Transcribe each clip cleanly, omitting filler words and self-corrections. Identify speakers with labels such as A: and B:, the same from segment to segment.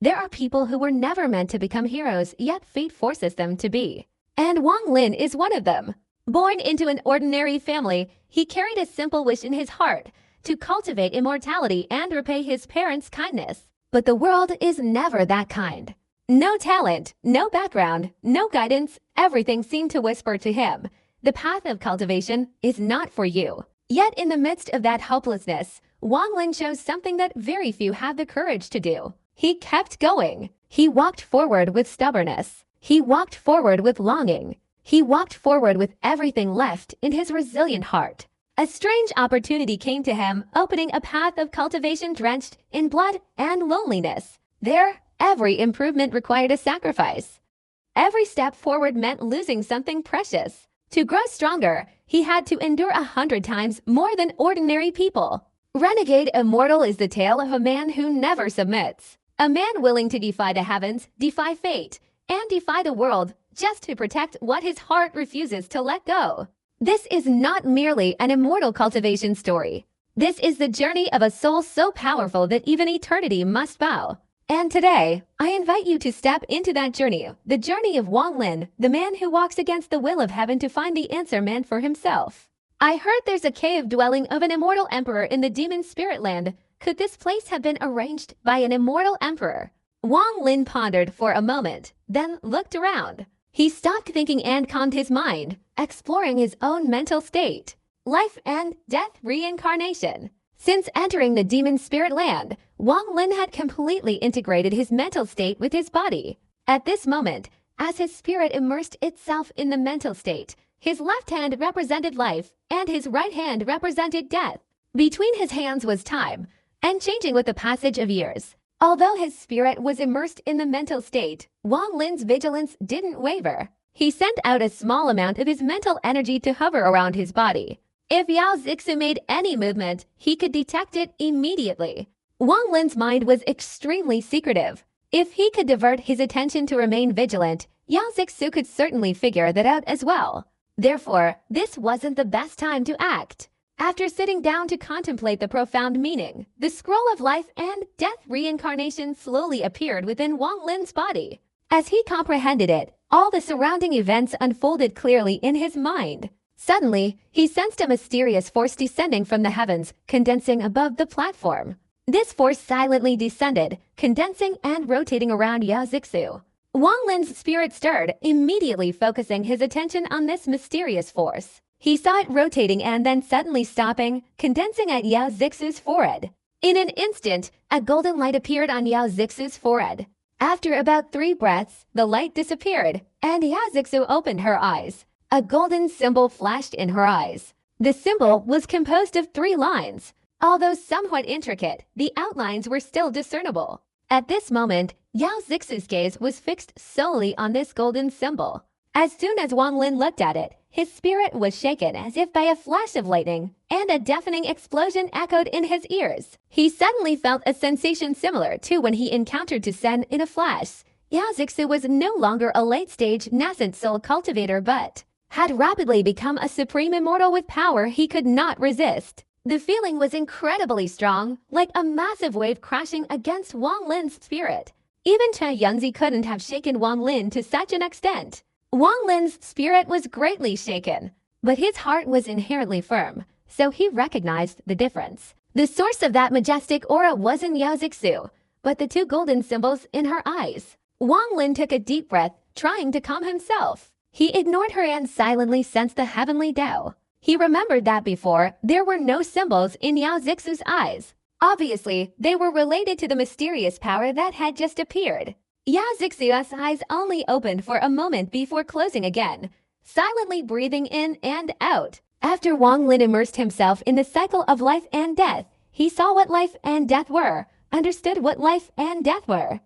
A: There are people who were never meant to become heroes, yet fate forces them to be. And Wang Lin is one of them. Born into an ordinary family, he carried a simple wish in his heart to cultivate immortality and repay his parents' kindness. But the world is never that kind. No talent, no background, no guidance, everything seemed to whisper to him, the path of cultivation is not for you. Yet in the midst of that hopelessness, Wang Lin chose something that very few have the courage to do. He kept going. He walked forward with stubbornness. He walked forward with longing. He walked forward with everything left in his resilient heart. A strange opportunity came to him, opening a path of cultivation drenched in blood and loneliness. There, every improvement required a sacrifice. Every step forward meant losing something precious. To grow stronger, he had to endure 100 times more than ordinary people. Renegade Immortal is the tale of a man who never submits. A man willing to defy the heavens, defy fate, and defy the world just to protect what his heart refuses to let go. This is not merely an immortal cultivation story. This is the journey of a soul so powerful that even eternity must bow. And today, I invite you to step into that journey, the journey of Wang Lin, the man who walks against the will of heaven to find the answer meant for himself. I heard there's a cave dwelling of an immortal emperor in the demon spirit land. Could this place have been arranged by an immortal emperor? Wang Lin pondered for a moment, then looked around. He stopped thinking and calmed his mind, exploring his own mental state. Life and death reincarnation. Since entering the demon spirit land, Wang Lin had completely integrated his mental state with his body. At this moment, as his spirit immersed itself in the mental state, his left hand represented life and his right hand represented death. Between his hands was time, and changing with the passage of years. Although his spirit was immersed in the mental state, Wang Lin's vigilance didn't waver. He sent out a small amount of his mental energy to hover around his body. If Yao Zixu made any movement, he could detect it immediately. Wang Lin's mind was extremely secretive. If he could divert his attention to remain vigilant, Yao Zixu could certainly figure that out as well. Therefore, this wasn't the best time to act. After sitting down to contemplate the profound meaning, the scroll of life and death reincarnation slowly appeared within Wang Lin's body. As he comprehended it, all the surrounding events unfolded clearly in his mind. Suddenly, he sensed a mysterious force descending from the heavens, condensing above the platform. This force silently descended, condensing and rotating around Yao Zixu. Wang Lin's spirit stirred, immediately focusing his attention on this mysterious force. He saw it rotating and then suddenly stopping, condensing at Yao Zixu's forehead. In an instant, a golden light appeared on Yao Zixu's forehead. After about 3 breaths, the light disappeared, and Yao Zixu opened her eyes. A golden symbol flashed in her eyes. The symbol was composed of 3 lines. Although somewhat intricate, the outlines were still discernible. At this moment, Yao Zixu's gaze was fixed solely on this golden symbol. As soon as Wang Lin looked at it, his spirit was shaken as if by a flash of lightning, and a deafening explosion echoed in his ears. He suddenly felt a sensation similar to when he encountered Toussaint in a flash. Yao Zixu was no longer a late-stage nascent soul cultivator but had rapidly become a supreme immortal with power he could not resist. The feeling was incredibly strong, like a massive wave crashing against Wang Lin's spirit. Even Chen Yunzi couldn't have shaken Wang Lin to such an extent. Wang Lin's spirit was greatly shaken, but his heart was inherently firm, so he recognized the difference. The source of that majestic aura wasn't Yao Zixu, but the 2 golden symbols in her eyes. Wang Lin took a deep breath, trying to calm himself. He ignored her and silently sensed the heavenly Tao. He remembered that before, there were no symbols in Yao Zixu's eyes. Obviously, they were related to the mysterious power that had just appeared. Yao Zixu's eyes only opened for a moment before closing again, silently breathing in and out. After Wang Lin immersed himself in the cycle of life and death, he saw what life and death were, understood what life and death were.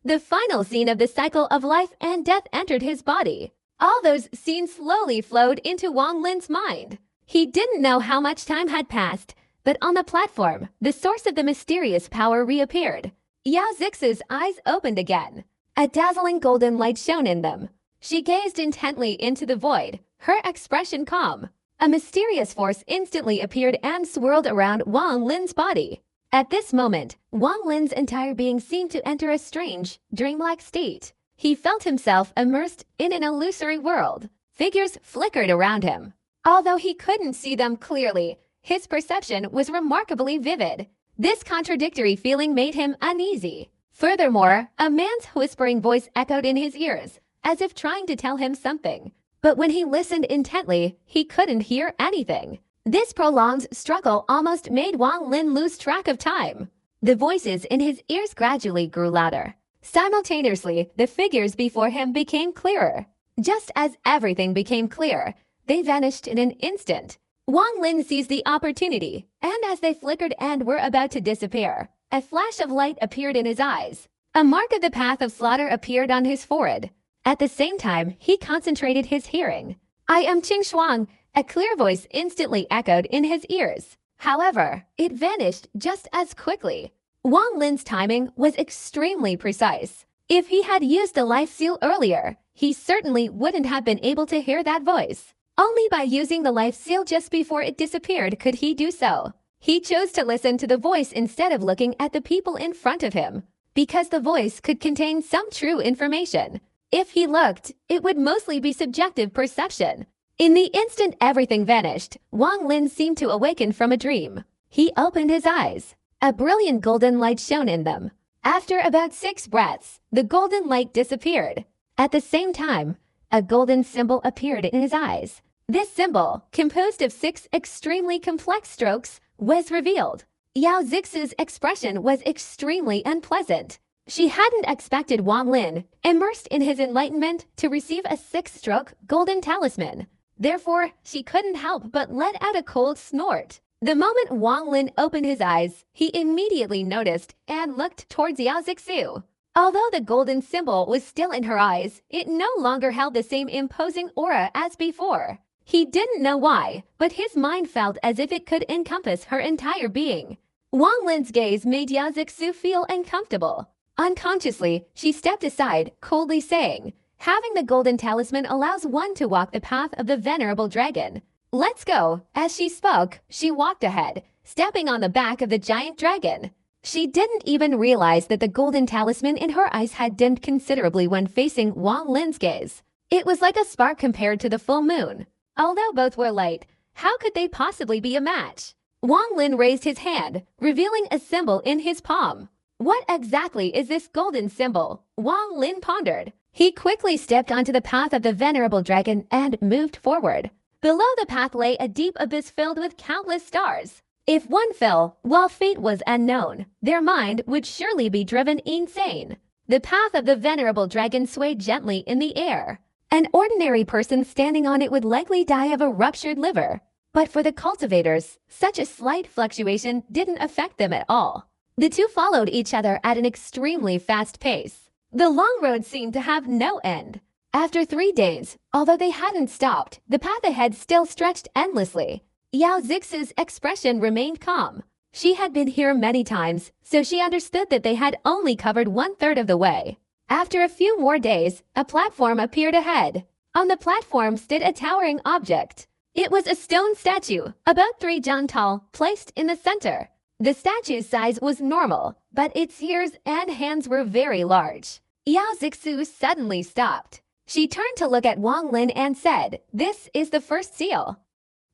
A: The final scene of the cycle of life and death entered his body. All those scenes slowly flowed into Wang Lin's mind. He didn't know how much time had passed, but on the platform, the source of the mysterious power reappeared. Yao Zixu's eyes opened again. A dazzling golden light shone in them. She gazed intently into the void, her expression calm. A mysterious force instantly appeared and swirled around Wang Lin's body. At this moment, Wang Lin's entire being seemed to enter a strange, dreamlike state. He felt himself immersed in an illusory world. Figures flickered around him. Although he couldn't see them clearly, his perception was remarkably vivid. This contradictory feeling made him uneasy. Furthermore, a man's whispering voice echoed in his ears, as if trying to tell him something. But when he listened intently, he couldn't hear anything. This prolonged struggle almost made Wang Lin lose track of time. The voices in his ears gradually grew louder. Simultaneously, the figures before him became clearer. Just as everything became clear, they vanished in an instant. Wang Lin seized the opportunity, and as they flickered and were about to disappear, a flash of light appeared in his eyes. A mark of the path of slaughter appeared on his forehead. At the same time, he concentrated his hearing. "I am Qing Shuang," a clear voice instantly echoed in his ears. However, it vanished just as quickly. Wang Lin's timing was extremely precise. If he had used the life seal earlier, he certainly wouldn't have been able to hear that voice. Only by using the life seal just before it disappeared could he do so. He chose to listen to the voice instead of looking at the people in front of him, because the voice could contain some true information. If he looked, it would mostly be subjective perception. In the instant everything vanished, Wang Lin seemed to awaken from a dream. He opened his eyes. A brilliant golden light shone in them. After about 6 breaths, the golden light disappeared. At the same time, a golden symbol appeared in his eyes. This symbol, composed of 6 extremely complex strokes, was revealed. Yao Zixu's expression was extremely unpleasant. She hadn't expected Wang Lin, immersed in his enlightenment, to receive a 6-stroke golden talisman. Therefore, she couldn't help but let out a cold snort. The moment Wang Lin opened his eyes, he immediately noticed and looked towards Yao Zixu. Although the golden symbol was still in her eyes, it no longer held the same imposing aura as before. He didn't know why, but his mind felt as if it could encompass her entire being. Wang Lin's gaze made Yao Zixu feel uncomfortable. Unconsciously, she stepped aside, coldly saying, "Having the golden talisman allows one to walk the path of the venerable dragon. Let's go." As she spoke, she walked ahead, stepping on the back of the giant dragon. She didn't even realize that the golden talisman in her eyes had dimmed considerably when facing Wang Lin's gaze. It was like a spark compared to the full moon. Although both were light, how could they possibly be a match? Wang Lin raised his hand, revealing a symbol in his palm. What exactly is this golden symbol? Wang Lin pondered. He quickly stepped onto the path of the venerable dragon and moved forward. Below the path lay a deep abyss filled with countless stars. If one fell, while fate was unknown, their mind would surely be driven insane. The path of the venerable dragon swayed gently in the air. An ordinary person standing on it would likely die of a ruptured liver. But for the cultivators, such a slight fluctuation didn't affect them at all. The two followed each other at an extremely fast pace. The long road seemed to have no end. After 3 days, although they hadn't stopped, the path ahead still stretched endlessly. Yao Zixu's expression remained calm. She had been here many times, so she understood that they had only covered 1/3 of the way. After a few more days, a platform appeared ahead. On the platform stood a towering object. It was a stone statue, about 3 jang tall, placed in the center. The statue's size was normal, but its ears and hands were very large. Yao Zixu suddenly stopped. She turned to look at Wang Lin and said, "This is the first seal.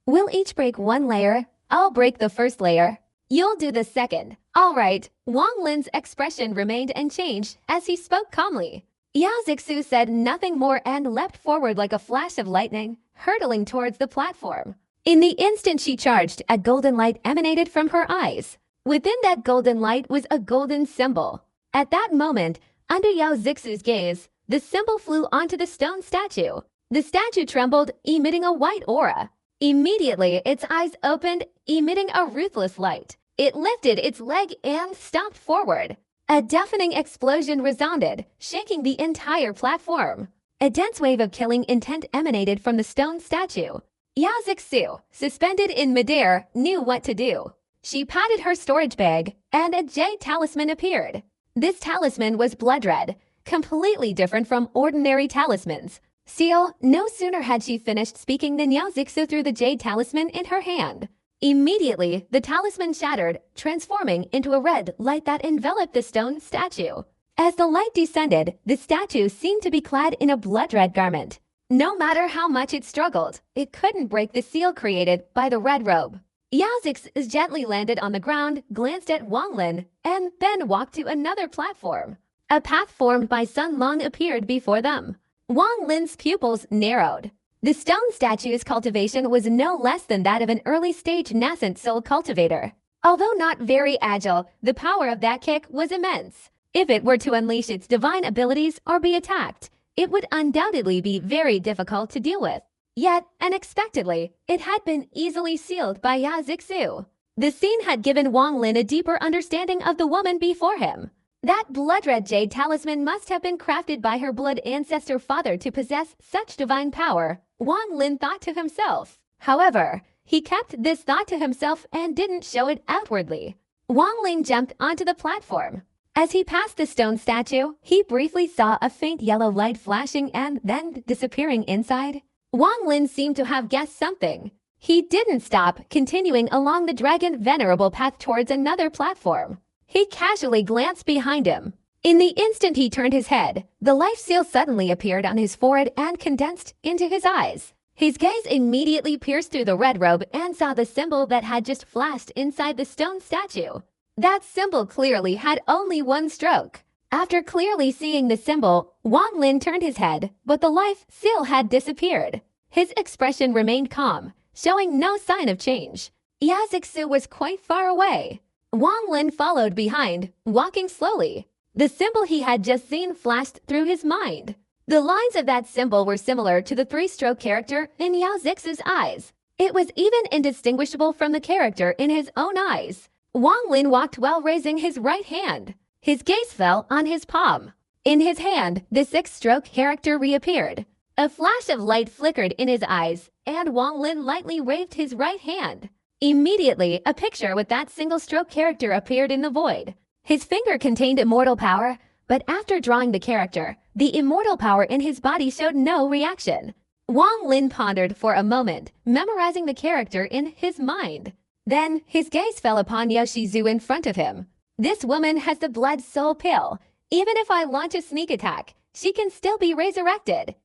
A: We'll each break 1 layer. I'll break the first layer. You'll do the second." "All right." Wang Lin's expression remained unchanged as he spoke calmly. Yao Zixu said nothing more and leapt forward like a flash of lightning, hurtling towards the platform. In the instant she charged, a golden light emanated from her eyes. Within that golden light was a golden symbol. At that moment, under Yao Zixu's gaze, the symbol flew onto the stone statue. The statue trembled, emitting a white aura. Immediately, its eyes opened, emitting a ruthless light. It lifted its leg and stomped forward. A deafening explosion resounded, shaking the entire platform. A dense wave of killing intent emanated from the stone statue. Yao Zixu, suspended in midair, knew what to do. She patted her storage bag, and a jade talisman appeared. This talisman was blood red, completely different from ordinary talismans. Still, no sooner had she finished speaking than Yao Zixu threw the jade talisman in her hand. Immediately, the talisman shattered, transforming into a red light that enveloped the stone statue. As the light descended, the statue seemed to be clad in a blood-red garment. No matter how much it struggled, it couldn't break the seal created by the red robe. Yao Zix gently landed on the ground, glanced at Wang Lin, and then walked to another platform. A path formed by Sun Long appeared before them. Wang Lin's pupils narrowed. The stone statue's cultivation was no less than that of an early-stage nascent soul cultivator. Although not very agile, the power of that kick was immense. If it were to unleash its divine abilities or be attacked, it would undoubtedly be very difficult to deal with. Yet, unexpectedly, it had been easily sealed by Yao Zixu. The scene had given Wang Lin a deeper understanding of the woman before him. That blood-red jade talisman must have been crafted by her blood ancestor father to possess such divine power, Wang Lin thought to himself. However, he kept this thought to himself and didn't show it outwardly. Wang Lin jumped onto the platform. As he passed the stone statue, he briefly saw a faint yellow light flashing and then disappearing inside. Wang Lin seemed to have guessed something. He didn't stop, continuing along the dragon venerable path towards another platform. He casually glanced behind him. In the instant he turned his head, the life seal suddenly appeared on his forehead and condensed into his eyes. His gaze immediately pierced through the red robe and saw the symbol that had just flashed inside the stone statue. That symbol clearly had only one stroke. After clearly seeing the symbol, Wang Lin turned his head, but the life seal had disappeared. His expression remained calm, showing no sign of change. Yao Zixu was quite far away. Wang Lin followed behind, walking slowly. The symbol he had just seen flashed through his mind. The lines of that symbol were similar to the three-stroke character in Yao Zixu's eyes. It was even indistinguishable from the character in his own eyes. Wang Lin walked while raising his right hand. His gaze fell on his palm. In his hand, the six-stroke character reappeared. A flash of light flickered in his eyes, and Wang Lin lightly waved his right hand. Immediately, a picture with that single-stroke character appeared in the void. His finger contained immortal power, but after drawing the character, the immortal power in his body showed no reaction. Wang Lin pondered for a moment, memorizing the character in his mind. Then, his gaze fell upon Yoshizu in front of him. This woman has the blood soul pill. Even if I launch a sneak attack, she can still be resurrected.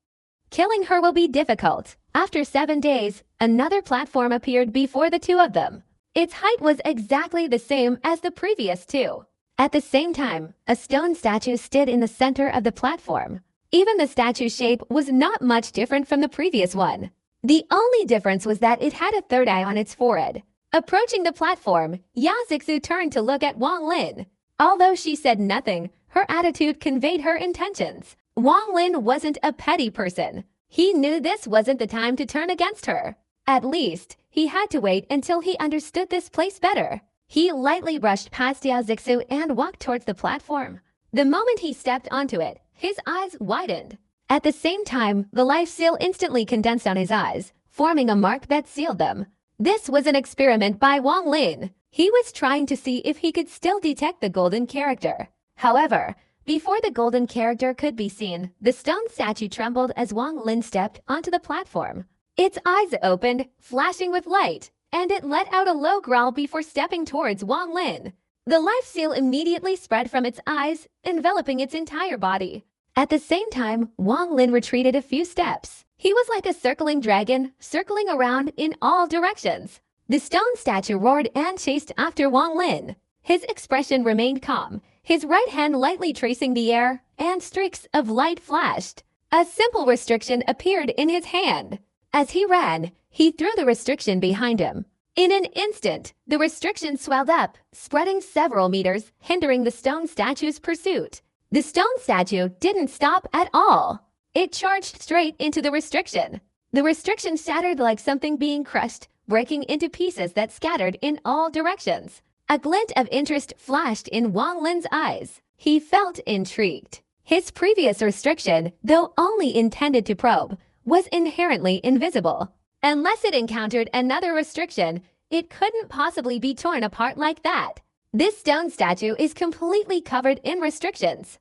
A: Killing her will be difficult. After 7 days, another platform appeared before the two of them. Its height was exactly the same as the previous two. At the same time, a stone statue stood in the center of the platform. Even the statue's shape was not much different from the previous one. The only difference was that it had a third eye on its forehead. Approaching the platform, Yao Zixu turned to look at Wang Lin. Although she said nothing, her attitude conveyed her intentions. Wang Lin wasn't a petty person. He knew this wasn't the time to turn against her. At least, he had to wait until he understood this place better. He lightly brushed past Yao Zixu and walked towards the platform. The moment he stepped onto it, his eyes widened. At the same time, the life seal instantly condensed on his eyes, forming a mark that sealed them. This was an experiment by Wang Lin. He was trying to see if he could still detect the golden character. However, before the golden character could be seen, the stone statue trembled as Wang Lin stepped onto the platform. Its eyes opened, flashing with light, and it let out a low growl before stepping towards Wang Lin. The life seal immediately spread from its eyes, enveloping its entire body. At the same time, Wang Lin retreated a few steps. He was like a circling dragon, circling around in all directions. The stone statue roared and chased after Wang Lin. His expression remained calm, his right hand lightly tracing the air, and streaks of light flashed. A simple restriction appeared in his hand. As he ran, he threw the restriction behind him. In an instant, the restriction swelled up, spreading several meters, hindering the stone statue's pursuit. The stone statue didn't stop at all. It charged straight into the restriction. The restriction shattered like something being crushed, breaking into pieces that scattered in all directions. A glint of interest flashed in Wang Lin's eyes. He felt intrigued. His previous restriction, though only intended to probe, was inherently invisible. Unless it encountered another restriction, it couldn't possibly be torn apart like that. This stone statue is completely covered in restrictions.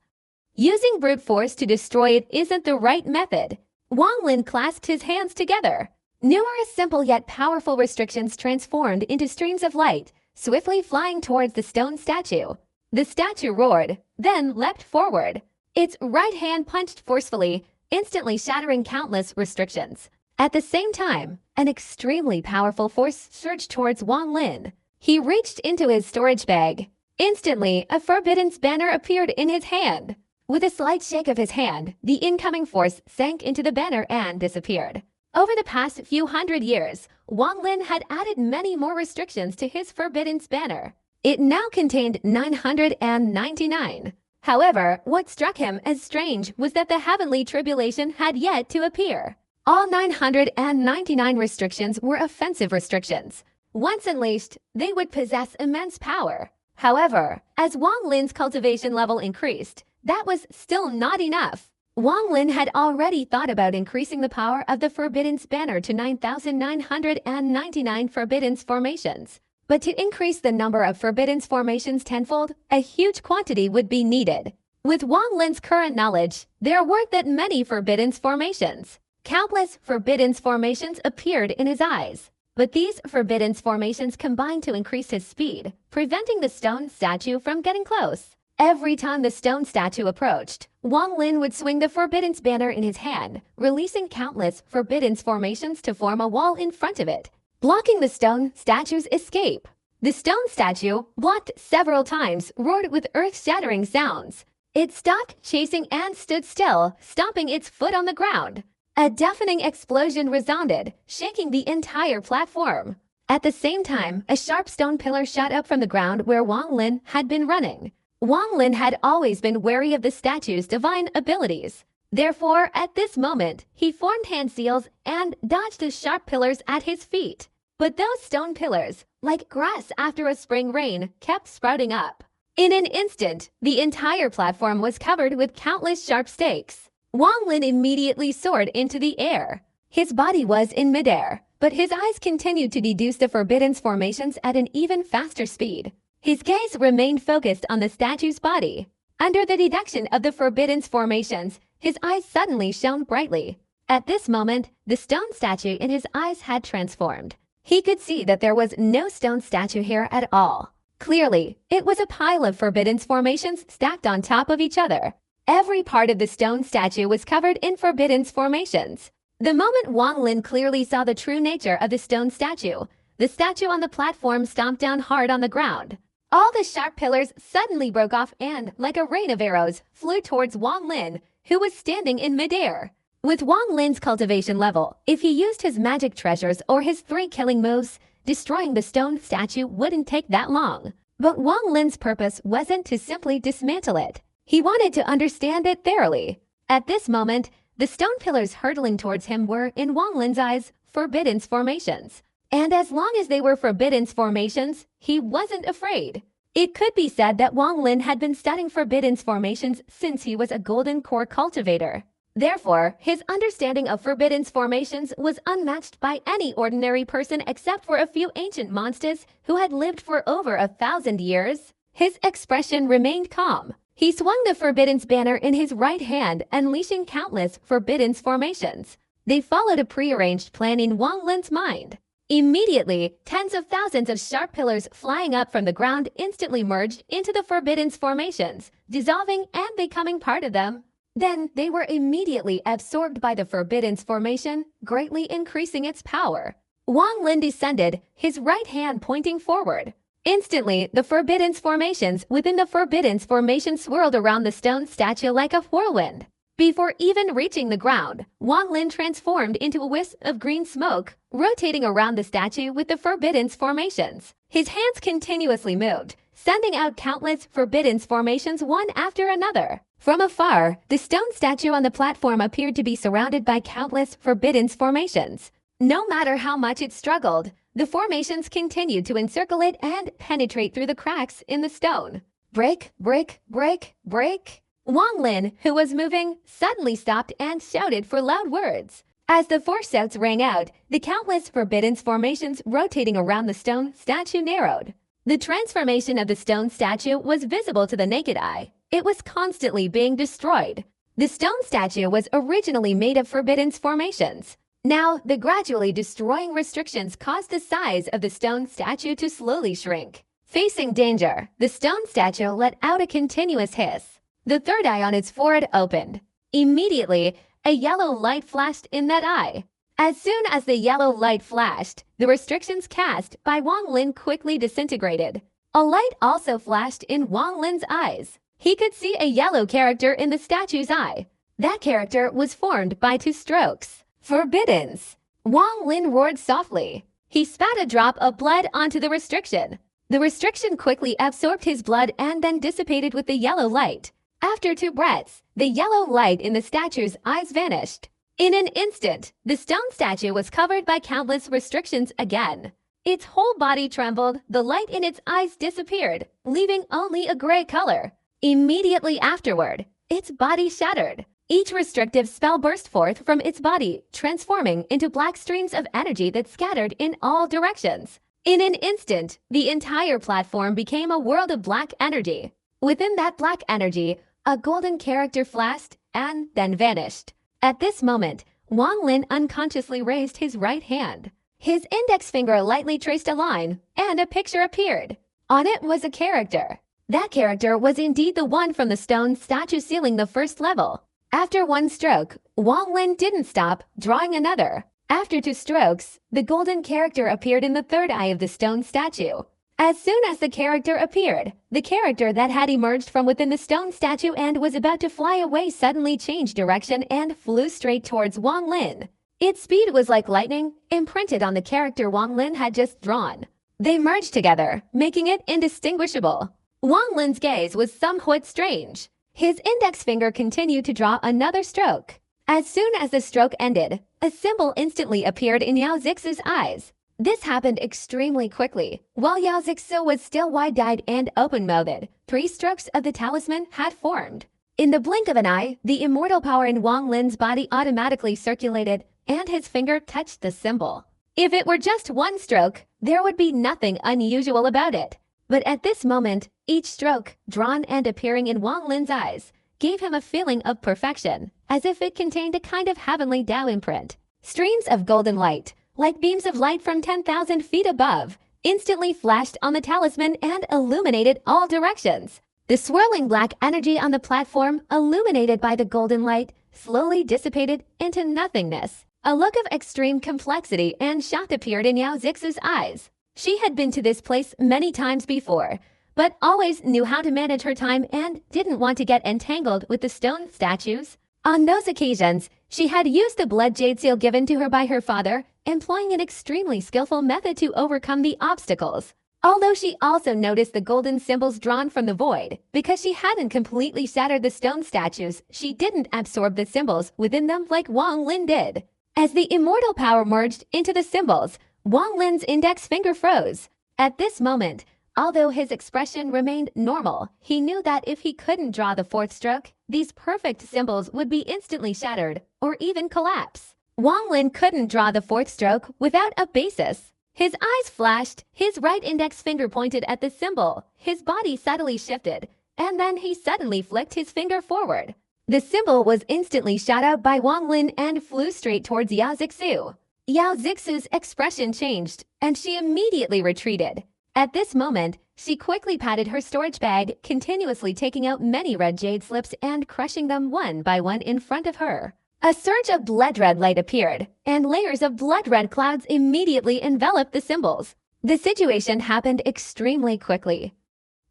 A: Using brute force to destroy it isn't the right method. Wang Lin clasped his hands together. Numerous simple yet powerful restrictions transformed into streams of light, swiftly flying towards the stone statue. The statue roared, then leapt forward. Its right hand punched forcefully, instantly shattering countless restrictions. At the same time, an extremely powerful force surged towards Wang Lin. He reached into his storage bag. Instantly, a forbidden banner appeared in his hand. With a slight shake of his hand, the incoming force sank into the banner and disappeared. Over the past few hundred years, Wang Lin had added many more restrictions to his forbidden banner. It now contained 999. However, what struck him as strange was that the heavenly tribulation had yet to appear. All 999 restrictions were offensive restrictions. Once unleashed, they would possess immense power. However, as Wang Lin's cultivation level increased, that was still not enough. Wang Lin had already thought about increasing the power of the Forbidden Banner to 9,999 Forbidden formations. But to increase the number of Forbidden formations tenfold, a huge quantity would be needed. With Wang Lin's current knowledge, there weren't that many Forbidden formations. Countless Forbidden formations appeared in his eyes. But these Forbidden formations combined to increase his speed, preventing the stone statue from getting close. Every time the stone statue approached, Wang Lin would swing the Forbidden Banner in his hand, releasing countless Forbidden formations to form a wall in front of it, blocking the stone statue's escape. The stone statue, blocked several times, roared with earth-shattering sounds. It stopped chasing and stood still, stomping its foot on the ground. A deafening explosion resounded, shaking the entire platform. At the same time, a sharp stone pillar shot up from the ground where Wang Lin had been running. Wang Lin had always been wary of the statue's divine abilities. Therefore, at this moment, he formed hand seals and dodged the sharp pillars at his feet. But those stone pillars, like grass after a spring rain, kept sprouting up. In an instant, the entire platform was covered with countless sharp stakes. Wang Lin immediately soared into the air. His body was in midair, but his eyes continued to deduce the Forbidden formations at an even faster speed. His gaze remained focused on the statue's body. Under the deduction of the Forbidden formations, his eyes suddenly shone brightly. At this moment, the stone statue in his eyes had transformed. He could see that there was no stone statue here at all. Clearly, it was a pile of Forbidden formations stacked on top of each other. Every part of the stone statue was covered in Forbidden formations. The moment Wang Lin clearly saw the true nature of the stone statue, the statue on the platform stomped down hard on the ground. All the sharp pillars suddenly broke off and, like a rain of arrows, flew towards Wang Lin, who was standing in midair. With Wang Lin's cultivation level, if he used his magic treasures or his 3 killing moves, destroying the stone statue wouldn't take that long. But Wang Lin's purpose wasn't to simply dismantle it. He wanted to understand it thoroughly. At this moment, the stone pillars hurtling towards him were, in Wang Lin's eyes, Forbidden formations. And as long as they were Forbidden formations, he wasn't afraid. It could be said that Wang Lin had been studying Forbidden formations since he was a golden core cultivator. Therefore, his understanding of Forbidden formations was unmatched by any ordinary person except for a few ancient monsters who had lived for over 1,000 years. His expression remained calm. He swung the Forbidden Banner in his right hand, unleashing countless Forbidden formations. They followed a prearranged plan in Wang Lin's mind. Immediately, tens of thousands of sharp pillars flying up from the ground instantly merged into the Forbidden formations, dissolving and becoming part of them. Then they were immediately absorbed by the Forbidden formation, greatly increasing its power. Wang Lin descended, his right hand pointing forward. Instantly, the Forbidden formations within the Forbidden formation swirled around the stone statue like a whirlwind. Before even reaching the ground, Wang Lin transformed into a wisp of green smoke, rotating around the statue with the Forbidden formations. His hands continuously moved, sending out countless Forbidden formations one after another. From afar, the stone statue on the platform appeared to be surrounded by countless Forbidden formations. No matter how much it struggled, the formations continued to encircle it and penetrate through the cracks in the stone. Break, break, break, break. Wang Lin, who was moving, suddenly stopped and shouted for loud words. As the 4 shouts rang out, the countless Forbidden formations rotating around the stone statue narrowed. The transformation of the stone statue was visible to the naked eye. It was constantly being destroyed. The stone statue was originally made of Forbidden formations. Now, the gradually destroying restrictions caused the size of the stone statue to slowly shrink. Facing danger, the stone statue let out a continuous hiss. The third eye on its forehead opened. Immediately, a yellow light flashed in that eye. As soon as the yellow light flashed, the restrictions cast by Wang Lin quickly disintegrated. A light also flashed in Wang Lin's eyes. He could see a yellow character in the statue's eye. That character was formed by 2 strokes. Forbiddance! Wang Lin roared softly. He spat a drop of blood onto the restriction. The restriction quickly absorbed his blood and then dissipated with the yellow light. After 2 breaths, the yellow light in the statue's eyes vanished. In an instant, the stone statue was covered by countless restrictions again. Its whole body trembled, the light in its eyes disappeared, leaving only a gray color. Immediately afterward, its body shattered. Each restrictive spell burst forth from its body, transforming into black streams of energy that scattered in all directions. In an instant, the entire platform became a world of black energy. Within that black energy, a golden character flashed and then vanished. At this moment, Wang Lin unconsciously raised his right hand. His index finger lightly traced a line, and a picture appeared. On it was a character. That character was indeed the one from the stone statue sealing the first level. After 1 stroke, Wang Lin didn't stop, drawing another. After 2 strokes, the golden character appeared in the third eye of the stone statue. As soon as the character appeared, the character that had emerged from within the stone statue and was about to fly away suddenly changed direction and flew straight towards Wang Lin. Its speed was like lightning, imprinted on the character Wang Lin had just drawn. They merged together, making it indistinguishable. Wang Lin's gaze was somewhat strange. His index finger continued to draw another stroke. As soon as the stroke ended, a symbol instantly appeared in Yao Zixu's eyes. This happened extremely quickly. While Yao Zixu was still wide-eyed and open-mouthed, 3 strokes of the talisman had formed. In the blink of an eye, the immortal power in Wang Lin's body automatically circulated, and his finger touched the symbol. If it were just 1 stroke, there would be nothing unusual about it. But at this moment, each stroke, drawn and appearing in Wang Lin's eyes, gave him a feeling of perfection, as if it contained a kind of heavenly Tao imprint. Streams of golden light, like beams of light from 10,000 feet above, instantly flashed on the talisman and illuminated all directions. The swirling black energy on the platform, illuminated by the golden light, slowly dissipated into nothingness. A look of extreme complexity and shock appeared in Yao Zixu's eyes. She had been to this place many times before, but always knew how to manage her time and didn't want to get entangled with the stone statues. On those occasions, she had used the blood jade seal given to her by her father, employing an extremely skillful method to overcome the obstacles. Although she also noticed the golden symbols drawn from the void, because she hadn't completely shattered the stone statues, she didn't absorb the symbols within them like Wang Lin did. As the immortal power merged into the symbols, Wang Lin's index finger froze. At this moment, although his expression remained normal, he knew that if he couldn't draw the 4th stroke, these perfect symbols would be instantly shattered, or even collapse. Wang Lin couldn't draw the 4th stroke without a basis. His eyes flashed, his right index finger pointed at the symbol, his body subtly shifted, and then he suddenly flicked his finger forward. The symbol was instantly shot out by Wang Lin and flew straight towards Yao Zixu. Yao Zixu's expression changed, and she immediately retreated. At this moment, she quickly patted her storage bag, continuously taking out many red jade slips and crushing them one by one in front of her. A surge of blood-red light appeared, and layers of blood-red clouds immediately enveloped the symbols. The situation happened extremely quickly.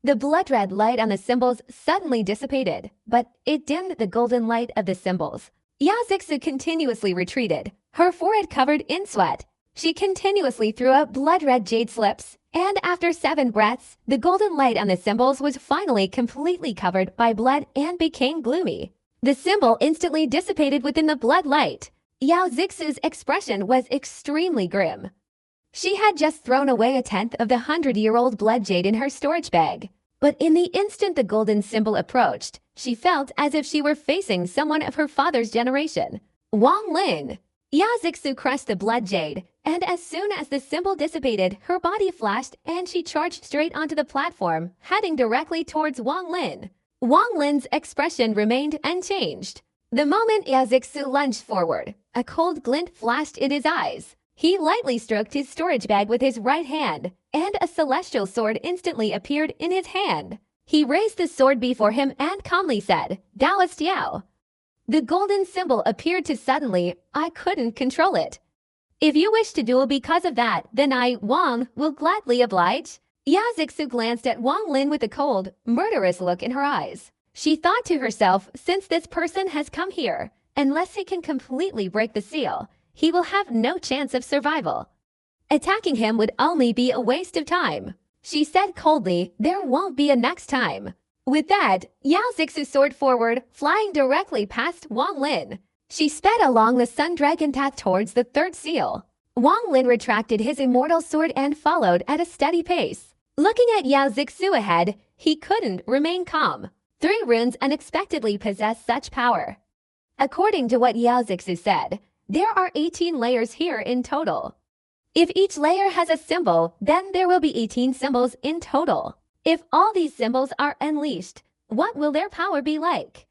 A: The blood-red light on the symbols suddenly dissipated, but it dimmed the golden light of the symbols. Yao Zixu continuously retreated, her forehead covered in sweat. She continuously threw out blood-red jade slips, and after 7 breaths, the golden light on the symbols was finally completely covered by blood and became gloomy. The symbol instantly dissipated within the blood light. Yao Zixu's expression was extremely grim. She had just thrown away 1/10 of the 100-year-old blood jade in her storage bag. But in the instant the golden symbol approached, she felt as if she were facing someone of her father's generation. Wang Lin! Yao Zixu crushed the blood jade, and as soon as the symbol dissipated, her body flashed and she charged straight onto the platform, heading directly towards Wang Lin. Wang Lin's expression remained unchanged. The moment Yao Zixu lunged forward, a cold glint flashed in his eyes. He lightly stroked his storage bag with his right hand, and a celestial sword instantly appeared in his hand. He raised the sword before him and calmly said, "Taoist Yao." The golden symbol appeared to suddenly. I couldn't control it. "If you wish to duel because of that, then I, Wang, will gladly oblige." Yao Zixu glanced at Wang Lin with a cold, murderous look in her eyes. She thought to herself, since this person has come here, unless he can completely break the seal, he will have no chance of survival. Attacking him would only be a waste of time. She said coldly, "There won't be a next time." With that, Yao Zixu soared forward, flying directly past Wang Lin. She sped along the Sun Dragon path towards the third seal. Wang Lin retracted his immortal sword and followed at a steady pace. Looking at Yao Zixu ahead, he couldn't remain calm. 3 runes unexpectedly possess such power. According to what Yao Zixu said, there are 18 layers here in total. If each layer has a symbol, then there will be 18 symbols in total. If all these symbols are unleashed, what will their power be like?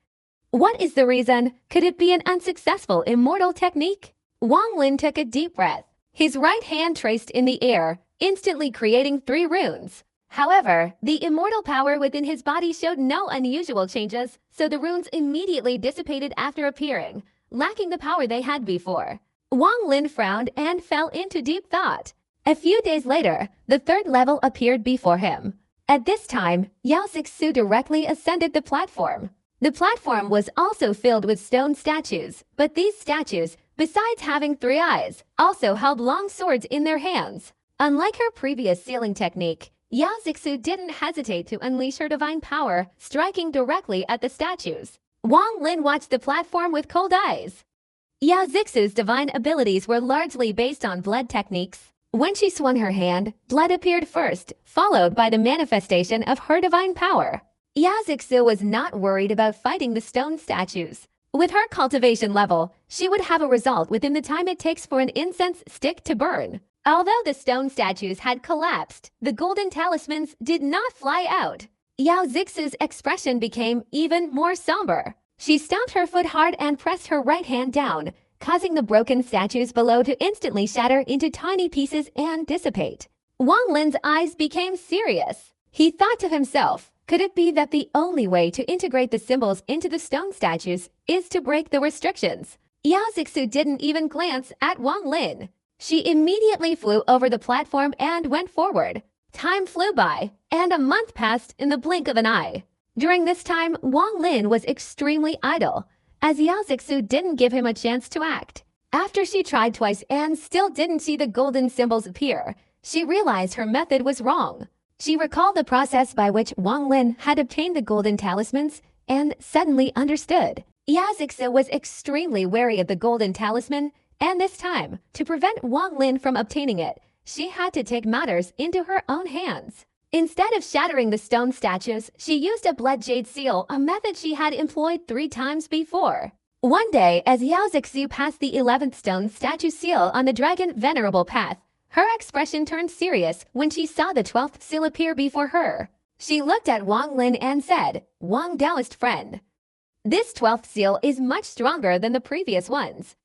A: What is the reason? Could it be an unsuccessful immortal technique? Wang Lin took a deep breath. His right hand traced in the air, instantly creating 3 runes. However, the immortal power within his body showed no unusual changes, so the runes immediately dissipated after appearing, lacking the power they had before. Wang Lin frowned and fell into deep thought. A few days later, the 3rd level appeared before him. At this time, Yao Zixu directly ascended the platform. The platform was also filled with stone statues, but these statues, besides having 3 eyes, also held long swords in their hands. Unlike her previous sealing technique, Yao Zixu didn't hesitate to unleash her divine power, striking directly at the statues. Wang Lin watched the platform with cold eyes. Yao Zixu's divine abilities were largely based on blood techniques. When she swung her hand, blood appeared first, followed by the manifestation of her divine power. Yao Zixu was not worried about fighting the stone statues. With her cultivation level, she would have a result within the time it takes for an incense stick to burn. Although the stone statues had collapsed, the golden talismans did not fly out. Yao Zixu's expression became even more somber. She stamped her foot hard and pressed her right hand down, causing the broken statues below to instantly shatter into tiny pieces and dissipate. Wang Lin's eyes became serious. He thought to himself, could it be that the only way to integrate the symbols into the stone statues is to break the restrictions? Yao Zixu didn't even glance at Wang Lin. She immediately flew over the platform and went forward. Time flew by, and a month passed in the blink of an eye. During this time, Wang Lin was extremely idle, as Yao Zixu didn't give him a chance to act. After she tried twice and still didn't see the golden symbols appear, she realized her method was wrong. She recalled the process by which Wang Lin had obtained the golden talismans and suddenly understood. Yao Zixu was extremely wary of the golden talisman, and this time, to prevent Wang Lin from obtaining it, she had to take matters into her own hands. Instead of shattering the stone statues, she used a blood jade seal, a method she had employed 3 times before. One day, as Yao Zixu passed the 11th stone statue seal on the dragon venerable path, her expression turned serious when she saw the 12th seal appear before her. She looked at Wang Lin and said, "Wang Taoist friend, this 12th seal is much stronger than the previous ones.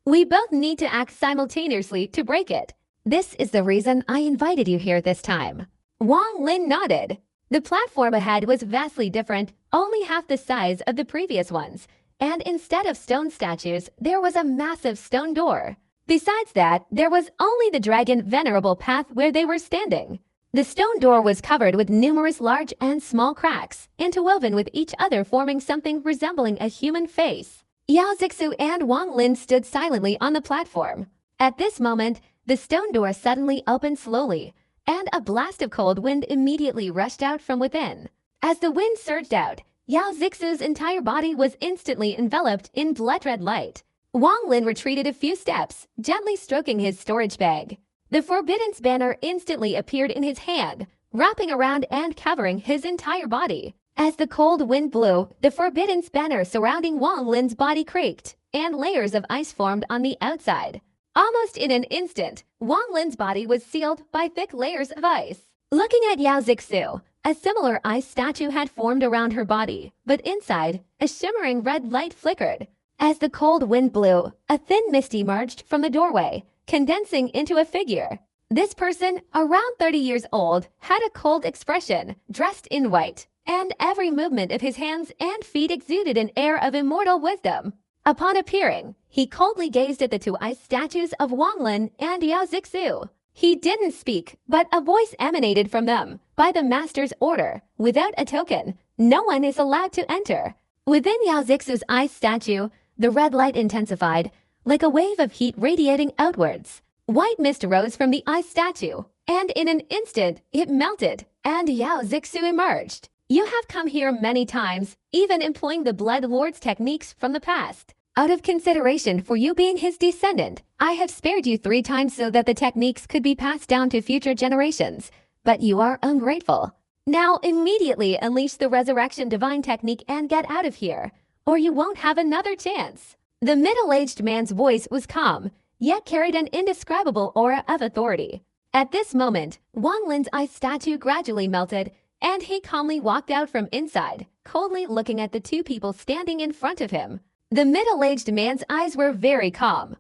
A: We both need to act simultaneously to break it. This is the reason I invited you here this time." Wang Lin nodded. The platform ahead was vastly different, only half the size of the previous ones, and instead of stone statues, there was a massive stone door. Besides that, there was only the dragon venerable path where they were standing. The stone door was covered with numerous large and small cracks, interwoven with each other forming something resembling a human face. Yao Zixu and Wang Lin stood silently on the platform. At this moment, the stone door suddenly opened slowly, and a blast of cold wind immediately rushed out from within. As the wind surged out, Yao Zixu's entire body was instantly enveloped in blood-red light. Wang Lin retreated a few steps, gently stroking his storage bag. The Forbidden's banner instantly appeared in his hand, wrapping around and covering his entire body. As the cold wind blew, the Forbidden's banner surrounding Wang Lin's body creaked, and layers of ice formed on the outside. Almost in an instant, Wang Lin's body was sealed by thick layers of ice. Looking at Yao Zixu, a similar ice statue had formed around her body, but inside, a shimmering red light flickered. As the cold wind blew, a thin mist emerged from the doorway, condensing into a figure. This person, around 30 years old, had a cold expression, dressed in white, and every movement of his hands and feet exuded an air of immortal wisdom. Upon appearing, he coldly gazed at the two ice statues of Wang Lin and Yao Zixu. He didn't speak, but a voice emanated from them. By the master's order, without a token, no one is allowed to enter. Within Yao Zixu's ice statue, the red light intensified, like a wave of heat radiating outwards. White mist rose from the ice statue, and in an instant, it melted, and Yao Zixu emerged. You have come here many times, even employing the Blood Lord's techniques from the past. Out of consideration for you being his descendant, I have spared you 3 times so that the techniques could be passed down to future generations. But you are ungrateful. Now immediately unleash the Resurrection Divine Technique and get out of here, or you won't have another chance. The middle-aged man's voice was calm, yet carried an indescribable aura of authority. At this moment, Wang Lin's ice statue gradually melted, and he calmly walked out from inside, coldly looking at the 2 people standing in front of him. The middle-aged man's eyes were very calm.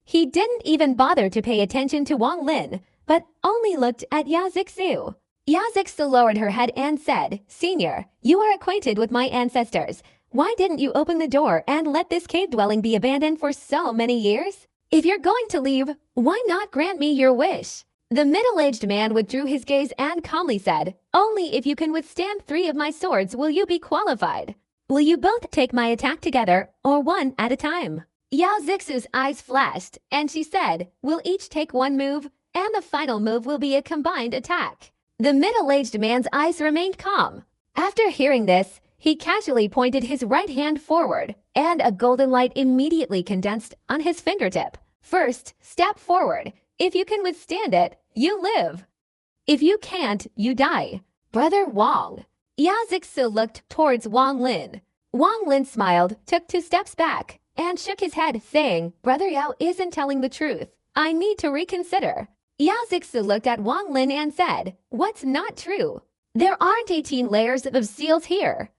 A: He didn't even bother to pay attention to Wang Lin, but only looked at Yao Zixu. Yao Zixu lowered her head and said, "Senior, you are acquainted with my ancestors. Why didn't you open the door and let this cave dwelling be abandoned for so many years? If you're going to leave, why not grant me your wish?" The middle-aged man withdrew his gaze and calmly said, "Only if you can withstand 3 of my swords will you be qualified. Will you both take my attack together, or one at a time?" Yao Zixu's eyes flashed, and she said, "We'll each take 1 move, and the final move will be a combined attack." The middle-aged man's eyes remained calm. After hearing this, he casually pointed his right hand forward, and a golden light immediately condensed on his fingertip. "First, step forward. If you can withstand it, you live. If you can't, you die. Brother Wang." Yao Zixu looked towards Wang Lin. Wang Lin smiled, took 2 steps back, and shook his head, saying, "Brother Yao isn't telling the truth. I need to reconsider." Yao Zixu looked at Wang Lin and said, "What's not true? There aren't 18 layers of seals here.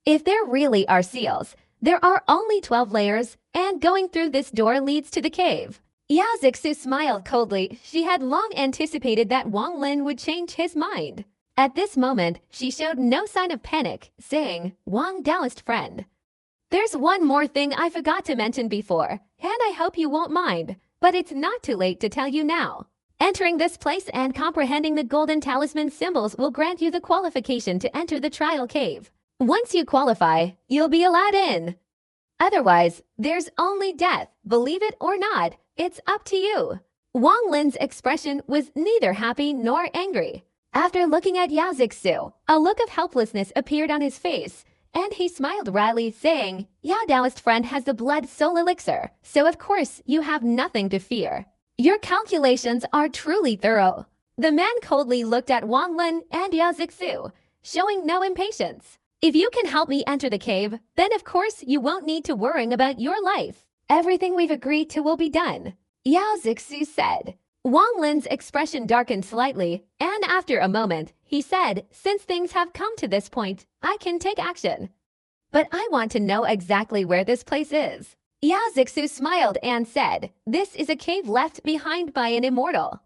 A: If there really are seals, there are only 12 layers, and going through this door leads to the cave." Yao Zixu smiled coldly. She had long anticipated that Wang Lin would change his mind. At this moment, she showed no sign of panic, saying, "Wang Taoist friend, there's one more thing I forgot to mention before, and I hope you won't mind, but it's not too late to tell you now. Entering this place and comprehending the golden talisman symbols will grant you the qualification to enter the trial cave. Once you qualify, you'll be allowed in. Otherwise, there's only death. Believe it or not, it's up to you." Wang Lin's expression was neither happy nor angry. After looking at Yao Zixu, a look of helplessness appeared on his face, and he smiled wryly, saying, "Yao Taoist friend has the blood soul elixir, so of course you have nothing to fear. Your calculations are truly thorough." The man coldly looked at Wang Lin and Yao Zixu, showing no impatience. "If you can help me enter the cave, then of course you won't need to worry about your life. Everything we've agreed to will be done," Yao Zixu said. Wang Lin's expression darkened slightly, and after a moment, he said, "Since things have come to this point, I can take action. But I want to know exactly where this place is." Yao Zixu smiled and said, "This is a cave left behind by an immortal.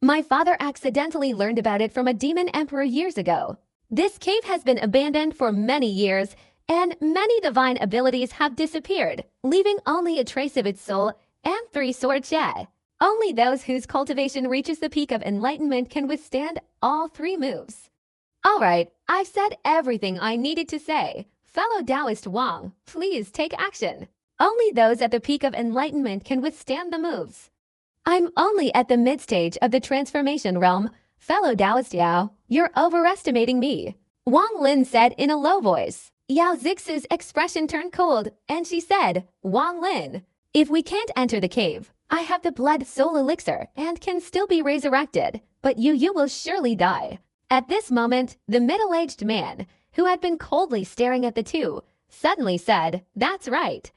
A: My father accidentally learned about it from a demon emperor years ago. This cave has been abandoned for many years, and many divine abilities have disappeared, leaving only a trace of its soul and 3 sword jade. Only those whose cultivation reaches the peak of enlightenment can withstand all 3 moves." "All right, I've said everything I needed to say. Fellow Taoist Wang, please take action. Only those at the peak of enlightenment can withstand the moves. I'm only at the mid-stage of the transformation realm. Fellow Taoist Yao, you're overestimating me," Wang Lin said in a low voice. Yao Zixu's expression turned cold, and she said, "Wang Lin, if we can't enter the cave, I have the blood soul elixir and can still be resurrected, but you will surely die." At this moment, the middle-aged man, who had been coldly staring at the 2, suddenly said, "That's right.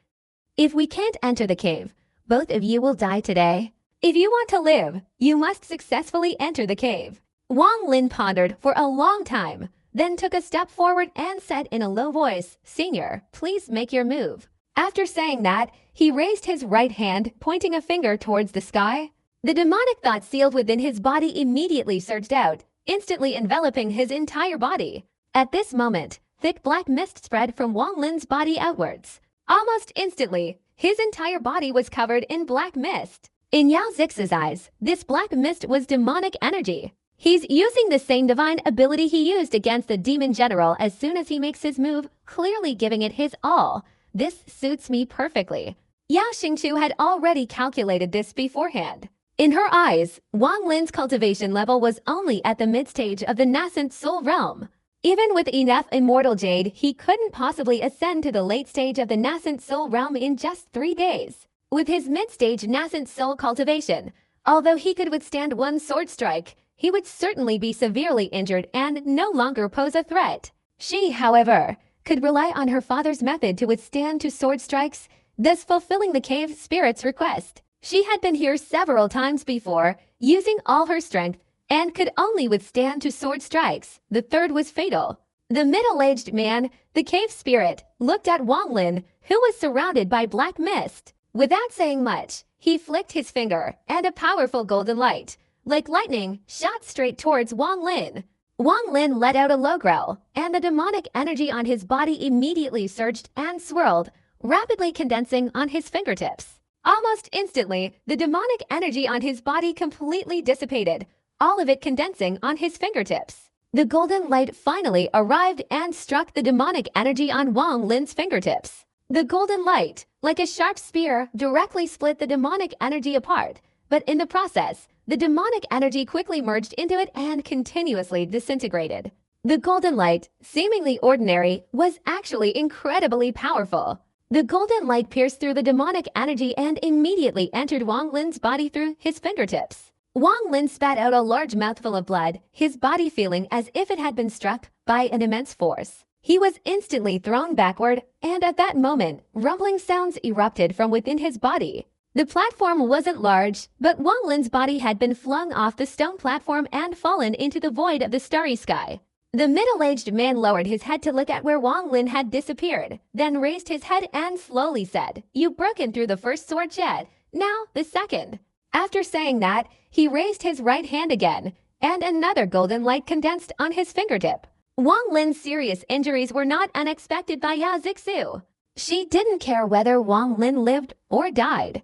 A: If we can't enter the cave, both of you will die today. If you want to live, you must successfully enter the cave." Wang Lin pondered for a long time, then took a step forward and said in a low voice, "Senior, please make your move." After saying that, he raised his right hand, pointing a finger towards the sky. The demonic thought sealed within his body immediately surged out, instantly enveloping his entire body. At this moment, thick black mist spread from Wang Lin's body outwards. Almost instantly, his entire body was covered in black mist. In Yao Zix's eyes, this black mist was demonic energy. He's using the same divine ability he used against the demon general as soon as he makes his move, clearly giving it his all. This suits me perfectly. Yao Xingqiu had already calculated this beforehand. In her eyes, Wang Lin's cultivation level was only at the mid-stage of the nascent soul realm. Even with enough immortal jade, he couldn't possibly ascend to the late stage of the nascent soul realm in just 3 days. With his mid-stage nascent soul cultivation, although he could withstand one sword strike, he would certainly be severely injured and no longer pose a threat. She, however, could rely on her father's method to withstand 2 sword strikes, thus fulfilling the cave spirit's request. She had been here several times before, using all her strength, and could only withstand 2 sword strikes. The third was fatal. The middle-aged man, the cave spirit, looked at Wang Lin, who was surrounded by black mist. Without saying much, he flicked his finger, and a powerful golden light, like lightning, shot straight towards Wang Lin. Wang Lin let out a low growl, and the demonic energy on his body immediately surged and swirled, rapidly condensing on his fingertips. Almost instantly, the demonic energy on his body completely dissipated, all of it condensing on his fingertips. The golden light finally arrived and struck the demonic energy on Wang Lin's fingertips. The golden light, like a sharp spear, directly split the demonic energy apart, but in the process, the demonic energy quickly merged into it and continuously disintegrated. The golden light, seemingly ordinary, was actually incredibly powerful. The golden light pierced through the demonic energy and immediately entered Wang Lin's body through his fingertips. Wang Lin spat out a large mouthful of blood, his body feeling as if it had been struck by an immense force. He was instantly thrown backward, and at that moment, rumbling sounds erupted from within his body. The platform wasn't large, but Wang Lin's body had been flung off the stone platform and fallen into the void of the starry sky. The middle-aged man lowered his head to look at where Wang Lin had disappeared, then raised his head and slowly said, "You've broken through the first sword jet, now the second." After saying that, he raised his right hand again, and another golden light condensed on his fingertip. Wang Lin's serious injuries were not unexpected by Yao Zixu. She didn't care whether Wang Lin lived or died.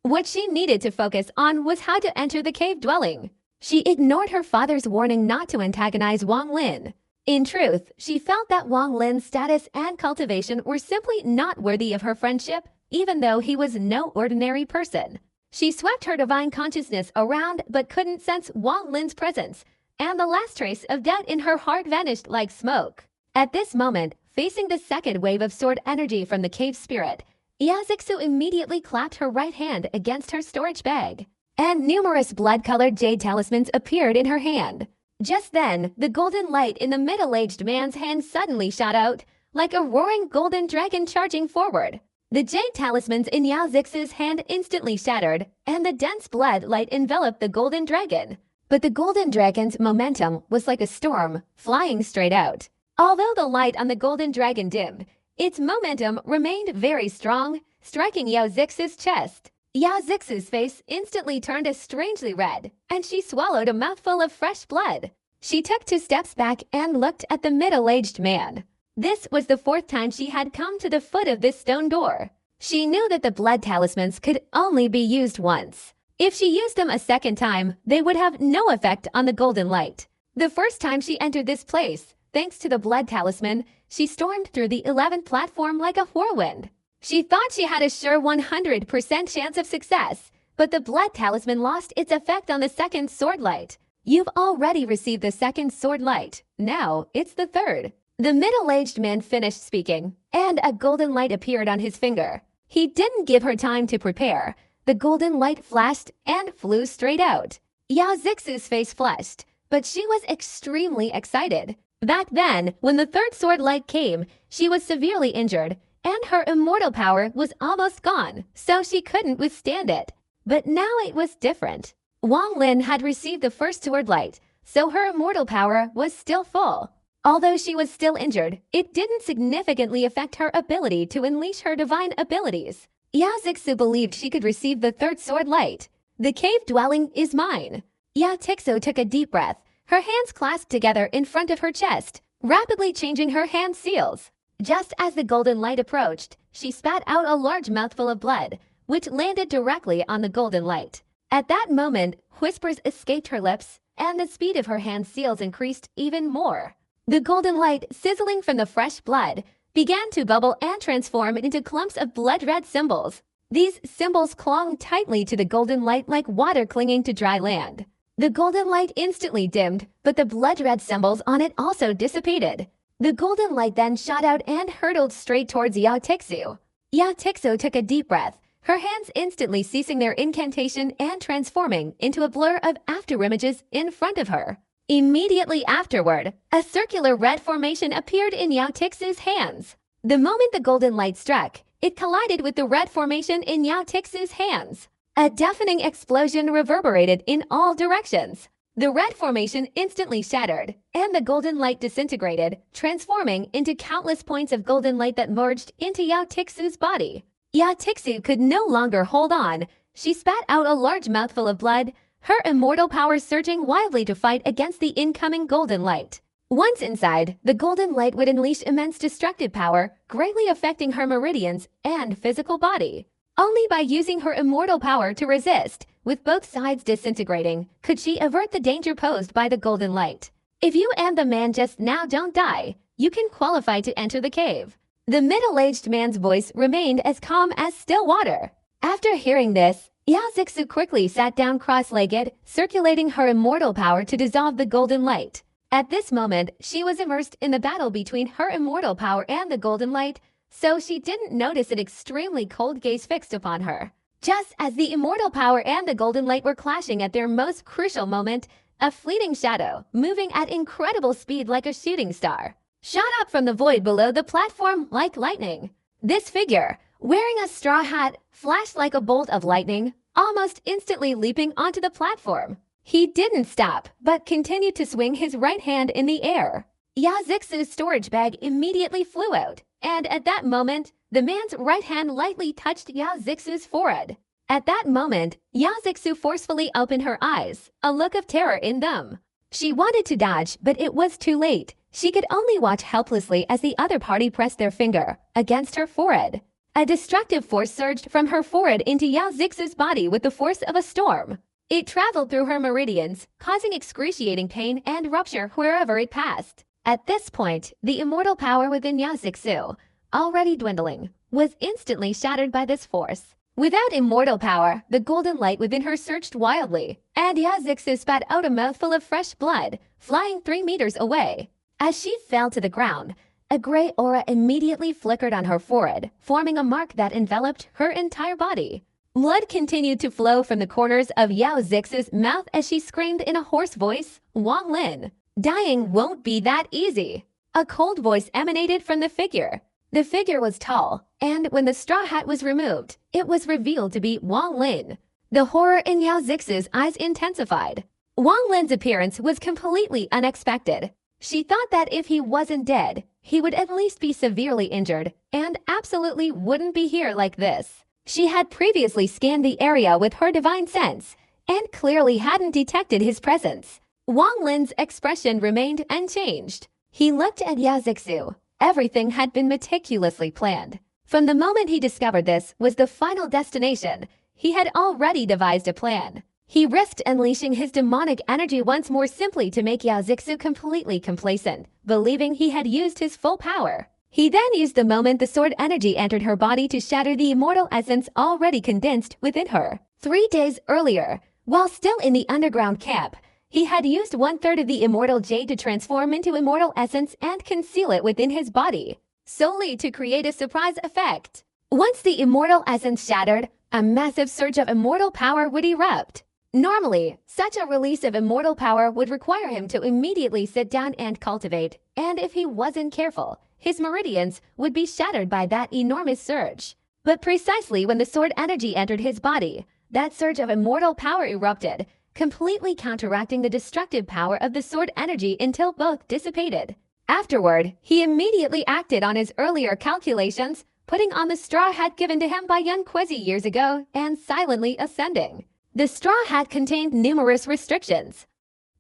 A: What she needed to focus on was how to enter the cave dwelling. She ignored her father's warning not to antagonize Wang Lin. In truth, she felt that Wang Lin's status and cultivation were simply not worthy of her friendship, even though he was no ordinary person. She swept her divine consciousness around but couldn't sense Wang Lin's presence, and the last trace of doubt in her heart vanished like smoke. At this moment, facing the second wave of sword energy from the cave spirit, Yao Zixu immediately clapped her right hand against her storage bag, and numerous blood-colored jade talismans appeared in her hand. Just then, the golden light in the middle-aged man's hand suddenly shot out, like a roaring golden dragon charging forward. The jade talismans in Yao Zixu's hand instantly shattered, and the dense blood light enveloped the golden dragon. But the golden dragon's momentum was like a storm, flying straight out. Although the light on the golden dragon dimmed, its momentum remained very strong, striking Yao Zixu's chest. Yao Zixu's face instantly turned a strangely red, and she swallowed a mouthful of fresh blood. She took 2 steps back and looked at the middle-aged man. This was the 4th time she had come to the foot of this stone door. She knew that the blood talismans could only be used once. If she used them a second time, they would have no effect on the golden light. The first time she entered this place, thanks to the blood talisman, she stormed through the 11th platform like a whirlwind. She thought she had a sure 100% chance of success, but the blood talisman lost its effect on the second sword light. You've already received the second sword light. Now it's the third. The middle-aged man finished speaking, and a golden light appeared on his finger. He didn't give her time to prepare. The golden light flashed and flew straight out. Yao Zixu's face flushed, but she was extremely excited. Back then, when the third sword light came, she was severely injured, and her immortal power was almost gone, so she couldn't withstand it. But now it was different. Wang Lin had received the first sword light, so her immortal power was still full. Although she was still injured, it didn't significantly affect her ability to unleash her divine abilities. Yao Zixu believed she could receive the third sword light. The cave dwelling is mine. Yao Tixu took a deep breath, her hands clasped together in front of her chest, rapidly changing her hand seals. Just as the golden light approached, she spat out a large mouthful of blood, which landed directly on the golden light. At that moment, whispers escaped her lips, and the speed of her hand seals increased even more. The golden light, sizzling from the fresh blood, began to bubble and transform into clumps of blood-red symbols. These symbols clung tightly to the golden light like water clinging to dry land. The golden light instantly dimmed, but the blood-red symbols on it also dissipated. The golden light then shot out and hurtled straight towards Yao Tixu. Yao Tixu took a deep breath, her hands instantly ceasing their incantation and transforming into a blur of afterimages in front of her. Immediately afterward, a circular red formation appeared in Yao Tixu's hands. The moment the golden light struck, it collided with the red formation in Yao Tixu's hands. A deafening explosion reverberated in all directions. The red formation instantly shattered, and the golden light disintegrated, transforming into countless points of golden light that merged into Yao Tixu's body. Yao Tixu could no longer hold on. She spat out a large mouthful of blood, her immortal power surging wildly to fight against the incoming golden light. Once inside, the golden light would unleash immense destructive power, greatly affecting her meridians and physical body. Only by using her immortal power to resist, with both sides disintegrating, could she avert the danger posed by the golden light. If you and the man just now don't die, you can qualify to enter the cave. The middle-aged man's voice remained as calm as still water. After hearing this, Yao Zixu quickly sat down cross-legged, circulating her immortal power to dissolve the golden light. At this moment, she was immersed in the battle between her immortal power and the golden light, so she didn't notice an extremely cold gaze fixed upon her. Just as the immortal power and the golden light were clashing at their most crucial moment, a fleeting shadow, moving at incredible speed like a shooting star, shot up from the void below the platform like lightning. This figure, wearing a straw hat, flashed like a bolt of lightning, almost instantly leaping onto the platform. He didn't stop, but continued to swing his right hand in the air. Yao Zixu's storage bag immediately flew out, and at that moment, the man's right hand lightly touched Yao Zixu's forehead. At that moment, Yao Zixu forcefully opened her eyes, a look of terror in them. She wanted to dodge, but it was too late. She could only watch helplessly as the other party pressed their finger against her forehead. A destructive force surged from her forehead into Yao Zixu's body with the force of a storm. It traveled through her meridians, causing excruciating pain and rupture wherever it passed. At this point, the immortal power within Yao Zixu, already dwindling, was instantly shattered by this force. Without immortal power, the golden light within her surged wildly, and Yao Zixu spat out a mouthful of fresh blood, flying 3 meters away. As she fell to the ground, a gray aura immediately flickered on her forehead, forming a mark that enveloped her entire body. Blood continued to flow from the corners of Yao Zixu's mouth as she screamed in a hoarse voice, "Wang Lin, dying won't be that easy." A cold voice emanated from the figure. The figure was tall, and when the straw hat was removed, it was revealed to be Wang Lin. The horror in Yao Zixu's eyes intensified. Wang Lin's appearance was completely unexpected. She thought that if he wasn't dead, he would at least be severely injured and absolutely wouldn't be here like this. She had previously scanned the area with her divine sense and clearly hadn't detected his presence. Wang Lin's expression remained unchanged. He looked at Yao Zixu. Everything had been meticulously planned. From the moment he discovered this was the final destination, he had already devised a plan. He risked unleashing his demonic energy once more simply to make Yao Zixu completely complacent, believing he had used his full power. He then used the moment the sword energy entered her body to shatter the immortal essence already condensed within her. 3 days earlier, while still in the underground camp, he had used 1/3 of the immortal jade to transform into immortal essence and conceal it within his body, solely to create a surprise effect. Once the immortal essence shattered, a massive surge of immortal power would erupt. Normally, such a release of immortal power would require him to immediately sit down and cultivate, and if he wasn't careful, his meridians would be shattered by that enormous surge. But precisely when the sword energy entered his body, that surge of immortal power erupted, completely counteracting the destructive power of the sword energy until both dissipated. Afterward, he immediately acted on his earlier calculations, putting on the straw hat given to him by young Quezi years ago and silently ascending. The straw hat contained numerous restrictions.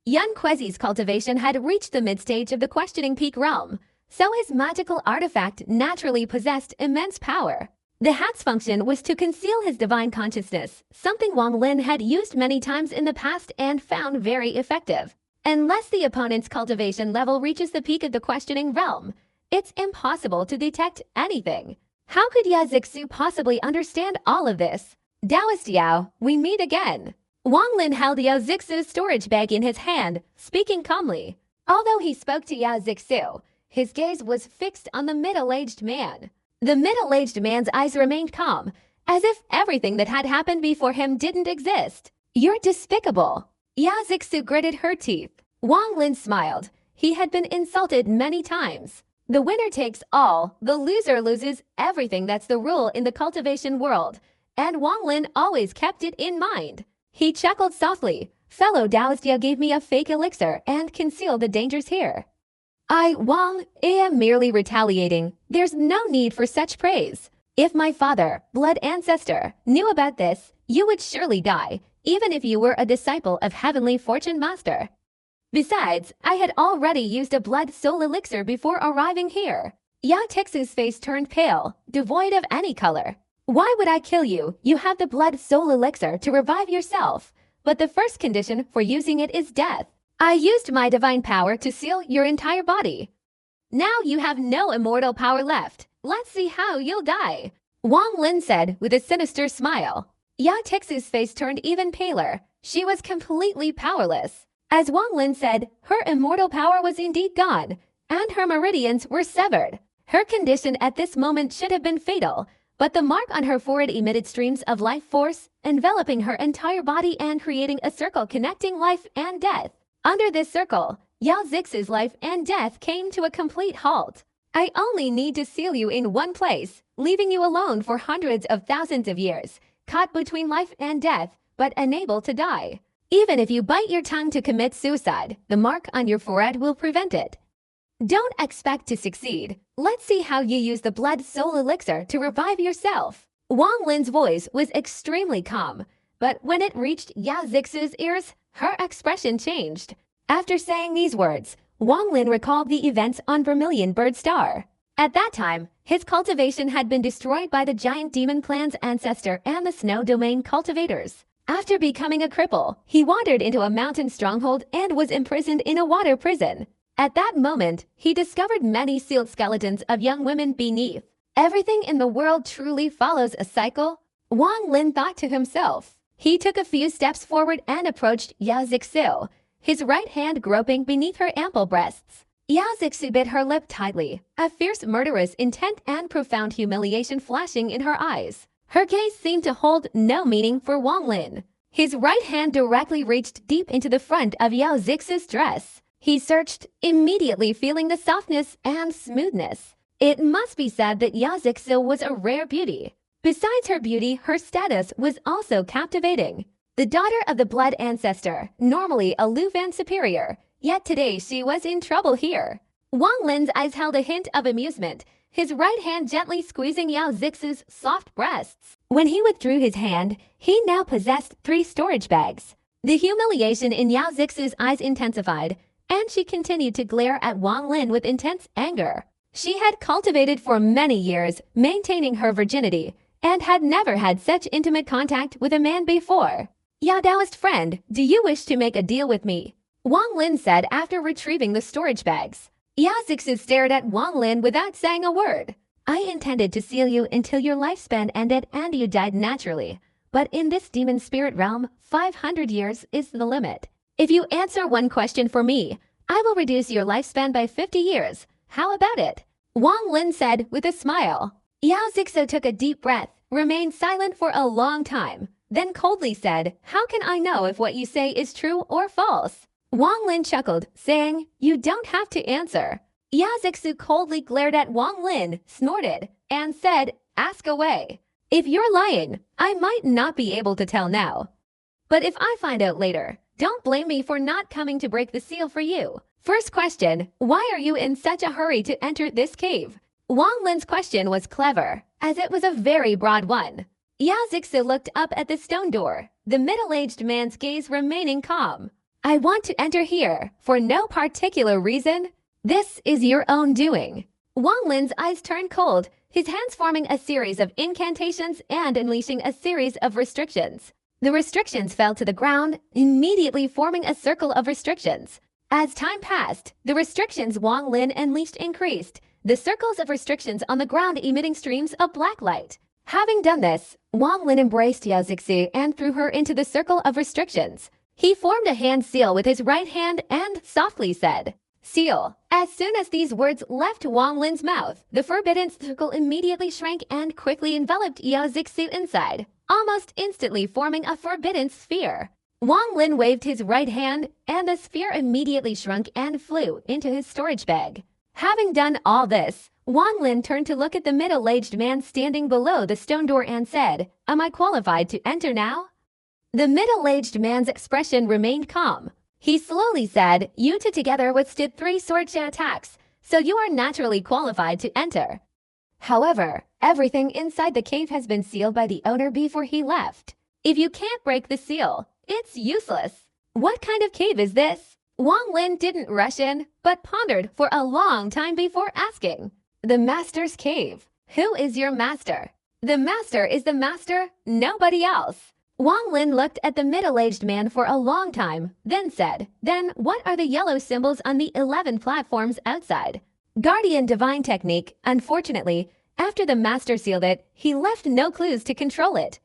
A: Young Quezi's cultivation had reached the mid-stage of the questioning peak realm, so his magical artifact naturally possessed immense power. The hat's function was to conceal his divine consciousness, something Wang Lin had used many times in the past and found very effective. Unless the opponent's cultivation level reaches the peak of the questioning realm, it's impossible to detect anything. How could Yao Zixu possibly understand all of this? Taoist Yao, we meet again. Wang Lin held Yao Zixu's storage bag in his hand, speaking calmly. Although he spoke to Yao Zixu, his gaze was fixed on the middle-aged man. The middle-aged man's eyes remained calm, as if everything that had happened before him didn't exist. You're despicable. Yao Zixu gritted her teeth. Wang Lin smiled. He had been insulted many times. The winner takes all, the loser loses everything. That's the rule in the cultivation world, and Wang Lin always kept it in mind. He chuckled softly. Fellow Taoist Yao gave me a fake elixir and concealed the dangers here. Wang, am merely retaliating. There's no need for such praise. If my father, blood ancestor, knew about this, you would surely die, even if you were a disciple of Heavenly Fortune Master. Besides, I had already used a blood soul elixir before arriving here. Yao Tixu's face turned pale, devoid of any color. Why would I kill you? You have the blood soul elixir to revive yourself, but the first condition for using it is death. I used my divine power to seal your entire body. Now you have no immortal power left. Let's see how you'll die. Wang Lin said with a sinister smile. Yao Tixu's face turned even paler. She was completely powerless. As Wang Lin said, her immortal power was indeed gone, and her meridians were severed. Her condition at this moment should have been fatal, but the mark on her forehead emitted streams of life force, enveloping her entire body and creating a circle connecting life and death. Under this circle, Yao Zixu's life and death came to a complete halt. I only need to seal you in one place, leaving you alone for hundreds of thousands of years, caught between life and death, but unable to die. Even if you bite your tongue to commit suicide, the mark on your forehead will prevent it. Don't expect to succeed. Let's see how you use the blood soul elixir to revive yourself. Wang Lin's voice was extremely calm, but when it reached Yao Zixu's ears, her expression changed. After saying these words, Wang Lin recalled the events on Vermilion Bird Star. At that time, his cultivation had been destroyed by the giant demon clan's ancestor and the snow domain cultivators. After becoming a cripple, he wandered into a mountain stronghold and was imprisoned in a water prison. At that moment, he discovered many sealed skeletons of young women beneath. Everything in the world truly follows a cycle, Wang Lin thought to himself. He took a few steps forward and approached Yao Zixu, his right hand groping beneath her ample breasts. Yao Zixu bit her lip tightly, a fierce murderous intent and profound humiliation flashing in her eyes. Her gaze seemed to hold no meaning for Wang Lin. His right hand directly reached deep into the front of Yao Zixu's dress. He searched, immediately feeling the softness and smoothness. It must be said that Yao Zixu was a rare beauty. Besides her beauty, her status was also captivating. The daughter of the blood ancestor, normally aloof and superior, yet today she was in trouble here. Wang Lin's eyes held a hint of amusement, his right hand gently squeezing Yao Zixu's soft breasts. When he withdrew his hand, he now possessed 3 storage bags. The humiliation in Yao Zixu's eyes intensified, and she continued to glare at Wang Lin with intense anger. She had cultivated for many years, maintaining her virginity, and had never had such intimate contact with a man before. Yao Taoist friend, do you wish to make a deal with me? Wang Lin said after retrieving the storage bags. Yao Zixu stared at Wang Lin without saying a word. I intended to seal you until your lifespan ended and you died naturally. But in this demon spirit realm, 500 years is the limit. If you answer one question for me, I will reduce your lifespan by 50 years. How about it? Wang Lin said with a smile. Yao Zixu took a deep breath, remained silent for a long time, then coldly said, how can I know if what you say is true or false? Wang Lin chuckled, saying, you don't have to answer. Yao Zixu coldly glared at Wang Lin, snorted, and said, ask away. If you're lying, I might not be able to tell now. But if I find out later, don't blame me for not coming to break the seal for you. First question, why are you in such a hurry to enter this cave? Wang Lin's question was clever, as it was a very broad one. Yao Zixi looked up at the stone door, the middle-aged man's gaze remaining calm. I want to enter here, for no particular reason. This is your own doing. Wang Lin's eyes turned cold, his hands forming a series of incantations and unleashing a series of restrictions. The restrictions fell to the ground, immediately forming a circle of restrictions. As time passed, the restrictions Wang Lin unleashed increased, the circles of restrictions on the ground emitting streams of black light. Having done this, Wang Lin embraced Yao Zixi and threw her into the circle of restrictions. He formed a hand seal with his right hand and softly said, "Seal." As soon as these words left Wang Lin's mouth, the forbidden circle immediately shrank and quickly enveloped Yao Zixi inside, almost instantly forming a forbidden sphere. Wang Lin waved his right hand, and the sphere immediately shrunk and flew into his storage bag. Having done all this, Wang Lin turned to look at the middle-aged man standing below the stone door and said, "Am I qualified to enter now?" The middle-aged man's expression remained calm. He slowly said, "You two together withstood 3 sword attacks, so you are naturally qualified to enter. However, everything inside the cave has been sealed by the owner before he left. If you can't break the seal, it's useless." What kind of cave is this? Wang Lin didn't rush in, but pondered for a long time before asking. The master's cave. Who is your master? The master is the master, nobody else. Wang Lin looked at the middle-aged man for a long time, then said, "Then what are the yellow symbols on the 11 platforms outside?" Guardian Divine Technique. Unfortunately, after the master sealed it, he left no clues to control it.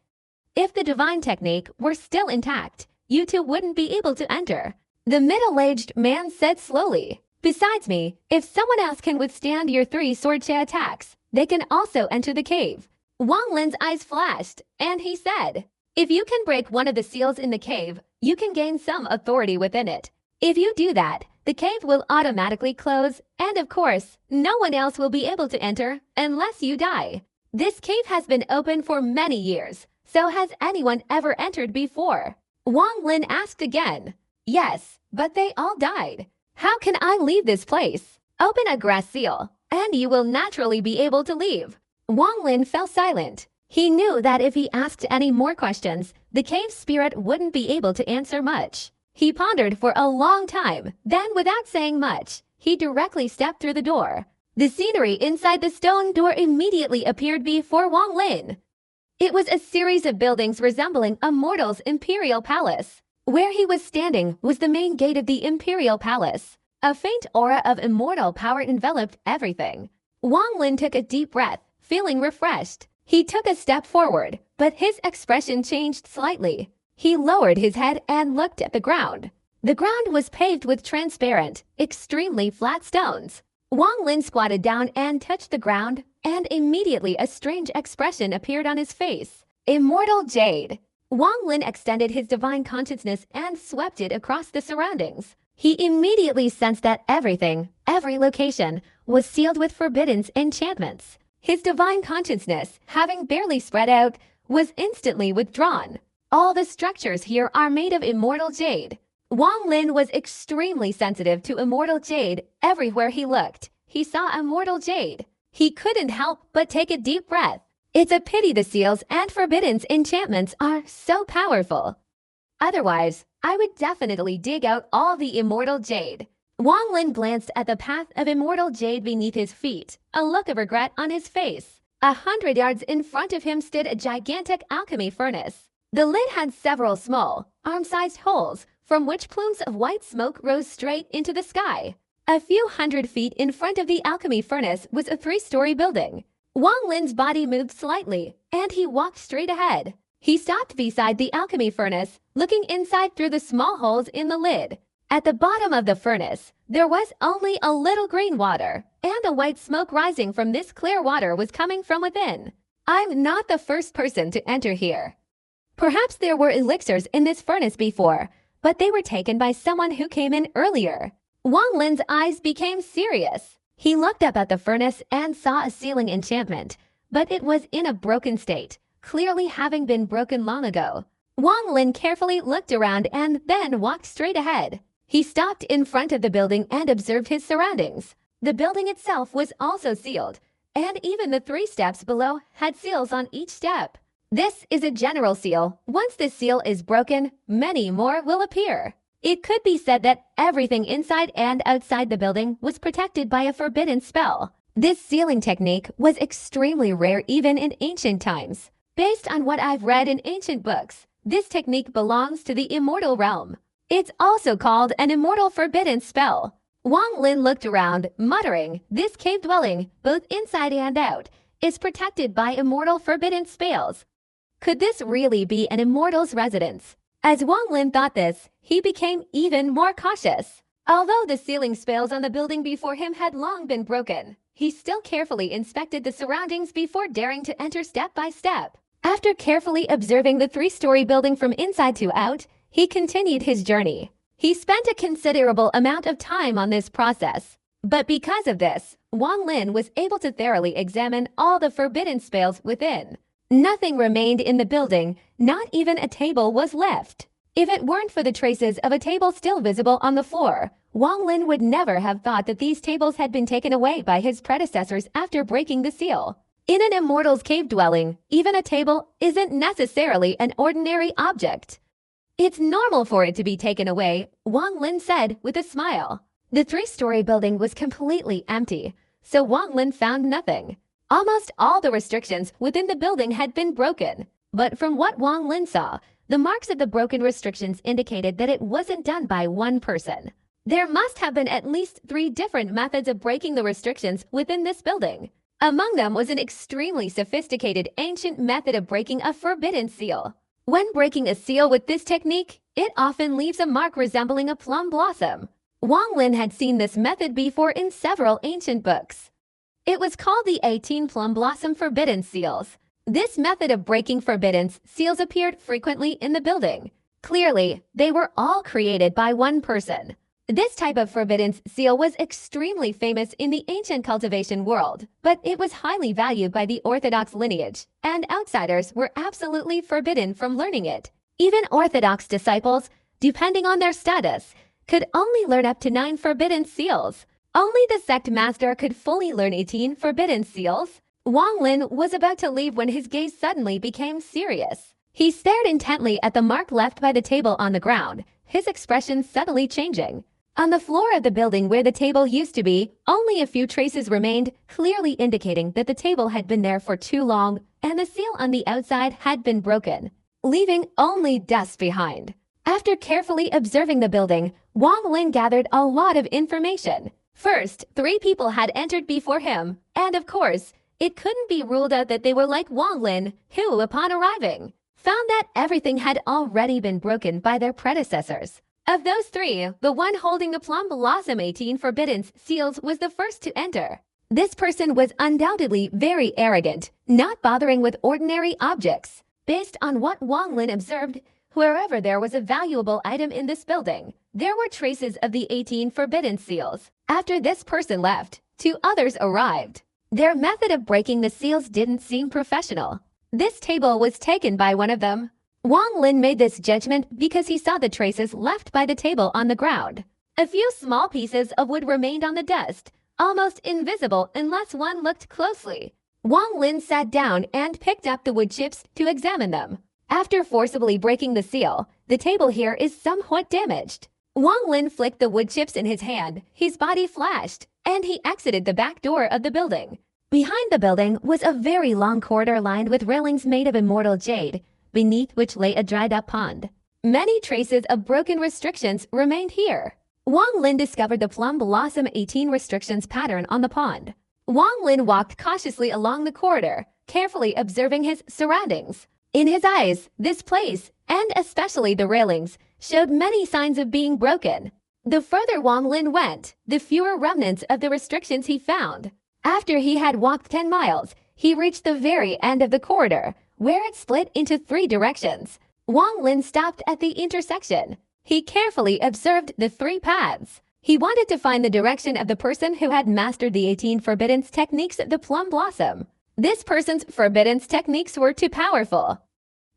A: If the Divine Technique were still intact, you two wouldn't be able to enter. The middle-aged man said slowly, "Besides me, if someone else can withstand your 3 sword attacks, they can also enter the cave." Wang Lin's eyes flashed, and he said, "If you can break one of the seals in the cave, you can gain some authority within it. If you do that, the cave will automatically close, and of course, no one else will be able to enter unless you die. This cave has been open for many years, so has anyone ever entered before?" Wang Lin asked again. "Yes, but they all died. How can I leave this place?" "Open a grass seal, and you will naturally be able to leave." Wang Lin fell silent. He knew that if he asked any more questions, the cave spirit wouldn't be able to answer much. He pondered for a long time, then without saying much, he directly stepped through the door. The scenery inside the stone door immediately appeared before Wang Lin. It was a series of buildings resembling a mortal's imperial palace. Where he was standing was the main gate of the imperial palace. A faint aura of immortal power enveloped everything. Wang Lin took a deep breath, feeling refreshed. He took a step forward, but his expression changed slightly. He lowered his head and looked at the ground. The ground was paved with transparent, extremely flat stones. Wang Lin squatted down and touched the ground, and immediately a strange expression appeared on his face. Immortal Jade. Wang Lin extended his divine consciousness and swept it across the surroundings. He immediately sensed that everything, every location, was sealed with forbidden enchantments. His divine consciousness, having barely spread out, was instantly withdrawn. All the structures here are made of immortal jade. Wang Lin was extremely sensitive to immortal jade. Everywhere he looked, he saw immortal jade. He couldn't help but take a deep breath. It's a pity the seals and forbidden enchantments are so powerful. Otherwise, I would definitely dig out all the immortal jade. Wang Lin glanced at the path of immortal jade beneath his feet, a look of regret on his face. 100 yards in front of him stood a gigantic alchemy furnace. The lid had several small, arm-sized holes, from which plumes of white smoke rose straight into the sky. A few hundred feet in front of the alchemy furnace was a 3-story building. Wang Lin's body moved slightly, and he walked straight ahead. He stopped beside the alchemy furnace, looking inside through the small holes in the lid. At the bottom of the furnace, there was only a little green water, and the white smoke rising from this clear water was coming from within. I'm not the first person to enter here. Perhaps there were elixirs in this furnace before, but they were taken by someone who came in earlier. Wang Lin's eyes became serious. He looked up at the furnace and saw a sealing enchantment, but it was in a broken state, clearly having been broken long ago. Wang Lin carefully looked around and then walked straight ahead. He stopped in front of the building and observed his surroundings. The building itself was also sealed, and even the 3 steps below had seals on each step. This is a general seal. Once this seal is broken, many more will appear. It could be said that everything inside and outside the building was protected by a forbidden spell. This sealing technique was extremely rare even in ancient times. Based on what I've read in ancient books, this technique belongs to the immortal realm. It's also called an immortal forbidden spell. Wang Lin looked around, muttering, "This cave dwelling, both inside and out, is protected by immortal forbidden spells. Could this really be an immortal's residence?" As Wang Lin thought this, he became even more cautious. Although the sealing spells on the building before him had long been broken, he still carefully inspected the surroundings before daring to enter step by step. After carefully observing the 3-story building from inside to out, he continued his journey. He spent a considerable amount of time on this process. But because of this, Wang Lin was able to thoroughly examine all the forbidden spells within. Nothing remained in the building, not even a table was left. If it weren't for the traces of a table still visible on the floor, Wang Lin would never have thought that these tables had been taken away by his predecessors after breaking the seal. In an immortal's cave dwelling, even a table isn't necessarily an ordinary object. "It's normal for it to be taken away," Wang Lin said with a smile. The 3-story building was completely empty, so Wang Lin found nothing. Almost all the restrictions within the building had been broken. But from what Wang Lin saw, the marks of the broken restrictions indicated that it wasn't done by one person. There must have been at least 3 different methods of breaking the restrictions within this building. Among them was an extremely sophisticated ancient method of breaking a forbidden seal. When breaking a seal with this technique, it often leaves a mark resembling a plum blossom. Wang Lin had seen this method before in several ancient books. It was called the 18 plum blossom forbidden seals. This method of breaking forbidden seals appeared frequently in the building. Clearly, they were all created by one person. This type of forbidden seal was extremely famous in the ancient cultivation world, but it was highly valued by the Orthodox lineage, and outsiders were absolutely forbidden from learning it. Even Orthodox disciples, depending on their status, could only learn up to 9 forbidden seals. Only the sect master could fully learn 18 forbidden seals. Wang Lin was about to leave when his gaze suddenly became serious. He stared intently at the mark left by the table on the ground, his expression subtly changing. On the floor of the building where the table used to be, only a few traces remained, clearly indicating that the table had been there for too long and the seal on the outside had been broken, leaving only dust behind. After carefully observing the building, Wang Lin gathered a lot of information. First, 3 people had entered before him, and of course, it couldn't be ruled out that they were like Wang Lin, who, upon arriving, found that everything had already been broken by their predecessors. Of those 3, the one holding the plum blossom 18 forbidden seals was the first to enter. This person was undoubtedly very arrogant, not bothering with ordinary objects. Based on what Wang Lin observed, wherever there was a valuable item in this building, there were traces of the 18 forbidden seals. After this person left, 2 others arrived. Their method of breaking the seals didn't seem professional. This table was taken by one of them. Wang Lin made this judgment because he saw the traces left by the table on the ground. A few small pieces of wood remained on the dust, almost invisible unless one looked closely. Wang Lin sat down and picked up the wood chips to examine them. After forcibly breaking the seal, the table here is somewhat damaged. Wang Lin flicked the wood chips in his hand, his body flashed, and he exited the back door of the building. Behind the building was a very long corridor lined with railings made of immortal jade, beneath which lay a dried-up pond. Many traces of broken restrictions remained here. Wang Lin discovered the plum blossom 18 restrictions pattern on the pond. Wang Lin walked cautiously along the corridor, carefully observing his surroundings. In his eyes, this place, and especially the railings, showed many signs of being broken. The further Wang Lin went, the fewer remnants of the restrictions he found. After he had walked 10 miles, he reached the very end of the corridor, where it split into 3 directions. Wang Lin stopped at the intersection. He carefully observed the 3 paths. He wanted to find the direction of the person who had mastered the 18 forbidden techniques of the plum blossom. This person's forbidden techniques were too powerful.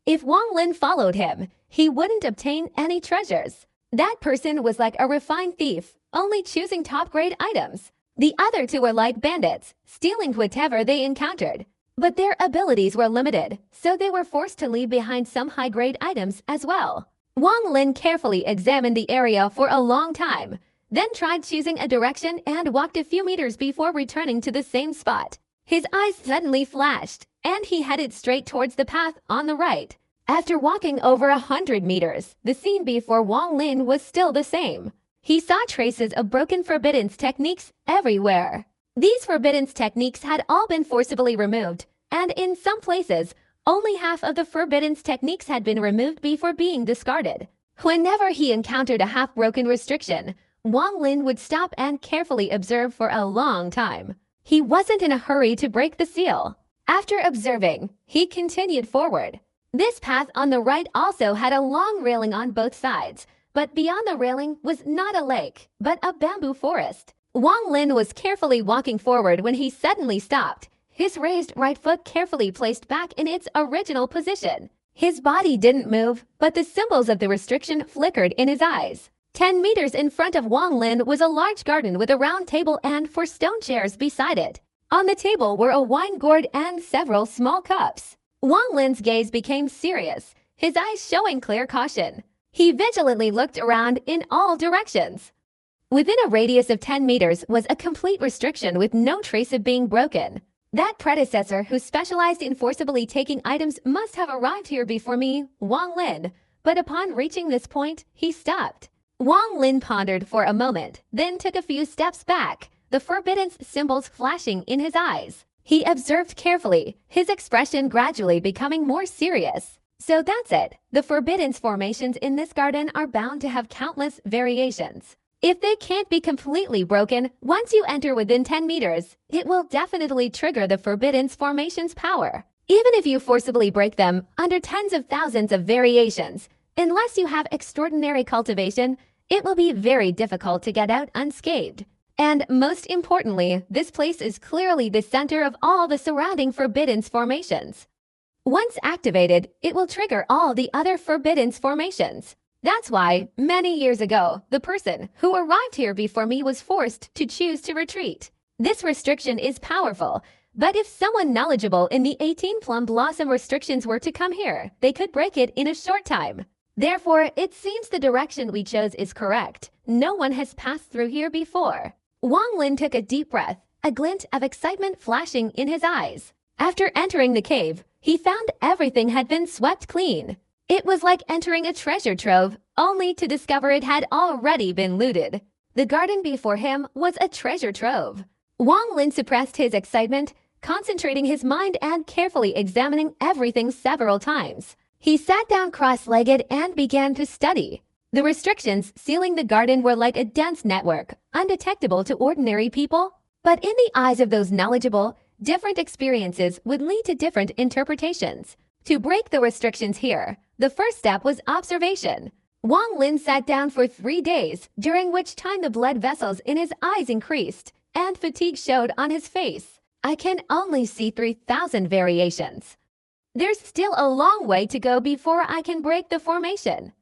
A: If Wang Lin followed him, he wouldn't obtain any treasures. That person was like a refined thief, only choosing top-grade items. The other two were like bandits, stealing whatever they encountered. But their abilities were limited, so they were forced to leave behind some high-grade items as well. Wang Lin carefully examined the area for a long time, then tried choosing a direction and walked a few meters before returning to the same spot. His eyes suddenly flashed, and he headed straight towards the path on the right. After walking over 100 meters, the scene before Wang Lin was still the same. He saw traces of broken forbiddance techniques everywhere. These forbiddance techniques had all been forcibly removed, and in some places, only half of the forbiddance techniques had been removed before being discarded. Whenever he encountered a half-broken restriction, Wang Lin would stop and carefully observe for a long time. He wasn't in a hurry to break the seal. After observing, he continued forward. This path on the right also had a long railing on both sides, but beyond the railing was not a lake, but a bamboo forest. Wang Lin was carefully walking forward when he suddenly stopped, his raised right foot carefully placed back in its original position. His body didn't move, but the symbols of the restriction flickered in his eyes. 10 meters in front of Wang Lin was a large garden with a round table and 4 stone chairs beside it. On the table were a wine gourd and several small cups. Wang Lin's gaze became serious, his eyes showing clear caution. He vigilantly looked around in all directions. Within a radius of 10 meters was a complete restriction with no trace of being broken. That predecessor who specialized in forcibly taking items must have arrived here before me, Wang Lin. But upon reaching this point, he stopped. Wang Lin pondered for a moment, then took a few steps back, the forbiddance symbols flashing in his eyes. He observed carefully, his expression gradually becoming more serious. So that's it. The forbiddance formations in this garden are bound to have countless variations. If they can't be completely broken, once you enter within 10 meters, it will definitely trigger the forbiddance formation's power. Even if you forcibly break them under tens of thousands of variations, unless you have extraordinary cultivation, it will be very difficult to get out unscathed. And most importantly, this place is clearly the center of all the surrounding forbiddance formations. Once activated, it will trigger all the other forbiddance formations. That's why, many years ago, the person who arrived here before me was forced to choose to retreat. This restriction is powerful, but if someone knowledgeable in the 18 plum blossom restrictions were to come here, they could break it in a short time. Therefore, it seems the direction we chose is correct. No one has passed through here before. Wang Lin took a deep breath, a glint of excitement flashing in his eyes. After entering the cave, he found everything had been swept clean. It was like entering a treasure trove, only to discover it had already been looted. The garden before him was a treasure trove. Wang Lin suppressed his excitement, concentrating his mind and carefully examining everything several times. He sat down cross-legged and began to study. The restrictions sealing the garden were like a dense network, undetectable to ordinary people. But in the eyes of those knowledgeable, different experiences would lead to different interpretations. To break the restrictions here, the first step was observation. Wang Lin sat down for 3 days, during which time the blood vessels in his eyes increased, and fatigue showed on his face. I can only see 3,000 variations. There's still a long way to go before I can break the formation.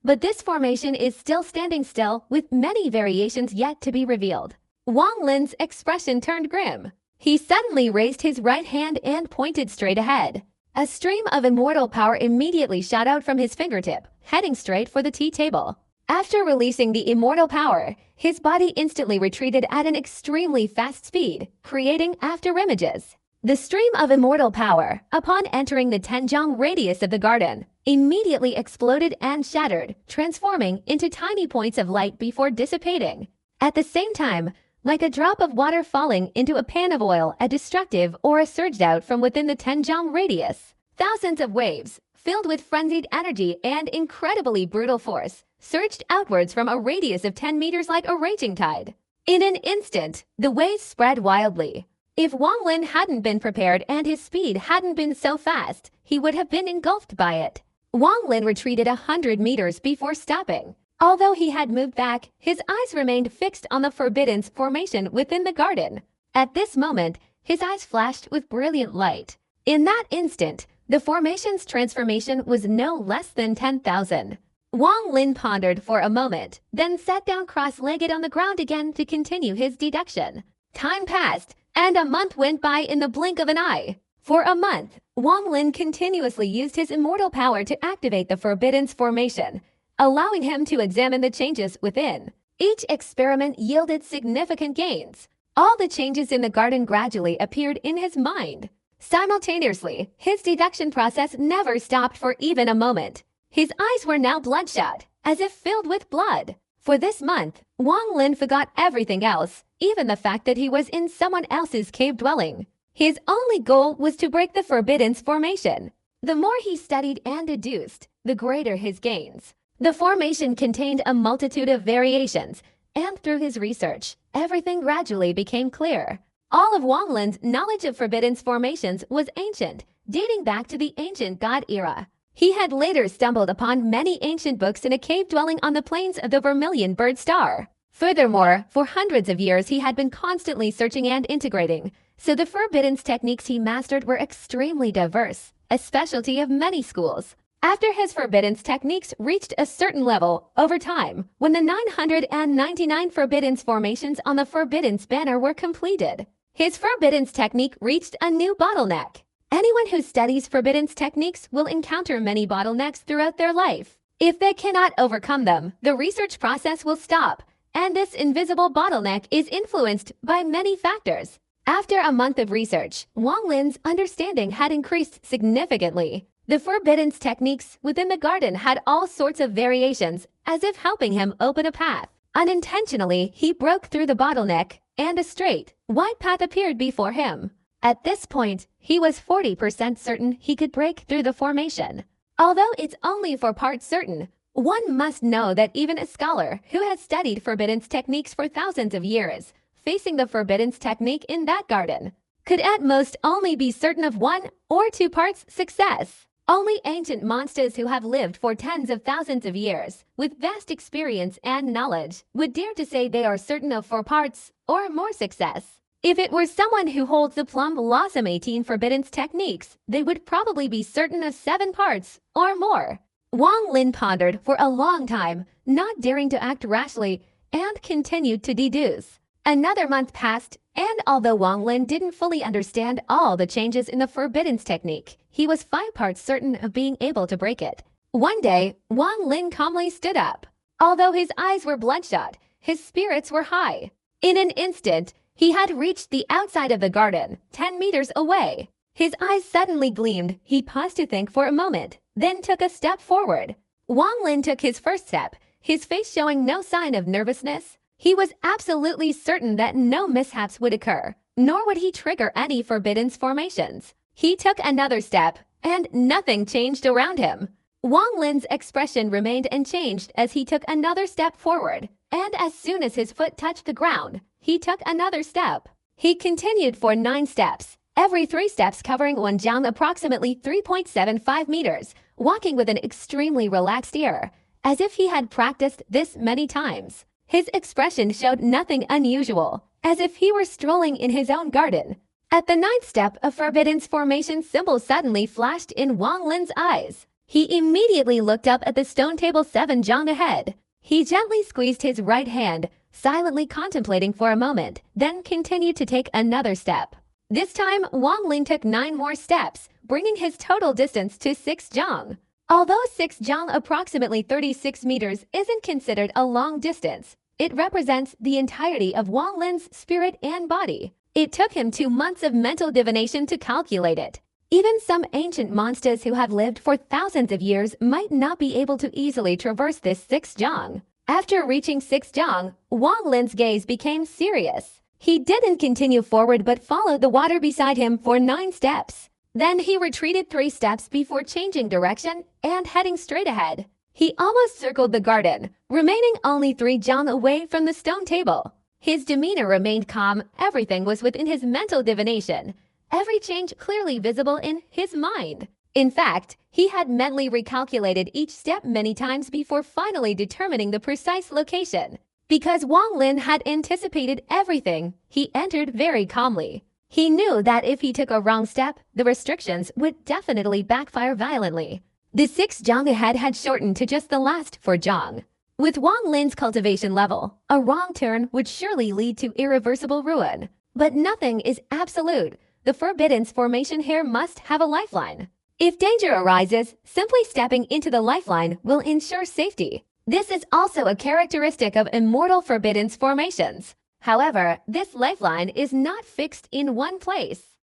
A: But this formation is still standing still, with many variations yet to be revealed. Wang Lin's expression turned grim. He suddenly raised his right hand and pointed straight ahead. A stream of immortal power immediately shot out from his fingertip, heading straight for the tea table. After releasing the immortal power, his body instantly retreated at an extremely fast speed, creating afterimages. The stream of immortal power, upon entering the Tenjiang radius of the garden, immediately exploded and shattered, transforming into tiny points of light before dissipating. At the same time, like a drop of water falling into a pan of oil, a destructive aura surged out from within the Tenjiang radius. Thousands of waves, filled with frenzied energy and incredibly brutal force, surged outwards from a radius of 10 meters like a raging tide. In an instant, the waves spread wildly. If Wang Lin hadn't been prepared and his speed hadn't been so fast, he would have been engulfed by it. Wang Lin retreated 100 meters before stopping. Although he had moved back, his eyes remained fixed on the forbiddance formation within the garden. At this moment, his eyes flashed with brilliant light. In that instant, the formation's transformation was no less than 10,000. Wang Lin pondered for a moment, then sat down cross-legged on the ground again to continue his deduction. Time passed, and a month went by in the blink of an eye. For a month, Wang Lin continuously used his immortal power to activate the Forbidden's formation, allowing him to examine the changes within. Each experiment yielded significant gains. All the changes in the garden gradually appeared in his mind. Simultaneously, his deduction process never stopped for even a moment. His eyes were now bloodshot, as if filled with blood. For this month, Wang Lin forgot everything else, even the fact that he was in someone else's cave dwelling. His only goal was to break the Forbidden's formation. The more he studied and deduced, the greater his gains. The formation contained a multitude of variations, and through his research, everything gradually became clear. All of Wang Lin's knowledge of Forbidden's formations was ancient, dating back to the ancient god era. He had later stumbled upon many ancient books in a cave dwelling on the plains of the Vermilion Bird Star. Furthermore, for hundreds of years he had been constantly searching and integrating, so the Forbidden's techniques he mastered were extremely diverse, a specialty of many schools. After his Forbidden's techniques reached a certain level, over time, when the 999 Forbidden's formations on the Forbidden's banner were completed, his Forbidden's technique reached a new bottleneck. Anyone who studies Forbidden's techniques will encounter many bottlenecks throughout their life. If they cannot overcome them, the research process will stop, and this invisible bottleneck is influenced by many factors. After a month of research, Wang Lin's understanding had increased significantly. The Forbidden's techniques within the garden had all sorts of variations, as if helping him open a path. Unintentionally, he broke through the bottleneck, and a straight, wide path appeared before him. At this point, he was 40% certain he could break through the formation. Although it's only for part certain, one must know that even a scholar who has studied Forbidden's techniques for thousands of years, facing the Forbidden's technique in that garden, could at most only be certain of 1 or 2 parts success. Only ancient monsters who have lived for tens of thousands of years, with vast experience and knowledge, would dare to say they are certain of 4 parts or more success. If it were someone who holds the Plum Blossom 18 Forbidden's techniques, they would probably be certain of 7 parts or more. Wang Lin pondered for a long time, not daring to act rashly, and continued to deduce. Another month passed, and although Wang Lin didn't fully understand all the changes in the Forbidden's technique, he was 5 parts certain of being able to break it. One day, Wang Lin calmly stood up. Although his eyes were bloodshot, his spirits were high. In an instant, he had reached the outside of the garden, 10 meters away. His eyes suddenly gleamed. He paused to think for a moment, then took a step forward. Wang Lin took his first step, his face showing no sign of nervousness. He was absolutely certain that no mishaps would occur, nor would he trigger any Forbidden's formations. He took another step, and nothing changed around him. Wang Lin's expression remained unchanged as he took another step forward, and as soon as his foot touched the ground, he took another step. He continued for 9 steps, every 3 steps covering 1 jiang, approximately 3.75 meters, walking with an extremely relaxed air, as if he had practiced this many times. His expression showed nothing unusual, as if he were strolling in his own garden. At the 9th step, a Forbidden's formation symbol suddenly flashed in Wang Lin's eyes. He immediately looked up at the stone table 7 jiang ahead. He gently squeezed his right hand, silently contemplating for a moment, then continued to take another step. This time, Wang Lin took 9 more steps, bringing his total distance to 6 jiang. Although 6 jiang, approximately 36 meters, isn't considered a long distance, it represents the entirety of Wang Lin's spirit and body. It took him 2 months of mental divination to calculate it. Even some ancient monsters who have lived for thousands of years might not be able to easily traverse this 6 jiang. After reaching 6 jiang, Wang Lin's gaze became serious. He didn't continue forward but followed the water beside him for 9 steps. Then he retreated 3 steps before changing direction and heading straight ahead. He almost circled the garden, remaining only 3 jiang away from the stone table. His demeanor remained calm. Everything was within his mental divination, every change clearly visible in his mind. In fact, he had mentally recalculated each step many times before finally determining the precise location. Because Wang Lin had anticipated everything, he entered very calmly. He knew that if he took a wrong step, the restrictions would definitely backfire violently. The 6 zhang ahead had shortened to just the last 4 zhang. With Wang Lin's cultivation level, a wrong turn would surely lead to irreversible ruin. But nothing is absolute. The Forbidden's formation here must have a lifeline. If danger arises, simply stepping into the lifeline will ensure safety. This is also a characteristic of Immortal Forbidden's formations. However, this lifeline is not fixed in one place.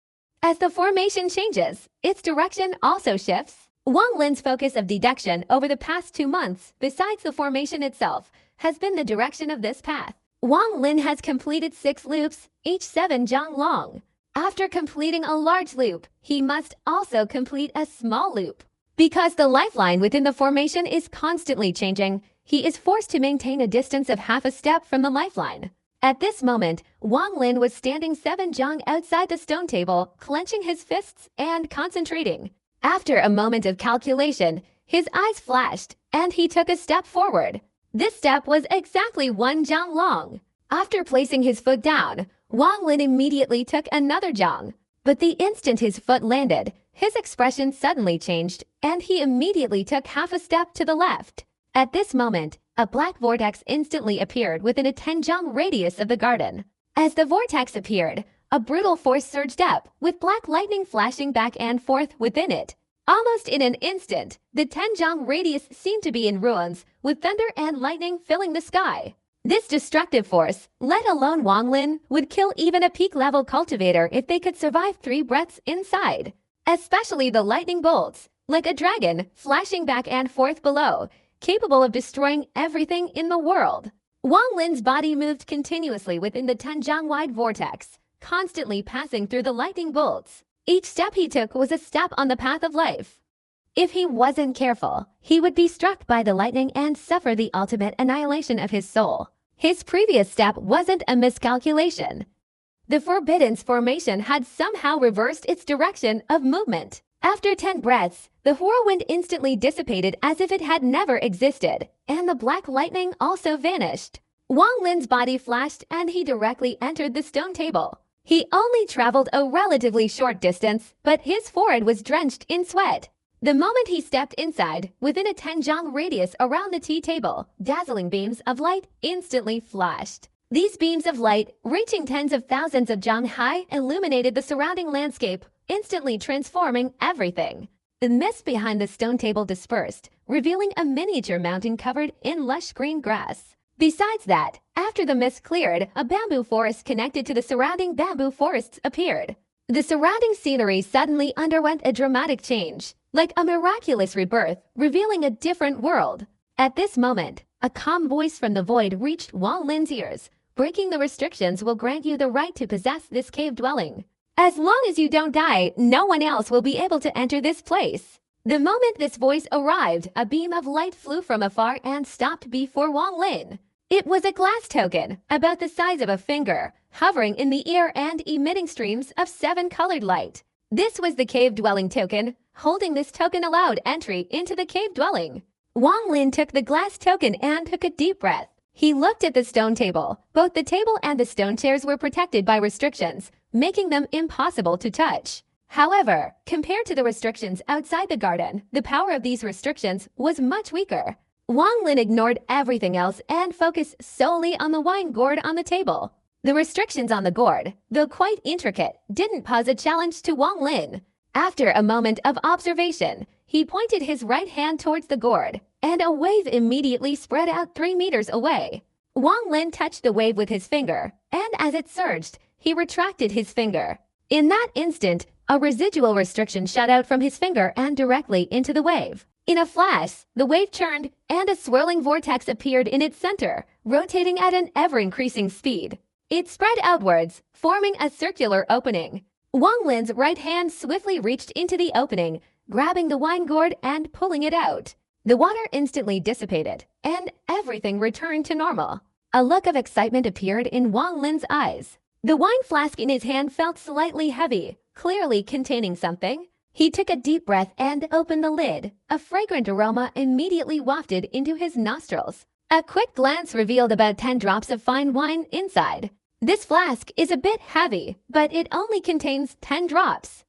A: As the formation changes, its direction also shifts. Wang Lin's focus of deduction over the past 2 months, besides the formation itself, has been the direction of this path. Wang Lin has completed 6 loops, each 7 zhang long. After completing a large loop, he must also complete a small loop. Because the lifeline within the formation is constantly changing, he is forced to maintain a distance of half a step from the lifeline. At this moment, Wang Lin was standing 7 zhang outside the stone table, clenching his fists and concentrating. After a moment of calculation, his eyes flashed, and he took a step forward. This step was exactly 1 zhang long. After placing his foot down, Wang Lin immediately took another zhang. But the instant his foot landed, his expression suddenly changed, and he immediately took half a step to the left. At this moment, a black vortex instantly appeared within a 10 zhang radius of the garden. As the vortex appeared, a brutal force surged up, with black lightning flashing back and forth within it. Almost in an instant, the 10 zhang radius seemed to be in ruins, with thunder and lightning filling the sky. This destructive force, let alone Wang Lin, would kill even a peak-level cultivator if they could survive 3 breaths inside. Especially the lightning bolts, like a dragon, flashing back and forth below, capable of destroying everything in the world. Wang Lin's body moved continuously within the 10 zhang wide vortex, constantly passing through the lightning bolts. Each step he took was a step on the path of life. If he wasn't careful, he would be struck by the lightning and suffer the ultimate annihilation of his soul. His previous step wasn't a miscalculation. The Forbidden's formation had somehow reversed its direction of movement. After 10 breaths, the whirlwind instantly dissipated as if it had never existed, and the black lightning also vanished. Wang Lin's body flashed and he directly entered the stone table. He only traveled a relatively short distance, but his forehead was drenched in sweat. The moment he stepped inside, within a 10 zhang radius around the tea table, dazzling beams of light instantly flashed. These beams of light, reaching tens of thousands of zhang high, illuminated the surrounding landscape, instantly transforming everything. The mist behind the stone table dispersed, revealing a miniature mountain covered in lush green grass. Besides that, after the mist cleared, a bamboo forest connected to the surrounding bamboo forests appeared. The surrounding scenery suddenly underwent a dramatic change, like a miraculous rebirth, revealing a different world. At this moment, a calm voice from the void reached Wang Lin's ears. Breaking the restrictions will grant you the right to possess this cave dwelling. As long as you don't die, no one else will be able to enter this place. The moment this voice arrived, a beam of light flew from afar and stopped before Wang Lin. It was a glass token, about the size of a finger, hovering in the air and emitting streams of 7-colored light. This was the cave-dwelling token. Holding this token allowed entry into the cave dwelling. Wang Lin took the glass token and took a deep breath. He looked at the stone table. Both the table and the stone chairs were protected by restrictions, making them impossible to touch. However, compared to the restrictions outside the garden, the power of these restrictions was much weaker. Wang Lin ignored everything else and focused solely on the wine gourd on the table. The restrictions on the gourd, though quite intricate, didn't pose a challenge to Wang Lin. After a moment of observation, he pointed his right hand towards the gourd, and a wave immediately spread out 3 meters away. Wang Lin touched the wave with his finger, and as it surged, he retracted his finger. In that instant, a residual restriction shot out from his finger and directly into the wave. In a flash, the wave churned, and a swirling vortex appeared in its center, rotating at an ever-increasing speed. It spread outwards, forming a circular opening. Wang Lin's right hand swiftly reached into the opening, grabbing the wine gourd and pulling it out. The water instantly dissipated, and everything returned to normal. A look of excitement appeared in Wang Lin's eyes. The wine flask in his hand felt slightly heavy, clearly containing something. He took a deep breath and opened the lid. A fragrant aroma immediately wafted into his nostrils. A quick glance revealed about 10 drops of fine wine inside. This flask is a bit heavy, but it only contains 10 drops.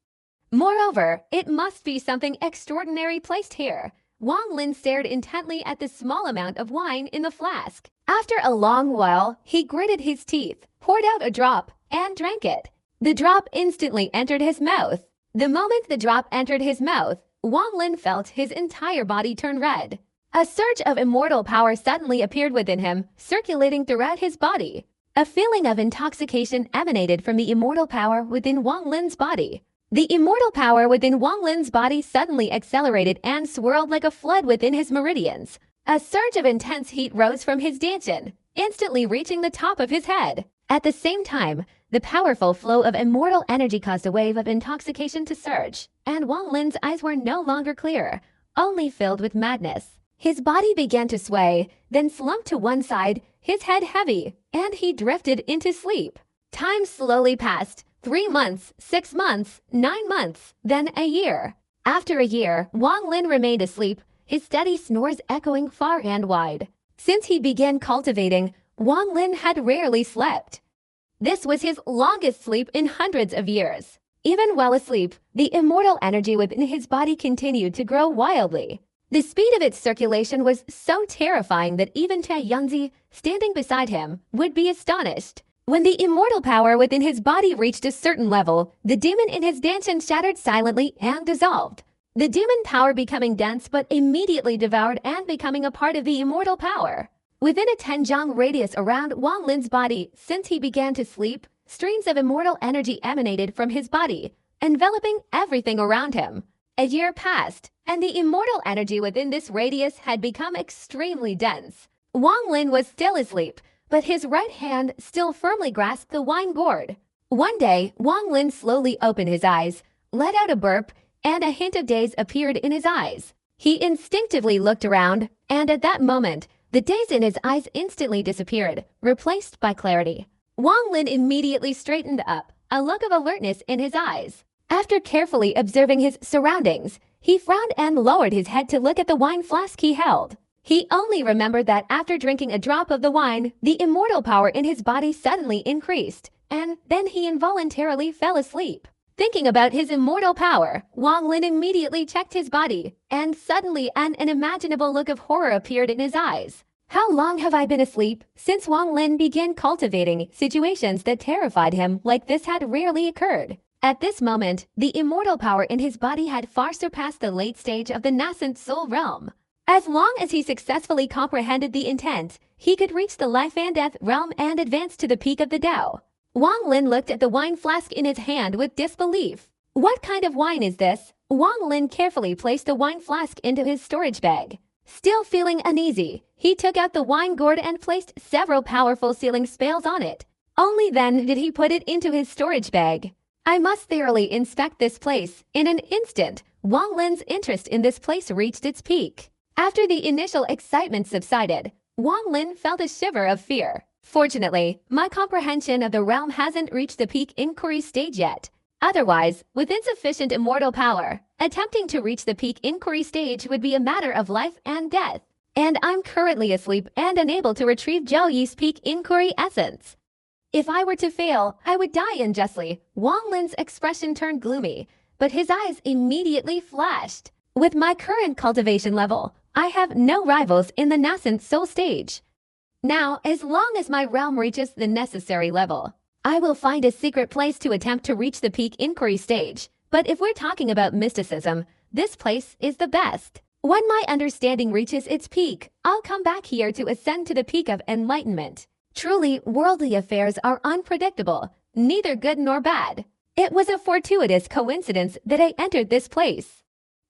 A: Moreover, it must be something extraordinary placed here. Wang Lin stared intently at the small amount of wine in the flask. After a long while, he gritted his teeth, poured out a drop, and drank it. The drop instantly entered his mouth. The moment the drop entered his mouth, Wang Lin felt his entire body turn red. A surge of immortal power suddenly appeared within him, circulating throughout his body. A feeling of intoxication emanated from the immortal power within Wang Lin's body. The immortal power within Wang Lin's body suddenly accelerated and swirled like a flood within his meridians. A surge of intense heat rose from his dantian, instantly reaching the top of his head. At the same time, the powerful flow of immortal energy caused a wave of intoxication to surge, and Wang Lin's eyes were no longer clear, only filled with madness. His body began to sway, then slumped to one side, his head heavy, and he drifted into sleep. Time slowly passed. 3 months, 6 months, 9 months, then a year. After a year, Wang Lin remained asleep, his steady snores echoing far and wide. Since he began cultivating, Wang Lin had rarely slept. This was his longest sleep in hundreds of years. Even while asleep, the immortal energy within his body continued to grow wildly. The speed of its circulation was so terrifying that even Tia Yunzi, standing beside him, would be astonished. When the immortal power within his body reached a certain level, the demon in his dantian shattered silently and dissolved. The demon power becoming dense but immediately devoured and becoming a part of the immortal power. Within a 10-jang radius around Wang Lin's body, since he began to sleep, streams of immortal energy emanated from his body, enveloping everything around him. A year passed, and the immortal energy within this radius had become extremely dense. Wang Lin was still asleep, but his right hand still firmly grasped the wine gourd. One day, Wang Lin slowly opened his eyes, let out a burp, and a hint of daze appeared in his eyes. He instinctively looked around, and at that moment, the daze in his eyes instantly disappeared, replaced by clarity. Wang Lin immediately straightened up, a look of alertness in his eyes. After carefully observing his surroundings, he frowned and lowered his head to look at the wine flask he held. He only remembered that after drinking a drop of the wine, the immortal power in his body suddenly increased, and then he involuntarily fell asleep. Thinking about his immortal power, Wang Lin immediately checked his body, and suddenly an unimaginable look of horror appeared in his eyes. How long have I been asleep? Since Wang Lin began cultivating, situations that terrified him like this had rarely occurred. At this moment, the immortal power in his body had far surpassed the late stage of the nascent soul realm. As long as he successfully comprehended the intent, he could reach the life and death realm and advance to the peak of the Tao. Wang Lin looked at the wine flask in his hand with disbelief. What kind of wine is this? Wang Lin carefully placed the wine flask into his storage bag. Still feeling uneasy, he took out the wine gourd and placed several powerful sealing spells on it. Only then did he put it into his storage bag. I must thoroughly inspect this place. In an instant, Wang Lin's interest in this place reached its peak. After the initial excitement subsided, Wang Lin felt a shiver of fear. Fortunately, my comprehension of the realm hasn't reached the peak inquiry stage yet. Otherwise, with insufficient immortal power, attempting to reach the peak inquiry stage would be a matter of life and death. And I'm currently asleep and unable to retrieve Zhou Yi's peak inquiry essence. If I were to fail, I would die unjustly. Wang Lin's expression turned gloomy, but his eyes immediately flashed. With my current cultivation level, I have no rivals in the nascent soul stage. Now, as long as my realm reaches the necessary level, I will find a secret place to attempt to reach the peak inquiry stage. But if we're talking about mysticism, this place is the best. When my understanding reaches its peak, I'll come back here to ascend to the peak of enlightenment. Truly, worldly affairs are unpredictable, neither good nor bad. It was a fortuitous coincidence that I entered this place.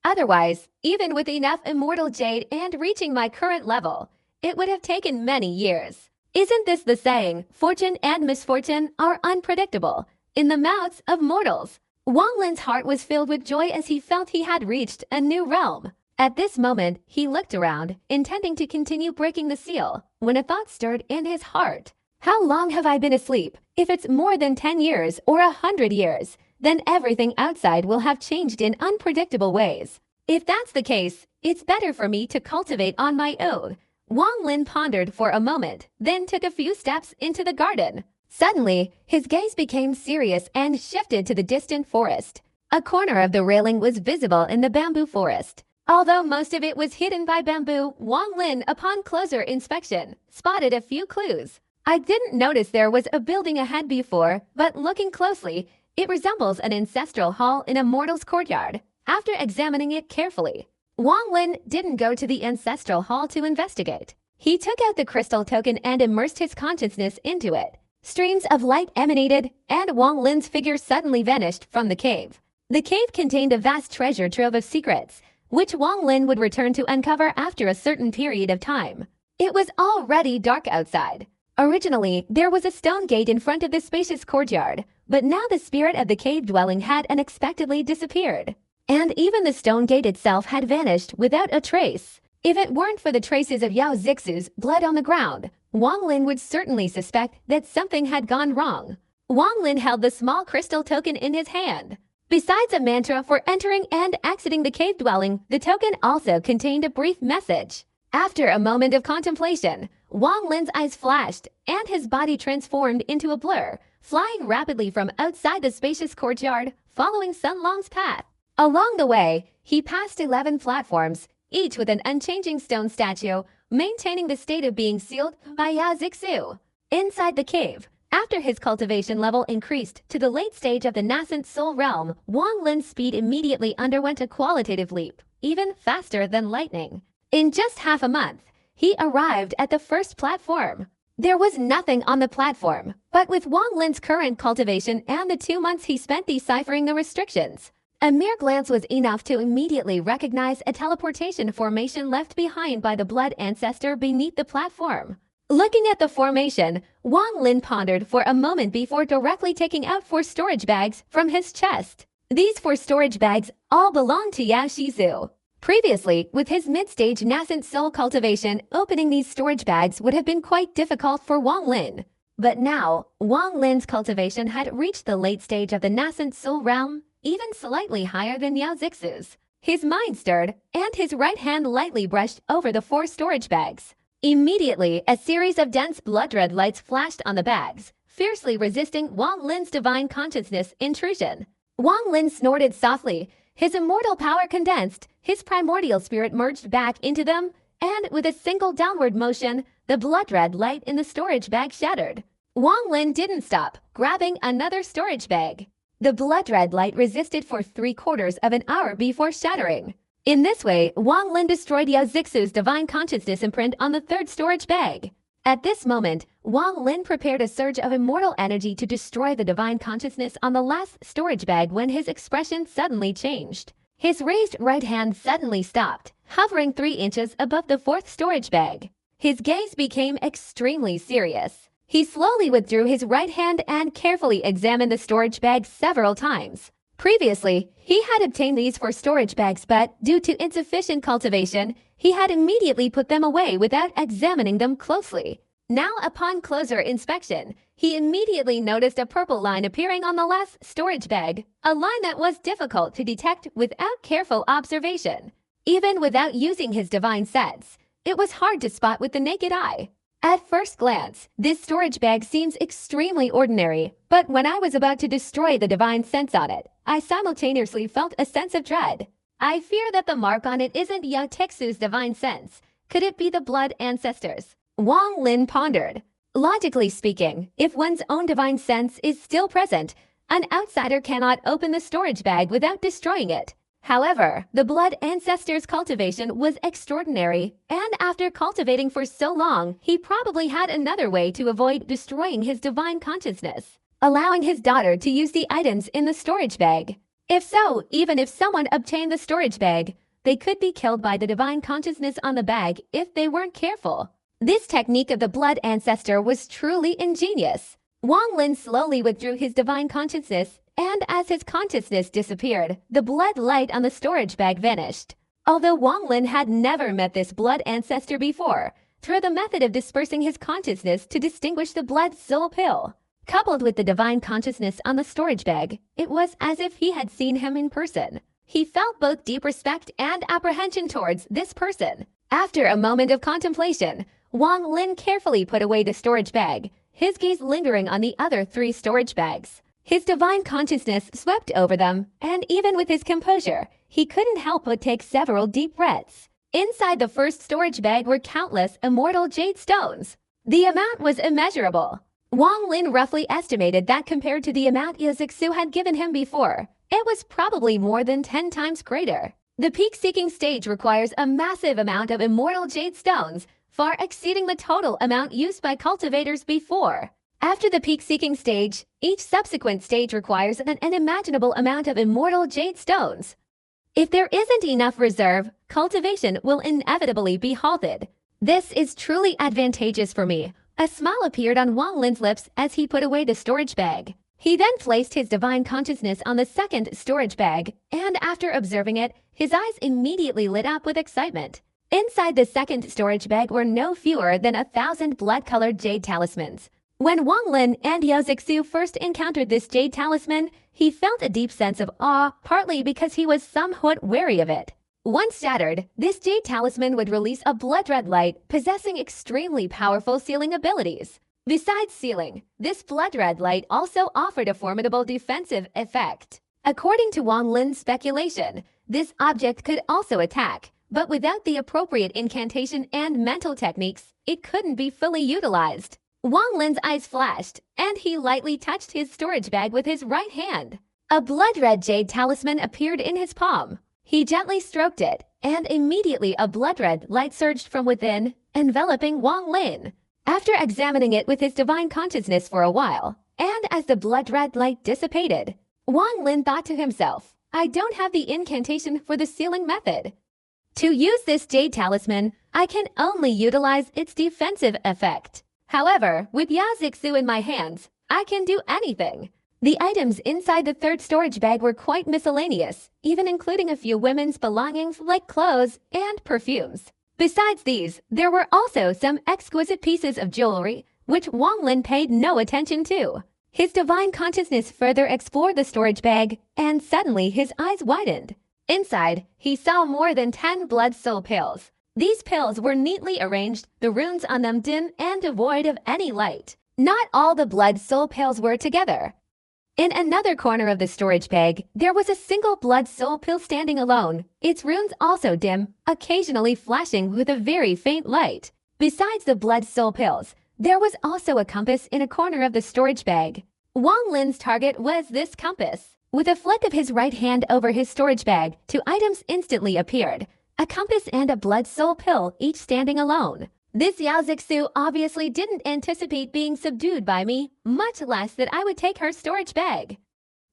A: Otherwise, even with enough immortal jade and reaching my current level, it would have taken many years. Isn't this the saying, fortune and misfortune are unpredictable, in the mouths of mortals? Wang Lin's heart was filled with joy as he felt he had reached a new realm. At this moment, he looked around, intending to continue breaking the seal, when a thought stirred in his heart. How long have I been asleep? If it's more than 10 years or 100 years, then everything outside will have changed in unpredictable ways. If that's the case, it's better for me to cultivate on my own. Wang Lin pondered for a moment, then took a few steps into the garden. Suddenly, his gaze became serious and shifted to the distant forest. A corner of the railing was visible in the bamboo forest. Although most of it was hidden by bamboo, Wang Lin, upon closer inspection, spotted a few clues. I didn't notice there was a building ahead before, but looking closely, it resembles an ancestral hall in a mortal's courtyard. After examining it carefully, Wang Lin didn't go to the ancestral hall to investigate. He took out the crystal token and immersed his consciousness into it. Streams of light emanated, and Wang Lin's figure suddenly vanished from the cave. The cave contained a vast treasure trove of secrets, which Wang Lin would return to uncover after a certain period of time. It was already dark outside. Originally, there was a stone gate in front of the spacious courtyard, but now the spirit of the cave dwelling had unexpectedly disappeared. And even the stone gate itself had vanished without a trace. If it weren't for the traces of Yao Zixu's blood on the ground, Wang Lin would certainly suspect that something had gone wrong. Wang Lin held the small crystal token in his hand. Besides a mantra for entering and exiting the cave dwelling, the token also contained a brief message. After a moment of contemplation, Wang Lin's eyes flashed, and his body transformed into a blur, flying rapidly from outside the spacious courtyard, following Sun Long's path. Along the way, he passed 11 platforms, each with an unchanging stone statue, maintaining the state of being sealed by Yao Zixu. Inside the cave, after his cultivation level increased to the late stage of the nascent soul realm, Wang Lin's speed immediately underwent a qualitative leap, even faster than lightning. In just half a month, he arrived at the first platform. There was nothing on the platform, but with Wang Lin's current cultivation and the 2 months he spent deciphering the restrictions, a mere glance was enough to immediately recognize a teleportation formation left behind by the blood ancestor beneath the platform. Looking at the formation, Wang Lin pondered for a moment before directly taking out 4 storage bags from his chest. These 4 storage bags all belonged to Yao Shizu. Previously, with his mid-stage nascent soul cultivation, opening these storage bags would have been quite difficult for Wang Lin. But now, Wang Lin's cultivation had reached the late stage of the nascent soul realm, even slightly higher than Yao Zixu's. His mind stirred, and his right hand lightly brushed over the 4 storage bags. Immediately, a series of dense blood-red lights flashed on the bags, fiercely resisting Wang Lin's divine consciousness intrusion. Wang Lin snorted softly. His immortal power condensed, his primordial spirit merged back into them, and with a single downward motion, the blood-red light in the storage bag shattered. Wang Lin didn't stop, grabbing another storage bag. The blood-red light resisted for 3/4 of an hour before shattering. In this way, Wang Lin destroyed Yao Zixu's divine consciousness imprint on the 3rd storage bag. At this moment, Wang Lin prepared a surge of immortal energy to destroy the divine consciousness on the last storage bag when his expression suddenly changed. His raised right hand suddenly stopped, hovering 3 inches above the 4th storage bag. His gaze became extremely serious. He slowly withdrew his right hand and carefully examined the storage bag several times. Previously, he had obtained these 4 storage bags, but due to insufficient cultivation, he had immediately put them away without examining them closely. Now, upon closer inspection, he immediately noticed a purple line appearing on the last storage bag, a line that was difficult to detect without careful observation. Even without using his divine sense, it was hard to spot with the naked eye. At first glance, this storage bag seems extremely ordinary, but when I was about to destroy the divine sense on it, I simultaneously felt a sense of dread. I fear that the mark on it isn't Yao Texu's divine sense. Could it be the blood ancestors? Wang Lin pondered. Logically speaking, if one's own divine sense is still present, an outsider cannot open the storage bag without destroying it. However, the blood ancestor's cultivation was extraordinary, and after cultivating for so long, he probably had another way to avoid destroying his divine consciousness, allowing his daughter to use the items in the storage bag. If so, even if someone obtained the storage bag, they could be killed by the divine consciousness on the bag if they weren't careful. This technique of the blood ancestor was truly ingenious. Wang Lin slowly withdrew his divine consciousness, and as his consciousness disappeared, the blood light on the storage bag vanished. Although Wang Lin had never met this blood ancestor before, through the method of dispersing his consciousness to distinguish the blood soul pill, coupled with the divine consciousness on the storage bag, it was as if he had seen him in person. He felt both deep respect and apprehension towards this person. After a moment of contemplation, Wang Lin carefully put away the storage bag, his gaze lingering on the other 3 storage bags. His divine consciousness swept over them, and even with his composure, he couldn't help but take several deep breaths. Inside the first storage bag were countless immortal jade stones. The amount was immeasurable. Wang Lin roughly estimated that compared to the amount Yazixu had given him before, it was probably more than 10 times greater. The peak-seeking stage requires a massive amount of immortal jade stones, far exceeding the total amount used by cultivators before. After the peak-seeking stage, each subsequent stage requires an unimaginable amount of immortal jade stones. If there isn't enough reserve, cultivation will inevitably be halted. This is truly advantageous for me. A smile appeared on Wang Lin's lips as he put away the storage bag. He then placed his divine consciousness on the second storage bag, and after observing it, his eyes immediately lit up with excitement. Inside the second storage bag were no fewer than 1,000 blood-colored jade talismans. When Wang Lin and Yao Zixu first encountered this jade talisman, he felt a deep sense of awe, partly because he was somewhat wary of it. Once shattered, this jade talisman would release a blood-red light possessing extremely powerful sealing abilities. Besides sealing, this blood-red light also offered a formidable defensive effect. According to Wang Lin's speculation, this object could also attack, but without the appropriate incantation and mental techniques, it couldn't be fully utilized. Wang Lin's eyes flashed, and he lightly touched his storage bag with his right hand. A blood-red jade talisman appeared in his palm. He gently stroked it, and immediately a blood-red light surged from within, enveloping Wang Lin. After examining it with his divine consciousness for a while, and as the blood-red light dissipated, Wang Lin thought to himself, I don't have the incantation for the sealing method. To use this jade talisman, I can only utilize its defensive effect. However, with Yao Zixu in my hands, I can do anything. The items inside the third storage bag were quite miscellaneous, even including a few women's belongings like clothes and perfumes. Besides these, there were also some exquisite pieces of jewelry, which Wang Lin paid no attention to. His divine consciousness further explored the storage bag, and suddenly his eyes widened. Inside, he saw more than 10 blood soul pills. These pills were neatly arranged, the runes on them dim and devoid of any light. Not all the blood soul pills were together. In another corner of the storage bag, there was a single blood soul pill standing alone, its runes also dim, occasionally flashing with a very faint light. Besides the blood soul pills, there was also a compass in a corner of the storage bag. Wang Lin's target was this compass. With a flick of his right hand over his storage bag, 2 items instantly appeared. A compass and a blood soul pill, each standing alone. This Yao Zixu obviously didn't anticipate being subdued by me, much less that I would take her storage bag.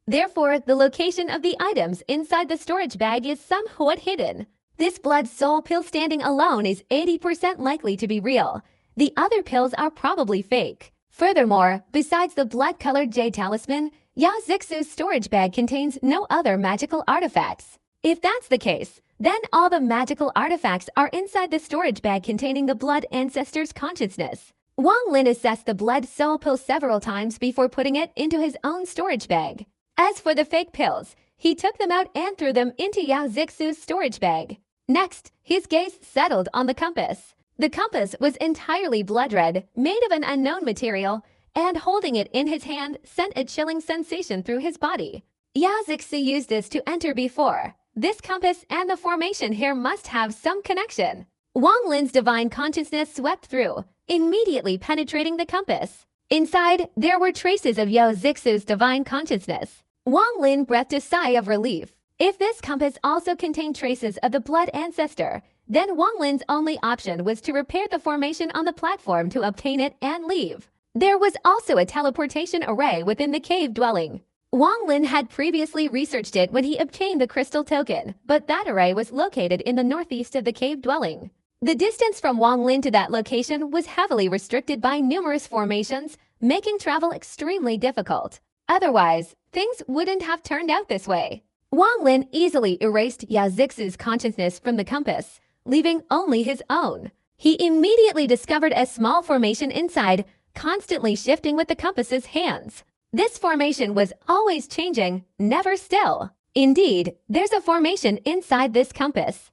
A: Therefore, the location of the items inside the storage bag is somewhat hidden. This blood soul pill standing alone is 80% likely to be real. The other pills are probably fake. Furthermore, besides the blood-colored jade talisman, Yao Zixu's storage bag contains no other magical artifacts. If that's the case, then all the magical artifacts are inside the storage bag containing the blood ancestor's consciousness. Wang Lin assessed the blood soul pill several times before putting it into his own storage bag. As for the fake pills, he took them out and threw them into Yao Zixu's storage bag. Next, his gaze settled on the compass. The compass was entirely blood red, made of an unknown material, and holding it in his hand sent a chilling sensation through his body. Yao Zixu used this to enter before. This compass and the formation here must have some connection. Wang Lin's divine consciousness swept through, immediately penetrating the compass. Inside, there were traces of Yao Zixu's divine consciousness. Wang Lin breathed a sigh of relief. If this compass also contained traces of the blood ancestor, then Wang Lin's only option was to repair the formation on the platform to obtain it and leave. There was also a teleportation array within the cave dwelling. Wang Lin had previously researched it when he obtained the crystal token, but that array was located in the northeast of the cave dwelling. The distance from Wang Lin to that location was heavily restricted by numerous formations, making travel extremely difficult. Otherwise, things wouldn't have turned out this way. Wang Lin easily erased Yao Zixu's consciousness from the compass, leaving only his own. He immediately discovered a small formation inside, constantly shifting with the compass's hands. This formation was always changing, never still. Indeed, there's a formation inside this compass.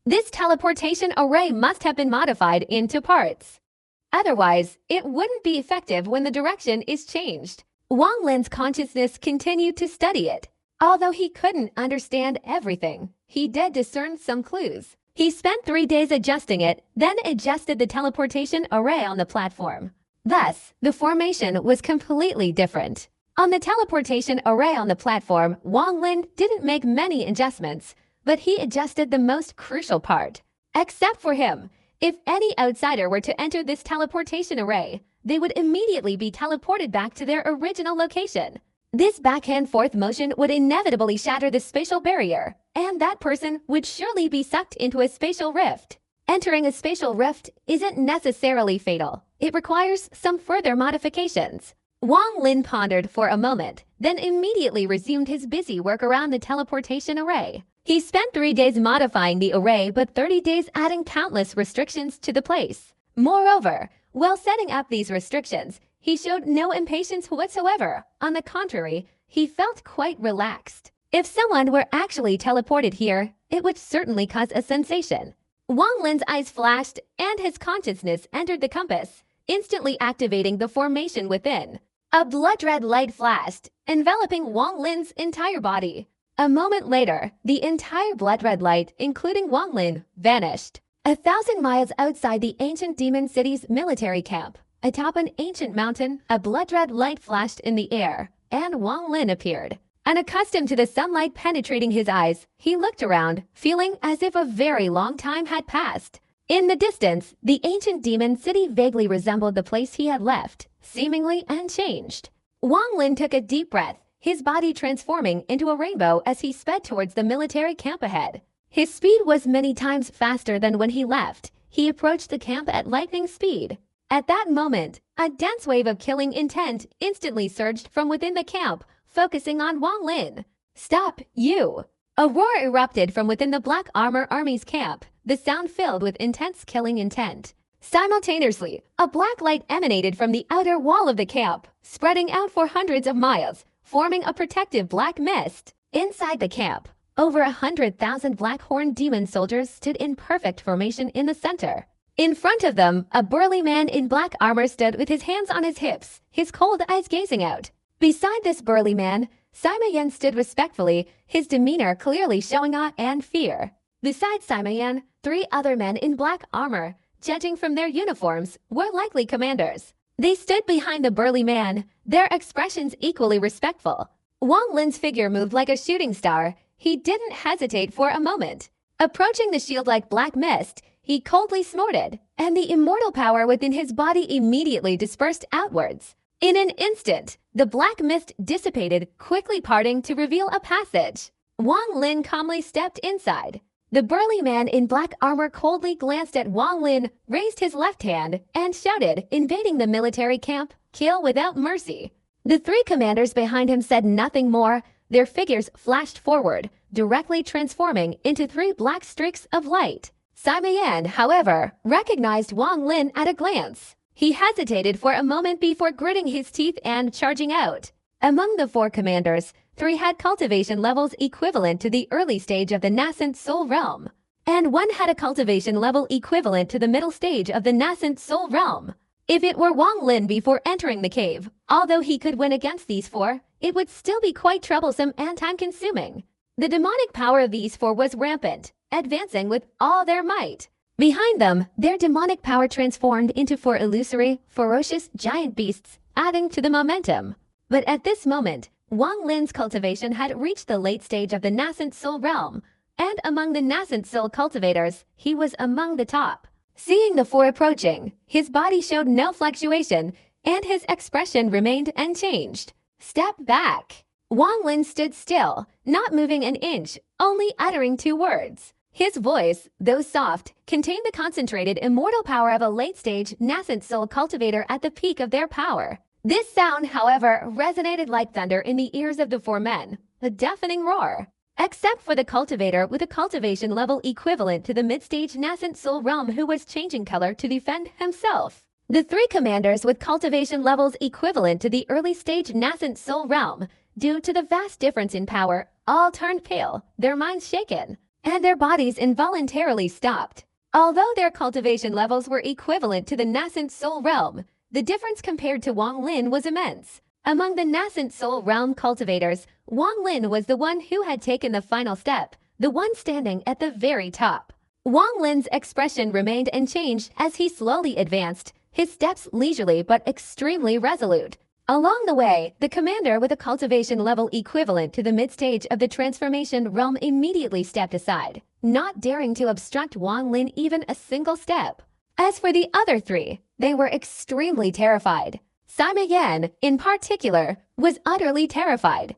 A: This teleportation array must have been modified into parts. Otherwise, it wouldn't be effective when the direction is changed. Wang Lin's consciousness continued to study it. Although he couldn't understand everything, he did discern some clues. He spent 3 days adjusting it, then adjusted the teleportation array on the platform. Thus, the formation was completely different. On the teleportation array on the platform, Wang Lin didn't make many adjustments, but he adjusted the most crucial part. Except for him, if any outsider were to enter this teleportation array, they would immediately be teleported back to their original location. This back-and-forth motion would inevitably shatter the spatial barrier, and that person would surely be sucked into a spatial rift. Entering a spatial rift isn't necessarily fatal. It requires some further modifications. Wang Lin pondered for a moment, then immediately resumed his busy work around the teleportation array. He spent 3 days modifying the array, but 30 days adding countless restrictions to the place. Moreover, while setting up these restrictions, he showed no impatience whatsoever. On the contrary, he felt quite relaxed. If someone were actually teleported here, it would certainly cause a sensation. Wang Lin's eyes flashed, and his consciousness entered the compass, instantly activating the formation within. A blood-red light flashed, enveloping Wang Lin's entire body. A moment later, the entire blood-red light, including Wang Lin, vanished. 1,000 miles outside the ancient demon city's military camp, atop an ancient mountain, a blood-red light flashed in the air, and Wang Lin appeared. Unaccustomed to the sunlight penetrating his eyes, he looked around, feeling as if a very long time had passed. In the distance, the ancient demon city vaguely resembled the place he had left, seemingly unchanged. Wang Lin took a deep breath, his body transforming into a rainbow as he sped towards the military camp ahead. His speed was many times faster than when he left. He approached the camp at lightning speed. At that moment, a dense wave of killing intent instantly surged from within the camp, focusing on Wang Lin. "Stop, you!" A roar erupted from within the Black Armor Army's camp, the sound filled with intense killing intent. Simultaneously, a black light emanated from the outer wall of the camp, spreading out for hundreds of miles, forming a protective black mist. Inside the camp, over 100,000 black-horned demon soldiers stood in perfect formation in the center. In front of them, a burly man in black armor stood with his hands on his hips, his cold eyes gazing out. Beside this burly man, Sima Yan stood respectfully, his demeanor clearly showing awe and fear. Besides Sima Yan, 3 other men in black armor, judging from their uniforms, were likely commanders. They stood behind the burly man, their expressions equally respectful. Wang Lin's figure moved like a shooting star. He didn't hesitate for a moment. Approaching the shield like black mist, he coldly snorted, and the immortal power within his body immediately dispersed outwards. In an instant, the black mist dissipated, quickly parting to reveal a passage. Wang Lin calmly stepped inside. The burly man in black armor coldly glanced at Wang Lin, raised his left hand, and shouted, invading the military camp, "Kill without mercy." The 3 commanders behind him said nothing more. Their figures flashed forward, directly transforming into 3 black streaks of light. Sima Yan, however, recognized Wang Lin at a glance. He hesitated for a moment before gritting his teeth and charging out. Among the 4 commanders, 3 had cultivation levels equivalent to the early stage of the nascent soul realm, and 1 had a cultivation level equivalent to the middle stage of the nascent soul realm. If it were Wang Lin before entering the cave, although he could win against these 4, it would still be quite troublesome and time-consuming. The demonic power of these 4 was rampant, advancing with all their might. Behind them, their demonic power transformed into 4 illusory, ferocious giant beasts, adding to the momentum. But at this moment, Wang Lin's cultivation had reached the late stage of the nascent soul realm, and among the nascent soul cultivators, he was among the top. Seeing the 4 approaching, his body showed no fluctuation, and his expression remained unchanged. "Step back." Wang Lin stood still, not moving an inch, only uttering 2 words. His voice, though soft, contained the concentrated immortal power of a late-stage nascent soul cultivator at the peak of their power. This sound, however, resonated like thunder in the ears of the 4 men, a deafening roar. Except for the cultivator with a cultivation level equivalent to the mid-stage nascent soul realm who was changing color to defend himself. The 3 commanders with cultivation levels equivalent to the early-stage nascent soul realm, due to the vast difference in power, all turned pale, their minds shaken, and their bodies involuntarily stopped. Although their cultivation levels were equivalent to the nascent soul realm, the difference compared to Wang Lin was immense. Among the nascent soul realm cultivators, Wang Lin was the one who had taken the final step, the one standing at the very top. Wang Lin's expression remained unchanged as he slowly advanced, his steps leisurely but extremely resolute. Along the way, the commander with a cultivation level equivalent to the mid-stage of the transformation realm immediately stepped aside, not daring to obstruct Wang Lin even a single step. As for the other three, they were extremely terrified. Sima Yan, in particular, was utterly terrified.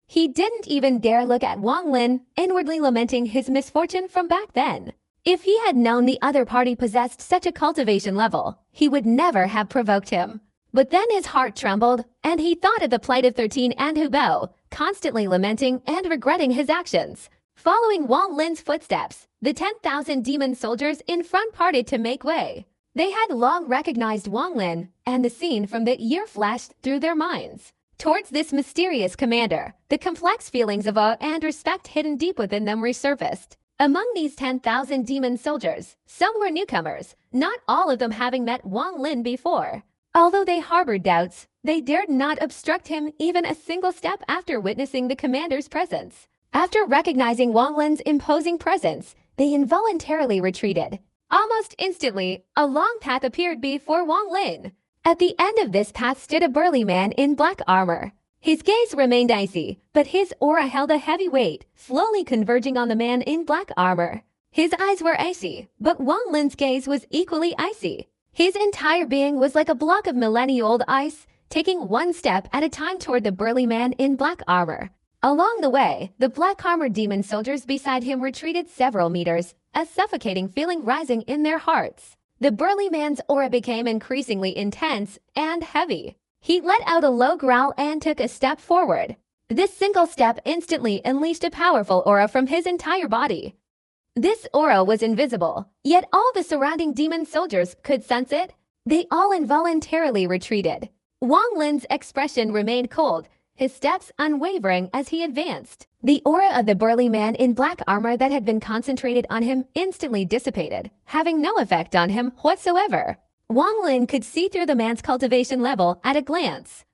A: He didn't even dare look at Wang Lin, inwardly lamenting his misfortune from back then. If he had known the other party possessed such a cultivation level, he would never have provoked him. But then his heart trembled, and he thought of the plight of 13 and Hu Bao, constantly lamenting and regretting his actions. Following Wang Lin's footsteps, the 10,000 demon soldiers in front parted to make way. They had long recognized Wang Lin, and the scene from the year flashed through their minds. Towards this mysterious commander, the complex feelings of awe and respect hidden deep within them resurfaced. Among these 10,000 demon soldiers, some were newcomers, not all of them having met Wang Lin before. Although they harbored doubts, they dared not obstruct him even a single step after witnessing the commander's presence. After recognizing Wang Lin's imposing presence, they involuntarily retreated. Almost instantly, a long path appeared before Wang Lin. At the end of this path stood a burly man in black armor. His gaze remained icy, but his aura held a heavy weight, slowly converging on the man in black armor. His eyes were icy, but Wang Lin's gaze was equally icy. His entire being was like a block of millennia-old ice, taking one step at a time toward the burly man in black armor. Along the way, the black-armored demon soldiers beside him retreated several meters, a suffocating feeling rising in their hearts. The burly man's aura became increasingly intense and heavy. He let out a low growl and took a step forward. This single step instantly unleashed a powerful aura from his entire body. This aura was invisible, yet all the surrounding demon soldiers could sense it. They all involuntarily retreated. Wang Lin's expression remained cold, his steps unwavering as he advanced. The aura of the burly man in black armor that had been concentrated on him instantly dissipated, having no effect on him whatsoever. Wang Lin could see through the man's cultivation level at a glance.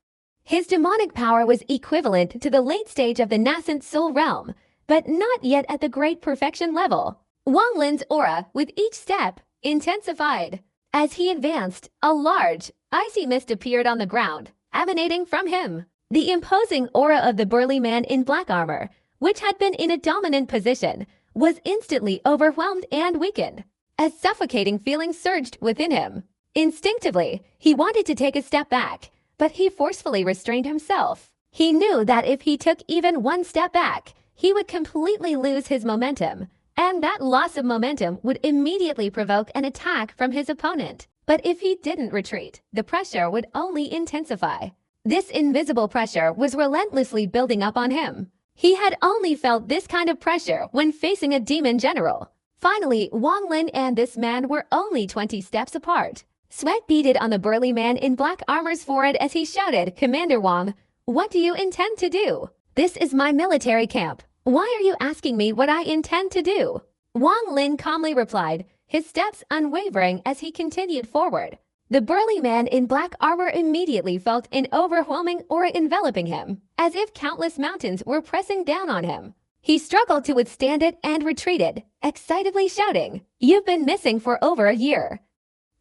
A: His demonic power was equivalent to the late stage of the nascent soul realm, but not yet at the great perfection level. Wang Lin's aura, with each step, intensified. As he advanced, a large, icy mist appeared on the ground, emanating from him. The imposing aura of the burly man in black armor, which had been in a dominant position, was instantly overwhelmed and weakened. A suffocating feeling surged within him. Instinctively, he wanted to take a step back, but he forcefully restrained himself. He knew that if he took even one step back, he would completely lose his momentum, and that loss of momentum would immediately provoke an attack from his opponent. But if he didn't retreat, the pressure would only intensify. This invisible pressure was relentlessly building up on him. He had only felt this kind of pressure when facing a demon general. Finally, Wang Lin and this man were only 20 steps apart. Sweat beaded on the burly man in black armor's forehead as he shouted, "Commander Wang, what do you intend to do? This is my military camp. Why are you asking me what I intend to do?" Wang Lin calmly replied, his steps unwavering as he continued forward. The burly man in black armor immediately felt an overwhelming aura enveloping him, as if countless mountains were pressing down on him. He struggled to withstand it and retreated, excitedly shouting, "You've been missing for over a year.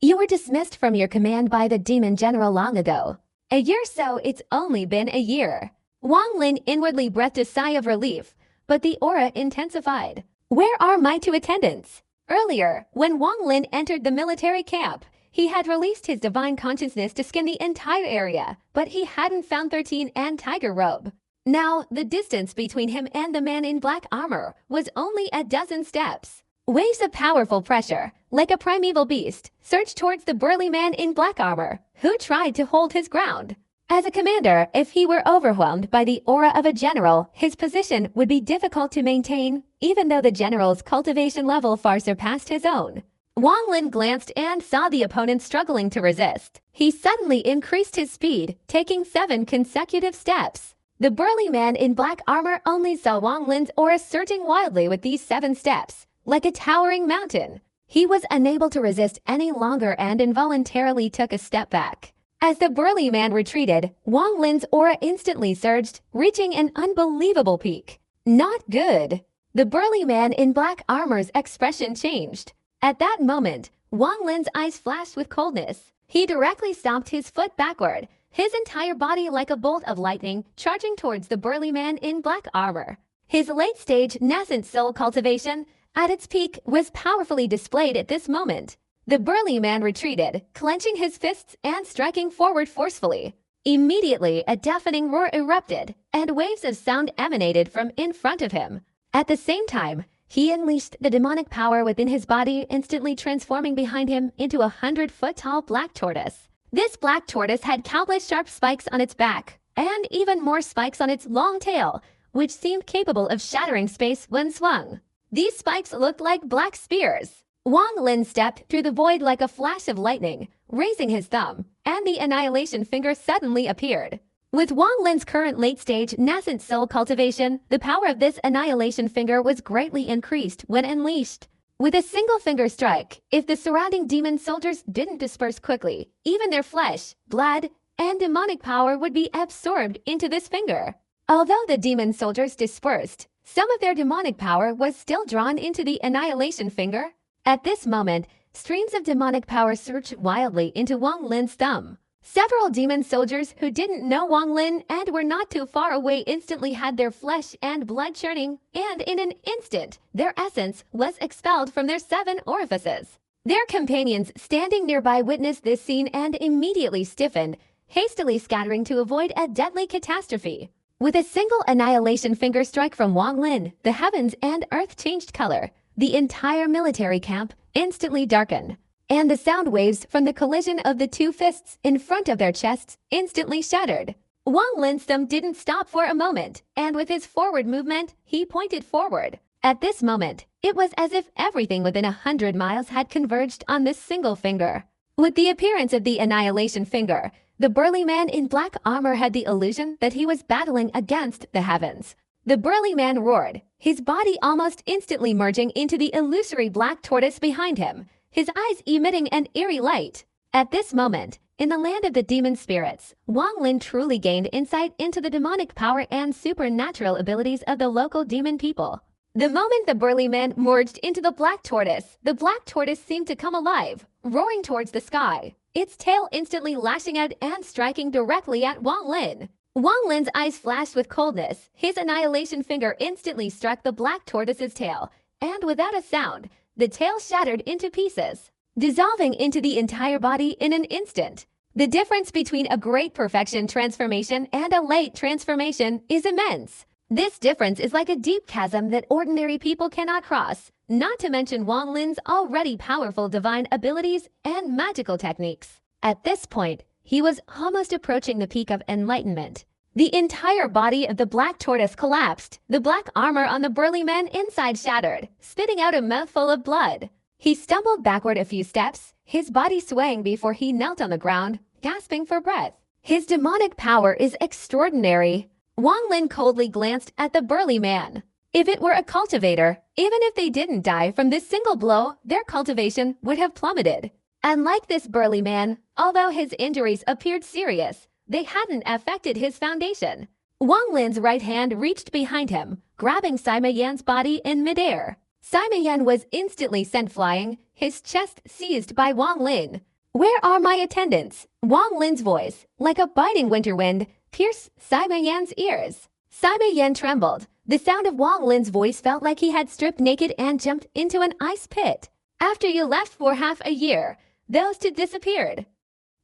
A: You were dismissed from your command by the demon general long ago. A year, so it's only been a year." Wang Lin inwardly breathed a sigh of relief, but the aura intensified. "Where are my two attendants?" Earlier, when Wang Lin entered the military camp, he had released his divine consciousness to scan the entire area, but he hadn't found 13 and Tiger Robe. Now, the distance between him and the man in black armor was only a dozen steps. Waves of powerful pressure, like a primeval beast, surged towards the burly man in black armor, who tried to hold his ground. As a commander, if he were overwhelmed by the aura of a general, his position would be difficult to maintain, even though the general's cultivation level far surpassed his own. Wang Lin glanced and saw the opponent struggling to resist. He suddenly increased his speed, taking 7 consecutive steps. The burly man in black armor only saw Wang Lin's aura surging wildly with these 7 steps, like a towering mountain. He was unable to resist any longer and involuntarily took a step back. As the burly man retreated, Wang Lin's aura instantly surged, reaching an unbelievable peak. Not good. The burly man in black armor's expression changed. At that moment, Wang Lin's eyes flashed with coldness. He directly stomped his foot backward, his entire body like a bolt of lightning charging towards the burly man in black armor. His late-stage nascent soul cultivation, at its peak, was powerfully displayed at this moment. The burly man retreated, clenching his fists and striking forward forcefully. Immediately, a deafening roar erupted, and waves of sound emanated from in front of him. At the same time, he unleashed the demonic power within his body, instantly transforming behind him into a 100-foot-tall black tortoise. This black tortoise had countless sharp spikes on its back, and even more spikes on its long tail, which seemed capable of shattering space when swung. These spikes looked like black spears. Wang Lin stepped through the void like a flash of lightning, raising his thumb, and the annihilation finger suddenly appeared. With Wang Lin's current late-stage nascent soul cultivation, the power of this annihilation finger was greatly increased when unleashed. With a single finger strike, if the surrounding demon soldiers didn't disperse quickly, even their flesh, blood, and demonic power would be absorbed into this finger. Although the demon soldiers dispersed, some of their demonic power was still drawn into the annihilation finger. At this moment, streams of demonic power surged wildly into Wang Lin's thumb. Several demon soldiers who didn't know Wang Lin and were not too far away instantly had their flesh and blood churning, and in an instant, their essence was expelled from their 7 orifices. Their companions standing nearby witnessed this scene and immediately stiffened, hastily scattering to avoid a deadly catastrophe. With a single annihilation finger strike from Wang Lin, the heavens and earth changed color. The entire military camp instantly darkened, and the sound waves from the collision of the 2 fists in front of their chests instantly shattered. Wang Lin's thumb didn't stop for a moment, and with his forward movement, he pointed forward. At this moment, it was as if everything within 100 miles had converged on this single finger. With the appearance of the annihilation finger, the burly man in black armor had the illusion that he was battling against the heavens. The burly man roared, his body almost instantly merging into the illusory black tortoise behind him, his eyes emitting an eerie light. At this moment, in the land of the demon spirits, Wang Lin truly gained insight into the demonic power and supernatural abilities of the local demon people. The moment the burly man merged into the black tortoise seemed to come alive, roaring towards the sky, its tail instantly lashing out and striking directly at Wang Lin. Wang Lin's eyes flashed with coldness. His annihilation finger instantly struck the black tortoise's tail, and without a sound, the tail shattered into pieces, dissolving into the entire body in an instant. The difference between a great perfection transformation and a late transformation is immense. This difference is like a deep chasm that ordinary people cannot cross, not to mention Wang Lin's already powerful divine abilities and magical techniques. At this point, he was almost approaching the peak of enlightenment. The entire body of the black tortoise collapsed. The black armor on the burly man inside shattered, spitting out a mouthful of blood. He stumbled backward a few steps, his body swaying before he knelt on the ground, gasping for breath. His demonic power is extraordinary. Wang Lin coldly glanced at the burly man. If it were a cultivator, even if they didn't die from this single blow, their cultivation would have plummeted. Unlike this burly man, although his injuries appeared serious, they hadn't affected his foundation. Wang Lin's right hand reached behind him, grabbing Sima Yan's body in midair. Sima Yan was instantly sent flying, his chest seized by Wang Lin. "Where are my attendants?" Wang Lin's voice, like a biting winter wind, pierced Sima Yan's ears. Sima Yan trembled. The sound of Wang Lin's voice felt like he had stripped naked and jumped into an ice pit. "After you left for half a year, those 2 disappeared.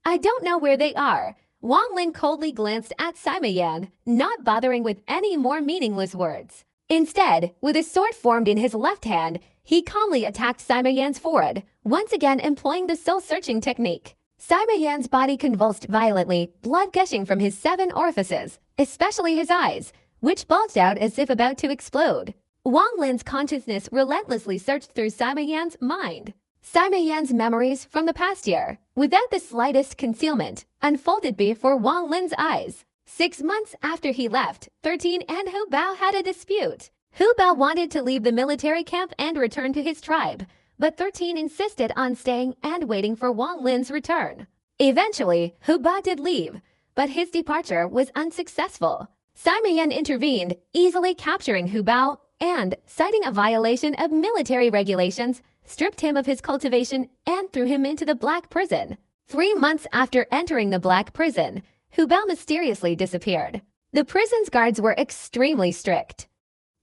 A: I don't know where they are." Wang Lin coldly glanced at Sima Yan, not bothering with any more meaningless words. Instead, with a sword formed in his left hand, he calmly attacked Sima Yan's forehead, once again employing the soul-searching technique. Sima Yan's body convulsed violently, blood gushing from his 7 orifices, especially his eyes, which bulged out as if about to explode. Wang Lin's consciousness relentlessly searched through Sima Yan's mind. Sima Yan's memories from the past year, without the slightest concealment, unfolded before Wang Lin's eyes. 6 months after he left, 13 and Hu Bao had a dispute. Hu Bao wanted to leave the military camp and return to his tribe, but 13 insisted on staying and waiting for Wang Lin's return. Eventually, Hu Bao did leave, but his departure was unsuccessful. Sima Yan intervened, easily capturing Hu Bao and, citing a violation of military regulations, stripped him of his cultivation and threw him into the Black Prison. 3 months after entering the Black Prison, Hu Bao mysteriously disappeared. The prison's guards were extremely strict.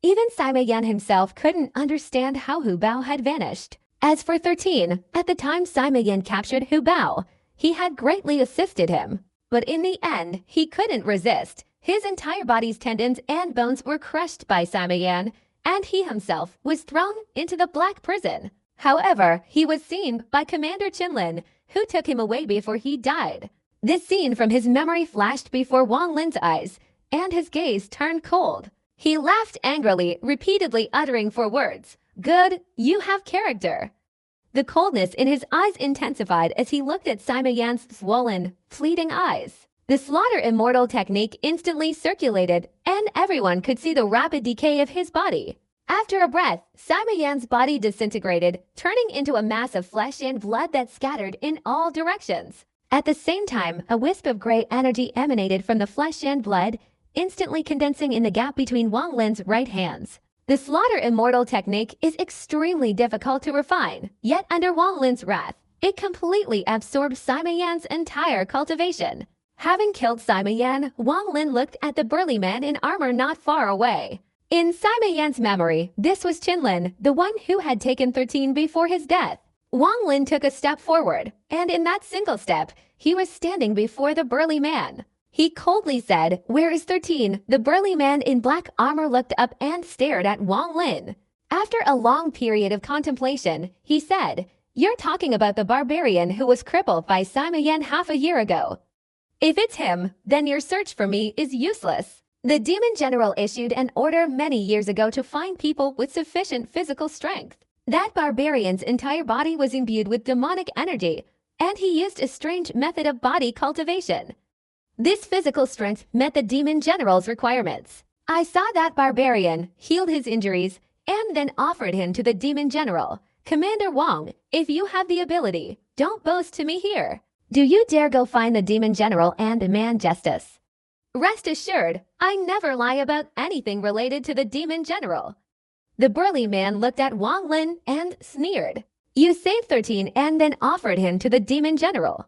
A: Even Sima Yan himself couldn't understand how Hu Bao had vanished. As for 13, at the time Sima Yan captured Hu Bao, he had greatly assisted him. But in the end, he couldn't resist. His entire body's tendons and bones were crushed by Sima Yan, and he himself was thrown into the Black Prison. However, he was seen by Commander Qinlin, who took him away before he died. This scene from his memory flashed before Wang Lin's eyes, and his gaze turned cold. He laughed angrily, repeatedly uttering 4 words, "Good, you have character." The coldness in his eyes intensified as he looked at Sima Yan's swollen, fleeting eyes. The slaughter immortal technique instantly circulated, and everyone could see the rapid decay of his body. After a breath, Sima Yan's body disintegrated, turning into a mass of flesh and blood that scattered in all directions. At the same time, a wisp of gray energy emanated from the flesh and blood, instantly condensing in the gap between Wang Lin's right hands. The slaughter immortal technique is extremely difficult to refine, yet under Wang Lin's wrath, it completely absorbed Sima Yan's entire cultivation. Having killed Sima Yan, Wang Lin looked at the burly man in armor not far away. In Sima Yan's memory, this was Qinlin, the one who had taken 13 before his death. Wang Lin took a step forward, and in that single step, he was standing before the burly man. He coldly said, "Where is 13? The burly man in black armor looked up and stared at Wang Lin. After a long period of contemplation, he said, "You're talking about the barbarian who was crippled by Sima Yan half a year ago. If it's him, then your search for me is useless." The demon general issued an order many years ago to find people with sufficient physical strength. That barbarian's entire body was imbued with demonic energy, and he used a strange method of body cultivation. This physical strength met the demon general's requirements. I saw that barbarian, healed his injuries, and then offered him to the demon general. "Commander Wang, if you have the ability, don't boast to me here. Do you dare go find the demon general and demand justice?" Rest assured, I never lie about anything related to the demon general. The burly man looked at Wang Lin and sneered. "You saved 13 and then offered him to the demon general.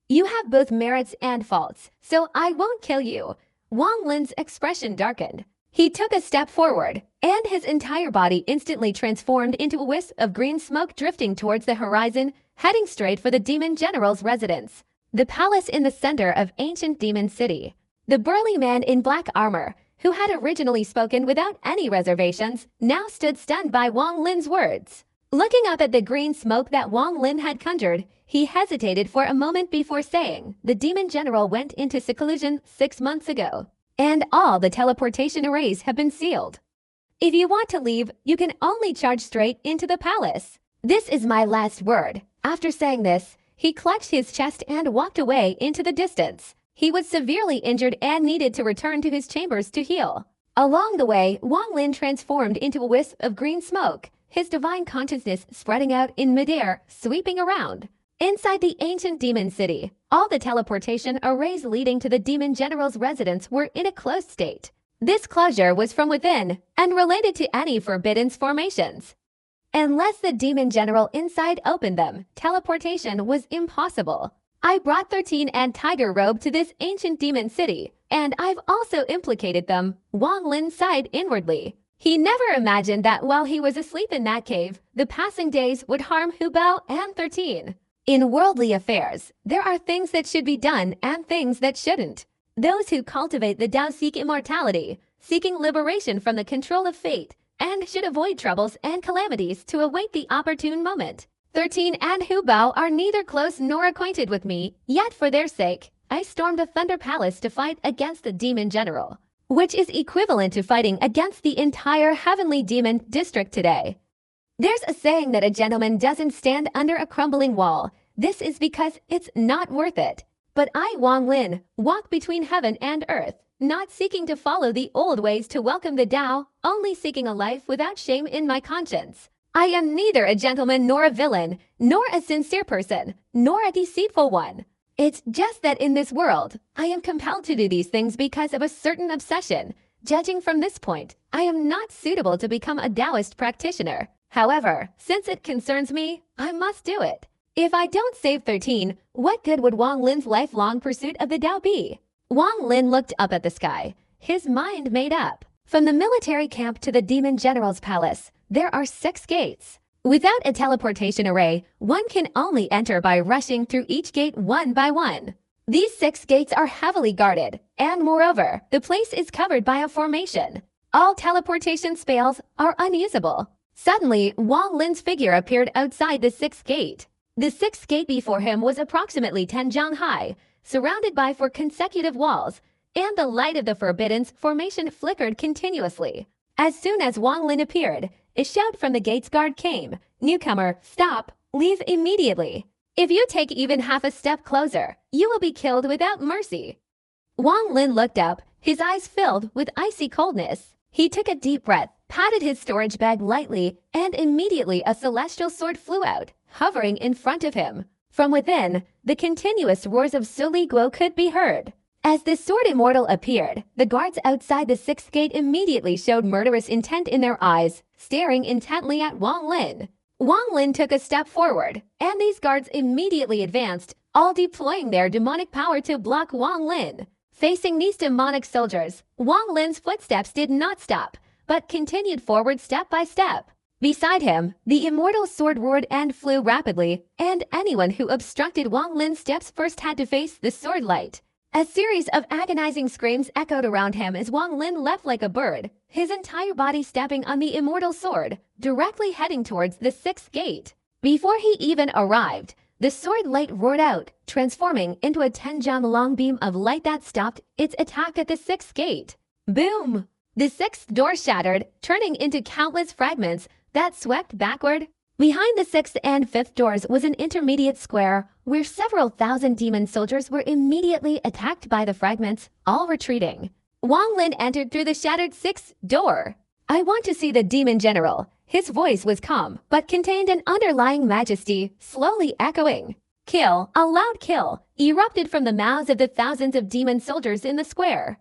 A: You have both merits and faults, so I won't kill you." Wang Lin's expression darkened. He took a step forward, and his entire body instantly transformed into a wisp of green smoke drifting towards the horizon, heading straight for the demon general's residence, the palace in the center of ancient demon city. The burly man in black armor, who had originally spoken without any reservations, now stood stunned by Wang Lin's words. Looking up at the green smoke that Wang Lin had conjured, he hesitated for a moment before saying, "The demon general went into seclusion 6 months ago, and all the teleportation arrays have been sealed. If you want to leave, you can only charge straight into the palace. This is my last word." After saying this, he clutched his chest and walked away into the distance. He was severely injured and needed to return to his chambers to heal. Along the way, Wang Lin transformed into a wisp of green smoke, his divine consciousness spreading out in midair, sweeping around. Inside the ancient demon city, all the teleportation arrays leading to the demon general's residence were in a closed state. This closure was from within and related to any forbidden formations. Unless the demon general inside opened them, teleportation was impossible. I brought 13 and Tiger Robe to this ancient demon city, and I've also implicated them, Wang Lin sighed inwardly. He never imagined that while he was asleep in that cave, the passing days would harm Hu Bao and 13. In worldly affairs, there are things that should be done and things that shouldn't. Those who cultivate the Tao seek immortality, seeking liberation from the control of fate, and should avoid troubles and calamities to await the opportune moment. 13 and Hu Bao are neither close nor acquainted with me, yet for their sake, I stormed the Thunder Palace to fight against the demon general, which is equivalent to fighting against the entire heavenly demon district today. There's a saying that a gentleman doesn't stand under a crumbling wall. This is because it's not worth it. But I, Wang Lin, walk between heaven and earth, not seeking to follow the old ways to welcome the Tao, only seeking a life without shame in my conscience. I am neither a gentleman nor a villain, nor a sincere person, nor a deceitful one. It's just that in this world, I am compelled to do these things because of a certain obsession. Judging from this point, I am not suitable to become a Taoist practitioner. However, since it concerns me, I must do it. If I don't save 13, what good would Wang Lin's lifelong pursuit of the Tao be? Wang Lin looked up at the sky, his mind made up. From the military camp to the demon general's palace, there are 6 gates. Without a teleportation array, one can only enter by rushing through each gate one by one. These 6 gates are heavily guarded, and moreover, the place is covered by a formation. All teleportation spells are unusable. Suddenly, Wang Lin's figure appeared outside the 6th gate. The 6th gate before him was approximately 10 zhang high, surrounded by 4 consecutive walls, and the light of the Forbidden's formation flickered continuously. As soon as Wang Lin appeared, a shout from the gate's guard came. "Newcomer, stop! Leave immediately! If you take even half a step closer, you will be killed without mercy." Wang Lin looked up, his eyes filled with icy coldness. He took a deep breath, patted his storage bag lightly, and immediately a celestial sword flew out, hovering in front of him. From within, the continuous roars of Suli Guo could be heard. As the sword immortal appeared, the guards outside the 6th gate immediately showed murderous intent in their eyes, staring intently at Wang Lin. Wang Lin took a step forward, and these guards immediately advanced, all deploying their demonic power to block Wang Lin. Facing these demonic soldiers, Wang Lin's footsteps did not stop, but continued forward step by step. Beside him, the immortal sword roared and flew rapidly, and anyone who obstructed Wang Lin's steps first had to face the sword light. A series of agonizing screams echoed around him as Wang Lin leapt like a bird, his entire body stepping on the immortal sword, directly heading towards the 6th gate. Before he even arrived, the sword light roared out, transforming into a 10-zhang-long beam of light that stopped its attack at the 6th gate. Boom! The 6th door shattered, turning into countless fragments that swept backward. Behind the 6th and 5th doors was an intermediate square where several thousand demon soldiers were immediately attacked by the fragments, all retreating. Wang Lin entered through the shattered 6th door. "I want to see the demon general." His voice was calm, but contained an underlying majesty, slowly echoing. "Kill," a loud kill, erupted from the mouths of the thousands of demon soldiers in the square.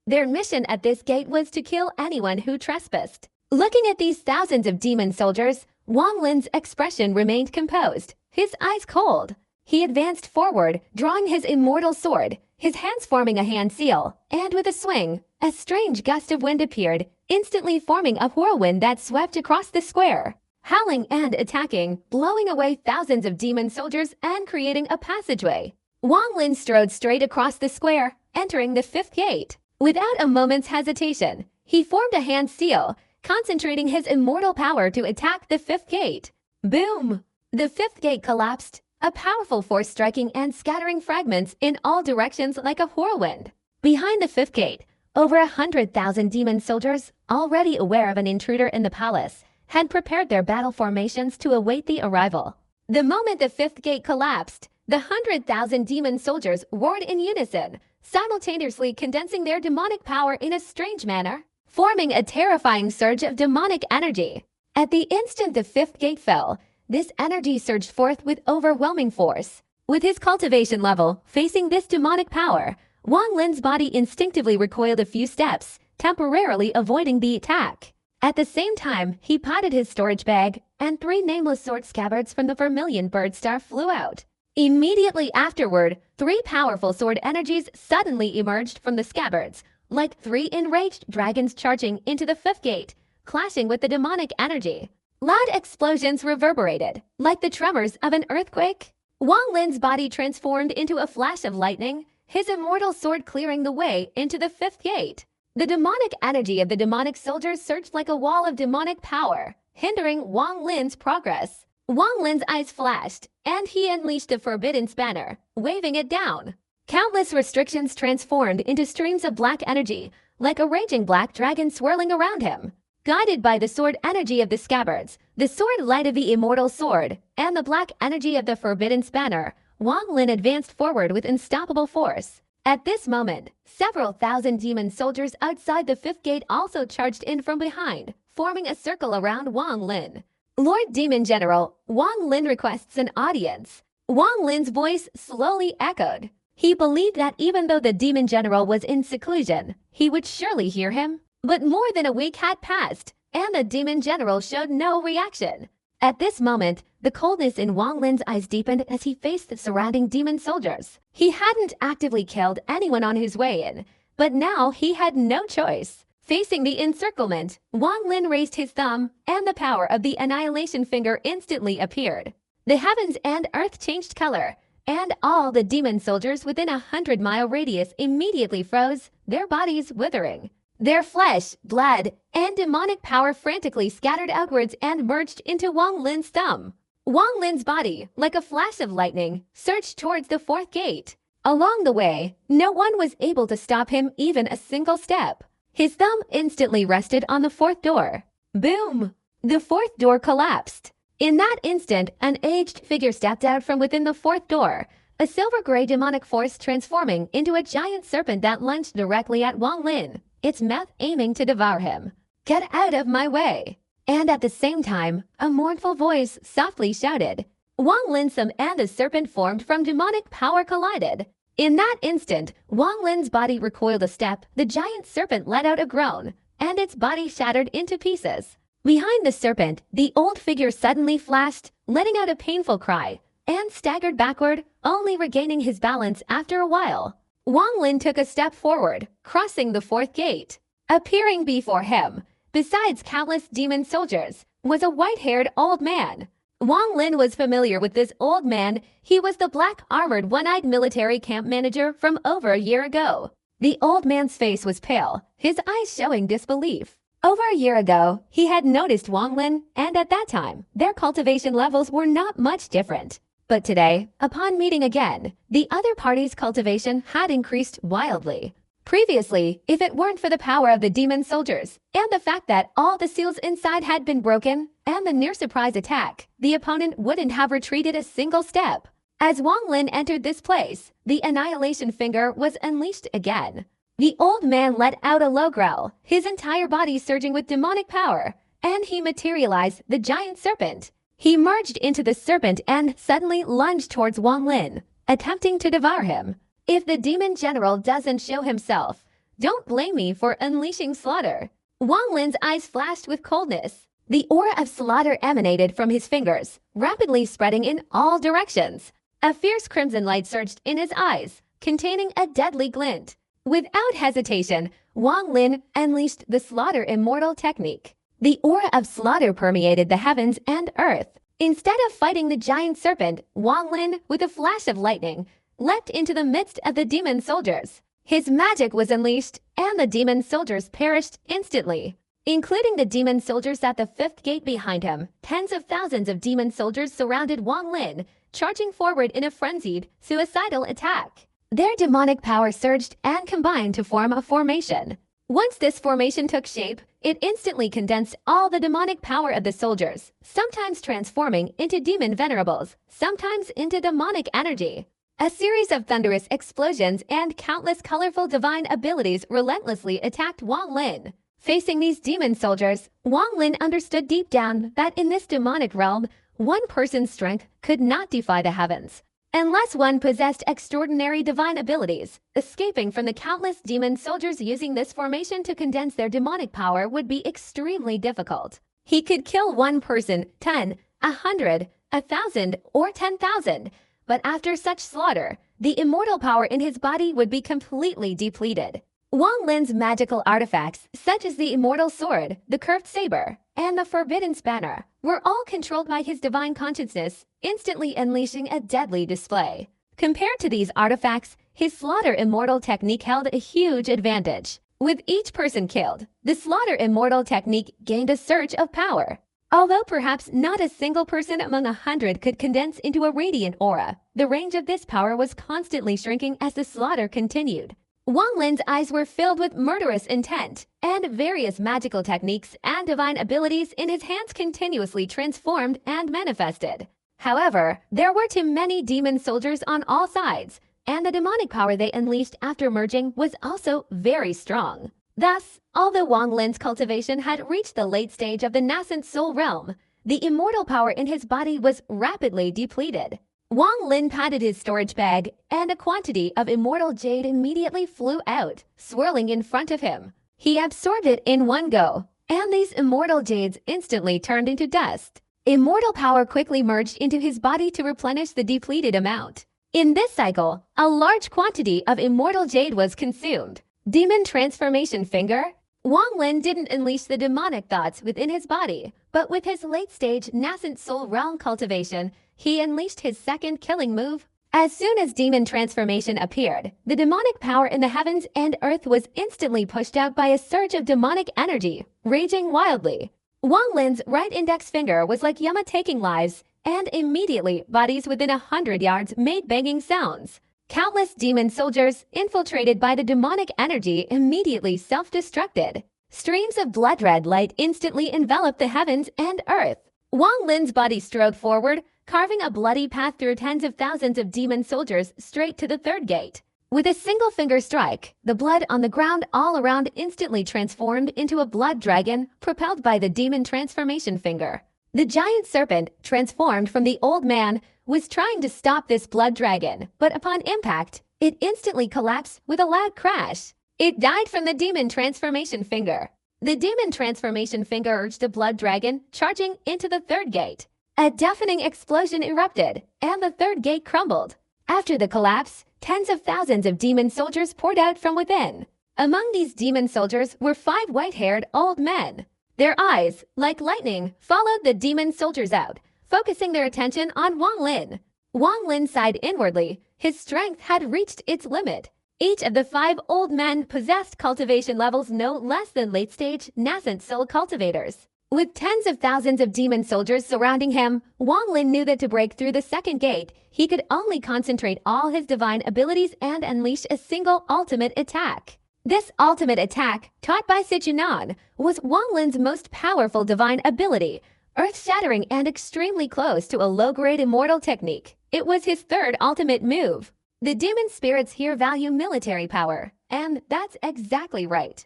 A: Their mission at this gate was to kill anyone who trespassed. Looking at these thousands of demon soldiers, Wang Lin's expression remained composed, his eyes cold. He advanced forward, drawing his immortal sword, his hands forming a hand seal, and with a swing, a strange gust of wind appeared, instantly forming a whirlwind that swept across the square, howling and attacking, blowing away thousands of demon soldiers and creating a passageway. Wang Lin strode straight across the square, entering the 5th gate. Without a moment's hesitation, he formed a hand seal, concentrating his immortal power to attack the 5th gate. Boom! The 5th gate collapsed, a powerful force striking and scattering fragments in all directions like a whirlwind. Behind the 5th gate, over 100,000 demon soldiers, already aware of an intruder in the palace, had prepared their battle formations to await the arrival. The moment the 5th gate collapsed, the 100,000 demon soldiers roared in unison, simultaneously condensing their demonic power in a strange manner, forming a terrifying surge of demonic energy. At the instant the 5th gate fell, this energy surged forth with overwhelming force. With his cultivation level facing this demonic power, Wang Lin's body instinctively recoiled a few steps, temporarily avoiding the attack. At the same time, he patted his storage bag, and 3 nameless sword scabbards from the vermilion bird star flew out. Immediately afterward, 3 powerful sword energies suddenly emerged from the scabbards, like 3 enraged dragons charging into the 5th gate, clashing with the demonic energy. Loud explosions reverberated, like the tremors of an earthquake. Wang Lin's body transformed into a flash of lightning, his immortal sword clearing the way into the 5th gate. The demonic energy of the demonic soldiers surged like a wall of demonic power, hindering Wang Lin's progress. Wang Lin's eyes flashed, and he unleashed the forbidden banner, waving it down. Countless restrictions transformed into streams of black energy, like a raging black dragon swirling around him. Guided by the sword energy of the scabbards, the sword light of the immortal sword, and the black energy of the forbidden banner, Wang Lin advanced forward with unstoppable force. At this moment, several thousand demon soldiers outside the 5th gate also charged in from behind, forming a circle around Wang Lin. "Lord Demon General, Wang Lin requests an audience." Wang Lin's voice slowly echoed. He believed that even though the demon general was in seclusion, he would surely hear him. But more than a week had passed, and the demon general showed no reaction. At this moment, the coldness in Wang Lin's eyes deepened as he faced the surrounding demon soldiers. He hadn't actively killed anyone on his way in, but now he had no choice. Facing the encirclement, Wang Lin raised his thumb, and the power of the annihilation finger instantly appeared. The heavens and earth changed color, and all the demon soldiers within a 100-mile radius immediately froze, their bodies withering. Their flesh, blood, and demonic power frantically scattered outwards and merged into Wang Lin's thumb. Wang Lin's body, like a flash of lightning, surged towards the fourth gate. Along the way, no one was able to stop him even a single step. His thumb instantly rested on the fourth door. Boom! The fourth door collapsed. In that instant, an aged figure stepped out from within the fourth door, a silver-gray demonic force transforming into a giant serpent that lunged directly at Wang Lin, its mouth aiming to devour him. "Get out of my way!" And at the same time, a mournful voice softly shouted. Wang Lin's thumb and the serpent formed from demonic power collided. In that instant, Wang Lin's body recoiled a step, the giant serpent let out a groan, and its body shattered into pieces. Behind the serpent, the old figure suddenly flashed, letting out a painful cry, and staggered backward, only regaining his balance after a while. Wang Lin took a step forward, crossing the fourth gate. Appearing before him, besides countless demon soldiers, was a white-haired old man. Wang Lin was familiar with this old man. He was the black-armored, one-eyed military camp manager from over a year ago. The old man's face was pale, his eyes showing disbelief. Over a year ago, he had noticed Wang Lin, and at that time, their cultivation levels were not much different. But today, upon meeting again, the other party's cultivation had increased wildly. Previously, if it weren't for the power of the demon soldiers, and the fact that all the seals inside had been broken, and the near-surprise attack, the opponent wouldn't have retreated a single step. As Wang Lin entered this place, the annihilation finger was unleashed again. The old man let out a low growl, his entire body surging with demonic power, and he materialized the giant serpent. He merged into the serpent and suddenly lunged towards Wang Lin, attempting to devour him. If the demon general doesn't show himself, don't blame me for unleashing slaughter. Wang Lin's eyes flashed with coldness. The aura of slaughter emanated from his fingers, rapidly spreading in all directions. A fierce crimson light surged in his eyes, containing a deadly glint. Without hesitation, Wang Lin unleashed the slaughter immortal technique. The aura of slaughter permeated the heavens and earth. Instead of fighting the giant serpent, Wang Lin, with a flash of lightning, leapt into the midst of the demon soldiers. His magic was unleashed, and the demon soldiers perished instantly. Including the demon soldiers at the fifth gate behind him, tens of thousands of demon soldiers surrounded Wang Lin, charging forward in a frenzied, suicidal attack. Their demonic power surged and combined to form a formation. Once this formation took shape, it instantly condensed all the demonic power of the soldiers, sometimes transforming into demon venerables, sometimes into demonic energy. A series of thunderous explosions and countless colorful divine abilities relentlessly attacked Wang Lin. Facing these demon soldiers, Wang Lin understood deep down that in this demonic realm, one person's strength could not defy the heavens. Unless one possessed extraordinary divine abilities, escaping from the countless demon soldiers using this formation to condense their demonic power would be extremely difficult. He could kill one person, 10, 100, 1,000, or 10,000, but after such slaughter, the immortal power in his body would be completely depleted. Wang Lin's magical artifacts, such as the immortal sword, the curved saber, and the forbidden spanner, were all controlled by his divine consciousness, instantly unleashing a deadly display. Compared to these artifacts, his slaughter immortal technique held a huge advantage. With each person killed, the slaughter immortal technique gained a surge of power. Although perhaps not a single person among 100 could condense into a radiant aura, the range of this power was constantly shrinking as the slaughter continued. Wang Lin's eyes were filled with murderous intent, and various magical techniques and divine abilities in his hands continuously transformed and manifested. However, there were too many demon soldiers on all sides, and the demonic power they unleashed after merging was also very strong. Thus, although Wang Lin's cultivation had reached the late stage of the nascent soul realm, the immortal power in his body was rapidly depleted. Wang Lin patted his storage bag, and a quantity of immortal jade immediately flew out, swirling in front of him. He absorbed it in one go, and these immortal jades instantly turned into dust. Immortal power quickly merged into his body to replenish the depleted amount. In this cycle, a large quantity of immortal jade was consumed. Demon Transformation Finger. Wang Lin didn't unleash the demonic thoughts within his body, but with his late-stage nascent soul realm cultivation, he unleashed his second killing move. As soon as demon transformation appeared, the demonic power in the heavens and earth was instantly pushed out by a surge of demonic energy, raging wildly. Wang Lin's right index finger was like Yama taking lives, and immediately bodies within 100 yards made banging sounds. Countless demon soldiers, infiltrated by the demonic energy, immediately self-destructed. Streams of blood-red light instantly enveloped the heavens and earth. Wang Lin's body strode forward, carving a bloody path through tens of thousands of demon soldiers straight to the third gate. With a single finger strike, the blood on the ground all around instantly transformed into a blood dragon propelled by the demon transformation finger. The giant serpent, transformed from the old man, was trying to stop this blood dragon, but upon impact, it instantly collapsed with a loud crash. It died from the demon transformation finger. The demon transformation finger urged the blood dragon, charging into the third gate. A deafening explosion erupted, and the third gate crumbled. After the collapse, tens of thousands of demon soldiers poured out from within. Among these demon soldiers were 5 white-haired old men. Their eyes, like lightning, followed the demon soldiers out, focusing their attention on Wang Lin. Wang Lin sighed inwardly. His strength had reached its limit. Each of the 5 old men possessed cultivation levels no less than late-stage nascent soul cultivators. With tens of thousands of demon soldiers surrounding him, Wang Lin knew that to break through the second gate, he could only concentrate all his divine abilities and unleash a single ultimate attack. This ultimate attack, taught by p29, was Wang Lin's most powerful divine ability, earth-shattering and extremely close to a low-grade immortal technique. It was his third ultimate move. The demon spirits here value military power, and that's exactly right.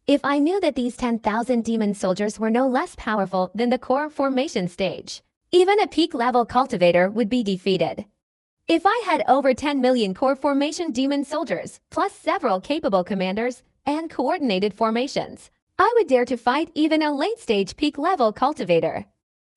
A: If I knew that these 10,000 demon soldiers were no less powerful than the core formation stage, even a peak-level cultivator would be defeated. If I had over 10 million core formation demon soldiers, plus several capable commanders and coordinated formations, I would dare to fight even a late-stage peak-level cultivator.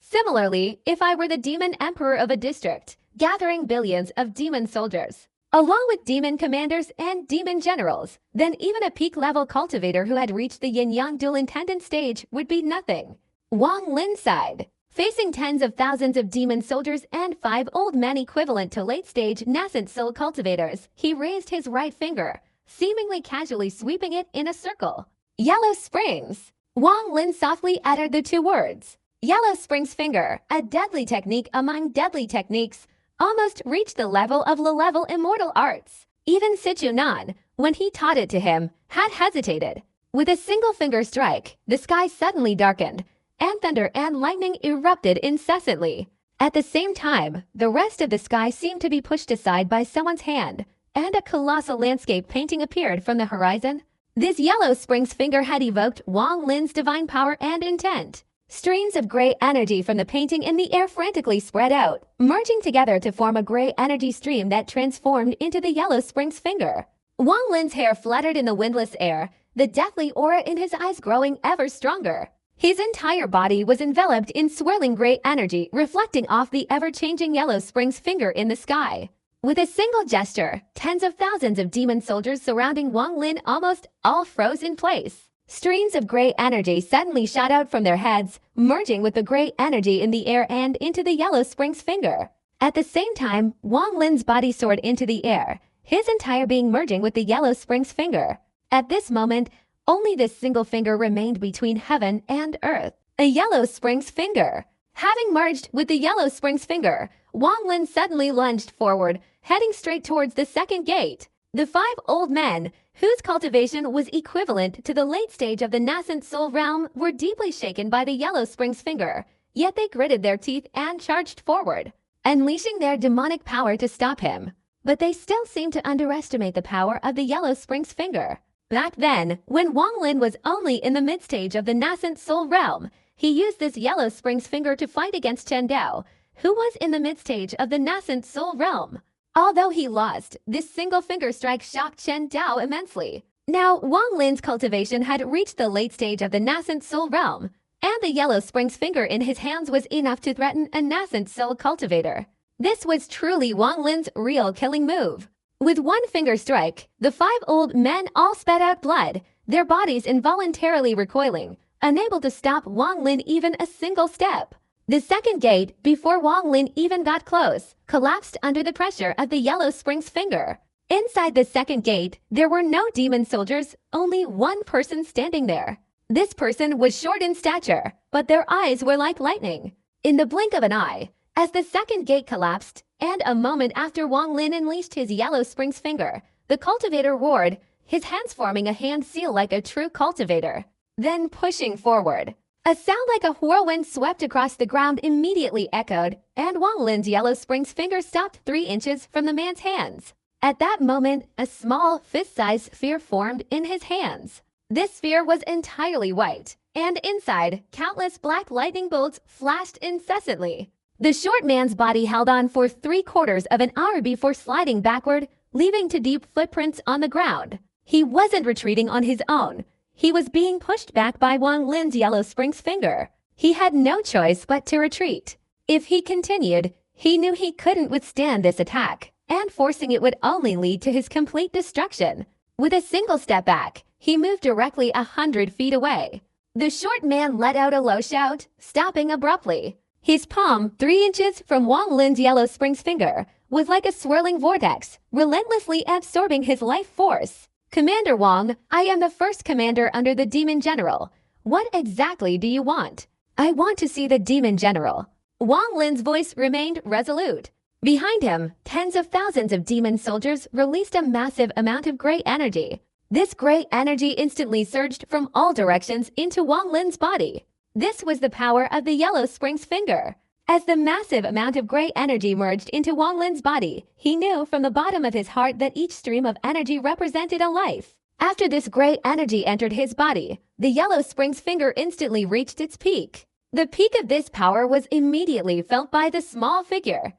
A: Similarly, if I were the demon emperor of a district, gathering billions of demon soldiers, along with demon commanders and demon generals, then even a peak-level cultivator who had reached the yin-yang dual intendant stage would be nothing. Wang Lin sighed. Facing tens of thousands of demon soldiers and 5 old men equivalent to late-stage nascent soul cultivators, he raised his right finger, seemingly casually sweeping it in a circle. Yellow Springs! Wang Lin softly uttered the 2 words. Yellow Springs Finger, a deadly technique among deadly techniques, almost reached the level of low-level immortal arts. Even p29, when he taught it to him, had hesitated. With a single finger strike, the sky suddenly darkened, and thunder and lightning erupted incessantly. At the same time, the rest of the sky seemed to be pushed aside by someone's hand, and a colossal landscape painting appeared from the horizon. This Yellow Springs Finger had evoked Wang Lin's divine power and intent. Streams of gray energy from the painting in the air frantically spread out, merging together to form a gray energy stream that transformed into the Yellow Springs Finger. Wang Lin's hair fluttered in the windless air, the deathly aura in his eyes growing ever stronger. His entire body was enveloped in swirling gray energy, reflecting off the ever-changing Yellow Springs Finger in the sky. With a single gesture, tens of thousands of demon soldiers surrounding Wang Lin almost all froze in place. Streams of gray energy suddenly shot out from their heads, merging with the gray energy in the air and into the Yellow Springs Finger. At the same time, Wang Lin's body soared into the air, his entire being merging with the Yellow Springs Finger. At this moment, only this single finger remained between heaven and earth. A Yellow Springs Finger. Having merged with the Yellow Springs Finger, Wang Lin suddenly lunged forward, heading straight towards the second gate. The 5 old men, whose cultivation was equivalent to the late stage of the nascent soul realm, were deeply shaken by the Yellow Springs Finger, yet they gritted their teeth and charged forward, unleashing their demonic power to stop him. But they still seemed to underestimate the power of the Yellow Springs Finger. Back then, when Wang Lin was only in the mid-stage of the nascent soul realm, he used this Yellow Springs Finger to fight against Chen Dao, who was in the mid-stage of the nascent soul realm. Although he lost, this single finger strike shocked Chen Dao immensely. Now, Wang Lin's cultivation had reached the late stage of the nascent soul realm, and the yellow spring's finger in his hands was enough to threaten a nascent soul cultivator. This was truly Wang Lin's real killing move. With one finger strike, the 5 old men all spat out blood, their bodies involuntarily recoiling, unable to stop Wang Lin even a single step. The second gate, before Wang Lin even got close, collapsed under the pressure of the yellow spring's finger. Inside the second gate, there were no demon soldiers, only one person standing there. This person was short in stature, but their eyes were like lightning. In the blink of an eye, as the second gate collapsed, and a moment after Wang Lin unleashed his yellow spring's finger, the cultivator roared, his hands forming a hand seal like a true cultivator. Then pushing forward. A sound like a whirlwind swept across the ground immediately echoed, and Wang Lin's yellow spring's finger stopped 3 inches from the man's hands. At that moment, a small, fist-sized sphere formed in his hands. This sphere was entirely white, and inside, countless black lightning bolts flashed incessantly. The short man's body held on for 3/4 of an hour before sliding backward, leaving to deep footprints on the ground. He wasn't retreating on his own. He was being pushed back by Wang Lin's yellow spring's finger. He had no choice but to retreat. If he continued, he knew he couldn't withstand this attack, and forcing it would only lead to his complete destruction. With a single step back, he moved directly 100 feet away. The short man let out a low shout, stopping abruptly. His palm, 3 inches from Wang Lin's yellow spring's finger, was like a swirling vortex, relentlessly absorbing his life force. Commander Wang, I am the first commander under the Demon General. What exactly do you want? I want to see the Demon General. Wang Lin's voice remained resolute. Behind him, tens of thousands of demon soldiers released a massive amount of gray energy. This gray energy instantly surged from all directions into Wang Lin's body. This was the power of the yellow spring's finger. As the massive amount of gray energy merged into Wang Lin's body, he knew from the bottom of his heart that each stream of energy represented a life. After this gray energy entered his body, the yellow spring's finger instantly reached its peak. The peak of this power was immediately felt by the small figure.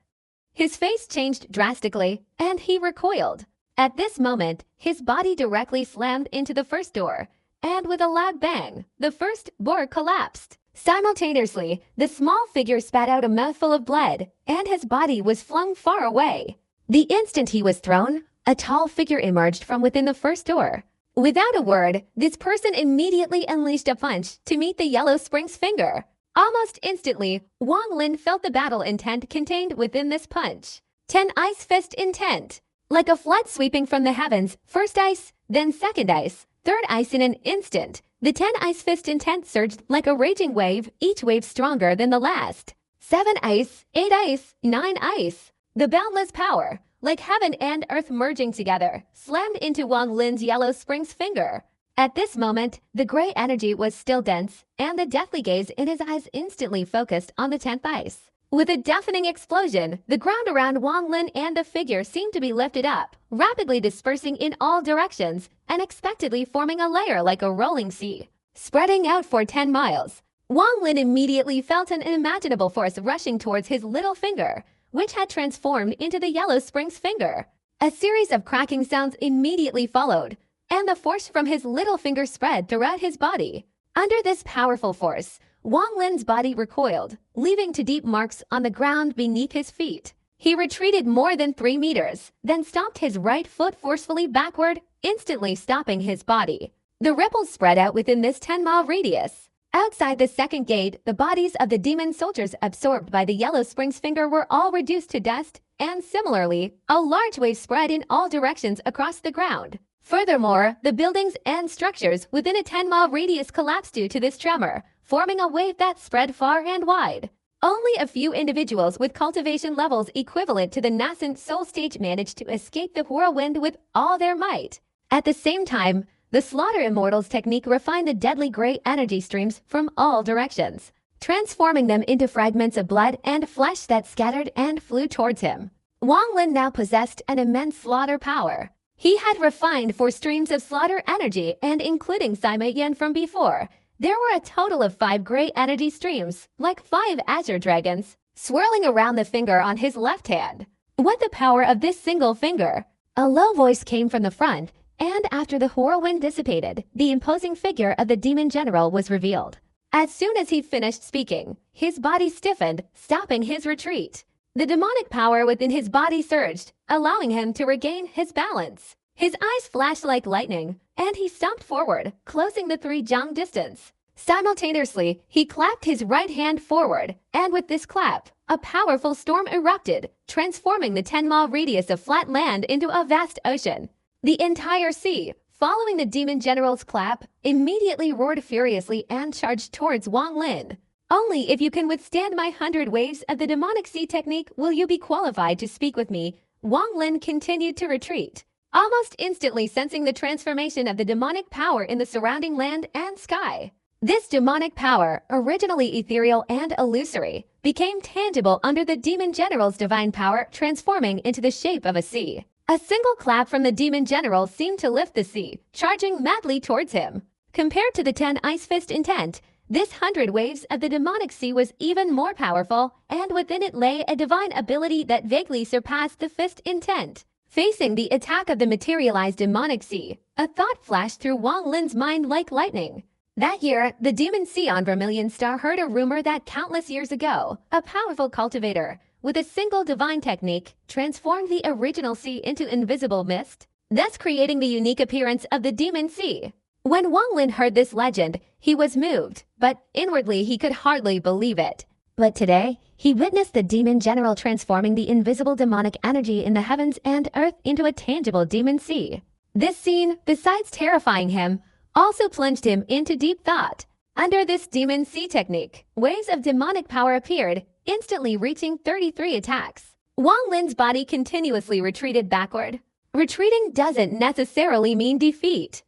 A: His face changed drastically, and he recoiled. At this moment, his body directly slammed into the first door, and with a loud bang, the first door collapsed. Simultaneously, the small figure spat out a mouthful of blood, and his body was flung far away. The instant he was thrown, a tall figure emerged from within the first door. Without a word, this person immediately unleashed a punch to meet the yellow spring's finger. Almost instantly, Wang Lin felt the battle intent contained within this punch. 10 ice fist intent. Like a flood sweeping from the heavens, first ice, then second ice, third ice in an instant. The 10 ice fist intent surged like a raging wave, each wave stronger than the last. 7 ice, 8 ice, 9 ice. The boundless power, like heaven and earth merging together, slammed into Wang Lin's yellow spring's finger. At this moment, the gray energy was still dense, and the deathly gaze in his eyes instantly focused on the 10th ice. With a deafening explosion, the ground around Wang Lin and the figure seemed to be lifted up, rapidly dispersing in all directions, unexpectedly forming a layer like a rolling sea. Spreading out for 10 miles, Wang Lin immediately felt an unimaginable force rushing towards his little finger, which had transformed into the yellow spring's finger. A series of cracking sounds immediately followed, and the force from his little finger spread throughout his body. Under this powerful force, Wang Lin's body recoiled, leaving two deep marks on the ground beneath his feet. He retreated more than 3 meters, then stomped his right foot forcefully backward, instantly stopping his body. The ripples spread out within this 10-mile radius. Outside the second gate, the bodies of the demon soldiers absorbed by the yellow spring's finger were all reduced to dust, and similarly, a large wave spread in all directions across the ground. Furthermore, the buildings and structures within a 10-mile radius collapsed due to this tremor, forming a wave that spread far and wide. Only a few individuals with cultivation levels equivalent to the nascent soul stage managed to escape the whirlwind with all their might. At the same time, the Slaughter Immortals technique refined the deadly gray energy streams from all directions, transforming them into fragments of blood and flesh that scattered and flew towards him. Wang Lin now possessed an immense slaughter power. He had refined 4 streams of slaughter energy, and including Sima Yan from before, there were a total of 5 gray energy streams, like 5 azure dragons, swirling around the finger on his left hand. What the power of this single finger? A low voice came from the front, and after the whirlwind dissipated, the imposing figure of the demon general was revealed. As soon as he finished speaking, his body stiffened, stopping his retreat. The demonic power within his body surged, allowing him to regain his balance. His eyes flashed like lightning, and he stomped forward, closing the 3 jang distance. Simultaneously, he clapped his right hand forward, and with this clap, a powerful storm erupted, transforming the 10-mile radius of flat land into a vast ocean. The entire sea, following the demon general's clap, immediately roared furiously and charged towards Wang Lin. Only if you can withstand my 100 waves of the demonic sea technique will you be qualified to speak with me. Wang Lin continued to retreat, almost instantly sensing the transformation of the demonic power in the surrounding land and sky. This demonic power, originally ethereal and illusory, became tangible under the demon general's divine power, transforming into the shape of a sea. A single clap from the demon general seemed to lift the sea, charging madly towards him. Compared to the 10 Ice Fist intent, this 100 waves of the demonic sea was even more powerful, and within it lay a divine ability that vaguely surpassed the fist intent. Facing the attack of the materialized demonic sea, a thought flashed through Wang Lin's mind like lightning. That year, the demon sea on Vermilion Star heard a rumor that countless years ago, a powerful cultivator, with a single divine technique, transformed the original sea into invisible mist, thus creating the unique appearance of the demon sea. When Wang Lin heard this legend, he was moved, but inwardly he could hardly believe it. But today, he witnessed the demon general transforming the invisible demonic energy in the heavens and earth into a tangible demon sea. This scene, besides terrifying him, also plunged him into deep thought. Under this demon sea technique, waves of demonic power appeared, instantly reaching 33 attacks. Wang Lin's body continuously retreated backward. Retreating doesn't necessarily mean defeat.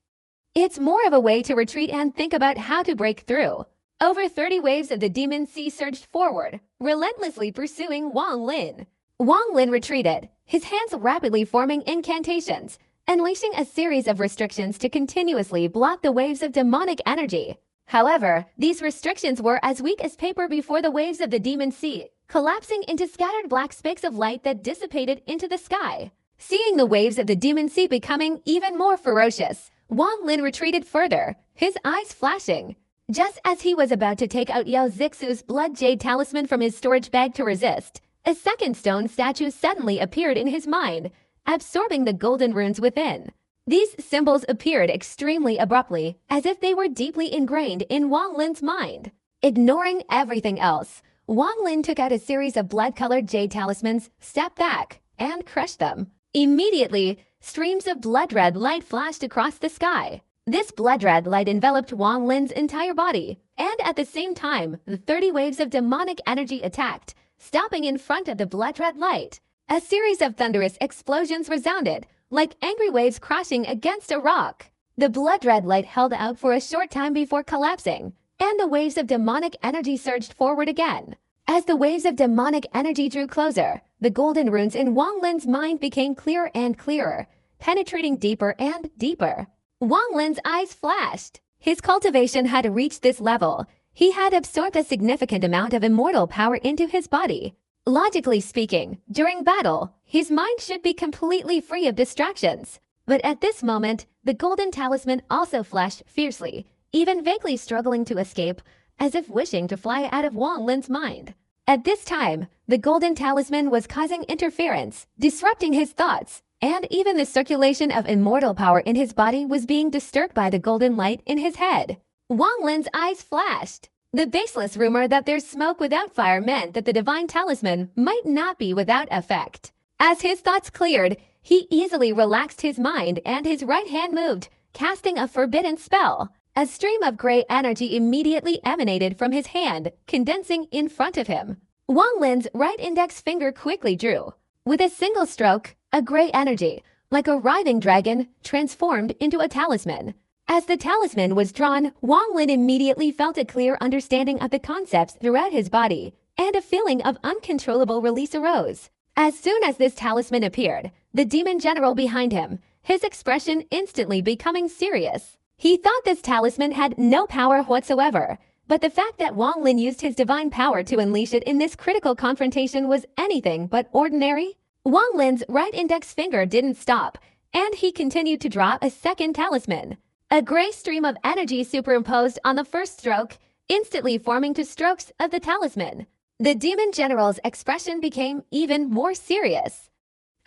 A: It's more of a way to retreat and think about how to break through. Over 30 waves of the demon sea surged forward, relentlessly pursuing Wang Lin. Wang Lin retreated, his hands rapidly forming incantations, unleashing a series of restrictions to continuously block the waves of demonic energy. However, these restrictions were as weak as paper before the waves of the demon sea, collapsing into scattered black specks of light that dissipated into the sky. Seeing the waves of the demon sea becoming even more ferocious, Wang Lin retreated further, his eyes flashing. Just as he was about to take out Yao Zixu's blood jade talisman from his storage bag to resist, a second stone statue suddenly appeared in his mind, absorbing the golden runes within. These symbols appeared extremely abruptly, as if they were deeply ingrained in Wang Lin's mind. Ignoring everything else, Wang Lin took out a series of blood-colored jade talismans, stepped back, and crushed them. Immediately, streams of blood-red light flashed across the sky. This blood-red light enveloped Wang Lin's entire body, and at the same time, the 30 waves of demonic energy attacked, stopping in front of the blood-red light. A series of thunderous explosions resounded, like angry waves crashing against a rock. The blood-red light held out for a short time before collapsing, and the waves of demonic energy surged forward again. As the waves of demonic energy drew closer, the golden runes in Wang Lin's mind became clearer and clearer, penetrating deeper and deeper. Wang Lin's eyes flashed. His cultivation had reached this level. He had absorbed a significant amount of immortal power into his body. Logically speaking, during battle, his mind should be completely free of distractions. But at this moment, the golden talisman also flashed fiercely, even vaguely struggling to escape, as if wishing to fly out of Wang Lin's mind. At this time, the golden talisman was causing interference, disrupting his thoughts, and even the circulation of immortal power in his body was being disturbed by the golden light in his head. Wang Lin's eyes flashed. The baseless rumor that there's smoke without fire meant that the divine talisman might not be without effect. As his thoughts cleared, he easily relaxed his mind and his right hand moved, casting a forbidden spell. A stream of gray energy immediately emanated from his hand, condensing in front of him. Wang Lin's right index finger quickly drew. With a single stroke, a gray energy, like a writhing dragon, transformed into a talisman. As the talisman was drawn, Wang Lin immediately felt a clear understanding of the concepts throughout his body, and a feeling of uncontrollable release arose. As soon as this talisman appeared, the demon general behind him, his expression instantly becoming serious. He thought this talisman had no power whatsoever, but the fact that Wang Lin used his divine power to unleash it in this critical confrontation was anything but ordinary. Wang Lin's right index finger didn't stop, and he continued to draw a second talisman. A gray stream of energy superimposed on the first stroke, instantly forming two strokes of the talisman. The demon general's expression became even more serious.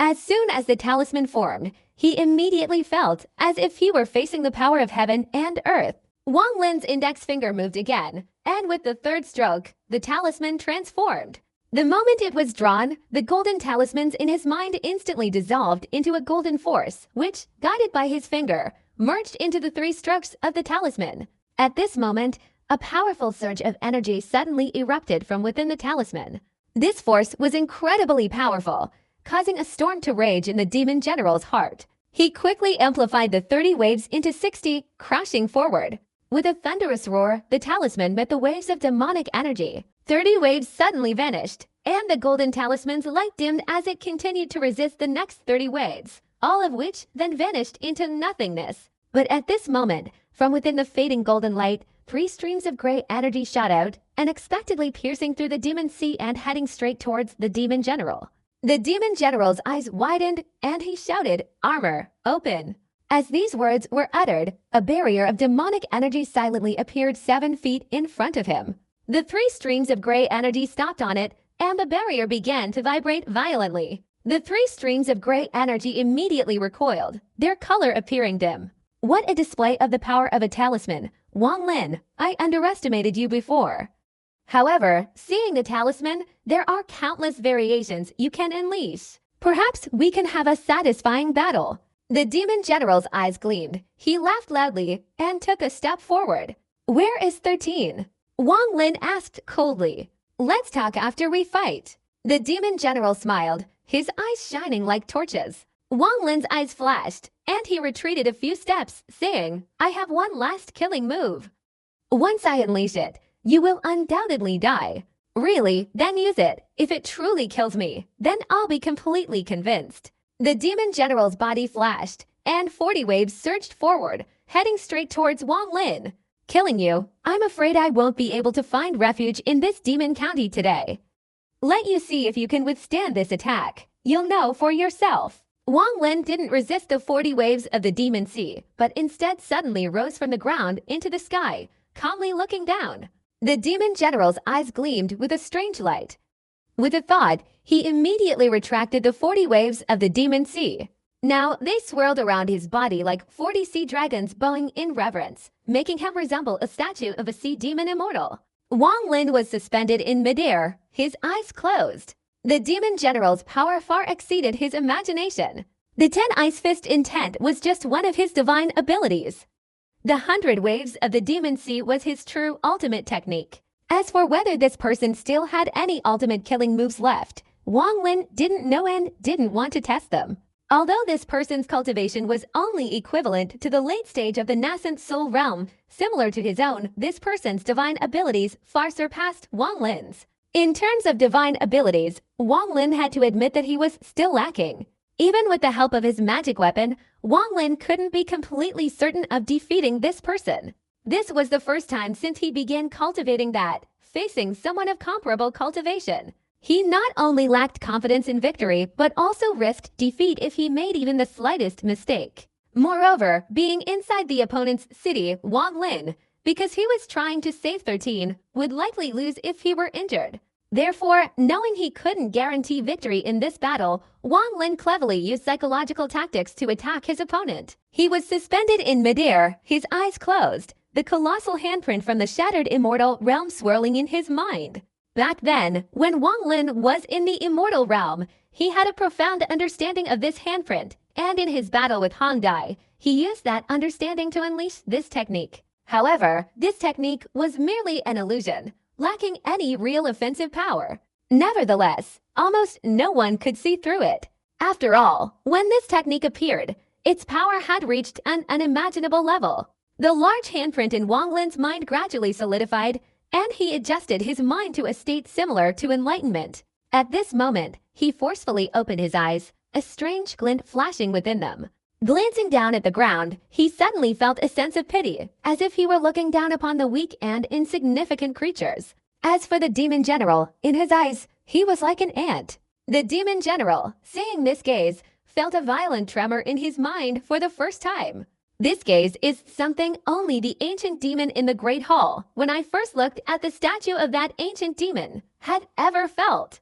A: As soon as the talisman formed, he immediately felt as if he were facing the power of heaven and earth. Wang Lin's index finger moved again, and with the third stroke, the talisman transformed. The moment it was drawn, the golden talismans in his mind instantly dissolved into a golden force, which, guided by his finger, merged into the three strokes of the talisman. At this moment, a powerful surge of energy suddenly erupted from within the talisman. This force was incredibly powerful, causing a storm to rage in the demon general's heart. He quickly amplified the 30 waves into 60, crashing forward. With a thunderous roar, the talisman met the waves of demonic energy. 30 waves suddenly vanished, and the golden talisman's light dimmed as it continued to resist the next 30 waves, all of which then vanished into nothingness. But at this moment, from within the fading golden light, 3 streams of gray energy shot out, unexpectedly piercing through the demon sea and heading straight towards the demon general. The demon general's eyes widened, and he shouted, "Armor, open!" As these words were uttered, a barrier of demonic energy silently appeared 7 feet in front of him. The 3 streams of gray energy stopped on it, and the barrier began to vibrate violently. The 3 streams of gray energy immediately recoiled, their color appearing dim. What a display of the power of a talisman! Wang Lin, I underestimated you before. However, seeing the talisman, there are countless variations you can unleash. Perhaps we can have a satisfying battle. The demon general's eyes gleamed. He laughed loudly and took a step forward. Where is 13? Wang Lin asked coldly. Let's talk after we fight. The demon general smiled, his eyes shining like torches. Wang Lin's eyes flashed, and he retreated a few steps, saying, I have one last killing move. Once I unleash it, you will undoubtedly die. Really? Then use it. If it truly kills me, then I'll be completely convinced. The demon general's body flashed, and 40 waves surged forward, heading straight towards Wang Lin. Killing you? I'm afraid I won't be able to find refuge in this demon county today. Let you see if you can withstand this attack. You'll know for yourself. Wang Lin didn't resist the 40 waves of the demon sea, but instead suddenly rose from the ground into the sky, calmly looking down. The demon general's eyes gleamed with a strange light. With a thought, he immediately retracted the 40 waves of the demon sea. Now they swirled around his body like 40 sea dragons bowing in reverence, making him resemble a statue of a sea demon immortal. Wang Lin was suspended in midair, his eyes closed. The demon general's power far exceeded his imagination. The 10 Ice Fist intent was just one of his divine abilities. The 100 waves of the demon sea was his true ultimate technique. As for whether this person still had any ultimate killing moves left, Wang Lin didn't know and didn't want to test them. Although this person's cultivation was only equivalent to the late stage of the nascent soul realm, similar to his own, this person's divine abilities far surpassed Wang Lin's. In terms of divine abilities, Wang Lin had to admit that he was still lacking. Even with the help of his magic weapon, Wang Lin couldn't be completely certain of defeating this person. This was the first time since he began cultivating that, facing someone of comparable cultivation. He not only lacked confidence in victory, but also risked defeat if he made even the slightest mistake. Moreover, being inside the opponent's city, Wang Lin, because he was trying to save 13, would likely lose if he were injured. Therefore, knowing he couldn't guarantee victory in this battle, Wang Lin cleverly used psychological tactics to attack his opponent. He was suspended in midair, his eyes closed, the colossal handprint from the shattered immortal realm swirling in his mind. Back then, when Wang Lin was in the immortal realm, he had a profound understanding of this handprint, and in his battle with Hong Dai, he used that understanding to unleash this technique. However, this technique was merely an illusion, lacking any real offensive power. Nevertheless, almost no one could see through it. After all, when this technique appeared, its power had reached an unimaginable level. The large handprint in Wang Lin's mind gradually solidified, and he adjusted his mind to a state similar to enlightenment. At this moment, he forcefully opened his eyes, a strange glint flashing within them. Glancing down at the ground, he suddenly felt a sense of pity, as if he were looking down upon the weak and insignificant creatures. As for the demon general, in his eyes, he was like an ant. The demon general, seeing this gaze, felt a violent tremor in his mind for the first time. This gaze is something only the ancient demon in the Great Hall, when I first looked at the statue of that ancient demon, had ever felt.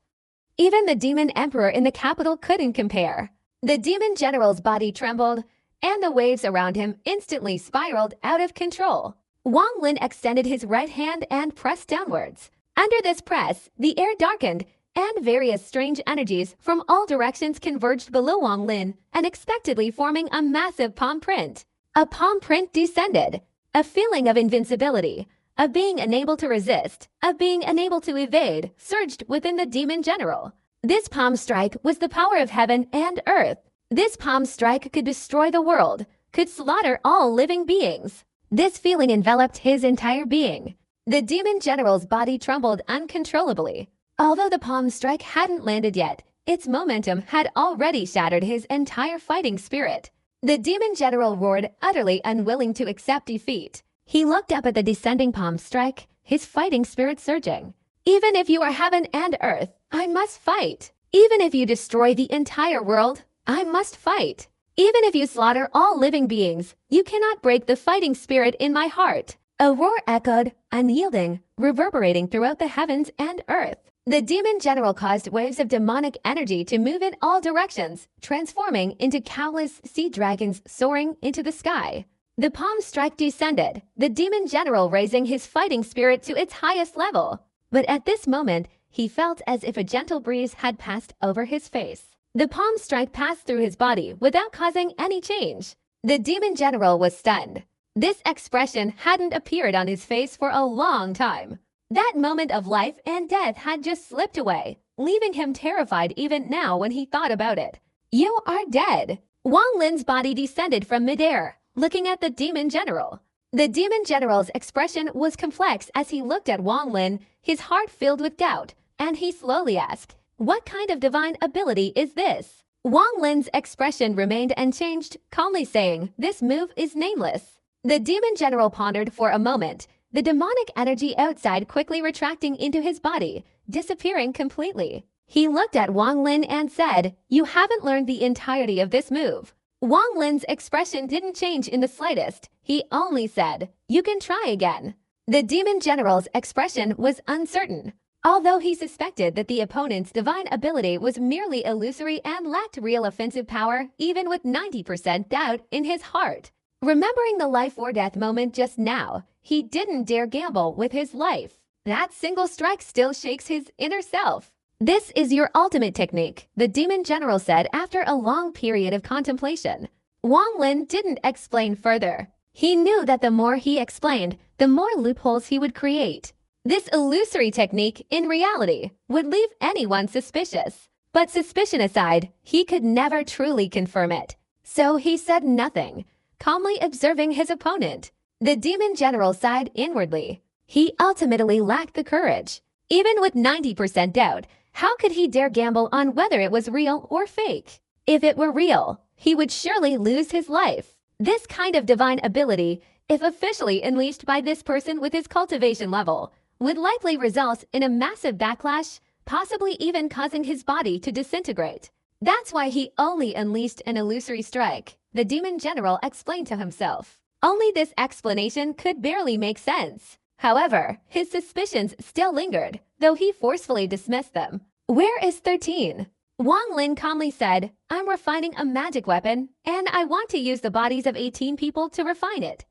A: Even the demon emperor in the capital couldn't compare. The demon general's body trembled, and the waves around him instantly spiraled out of control. Wang Lin extended his right hand and pressed downwards. Under this press, the air darkened, and various strange energies from all directions converged below Wang Lin, unexpectedly forming a massive palm print. A palm print descended. A feeling of invincibility, of being unable to resist, of being unable to evade, surged within the demon general. This palm strike was the power of heaven and earth. This palm strike could destroy the world, could slaughter all living beings. This feeling enveloped his entire being. The demon general's body trembled uncontrollably. Although the palm strike hadn't landed yet, its momentum had already shattered his entire fighting spirit. The demon general roared, utterly unwilling to accept defeat. He looked up at the descending palm strike, his fighting spirit surging. Even if you are heaven and earth, I must fight. Even if you destroy the entire world, I must fight. Even if you slaughter all living beings, you cannot break the fighting spirit in my heart. A roar echoed, unyielding, reverberating throughout the heavens and earth. The demon general caused waves of demonic energy to move in all directions, transforming into countless sea dragons soaring into the sky. The palm strike descended, the demon general raising his fighting spirit to its highest level. But at this moment, he felt as if a gentle breeze had passed over his face. The palm strike passed through his body without causing any change. The demon general was stunned. This expression hadn't appeared on his face for a long time. That moment of life and death had just slipped away, leaving him terrified even now when he thought about it. You are dead. Wang Lin's body descended from midair, looking at the demon general. The demon general's expression was complex as he looked at Wang Lin, his heart filled with doubt, and he slowly asked, "What kind of divine ability is this?" Wang Lin's expression remained unchanged, calmly saying, "This move is nameless." The demon general pondered for a moment, the demonic energy outside quickly retracting into his body, disappearing completely. He looked at Wang Lin and said, "You haven't learned the entirety of this move." Wang Lin's expression didn't change in the slightest. He only said, "You can try again." The demon general's expression was uncertain. Although he suspected that the opponent's divine ability was merely illusory and lacked real offensive power, even with 90% doubt in his heart. Remembering the life or death moment just now, he didn't dare gamble with his life. That single strike still shakes his inner self. "This is your ultimate technique," the demon general said after a long period of contemplation. Wang Lin didn't explain further. He knew that the more he explained, the more loopholes he would create. This illusory technique, in reality, would leave anyone suspicious. But suspicion aside, he could never truly confirm it. So he said nothing, calmly observing his opponent. The demon general sighed inwardly. He ultimately lacked the courage. Even with 90% doubt, how could he dare gamble on whether it was real or fake? If it were real, he would surely lose his life. This kind of divine ability, if officially unleashed by this person with his cultivation level, would likely result in a massive backlash, possibly even causing his body to disintegrate. That's why he only unleashed an illusory strike, the demon general explained to himself. Only this explanation could barely make sense. However, his suspicions still lingered, though he forcefully dismissed them. "Where is 13? Wang Lin calmly said, "I'm refining a magic weapon, and I want to use the bodies of 18 people to refine it.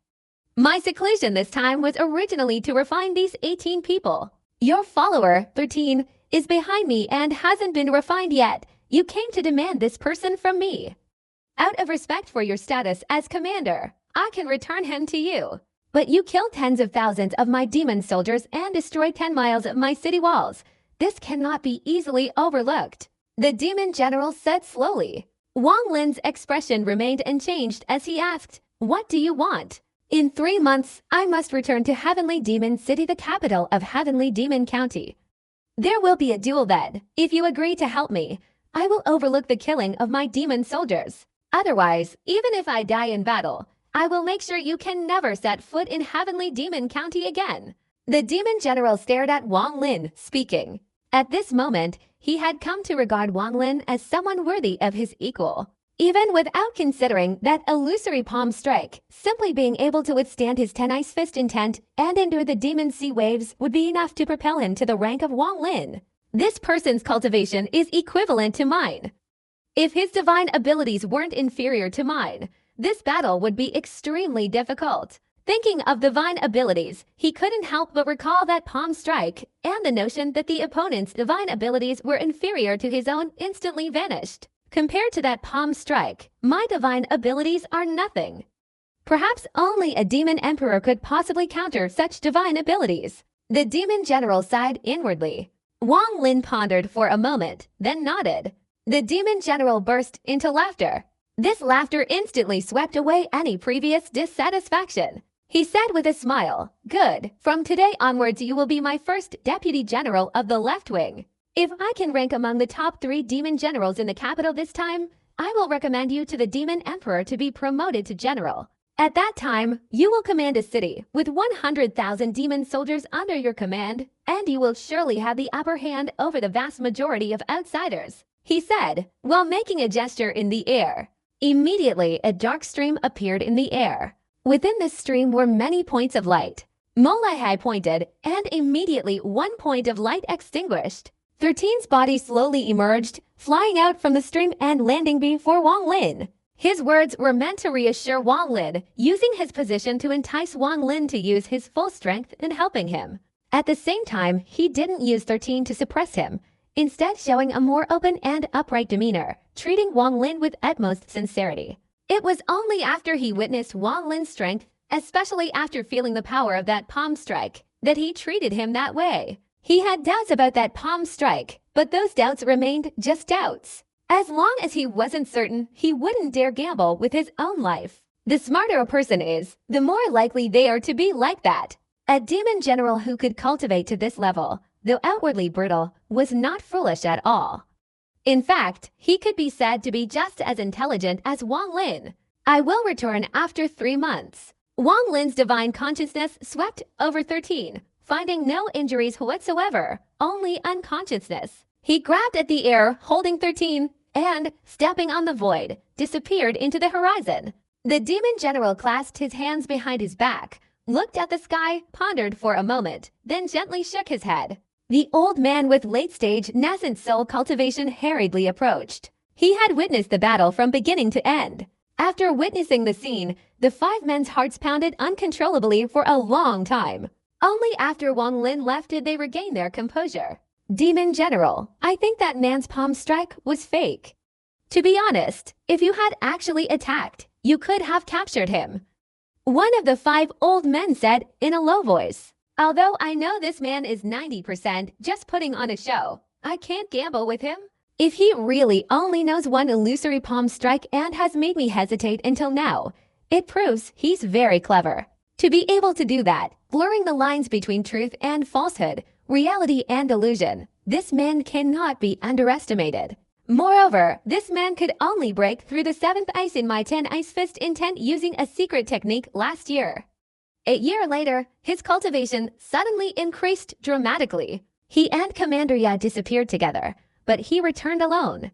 A: My seclusion this time was originally to refine these 18 people. Your follower, 13, is behind me and hasn't been refined yet. You came to demand this person from me. Out of respect for your status as commander, I can return him to you. But you killed tens of thousands of my demon soldiers and destroyed 10 miles of my city walls. This cannot be easily overlooked," the demon general said slowly. Wang Lin's expression remained unchanged as he asked, "What do you want?" "In 3 months, I must return to Heavenly Demon City, the capital of Heavenly Demon County. There will be a duel then. If you agree to help me, I will overlook the killing of my demon soldiers." Otherwise, even if I die in battle, I will make sure you can never set foot in Heavenly Demon County again." The demon general stared at Wang Lin, speaking. At this moment, he had come to regard Wang Lin as someone worthy of his equal. Even without considering that illusory palm strike, simply being able to withstand his 10 ice fist intent and endure the demon sea waves would be enough to propel him to the rank of Wang Lin. This person's cultivation is equivalent to mine. If his divine abilities weren't inferior to mine, this battle would be extremely difficult. Thinking of divine abilities, he couldn't help but recall that palm strike, and the notion that the opponent's divine abilities were inferior to his own instantly vanished. Compared to that palm strike, my divine abilities are nothing. Perhaps only a demon emperor could possibly counter such divine abilities. The demon general sighed inwardly. Wang Lin pondered for a moment, then nodded. The demon general burst into laughter. This laughter instantly swept away any previous dissatisfaction. He said with a smile, "Good, from today onwards you will be my first deputy general of the left wing. If I can rank among the top 3 demon generals in the capital this time, I will recommend you to the demon emperor to be promoted to general. At that time, you will command a city with 100,000 demon soldiers under your command, and you will surely have the upper hand over the vast majority of outsiders," he said, while making a gesture in the air. Immediately, a dark stream appeared in the air. Within this stream were many points of light. Molai pointed, and immediately one point of light extinguished. 13's body slowly emerged, flying out from the stream and landing before Wang Lin. His words were meant to reassure Wang Lin, using his position to entice Wang Lin to use his full strength in helping him. At the same time, he didn't use 13 to suppress him, instead showing a more open and upright demeanor, treating Wang Lin with utmost sincerity. It was only after he witnessed Wang Lin's strength, especially after feeling the power of that palm strike, that he treated him that way. He had doubts about that palm strike, but those doubts remained just doubts. As long as he wasn't certain, he wouldn't dare gamble with his own life. The smarter a person is, the more likely they are to be like that. A demon general who could cultivate to this level, though outwardly brutal, was not foolish at all. In fact, he could be said to be just as intelligent as Wang Lin. "I will return after 3 months." Wang Lin's divine consciousness swept over 13, finding no injuries whatsoever, only unconsciousness. He grabbed at the air, holding 13, and, stepping on the void, disappeared into the horizon. The demon general clasped his hands behind his back, looked at the sky, pondered for a moment, then gently shook his head. The old man with late-stage nascent soul cultivation hurriedly approached. He had witnessed the battle from beginning to end. After witnessing the scene, the 5 men's hearts pounded uncontrollably for a long time. Only after Wang Lin left did they regain their composure. "Demon General, I think that man's palm strike was fake. To be honest, if you had actually attacked, you could have captured him," one of the 5 old men said in a low voice. "Although I know this man is 90% just putting on a show, I can't gamble with him. If he really only knows one illusory palm strike and has made me hesitate until now, it proves he's very clever. To be able to do that, blurring the lines between truth and falsehood, reality and delusion, this man cannot be underestimated. Moreover, this man could only break through the 7th ice in my 10 ice fist intent using a secret technique last year. A year later, his cultivation suddenly increased dramatically. He and Commander Ya disappeared together, but he returned alone.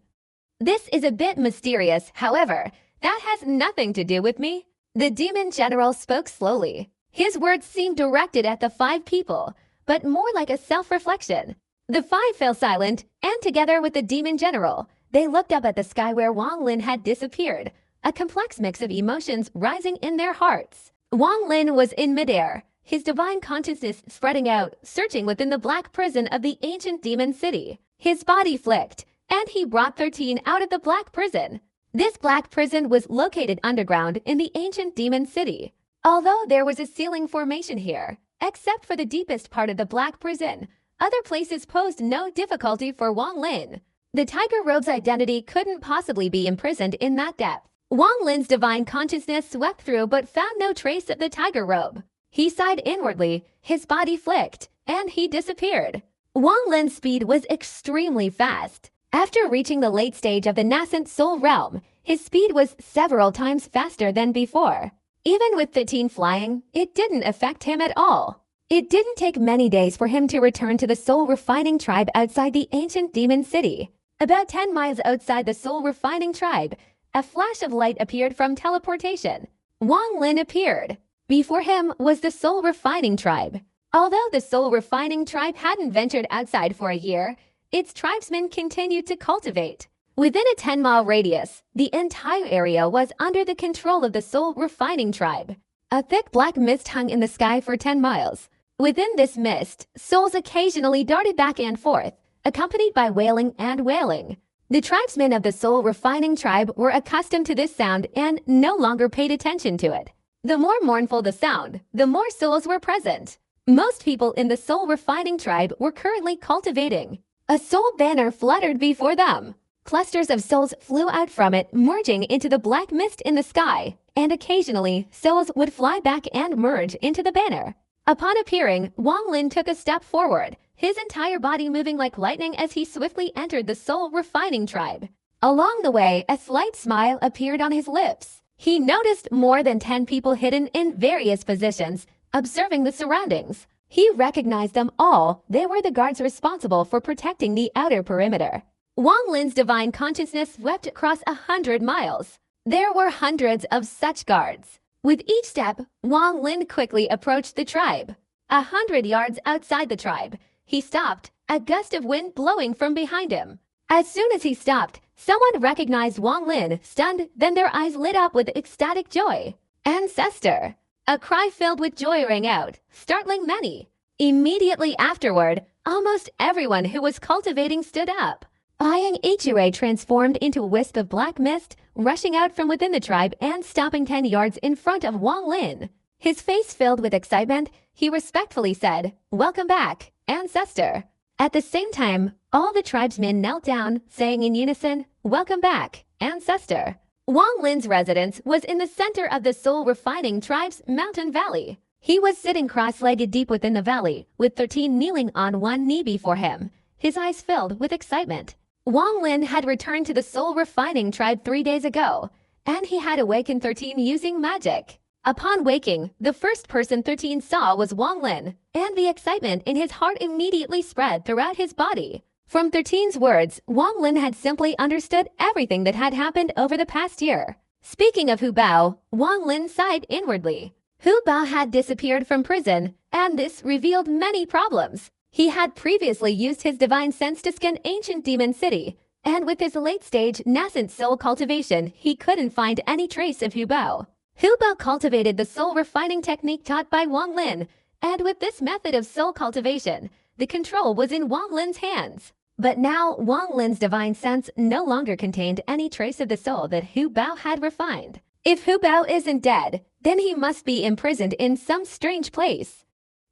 A: This is a bit mysterious, however, that has nothing to do with me." The demon general spoke slowly. His words seemed directed at the 5 people, but more like a self-reflection. The 5 fell silent, and together with the demon general, they looked up at the sky where Wang Lin had disappeared, a complex mix of emotions rising in their hearts. Wang Lin was in midair, his divine consciousness spreading out, searching within the black prison of the ancient demon city. His body flicked, and he brought 13 out of the black prison. This black prison was located underground in the ancient demon city. Although there was a ceiling formation here, except for the deepest part of the black prison, other places posed no difficulty for Wang Lin. The tiger robe's identity couldn't possibly be imprisoned in that depth. Wang Lin's divine consciousness swept through but found no trace of the tiger robe. He sighed inwardly, his body flicked, and he disappeared. Wang Lin's speed was extremely fast. After reaching the late stage of the nascent soul realm, his speed was several times faster than before. Even with 13 flying, it didn't affect him at all. It didn't take many days for him to return to the soul refining tribe outside the ancient demon city. About 10 miles outside the soul refining tribe, a flash of light appeared from teleportation. Wang Lin appeared. Before him was the soul refining tribe. Although the soul refining tribe hadn't ventured outside for a year, its tribesmen continued to cultivate. Within a 10-mile radius, the entire area was under the control of the soul refining tribe. A thick black mist hung in the sky for 10 miles. Within this mist, souls occasionally darted back and forth, accompanied by wailing and wailing. The tribesmen of the soul refining tribe were accustomed to this sound and no longer paid attention to it. The more mournful the sound, the more souls were present. Most people in the soul refining tribe were currently cultivating. A soul banner fluttered before them. Clusters of souls flew out from it, merging into the black mist in the sky, and occasionally souls would fly back and merge into the banner. Upon appearing, Wang Lin took a step forward, his entire body moving like lightning as he swiftly entered the soul refining tribe. Along the way, a slight smile appeared on his lips. He noticed more than 10 people hidden in various positions, observing the surroundings. He recognized them all. They were the guards responsible for protecting the outer perimeter. Wang Lin's divine consciousness swept across 100 miles. There were hundreds of such guards. With each step, Wang Lin quickly approached the tribe. 100 yards outside the tribe, he stopped, a gust of wind blowing from behind him. As soon as he stopped, someone recognized Wang Lin, stunned, then their eyes lit up with ecstatic joy. Ancestor! A cry filled with joy rang out, startling many. Immediately afterward, almost everyone who was cultivating stood up. Eyeing Ichirei transformed into a wisp of black mist, rushing out from within the tribe and stopping 10 yards in front of Wang Lin. His face filled with excitement, he respectfully said, "Welcome back, Ancestor." At the same time, all the tribesmen knelt down, saying in unison, "Welcome back, Ancestor." Wang Lin's residence was in the center of the soul refining tribe's mountain valley. He was sitting cross-legged deep within the valley, with 13 kneeling on one knee before him, his eyes filled with excitement. Wang Lin had returned to the soul refining tribe 3 days ago, and he had awakened 13 using magic. Upon waking, the first person 13 saw was Wang Lin, and the excitement in his heart immediately spread throughout his body. From 13's words, Wang Lin had simply understood everything that had happened over the past year. Speaking of Hu Bao, Wang Lin sighed inwardly. Hu Bao had disappeared from prison, and this revealed many problems. He had previously used his divine sense to scan ancient demon city, and with his late-stage nascent soul cultivation, he couldn't find any trace of Hu Bao. Hu Bao cultivated the soul refining technique taught by Wang Lin, and with this method of soul cultivation, the control was in Wang Lin's hands. But now, Wang Lin's divine sense no longer contained any trace of the soul that Hu Bao had refined. If Hu Bao isn't dead, then he must be imprisoned in some strange place.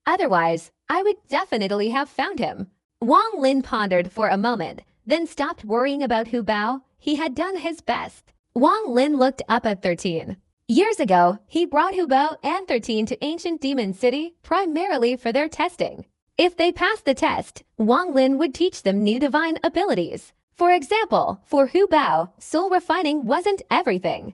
A: Otherwise, I would definitely have found him. Wang Lin pondered for a moment, then stopped worrying about Hu Bao. He had done his best. Wang Lin looked up at 13. Years ago, he brought Hu Bao and 13 to ancient demon city primarily for their testing. If they passed the test, Wang Lin would teach them new divine abilities. For example, for Hu Bao, soul refining wasn't everything.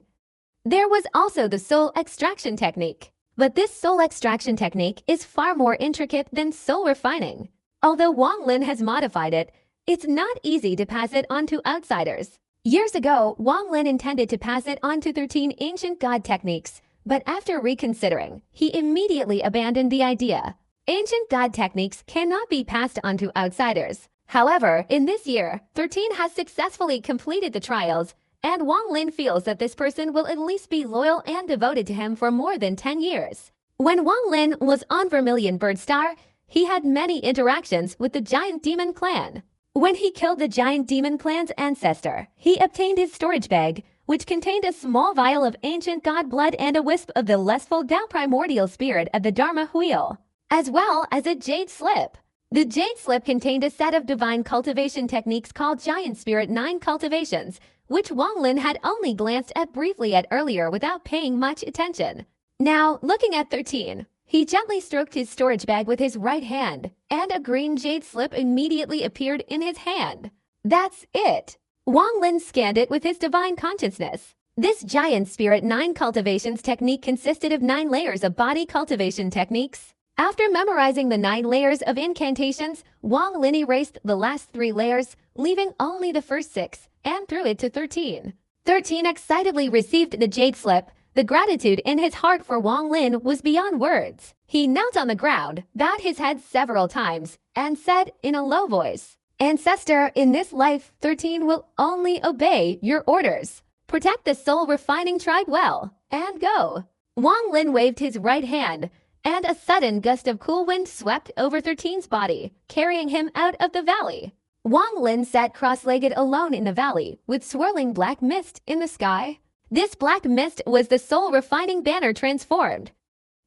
A: There was also the soul extraction technique. But this soul extraction technique is far more intricate than soul refining. Although Wang Lin has modified it, it's not easy to pass it on to outsiders. Years ago, Wang Lin intended to pass it on to 13 ancient god techniques, but after reconsidering, he immediately abandoned the idea. Ancient god techniques cannot be passed on to outsiders. However, in this year, 13 has successfully completed the trials, and Wang Lin feels that this person will at least be loyal and devoted to him for more than 10 years. When Wang Lin was on Vermilion Bird Star, he had many interactions with the Giant Demon Clan. When he killed the Giant Demon Clan's ancestor, he obtained his storage bag, which contained a small vial of ancient god blood and a wisp of the lustful Tao primordial spirit of the Dharma wheel, as well as a jade slip. The jade slip contained a set of divine cultivation techniques called Giant Spirit 9 cultivations, which Wang Lin had only glanced at briefly earlier without paying much attention. Now, looking at 13, he gently stroked his storage bag with his right hand, and a green jade slip immediately appeared in his hand. That's it. Wang Lin scanned it with his divine consciousness. This giant spirit 9 cultivations technique consisted of 9 layers of body cultivation techniques. After memorizing the 9 layers of incantations, Wang Lin erased the last 3 layers, leaving only the first 6, and threw it to 13. 13 excitedly received the jade slip. The gratitude in his heart for Wang Lin was beyond words. He knelt on the ground, bowed his head several times, and said in a low voice, "Ancestor, in this life, 13 will only obey your orders. Protect the soul refining tribe well, and go." Wang Lin waved his right hand, and a sudden gust of cool wind swept over 13's body, carrying him out of the valley. Wang Lin sat cross-legged alone in the valley, with swirling black mist in the sky. This black mist was the soul refining banner transformed.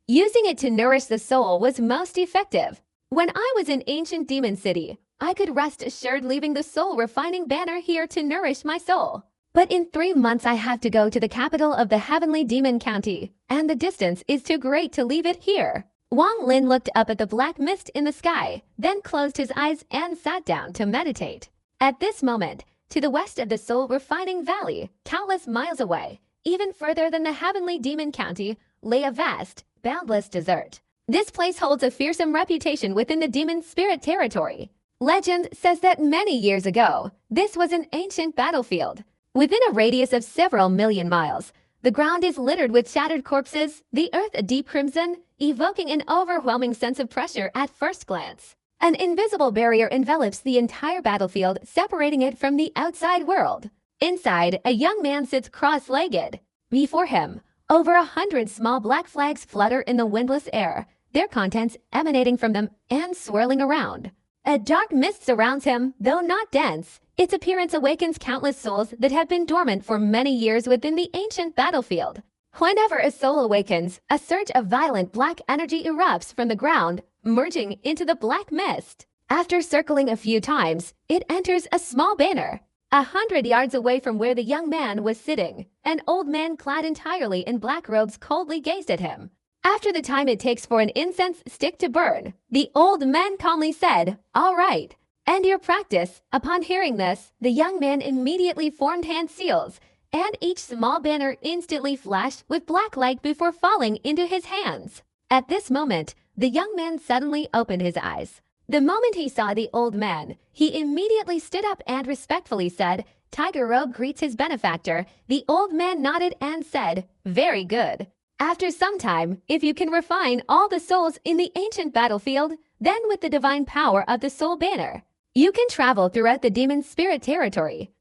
A: Using it to nourish the soul was most effective. When I was in ancient demon city, I could rest assured leaving the soul refining banner here to nourish my soul. But in 3 months I have to go to the capital of the heavenly demon county, and the distance is too great to leave it here. Wang Lin looked up at the black mist in the sky, then closed his eyes and sat down to meditate. At this moment, to the west of the soul refining valley, countless miles away, even further than the heavenly demon county, lay a vast, boundless desert. This place holds a fearsome reputation within the demon spirit territory. Legend says that many years ago, this was an ancient battlefield. Within a radius of several million miles, the ground is littered with shattered corpses, the earth a deep crimson, evoking an overwhelming sense of pressure at first glance. An invisible barrier envelops the entire battlefield, separating it from the outside world. Inside, a young man sits cross-legged. Before him, over 100 small black flags flutter in the windless air, their contents emanating from them and swirling around. A dark mist surrounds him, though not dense. Its appearance awakens countless souls that have been dormant for many years within the ancient battlefield. Whenever a soul awakens, a surge of violent black energy erupts from the ground, merging into the black mist. After circling a few times, it enters a small banner. 100 yards away from where the young man was sitting, an old man clad entirely in black robes coldly gazed at him. After the time it takes for an incense stick to burn, the old man calmly said, "All right. End your practice." Upon hearing this, the young man immediately formed hand seals, and each small banner instantly flashed with black light before falling into his hands. At this moment, the young man suddenly opened his eyes. The moment he saw the old man, he immediately stood up and respectfully said, "Tiger Robe greets his benefactor." The old man nodded and said, "Very good. After some time, if you can refine all the souls in the ancient battlefield, then with the divine power of the soul banner, you can travel throughout the demon spirit territory."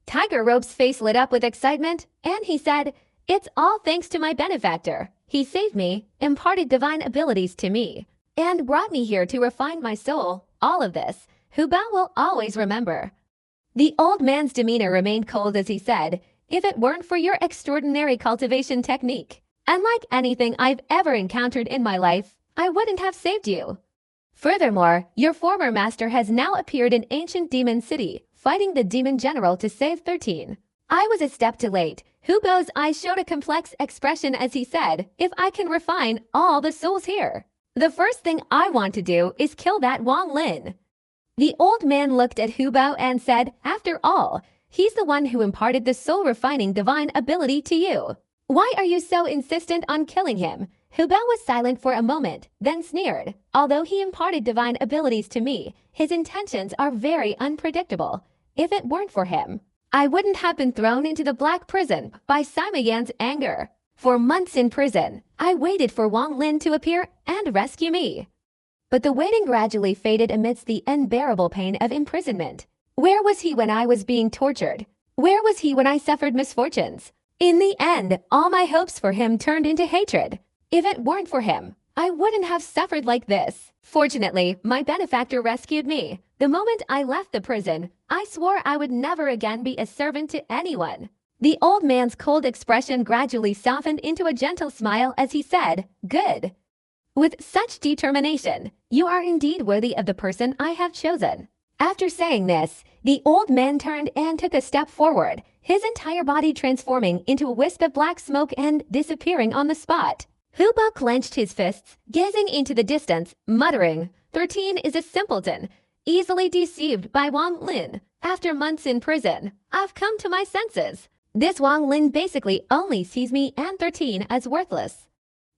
A: Tiger Robe's face lit up with excitement, and he said, "It's all thanks to my benefactor. He saved me, imparted divine abilities to me, and brought me here to refine my soul. All of this, Hubao will always remember." The old man's demeanor remained cold as he said, "If it weren't for your extraordinary cultivation technique, unlike anything I've ever encountered in my life, I wouldn't have saved you. Furthermore, your former master has now appeared in ancient demon city, fighting the demon general to save 13. I was a step too late." Hubo's eyes showed a complex expression as he said, "If I can refine all the souls here, the first thing I want to do is kill that Wang Lin." The old man looked at Hubo and said, "After all, he's the one who imparted the soul refining divine ability to you. Why are you so insistent on killing him?" Hubo was silent for a moment, then sneered. "Although he imparted divine abilities to me, his intentions are very unpredictable. If it weren't for him, I wouldn't have been thrown into the black prison by Sima Yan's anger. For months in prison, I waited for Wang Lin to appear and rescue me. But the waiting gradually faded amidst the unbearable pain of imprisonment. Where was he when I was being tortured? Where was he when I suffered misfortunes? In the end, all my hopes for him turned into hatred. If it weren't for him, I wouldn't have suffered like this. Fortunately, my benefactor rescued me. The moment I left the prison, I swore I would never again be a servant to anyone." The old man's cold expression gradually softened into a gentle smile as he said, "Good. With such determination, you are indeed worthy of the person I have chosen." After saying this, the old man turned and took a step forward, his entire body transforming into a wisp of black smoke and disappearing on the spot. Hubo clenched his fists, gazing into the distance, muttering, 13 is a simpleton, easily deceived by Wang Lin. After months in prison, I've come to my senses. This Wang Lin basically only sees me and 13 as worthless.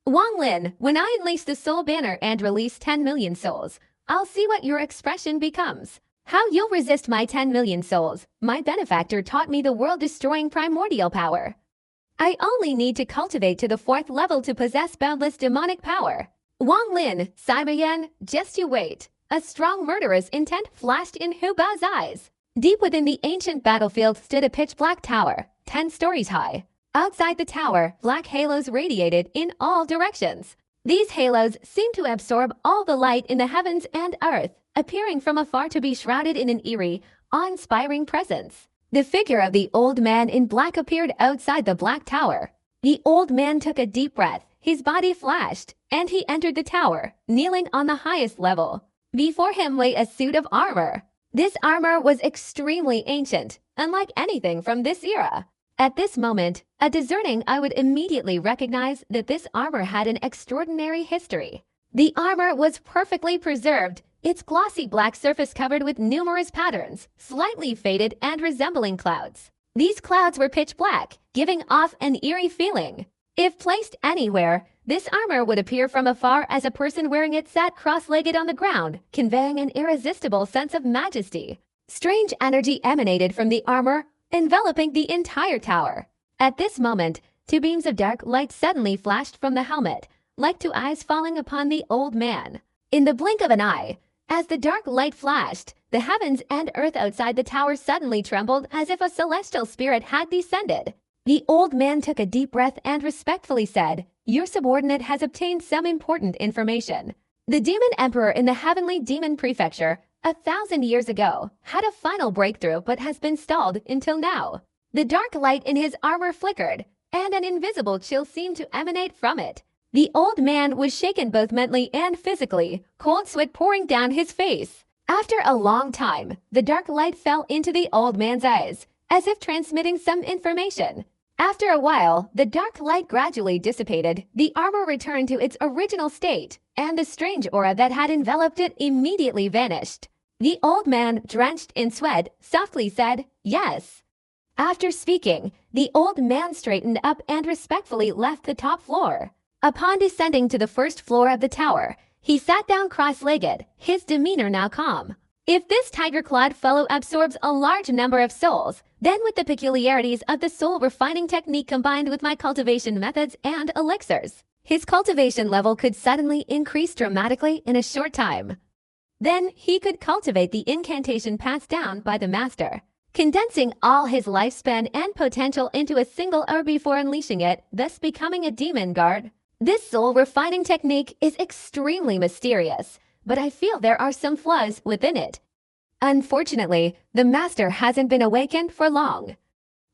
A: Wang Lin, when I unleash the soul banner and release 10 million souls, I'll see what your expression becomes. How you'll resist my 10 million souls. My benefactor taught me the world-destroying primordial power. I only need to cultivate to the 4th level to possess boundless demonic power. Wang Lin, Saibayan, just you wait. A strong murderous intent flashed in Hu Ba's eyes. Deep within the ancient battlefield stood a pitch-black tower, 10 stories high. Outside the tower, black halos radiated in all directions. These halos seemed to absorb all the light in the heavens and earth, appearing from afar to be shrouded in an eerie, awe-inspiring presence. The figure of the old man in black appeared outside the black tower. The old man took a deep breath, his body flashed, and he entered the tower, kneeling on the highest level. Before him lay a suit of armor. This armor was extremely ancient, unlike anything from this era. At this moment, a discerning eye would immediately recognize that this armor had an extraordinary history. The armor was perfectly preserved, its glossy black surface covered with numerous patterns, slightly faded and resembling clouds. These clouds were pitch black, giving off an eerie feeling. If placed anywhere, this armor would appear from afar as a person wearing it sat cross-legged on the ground, conveying an irresistible sense of majesty. Strange energy emanated from the armor, enveloping the entire tower. At this moment, 2 beams of dark light suddenly flashed from the helmet, like 2 eyes falling upon the old man. In the blink of an eye, as the dark light flashed, the heavens and earth outside the tower suddenly trembled as if a celestial spirit had descended. The old man took a deep breath and respectfully said, "Your subordinate has obtained some important information. The demon emperor in the heavenly demon prefecture, 1,000 years ago, had a final breakthrough but has been stalled until now." The dark light in his armor flickered, and an invisible chill seemed to emanate from it. The old man was shaken both mentally and physically, cold sweat pouring down his face. After a long time, the dark light fell into the old man's eyes, as if transmitting some information. After a while, the dark light gradually dissipated, the armor returned to its original state, and the strange aura that had enveloped it immediately vanished. The old man, drenched in sweat, softly said, "Yes." After speaking, the old man straightened up and respectfully left the top floor. Upon descending to the 1st floor of the tower, he sat down cross-legged, his demeanor now calm. If this tiger-clawed fellow absorbs a large number of souls, then with the peculiarities of the soul refining technique combined with my cultivation methods and elixirs, his cultivation level could suddenly increase dramatically in a short time. Then he could cultivate the incantation passed down by the master, condensing all his lifespan and potential into a single hour before unleashing it, thus becoming a demon guard. This soul refining technique is extremely mysterious, but I feel there are some flaws within it. Unfortunately, the master hasn't been awakened for long.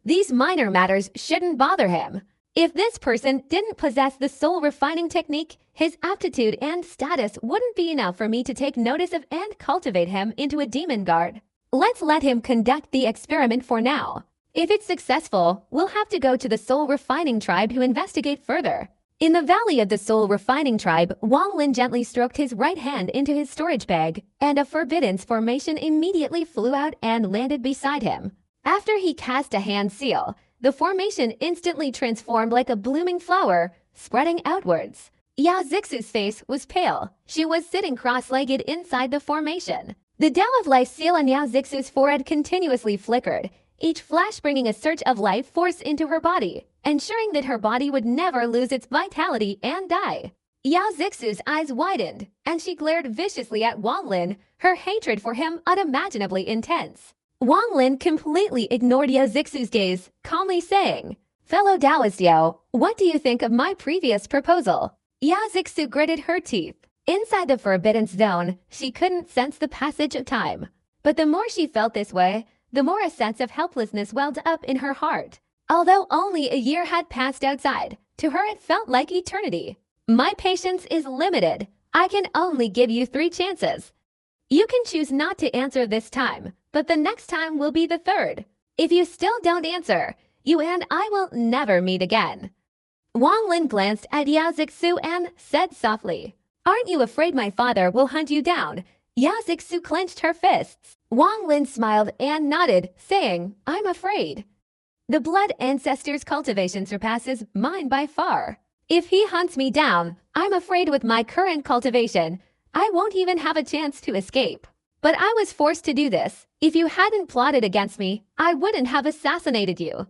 A: These minor matters shouldn't bother him. If this person didn't possess the soul refining technique, his aptitude and status wouldn't be enough for me to take notice of and cultivate him into a demon guard. Let's let him conduct the experiment for now. If it's successful, we'll have to go to the soul refining tribe to investigate further. In the valley of the soul refining tribe, Wang Lin gently stroked his right hand into his storage bag, and a forbiddance formation immediately flew out and landed beside him. After he cast a hand seal, the formation instantly transformed like a blooming flower, spreading outwards. Yao Zixu's face was pale. She was sitting cross-legged inside the formation. The Tao of Life seal on Yao Zixu's forehead continuously flickered, each flash bringing a surge of life force into her body, ensuring that her body would never lose its vitality and die. Yao Zixu's eyes widened, and she glared viciously at Wang Lin, her hatred for him unimaginably intense. Wang Lin completely ignored Yao Zixu's gaze, calmly saying, "Fellow Taoist Yao, what do you think of my previous proposal?" Yao Zixu gritted her teeth. Inside the forbidden zone, she couldn't sense the passage of time. But the more she felt this way, the more a sense of helplessness welled up in her heart. Although only a year had passed outside, to her it felt like eternity. "My patience is limited. I can only give you 3 chances. You can choose not to answer this time, but the next time will be the 3rd. If you still don't answer, you and I will never meet again." Wang Lin glanced at Yao Zixu and said softly, "Aren't you afraid my father will hunt you down?" Yao Zixu clenched her fists. Wang Lin smiled and nodded, saying, I'm afraid. The blood ancestor's cultivation surpasses mine by far. If he hunts me down, I'm afraid with my current cultivation, I won't even have a chance to escape. But I was forced to do this. If you hadn't plotted against me, I wouldn't have assassinated you.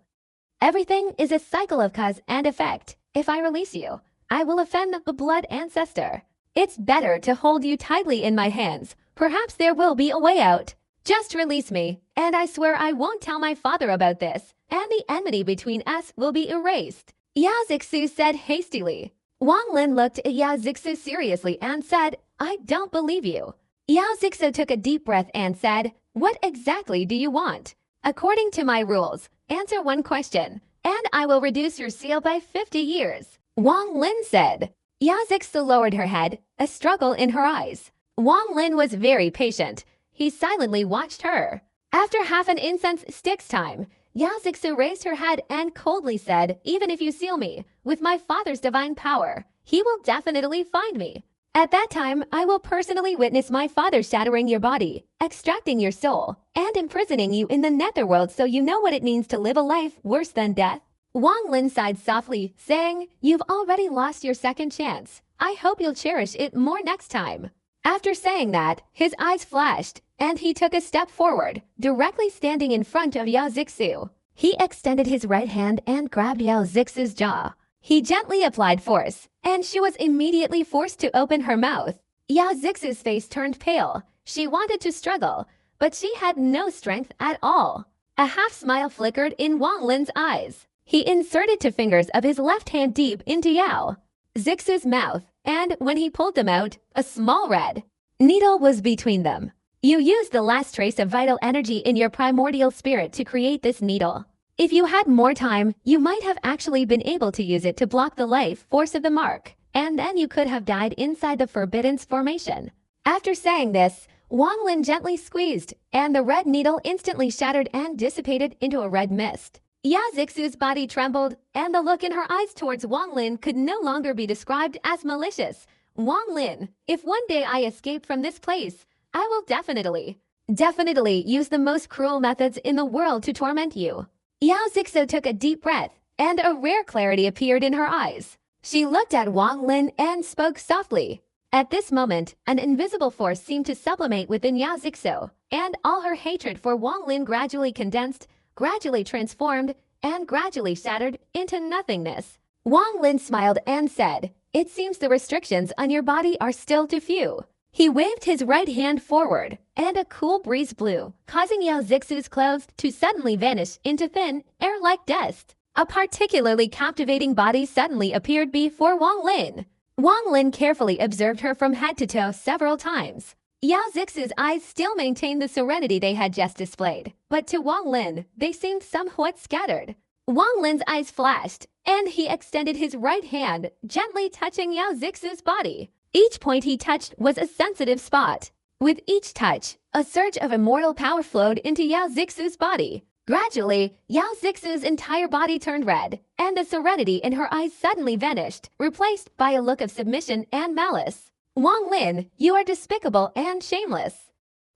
A: Everything is a cycle of cause and effect. If I release you, I will offend the blood ancestor. It's better to hold you tightly in my hands. Perhaps there will be a way out. Just release me, and I swear I won't tell my father about this, and the enmity between us will be erased. Yao Zixu said hastily. Wang Lin looked at Yao Zixu seriously and said, I don't believe you. Yao Zixu took a deep breath and said, What exactly do you want? According to my rules, answer one question, and I will reduce your seal by 50 years. Wang Lin said. Yao Zixu lowered her head, a struggle in her eyes. Wang Lin was very patient. He silently watched her. After half an incense stick's time, Yao Zixu raised her head and coldly said, Even if you seal me, with my father's divine power, he will definitely find me. At that time, I will personally witness my father shattering your body, extracting your soul, and imprisoning you in the netherworld so you know what it means to live a life worse than death. Wang Lin sighed softly, saying, You've already lost your second chance. I hope you'll cherish it more next time. After saying that, his eyes flashed, and he took a step forward, directly standing in front of Yao Zixu. He extended his right hand and grabbed Yao Zixu's jaw. He gently applied force, and she was immediately forced to open her mouth. Yao Zixu's face turned pale. She wanted to struggle, but she had no strength at all. A half-smile flickered in Wang Lin's eyes. He inserted two fingers of his left hand deep into Yao Zixu's mouth, and when he pulled them out, a small red needle was between them. You used the last trace of vital energy in your primordial spirit to create this needle. If you had more time, you might have actually been able to use it to block the life force of the mark, and then you could have died inside the Forbidden's formation. After saying this, Wang Lin gently squeezed, and the red needle instantly shattered and dissipated into a red mist. Yao Zixu's body trembled, and the look in her eyes towards Wang Lin could no longer be described as malicious. Wang Lin, if one day I escape from this place, I will definitely use the most cruel methods in the world to torment you. Yao Zixu took a deep breath, and a rare clarity appeared in her eyes. She looked at Wang Lin and spoke softly. At this moment, an invisible force seemed to sublimate within Yao Zixu, and all her hatred for Wang Lin gradually condensed, gradually transformed, and gradually shattered into nothingness. Wang Lin smiled and said, It seems the restrictions on your body are still too few. He waved his right hand forward, and a cool breeze blew, causing Yao Zixu's clothes to suddenly vanish into thin, air-like dust. A particularly captivating body suddenly appeared before Wang Lin. Wang Lin carefully observed her from head to toe several times. Yao Zixu's eyes still maintained the serenity they had just displayed, but to Wang Lin, they seemed somewhat scattered. Wang Lin's eyes flashed, and he extended his right hand, gently touching Yao Zixu's body. Each point he touched was a sensitive spot. With each touch, a surge of immortal power flowed into Yao Zixu's body. Gradually, Yao Zixu's entire body turned red, and the serenity in her eyes suddenly vanished, replaced by a look of submission and malice. Wang Lin, you are despicable and shameless.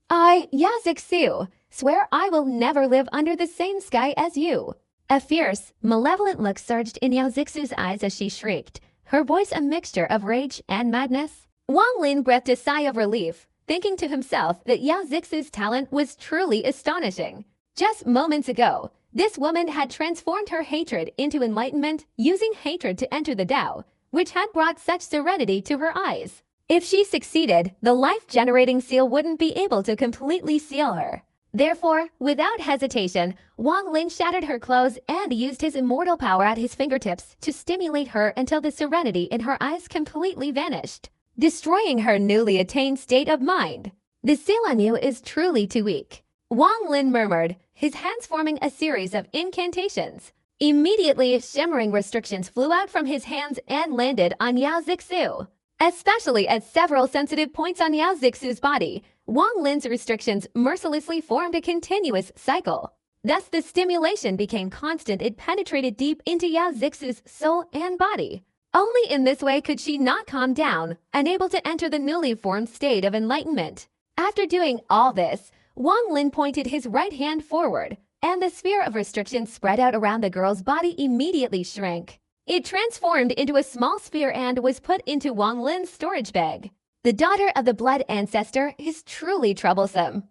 A: I, Yao Zixu, swear I will never live under the same sky as you. A fierce, malevolent look surged in Yao Zixu's eyes as she shrieked, her voice a mixture of rage and madness. Wang Lin breathed a sigh of relief, thinking to himself that Yao Zixu's talent was truly astonishing. Just moments ago, this woman had transformed her hatred into enlightenment, using hatred to enter the Tao, which had brought such serenity to her eyes. If she succeeded, the life-generating seal wouldn't be able to completely seal her. Therefore, without hesitation, Wang Lin shattered her clothes and used his immortal power at his fingertips to stimulate her until the serenity in her eyes completely vanished, destroying her newly attained state of mind. The seal on you is truly too weak, Wang Lin murmured, his hands forming a series of incantations. Immediately, shimmering restrictions flew out from his hands and landed on Yao Zixu. Especially at several sensitive points on Yao Zixu's body, Wang Lin's restrictions mercilessly formed a continuous cycle. Thus, the stimulation became constant. It penetrated deep into Yao Zixu's soul and body. Only in this way could she not calm down, unable to enter the newly formed state of enlightenment. After doing all this, Wang Lin pointed his right hand forward, and the sphere of restriction spread out around the girl's body immediately shrank. It transformed into a small sphere and was put into Wang Lin's storage bag. The daughter of the blood ancestor is truly troublesome.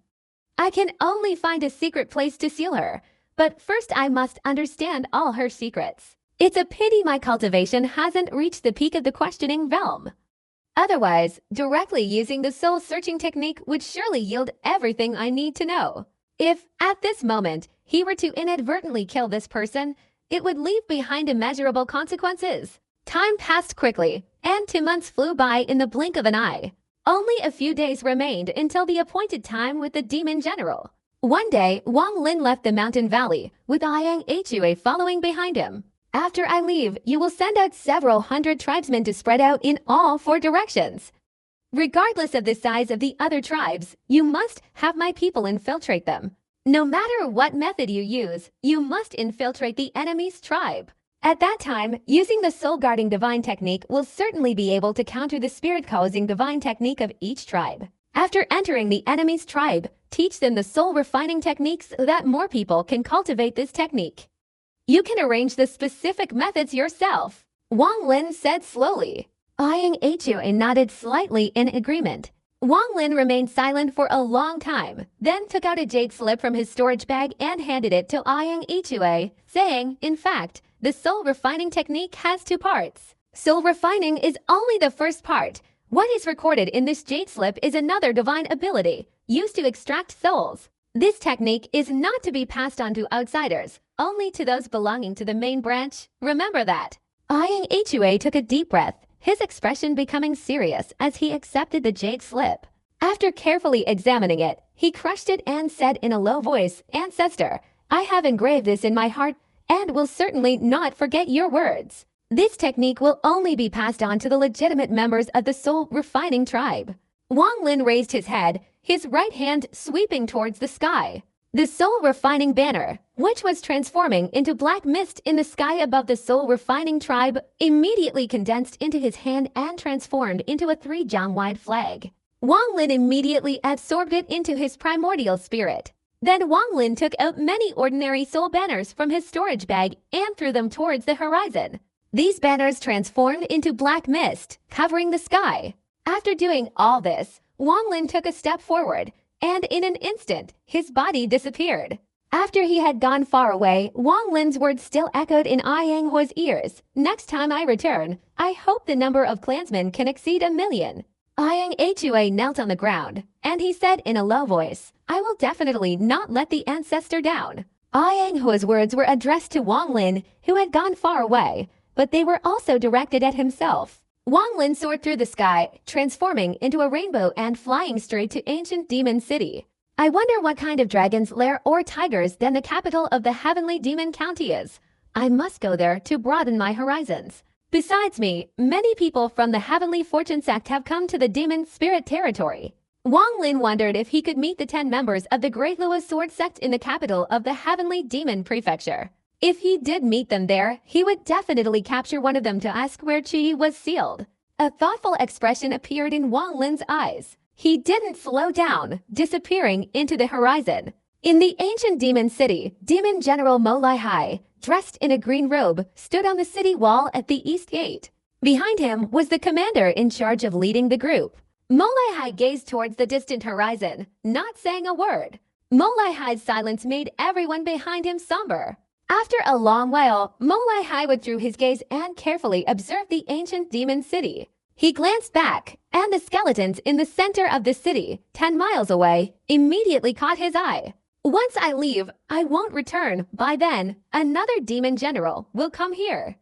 A: I can only find a secret place to seal her, but first I must understand all her secrets. It's a pity my cultivation hasn't reached the peak of the questioning realm. Otherwise, directly using the soul-searching technique would surely yield everything I need to know. If, at this moment, he were to inadvertently kill this person, it would leave behind immeasurable consequences. Time passed quickly, and 2 months flew by in the blink of an eye. Only a few days remained until the appointed time with the demon general. One day, Wang Lin left the mountain valley, with Yang Hua following behind him. After I leave, you will send out several hundred tribesmen to spread out in all 4 directions. Regardless of the size of the other tribes, you must have my people infiltrate them. No matter what method you use, you must infiltrate the enemy's tribe. At that time, using the soul-guarding divine technique will certainly be able to counter the spirit-causing divine technique of each tribe. After entering the enemy's tribe, teach them the soul-refining techniques so that more people can cultivate this technique. You can arrange the specific methods yourself, Wang Lin said slowly. Yang Hua nodded slightly in agreement. Wang Lin remained silent for a long time, then took out a jade slip from his storage bag and handed it to Yang Hua, saying, in fact, the soul refining technique has 2 parts. Soul refining is only the first part. What is recorded in this jade slip is another divine ability, used to extract souls. This technique is not to be passed on to outsiders, only to those belonging to the main branch. Remember that. Yang Hua took a deep breath, his expression becoming serious as he accepted the jade slip. After carefully examining it, he crushed it and said in a low voice, Ancestor, I have engraved this in my heart and will certainly not forget your words. This technique will only be passed on to the legitimate members of the soul refining tribe. Wang Lin raised his head, his right hand sweeping towards the sky. The soul refining banner, which was transforming into black mist in the sky above the soul refining tribe, immediately condensed into his hand and transformed into a 3-jiang-wide flag. Wang Lin immediately absorbed it into his primordial spirit. Then Wang Lin took out many ordinary soul banners from his storage bag and threw them towards the horizon. These banners transformed into black mist, covering the sky. After doing all this, Wang Lin took a step forward, and in an instant, his body disappeared. After he had gone far away, Wang Lin's words still echoed in Yang Hua's ears. Next time I return, I hope the number of clansmen can exceed 1 million. Yang Hua knelt on the ground, and he said in a low voice, I will definitely not let the ancestor down. Yang Hua's words were addressed to Wang Lin, who had gone far away, but they were also directed at himself. Wang Lin soared through the sky, transforming into a rainbow and flying straight to ancient demon city. I wonder what kind of dragon's lair or tigers then the capital of the heavenly demon county is. I must go there to broaden my horizons. Besides me, many people from the heavenly fortune sect have come to the demon spirit territory. Wang Lin wondered if he could meet the 10 members of the Great Lua Sword sect in the capital of the heavenly demon prefecture. If he did meet them there, he would definitely capture one of them to ask where Qi was sealed. A thoughtful expression appeared in Wang Lin's eyes. He didn't slow down, disappearing into the horizon. In the ancient demon city, Demon General Mo Lai Hai, dressed in a green robe, stood on the city wall at the east gate. Behind him was the commander in charge of leading the group. Mo Lai Hai gazed towards the distant horizon, not saying a word. Mo Lai Hai's silence made everyone behind him somber. After a long while, Mo Lai Hai withdrew his gaze and carefully observed the ancient demon city. He glanced back, and the skeletons in the center of the city, 10 miles away, immediately caught his eye. Once I leave, I won't return. By then, another demon general will come here.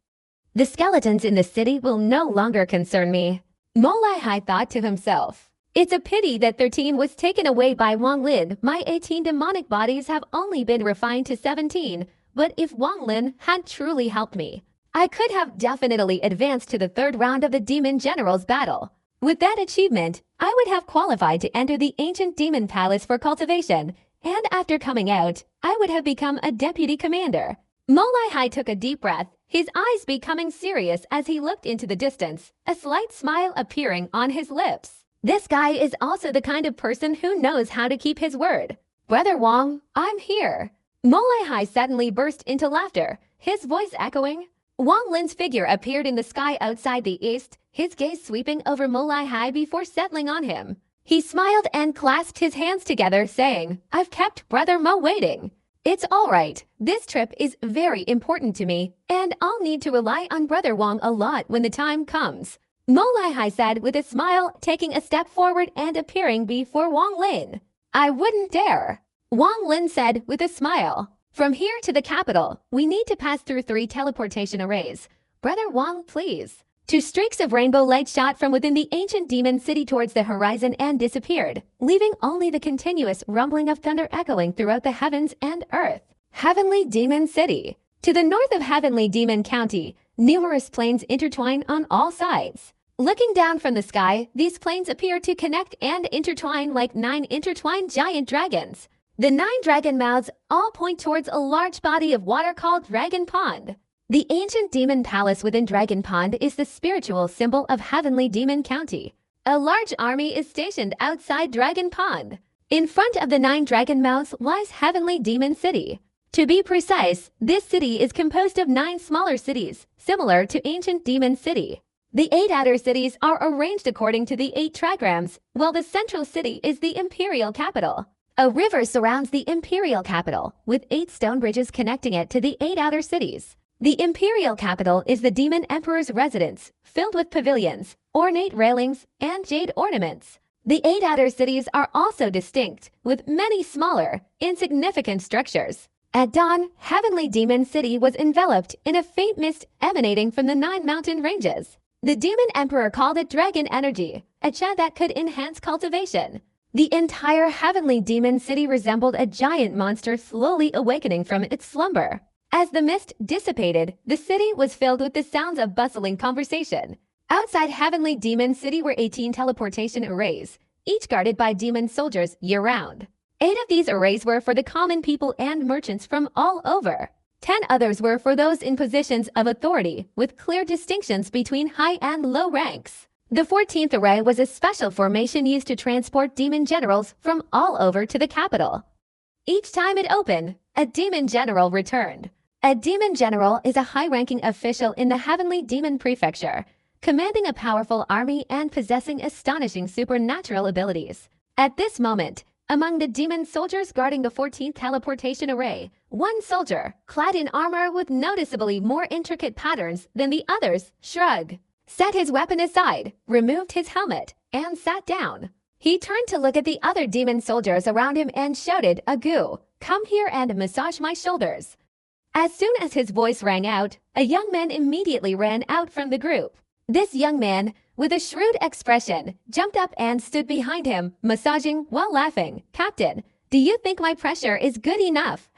A: The skeletons in the city will no longer concern me. Mo Lai Hai thought to himself. It's a pity that 13 was taken away by Wang Lin. My 18 demonic bodies have only been refined to 17. But if Wang Lin had truly helped me, I could have definitely advanced to the 3rd round of the Demon General's battle. With that achievement, I would have qualified to enter the ancient demon palace for cultivation, and after coming out, I would have become a deputy commander. Mo Lai Hai took a deep breath, his eyes becoming serious as he looked into the distance, a slight smile appearing on his lips. This guy is also the kind of person who knows how to keep his word. Brother Wong, I'm here. Molai Hai suddenly burst into laughter, his voice echoing. Wang Lin's figure appeared in the sky outside the east, his gaze sweeping over Molai Hai before settling on him. He smiled and clasped his hands together, saying, I've kept Brother Mo waiting. It's all right. This trip is very important to me, and I'll need to rely on Brother Wong a lot when the time comes. Molai Hai said with a smile, taking a step forward and appearing before Wang Lin. I wouldn't dare. Wang Lin said with a smile. From here to the capital, we need to pass through 3 teleportation arrays. Brother Wang, please. 2 streaks of rainbow light shot from within the ancient demon city towards the horizon and disappeared, leaving only the continuous rumbling of thunder echoing throughout the heavens and earth. Heavenly Demon City. To the north of Heavenly Demon County, numerous plains intertwine on all sides. Looking down from the sky, these plains appear to connect and intertwine like 9 intertwined giant dragons. The 9 dragon mouths all point towards a large body of water called Dragon Pond. The ancient demon palace within Dragon Pond is the spiritual symbol of Heavenly Demon County. A large army is stationed outside Dragon Pond. In front of the 9 dragon mouths lies Heavenly Demon City. To be precise, this city is composed of 9 smaller cities, similar to ancient Demon City. The 8 outer cities are arranged according to the 8 trigrams, while the central city is the imperial capital. A river surrounds the imperial capital, with 8 stone bridges connecting it to the 8 outer cities. The imperial capital is the demon emperor's residence, filled with pavilions, ornate railings, and jade ornaments. The 8 outer cities are also distinct, with many smaller, insignificant structures. At dawn, Heavenly Demon City was enveloped in a faint mist emanating from the 9 mountain ranges. The demon emperor called it dragon energy, a cha that could enhance cultivation. The entire Heavenly Demon City resembled a giant monster slowly awakening from its slumber. As the mist dissipated, the city was filled with the sounds of bustling conversation. Outside Heavenly Demon City were 18 teleportation arrays, each guarded by demon soldiers year-round. 8 of these arrays were for the common people and merchants from all over. 10 others were for those in positions of authority, with clear distinctions between high and low ranks. The 14th array was a special formation used to transport demon generals from all over to the capital. Each time it opened, a demon general returned. A demon general is a high-ranking official in the Heavenly Demon Prefecture, commanding a powerful army and possessing astonishing supernatural abilities. At this moment, among the demon soldiers guarding the 14th teleportation array, one soldier, clad in armor with noticeably more intricate patterns than the others, shrugged, set his weapon aside, removed his helmet, and sat down. He turned to look at the other demon soldiers around him and shouted, Agu, come here and massage my shoulders. As soon as his voice rang out, a young man immediately ran out from the group. This young man, with a shrewd expression, jumped up and stood behind him, massaging while laughing. Captain, do you think my pressure is good enough?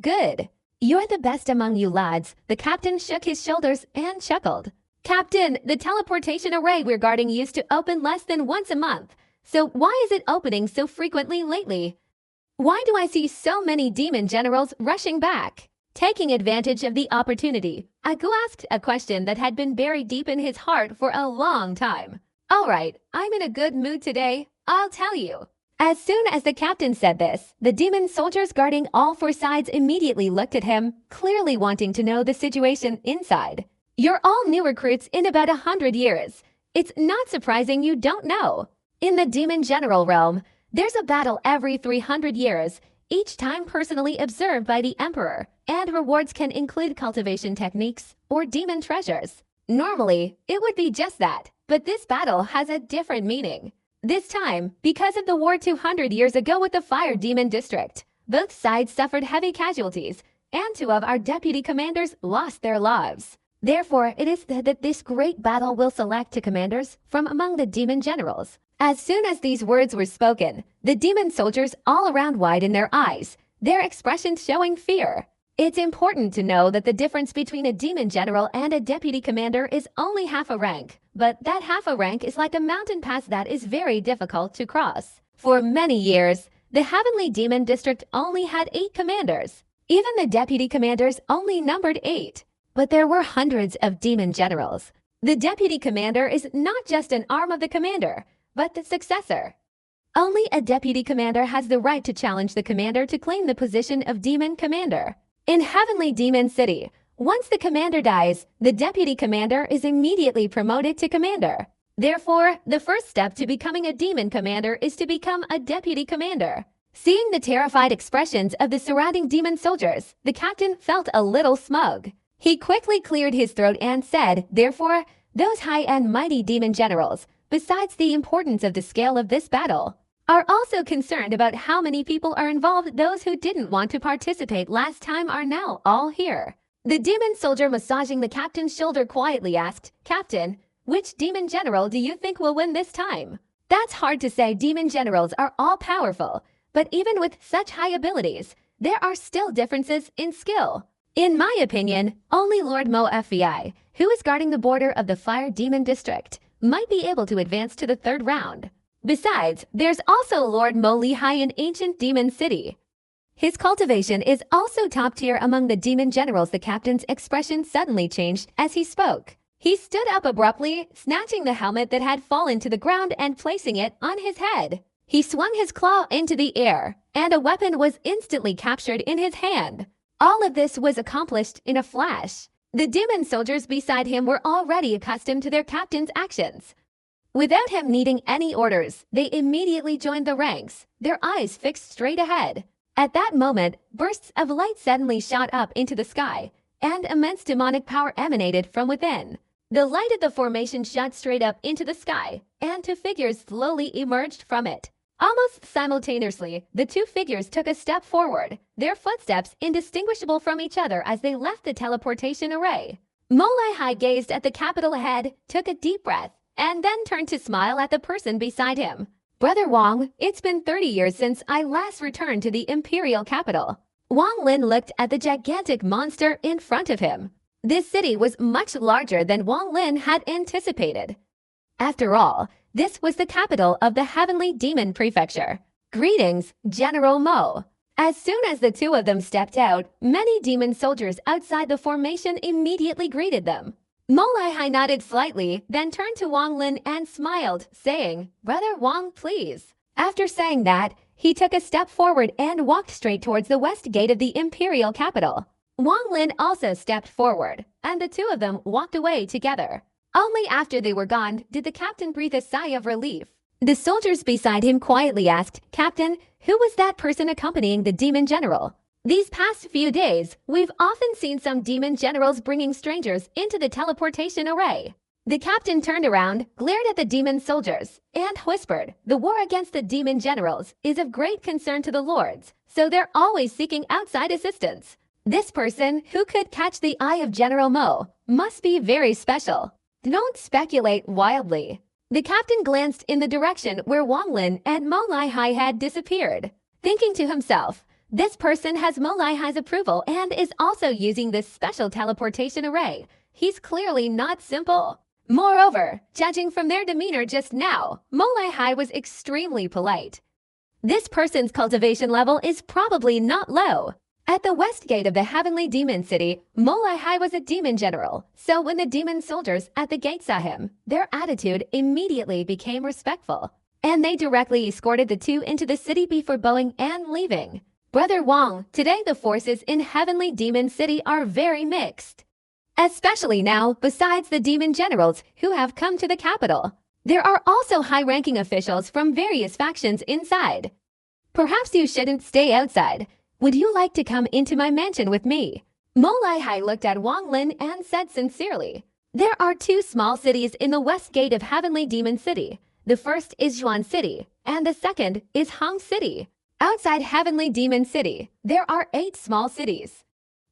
A: Good. You're the best among you lads. The captain shook his shoulders and chuckled. Captain, the teleportation array we're guarding used to open less than once a month. So why is it opening so frequently lately? Why do I see so many demon generals rushing back? Taking advantage of the opportunity, Agu asked a question that had been buried deep in his heart for a long time. All right, I'm in a good mood today, I'll tell you. As soon as the captain said this, the demon soldiers guarding all 4 sides immediately looked at him, clearly wanting to know the situation inside. You're all new recruits in about 100 years. It's not surprising you don't know. In the demon general realm, there's a battle every 300 years, each time personally observed by the emperor, and rewards can include cultivation techniques or demon treasures. Normally, it would be just that, but this battle has a different meaning. This time, because of the war 200 years ago with the Fire Demon District, both sides suffered heavy casualties, and 2 of our deputy commanders lost their lives. Therefore, it is said that this great battle will select 2 commanders from among the demon generals. As soon as these words were spoken, the demon soldiers all around widened their eyes, their expressions showing fear. It's important to know that the difference between a demon general and a deputy commander is only half a rank, but that half a rank is like a mountain pass that is very difficult to cross. For many years, the Heavenly Demon District only had 8 commanders. Even the deputy commanders only numbered 8. But there were hundreds of demon generals. The deputy commander is not just an arm of the commander, but the successor. Only a deputy commander has the right to challenge the commander to claim the position of demon commander. In Heavenly Demon City, once the commander dies, the deputy commander is immediately promoted to commander. Therefore, the first step to becoming a demon commander is to become a deputy commander. Seeing the terrified expressions of the surrounding demon soldiers, the captain felt a little smug. He quickly cleared his throat and said, therefore, those high and mighty demon generals, besides the importance of the scale of this battle, are also concerned about how many people are involved. Those who didn't want to participate last time are now all here. The demon soldier massaging the captain's shoulder quietly asked, Captain, which demon general do you think will win this time? That's hard to say. Demon generals are all powerful, but even with such high abilities, there are still differences in skill. In my opinion, only Lord Mo Fei, who is guarding the border of the Fire Demon District, might be able to advance to the third round. Besides, there's also Lord Mo Lihai in Ancient Demon City. His cultivation is also top tier among the demon generals. The captain's expression suddenly changed as he spoke. He stood up abruptly, snatching the helmet that had fallen to the ground and placing it on his head. He swung his claw into the air, and a weapon was instantly captured in his hand. All of this was accomplished in a flash. The demon soldiers beside him were already accustomed to their captain's actions. Without him needing any orders, they immediately joined the ranks, their eyes fixed straight ahead. At that moment, bursts of light suddenly shot up into the sky, and immense demonic power emanated from within. The light of the formation shot straight up into the sky, and two figures slowly emerged from it. Almost simultaneously, the two figures took a step forward, their footsteps indistinguishable from each other as they left the teleportation array. Mo Lihai gazed at the capital ahead, took a deep breath, and then turned to smile at the person beside him. Brother Wang, it's been 30 years since I last returned to the imperial capital. Wang Lin looked at the gigantic monster in front of him. This city was much larger than Wang Lin had anticipated. After all, this was the capital of the Heavenly Demon Prefecture. Greetings, General Mo. As soon as the two of them stepped out, many demon soldiers outside the formation immediately greeted them. Mo Lihai nodded slightly, then turned to Wang Lin and smiled, saying, Brother Wang, please. After saying that, he took a step forward and walked straight towards the west gate of the imperial capital. Wang Lin also stepped forward, and the two of them walked away together. Only after they were gone did the captain breathe a sigh of relief. The soldiers beside him quietly asked, Captain, who was that person accompanying the demon general? These past few days, we've often seen some demon generals bringing strangers into the teleportation array. The captain turned around, glared at the demon soldiers, and whispered, the war against the demon generals is of great concern to the lords, so they're always seeking outside assistance. This person, who could catch the eye of General Mo, must be very special. Don't speculate wildly. The captain glanced in the direction where Wang Lin and Mo Lihai had disappeared, thinking to himself, this person has Mo Lihai's approval and is also using this special teleportation array. He's clearly not simple. Moreover, judging from their demeanor just now, Mo Lihai was extremely polite. This person's cultivation level is probably not low. At the west gate of the Heavenly Demon City, Mo Lihai was a demon general, so when the demon soldiers at the gate saw him, their attitude immediately became respectful, and they directly escorted the two into the city before bowing and leaving. Brother Wang, today the forces in Heavenly Demon City are very mixed. Especially now, besides the demon generals who have come to the capital, there are also high-ranking officials from various factions inside. Perhaps you shouldn't stay outside. Would you like to come into my mansion with me? Mo Lihai looked at Wang Lin and said sincerely, there are two small cities in the west gate of Heavenly Demon City. The first is Yuan City, and the second is Hong City. Outside Heavenly Demon City, there are 8 small cities.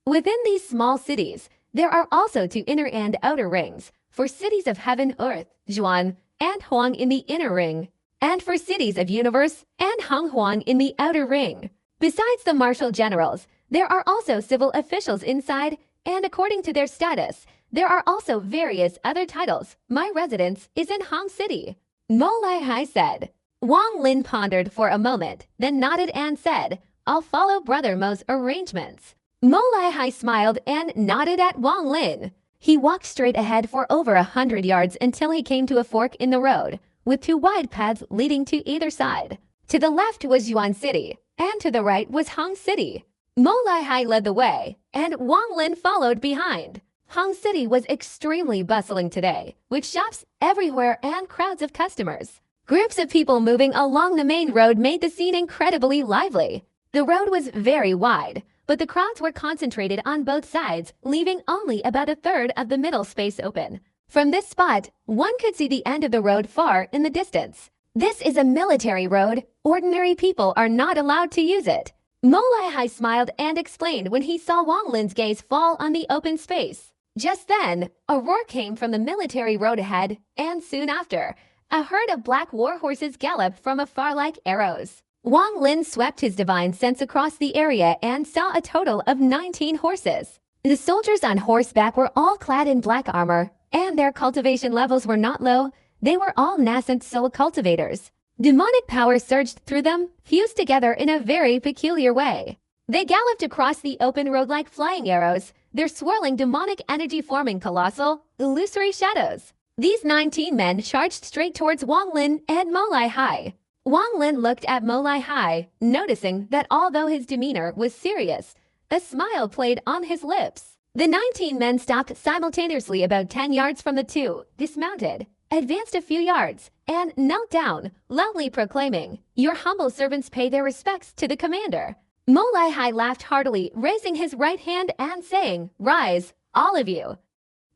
A: Within these small cities, there are also 2 inner and outer rings, for cities of heaven, earth, Zhuan, and Huang in the inner ring, and for cities of universe and Hong Huang in the outer ring. Besides the martial generals, there are also civil officials inside, and according to their status, there are also various other titles. My residence is in Hong City. Mo Lihai said. Wang Lin pondered for a moment, then nodded and said, I'll follow Brother Mo's arrangements. Mo Lihai smiled and nodded at Wang Lin. He walked straight ahead for over 100 yards until he came to a fork in the road, with 2 wide paths leading to either side. To the left was Yuan City, and to the right was Hong City. Molai Hai led the way, and Wang Lin followed behind. Hong City was extremely bustling today, with shops everywhere and crowds of customers. Groups of people moving along the main road made the scene incredibly lively. The road was very wide, but the crowds were concentrated on both sides, leaving only about a third of the middle space open. From this spot, one could see the end of the road far in the distance. This is a military road. Ordinary people are not allowed to use it. Molai Hai smiled and explained when he saw Wang Lin's gaze fall on the open space. Just then, a roar came from the military road ahead, and soon after, a herd of black war horses galloped from afar like arrows. Wang Lin swept his divine sense across the area and saw a total of 19 horses. The soldiers on horseback were all clad in black armor, and their cultivation levels were not low. They were all nascent soul cultivators. Demonic power surged through them, fused together in a very peculiar way. They galloped across the open road like flying arrows, their swirling demonic energy forming colossal, illusory shadows. These 19 men charged straight towards Wang Lin and Molai Hai. Wang Lin looked at Molai Hai, noticing that although his demeanor was serious, a smile played on his lips. The 19 men stopped simultaneously about 10 yards from the two, dismounted, advanced a few yards, and knelt down, loudly proclaiming, "Your humble servants pay their respects to the commander." Molai Hai laughed heartily, raising his right hand and saying, "Rise, all of you.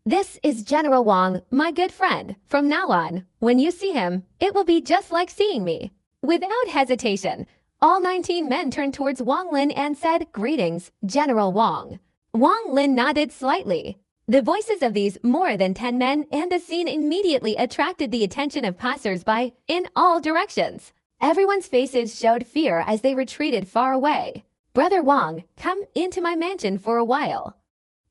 A: This is General Wang, my good friend. From now on, when you see him, it will be just like seeing me." Without hesitation, all 19 men turned towards Wang Lin and said, "Greetings, General Wang." Wang Lin nodded slightly. The voices of these more than 10 men and the scene immediately attracted the attention of passers-by in all directions. Everyone's faces showed fear as they retreated far away. "Brother Wang, come into my mansion for a while.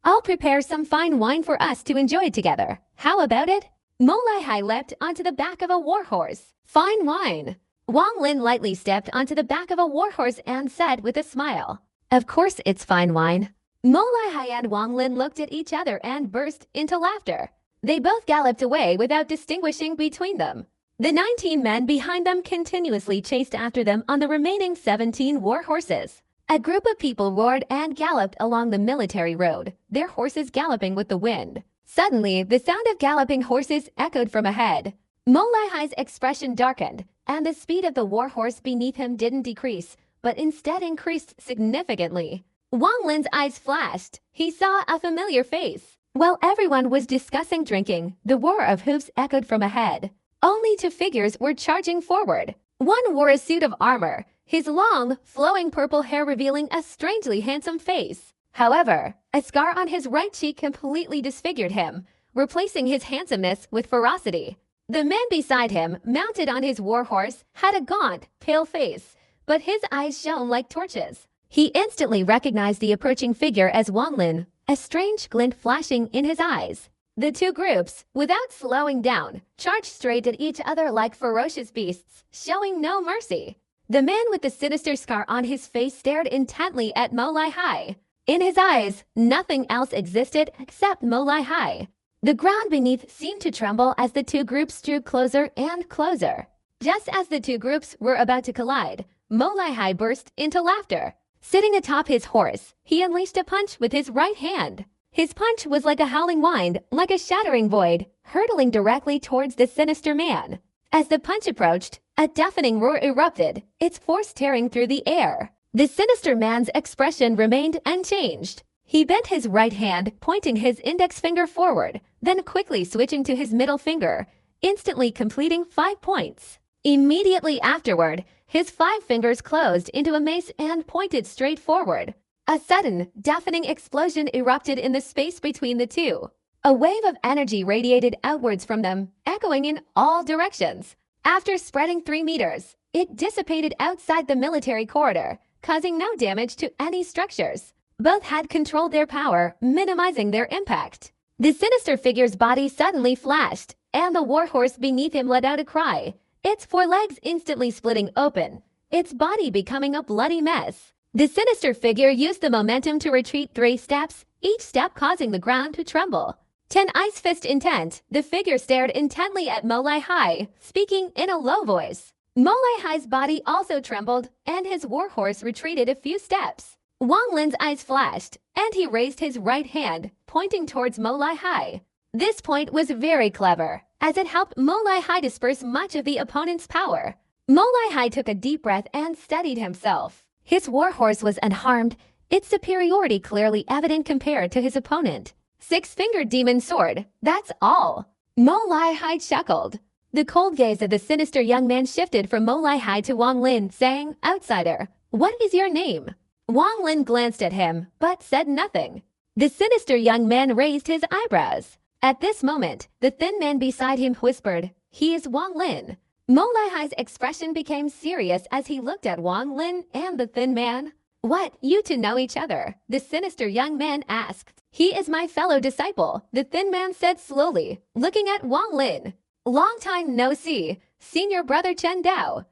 A: I'll prepare some fine wine for us to enjoy together. How about it?" Molai Hai leapt onto the back of a warhorse. "Fine wine." Wang Lin lightly stepped onto the back of a warhorse and said with a smile, "Of course it's fine wine." Molai Hai and Wang Lin looked at each other and burst into laughter. They both galloped away without distinguishing between them. The 19 men behind them continuously chased after them on the remaining 17 war horses. A group of people roared and galloped along the military road, their horses galloping with the wind. Suddenly, the sound of galloping horses echoed from ahead. Molai Hai's expression darkened, and the speed of the war horse beneath him didn't decrease, but instead increased significantly. Wang Lin's eyes flashed. He saw a familiar face. While everyone was discussing drinking, the roar of hoofs echoed from ahead. Only two figures were charging forward. One wore a suit of armor, his long, flowing purple hair revealing a strangely handsome face. However, a scar on his right cheek completely disfigured him, replacing his handsomeness with ferocity. The man beside him, mounted on his war horse, had a gaunt, pale face, but his eyes shone like torches. He instantly recognized the approaching figure as Wang Lin, a strange glint flashing in his eyes. The two groups, without slowing down, charged straight at each other like ferocious beasts, showing no mercy. The man with the sinister scar on his face stared intently at Molai Hai. In his eyes, nothing else existed except Molai Hai. The ground beneath seemed to tremble as the two groups drew closer and closer. Just as the two groups were about to collide, Molai Hai burst into laughter. Sitting atop his horse, he unleashed a punch with his right hand. His punch was like a howling wind, like a shattering void, hurtling directly towards the sinister man. As the punch approached, a deafening roar erupted, its force tearing through the air. The sinister man's expression remained unchanged. He bent his right hand, pointing his index finger forward, then quickly switching to his middle finger, instantly completing 5 points. Immediately afterward, his 5 fingers closed into a mace and pointed straight forward. A sudden, deafening explosion erupted in the space between the two. A wave of energy radiated outwards from them, echoing in all directions. After spreading 3 meters, it dissipated outside the military corridor, causing no damage to any structures. Both had controlled their power, minimizing their impact. The sinister figure's body suddenly flashed, and the warhorse beneath him let out a cry, its 4 legs instantly splitting open, its body becoming a bloody mess. The sinister figure used the momentum to retreat 3 steps, each step causing the ground to tremble. 10 ice fist intent, the figure stared intently at Molai Hai, speaking in a low voice. Molai Hai's body also trembled, and his warhorse retreated a few steps. Wang Lin's eyes flashed, and he raised his right hand, pointing towards Molai Hai. This point was very clever, as it helped Molai Hai disperse much of the opponent's power. Molai Hai took a deep breath and steadied himself. His warhorse was unharmed, its superiority clearly evident compared to his opponent. Six-fingered demon sword, that's all. Molai Hai chuckled. The cold gaze of the sinister young man shifted from Molai Hai to Wang Lin, saying, "Outsider, what is your name?" Wang Lin glanced at him, but said nothing. The sinister young man raised his eyebrows. At this moment, the thin man beside him whispered, "He is Wang Lin." Molai Hai's expression became serious as he looked at Wang Lin and the thin man. "What, you two know each other?" the sinister young man asked. "He is my fellow disciple," the thin man said slowly, looking at Wang Lin. "Long time no see, senior brother Chen Dao.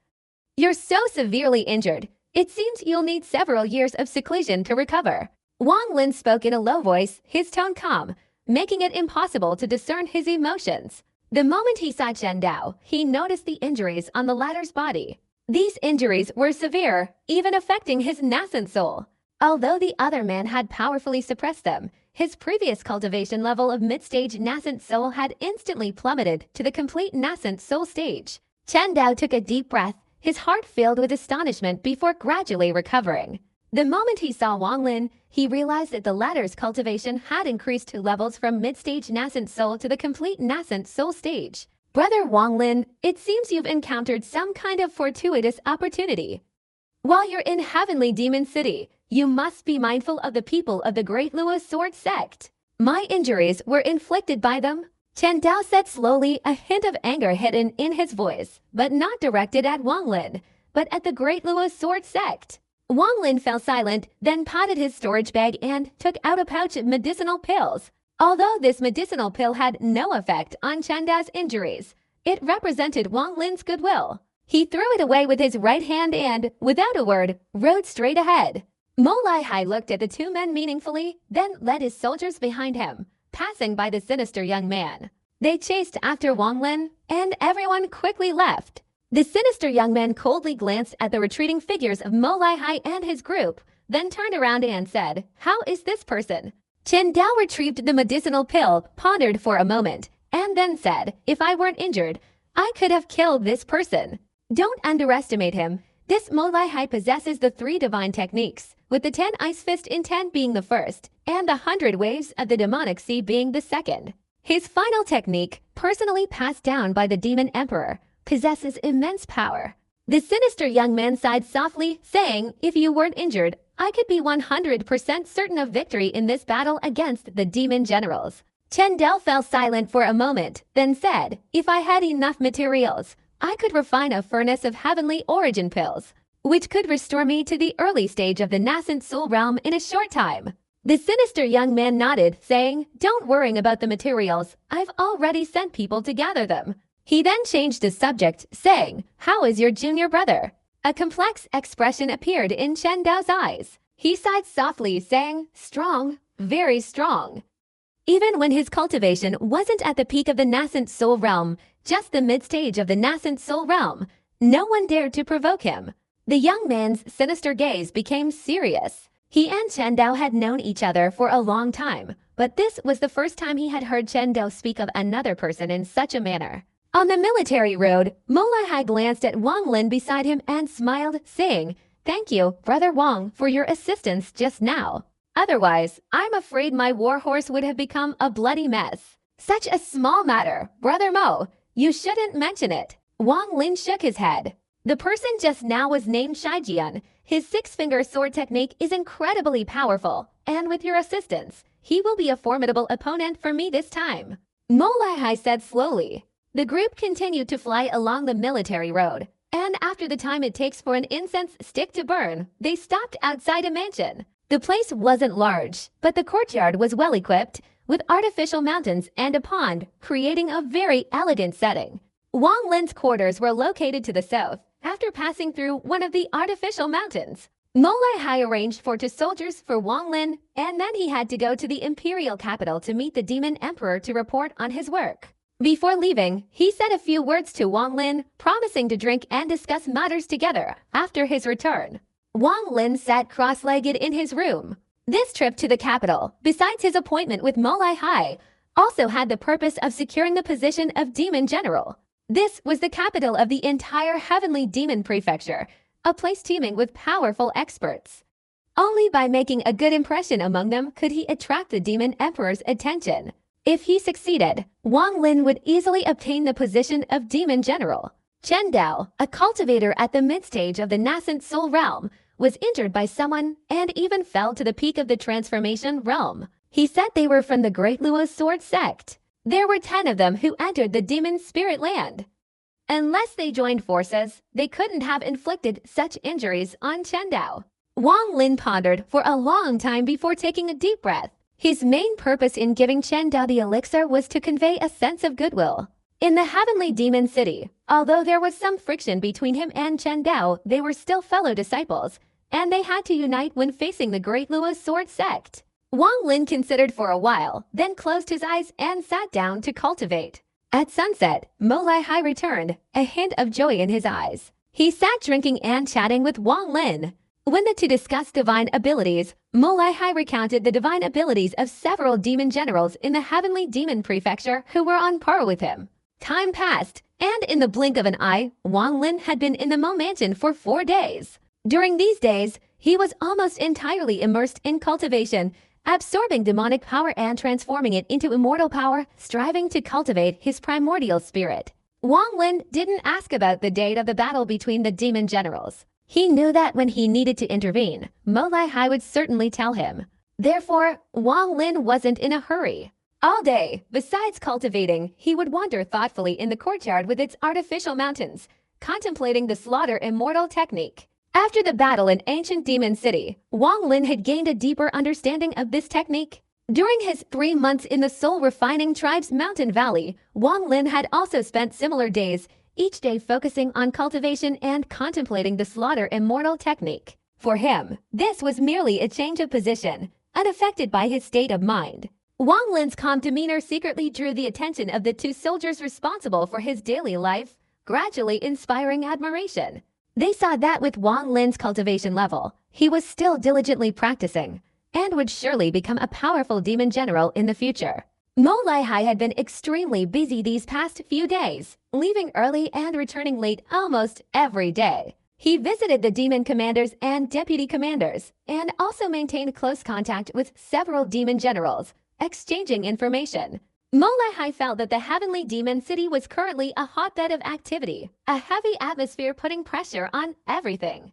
A: You're so severely injured. It seems you'll need several years of seclusion to recover." Wang Lin spoke in a low voice, his tone calm, making it impossible to discern his emotions. The moment he saw Chen Dao, he noticed the injuries on the latter's body. These injuries were severe, even affecting his nascent soul. Although the other man had powerfully suppressed them, his previous cultivation level of mid-stage nascent soul had instantly plummeted to the complete nascent soul stage. Chen Dao took a deep breath, his heart filled with astonishment before gradually recovering. The moment he saw Wang Lin, he realized that the latter's cultivation had increased to levels from mid-stage nascent soul to the complete nascent soul stage. "Brother Wang Lin, it seems you've encountered some kind of fortuitous opportunity. While you're in Heavenly Demon City, you must be mindful of the people of the Great Luo Sword Sect. My injuries were inflicted by them," Chen Dao said slowly, a hint of anger hidden in his voice, but not directed at Wang Lin, but at the Great Luo Sword Sect. Wang Lin fell silent, then patted his storage bag and took out a pouch of medicinal pills. Although this medicinal pill had no effect on Chen Dao's injuries, it represented Wang Lin's goodwill. He threw it away with his right hand and, without a word, rode straight ahead. Molai Hai looked at the two men meaningfully, then led his soldiers behind him, passing by the sinister young man. They chased after Wang Lin, and everyone quickly left. The sinister young man coldly glanced at the retreating figures of Molai Hai and his group, then turned around and said, "How is this person?" Chen Dao retrieved the medicinal pill, pondered for a moment, and then said, "If I weren't injured, I could have killed this person." Don't underestimate him. This Molai Hai possesses the 3 divine techniques, with the 10 Ice Fist intent being the first, and the 100 Waves of the Demonic Sea being the second. His final technique, personally passed down by the Demon Emperor, possesses immense power. The sinister young man sighed softly, saying, "If you weren't injured, I could be 100% certain of victory in this battle against the demon generals." Chen Dao fell silent for a moment, then said, "If I had enough materials, I could refine a furnace of heavenly origin pills, which could restore me to the early stage of the nascent soul realm in a short time." The sinister young man nodded, saying, "Don't worry about the materials. I've already sent people to gather them." He then changed the subject, saying, "How is your junior brother?" A complex expression appeared in Chen Dao's eyes. He sighed softly, saying, "Strong, very strong." Even when his cultivation wasn't at the peak of the nascent soul realm, just the mid-stage of the nascent soul realm, no one dared to provoke him. The young man's sinister gaze became serious. He and Chen Dao had known each other for a long time, but this was the first time he had heard Chen Dao speak of another person in such a manner. On the military road, Molai Hai glanced at Wang Lin beside him and smiled, saying, "Thank you, Brother Wang, for your assistance just now. Otherwise, I'm afraid my warhorse would have become a bloody mess." "Such a small matter, Brother Mo. You shouldn't mention it." Wang Lin shook his head. "The person just now was named Shijian. His 6-finger sword technique is incredibly powerful, and with your assistance, he will be a formidable opponent for me this time," Molai Hai said slowly. The group continued to fly along the military road, and after the time it takes for an incense stick to burn, they stopped outside a mansion. The place wasn't large, but the courtyard was well equipped, with artificial mountains and a pond, creating a very elegant setting. Wang Lin's quarters were located to the south, after passing through one of the artificial mountains. Molai Hai arranged for 2 soldiers for Wang Lin, and then he had to go to the imperial capital to meet the demon emperor to report on his work. Before leaving, he said a few words to Wang Lin, promising to drink and discuss matters together after his return. Wang Lin sat cross-legged in his room. This trip to the capital, besides his appointment with Molai Hai, also had the purpose of securing the position of Demon General. This was the capital of the entire Heavenly Demon Prefecture, a place teeming with powerful experts. Only by making a good impression among them could he attract the Demon Emperor's attention. If he succeeded, Wang Lin would easily obtain the position of Demon General. Chen Dao, a cultivator at the mid-stage of the nascent soul realm, was injured by someone and even fell to the peak of the transformation realm. He said they were from the Great Luo Sword sect. There were 10 of them who entered the demon spirit land. Unless they joined forces, they couldn't have inflicted such injuries on Chen Dao. Wang Lin pondered for a long time before taking a deep breath. His main purpose in giving Chen Dao the elixir was to convey a sense of goodwill. In the Heavenly Demon City, although there was some friction between him and Chen Dao, they were still fellow disciples, and they had to unite when facing the Great Luo Sword sect. Wang Lin considered for a while, then closed his eyes and sat down to cultivate. At sunset, Molai Hai returned, a hint of joy in his eyes. He sat drinking and chatting with Wang Lin. When the two discussed divine abilities, Molai Hai recounted the divine abilities of several demon generals in the Heavenly Demon Prefecture who were on par with him. Time passed, and in the blink of an eye, Wang Lin had been in the Mo Mansion for 4 days. During these days, he was almost entirely immersed in cultivation, absorbing demonic power and transforming it into immortal power, striving to cultivate his primordial spirit. Wang Lin didn't ask about the date of the battle between the demon generals. He knew that when he needed to intervene, Molai Hai would certainly tell him. Therefore, Wang Lin wasn't in a hurry. All day, besides cultivating, he would wander thoughtfully in the courtyard with its artificial mountains, contemplating the slaughter immortal technique. After the battle in ancient demon city, Wang Lin had gained a deeper understanding of this technique. During his 3 months in the soul refining tribe's mountain valley, Wang Lin had also spent similar days, each day focusing on cultivation and contemplating the slaughter immortal technique. For him, this was merely a change of position, unaffected by his state of mind. Wang Lin's calm demeanor secretly drew the attention of the 2 soldiers responsible for his daily life, gradually inspiring admiration. They saw that with Wang Lin's cultivation level, he was still diligently practicing, and would surely become a powerful demon general in the future. Molai Hai had been extremely busy these past few days, leaving early and returning late almost every day. He visited the demon commanders and deputy commanders, and also maintained close contact with several demon generals, exchanging information. Molai Hai felt that the Heavenly Demon City was currently a hotbed of activity, a heavy atmosphere putting pressure on everything.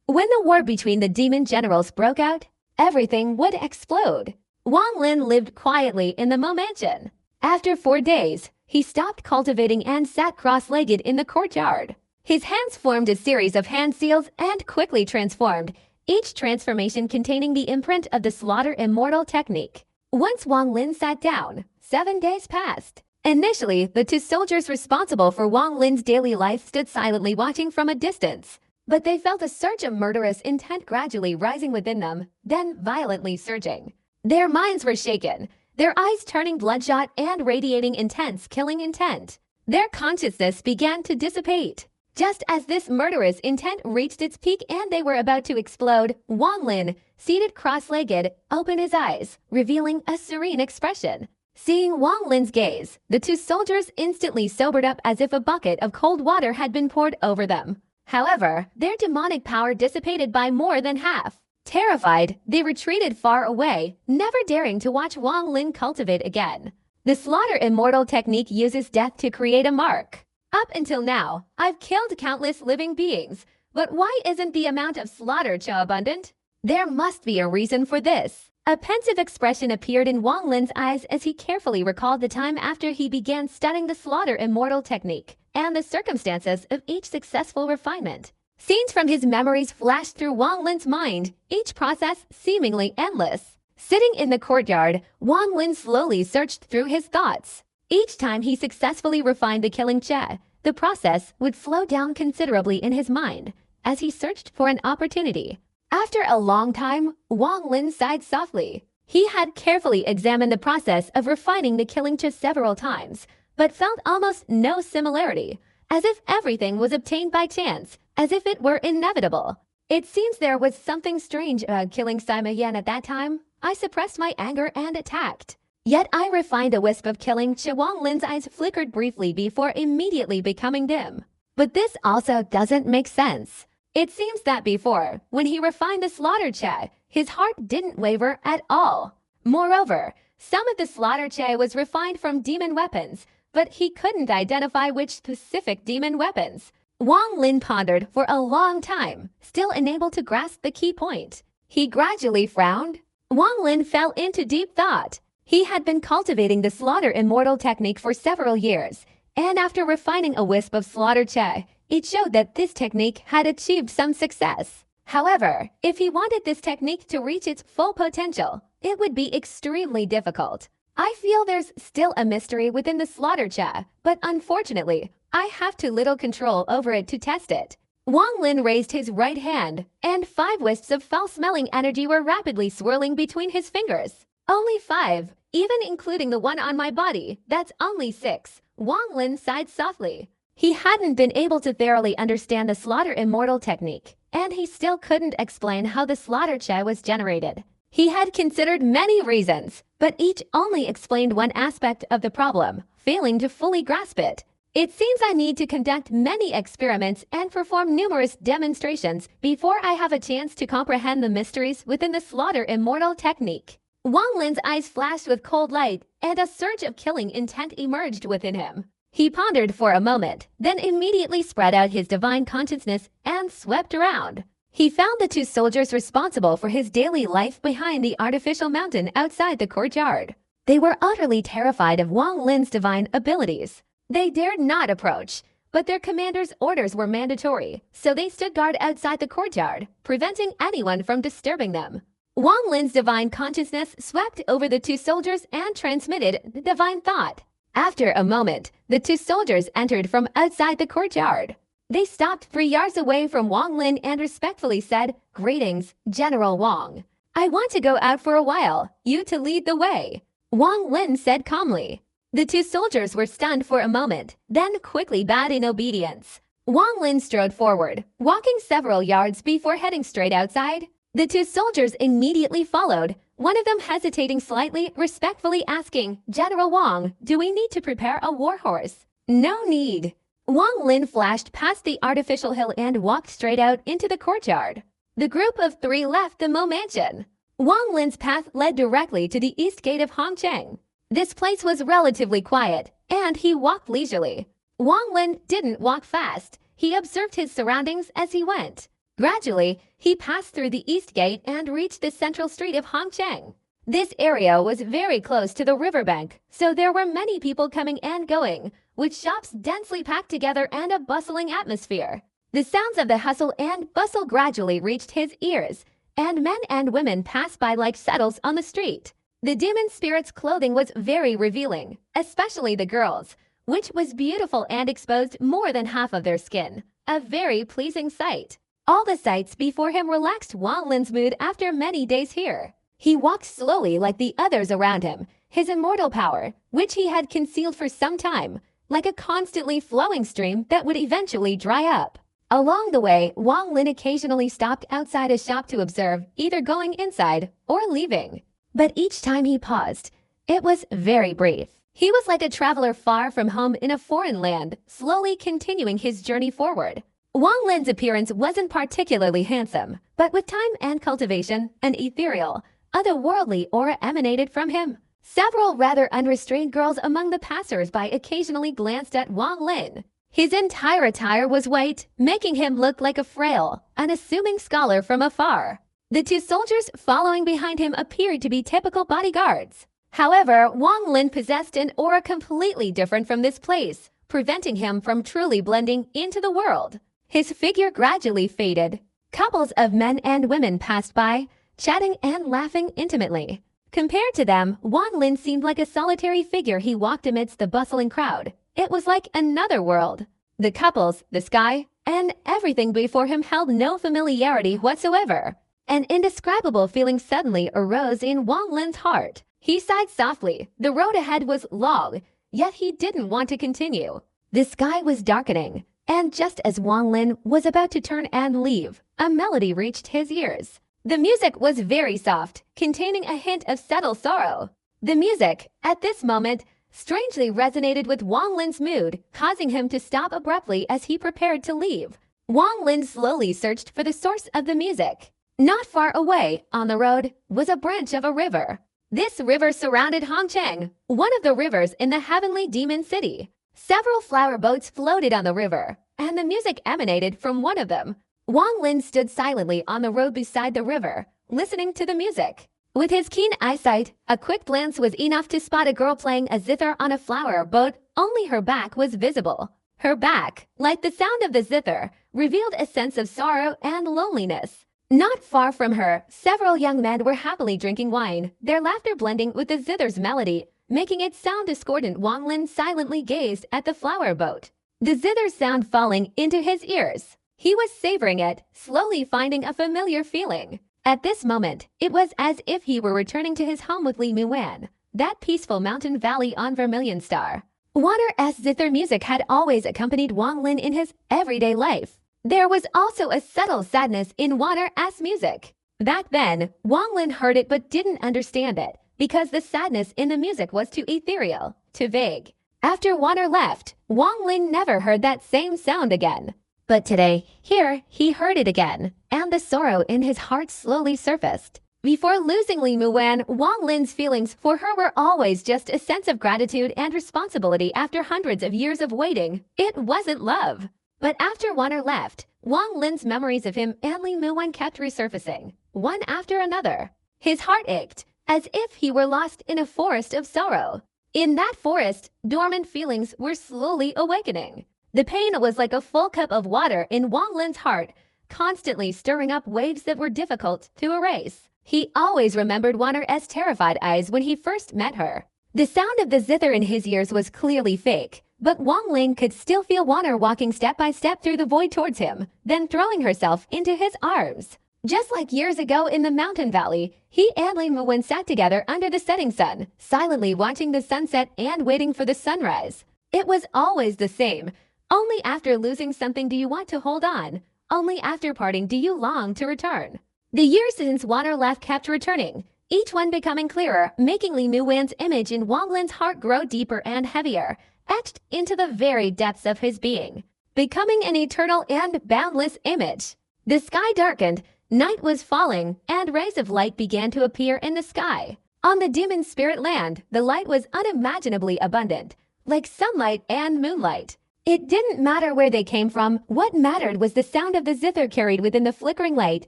A: When the war between the demon generals broke out, everything would explode. Wang Lin lived quietly in the Mo Mansion. After 4 days, he stopped cultivating and sat cross-legged in the courtyard. His hands formed a series of hand seals and quickly transformed, each transformation containing the imprint of the slaughter immortal technique. Once Wang Lin sat down, 7 days passed. Initially, the 2 soldiers responsible for Wang Lin's daily life stood silently watching from a distance, but they felt a surge of murderous intent gradually rising within them, then violently surging. Their minds were shaken, their eyes turning bloodshot and radiating intense killing intent. Their consciousness began to dissipate. Just as this murderous intent reached its peak and they were about to explode, Wang Lin, seated cross-legged, opened his eyes, revealing a serene expression. Seeing Wang Lin's gaze, the 2 soldiers instantly sobered up as if a bucket of cold water had been poured over them. However, their demonic power dissipated by more than half. Terrified, they retreated far away, never daring to watch Wang Lin cultivate again. The slaughter immortal technique uses death to create a mark. Up until now, I've killed countless living beings, but why isn't the amount of slaughter so abundant? There must be a reason for this. A pensive expression appeared in Wang Lin's eyes as he carefully recalled the time after he began studying the slaughter immortal technique and the circumstances of each successful refinement. Scenes from his memories flashed through Wang Lin's mind, each process seemingly endless. Sitting in the courtyard, Wang Lin slowly searched through his thoughts. Each time he successfully refined the killing Che, the process would slow down considerably in his mind as he searched for an opportunity. After a long time, Wang Lin sighed softly. He had carefully examined the process of refining the killing Che several times, but felt almost no similarity, as if everything was obtained by chance, as if it were inevitable. It seems there was something strange about killing Sima Yan at that time. I suppressed my anger and attacked. Yet I refined a wisp of killing. Wang Lin's eyes flickered briefly before immediately becoming dim. But this also doesn't make sense. It seems that before, when he refined the slaughter Che, his heart didn't waver at all. Moreover, some of the slaughter Che was refined from demon weapons, but he couldn't identify which specific demon weapons. Wang Lin pondered for a long time, still unable to grasp the key point. He gradually frowned. Wang Lin fell into deep thought. He had been cultivating the slaughter immortal technique for several years, and after refining a wisp of slaughter Che, it showed that this technique had achieved some success. However, if he wanted this technique to reach its full potential, it would be extremely difficult. I feel there's still a mystery within the slaughter Che, but unfortunately, I have too little control over it to test it. Wang Lin raised his right hand, and 5 wisps of foul-smelling energy were rapidly swirling between his fingers. Only 5, even including the one on my body, that's only 6. Wang Lin sighed softly. He hadn't been able to thoroughly understand the slaughter immortal technique, and he still couldn't explain how the slaughter Che was generated. He had considered many reasons, but each only explained one aspect of the problem, failing to fully grasp it. It seems I need to conduct many experiments and perform numerous demonstrations before I have a chance to comprehend the mysteries within the slaughter immortal technique. Wang Lin's eyes flashed with cold light, and a surge of killing intent emerged within him. He pondered for a moment, then immediately spread out his divine consciousness and swept around. He found the 2 soldiers responsible for his daily life behind the artificial mountain outside the courtyard. They were utterly terrified of Wang Lin's divine abilities. They dared not approach, but their commander's orders were mandatory, so they stood guard outside the courtyard, preventing anyone from disturbing them. Wang Lin's divine consciousness swept over the 2 soldiers and transmitted the divine thought. After a moment, the 2 soldiers entered from outside the courtyard. They stopped 3 yards away from Wang Lin and respectfully said, "Greetings, General Wang. I want to go out for a while, you to lead the way." Wang Lin said calmly. The 2 soldiers were stunned for a moment, then quickly bowed in obedience. Wang Lin strode forward, walking several yards before heading straight outside. The 2 soldiers immediately followed, one of them hesitating slightly, respectfully asking, "General Wang, do we need to prepare a war horse?" "No need." Wang Lin flashed past the artificial hill and walked straight out into the courtyard. The group of 3 left the Mo Mansion. Wang Lin's path led directly to the east gate of Hongcheng. This place was relatively quiet, and he walked leisurely. Wang Lin didn't walk fast. He observed his surroundings as he went. Gradually, he passed through the east gate and reached the central street of Hongcheng. This area was very close to the riverbank, so there were many people coming and going, with shops densely packed together and a bustling atmosphere. The sounds of the hustle and bustle gradually reached his ears, and men and women passed by like settles on the street. The demon spirit's clothing was very revealing, especially the girls', which was beautiful and exposed more than half of their skin, a very pleasing sight. All the sights before him relaxed Wang Lin's mood after many days here. He walked slowly like the others around him, his immortal power, which he had concealed for some time, like a constantly flowing stream that would eventually dry up. Along the way, Wang Lin occasionally stopped outside a shop to observe, either going inside or leaving. But each time he paused, it was very brief. He was like a traveler far from home in a foreign land, slowly continuing his journey forward. Wang Lin's appearance wasn't particularly handsome, but with time and cultivation, an ethereal, otherworldly aura emanated from him. Several rather unrestrained girls among the passers-by occasionally glanced at Wang Lin. His entire attire was white, making him look like a frail, unassuming scholar from afar. The 2 soldiers following behind him appeared to be typical bodyguards. However, Wang Lin possessed an aura completely different from this place, preventing him from truly blending into the world. His figure gradually faded. Couples of men and women passed by, chatting and laughing intimately. Compared to them, Wang Lin seemed like a solitary figure. He walked amidst the bustling crowd. It was like another world. The couples, the sky, and everything before him held no familiarity whatsoever. An indescribable feeling suddenly arose in Wang Lin's heart. He sighed softly. The road ahead was long, yet he didn't want to continue. The sky was darkening, and just as Wang Lin was about to turn and leave, a melody reached his ears. The music was very soft, containing a hint of subtle sorrow. The music, at this moment, strangely resonated with Wang Lin's mood, causing him to stop abruptly as he prepared to leave. Wang Lin slowly searched for the source of the music. Not far away, on the road, was a branch of a river. This river surrounded Hongcheng, one of the rivers in the heavenly demon city. Several flower boats floated on the river, and the music emanated from one of them. Wang Lin stood silently on the road beside the river, listening to the music. With his keen eyesight, a quick glance was enough to spot a girl playing a zither on a flower boat. Only her back was visible. Her back, like the sound of the zither, revealed a sense of sorrow and loneliness. Not far from her, several young men were happily drinking wine, their laughter blending with the zither's melody, making it sound discordant. Wang Lin silently gazed at the flower boat, the zither's sound falling into his ears. He was savoring it, slowly finding a familiar feeling. At this moment, it was as if he were returning to his home with Li Muan, that peaceful mountain valley on Vermilion Star. Water's zither music had always accompanied Wang Lin in his everyday life. There was also a subtle sadness in Water's music. Back then, Wang Lin heard it but didn't understand it, because the sadness in the music was too ethereal, too vague. After Water left, Wang Lin never heard that same sound again. But today, here, he heard it again, and the sorrow in his heart slowly surfaced. Before losing Li Muan, Wang Lin's feelings for her were always just a sense of gratitude and responsibility after hundreds of years of waiting. It wasn't love. But after Water left, Wang Lin's memories of him and Li Muan kept resurfacing, one after another. His heart ached, as if he were lost in a forest of sorrow. In that forest, dormant feelings were slowly awakening. The pain was like a full cup of water in Wang Lin's heart, constantly stirring up waves that were difficult to erase. He always remembered Water's terrified eyes when he first met her. The sound of the zither in his ears was clearly fake, but Wang Lin could still feel Water walking step by step through the void towards him, then throwing herself into his arms. Just like years ago in the mountain valley, he and Li Muan sat together under the setting sun, silently watching the sunset and waiting for the sunrise. It was always the same. Only after losing something do you want to hold on. Only after parting do you long to return. The years since Water left kept returning, each one becoming clearer, making Li Muan's image in Wang Lin's heart grow deeper and heavier, etched into the very depths of his being, becoming an eternal and boundless image. The sky darkened, night was falling, and rays of light began to appear in the sky. On the demon spirit land, the light was unimaginably abundant, like sunlight and moonlight. It didn't matter where they came from. What mattered was the sound of the zither carried within the flickering light,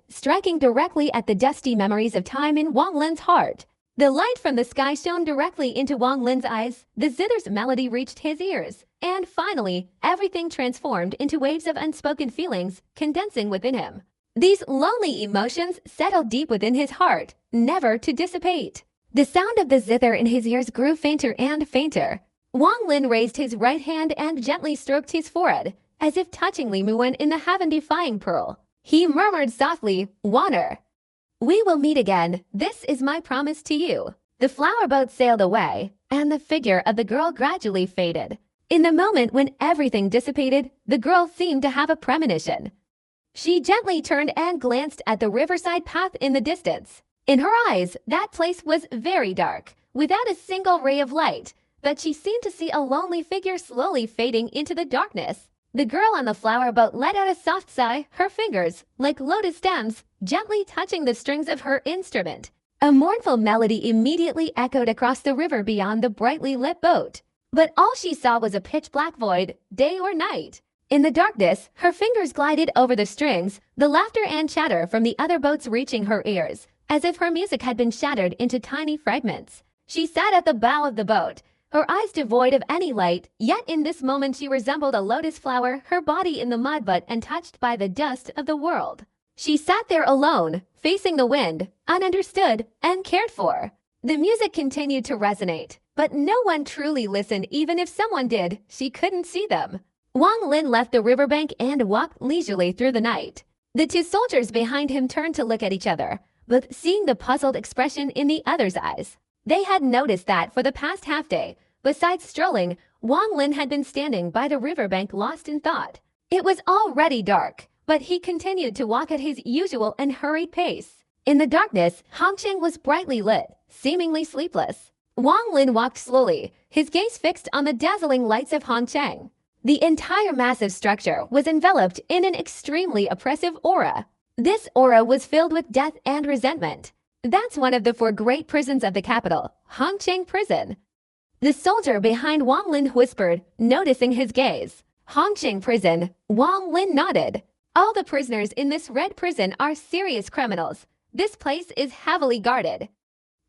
A: striking directly at the dusty memories of time in Wang Lin's heart. The light from the sky shone directly into Wang Lin's eyes, the zither's melody reached his ears, and finally, everything transformed into waves of unspoken feelings, condensing within him. These lonely emotions settled deep within his heart, never to dissipate. The sound of the zither in his ears grew fainter and fainter. Wang Lin raised his right hand and gently stroked his forehead, as if touching Li Muan in the heaven-defying pearl. He murmured softly, "Water. We will meet again. This is my promise to you." The flower boat sailed away, and the figure of the girl gradually faded. In the moment when everything dissipated, the girl seemed to have a premonition. She gently turned and glanced at the riverside path in the distance. In her eyes, that place was very dark, without a single ray of light, but she seemed to see a lonely figure slowly fading into the darkness. The girl on the flower boat let out a soft sigh, her fingers, like lotus stems, gently touching the strings of her instrument. A mournful melody immediately echoed across the river beyond the brightly lit boat. But all she saw was a pitch-black void, day or night. In the darkness, her fingers glided over the strings, the laughter and chatter from the other boats reaching her ears, as if her music had been shattered into tiny fragments. She sat at the bow of the boat, her eyes devoid of any light, yet in this moment she resembled a lotus flower, her body in the mud but untouched by the dust of the world. She sat there alone, facing the wind, ununderstood and cared for. The music continued to resonate, but no one truly listened. Even if someone did, she couldn't see them. Wang Lin left the riverbank and walked leisurely through the night. The two soldiers behind him turned to look at each other, but seeing the puzzled expression in the other's eyes, they had noticed that for the past half day, Besides strolling, Wang Lin had been standing by the riverbank lost in thought. It was already dark, but he continued to walk at his usual and hurried pace. In the darkness, Hongcheng was brightly lit, seemingly sleepless. Wang Lin walked slowly, his gaze fixed on the dazzling lights of Hongcheng. The entire massive structure was enveloped in an extremely oppressive aura. This aura was filled with death and resentment. That's one of the 4 great prisons of the capital, Hongcheng Prison. The soldier behind Wang Lin whispered, noticing his gaze. Hongcheng Prison. Wang Lin nodded. All the prisoners in this red prison are serious criminals. This place is heavily guarded.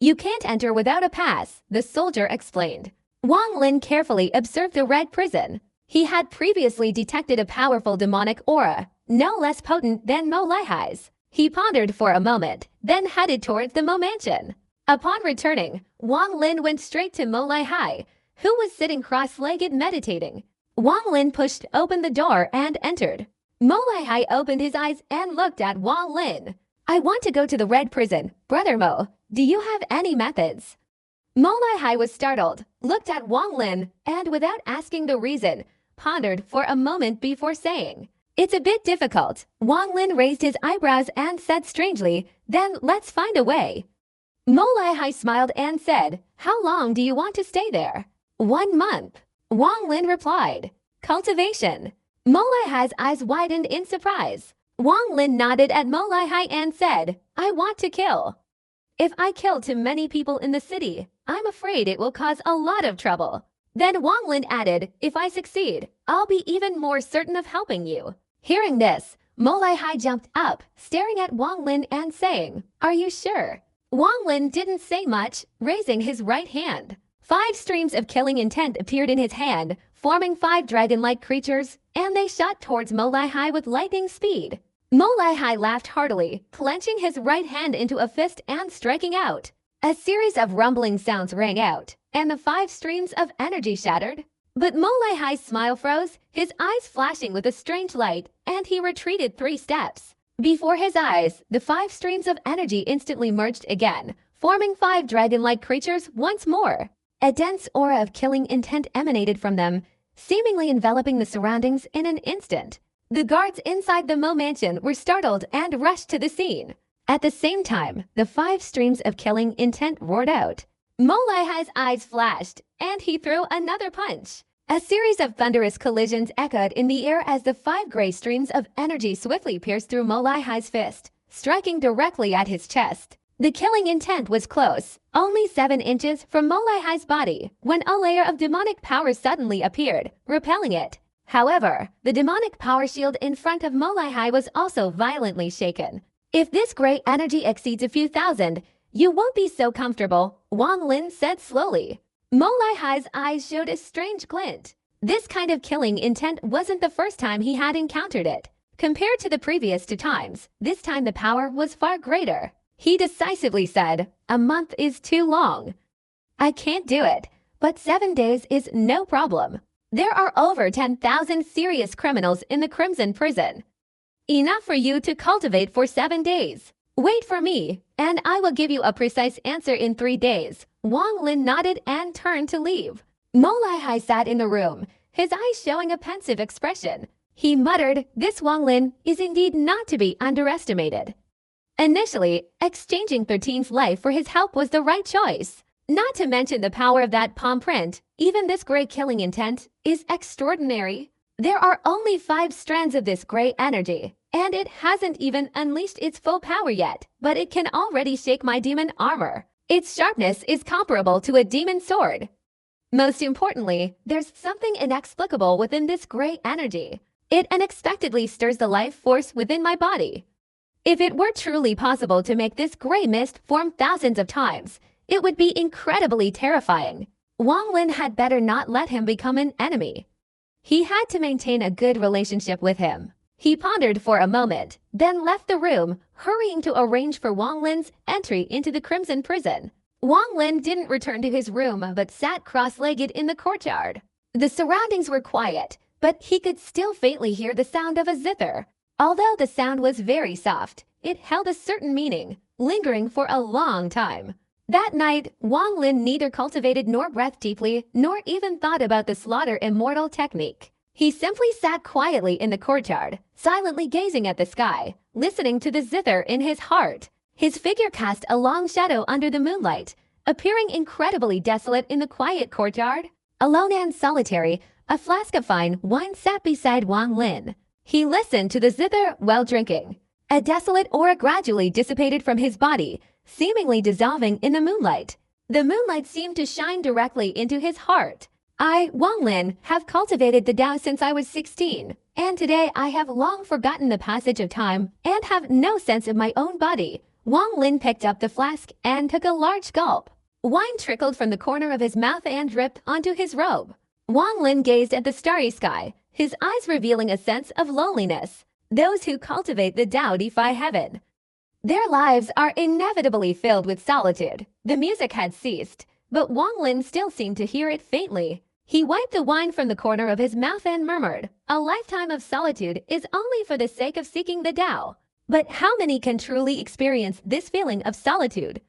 A: You can't enter without a pass, the soldier explained. Wang Lin carefully observed the red prison. He had previously detected a powerful demonic aura, no less potent than Mo Laihai's. He pondered for a moment, then headed towards the Mo mansion. Upon returning, Wang Lin went straight to Mo Laihai, who was sitting cross-legged meditating. Wang Lin pushed open the door and entered. Mo Laihai opened his eyes and looked at Wang Lin. I want to go to the red prison, Brother Mo. Do you have any methods? Mo Laihai was startled, looked at Wang Lin, and without asking the reason, pondered for a moment before saying, It's a bit difficult. Wang Lin raised his eyebrows and said strangely, Then let's find a way. Mo Laihai smiled and said, How long do you want to stay there? 1 month. Wang Lin replied, Cultivation. Mo Laihai's eyes widened in surprise. Wang Lin nodded at Mo Laihai and said, I want to kill. If I kill too many people in the city, I'm afraid it will cause a lot of trouble. Then Wang Lin added, If I succeed, I'll be even more certain of helping you. Hearing this, Mo Laihai jumped up, staring at Wang Lin and saying, Are you sure? Wang Lin didn't say much, raising his right hand. 5 streams of killing intent appeared in his hand, forming 5 dragon-like creatures, and they shot towards Mo Laihai with lightning speed. Mo Laihai laughed heartily, clenching his right hand into a fist and striking out. A series of rumbling sounds rang out, and the 5 streams of energy shattered. But Mo Laihai's smile froze, his eyes flashing with a strange light, and he retreated 3 steps. Before his eyes, the 5 streams of energy instantly merged again, forming 5 dragon-like creatures once more. A dense aura of killing intent emanated from them, seemingly enveloping the surroundings in an instant. The guards inside the Mo mansion were startled and rushed to the scene. At the same time, the 5 streams of killing intent roared out. Mo Laihai's eyes flashed, and he threw another punch. A series of thunderous collisions echoed in the air as the 5 gray streams of energy swiftly pierced through Mo Laihai's fist, striking directly at his chest. The killing intent was close, only 7 inches from Mo Laihai's body, when a layer of demonic power suddenly appeared, repelling it. However, the demonic power shield in front of Mo Laihai was also violently shaken. If this gray energy exceeds a few thousand, you won't be so comfortable, Wang Lin said slowly. Mo Laihai's eyes showed a strange glint. This kind of killing intent wasn't the first time he had encountered it. Compared to the previous 2 times, this time the power was far greater. He decisively said, A month is too long. I can't do it, but 7 days is no problem. There are over 10,000 serious criminals in the Crimson Prison. Enough for you to cultivate for 7 days. Wait for me, and I will give you a precise answer in 3 days. Wang Lin nodded and turned to leave. Mo Laihai sat in the room, his eyes showing a pensive expression. He muttered, This Wang Lin is indeed not to be underestimated. Initially, exchanging 13's life for his help was the right choice. Not to mention the power of that palm print, even this gray killing intent is extraordinary. There are only 5 strands of this gray energy, and it hasn't even unleashed its full power yet, but it can already shake my demon armor. Its sharpness is comparable to a demon sword. Most importantly, there's something inexplicable within this gray energy. It unexpectedly stirs the life force within my body. If it were truly possible to make this gray mist form thousands of times, it would be incredibly terrifying. Wang Lin had better not let him become an enemy. He had to maintain a good relationship with him. He pondered for a moment, then left the room, hurrying to arrange for Wang Lin's entry into the Crimson Prison. Wang Lin didn't return to his room but sat cross-legged in the courtyard. The surroundings were quiet, but he could still faintly hear the sound of a zither. Although the sound was very soft, it held a certain meaning, lingering for a long time. That night, Wang Lin neither cultivated nor breathed deeply, nor even thought about the slaughter immortal technique. He simply sat quietly in the courtyard, silently gazing at the sky, listening to the zither in his heart. His figure cast a long shadow under the moonlight, appearing incredibly desolate in the quiet courtyard. Alone and solitary, a flask of fine wine sat beside Wang Lin. He listened to the zither while drinking. A desolate aura gradually dissipated from his body, seemingly dissolving in the moonlight. The moonlight seemed to shine directly into his heart. I, Wang Lin, have cultivated the Tao since I was 16, and today I have long forgotten the passage of time and have no sense of my own body. Wang Lin picked up the flask and took a large gulp. Wine trickled from the corner of his mouth and dripped onto his robe. Wang Lin gazed at the starry sky, his eyes revealing a sense of loneliness. Those who cultivate the Tao defy heaven. Their lives are inevitably filled with solitude. The music had ceased, but Wang Lin still seemed to hear it faintly. He wiped the wine from the corner of his mouth and murmured, "A lifetime of solitude is only for the sake of seeking the Tao." But how many can truly experience this feeling of solitude?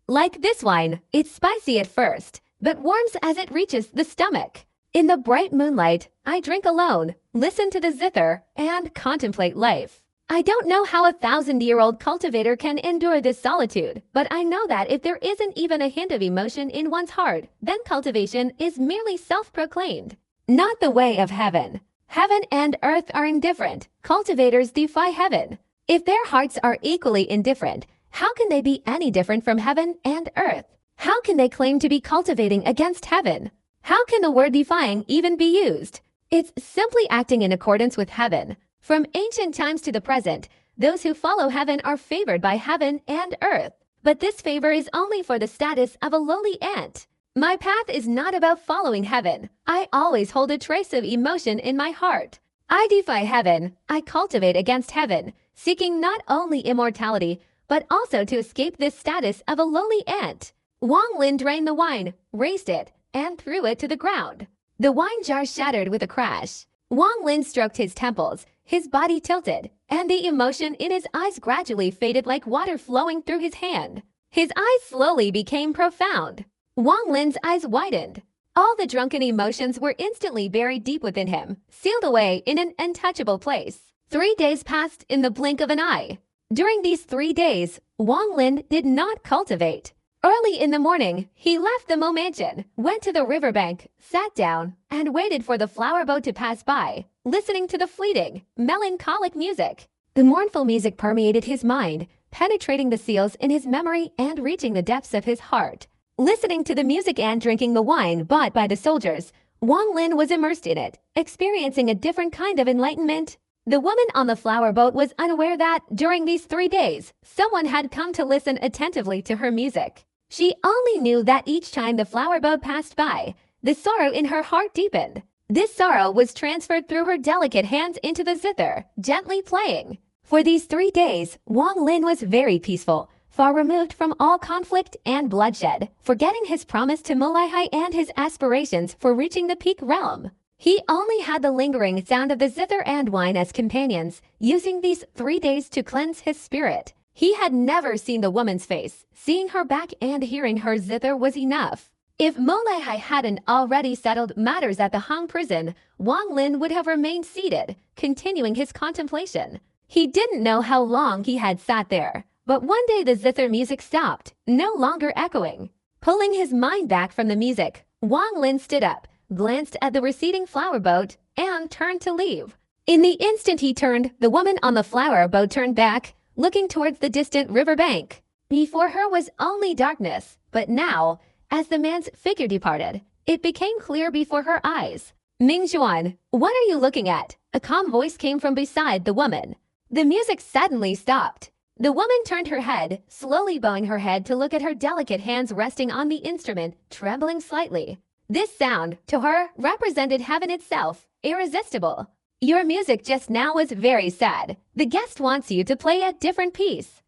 A: Like this wine, it's spicy at first, but warms as it reaches the stomach. In the bright moonlight, I drink alone, listen to the zither, and contemplate life. I don't know how a 1,000-year-old cultivator can endure this solitude, but I know that if there isn't even a hint of emotion in one's heart, then cultivation is merely self-proclaimed. Not the way of heaven. Heaven and earth are indifferent. Cultivators defy heaven. If their hearts are equally indifferent, how can they be any different from heaven and earth? How can they claim to be cultivating against heaven? How can the word defying even be used? It's simply acting in accordance with heaven. From ancient times to the present, those who follow heaven are favored by heaven and earth. But this favor is only for the status of a lowly ant. My path is not about following heaven. I always hold a trace of emotion in my heart. I defy heaven. I cultivate against heaven, seeking not only immortality, but also to escape this status of a lowly ant. Wang Lin drained the wine, raised it, and threw it to the ground. The wine jar shattered with a crash. Wang Lin stroked his temples, his body tilted, and the emotion in his eyes gradually faded like water flowing through his hand. His eyes slowly became profound. Wang Lin's eyes widened. All the drunken emotions were instantly buried deep within him, sealed away in an untouchable place. 3 days passed in the blink of an eye. During these 3 days, Wang Lin did not cultivate. Early in the morning, he left the Mo mansion, went to the riverbank, sat down, and waited for the flower boat to pass by, listening to the fleeting, melancholic music. The mournful music permeated his mind, penetrating the seals in his memory and reaching the depths of his heart. Listening to the music and drinking the wine bought by the soldiers, Wang Lin was immersed in it, experiencing a different kind of enlightenment. The woman on the flower boat was unaware that, during these 3 days, someone had come to listen attentively to her music. She only knew that each time the flower boat passed by, the sorrow in her heart deepened. This sorrow was transferred through her delicate hands into the zither, gently playing. For these 3 days, Wang Lin was very peaceful, far removed from all conflict and bloodshed, forgetting his promise to Mulai and his aspirations for reaching the peak realm. He only had the lingering sound of the zither and wine as companions, using these 3 days to cleanse his spirit. He had never seen the woman's face. Seeing her back and hearing her zither was enough. If Mulai hadn't already settled matters at the Hong prison, Wang Lin would have remained seated, continuing his contemplation. He didn't know how long he had sat there, but one day the zither music stopped, no longer echoing. Pulling his mind back from the music, Wang Lin stood up, glanced at the receding flower boat, and turned to leave. In the instant he turned, the woman on the flower boat turned back, looking towards the distant riverbank. Before her was only darkness, but now, as the man's figure departed, it became clear before her eyes. "Ming Xuan, what are you looking at?" A calm voice came from beside the woman. The music suddenly stopped. The woman turned her head, slowly bowing her head to look at her delicate hands resting on the instrument, trembling slightly. This sound, to her, represented heaven itself, irresistible. "Your music just now was very sad. The guest wants you to play a different piece."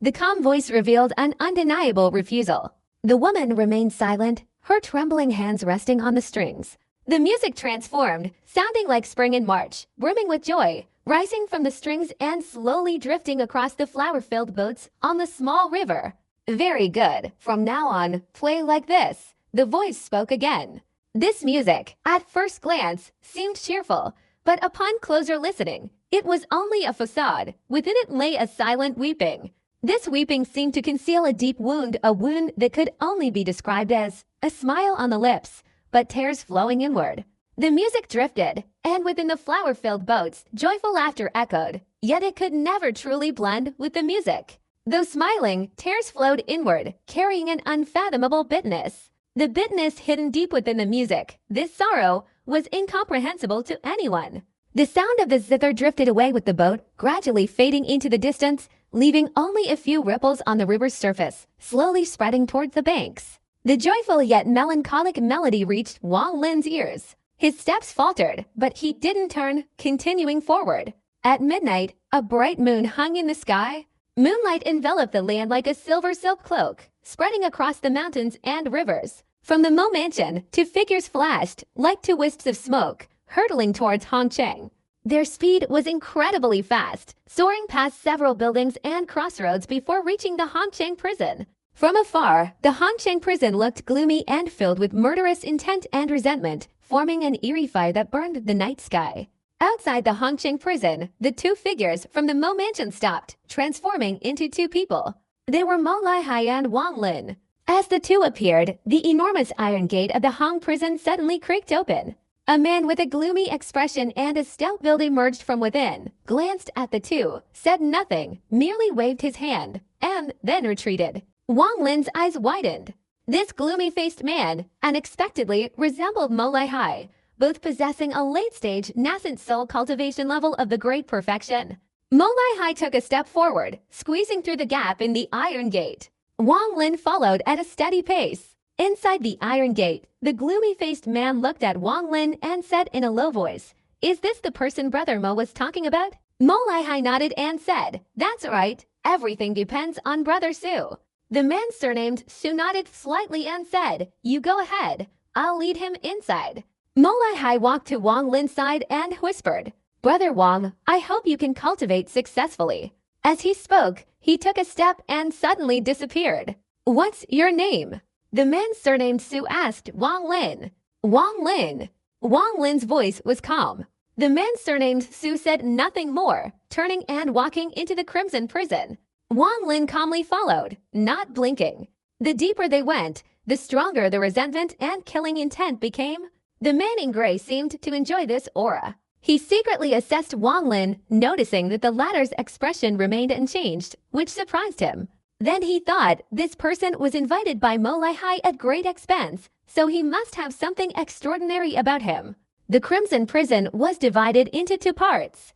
A: The calm voice revealed an undeniable refusal. The woman remained silent, her trembling hands resting on the strings. The music transformed, sounding like spring in March, brimming with joy, rising from the strings and slowly drifting across the flower-filled boats on the small river. Very good. From now on, play like this. The voice spoke again. This music, at first glance, seemed cheerful, but upon closer listening, it was only a facade. Within it lay a silent weeping. This weeping seemed to conceal a deep wound, a wound that could only be described as a smile on the lips, but tears flowing inward. The music drifted, and within the flower-filled boats, joyful laughter echoed, yet it could never truly blend with the music. Though smiling, tears flowed inward, carrying an unfathomable bitterness. The bitterness hidden deep within the music, this sorrow, was incomprehensible to anyone. The sound of the zither drifted away with the boat, gradually fading into the distance, leaving only a few ripples on the river's surface, slowly spreading towards the banks. The joyful yet melancholic melody reached Wang Lin's ears. His steps faltered, but he didn't turn, continuing forward. At midnight, a bright moon hung in the sky. Moonlight enveloped the land like a silver silk cloak, spreading across the mountains and rivers. From the Mo mansion, two figures flashed, like two wisps of smoke, hurtling towards Hongcheng. Their speed was incredibly fast, soaring past several buildings and crossroads before reaching the Hongcheng prison. From afar, the Hongcheng prison looked gloomy and filled with murderous intent and resentment, forming an eerie fire that burned the night sky. Outside the Hongcheng prison, the two figures from the Mo mansion stopped, transforming into two people. They were Mo Lihai and Wang Lin. As the two appeared, the enormous iron gate of the Hong prison suddenly creaked open. A man with a gloomy expression and a stout build emerged from within, glanced at the two, said nothing, merely waved his hand, and then retreated. Wang Lin's eyes widened. This gloomy-faced man unexpectedly resembled Mo Lihai, both possessing a late-stage nascent soul cultivation level of the great perfection. Mo Lihai took a step forward, squeezing through the gap in the iron gate. Wang Lin followed at a steady pace. Inside the iron gate, the gloomy-faced man looked at Wang Lin and said in a low voice, "Is this the person Brother Mo was talking about?" Mo Lihai nodded and said, "That's right. Everything depends on Brother Su." The man surnamed Su nodded slightly and said, "You go ahead. I'll lead him inside." Mo Lihai walked to Wang Lin's side and whispered, "Brother Wang, I hope you can cultivate successfully." As he spoke, he took a step and suddenly disappeared. "What's your name?" The man surnamed Su asked Wang Lin. "Wang Lin." Wang Lin's voice was calm. The man surnamed Su said nothing more, turning and walking into the Crimson Prison. Wang Lin calmly followed, not blinking. The deeper they went, the stronger the resentment and killing intent became. The man in gray seemed to enjoy this aura. He secretly assessed Wang Lin, noticing that the latter's expression remained unchanged, which surprised him. Then he thought this person was invited by Mo Lihai at great expense, so he must have something extraordinary about him. The Crimson Prison was divided into two parts.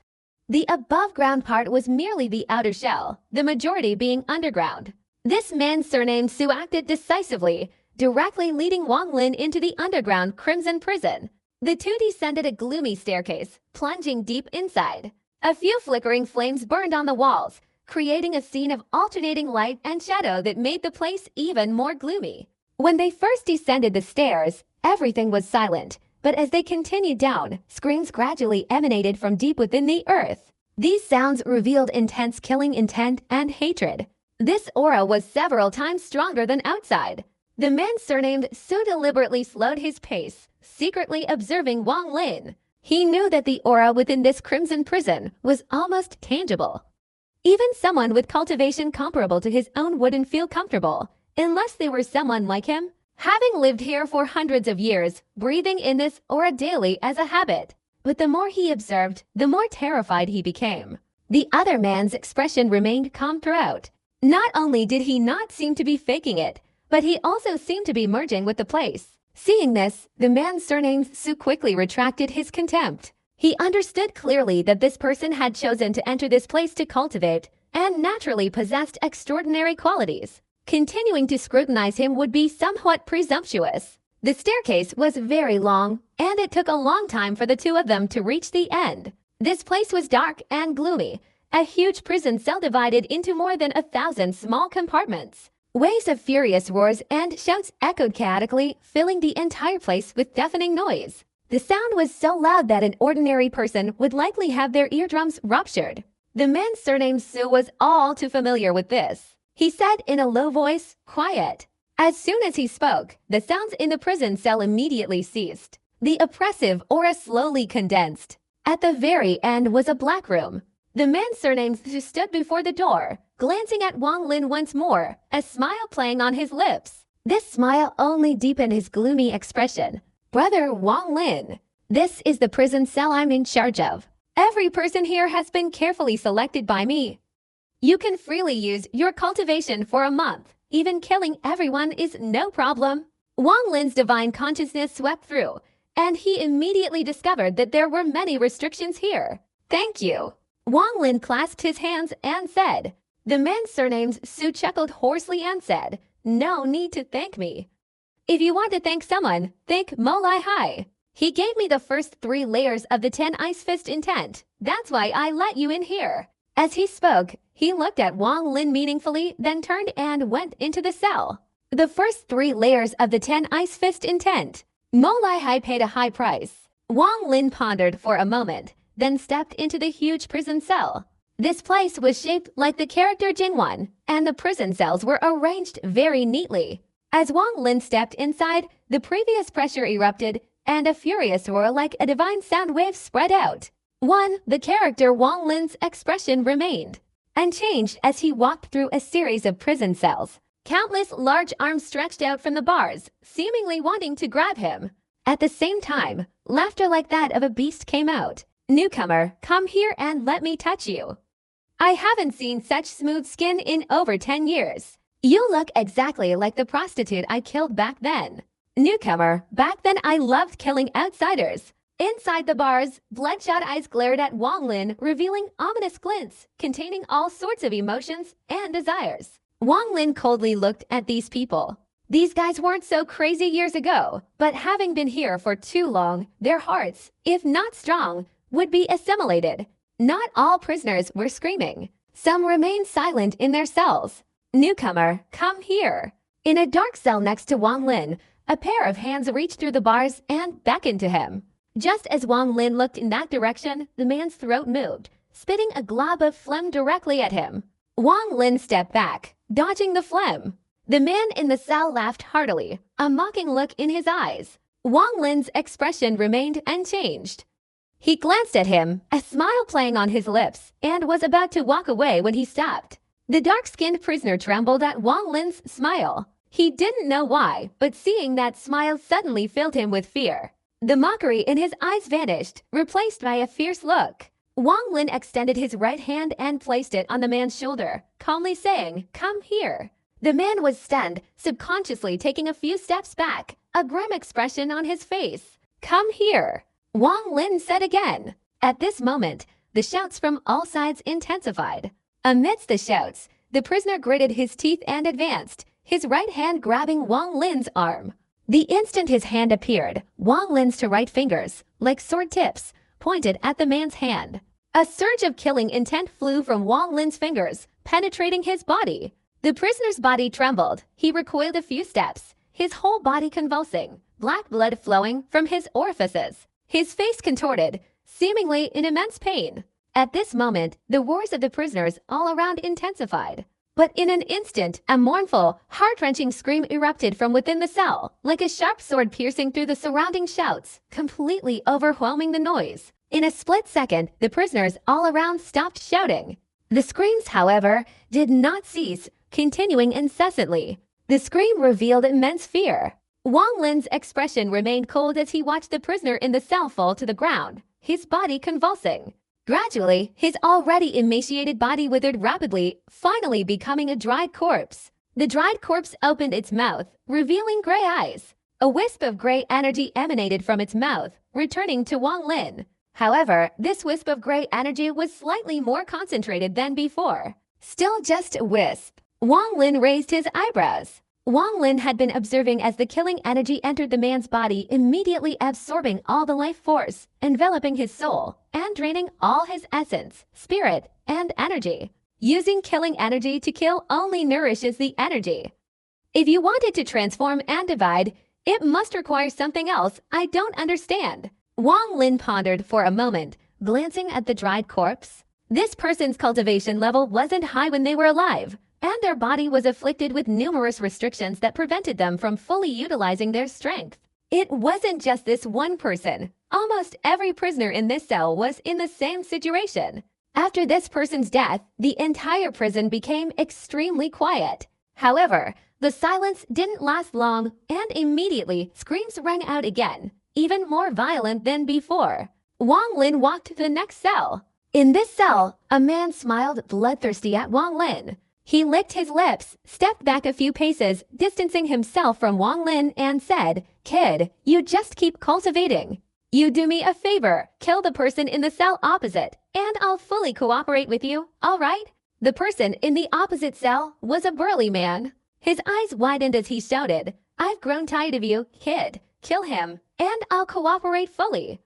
A: The above-ground part was merely the outer shell, the majority being underground. This man surnamed Su acted decisively, directly leading Wang Lin into the underground Crimson Prison. The two descended a gloomy staircase, plunging deep inside. A few flickering flames burned on the walls, creating a scene of alternating light and shadow that made the place even more gloomy. When they first descended the stairs, everything was silent, but as they continued down, screams gradually emanated from deep within the earth. These sounds revealed intense killing intent and hatred. This aura was several times stronger than outside. The man surnamed Su deliberately slowed his pace, secretly observing Wang Lin. He knew that the aura within this Crimson Prison was almost tangible. Even someone with cultivation comparable to his own wouldn't feel comfortable, unless they were someone like him. Having lived here for hundreds of years, breathing in this aura daily as a habit. But the more he observed, the more terrified he became. The other man's expression remained calm throughout. Not only did he not seem to be faking it, but he also seemed to be merging with the place. Seeing this, the man surnamed Su quickly retracted his contempt. He understood clearly that this person had chosen to enter this place to cultivate, and naturally possessed extraordinary qualities. Continuing to scrutinize him would be somewhat presumptuous. The staircase was very long, and it took a long time for the two of them to reach the end. This place was dark and gloomy, a huge prison cell divided into more than 1,000 small compartments. Waves of furious roars and shouts echoed chaotically, filling the entire place with deafening noise. The sound was so loud that an ordinary person would likely have their eardrums ruptured. The man surnamed Su was all too familiar with this. he said in a low voice, quiet. As soon as he spoke, the sounds in the prison cell immediately ceased. The oppressive aura slowly condensed. At the very end was a black room. The man's surnames stood before the door, glancing at Wang Lin once more, a smile playing on his lips. This smile only deepened his gloomy expression. Brother Wang Lin, this is the prison cell I'm in charge of. Every person here has been carefully selected by me. You can freely use your cultivation for a month. Even killing everyone is no problem. Wang Lin's divine consciousness swept through, and he immediately discovered that there were many restrictions here. Thank you. Wang Lin clasped his hands and said. The man's surnames Su chuckled hoarsely and said, no need to thank me. If you want to thank someone, thank Mo Lai Hai. He gave me the first 3 layers of the 10 Ice Fist intent. That's why I let you in here. As he spoke, he looked at Wang Lin meaningfully, then turned and went into the cell. The first 3 layers of the 10 Ice Fist intent. Mo Lai Hai paid a high price. Wang Lin pondered for a moment, then stepped into the huge prison cell. This place was shaped like the character Jingwan, and the prison cells were arranged very neatly. As Wang Lin stepped inside, the previous pressure erupted, and a furious roar like a divine sound wave spread out. The character Wang Lin's expression remained unchanged as he walked through a series of prison cells. Countless large arms stretched out from the bars, seemingly wanting to grab him. At the same time, laughter like that of a beast came out. Newcomer, come here and let me touch you. I haven't seen such smooth skin in over 10 years. You look exactly like the prostitute I killed back then. Newcomer, back then I loved killing outsiders. Inside the bars, bloodshot eyes glared at Wang Lin, revealing ominous glints containing all sorts of emotions and desires. Wang Lin coldly looked at these people. These guys weren't so crazy years ago, but having been here for too long, their hearts, if not strong, would be assimilated. Not all prisoners were screaming. Some remained silent in their cells. Newcomer, come here. In a dark cell next to Wang Lin, a pair of hands reached through the bars and beckoned to him. Just as Wang Lin looked in that direction, the man's throat moved, spitting a glob of phlegm directly at him. Wang Lin stepped back, dodging the phlegm. The man in the cell laughed heartily, a mocking look in his eyes. Wang Lin's expression remained unchanged. He glanced at him, a smile playing on his lips, and was about to walk away when he stopped. The dark-skinned prisoner trembled at Wang Lin's smile. He didn't know why, but seeing that smile suddenly filled him with fear. The mockery in his eyes vanished, replaced by a fierce look. Wang Lin extended his right hand and placed it on the man's shoulder, calmly saying, come here. The man was stunned, subconsciously taking a few steps back, a grim expression on his face. Come here. Wang Lin said again. At this moment, the shouts from all sides intensified. Amidst the shouts, the prisoner gritted his teeth and advanced, his right hand grabbing Wang Lin's arm. The instant his hand appeared, Wang Lin's two right fingers, like sword tips, pointed at the man's hand. A surge of killing intent flew from Wang Lin's fingers, penetrating his body. The prisoner's body trembled. He recoiled a few steps, his whole body convulsing, black blood flowing from his orifices. His face contorted, seemingly in immense pain. At this moment, the roars of the prisoners all around intensified. But in an instant, a mournful, heart-wrenching scream erupted from within the cell, like a sharp sword piercing through the surrounding shouts, completely overwhelming the noise. In a split second, the prisoners all around stopped shouting. The screams, however, did not cease, continuing incessantly. The scream revealed immense fear. Wang Lin's expression remained cold as he watched the prisoner in the cell fall to the ground, his body convulsing. Gradually, his already emaciated body withered rapidly, finally becoming a dried corpse. The dried corpse opened its mouth, revealing gray eyes. A wisp of gray energy emanated from its mouth, returning to Wang Lin. However, this wisp of gray energy was slightly more concentrated than before. Still just a wisp. Wang Lin raised his eyebrows. Wang Lin had been observing as the killing energy entered the man's body, immediately absorbing all the life force, enveloping his soul, and draining all his essence, spirit, and energy. Using killing energy to kill only nourishes the energy. If you want it to transform and divide, it must require something else I don't understand. Wang Lin pondered for a moment, glancing at the dried corpse. This person's cultivation level wasn't high when they were alive, and their body was afflicted with numerous restrictions that prevented them from fully utilizing their strength. It wasn't just this one person. Almost every prisoner in this cell was in the same situation. After this person's death, the entire prison became extremely quiet. However, the silence didn't last long, and immediately screams rang out again, even more violent than before. Wang Lin walked to the next cell. In this cell, a man smiled bloodthirsty at Wang Lin. He licked his lips, stepped back a few paces, distancing himself from Wang Lin, and said, "Kid, you just keep cultivating. You do me a favor, kill the person in the cell opposite, and I'll fully cooperate with you, all right?" The person in the opposite cell was a burly man. His eyes widened as he shouted, "I've grown tired of you, kid. Kill him, and I'll cooperate fully.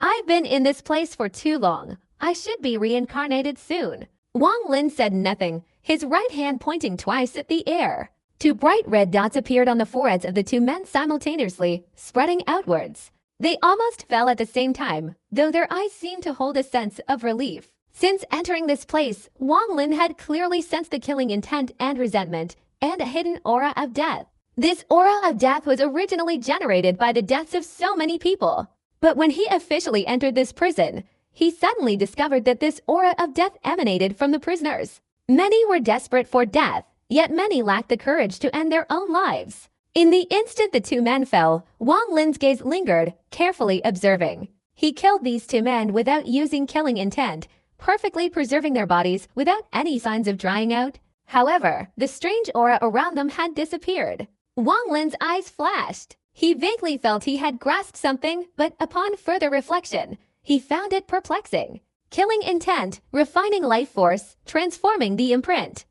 A: I've been in this place for too long. I should be reincarnated soon." Wang Lin said nothing, his right hand pointing twice at the air. Two bright red dots appeared on the foreheads of the two men simultaneously, spreading outwards. They almost fell at the same time, though their eyes seemed to hold a sense of relief. Since entering this place, Wang Lin had clearly sensed the killing intent and resentment, and a hidden aura of death. This aura of death was originally generated by the deaths of so many people. But when he officially entered this prison, he suddenly discovered that this aura of death emanated from the prisoners. Many were desperate for death, yet many lacked the courage to end their own lives. In the instant the two men fell, Wang Lin's gaze lingered, carefully observing. He killed these two men without using killing intent, perfectly preserving their bodies without any signs of drying out. However, the strange aura around them had disappeared. Wang Lin's eyes flashed. He vaguely felt he had grasped something, but upon further reflection, he found it perplexing. Killing intent, refining life force, transforming the imprint.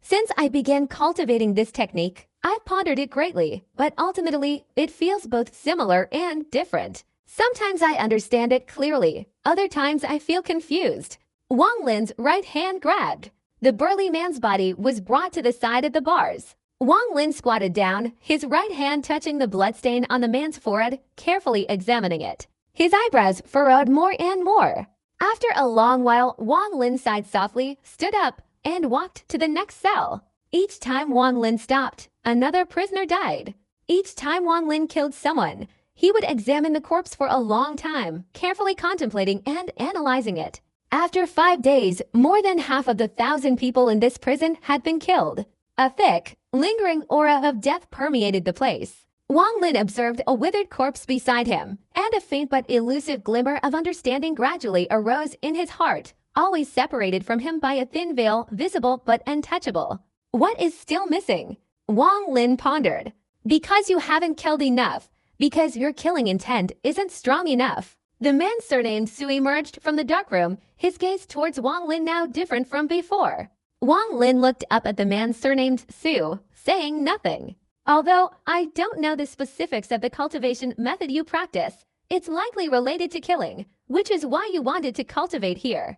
A: Since I began cultivating this technique, I've pondered it greatly, but ultimately, it feels both similar and different. Sometimes I understand it clearly, other times I feel confused. Wang Lin's right hand grabbed. The burly man's body was brought to the side of the bars. Wang Lin squatted down, his right hand touching the bloodstain on the man's forehead, carefully examining it. His eyebrows furrowed more and more. After a long while, Wang Lin sighed softly, stood up, and walked to the next cell. Each time Wang Lin stopped, another prisoner died. Each time Wang Lin killed someone, he would examine the corpse for a long time, carefully contemplating and analyzing it. After 5 days, more than half of the 1,000 people in this prison had been killed. A thick, lingering aura of death permeated the place. Wang Lin observed a withered corpse beside him, and a faint but elusive glimmer of understanding gradually arose in his heart, always separated from him by a thin veil, visible but untouchable. What is still missing? Wang Lin pondered. Because you haven't killed enough. Because your killing intent isn't strong enough. The man surnamed Su emerged from the dark room, his gaze towards Wang Lin now different from before. Wang Lin looked up at the man surnamed Su, saying nothing. Although I don't know the specifics of the cultivation method you practice, it's likely related to killing, which is why you wanted to cultivate here.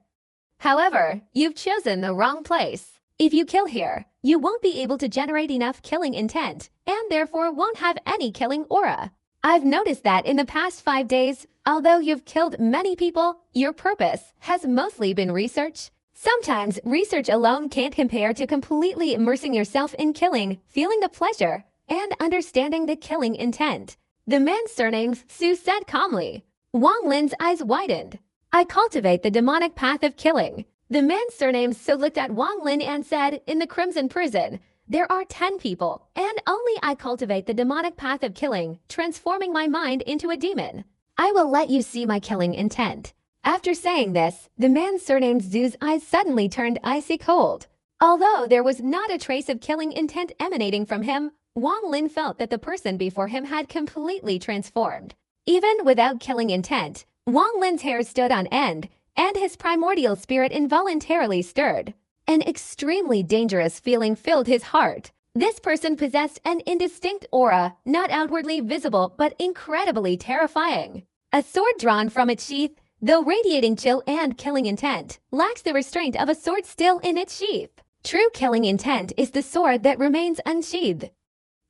A: However, you've chosen the wrong place. If you kill here, you won't be able to generate enough killing intent, and therefore won't have any killing aura. I've noticed that in the past 5 days, although you've killed many people, your purpose has mostly been research. Sometimes research alone can't compare to completely immersing yourself in killing, feeling the pleasure, and understanding the killing intent. The man's surname Su said calmly. Wang Lin's eyes widened. I cultivate the demonic path of killing. The man's surname Su looked at Wang Lin and said, in the Crimson Prison, there are 10 people, and only I cultivate the demonic path of killing, transforming my mind into a demon. I will let you see my killing intent. After saying this, the man's surname Zu's eyes suddenly turned icy cold. Although there was not a trace of killing intent emanating from him, Wang Lin felt that the person before him had completely transformed. Even without killing intent, Wang Lin's hair stood on end, and his primordial spirit involuntarily stirred. An extremely dangerous feeling filled his heart. This person possessed an indistinct aura, not outwardly visible but incredibly terrifying. A sword drawn from its sheath, though radiating chill and killing intent, lacks the restraint of a sword still in its sheath. True killing intent is the sword that remains unsheathed.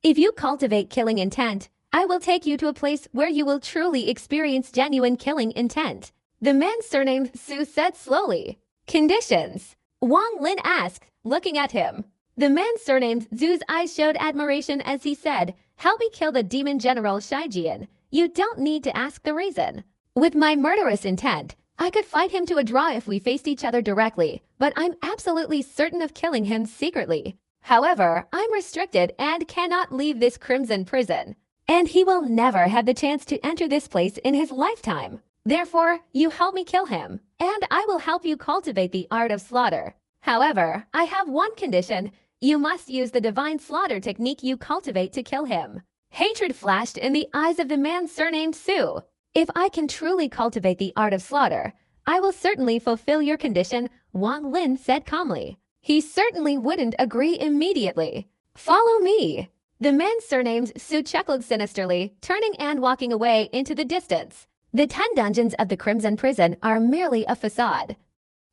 A: If you cultivate killing intent, I will take you to a place where you will truly experience genuine killing intent. The man's surname Su said slowly. Conditions? Wang Lin asked, looking at him. The man surnamed Zhu's eyes showed admiration as he said, "Help me kill the demon general Shijian. You don't need to ask the reason. With my murderous intent, I could fight him to a draw if we faced each other directly, but I'm absolutely certain of killing him secretly. However, I'm restricted and cannot leave this crimson prison, and he will never have the chance to enter this place in his lifetime. Therefore, you help me kill him, and I will help you cultivate the art of slaughter. However, I have one condition. You must use the divine slaughter technique you cultivate to kill him." Hatred flashed in the eyes of the man surnamed Su. "If I can truly cultivate the art of slaughter, I will certainly fulfill your condition," Wang Lin said calmly. He certainly wouldn't agree immediately. "Follow me." The man surnamed Su chuckled sinisterly, turning and walking away into the distance. The 10 dungeons of the Crimson Prison are merely a facade.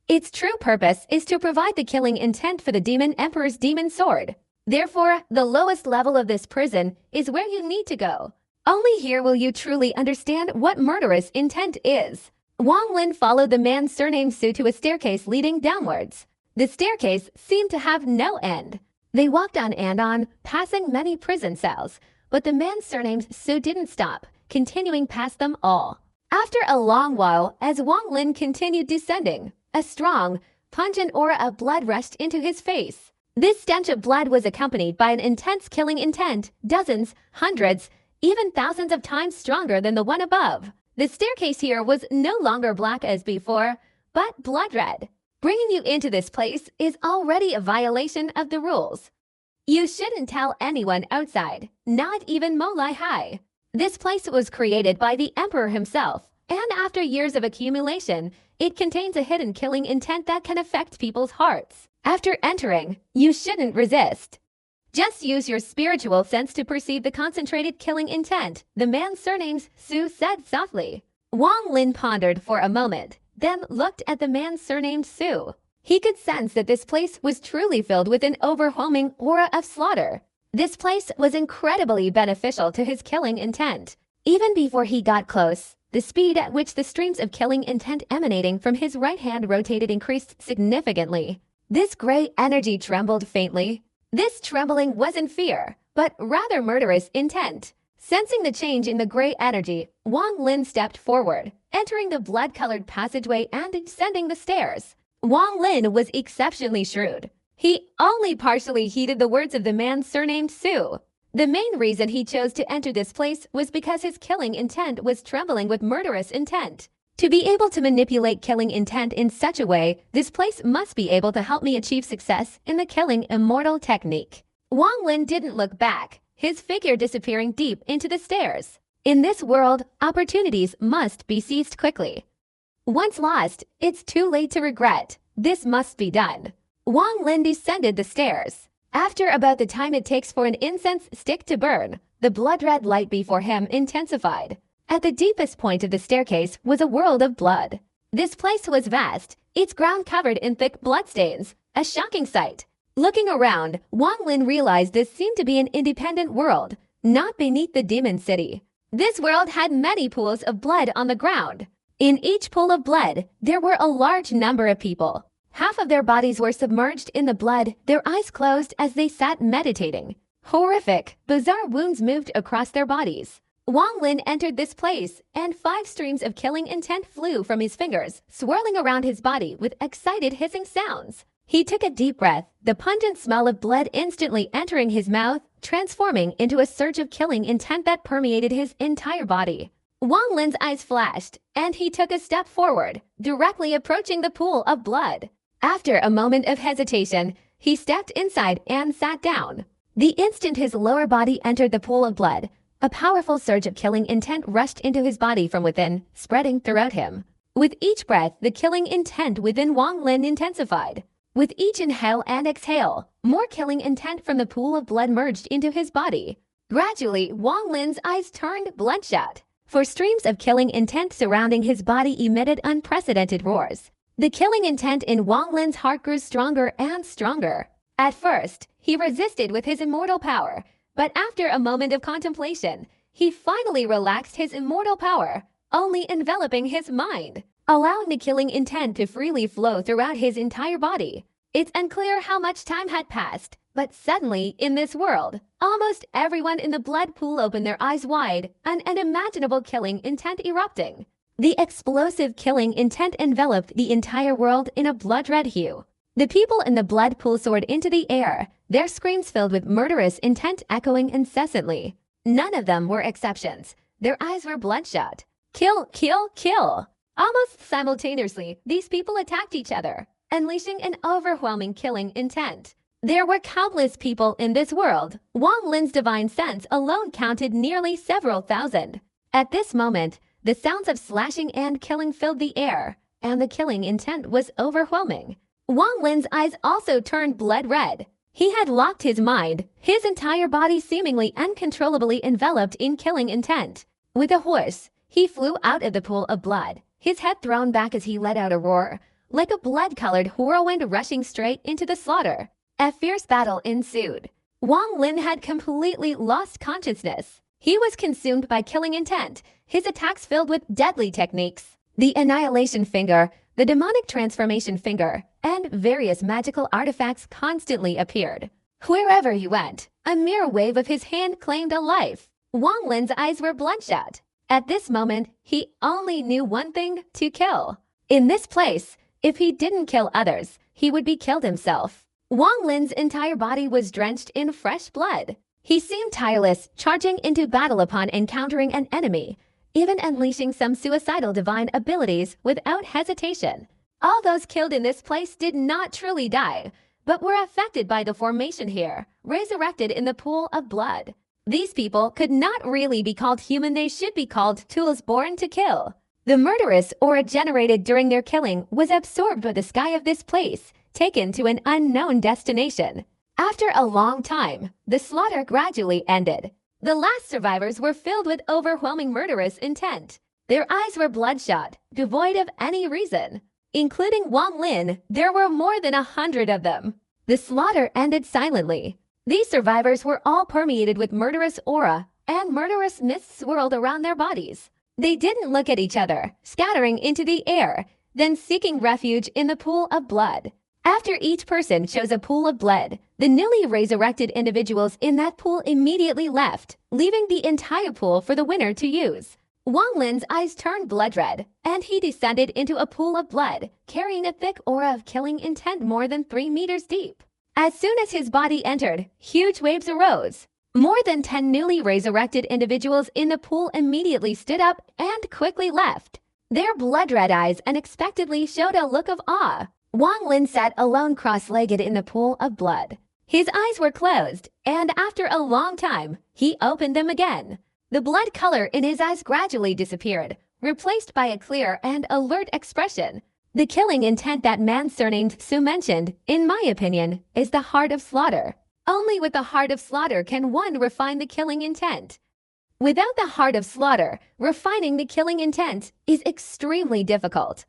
A: Its true purpose is to provide the killing intent for the Demon Emperor's demon sword. Therefore, the lowest level of this prison is where you need to go. Only here will you truly understand what murderous intent is. Wang Lin followed the man surnamed Su to a staircase leading downwards. The staircase seemed to have no end. They walked on and on, passing many prison cells, but the man surnamed Su didn't stop, continuing past them all. After a long while, as Wang Lin continued descending, a strong, pungent aura of blood rushed into his face. This stench of blood was accompanied by an intense killing intent, dozens, hundreds, even thousands of times stronger than the one above. The staircase here was no longer black as before, but blood red. Bringing you into this place is already a violation of the rules. You shouldn't tell anyone outside, not even Molai Hai. This place was created by the Emperor himself, and after years of accumulation, it contains a hidden killing intent that can affect people's hearts. After entering, you shouldn't resist. Just use your spiritual sense to perceive the concentrated killing intent, the man surnamed Su said softly. Wang Lin pondered for a moment, then looked at the man surnamed Su. He could sense that this place was truly filled with an overwhelming aura of slaughter. This place was incredibly beneficial to his killing intent. Even before he got close, the speed at which the streams of killing intent emanating from his right hand rotated increased significantly. This gray energy trembled faintly. This trembling wasn't fear, but rather murderous intent. Sensing the change in the gray energy, Wang Lin stepped forward, entering the blood-colored passageway and descending the stairs. Wang Lin was exceptionally shrewd. He only partially heeded the words of the man surnamed Su. The main reason he chose to enter this place was because his killing intent was trembling with murderous intent. To be able to manipulate killing intent in such a way, this place must be able to help me achieve success in the killing immortal technique. Wang Lin didn't look back, his figure disappearing deep into the stairs. In this world, opportunities must be seized quickly. Once lost, it's too late to regret. This must be done. Wang Lin descended the stairs. After about the time it takes for an incense stick to burn, the blood-red light before him intensified. At the deepest point of the staircase was a world of blood. This place was vast, its ground covered in thick bloodstains, a shocking sight. Looking around, Wang Lin realized this seemed to be an independent world, not beneath the demon city. This world had many pools of blood on the ground. In each pool of blood, there were a large number of people. Half of their bodies were submerged in the blood, their eyes closed as they sat meditating. Horrific, bizarre wounds moved across their bodies. Wang Lin entered this place, and 5 streams of killing intent flew from his fingers, swirling around his body with excited hissing sounds. He took a deep breath, the pungent smell of blood instantly entering his mouth, transforming into a surge of killing intent that permeated his entire body. Wang Lin's eyes flashed, and he took a step forward, directly approaching the pool of blood. After a moment of hesitation, he stepped inside and sat down. The instant his lower body entered the pool of blood, a powerful surge of killing intent rushed into his body from within, spreading throughout him. With each breath, the killing intent within Wang Lin intensified. With each inhale and exhale, more killing intent from the pool of blood merged into his body. Gradually, Wang Lin's eyes turned bloodshot, for streams of killing intent surrounding his body emitted unprecedented roars. The killing intent in Wang Lin's heart grew stronger and stronger. At first, he resisted with his immortal power, but after a moment of contemplation, he finally relaxed his immortal power, only enveloping his mind, allowing the killing intent to freely flow throughout his entire body. It's unclear how much time had passed, But suddenly, in this world, almost everyone in the blood pool opened their eyes wide, an unimaginable killing intent erupting. The explosive killing intent enveloped the entire world in a blood-red hue. The people in the blood pool soared into the air, their screams filled with murderous intent echoing incessantly. None of them were exceptions. Their eyes were bloodshot. Kill, kill, kill! Almost simultaneously, these people attacked each other, unleashing an overwhelming killing intent. There were countless people in this world. Wang Lin's divine sense alone counted nearly several thousand. At this moment, the sounds of slashing and killing filled the air, and the killing intent was overwhelming. Wang Lin's eyes also turned blood red. He had locked his mind, his entire body seemingly uncontrollably enveloped in killing intent. With a horse, he flew out of the pool of blood, his head thrown back as he let out a roar, like a blood-colored whirlwind rushing straight into the slaughter. A fierce battle ensued. Wang Lin had completely lost consciousness. He was consumed by killing intent, his attacks filled with deadly techniques. The Annihilation Finger, the Demonic Transformation Finger, and various magical artifacts constantly appeared. Wherever he went, a mere wave of his hand claimed a life. Wang Lin's eyes were bloodshot. At this moment, he only knew one thing: to kill. In this place, if he didn't kill others, he would be killed himself. Wang Lin's entire body was drenched in fresh blood. He seemed tireless, charging into battle upon encountering an enemy, even unleashing some suicidal divine abilities without hesitation. All those killed in this place did not truly die, but were affected by the formation here, resurrected in the pool of blood. These people could not really be called human, they should be called tools born to kill. The murderous aura generated during their killing was absorbed by the sky of this place, taken to an unknown destination. After a long time, the slaughter gradually ended. The last survivors were filled with overwhelming murderous intent. Their eyes were bloodshot, devoid of any reason. Including Wang Lin, there were more than 100 of them. The slaughter ended silently. These survivors were all permeated with murderous aura, and murderous mists swirled around their bodies. They didn't look at each other, scattering into the air, then seeking refuge in the pool of blood. After each person chose a pool of blood, the newly resurrected individuals in that pool immediately left, leaving the entire pool for the winner to use. Wang Lin's eyes turned blood red, and he descended into a pool of blood, carrying a thick aura of killing intent more than 3 meters deep. As soon as his body entered, huge waves arose. More than 10 newly resurrected individuals in the pool immediately stood up and quickly left. Their blood-red eyes unexpectedly showed a look of awe. Wang Lin sat alone cross-legged in the pool of blood. His eyes were closed, and after a long time, he opened them again. The blood color in his eyes gradually disappeared, replaced by a clear and alert expression. The killing intent that man surnamed Su mentioned, in my opinion, is the heart of slaughter. Only with the heart of slaughter can one refine the killing intent. Without the heart of slaughter, refining the killing intent is extremely difficult.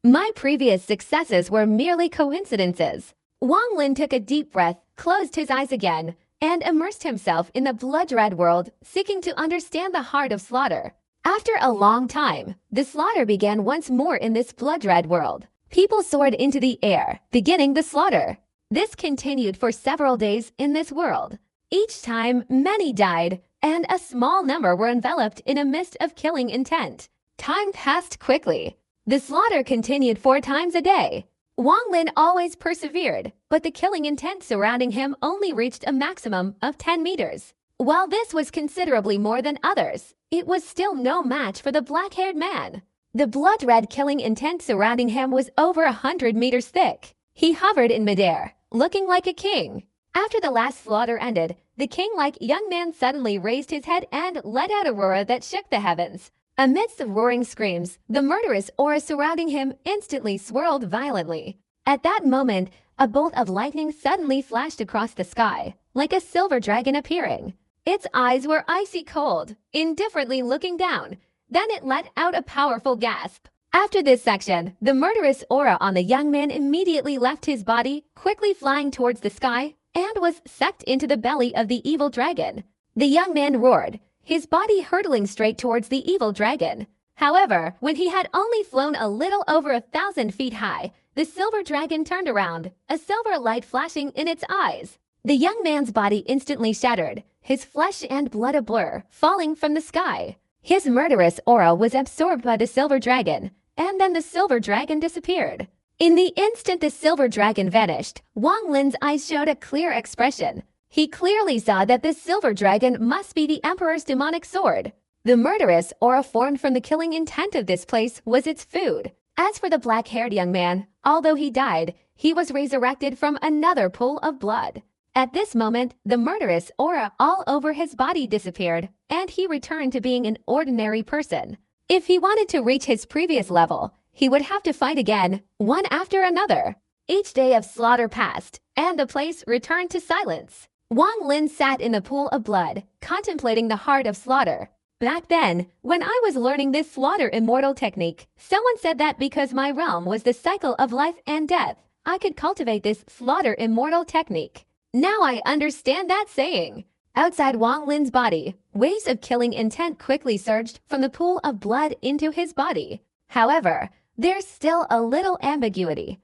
A: My previous successes were merely coincidences. Wang Lin took a deep breath, closed his eyes again, and immersed himself in the blood-red world, seeking to understand the heart of slaughter. After a long time, the slaughter began once more in this blood-red world. People soared into the air, beginning the slaughter. This continued for several days in this world. Each time, many died, and a small number were enveloped in a mist of killing intent. Time passed quickly. The slaughter continued 4 times a day. Wang Lin always persevered, but the killing intent surrounding him only reached a maximum of 10 meters. While this was considerably more than others, it was still no match for the black-haired man. The blood-red killing intent surrounding him was over 100 meters thick. He hovered in midair, looking like a king. After the last slaughter ended, the king-like young man suddenly raised his head and let out a roar that shook the heavens. Amidst the roaring screams, the murderous aura surrounding him instantly swirled violently. At that moment, a bolt of lightning suddenly flashed across the sky, like a silver dragon appearing. Its eyes were icy cold, indifferently looking down. Then it let out a powerful gasp. After this section, the murderous aura on the young man immediately left his body, quickly flying towards the sky, and was sucked into the belly of the evil dragon. The young man roared, his body hurtling straight towards the evil dragon. However, when he had only flown a little over 1,000 feet high, the silver dragon turned around, a silver light flashing in its eyes. The young man's body instantly shattered, his flesh and blood a blur, falling from the sky. His murderous aura was absorbed by the silver dragon, and then the silver dragon disappeared. In the instant the silver dragon vanished, Wang Lin's eyes showed a clear expression. He clearly saw that this silver dragon must be the Emperor's demonic sword. The murderous aura formed from the killing intent of this place was its food. As for the black-haired young man, although he died, he was resurrected from another pool of blood. At this moment, the murderous aura all over his body disappeared, and he returned to being an ordinary person. If he wanted to reach his previous level, he would have to fight again, one after another. Each day of slaughter passed, and the place returned to silence. Wang Lin sat in the pool of blood, contemplating the heart of slaughter. Back then, when I was learning this slaughter immortal technique, someone said that because my realm was the cycle of life and death, I could cultivate this slaughter immortal technique. Now I understand that saying. Outside Wang Lin's body, waves of killing intent quickly surged from the pool of blood into his body. However, there's still a little ambiguity.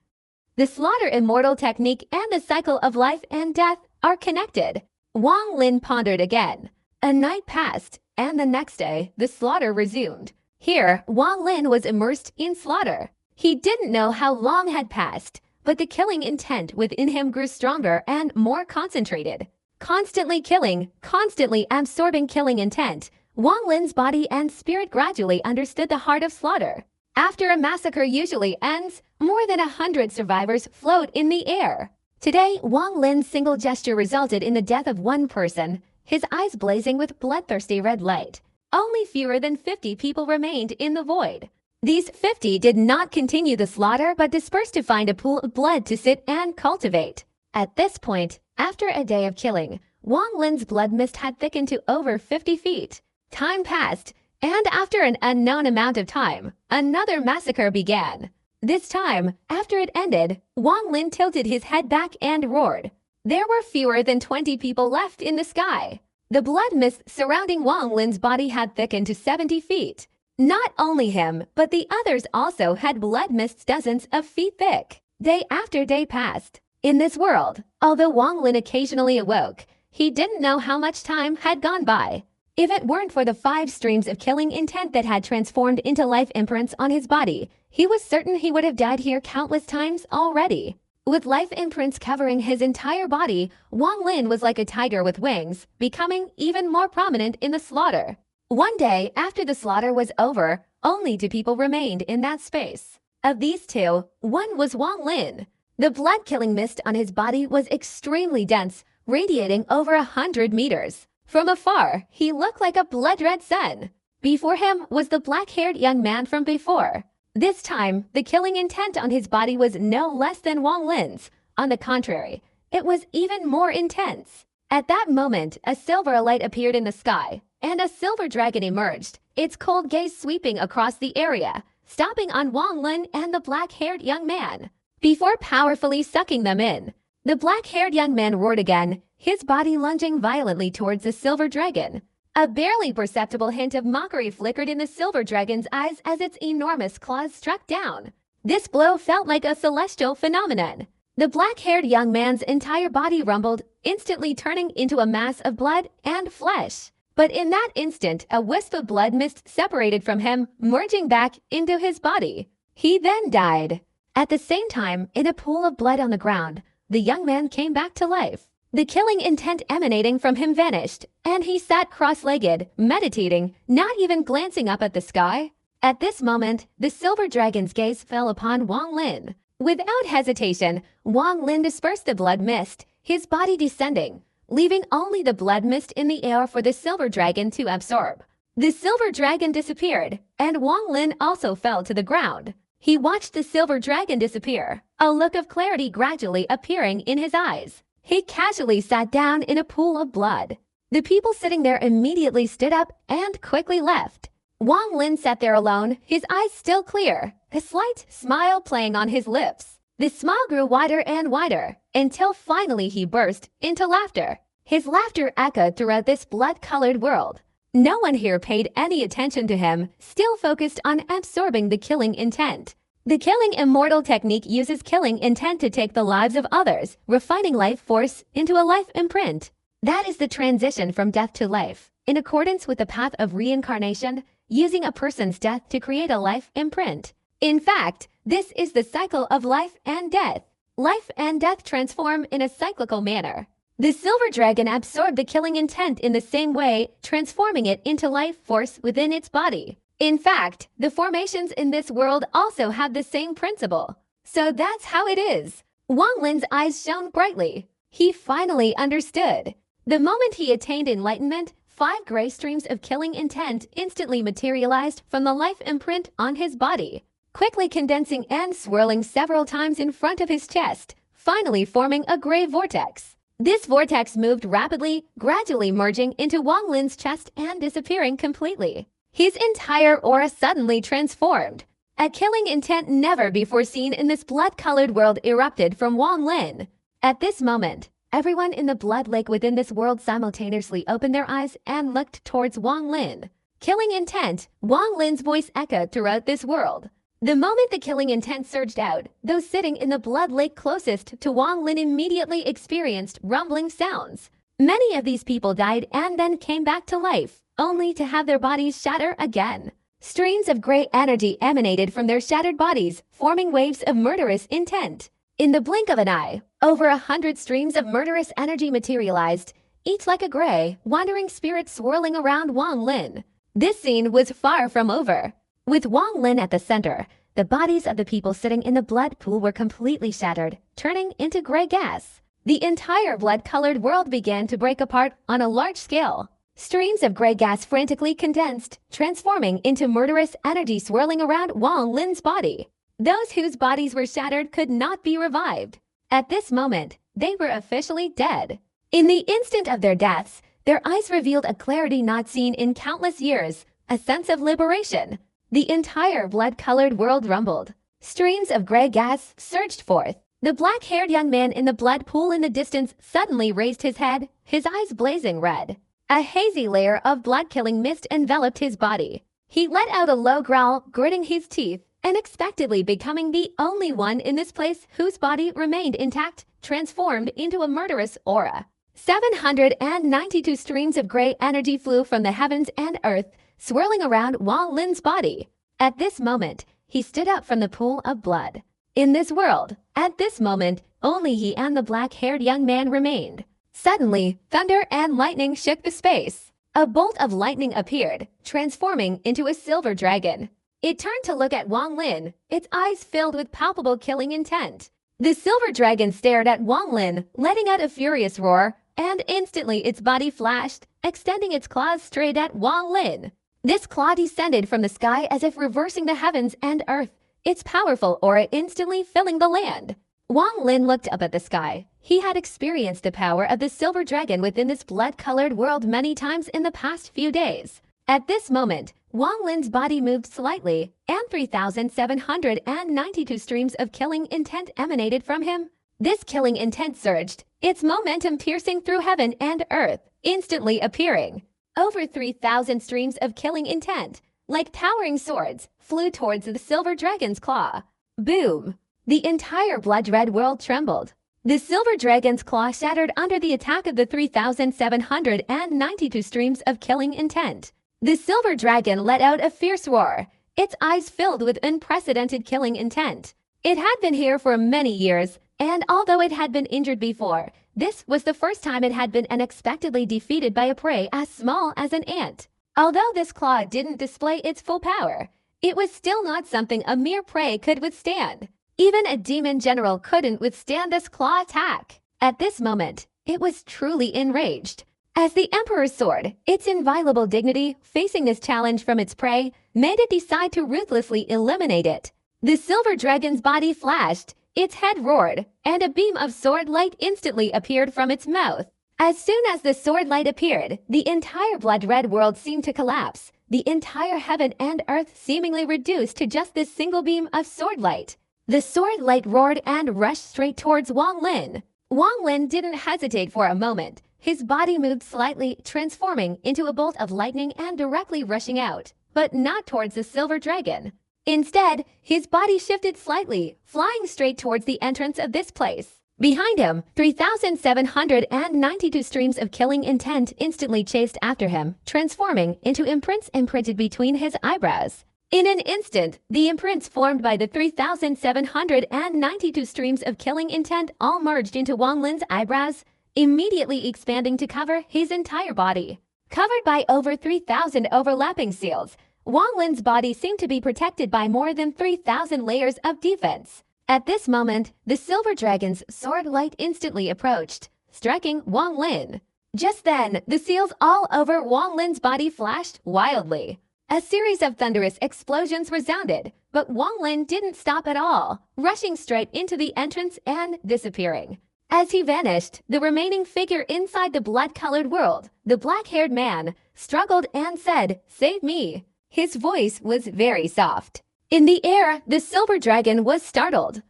A: The slaughter immortal technique and the cycle of life and death are connected. Wang Lin pondered again. A night passed, and the next day, the slaughter resumed. Here, Wang Lin was immersed in slaughter. He didn't know how long had passed, but the killing intent within him grew stronger and more concentrated. Constantly killing, constantly absorbing killing intent, Wang Lin's body and spirit gradually understood the heart of slaughter. After a massacre usually ends, more than 100 survivors float in the air. Today, Wang Lin's single gesture resulted in the death of one person, his eyes blazing with bloodthirsty red light. Only fewer than 50 people remained in the void. These 50 did not continue the slaughter but dispersed to find a pool of blood to sit and cultivate. At this point, after a day of killing, Wang Lin's blood mist had thickened to over 50 feet. Time passed, and after an unknown amount of time, another massacre began. This time, after it ended, Wang Lin tilted his head back and roared. There were fewer than 20 people left in the sky. The blood mist surrounding Wang Lin's body had thickened to 70 feet. Not only him, but the others also had blood mists dozens of feet thick. Day after day passed. In this world, although Wang Lin occasionally awoke, he didn't know how much time had gone by. If it weren't for the 5 streams of killing intent that had transformed into life imprints on his body, he was certain he would have died here countless times already. With life imprints covering his entire body, Wang Lin was like a tiger with wings, becoming even more prominent in the slaughter. One day, after the slaughter was over, only 2 people remained in that space. Of these 2, one was Wang Lin. The blood-killing mist on his body was extremely dense, radiating over 100 meters. From afar, he looked like a blood-red sun. Before him was the black-haired young man from before. This time, the killing intent on his body was no less than Wang Lin's. On the contrary, it was even more intense. At that moment, a silver light appeared in the sky, and a silver dragon emerged, its cold gaze sweeping across the area, stopping on Wang Lin and the black-haired young man. Before powerfully sucking them in, the black-haired young man roared again, his body lunging violently towards the silver dragon. A barely perceptible hint of mockery flickered in the silver dragon's eyes as its enormous claws struck down. This blow felt like a celestial phenomenon. The black-haired young man's entire body rumbled, instantly turning into a mass of blood and flesh. But in that instant, a wisp of blood mist separated from him, merging back into his body. He then died. At the same time, in a pool of blood on the ground, the young man came back to life. The killing intent emanating from him vanished, and he sat cross-legged, meditating, not even glancing up at the sky. At this moment, the silver dragon's gaze fell upon Wang Lin. Without hesitation, Wang Lin dispersed the blood mist, his body descending, leaving only the blood mist in the air for the silver dragon to absorb. The silver dragon disappeared, and Wang Lin also fell to the ground. He watched the silver dragon disappear, a look of clarity gradually appearing in his eyes. He casually sat down in a pool of blood. The people sitting there immediately stood up and quickly left. Wang Lin sat there alone, his eyes still clear, a slight smile playing on his lips. The smile grew wider and wider, until finally he burst into laughter. His laughter echoed throughout this blood-colored world. No one here paid any attention to him, still focused on absorbing the killing intent. The killing immortal technique uses killing intent to take the lives of others, refining life force into a life imprint. That is the transition from death to life, in accordance with the path of reincarnation, using a person's death to create a life imprint. In fact, this is the cycle of life and death. Life and death transform in a cyclical manner. The silver dragon absorbed the killing intent in the same way, transforming it into life force within its body. In fact, the formations in this world also have the same principle. So that's how it is. Wang Lin's eyes shone brightly. He finally understood. The moment he attained enlightenment, 5 gray streams of killing intent instantly materialized from the life imprint on his body, quickly condensing and swirling several times in front of his chest, finally forming a gray vortex. This vortex moved rapidly, gradually merging into Wang Lin's chest and disappearing completely. His entire aura suddenly transformed. A killing intent never before seen in this blood-colored world erupted from Wang Lin. At this moment, everyone in the blood lake within this world simultaneously opened their eyes and looked towards Wang Lin. Killing intent, Wang Lin's voice echoed throughout this world. The moment the killing intent surged out, those sitting in the blood lake closest to Wang Lin immediately experienced rumbling sounds. Many of these people died and then came back to life, only to have their bodies shatter again. Streams of gray energy emanated from their shattered bodies, forming waves of murderous intent. In the blink of an eye, over 100 streams of murderous energy materialized, each like a gray, wandering spirit swirling around Wang Lin. This scene was far from over. With Wang Lin at the center, the bodies of the people sitting in the blood pool were completely shattered, turning into gray gas. The entire blood-colored world began to break apart on a large scale. Streams of gray gas frantically condensed, transforming into murderous energy swirling around Wang Lin's body. Those whose bodies were shattered could not be revived. At this moment, they were officially dead. In the instant of their deaths, their eyes revealed a clarity not seen in countless years, a sense of liberation. The entire blood-colored world rumbled. Streams of gray gas surged forth. The black-haired young man in the blood pool in the distance suddenly raised his head, his eyes blazing red. A hazy layer of blood-killing mist enveloped his body. He let out a low growl, gritting his teeth, unexpectedly becoming the only one in this place whose body remained intact, transformed into a murderous aura. 792 streams of gray energy flew from the heavens and earth, swirling around Wang Lin's body. At this moment, he stood up from the pool of blood. In this world, at this moment, only he and the black-haired young man remained. Suddenly, thunder and lightning shook the space. A bolt of lightning appeared, transforming into a silver dragon. It turned to look at Wang Lin, its eyes filled with palpable killing intent. The silver dragon stared at Wang Lin, letting out a furious roar, and instantly its body flashed, extending its claws straight at Wang Lin. This claw descended from the sky as if reversing the heavens and earth, its powerful aura instantly filling the land. Wang Lin looked up at the sky. He had experienced the power of the silver dragon within this blood-colored world many times in the past few days. At this moment, Wang Lin's body moved slightly, and 3,792 streams of killing intent emanated from him. This killing intent surged, its momentum piercing through heaven and earth, instantly appearing. Over 3,000 streams of killing intent, like towering swords, flew towards the silver dragon's claw. Boom! The entire blood-red world trembled. The silver dragon's claw shattered under the attack of the 3,792 streams of killing intent. The silver dragon let out a fierce roar, its eyes filled with unprecedented killing intent. It had been here for many years, and although it had been injured before, this was the first time it had been unexpectedly defeated by a prey as small as an ant. Although this claw didn't display its full power, it was still not something a mere prey could withstand. Even a demon general couldn't withstand this claw attack. At this moment, it was truly enraged. As the Emperor's sword, its inviolable dignity, facing this challenge from its prey, made it decide to ruthlessly eliminate it. The silver dragon's body flashed, its head roared, and a beam of sword light instantly appeared from its mouth. As soon as the sword light appeared, the entire blood-red world seemed to collapse, the entire heaven and earth seemingly reduced to just this single beam of sword light. The sword light roared and rushed straight towards Wang Lin. Wang Lin didn't hesitate for a moment. His body moved slightly, transforming into a bolt of lightning and directly rushing out, but not towards the silver dragon. Instead, his body shifted slightly, flying straight towards the entrance of this place. Behind him, 3,792 streams of killing intent instantly chased after him, transforming into imprints imprinted between his eyebrows. In an instant, the imprints formed by the 3,792 streams of killing intent all merged into Wang Lin's eyebrows, immediately expanding to cover his entire body. Covered by over 3,000 overlapping seals, Wang Lin's body seemed to be protected by more than 3,000 layers of defense. At this moment, the silver dragon's sword light instantly approached, striking Wang Lin. Just then, the seals all over Wang Lin's body flashed wildly. A series of thunderous explosions resounded, but Wang Lin didn't stop at all, rushing straight into the entrance and disappearing. As he vanished, the remaining figure inside the blood-colored world, the black-haired man, struggled and said, "Save me." His voice was very soft. In the air, the silver dragon was startled.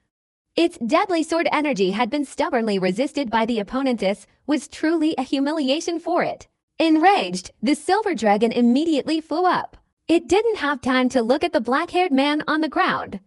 A: Its deadly sword energy had been stubbornly resisted by the opponent. This was truly a humiliation for it. Enraged, the silver dragon immediately flew up. It didn't have time to look at the black-haired man on the ground.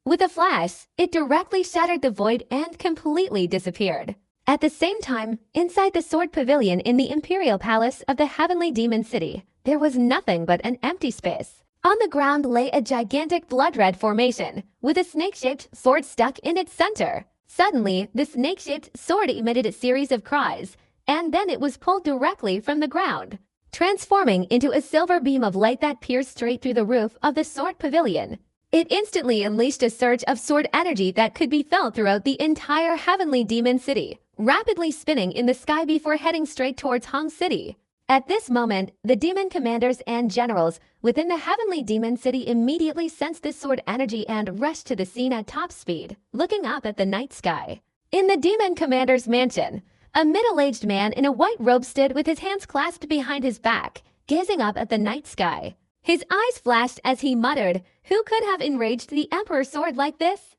A: With a flash, it directly shattered the void and completely disappeared. At the same time, inside the sword pavilion in the Imperial Palace of the Heavenly Demon City, there was nothing but an empty space. On the ground lay a gigantic blood-red formation, with a snake-shaped sword stuck in its center. Suddenly, the snake-shaped sword emitted a series of cries, and then it was pulled directly from the ground, transforming into a silver beam of light that pierced straight through the roof of the sword pavilion. It instantly unleashed a surge of sword energy that could be felt throughout the entire Heavenly Demon City, rapidly spinning in the sky before heading straight towards Hong City. At this moment, the demon commanders and generals within the Heavenly Demon City immediately sensed this sword energy and rushed to the scene at top speed, looking up at the night sky. In the demon commander's mansion, a middle-aged man in a white robe stood with his hands clasped behind his back, gazing up at the night sky. His eyes flashed as he muttered, "Who could have enraged the Emperor's sword like this?"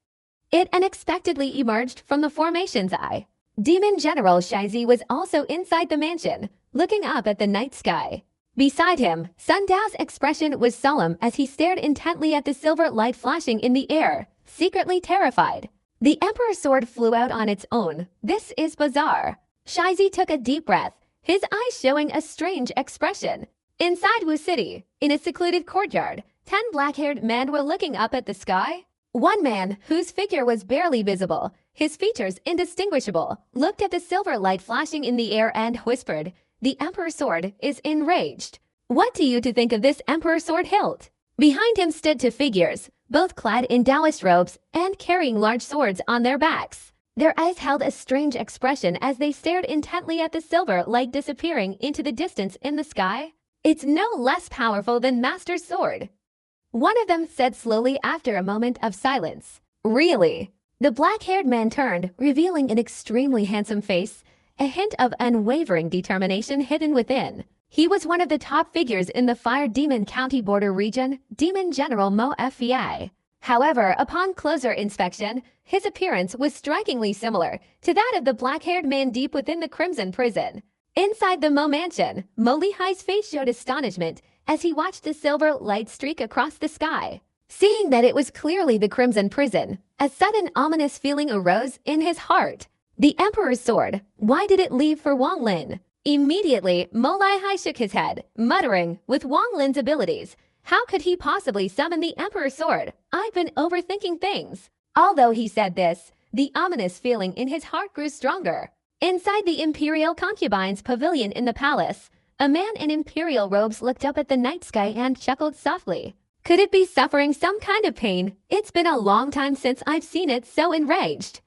A: It unexpectedly emerged from the formation's eye. Demon General Shizi was also inside the mansion, looking up at the night sky. Beside him, Sun Dao's expression was solemn as he stared intently at the silver light flashing in the air, secretly terrified. The Emperor's sword flew out on its own. This is bizarre. Shizi took a deep breath, his eyes showing a strange expression. Inside Wu City, in a secluded courtyard, 10 black-haired men were looking up at the sky. One man, whose figure was barely visible, his features indistinguishable, looked at the silver light flashing in the air and whispered, "The Emperor's sword is enraged. What do you think of this Emperor's sword hilt?" Behind him stood 2 figures, both clad in Taoist robes and carrying large swords on their backs. Their eyes held a strange expression as they stared intently at the silver light disappearing into the distance in the sky. "It's no less powerful than Master's sword," one of them said slowly after a moment of silence. "Really?" The black-haired man turned, revealing an extremely handsome face, a hint of unwavering determination hidden within. He was one of the top figures in the Fire Demon County border region, Demon General Mo Fei. However, upon closer inspection, his appearance was strikingly similar to that of the black-haired man deep within the Crimson Prison. Inside the Mo Mansion, Mo Lihai's face showed astonishment as he watched the silver light streak across the sky. Seeing that it was clearly the Crimson Prison, a sudden ominous feeling arose in his heart. The Emperor's sword, why did it leave for Wang Lin? Immediately, Mo Lihai shook his head, muttering, "With Wang Lin's abilities, how could he possibly summon the Emperor's sword? I've been overthinking things." Although he said this, the ominous feeling in his heart grew stronger. Inside the Imperial Concubine's pavilion in the palace, a man in imperial robes looked up at the night sky and chuckled softly. Could it be suffering some kind of pain? It's been a long time since I've seen it so enraged.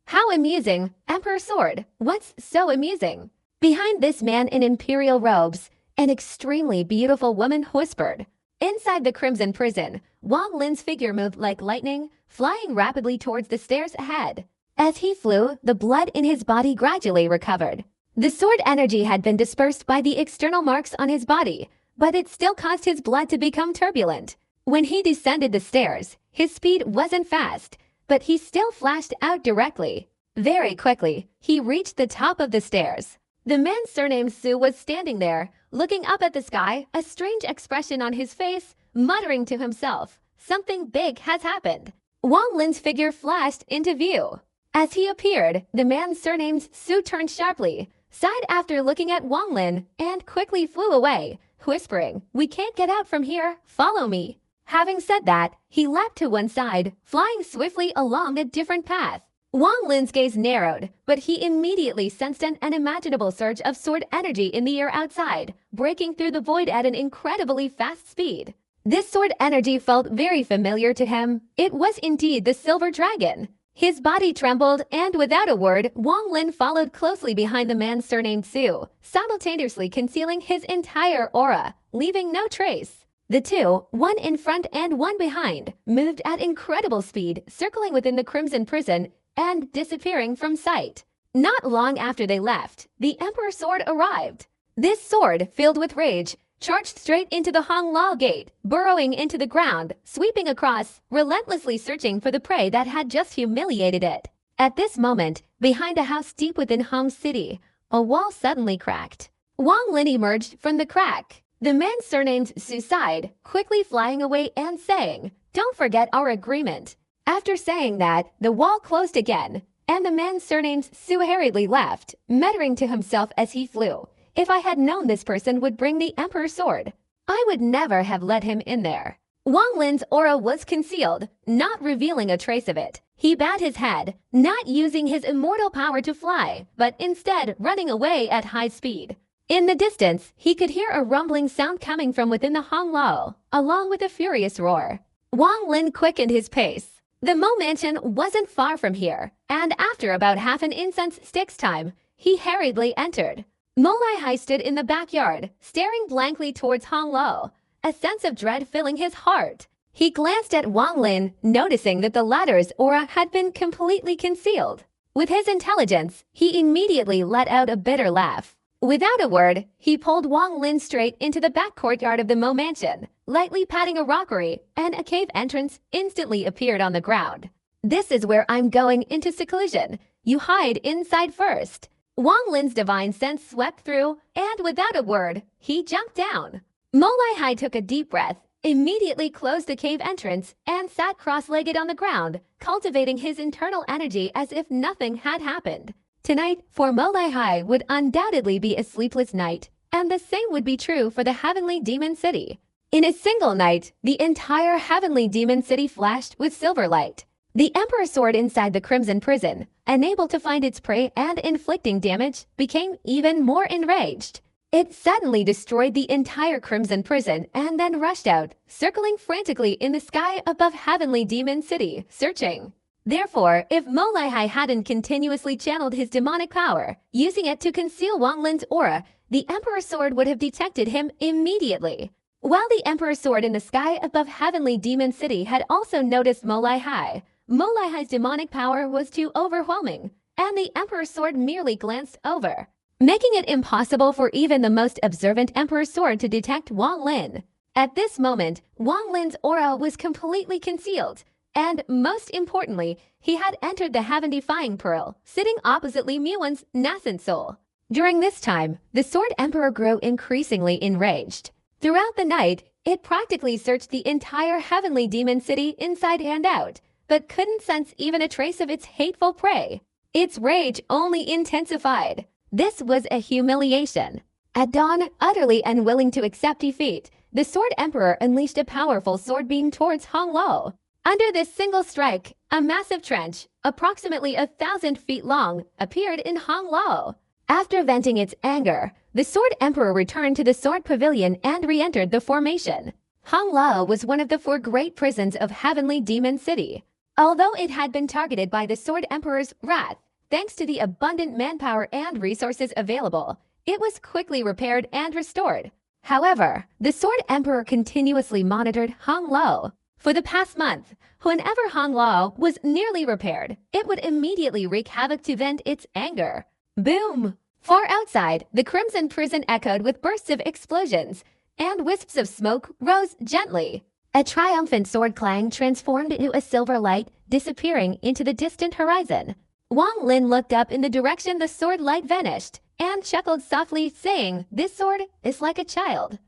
A: How amusing. Emperor sword. What's so amusing? Behind this man in imperial robes, an extremely beautiful woman whispered. Inside the Crimson Prison, Wang Lin's figure moved like lightning, flying rapidly towards the stairs ahead. As he flew, the blood in his body gradually recovered. The sword energy had been dispersed by the external marks on his body, but it still caused his blood to become turbulent. When he descended the stairs, his speed wasn't fast, but he still flashed out directly. Very quickly, he reached the top of the stairs. The man surnamed Su was standing there, looking up at the sky, a strange expression on his face, muttering to himself, something big has happened. Wang Lin's figure flashed into view. As he appeared, the man surnamed Su turned sharply, sighed after looking at Wang Lin, and quickly flew away, whispering, "We can't get out from here, follow me." Having said that, he leapt to one side, flying swiftly along a different path. Wang Lin's gaze narrowed, but he immediately sensed an unimaginable surge of sword energy in the air outside, breaking through the void at an incredibly fast speed. This sword energy felt very familiar to him. It was indeed the Silver Dragon. His body trembled, and without a word, Wang Lin followed closely behind the man surnamed Su, simultaneously concealing his entire aura, leaving no trace. The two, one in front and one behind, moved at incredible speed, circling within the Crimson Prison and disappearing from sight. Not long after they left, the Emperor's sword arrived. This sword, filled with rage, charged straight into the Hong Lao Gate, burrowing into the ground, sweeping across, relentlessly searching for the prey that had just humiliated it. At this moment, behind a house deep within Hong City, a wall suddenly cracked. Wang Lin emerged from the crack. The man surnamed Su sighed, quickly flying away and saying, "Don't forget our agreement." After saying that, the wall closed again, and the man surnamed Su hurriedly left, muttering to himself as he flew, "If I had known this person would bring the Emperor's sword, I would never have let him in there." Wang Lin's aura was concealed, not revealing a trace of it. He bowed his head, not using his immortal power to fly, but instead running away at high speed. In the distance, he could hear a rumbling sound coming from within the Hong Lao, along with a furious roar. Wang Lin quickened his pace. The Mo Mansion wasn't far from here, and after about half an incense stick's time, he hurriedly entered. Mo Lai Hai stood in the backyard, staring blankly towards Hong Lao, a sense of dread filling his heart. He glanced at Wang Lin, noticing that the latter's aura had been completely concealed. With his intelligence, he immediately let out a bitter laugh. Without a word, he pulled Wang Lin straight into the back courtyard of the Mo Mansion, lightly patting a rockery, and a cave entrance instantly appeared on the ground. "This is where I'm going into seclusion. You hide inside first." Wang Lin's divine sense swept through, and without a word, he jumped down. Mo Lai Hai took a deep breath, immediately closed the cave entrance, and sat cross-legged on the ground, cultivating his internal energy as if nothing had happened. Tonight, for Mo Lai Hai, would undoubtedly be a sleepless night, and the same would be true for the Heavenly Demon City. In a single night, the entire Heavenly Demon City flashed with silver light. The Emperor's sword inside the Crimson Prison, unable to find its prey and inflicting damage, became even more enraged. It suddenly destroyed the entire Crimson Prison and then rushed out, circling frantically in the sky above Heavenly Demon City, searching. Therefore, if Mo Lai Hai hadn't continuously channeled his demonic power, using it to conceal Wang Lin's aura, the Emperor's sword would have detected him immediately. While the Emperor's sword in the sky above Heavenly Demon City had also noticed Mo Lai Hai, Mo Lai Hai's demonic power was too overwhelming, and the Emperor's sword merely glanced over, making it impossible for even the most observant Emperor's sword to detect Wang Lin. At this moment, Wang Lin's aura was completely concealed, and most importantly, he had entered the Heaven-defying Pearl, sitting opposite Li Muan's nascent soul. During this time, the Sword Emperor grew increasingly enraged. Throughout the night, it practically searched the entire Heavenly Demon City inside and out, but couldn't sense even a trace of its hateful prey. Its rage only intensified. This was a humiliation. At dawn, utterly unwilling to accept defeat, the Sword Emperor unleashed a powerful sword beam towards Hong Lao. Under this single strike, a massive trench, approximately 1,000 feet long, appeared in Hong Lao. After venting its anger, the Sword Emperor returned to the Sword Pavilion and re-entered the formation. Hong Lao was one of the 4 great prisons of Heavenly Demon City. Although it had been targeted by the Sword Emperor's wrath, thanks to the abundant manpower and resources available, it was quickly repaired and restored. However, the Sword Emperor continuously monitored Hong Lao. For the past month, whenever Hong Lao was nearly repaired, it would immediately wreak havoc to vent its anger. Boom! Far outside, the Crimson Prison echoed with bursts of explosions, and wisps of smoke rose gently. A triumphant sword clang transformed into a silver light, disappearing into the distant horizon. Wang Lin looked up in the direction the sword light vanished, and chuckled softly, saying, "This sword is like a child."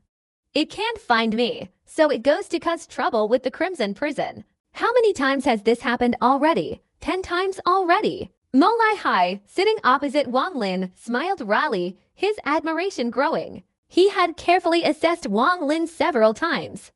A: It can't find me, so it goes to cause trouble with the Crimson Prison. How many times has this happened already? 10 times already. Molai Hai, sitting opposite Wang Lin, smiled wryly, his admiration growing. He had carefully assessed Wang Lin several times.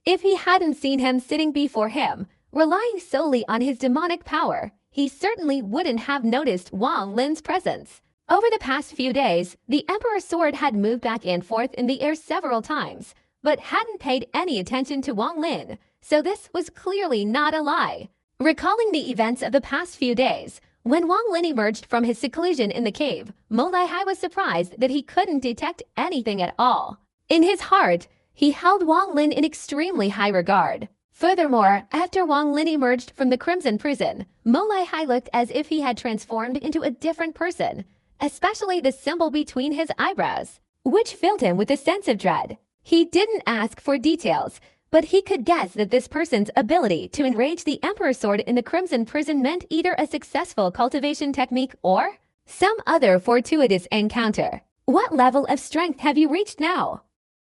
A: If he hadn't seen him sitting before him, relying solely on his demonic power, he certainly wouldn't have noticed Wang Lin's presence. Over the past few days, the Emperor's sword had moved back and forth in the air several times, but hadn't paid any attention to Wang Lin, so this was clearly not a lie. Recalling the events of the past few days, when Wang Lin emerged from his seclusion in the cave, Molai Hai was surprised that he couldn't detect anything at all. In his heart, he held Wang Lin in extremely high regard. Furthermore, after Wang Lin emerged from the Crimson Prison, Molai Hai looked as if he had transformed into a different person, especially the symbol between his eyebrows, which filled him with a sense of dread. He didn't ask for details, but he could guess that this person's ability to enrage the Emperor's sword in the Crimson Prison meant either a successful cultivation technique or some other fortuitous encounter. What level of strength have you reached now?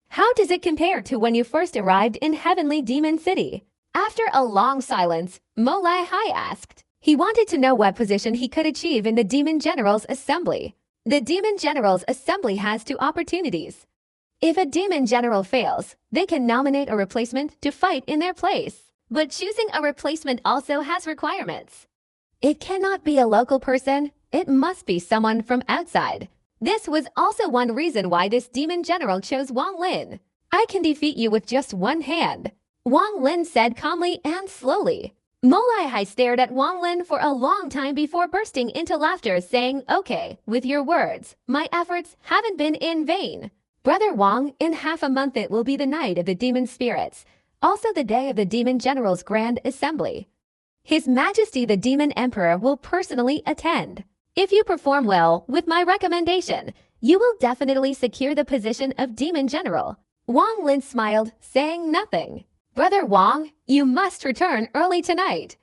A: How does it compare to when you first arrived in Heavenly Demon City? After a long silence, Molai Hai asked. He wanted to know what position he could achieve in the Demon General's Assembly. The Demon General's Assembly has two opportunities. If a Demon General fails, they can nominate a replacement to fight in their place. But choosing a replacement also has requirements. It cannot be a local person, it must be someone from outside. This was also one reason why this Demon General chose Wang Lin. I can defeat you with just one hand, Wang Lin said calmly and slowly. Molai Hai stared at Wang Lin for a long time before bursting into laughter, saying, "Okay, with your words, my efforts haven't been in vain. Brother Wang, in half a month it will be the night of the demon spirits, also the day of the Demon General's Grand Assembly. His Majesty the Demon Emperor will personally attend. If you perform well with my recommendation, you will definitely secure the position of Demon General." Wang Lin smiled, saying nothing. "Brother Wang, you must return early tonight.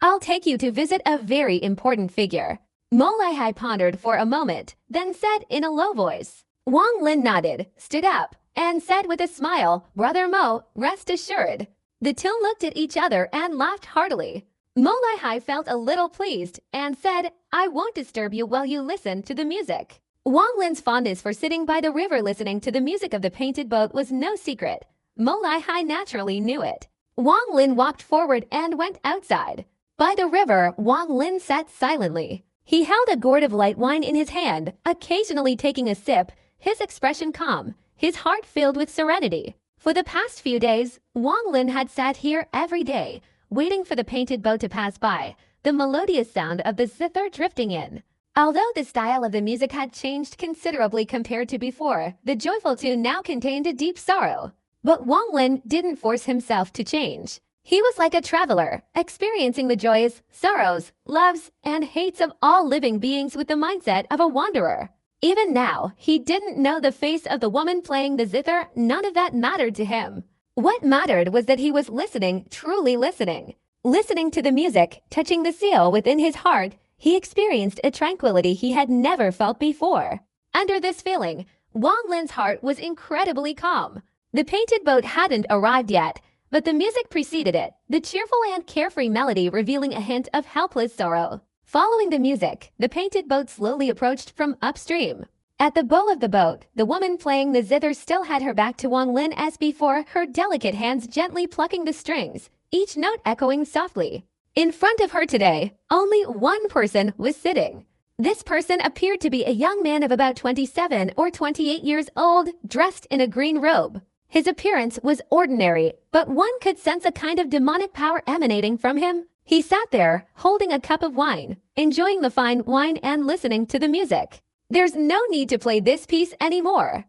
A: I'll take you to visit a very important figure." Molai Hai pondered for a moment, then said in a low voice. Wang Lin nodded, stood up, and said with a smile, "Brother Mo, rest assured." The two looked at each other and laughed heartily. Molai Hai felt a little pleased and said, "I won't disturb you while you listen to the music." Wang Lin's fondness for sitting by the river listening to the music of the painted boat was no secret. Molai Hai naturally knew it. Wang Lin walked forward and went outside. By the river, Wang Lin sat silently. He held a gourd of light wine in his hand, occasionally taking a sip, his expression calm, his heart filled with serenity. For the past few days, Wang Lin had sat here every day, waiting for the painted boat to pass by, the melodious sound of the zither drifting in. Although the style of the music had changed considerably compared to before, the joyful tune now contained a deep sorrow. But Wang Lin didn't force himself to change. He was like a traveler, experiencing the joys, sorrows, loves, and hates of all living beings with the mindset of a wanderer. Even now, he didn't know the face of the woman playing the zither. None of that mattered to him. What mattered was that he was listening, truly listening. Listening to the music, touching the seal within his heart, he experienced a tranquility he had never felt before. Under this feeling, Wang Lin's heart was incredibly calm. The painted boat hadn't arrived yet, but the music preceded it, the cheerful and carefree melody revealing a hint of helpless sorrow. Following the music, the painted boat slowly approached from upstream. At the bow of the boat, the woman playing the zither still had her back to Wang Lin as before, her delicate hands gently plucking the strings, each note echoing softly. In front of her today, only one person was sitting. This person appeared to be a young man of about 27 or 28 years old, dressed in a green robe. His appearance was ordinary, but one could sense a kind of demonic power emanating from him. He sat there, holding a cup of wine, enjoying the fine wine and listening to the music. "There's no need to play this piece anymore.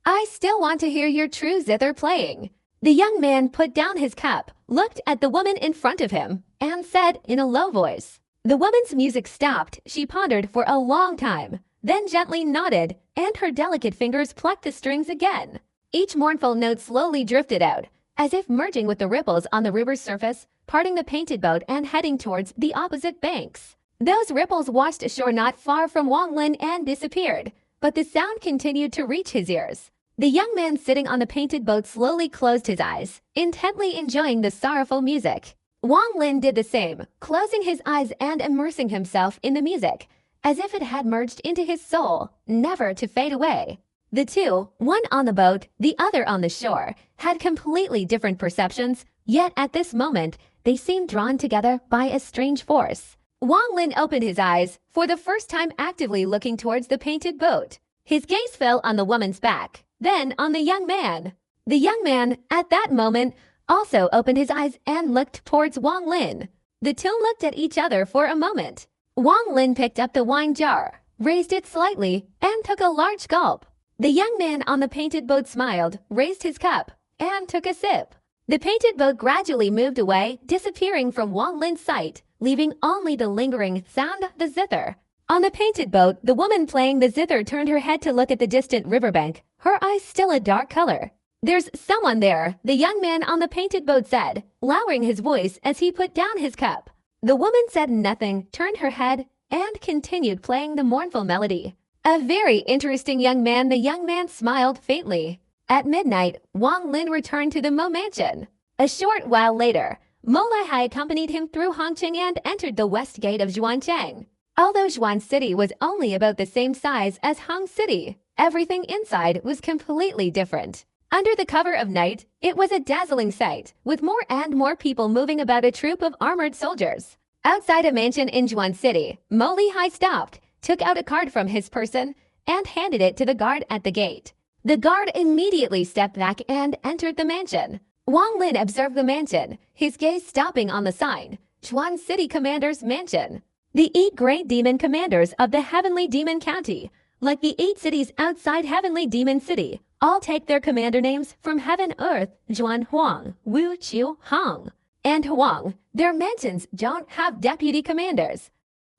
A: I still want to hear your true zither playing." The young man put down his cup, looked at the woman in front of him, and said in a low voice. The woman's music stopped. She pondered for a long time, then gently nodded, and her delicate fingers plucked the strings again. Each mournful note slowly drifted out, as if merging with the ripples on the river's surface, parting the painted boat and heading towards the opposite banks. Those ripples washed ashore not far from Wang Lin and disappeared, but the sound continued to reach his ears. The young man sitting on the painted boat slowly closed his eyes, intently enjoying the sorrowful music. Wang Lin did the same, closing his eyes and immersing himself in the music, as if it had merged into his soul, never to fade away. The two, one on the boat, the other on the shore, had completely different perceptions, yet at this moment, they seemed drawn together by a strange force. Wang Lin opened his eyes, for the first time actively looking towards the painted boat. His gaze fell on the woman's back, then on the young man. The young man, at that moment, also opened his eyes and looked towards Wang Lin. The two looked at each other for a moment. Wang Lin picked up the wine jar, raised it slightly, and took a large gulp. The young man on the painted boat smiled, raised his cup, and took a sip. The painted boat gradually moved away, disappearing from Wang Lin's sight, leaving only the lingering sound of the zither. On the painted boat, the woman playing the zither turned her head to look at the distant riverbank, her eyes still a dark color. "There's someone there," the young man on the painted boat said, lowering his voice as he put down his cup. The woman said nothing, turned her head, and continued playing the mournful melody. "A very interesting young man," the young man smiled faintly. At midnight, Wang Lin returned to the Mo mansion. A short while later, Mo Lihai accompanied him through Hongqing and entered the west gate of Zhuancheng. Although Zhuan City was only about the same size as Hong City, everything inside was completely different. Under the cover of night, it was a dazzling sight, with more and more people moving about, a troop of armored soldiers. Outside a mansion in Zhuan City, Mo Lihai stopped, took out a card from his person, and handed it to the guard at the gate. The guard immediately stepped back and entered the mansion. Wang Lin observed the mansion, his gaze stopping on the sign, Zhuan City Commander's Mansion. The 8 great demon commanders of the Heavenly Demon County, like the 8 cities outside Heavenly Demon City, all take their commander names from Heaven Earth, Zhuan Huang, Wu Qiu Hong, and Huang. Their mansions don't have deputy commanders.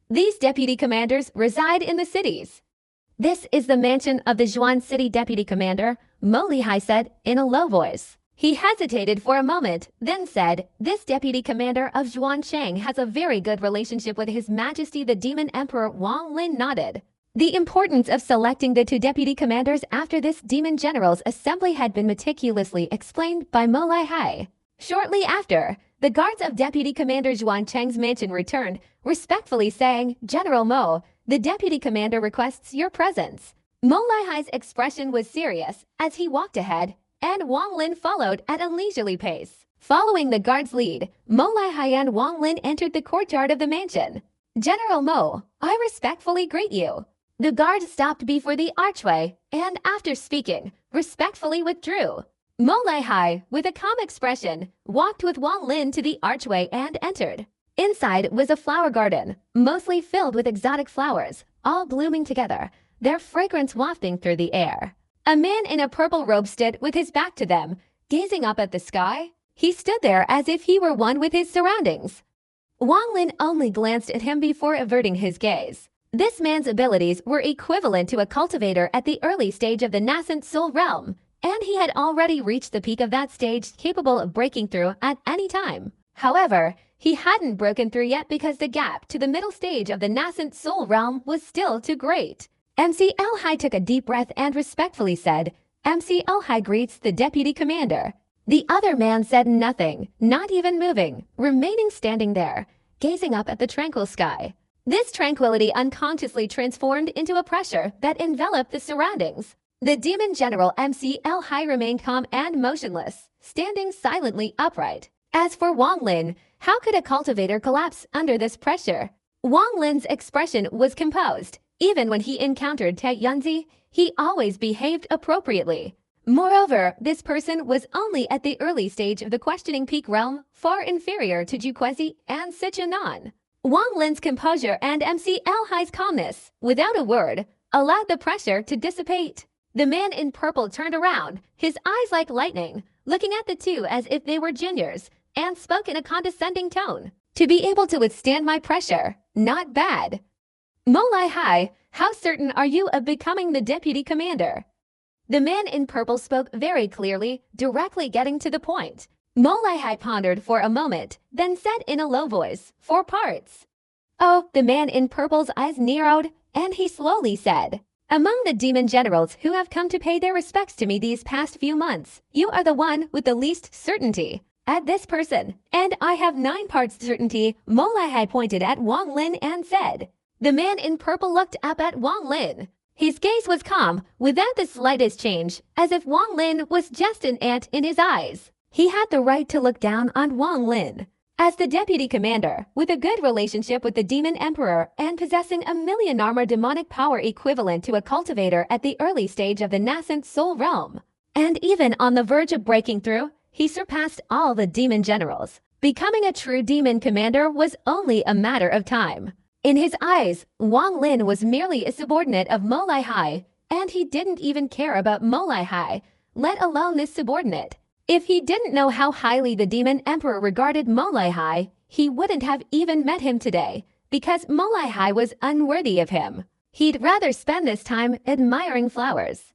A: These deputy commanders reside in the cities. "This is the mansion of the Zhuan City Deputy Commander," Mo Lihai said in a low voice. He hesitated for a moment, then said, "This Deputy Commander of Zhuancheng has a very good relationship with His Majesty the Demon Emperor." Wang Lin nodded. The importance of selecting the 2 deputy commanders after this demon general's assembly had been meticulously explained by Mo Lihai. Shortly after, the guards of Deputy Commander Zhuancheng's mansion returned, respectfully saying, "General Mo, the deputy commander requests your presence." Mo Lihai's expression was serious as he walked ahead, and Wang Lin followed at a leisurely pace. Following the guard's lead, Mo Lihai and Wang Lin entered the courtyard of the mansion. "General Mo, I respectfully greet you." The guard stopped before the archway and, after speaking, respectfully withdrew. Mo Lihai, with a calm expression, walked with Wang Lin to the archway and entered. Inside was a flower garden, mostly filled with exotic flowers, all blooming together, their fragrance wafting through the air. A man in a purple robe stood with his back to them, gazing up at the sky. He stood there as if he were one with his surroundings. Wang Lin only glanced at him before averting his gaze. This man's abilities were equivalent to a cultivator at the early stage of the nascent soul realm, and he had already reached the peak of that stage, capable of breaking through at any time. However, he hadn't broken through yet because the gap to the middle stage of the nascent soul realm was still too great. MC Lhai took a deep breath and respectfully said, "MC Lhai greets the deputy commander." The other man said nothing, not even moving, remaining standing there, gazing up at the tranquil sky. This tranquility unconsciously transformed into a pressure that enveloped the surroundings. The demon general MC Lhai remained calm and motionless, standing silently upright. As for Wang Lin, how could a cultivator collapse under this pressure? Wang Lin's expression was composed. Even when he encountered Tai Yunzi, he always behaved appropriately. Moreover, this person was only at the early stage of the questioning peak realm, far inferior to Juquezi and Sichuanan. Wang Lin's composure and MC Lhai's calmness, without a word, allowed the pressure to dissipate. The man in purple turned around, his eyes like lightning, looking at the two as if they were juniors, and spoke in a condescending tone. "To be able to withstand my pressure, not bad." "Mo Lihai, how certain are you of becoming the deputy commander?" The man in purple spoke very clearly, directly getting to the point. Mo Lihai pondered for a moment, then said in a low voice, 4 parts. "Oh," the man in purple's eyes narrowed, and he slowly said, Among the demon generals who have come to pay their respects to me these past few months, you are the one with the least certainty. At this person, and I have 9 parts certainty, Molai pointed at Wang Lin and said. The man in purple looked up at Wang Lin. His gaze was calm, without the slightest change, as if Wang Lin was just an ant in his eyes. He had the right to look down on Wang Lin. As the deputy commander, with a good relationship with the demon emperor and possessing a million armor demonic power equivalent to a cultivator at the early stage of the nascent soul realm, and even on the verge of breaking through, he surpassed all the demon generals. Becoming a true demon commander was only a matter of time. In his eyes, Wang Lin was merely a subordinate of Molai, and he didn't even care about Molai, let alone this subordinate. If he didn't know how highly the demon emperor regarded Molai, he wouldn't have even met him today, because Molai was unworthy of him. He'd rather spend this time admiring flowers.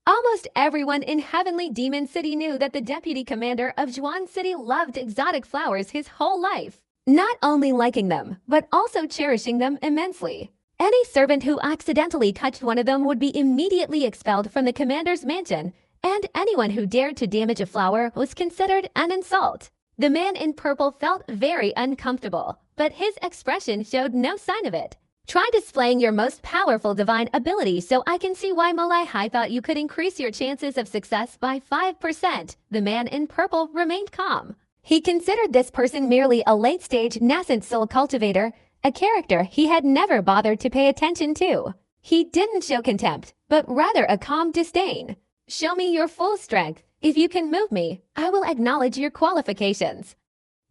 A: Almost everyone in Heavenly Demon City knew that the deputy commander of Zhuan City loved exotic flowers his whole life, not only liking them, but also cherishing them immensely. Any servant who accidentally touched one of them would be immediately expelled from the commander's mansion, and anyone who dared to damage a flower was considered an insult. The man in purple felt very uncomfortable, but his expression showed no sign of it. Try displaying your most powerful divine ability so I can see why Molai thought you could increase your chances of success by 5%. The man in purple remained calm. He considered this person merely a late-stage nascent soul cultivator, a character he had never bothered to pay attention to. He didn't show contempt, but rather a calm disdain. Show me your full strength. If you can move me, I will acknowledge your qualifications.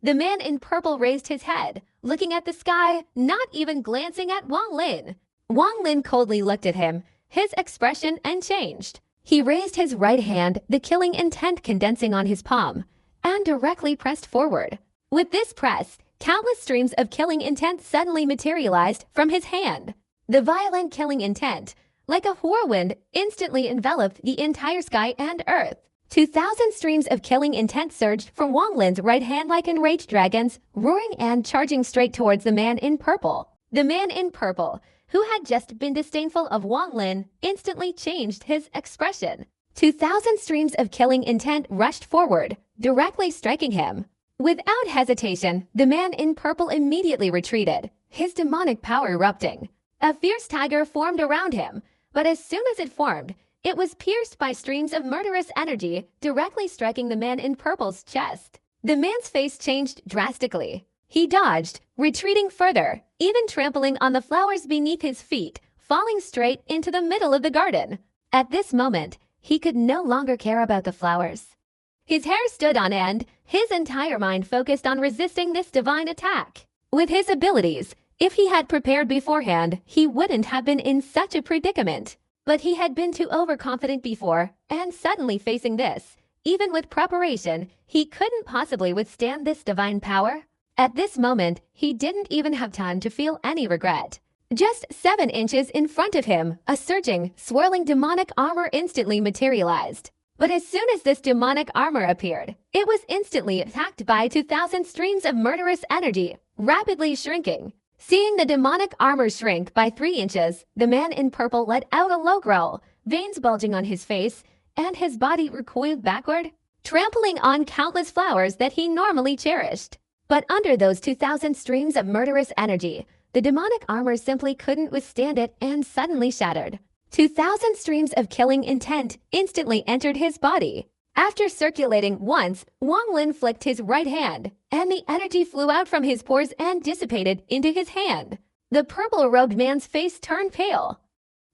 A: The man in purple raised his head, looking at the sky, not even glancing at Wang Lin. Wang Lin coldly looked at him, his expression unchanged. He raised his right hand, the killing intent condensing on his palm, and directly pressed forward. With this press, countless streams of killing intent suddenly materialized from his hand. The violent killing intent, like a whirlwind, instantly enveloped the entire sky and earth. 2,000 streams of killing intent surged from Wang Lin's right hand like enraged dragons, roaring and charging straight towards the man in purple. The man in purple, who had just been disdainful of Wang Lin, instantly changed his expression. 2,000 streams of killing intent rushed forward, directly striking him. Without hesitation, the man in purple immediately retreated, his demonic power erupting. A fierce tiger formed around him, but as soon as it formed, it was pierced by streams of murderous energy, directly striking the man in purple's chest. The man's face changed drastically. He dodged, retreating further, even trampling on the flowers beneath his feet, falling straight into the middle of the garden. At this moment, he could no longer care about the flowers. His hair stood on end, his entire mind focused on resisting this divine attack. With his abilities, if he had prepared beforehand, he wouldn't have been in such a predicament. But he had been too overconfident before, and suddenly facing this, even with preparation, he couldn't possibly withstand this divine power. At this moment, he didn't even have time to feel any regret. Just 7 inches in front of him, a surging, swirling demonic armor instantly materialized. But as soon as this demonic armor appeared, it was instantly attacked by 2,000 streams of murderous energy, rapidly shrinking. Seeing the demonic armor shrink by 3 inches, the man in purple let out a low growl, veins bulging on his face, and his body recoiled backward, trampling on countless flowers that he normally cherished. But under those 2,000 streams of murderous energy, the demonic armor simply couldn't withstand it and suddenly shattered. 2,000 streams of killing intent instantly entered his body. After circulating once, Wang Lin flicked his right hand, and the energy flew out from his pores and dissipated into his hand. The purple-robed man's face turned pale.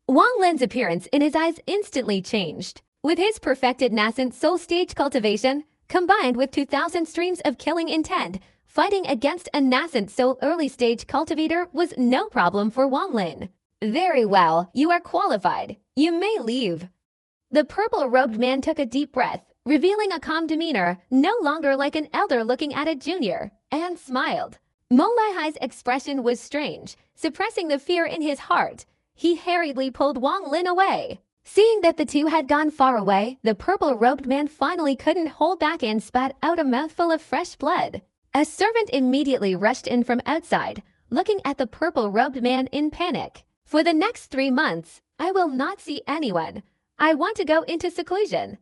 A: Wang Lin's appearance in his eyes instantly changed. With his perfected nascent soul stage cultivation, combined with 2,000 streams of killing intent, fighting against a nascent soul early stage cultivator was no problem for Wang Lin. Very well, you are qualified. You may leave. The purple-robed man took a deep breath, revealing a calm demeanor, no longer like an elder looking at a junior, and smiled. Molai's expression was strange, suppressing the fear in his heart. He hurriedly pulled Wang Lin away. Seeing that the two had gone far away, the purple-robed man finally couldn't hold back and spat out a mouthful of fresh blood. A servant immediately rushed in from outside, looking at the purple-robed man in panic. For the next 3 months, I will not see anyone. I want to go into seclusion."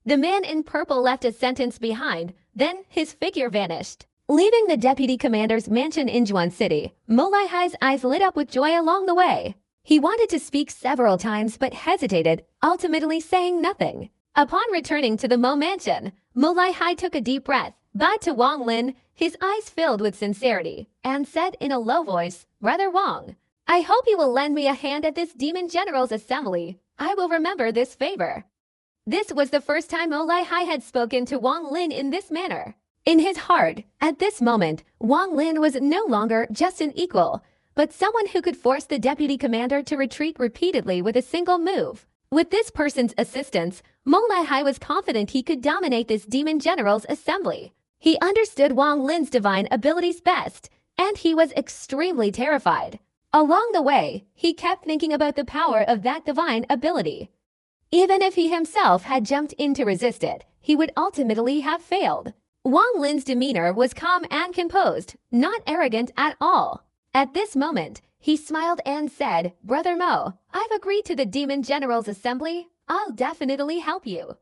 A: The man in purple left a sentence behind, then his figure vanished. Leaving the deputy commander's mansion in Juan City, Molai Hai's eyes lit up with joy along the way. He wanted to speak several times but hesitated, ultimately saying nothing. Upon returning to the Mo mansion, Molai Hai took a deep breath, bowed to Wang Lin, his eyes filled with sincerity, and said in a low voice, "Brother Wang, I hope you will lend me a hand at this demon general's assembly. I will remember this favor." This was the first time Molai Hai had spoken to Wang Lin in this manner. In his heart, at this moment, Wang Lin was no longer just an equal, but someone who could force the deputy commander to retreat repeatedly with a single move. With this person's assistance, Molai Hai was confident he could dominate this demon general's assembly. He understood Wang Lin's divine abilities best, and he was extremely terrified. Along the way, he kept thinking about the power of that divine ability. Even if he himself had jumped in to resist it, he would ultimately have failed. Wang Lin's demeanor was calm and composed, not arrogant at all. At this moment, he smiled and said, "Brother Mo, I've agreed to the Demon General's assembly. I'll definitely help you."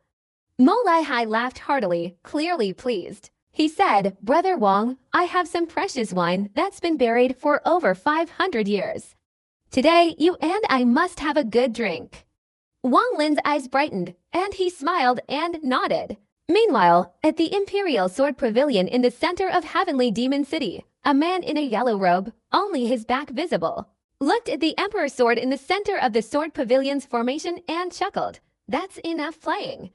A: Molai Hai laughed heartily, clearly pleased. He said, "Brother Wang, I have some precious wine that's been buried for over 500 years. Today, you and I must have a good drink." Wang Lin's eyes brightened, and he smiled and nodded. Meanwhile, at the Imperial Sword Pavilion in the center of Heavenly Demon City, a man in a yellow robe, only his back visible, looked at the Emperor's sword in the center of the Sword Pavilion's formation and chuckled. "That's enough playing.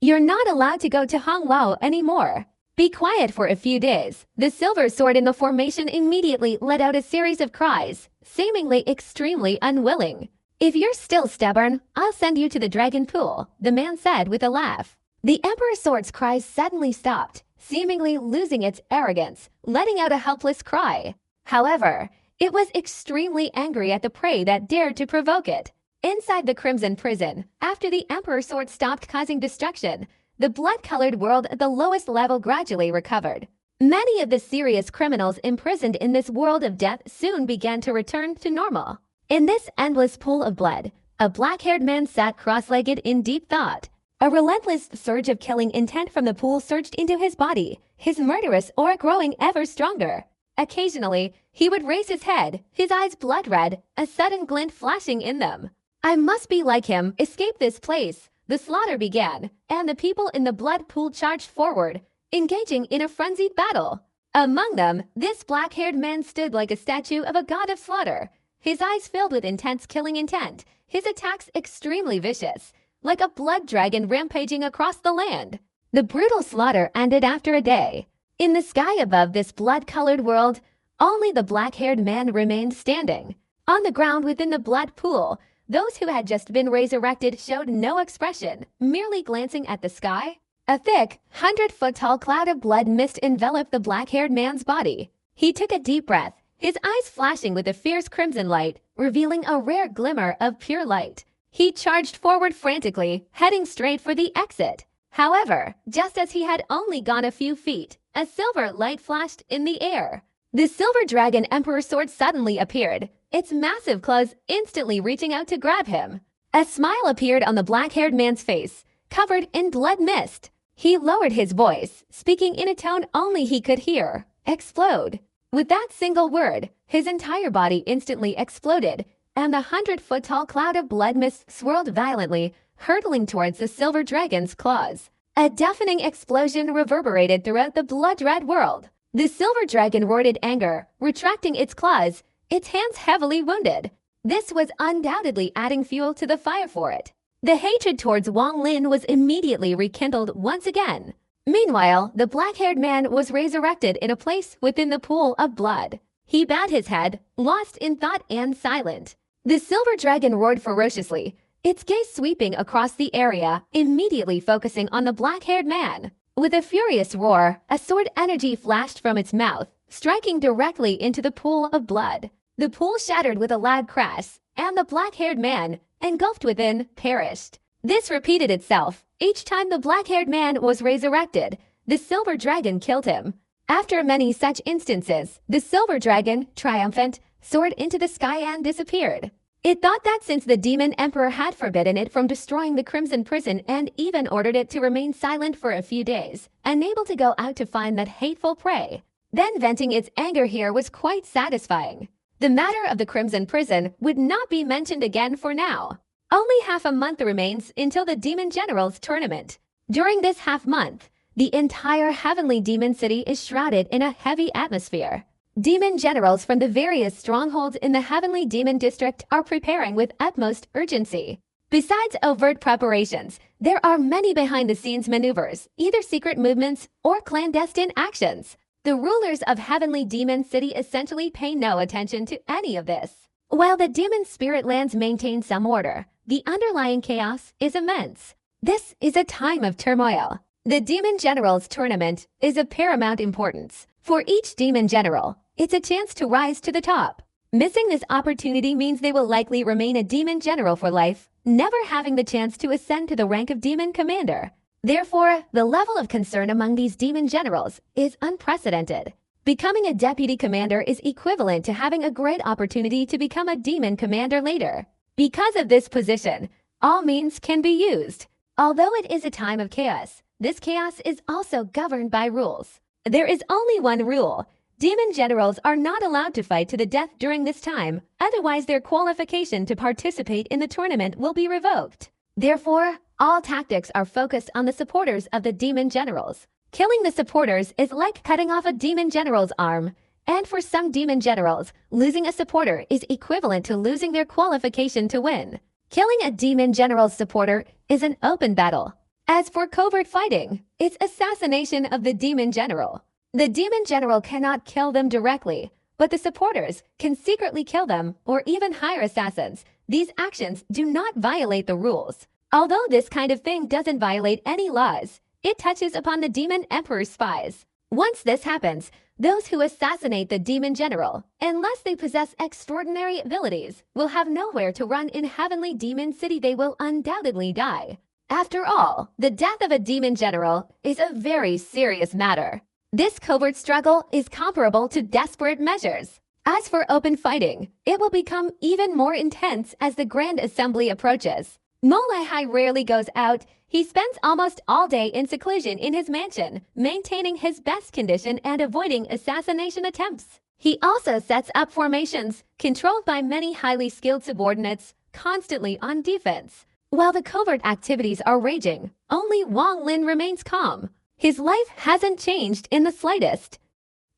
A: You're not allowed to go to Honglao anymore. Be quiet for a few days." The silver sword in the formation immediately let out a series of cries, seemingly extremely unwilling. "If you're still stubborn, I'll send you to the dragon pool," the man said with a laugh. The Emperor's sword's cries suddenly stopped, seemingly losing its arrogance, letting out a helpless cry. However, it was extremely angry at the prey that dared to provoke it. Inside the Crimson Prison, after the Emperor's sword stopped causing destruction, the blood-colored world at the lowest level gradually recovered. Many of the serious criminals imprisoned in this world of death soon began to return to normal. In this endless pool of blood, a black-haired man sat cross-legged in deep thought. A relentless surge of killing intent from the pool surged into his body, his murderous aura growing ever stronger. Occasionally, he would raise his head, his eyes blood-red, a sudden glint flashing in them. "I must be like him, escape this place." The slaughter began, and the people in the blood pool charged forward, engaging in a frenzied battle. Among them, this black-haired man stood like a statue of a god of slaughter, his eyes filled with intense killing intent, his attacks extremely vicious, like a blood dragon rampaging across the land. The brutal slaughter ended after a day. In the sky above this blood-colored world, only the black-haired man remained standing. On the ground within the blood pool, those who had just been resurrected showed no expression, merely glancing at the sky. A thick, 100-foot-tall cloud of blood mist enveloped the black-haired man's body. He took a deep breath, his eyes flashing with a fierce crimson light, revealing a rare glimmer of pure light. He charged forward frantically, heading straight for the exit. However, just as he had only gone a few feet, a silver light flashed in the air. The silver dragon Emperor's sword suddenly appeared, its massive claws instantly reaching out to grab him. A smile appeared on the black-haired man's face, covered in blood mist. He lowered his voice, speaking in a tone only he could hear. "Explode." With that single word, his entire body instantly exploded, and the 100-foot-tall cloud of blood mist swirled violently, hurtling towards the silver dragon's claws. A deafening explosion reverberated throughout the blood-red world. The silver dragon roared in anger, retracting its claws, its hands heavily wounded. This was undoubtedly adding fuel to the fire for it. The hatred towards Wang Lin was immediately rekindled once again. Meanwhile, the black-haired man was resurrected in a place within the pool of blood. He bowed his head, lost in thought and silent. The silver dragon roared ferociously, its gaze sweeping across the area, immediately focusing on the black-haired man. With a furious roar, a sword energy flashed from its mouth, striking directly into the pool of blood. The pool shattered with a loud crash, and the black-haired man, engulfed within, perished. This repeated itself. Each time the black-haired man was resurrected, the silver dragon killed him. After many such instances, the silver dragon, triumphant, soared into the sky and disappeared. It thought that since the demon emperor had forbidden it from destroying the Crimson Prison and even ordered it to remain silent for a few days, unable to go out to find that hateful prey, then venting its anger here was quite satisfying. The matter of the Crimson Prison would not be mentioned again for now. Only half a month remains until the Demon Generals tournament. During this half month, the entire Heavenly Demon City is shrouded in a heavy atmosphere. Demon generals from the various strongholds in the Heavenly Demon District are preparing with utmost urgency. Besides overt preparations, there are many behind-the-scenes maneuvers, either secret movements or clandestine actions. The rulers of Heavenly Demon City essentially pay no attention to any of this. While the demon spirit lands maintain some order, the underlying chaos is immense. This is a time of turmoil. The Demon Generals Tournament is of paramount importance. For each Demon General, it's a chance to rise to the top. Missing this opportunity means they will likely remain a Demon General for life, never having the chance to ascend to the rank of Demon Commander. Therefore, the level of concern among these Demon Generals is unprecedented. Becoming a Deputy Commander is equivalent to having a great opportunity to become a Demon Commander later. Because of this position, all means can be used. Although it is a time of chaos, this chaos is also governed by rules. There is only one rule. Demon Generals are not allowed to fight to the death during this time, otherwise their qualification to participate in the tournament will be revoked. Therefore, all tactics are focused on the supporters of the Demon Generals. Killing the supporters is like cutting off a Demon General's arm, and for some Demon Generals, losing a supporter is equivalent to losing their qualification to win. Killing a Demon General's supporter is an open battle. As for covert fighting, it's assassination of the Demon General. The Demon General cannot kill them directly, but the supporters can secretly kill them or even hire assassins. These actions do not violate the rules. Although this kind of thing doesn't violate any laws, it touches upon the Demon Emperor's spies. Once this happens, those who assassinate the Demon General, unless they possess extraordinary abilities, will have nowhere to run in Heavenly Demon City. They will undoubtedly die. After all, the death of a Demon General is a very serious matter. This covert struggle is comparable to desperate measures. As for open fighting, it will become even more intense as the Grand Assembly approaches. Molai rarely goes out. He spends almost all day in seclusion in his mansion, maintaining his best condition and avoiding assassination attempts. He also sets up formations, controlled by many highly skilled subordinates, constantly on defense. While the covert activities are raging, only Wang Lin remains calm. His life hasn't changed in the slightest.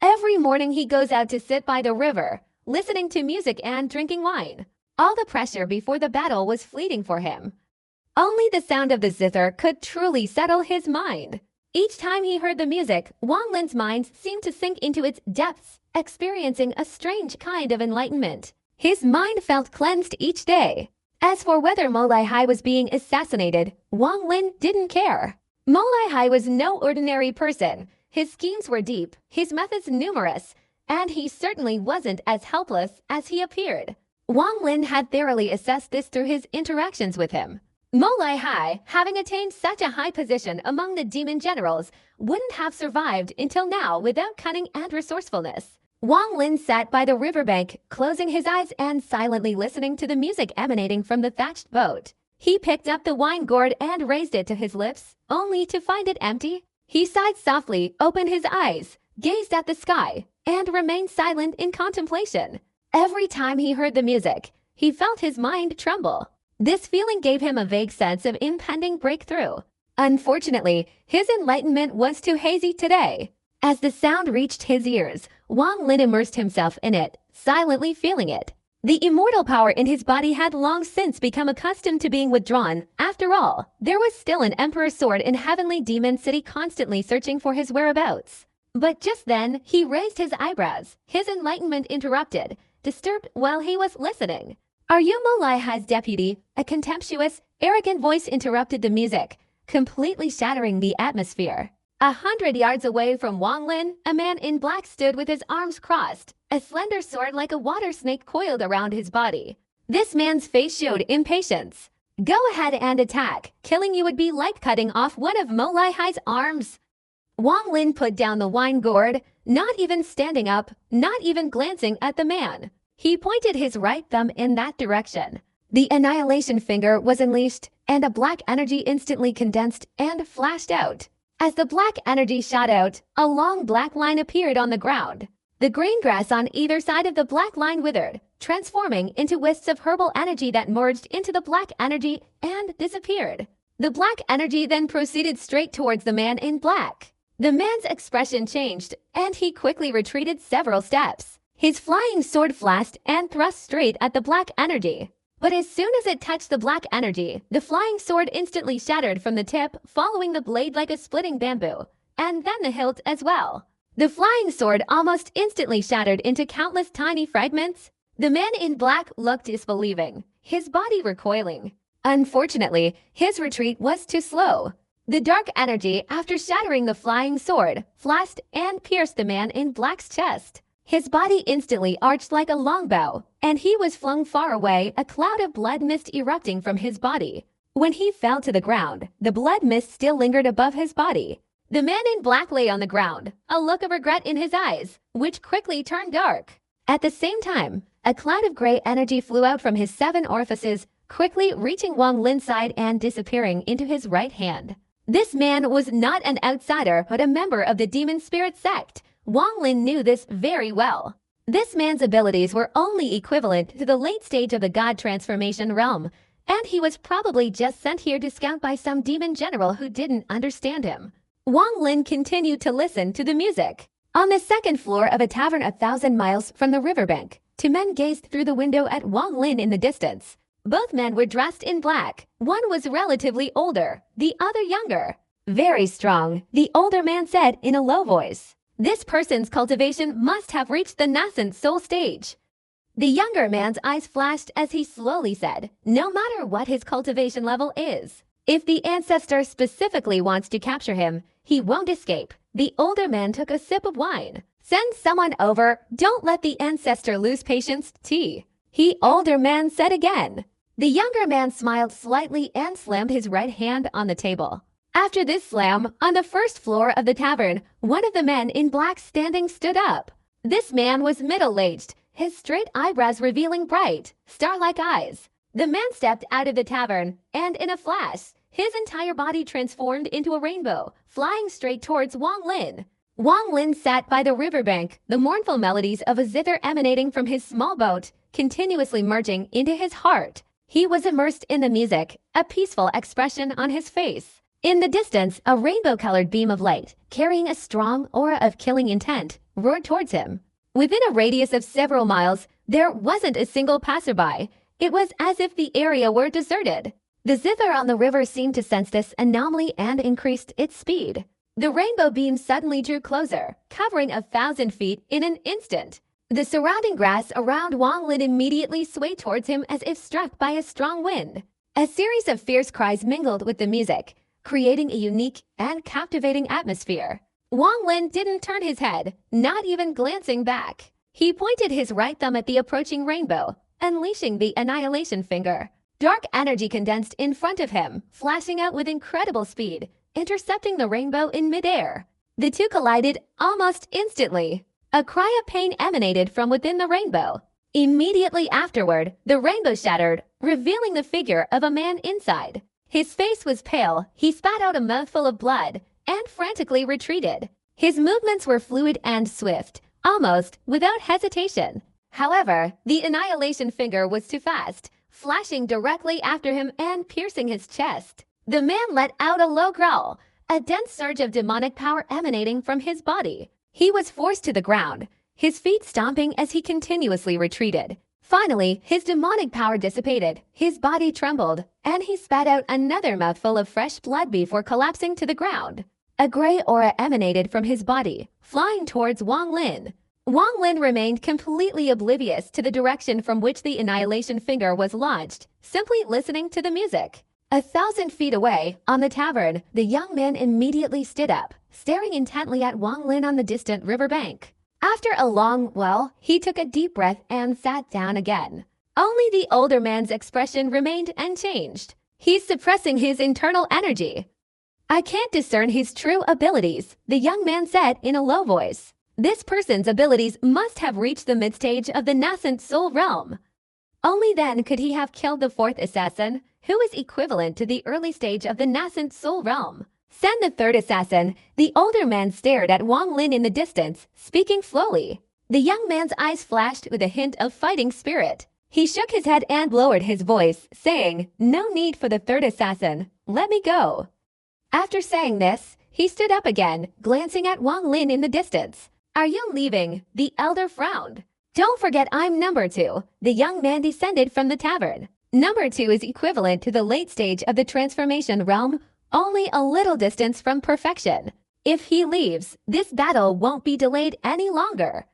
A: Every morning he goes out to sit by the river, listening to music and drinking wine. All the pressure before the battle was fleeting for him. Only the sound of the zither could truly settle his mind. Each time he heard the music, Wang Lin's mind seemed to sink into its depths, experiencing a strange kind of enlightenment. His mind felt cleansed each day. As for whether Molai was being assassinated, Wang Lin didn't care. Molai was no ordinary person. His schemes were deep, his methods numerous, and he certainly wasn't as helpless as he appeared. Wang Lin had thoroughly assessed this through his interactions with him. Molai, having attained such a high position among the Demon Generals, wouldn't have survived until now without cunning and resourcefulness. Wang Lin sat by the riverbank, closing his eyes and silently listening to the music emanating from the thatched boat. He picked up the wine gourd and raised it to his lips, only to find it empty. He sighed softly, opened his eyes, gazed at the sky, and remained silent in contemplation. Every time he heard the music, he felt his mind tremble. This feeling gave him a vague sense of impending breakthrough. Unfortunately, his enlightenment was too hazy today. As the sound reached his ears, Wang Lin immersed himself in it, silently feeling it. The immortal power in his body had long since become accustomed to being withdrawn. After all, there was still an Emperor's sword in Heavenly Demon City constantly searching for his whereabouts. But just then, he raised his eyebrows, his enlightenment interrupted, disturbed while he was listening. "Are you Molai's deputy?" A contemptuous, arrogant voice interrupted the music, completely shattering the atmosphere. 100 yards away from Wang Lin, a man in black stood with his arms crossed, a slender sword like a water snake coiled around his body. This man's face showed impatience. "Go ahead and attack. Killing you would be like cutting off one of Molai's arms." Wang Lin put down the wine gourd, not even standing up, not even glancing at the man. He pointed his right thumb in that direction. The annihilation finger was unleashed, and a black energy instantly condensed and flashed out. As the black energy shot out, a long black line appeared on the ground. The green grass on either side of the black line withered, transforming into wisps of herbal energy that merged into the black energy and disappeared. The black energy then proceeded straight towards the man in black. The man's expression changed, and he quickly retreated several steps. His flying sword flashed and thrust straight at the black energy. But as soon as it touched the black energy, the flying sword instantly shattered from the tip, following the blade like a splitting bamboo, and then the hilt as well. The flying sword almost instantly shattered into countless tiny fragments. The man in black looked disbelieving, his body recoiling. Unfortunately, his retreat was too slow. The dark energy, after shattering the flying sword, flashed and pierced the man in black's chest. His body instantly arched like a longbow, and he was flung far away, a cloud of blood mist erupting from his body. When he fell to the ground, the blood mist still lingered above his body. The man in black lay on the ground, a look of regret in his eyes, which quickly turned dark. At the same time, a cloud of gray energy flew out from his 7 orifices, quickly reaching Wang Lin's side and disappearing into his right hand. This man was not an outsider, but a member of the demon spirit sect. Wang Lin knew this very well. This man's abilities were only equivalent to the late stage of the god transformation realm, and he was probably just sent here to scout by some demon general who didn't understand him. Wang Lin continued to listen to the music. On the second floor of a tavern 1,000 miles from the riverbank, 2 men gazed through the window at Wang Lin in the distance. Both men were dressed in black. One was relatively older, the other younger. Very strong, the older man said in a low voice. This person's cultivation must have reached the nascent soul stage. The younger man's eyes flashed as he slowly said, no matter what his cultivation level is, if the ancestor specifically wants to capture him, he won't escape. The older man took a sip of wine. Send someone over, don't let the ancestor lose patience, T. He older man said again. The younger man smiled slightly and slammed his right hand on the table. After this slam, on the first floor of the tavern, one of the men in black standing stood up. This man was middle-aged, his straight eyebrows revealing bright, star-like eyes. The man stepped out of the tavern, and in a flash, his entire body transformed into a rainbow, flying straight towards Wang Lin. Wang Lin sat by the riverbank, the mournful melodies of a zither emanating from his small boat, continuously merging into his heart. He was immersed in the music, a peaceful expression on his face. In the distance, a rainbow-colored beam of light, carrying a strong aura of killing intent, roared towards him. Within a radius of several miles, there wasn't a single passerby. It was as if the area were deserted. The zither on the river seemed to sense this anomaly and increased its speed. The rainbow beam suddenly drew closer, covering 1,000 feet in an instant. The surrounding grass around Wang Lin immediately swayed towards him as if struck by a strong wind. A series of fierce cries mingled with the music, creating a unique and captivating atmosphere. Wang Lin didn't turn his head, not even glancing back. He pointed his right thumb at the approaching rainbow, unleashing the annihilation finger. Dark energy condensed in front of him, flashing out with incredible speed, intercepting the rainbow in midair. The two collided almost instantly. A cry of pain emanated from within the rainbow. Immediately afterward, the rainbow shattered, revealing the figure of a man inside. His face was pale, he spat out a mouthful of blood, and frantically retreated. His movements were fluid and swift, almost without hesitation. However, the annihilation finger was too fast, flashing directly after him and piercing his chest. The man let out a low growl, a dense surge of demonic power emanating from his body. He was forced to the ground, his feet stomping as he continuously retreated. Finally, his demonic power dissipated, his body trembled, and he spat out another mouthful of fresh blood before collapsing to the ground. A gray aura emanated from his body, flying towards Wang Lin. Wang Lin remained completely oblivious to the direction from which the annihilation finger was launched, simply listening to the music. 1,000 feet away, on the tavern, the young man immediately stood up, staring intently at Wang Lin on the distant riverbank. After a long lull, he took a deep breath and sat down again. Only the older man's expression remained unchanged. He's suppressing his internal energy. I can't discern his true abilities, the young man said in a low voice. This person's abilities must have reached the mid-stage of the nascent soul realm. Only then could he have killed the fourth assassin, who is equivalent to the early stage of the nascent soul realm. Send the third assassin. The older man stared at Wang Lin in the distance, speaking slowly. The young man's eyes flashed with a hint of fighting spirit. He shook his head and lowered his voice, saying, "No need for the third assassin. Let me go." After saying this, he stood up again, glancing at Wang Lin in the distance. "Are you leaving?" The elder frowned. "Don't forget I'm number 2. The young man descended from the tavern. Number 2 is equivalent to the late stage of the transformation realm, only a little distance from perfection. If he leaves, this battle won't be delayed any longer."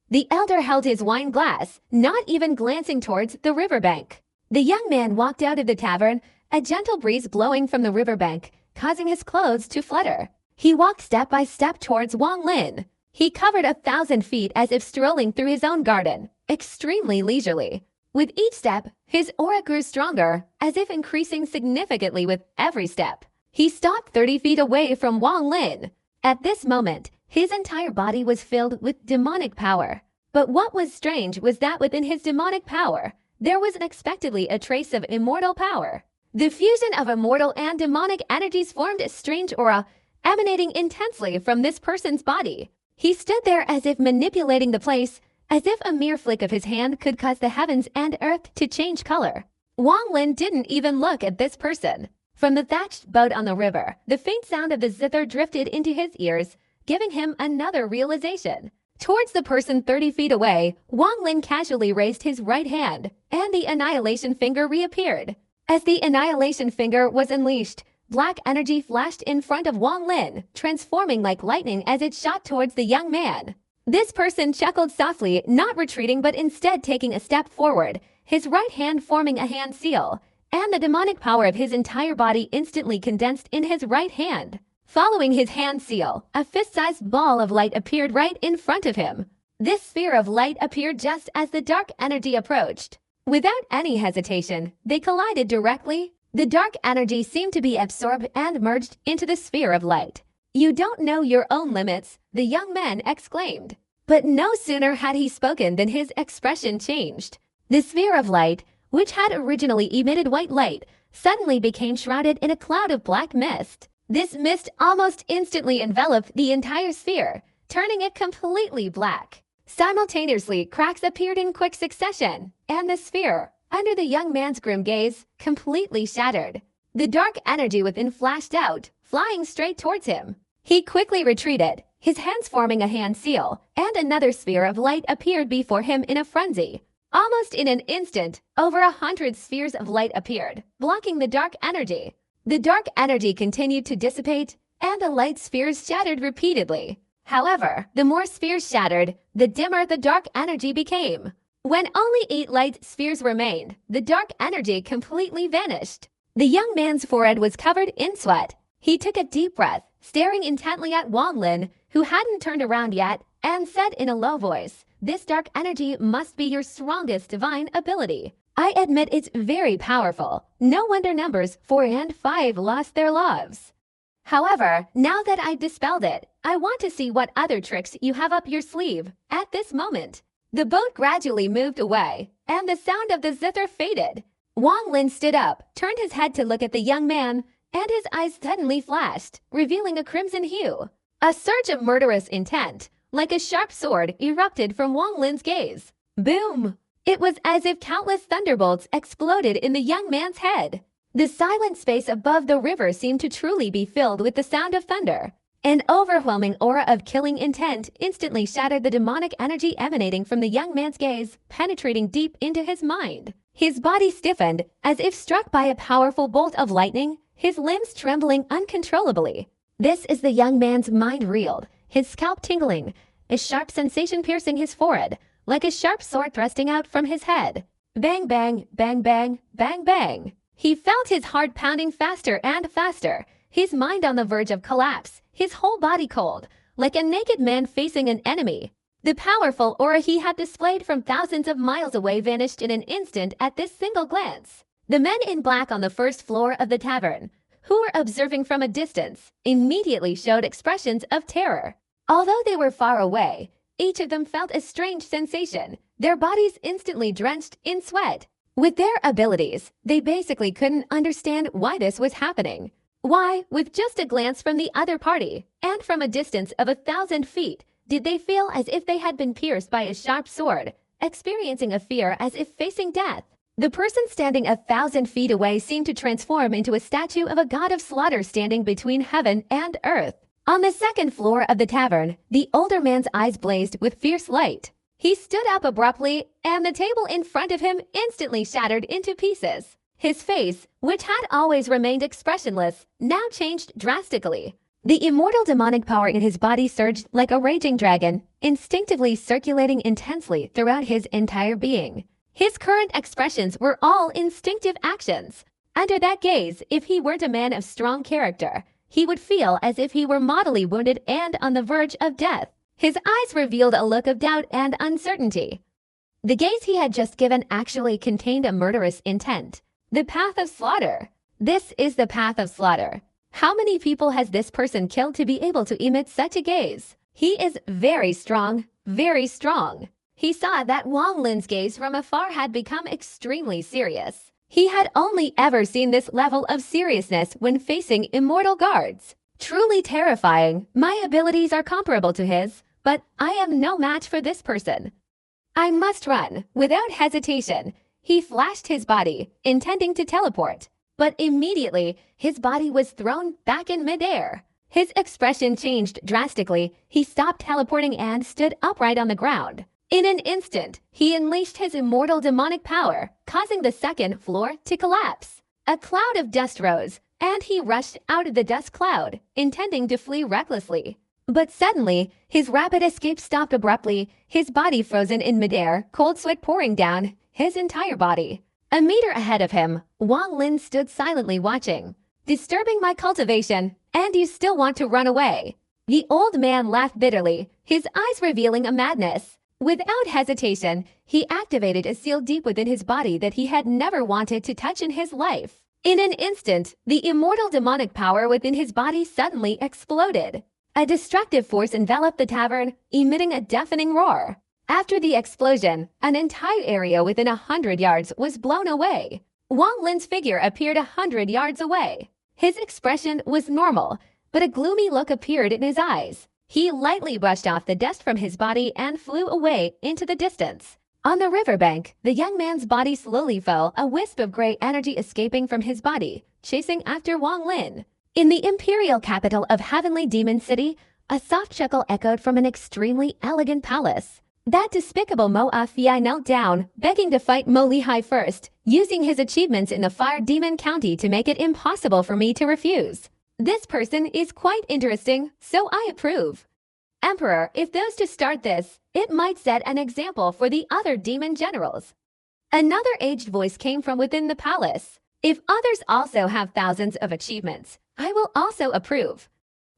A: The elder held his wine glass, not even glancing towards the riverbank. The young man walked out of the tavern, a gentle breeze blowing from the riverbank, causing his clothes to flutter. He walked step by step towards Wang Lin. He covered 1,000 feet as if strolling through his own garden, extremely leisurely. With each step, his aura grew stronger, as if increasing significantly with every step. He stopped 30 feet away from Wang Lin. At this moment, his entire body was filled with demonic power. But what was strange was that within his demonic power, there was unexpectedly a trace of immortal power. The fusion of immortal and demonic energies formed a strange aura, emanating intensely from this person's body. He stood there as if manipulating the place, as if a mere flick of his hand could cause the heavens and earth to change color. Wang Lin didn't even look at this person. From the thatched boat on the river, the faint sound of the zither drifted into his ears, giving him another realization. Towards the person 30 feet away, Wang Lin casually raised his right hand, and the annihilation finger reappeared. As the annihilation finger was unleashed, black energy flashed in front of Wang Lin, transforming like lightning as it shot towards the young man. This person chuckled softly, not retreating but instead taking a step forward, his right hand forming a hand seal, and the demonic power of his entire body instantly condensed in his right hand. Following his hand seal, a fist-sized ball of light appeared right in front of him. This sphere of light appeared just as the dark energy approached. Without any hesitation, they collided directly. The dark energy seemed to be absorbed and merged into the sphere of light. "You don't know your own limits," the young man exclaimed. But no sooner had he spoken than his expression changed. The sphere of light, which had originally emitted white light, suddenly became shrouded in a cloud of black mist. This mist almost instantly enveloped the entire sphere, turning it completely black. Simultaneously, cracks appeared in quick succession, and the sphere, under the young man's grim gaze, completely shattered. The dark energy within flashed out, flying straight towards him. He quickly retreated, his hands forming a hand seal, and another sphere of light appeared before him in a frenzy. Almost in an instant, over 100 spheres of light appeared, blocking the dark energy. The dark energy continued to dissipate, and the light spheres shattered repeatedly. However, the more spheres shattered, the dimmer the dark energy became. When only 8 light spheres remained, the dark energy completely vanished. The young man's forehead was covered in sweat. He took a deep breath, staring intently at Wang Lin, who hadn't turned around yet, and said in a low voice, "This dark energy must be your strongest divine ability. I admit it's very powerful. No wonder numbers 4 and 5 lost their lives. However, now that I've dispelled it, I want to see what other tricks you have up your sleeve." At this moment, the boat gradually moved away, and the sound of the zither faded. Wang Lin stood up, turned his head to look at the young man, and his eyes suddenly flashed, revealing a crimson hue. A surge of murderous intent, like a sharp sword, erupted from Wang Lin's gaze. Boom! It was as if countless thunderbolts exploded in the young man's head. The silent space above the river seemed to truly be filled with the sound of thunder. An overwhelming aura of killing intent instantly shattered the demonic energy emanating from the young man's gaze, penetrating deep into his mind. His body stiffened, as if struck by a powerful bolt of lightning, his limbs trembling uncontrollably. This is the young man's mind reeled, his scalp tingling, a sharp sensation piercing his forehead, like a sharp sword thrusting out from his head. Bang, bang, bang, bang, bang, bang. He felt his heart pounding faster and faster, his mind on the verge of collapse, his whole body cold, like a naked man facing an enemy. The powerful aura he had displayed from thousands of miles away vanished in an instant at this single glance. The men in black on the first floor of the tavern, who were observing from a distance, immediately showed expressions of terror. Although they were far away, each of them felt a strange sensation, their bodies instantly drenched in sweat. With their abilities, they basically couldn't understand why this was happening. Why, with just a glance from the other party, and from a distance of 1,000 feet, did they feel as if they had been pierced by a sharp sword, experiencing a fear as if facing death? The person standing 1,000 feet away seemed to transform into a statue of a god of slaughter standing between heaven and earth. On the second floor of the tavern, the older man's eyes blazed with fierce light. He stood up abruptly, and the table in front of him instantly shattered into pieces. His face, which had always remained expressionless, now changed drastically. The immortal demonic power in his body surged like a raging dragon, instinctively circulating intensely throughout his entire being. His current expressions were all instinctive actions. Under that gaze, if he weren't a man of strong character, he would feel as if he were mortally wounded and on the verge of death. His eyes revealed a look of doubt and uncertainty. The gaze he had just given actually contained a murderous intent. The path of slaughter. This is the path of slaughter. How many people has this person killed to be able to emit such a gaze? He is very strong, very strong. He saw that Wang Lin's gaze from afar had become extremely serious. He had only ever seen this level of seriousness when facing immortal guards. Truly terrifying. My abilities are comparable to his, but I am no match for this person. I must run. Without hesitation, he flashed his body, intending to teleport. But immediately, his body was thrown back in midair. His expression changed drastically. He stopped teleporting and stood upright on the ground. In an instant, he unleashed his immortal demonic power, causing the second floor to collapse. A cloud of dust rose, and he rushed out of the dust cloud, intending to flee recklessly. But suddenly, his rapid escape stopped abruptly, his body frozen in midair, cold sweat pouring down his entire body. A meter ahead of him, Wang Lin stood silently watching. Disturbing my cultivation, and you still want to run away? The old man laughed bitterly, his eyes revealing a madness. Without hesitation, he activated a seal deep within his body that he had never wanted to touch in his life. In an instant, the immortal demonic power within his body suddenly exploded. A destructive force enveloped the tavern, emitting a deafening roar. After the explosion, an entire area within 100 yards was blown away. Wang Lin's figure appeared 100 yards away. His expression was normal, but a gloomy look appeared in his eyes. He lightly brushed off the dust from his body and flew away into the distance. On the riverbank, the young man's body slowly fell, a wisp of gray energy escaping from his body, chasing after Wang Lin. In the imperial capital of Heavenly Demon City, a soft chuckle echoed from an extremely elegant palace. That despicable Mo Fei knelt down, begging to fight Mo Lihai first, using his achievements in the Fire Demon County to make it impossible for me to refuse. This person is quite interesting, so I approve. Emperor, if those to start this, it might set an example for the other demon generals. Another aged voice came from within the palace. If others also have thousands of achievements, I will also approve.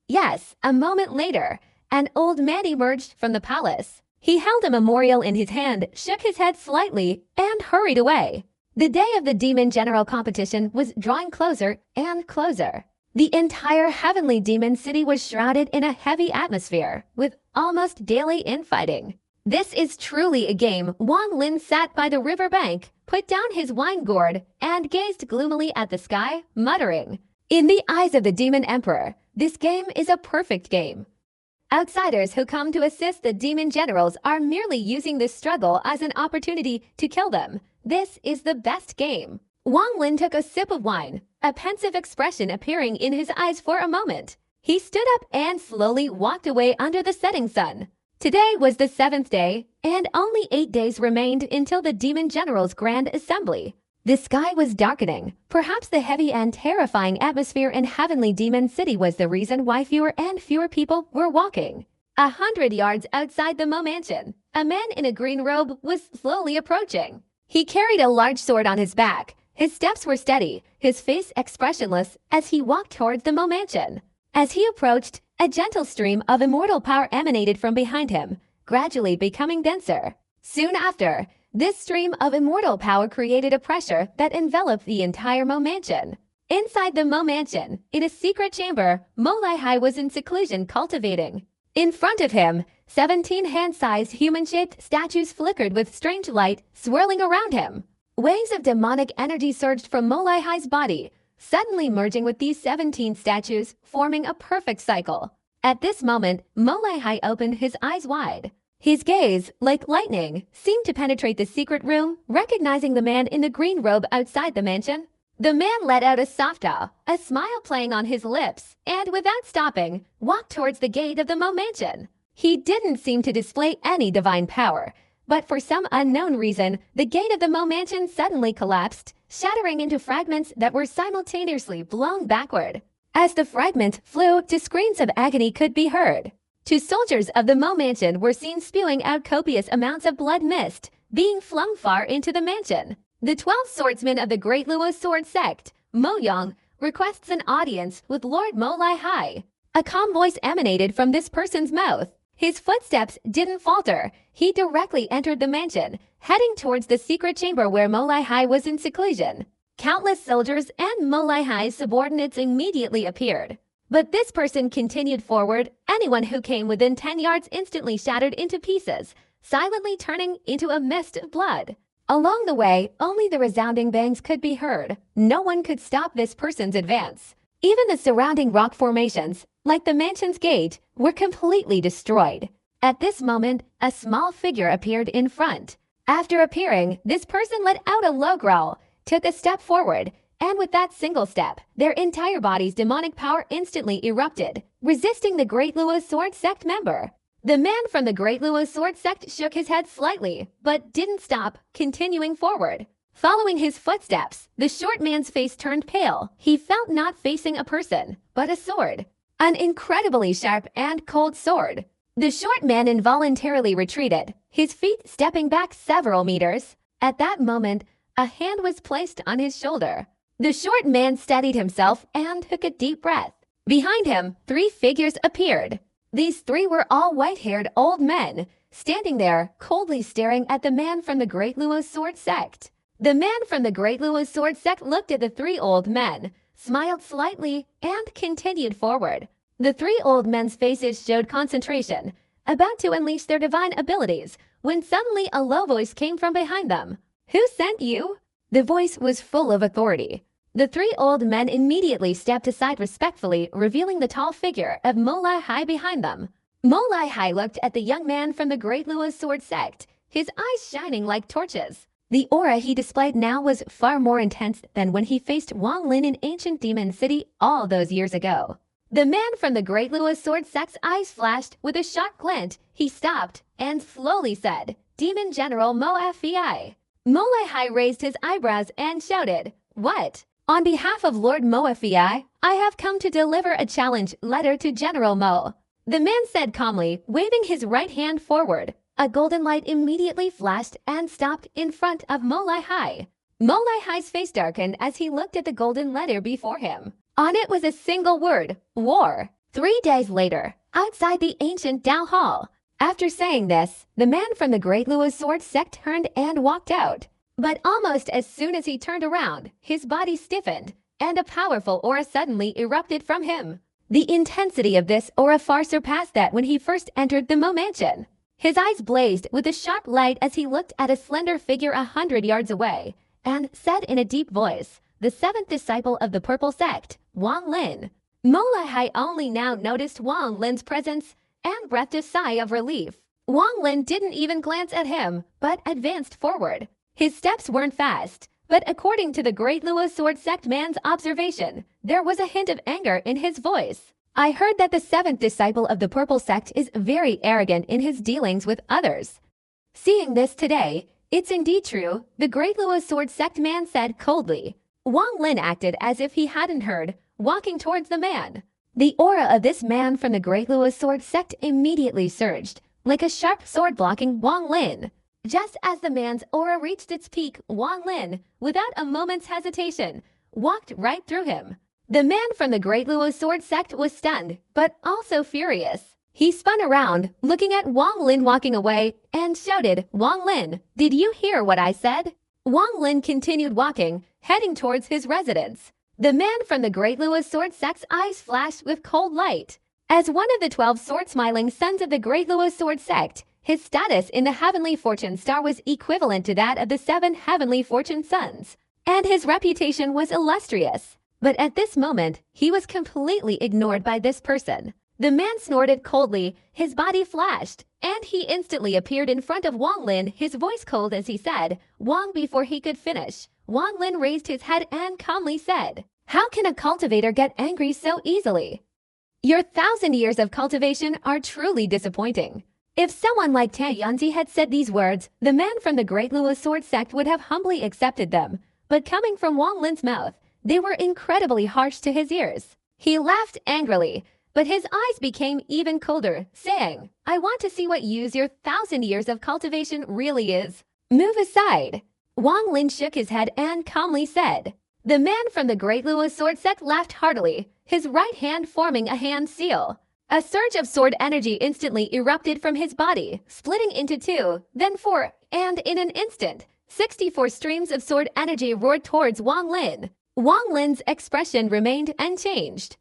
A: Yes, a moment later, an old man emerged from the palace. He held a memorial in his hand, shook his head slightly, and hurried away. The day of the demon general competition was drawing closer and closer. The entire Heavenly Demon City was shrouded in a heavy atmosphere, with almost daily infighting. This is truly a game. Wang Lin sat by the river bank, put down his wine gourd, and gazed gloomily at the sky, muttering, "In the eyes of the Demon Emperor, this game is a perfect game." Outsiders who come to assist the demon generals are merely using this struggle as an opportunity to kill them. This is the best game. Wang Lin took a sip of wine, a pensive expression appearing in his eyes for a moment. He stood up and slowly walked away under the setting sun. Today was the 7th day, and only 8 days remained until the Demon General's Grand Assembly. The sky was darkening. Perhaps the heavy and terrifying atmosphere in Heavenly Demon City was the reason why fewer and fewer people were walking. 100 yards outside the Mo Mansion, a man in a green robe was slowly approaching. He carried a large sword on his back. His steps were steady, his face expressionless as he walked towards the Mo Mansion. As he approached, a gentle stream of immortal power emanated from behind him, gradually becoming denser. Soon after, this stream of immortal power created a pressure that enveloped the entire Mo Mansion. Inside the Mo Mansion, in a secret chamber, Mo Lihai was in seclusion cultivating. In front of him, 17 hand-sized human-shaped statues flickered with strange light swirling around him. Waves of demonic energy surged from Molai Hai's body, suddenly merging with these 17 statues, forming a perfect cycle. At this moment, Molai Hai opened his eyes wide. His gaze, like lightning, seemed to penetrate the secret room, recognizing the man in the green robe outside the mansion. The man let out a soft "ah," a smile playing on his lips, and without stopping, walked towards the gate of the Mo mansion. He didn't seem to display any divine power, but for some unknown reason, the gate of the Mo mansion suddenly collapsed, shattering into fragments that were simultaneously blown backward. As the fragment flew, screams of agony could be heard. Two soldiers of the Mo mansion were seen spewing out copious amounts of blood mist, being flung far into the mansion. The 12 swordsmen of the Great Luo Sword Sect, Mo Yong, requests an audience with Lord Molai Hai. A calm voice emanated from this person's mouth. His footsteps didn't falter. He directly entered the mansion, heading towards the secret chamber where Molai Hai was in seclusion. Countless soldiers and Molai Hai's subordinates immediately appeared. But this person continued forward. Anyone who came within 10 yards instantly shattered into pieces, silently turning into a mist of blood. Along the way, only the resounding bangs could be heard. No one could stop this person's advance. Even the surrounding rock formations, like the mansion's gate, were completely destroyed. At this moment, a small figure appeared in front. After appearing, this person let out a low growl, took a step forward, and with that single step, their entire body's demonic power instantly erupted, resisting the Great Luo Sword Sect member. The man from the Great Luo Sword Sect shook his head slightly, but didn't stop, continuing forward. Following his footsteps, the short man's face turned pale. He felt not facing a person, but a sword. An incredibly sharp and cold sword. The short man involuntarily retreated, his feet stepping back several meters. At that moment, a hand was placed on his shoulder. The short man steadied himself and took a deep breath. Behind him, 3 figures appeared. These 3 were all white-haired old men, standing there, coldly staring at the man from the Great Luo Sword Sect. The man from the Great Luo Sword Sect looked at the 3 old men, smiled slightly, and continued forward. The 3 old men's faces showed concentration, about to unleash their divine abilities, when suddenly a low voice came from behind them. "Who sent you?" The voice was full of authority. The 3 old men immediately stepped aside respectfully, revealing the tall figure of Molai Hai behind them. Molai Hai looked at the young man from the Great Luo Sword Sect, his eyes shining like torches. The aura he displayed now was far more intense than when he faced Wang Lin in ancient Demon City all those years ago. The man from the Great Luo Sword Sect's eyes flashed with a sharp glint. He stopped and slowly said, "Demon General Mo Fei." Molai Hai raised his eyebrows and shouted, "What?" "On behalf of Lord Mo Fei, I have come to deliver a challenge letter to General Mo." The man said calmly, waving his right hand forward. A golden light immediately flashed and stopped in front of Molai Hai. Molai Hai's face darkened as he looked at the golden letter before him. On it was a single word, war. 3 days later, outside the ancient Dao Hall. After saying this, the man from the Great Luo Sword Sect turned and walked out. But almost as soon as he turned around, his body stiffened, and a powerful aura suddenly erupted from him. The intensity of this aura far surpassed that when he first entered the Mo mansion. His eyes blazed with a sharp light as he looked at a slender figure 100 yards away, and said in a deep voice, "The 7th disciple of the Purple Sect, Wang Lin." Molai Hai only now noticed Wang Lin's presence and breathed a sigh of relief. Wang Lin didn't even glance at him, but advanced forward. His steps weren't fast, but according to the Great Luo Sword Sect man's observation, there was a hint of anger in his voice. "I heard that the 7th disciple of the Purple Sect is very arrogant in his dealings with others." Seeing this today, it's indeed true, the Great Luo Sword Sect man said coldly. Wang Lin acted as if he hadn't heard, walking towards the man. The aura of this man from the Great Luo Sword Sect immediately surged, like a sharp sword blocking Wang Lin. Just as the man's aura reached its peak, Wang Lin, without a moment's hesitation, walked right through him. The man from the Great Luo Sword Sect was stunned, but also furious. He spun around, looking at Wang Lin walking away, and shouted, "Wang Lin, did you hear what I said?" Wang Lin continued walking, heading towards his residence. The man from the Great Luo Sword Sect's eyes flashed with cold light. As one of the 12 sword-smiling sons of the Great Luo sword sect, his status in the Heavenly Fortune Star was equivalent to that of the 7 Heavenly Fortune Sons, and his reputation was illustrious. But at this moment, he was completely ignored by this person. The man snorted coldly, his body flashed, and he instantly appeared in front of Wang Lin, his voice cold as he said, "Wang." Before he could finish, Wang Lin raised his head and calmly said, "How can a cultivator get angry so easily? Your 1,000 years of cultivation are truly disappointing." If someone like Tai Yanzi had said these words, the man from the Great Luo sword sect would have humbly accepted them. But coming from Wang Lin's mouth, they were incredibly harsh to his ears. He laughed angrily, but his eyes became even colder, saying, "I want to see what use your 1,000 years of cultivation really is. Move aside." Wang Lin shook his head and calmly said. The man from the Great Luo sword sect laughed heartily, his right hand forming a hand seal. A surge of sword energy instantly erupted from his body, splitting into 2, then 4, and in an instant, 64 streams of sword energy roared towards Wang Lin. Wang Lin's expression remained unchanged.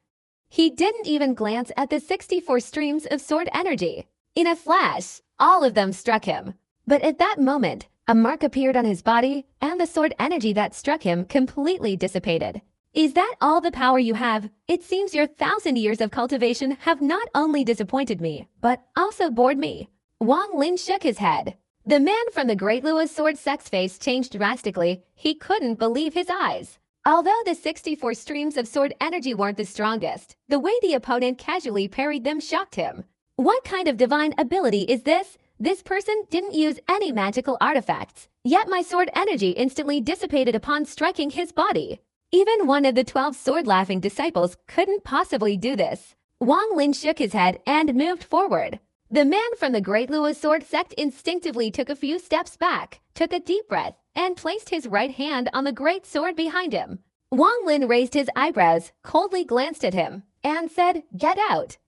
A: He didn't even glance at the 64 streams of sword energy. In a flash, all of them struck him. But at that moment, a mark appeared on his body, and the sword energy that struck him completely dissipated. "Is that all the power you have? It seems your 1,000 years of cultivation have not only disappointed me, but also bored me." Wang Lin shook his head. The man from the Great Luo sword sect's face changed drastically. He couldn't believe his eyes. Although the 64 streams of sword energy weren't the strongest, the way the opponent casually parried them shocked him. What kind of divine ability is this? This person didn't use any magical artifacts, yet my sword energy instantly dissipated upon striking his body. Even one of the 12 sword-laughing disciples couldn't possibly do this. Wang Lin shook his head and moved forward. The man from the Great Luo sword sect instinctively took a few steps back, took a deep breath, and placed his right hand on the great sword behind him. Wang Lin raised his eyebrows, coldly glanced at him, and said, "Get out.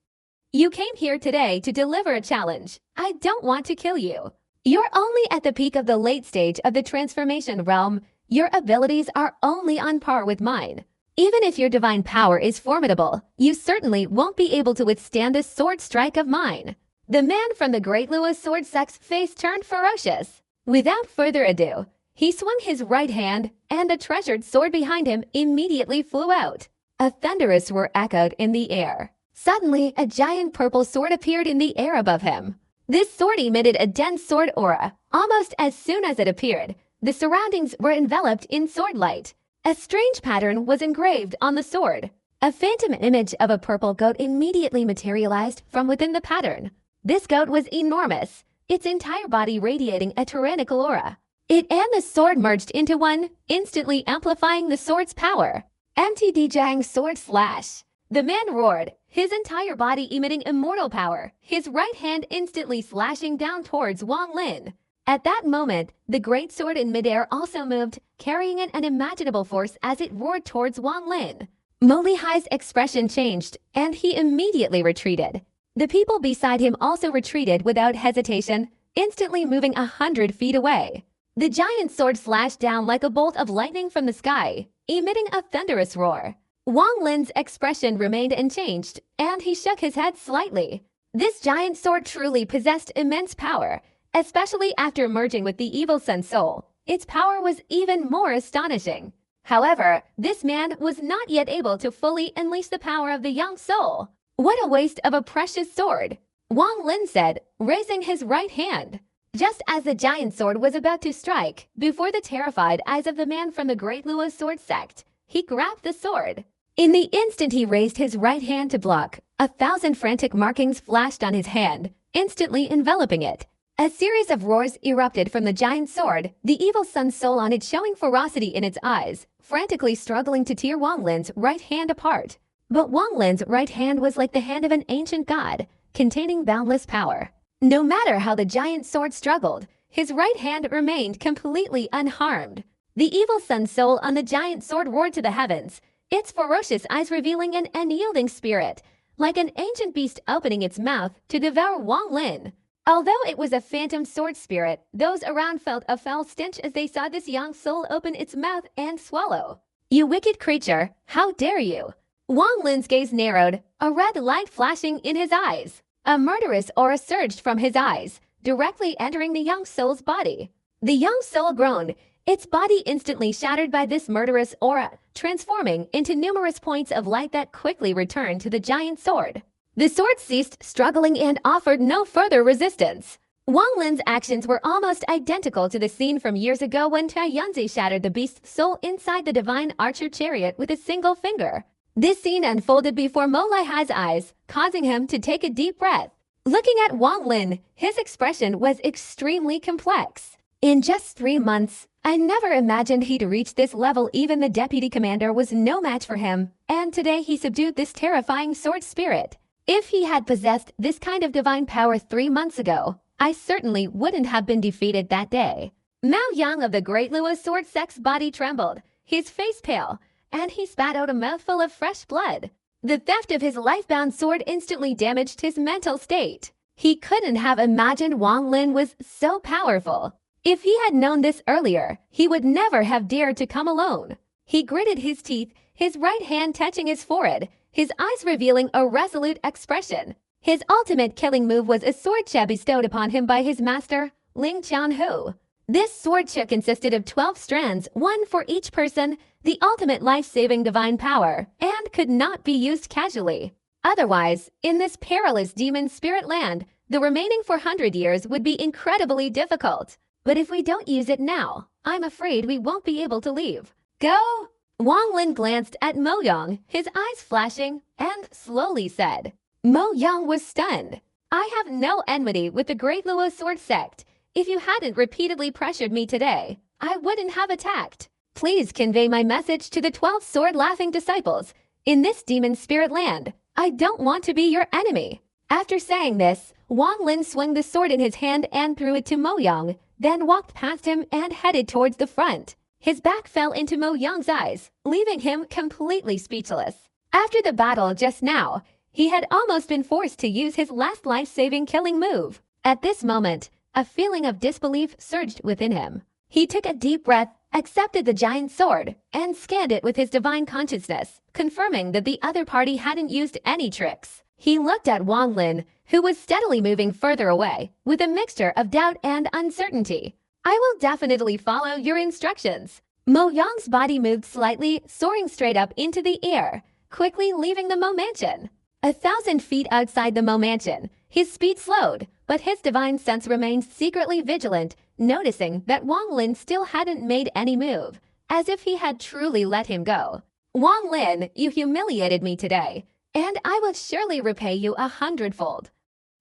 A: You came here today to deliver a challenge. I don't want to kill you. You're only at the peak of the late stage of the transformation realm. Your abilities are only on par with mine. Even if your divine power is formidable, you certainly won't be able to withstand a sword strike of mine." The man from the Great Luo sword sect's face turned ferocious. Without further ado, he swung his right hand, and the treasured sword behind him immediately flew out. A thunderous roar echoed in the air. Suddenly, a giant purple sword appeared in the air above him. This sword emitted a dense sword aura. Almost as soon as it appeared, the surroundings were enveloped in sword light. A strange pattern was engraved on the sword. A phantom image of a purple goat immediately materialized from within the pattern. This goat was enormous, its entire body radiating a tyrannical aura. It and the sword merged into one, instantly amplifying the sword's power. "MTD Jang sword slash." The man roared, his entire body emitting immortal power, his right hand instantly slashing down towards Wang Lin. At that moment, the great sword in midair also moved, carrying an unimaginable force as it roared towards Wang Lin. Mo Lihai's expression changed, and he immediately retreated. The people beside him also retreated without hesitation, instantly moving 100 feet away. The giant sword slashed down like a bolt of lightning from the sky, emitting a thunderous roar. Wang Lin's expression remained unchanged, and he shook his head slightly. This giant sword truly possessed immense power. Especially after merging with the evil Sun Soul, its power was even more astonishing. However, this man was not yet able to fully unleash the power of the young soul. "What a waste of a precious sword," Wang Lin said, raising his right hand. Just as the giant sword was about to strike, before the terrified eyes of the man from the Great Luo sword sect, he grabbed the sword. In the instant he raised his right hand to block, 1,000 frantic markings flashed on his hand, instantly enveloping it. A series of roars erupted from the giant sword, the evil Sun Soul on it showing ferocity in its eyes, frantically struggling to tear Wang Lin's right hand apart. But Wang Lin's right hand was like the hand of an ancient god, containing boundless power. No matter how the giant sword struggled, his right hand remained completely unharmed. The evil Sun Soul on the giant sword roared to the heavens, its ferocious eyes revealing an unyielding spirit, like an ancient beast opening its mouth to devour Wang Lin. Although it was a phantom sword spirit, those around felt a foul stench as they saw this young soul open its mouth and swallow. "You wicked creature, how dare you!" Wang Lin's gaze narrowed, a red light flashing in his eyes. A murderous aura surged from his eyes, directly entering the young soul's body. The young soul groaned, its body instantly shattered by this murderous aura, transforming into numerous points of light that quickly returned to the giant sword. The sword ceased struggling and offered no further resistance. Wang Lin's actions were almost identical to the scene from years ago when Tai Yunzi shattered the beast's soul inside the divine archer chariot with a single finger. This scene unfolded before Mo Laihai's eyes, causing him to take a deep breath. Looking at Wang Lin, his expression was extremely complex. In just 3 months, I never imagined he'd reach this level. Even the deputy commander was no match for him, and today he subdued this terrifying sword spirit. If he had possessed this kind of divine power 3 months ago, I certainly wouldn't have been defeated that day. Mao Yang of the Great Luo's sword sect's body trembled, his face pale, and he spat out a mouthful of fresh blood. The theft of his life-bound sword instantly damaged his mental state. He couldn't have imagined Wang Lin was so powerful. If he had known this earlier, he would never have dared to come alone. He gritted his teeth, his right hand touching his forehead, his eyes revealing a resolute expression. His ultimate killing move was a swordcha bestowed upon him by his master, Ling Qianhu. This swordcha consisted of 12 strands, one for each person, the ultimate life-saving divine power, and could not be used casually. Otherwise, in this perilous demon spirit land, the remaining 400 years would be incredibly difficult. But if we don't use it now, I'm afraid we won't be able to leave. Go! Wang Lin glanced at Mo Yang, his eyes flashing, and slowly said. Mo Yang was stunned. I have no enmity with the Great Luo Sword Sect. If you hadn't repeatedly pressured me today, I wouldn't have attacked. Please convey my message to the 12 sword-laughing disciples. In this demon spirit land, I don't want to be your enemy. After saying this, Wang Lin swung the sword in his hand and threw it to Mo Yang, then walked past him and headed towards the front. His back fell into Mo Yang's eyes, leaving him completely speechless. After the battle just now, he had almost been forced to use his last life-saving killing move. At this moment, a feeling of disbelief surged within him. He took a deep breath, accepted the giant sword, and scanned it with his divine consciousness, confirming that the other party hadn't used any tricks. He looked at Wang Lin, who was steadily moving further away, with a mixture of doubt and uncertainty. I will definitely follow your instructions. Mo Yang's body moved slightly, soaring straight up into the air, quickly leaving the Mo Mansion. 1,000 feet outside the Mo Mansion, his speed slowed, but his divine sense remained secretly vigilant, noticing that Wang Lin still hadn't made any move, as if he had truly let him go. Wang Lin, you humiliated me today, and I will surely repay you 100-fold.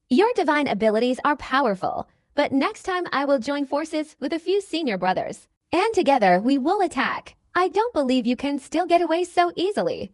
A: Your divine abilities are powerful, but next time I will join forces with a few senior brothers, and together we will attack. I don't believe you can still get away so easily.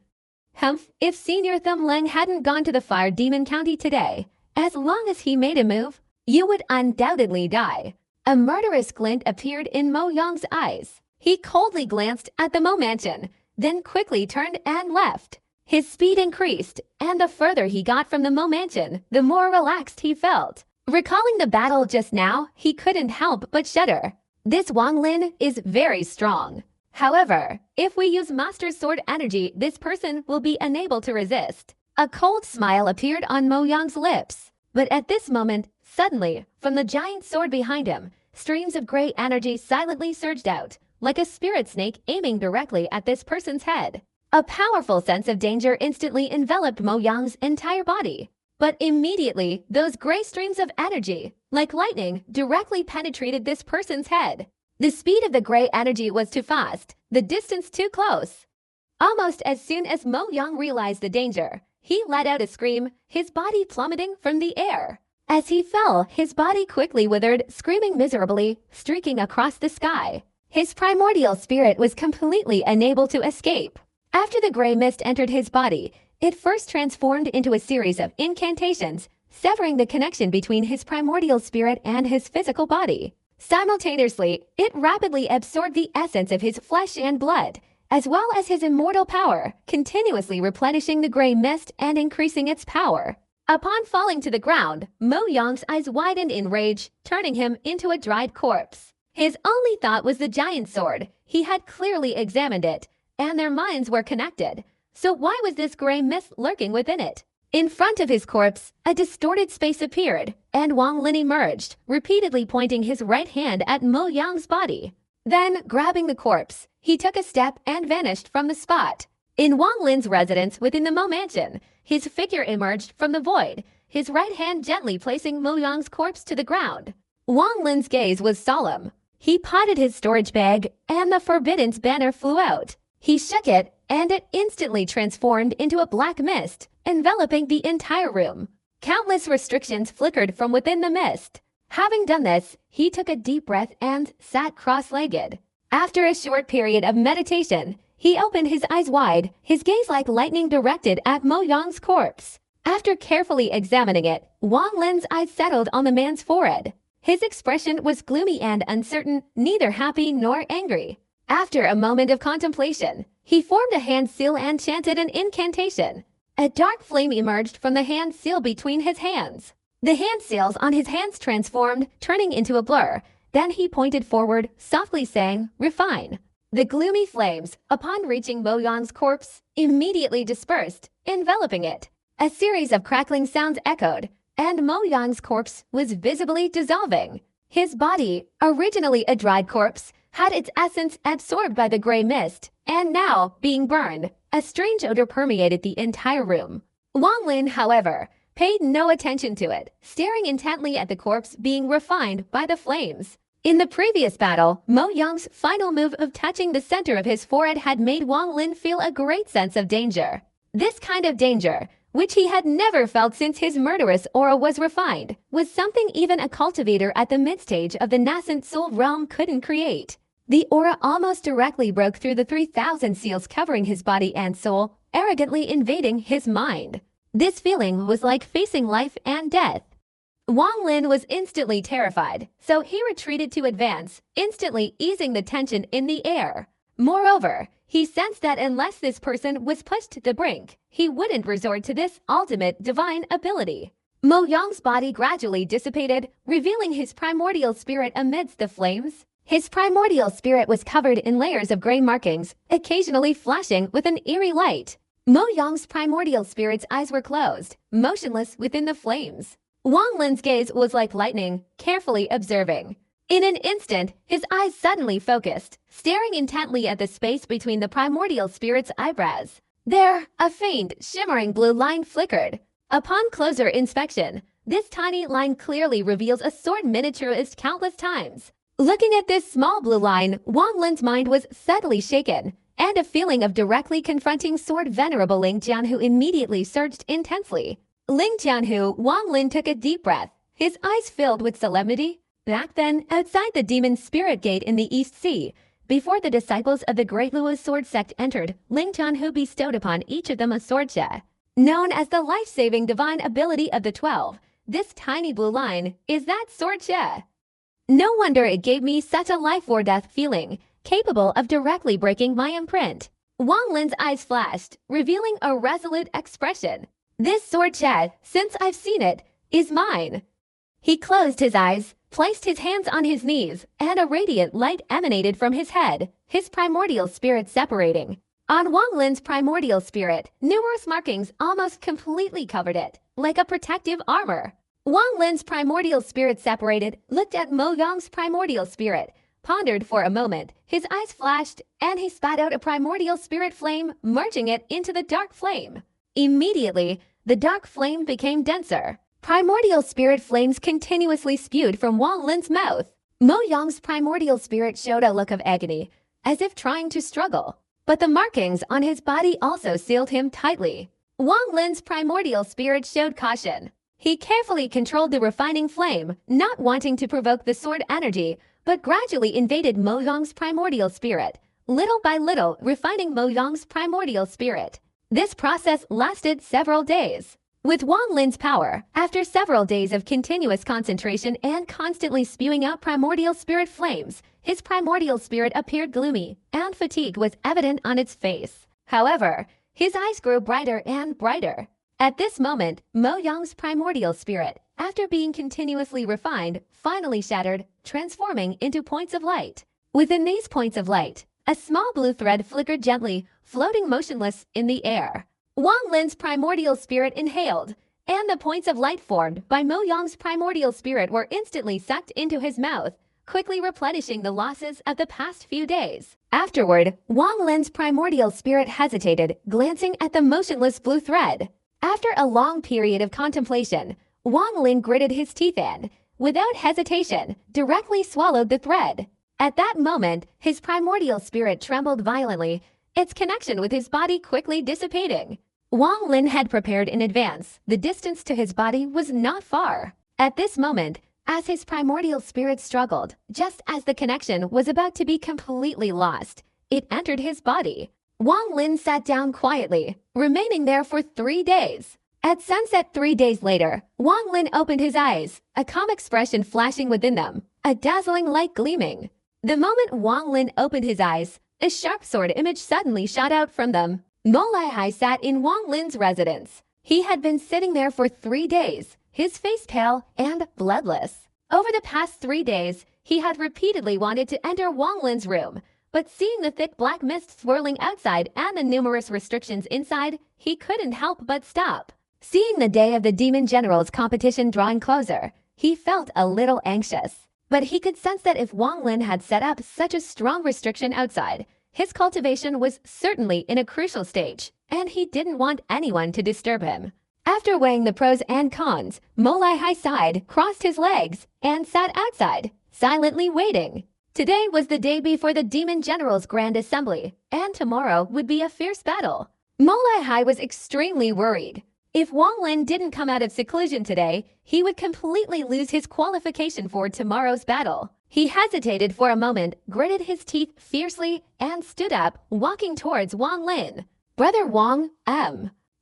A: Humph, if Senior Thumb Leng hadn't gone to the Fire Demon County today, as long as he made a move, you would undoubtedly die. A murderous glint appeared in Mo Yang's eyes. He coldly glanced at the Mo Mansion, then quickly turned and left. His speed increased, and the further he got from the Mo Mansion, the more relaxed he felt. Recalling the battle just now, he couldn't help but shudder. This Wang Lin is very strong. However, if we use Master Sword energy, this person will be unable to resist. A cold smile appeared on Mo Yang's lips. But at this moment, suddenly, from the giant sword behind him, streams of gray energy silently surged out, like a spirit snake aiming directly at this person's head. A powerful sense of danger instantly enveloped Mo Yang's entire body. But immediately, those gray streams of energy, like lightning, directly penetrated this person's head. The speed of the gray energy was too fast, the distance too close. Almost as soon as Mo Yang realized the danger, he let out a scream, his body plummeting from the air. As he fell, his body quickly withered, screaming miserably, streaking across the sky. His primordial spirit was completely unable to escape. After the gray mist entered his body, it first transformed into a series of incantations, severing the connection between his primordial spirit and his physical body. Simultaneously, it rapidly absorbed the essence of his flesh and blood, as well as his immortal power, continuously replenishing the gray mist and increasing its power. Upon falling to the ground, Mo Yang's eyes widened in rage, turning him into a dried corpse. His only thought was the giant sword. He had clearly examined it, and their minds were connected. So why was this gray mist lurking within it? In front of his corpse, a distorted space appeared, and Wang Lin emerged, repeatedly pointing his right hand at Mo Yang's body. Then, grabbing the corpse, he took a step and vanished from the spot. In Wang Lin's residence within the Mo mansion, his figure emerged from the void, his right hand gently placing Mo Yang's corpse to the ground. Wang Lin's gaze was solemn. He potted his storage bag, and the Forbidden's banner flew out. He shook it, and it instantly transformed into a black mist, enveloping the entire room. Countless restrictions flickered from within the mist. Having done this, he took a deep breath and sat cross-legged. After a short period of meditation, he opened his eyes wide, his gaze like lightning directed at Mo Yang's corpse. After carefully examining it, Wang Lin's eyes settled on the man's forehead. His expression was gloomy and uncertain, neither happy nor angry. After a moment of contemplation, he formed a hand seal and chanted an incantation. A dark flame emerged from the hand seal between his hands. The hand seals on his hands transformed, turning into a blur. Then he pointed forward, softly saying, "Refine." The gloomy flames, upon reaching Mo Yang's corpse, immediately dispersed, enveloping it. A series of crackling sounds echoed, and Mo Yang's corpse was visibly dissolving. His body, originally a dried corpse, had its essence absorbed by the gray mist, and now, being burned, a strange odor permeated the entire room. Wang Lin, however, paid no attention to it, staring intently at the corpse being refined by the flames. In the previous battle, Mo Yang's final move of touching the center of his forehead had made Wang Lin feel a great sense of danger. This kind of danger, which he had never felt since his murderous aura was refined, was something even a cultivator at the mid-stage of the nascent soul realm couldn't create. The aura almost directly broke through the 3,000 seals covering his body and soul, arrogantly invading his mind. This feeling was like facing life and death. Wang Lin was instantly terrified, so he retreated to advance, instantly easing the tension in the air. Moreover, he sensed that unless this person was pushed to the brink, he wouldn't resort to this ultimate divine ability. Mo Yang's body gradually dissipated, revealing his primordial spirit amidst the flames. His primordial spirit was covered in layers of gray markings, occasionally flashing with an eerie light. Mo Yang's primordial spirit's eyes were closed, motionless within the flames. Wang Lin's gaze was like lightning, carefully observing. In an instant, his eyes suddenly focused, staring intently at the space between the primordial spirit's eyebrows. There, a faint, shimmering blue line flickered. Upon closer inspection, this tiny line clearly reveals a sword miniaturized countless times. Looking at this small blue line, Wang Lin's mind was subtly shaken, and a feeling of directly confronting sword venerable Ling Jianhu immediately surged intensely. Ling Jianhu, Wang Lin took a deep breath, his eyes filled with solemnity. Back then, outside the demon spirit gate in the East Sea, before the disciples of the Great Luo's sword sect entered, Ling Jianhu bestowed upon each of them a sword xie. Known as the life-saving divine ability of the 12, this tiny blue line is that sword xie. No wonder it gave me such a life-or-death feeling, capable of directly breaking my imprint. Wang Lin's eyes flashed, revealing a resolute expression. This sword xie, since I've seen it, is mine. He closed his eyes, placed his hands on his knees, and a radiant light emanated from his head, his primordial spirit separating. On Wang Lin's primordial spirit, numerous markings almost completely covered it, like a protective armor. Wang Lin's primordial spirit separated, looked at Mo Yang's primordial spirit, pondered for a moment, his eyes flashed, and he spat out a primordial spirit flame, merging it into the dark flame. Immediately, the dark flame became denser. Primordial spirit flames continuously spewed from Wang Lin's mouth. Mo Yang's primordial spirit showed a look of agony, as if trying to struggle. But the markings on his body also sealed him tightly. Wang Lin's primordial spirit showed caution. He carefully controlled the refining flame, not wanting to provoke the sword energy, but gradually invaded Mo Yang's primordial spirit, little by little refining Mo Yang's primordial spirit. This process lasted several days. With Wang Lin's power, after several days of continuous concentration and constantly spewing out primordial spirit flames, his primordial spirit appeared gloomy, and fatigue was evident on its face. However, his eyes grew brighter and brighter. At this moment, Mo Yang's primordial spirit, after being continuously refined, finally shattered, transforming into points of light. Within these points of light, A small blue thread flickered gently, floating motionless in the air. Wang Lin's primordial spirit inhaled, and the points of light formed by Mo Yang's primordial spirit were instantly sucked into his mouth, quickly replenishing the losses of the past few days. Afterward, Wang Lin's primordial spirit hesitated, glancing at the motionless blue thread. After a long period of contemplation, Wang Lin gritted his teeth and, without hesitation, directly swallowed the thread. At that moment, his primordial spirit trembled violently, its connection with his body quickly dissipating. Wang Lin had prepared in advance. The distance to his body was not far. At this moment, as his primordial spirit struggled, just as the connection was about to be completely lost, it entered his body. Wang Lin sat down quietly, remaining there for 3 days. At sunset 3 days later, Wang Lin opened his eyes, a calm expression flashing within them, a dazzling light gleaming. The moment Wang Lin opened his eyes, a sharp sword image suddenly shot out from them. Mo Laihai sat in Wang Lin's residence. He had been sitting there for 3 days, his face pale and bloodless. Over the past 3 days, he had repeatedly wanted to enter Wang Lin's room, but seeing the thick black mist swirling outside and the numerous restrictions inside, he couldn't help but stop. Seeing the day of the Demon General's competition drawing closer, he felt a little anxious. But he could sense that if Wang Lin had set up such a strong restriction outside, his cultivation was certainly in a crucial stage, and he didn't want anyone to disturb him. After weighing the pros and cons, Mo Laihai sighed, crossed his legs, and sat outside, silently waiting. Today was the day before the Demon General's Grand Assembly, and tomorrow would be a fierce battle. Mo Laihai was extremely worried. If Wang Lin didn't come out of seclusion today, he would completely lose his qualification for tomorrow's battle. He hesitated for a moment, gritted his teeth fiercely, and stood up, walking towards Wang Lin. "Brother Wang,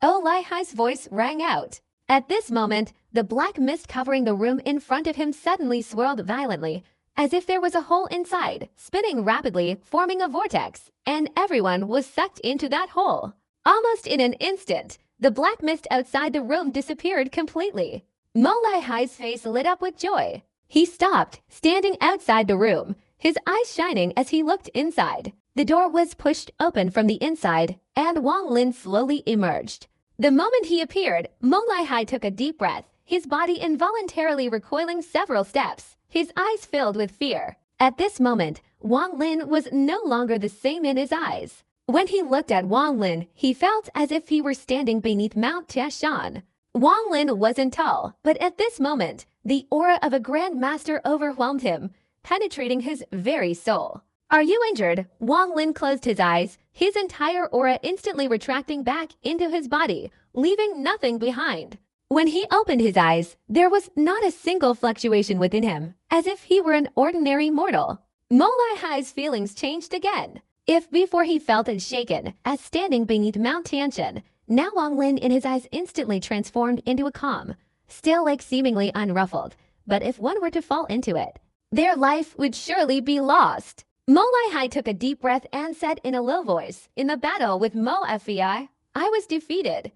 A: Oh Laihai's voice rang out. At this moment, the black mist covering the room in front of him suddenly swirled violently, as if there was a hole inside, spinning rapidly, forming a vortex, and everyone was sucked into that hole. Almost in an instant, the black mist outside the room disappeared completely. Mo Laihai's face lit up with joy. He stopped, standing outside the room, his eyes shining as he looked inside. The door was pushed open from the inside, and Wang Lin slowly emerged. The moment he appeared, Mo Laihai took a deep breath, his body involuntarily recoiling several steps, his eyes filled with fear. At this moment, Wang Lin was no longer the same in his eyes. When he looked at Wang Lin, he felt as if he were standing beneath Mount Tiashan. Wang Lin wasn't tall, but at this moment, the aura of a Grand Master overwhelmed him, penetrating his very soul. "Are you injured?" Wang Lin closed his eyes, his entire aura instantly retracting back into his body, leaving nothing behind. When he opened his eyes, there was not a single fluctuation within him, as if he were an ordinary mortal. Mo Laihai's feelings changed again. If before he felt as shaken as standing beneath Mount Tianshan, now Wang Lin in his eyes instantly transformed into a calm, still like seemingly unruffled, but if one were to fall into it, their life would surely be lost. Mo Laihai took a deep breath and said in a low voice, "In the battle with Mo Fei, I was defeated."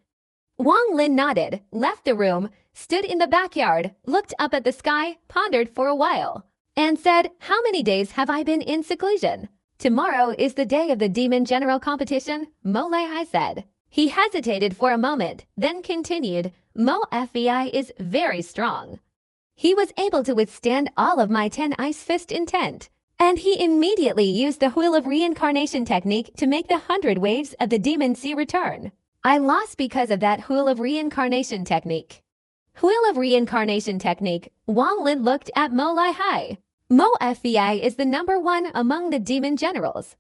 A: Wang Lin nodded, left the room, stood in the backyard, looked up at the sky, pondered for a while, and said, "How many days have I been in seclusion?" "Tomorrow is the day of the Demon General competition," Mo Laihai said. He hesitated for a moment, then continued, "Mo Fei is very strong. He was able to withstand all of my 10 Ice Fist intent. And he immediately used the Wheel of Reincarnation technique to make the 100 waves of the Demon Sea return. I lost because of that Wheel of Reincarnation technique." Wheel of Reincarnation technique, Wang Lin looked at Mo Laihai. Mo Fei is the #1 among the Demon Generals.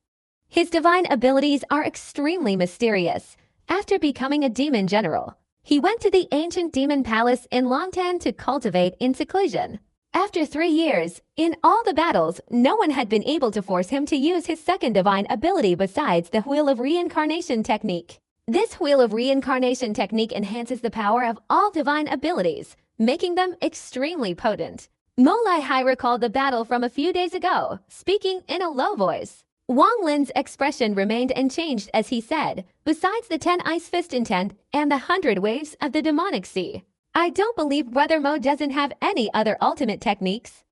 A: His divine abilities are extremely mysterious. After becoming a Demon General, he went to the ancient Demon Palace in Longtan to cultivate in seclusion. After 3 years, in all the battles, no one had been able to force him to use his second divine ability besides the Wheel of Reincarnation technique. This Wheel of Reincarnation technique enhances the power of all divine abilities, making them extremely potent. Mo Laihai recalled the battle from a few days ago, speaking in a low voice. Wang Lin's expression remained unchanged as he said, "Besides the 10 Ice Fist intent and the 100 waves of the Demonic Sea, I don't believe Brother Mo doesn't have any other ultimate techniques."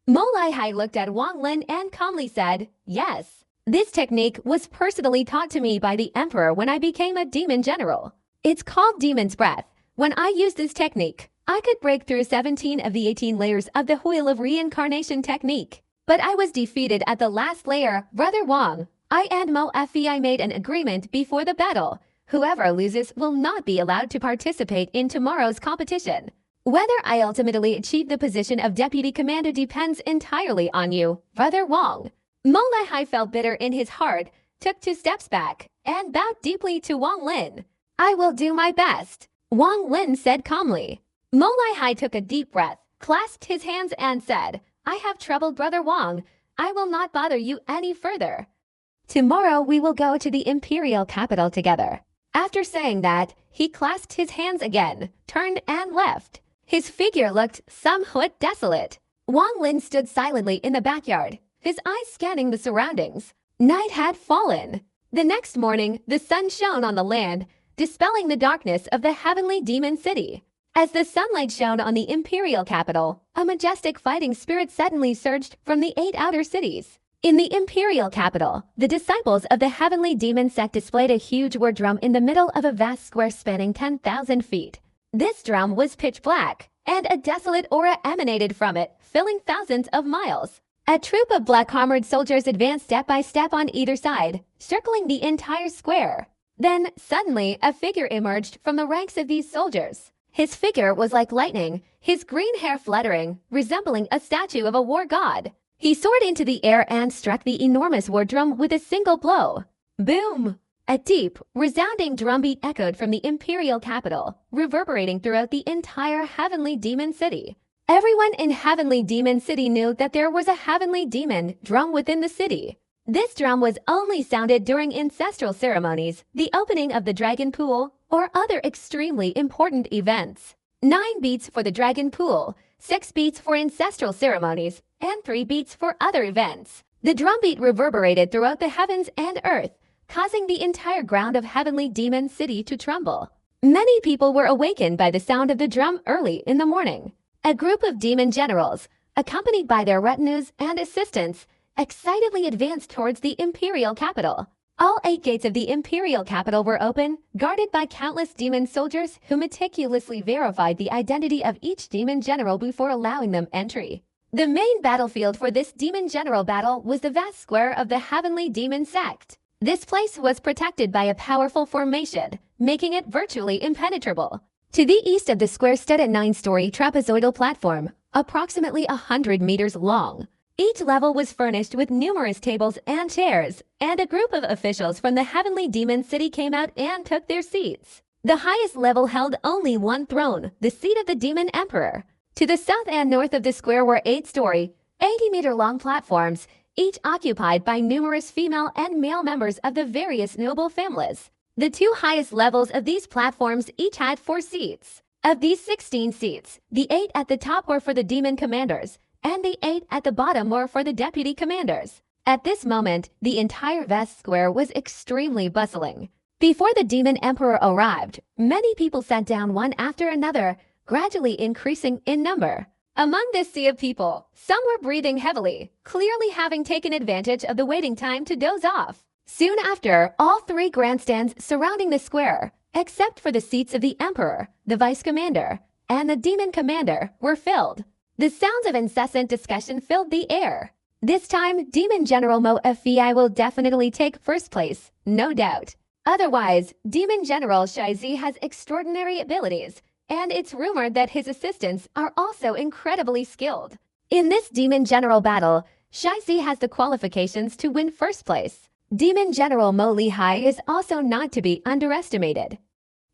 A: Mo Laihai looked at Wang Lin and calmly said, "Yes, This technique was personally taught to me by the Emperor when I became a demon general. It's called Demon's Breath. When I used this technique, I could break through 17 of the 18 layers of the Wheel of Reincarnation technique. But I was defeated at the last layer. Brother Wong, I and Mo Fei made an agreement before the battle. Whoever loses will not be allowed to participate in tomorrow's competition. Whether I ultimately achieve the position of deputy commander depends entirely on you, Brother Wong. Mo Lihai felt bitter in his heart, took 2 steps back, and bowed deeply to Wang Lin. I will do my best, Wang Lin said calmly. Mo Lihai took a deep breath, clasped his hands and said, I have troubled Brother Wang. I will not bother you any further. Tomorrow we will go to the imperial capital together. After saying that, he clasped his hands again, turned and left. His figure looked somewhat desolate. Wang Lin stood silently in the backyard, his eyes scanning the surroundings. Night had fallen. The next morning, the sun shone on the land, dispelling the darkness of the heavenly demon city. As the sunlight shone on the imperial capital, a majestic fighting spirit suddenly surged from the 8 outer cities. In the imperial capital, the disciples of the heavenly demon sect displayed a huge war drum in the middle of a vast square spanning 10,000 feet. This drum was pitch black, and a desolate aura emanated from it, filling thousands of miles. A troop of black-armored soldiers advanced step by step on either side, circling the entire square. Then, suddenly, a figure emerged from the ranks of these soldiers. His figure was like lightning, his green hair fluttering, resembling a statue of a war god. He soared into the air and struck the enormous war drum with a single blow. Boom! A deep, resounding drumbeat echoed from the imperial capital, reverberating throughout the entire heavenly demon city. Everyone in heavenly demon city knew that there was a heavenly demon drum within the city. This drum was only sounded during ancestral ceremonies, the opening of the dragon pool, or other extremely important events. 9 beats for the dragon pool, 6 beats for ancestral ceremonies, and 3 beats for other events. The drumbeat reverberated throughout the heavens and earth, causing the entire ground of heavenly demon city to tremble. Many people were awakened by the sound of the drum early in the morning. A group of demon generals, accompanied by their retinues and assistants, excitedly advanced towards the imperial capital. All 8 gates of the imperial capital were open, guarded by countless demon soldiers who meticulously verified the identity of each demon general before allowing them entry. The main battlefield for this demon general battle was the vast square of the heavenly demon sect. This place was protected by a powerful formation, making it virtually impenetrable. To the east of the square stood a 9-story trapezoidal platform, approximately 100 meters long. Each level was furnished with numerous tables and chairs, and a group of officials from the heavenly demon city came out and took their seats. The highest level held only 1 throne, the seat of the demon emperor. To the south and north of the square were 8-story, 80-meter-long platforms, each occupied by numerous female and male members of the various noble families. The 2 highest levels of these platforms each had 4 seats. Of these 16 seats, the 8 at the top were for the demon commanders, and the 8 at the bottom were for the deputy commanders. At this moment, the entire vast square was extremely bustling. Before the demon emperor arrived, many people sat down one after another, gradually increasing in number. Among this sea of people, some were breathing heavily, clearly having taken advantage of the waiting time to doze off. Soon after, all 3 grandstands surrounding the square, except for the seats of the emperor, the vice commander, and the demon commander, were filled. The sounds of incessant discussion filled the air. This time, Demon General Mo Fei will definitely take first place, no doubt. Otherwise, Demon General Shaizi has extraordinary abilities, and it's rumored that his assistants are also incredibly skilled. In this Demon General battle, Shaizi has the qualifications to win first place. Demon General Mo Lihai is also not to be underestimated.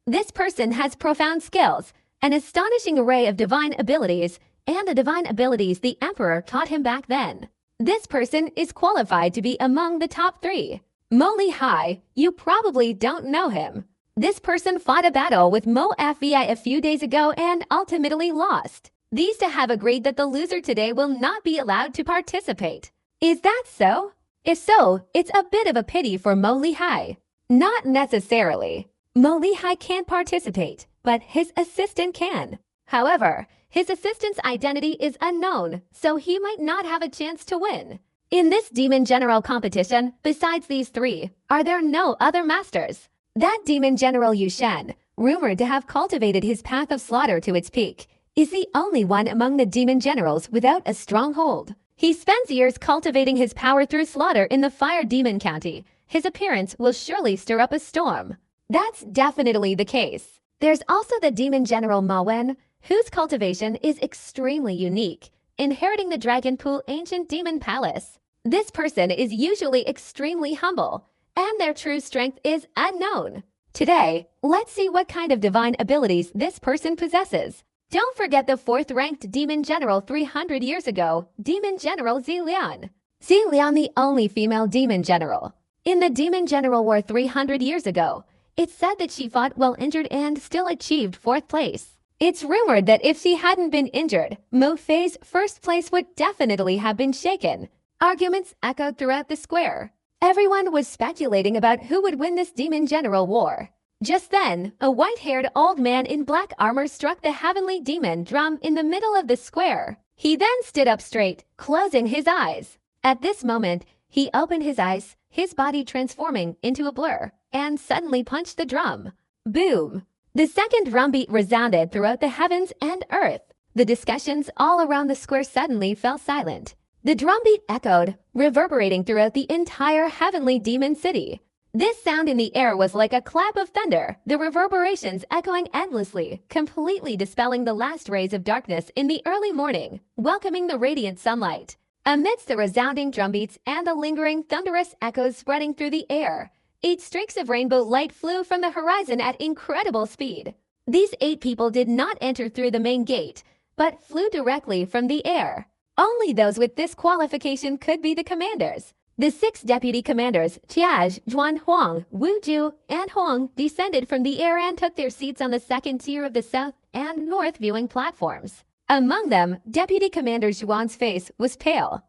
A: This person has profound skills, an astonishing array of divine abilities, and the divine abilities the Emperor taught him back then. This person is qualified to be among the top 3. Mo Lihai, you probably don't know him. This person fought a battle with Mo Fei a few days ago and ultimately lost. These 2 have agreed that the loser today will not be allowed to participate. Is that so? If so, it's a bit of a pity for Mo Lihai. Not necessarily. Mo Lihai can't participate, but his assistant can. However, his assistant's identity is unknown, so he might not have a chance to win. In this demon general competition, besides these three, are there no other masters? That demon general Yu Shen, rumored to have cultivated his path of slaughter to its peak, is the only one among the demon generals without a stronghold. He spends years cultivating his power through slaughter in the Fire Demon County. His appearance will surely stir up a storm. That's definitely the case. There's also the demon general Ma Wen, whose cultivation is extremely unique, inheriting the Dragon Pool Ancient Demon Palace. This person is usually extremely humble, and their true strength is unknown. Today, let's see what kind of divine abilities this person possesses. Don't forget the 4th-ranked Demon General 300 years ago, Demon General Zilian. Zilian, the only female Demon General. In the Demon General War 300 years ago, it's said that she fought while injured and still achieved 4th place. It's rumored that if she hadn't been injured, Mo Fei's 1st place would definitely have been shaken. Arguments echoed throughout the square. Everyone was speculating about who would win this Demon General war. Just then, a white-haired old man in black armor struck the heavenly demon drum in the middle of the square. He then stood up straight, closing his eyes. At this moment, he opened his eyes, his body transforming into a blur, and suddenly punched the drum. Boom! The second drumbeat resounded throughout the heavens and earth. The discussions all around the square suddenly fell silent. The drumbeat echoed, reverberating throughout the entire heavenly demon city. This sound in the air was like a clap of thunder, the reverberations echoing endlessly, completely dispelling the last rays of darkness in the early morning, welcoming the radiant sunlight. Amidst the resounding drumbeats and the lingering thunderous echoes spreading through the air, 8 streaks of rainbow light flew from the horizon at incredible speed. These 8 people did not enter through the main gate, but flew directly from the air. Only those with this qualification could be the commanders. The 6 deputy commanders, Chiaj, Zhuan Huang, Wu Ju, and Huang, descended from the air and took their seats on the 2nd tier of the south and north viewing platforms. Among them, Deputy Commander Zhuan's face was pale.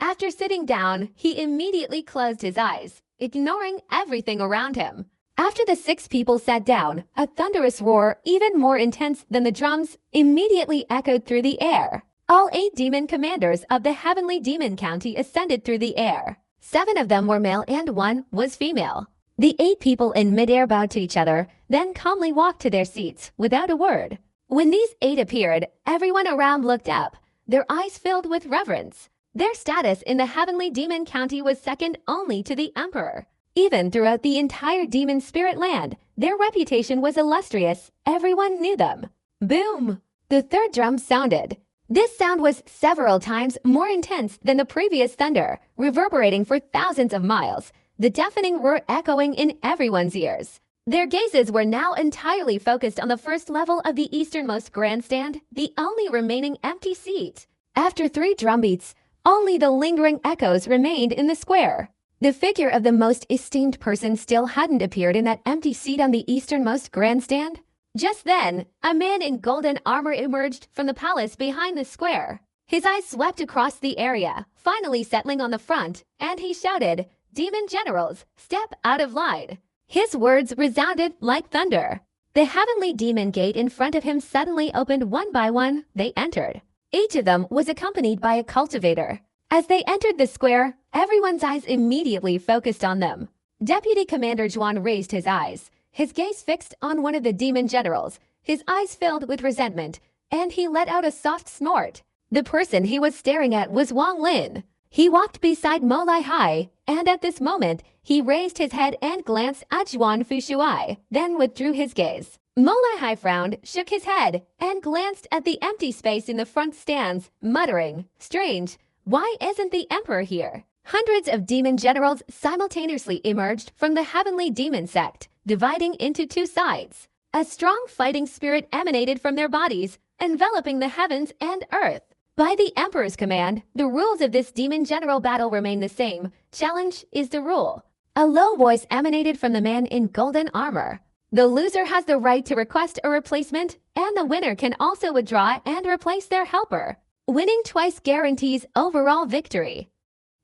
A: After sitting down, he immediately closed his eyes, ignoring everything around him. After the 6 people sat down, a thunderous roar, even more intense than the drums, immediately echoed through the air. All 8 demon commanders of the Heavenly Demon County ascended through the air. 7 of them were male and 1 was female. The 8 people in midair bowed to each other, then calmly walked to their seats without a word. When these 8 appeared, everyone around looked up, their eyes filled with reverence. Their status in the Heavenly Demon County was second only to the Emperor. Even throughout the entire Demon Spirit Land, their reputation was illustrious. Everyone knew them. Boom! The 3rd drum sounded. This sound was several times more intense than the previous thunder, reverberating for thousands of miles, the deafening roar echoing in everyone's ears. Their gazes were now entirely focused on the 1st level of the easternmost grandstand, the only remaining empty seat. After 3 drumbeats, only the lingering echoes remained in the square. The figure of the most esteemed person still hadn't appeared in that empty seat on the easternmost grandstand. Just then, a man in golden armor emerged from the palace behind the square. His eyes swept across the area, finally settling on the front, and he shouted, "Demon generals, step out of line." His words resounded like thunder. The heavenly demon gate in front of him suddenly opened one by one. They entered. Each of them was accompanied by a cultivator. As they entered the square, everyone's eyes immediately focused on them. Deputy Commander Zhuan raised his eyes, his gaze fixed on one of the demon generals, his eyes filled with resentment, and he let out a soft snort. The person he was staring at was Wang Lin. He walked beside Mo Lai Hai, and at this moment, he raised his head and glanced at Zhuan Fushuai, then withdrew his gaze. Mo Lai Hai frowned, shook his head, and glanced at the empty space in the front stands, muttering, "Strange, why isn't the Emperor here?" Hundreds of demon generals simultaneously emerged from the heavenly demon sect, dividing into 2 sides. A strong fighting spirit emanated from their bodies, enveloping the heavens and earth. By the Emperor's command, the rules of this demon general battle remain the same. Challenge is the rule. A low voice emanated from the man in golden armor. The loser has the right to request a replacement, and the winner can also withdraw and replace their helper. Winning twice guarantees overall victory.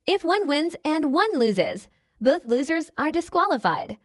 A: If one wins and one loses, both losers are disqualified.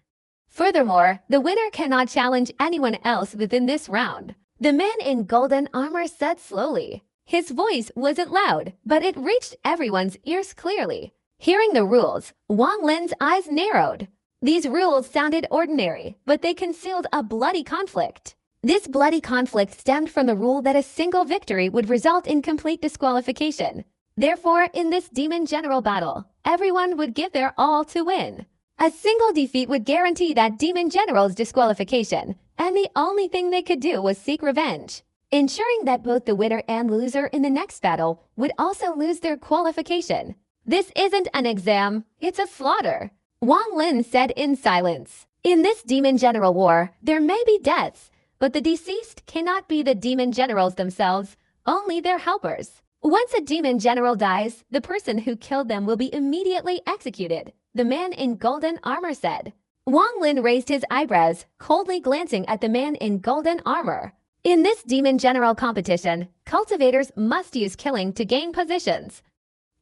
A: Furthermore, the winner cannot challenge anyone else within this round. The man in golden armor said slowly. His voice wasn't loud, but it reached everyone's ears clearly. Hearing the rules, Wang Lin's eyes narrowed. These rules sounded ordinary, but they concealed a bloody conflict. This bloody conflict stemmed from the rule that a single victory would result in complete disqualification. Therefore, in this demon general battle, everyone would give their all to win. A single defeat would guarantee that demon general's disqualification, and the only thing they could do was seek revenge, ensuring that both the winner and loser in the next battle would also lose their qualification. This isn't an exam, it's a slaughter, Wang Lin said in silence. In this demon general war, there may be deaths, but the deceased cannot be the demon generals themselves, only their helpers. Once a demon general dies, the person who killed them will be immediately executed, the man in golden armor said. Wang Lin raised his eyebrows, coldly glancing at the man in golden armor. In this demon general competition, cultivators must use killing to gain positions.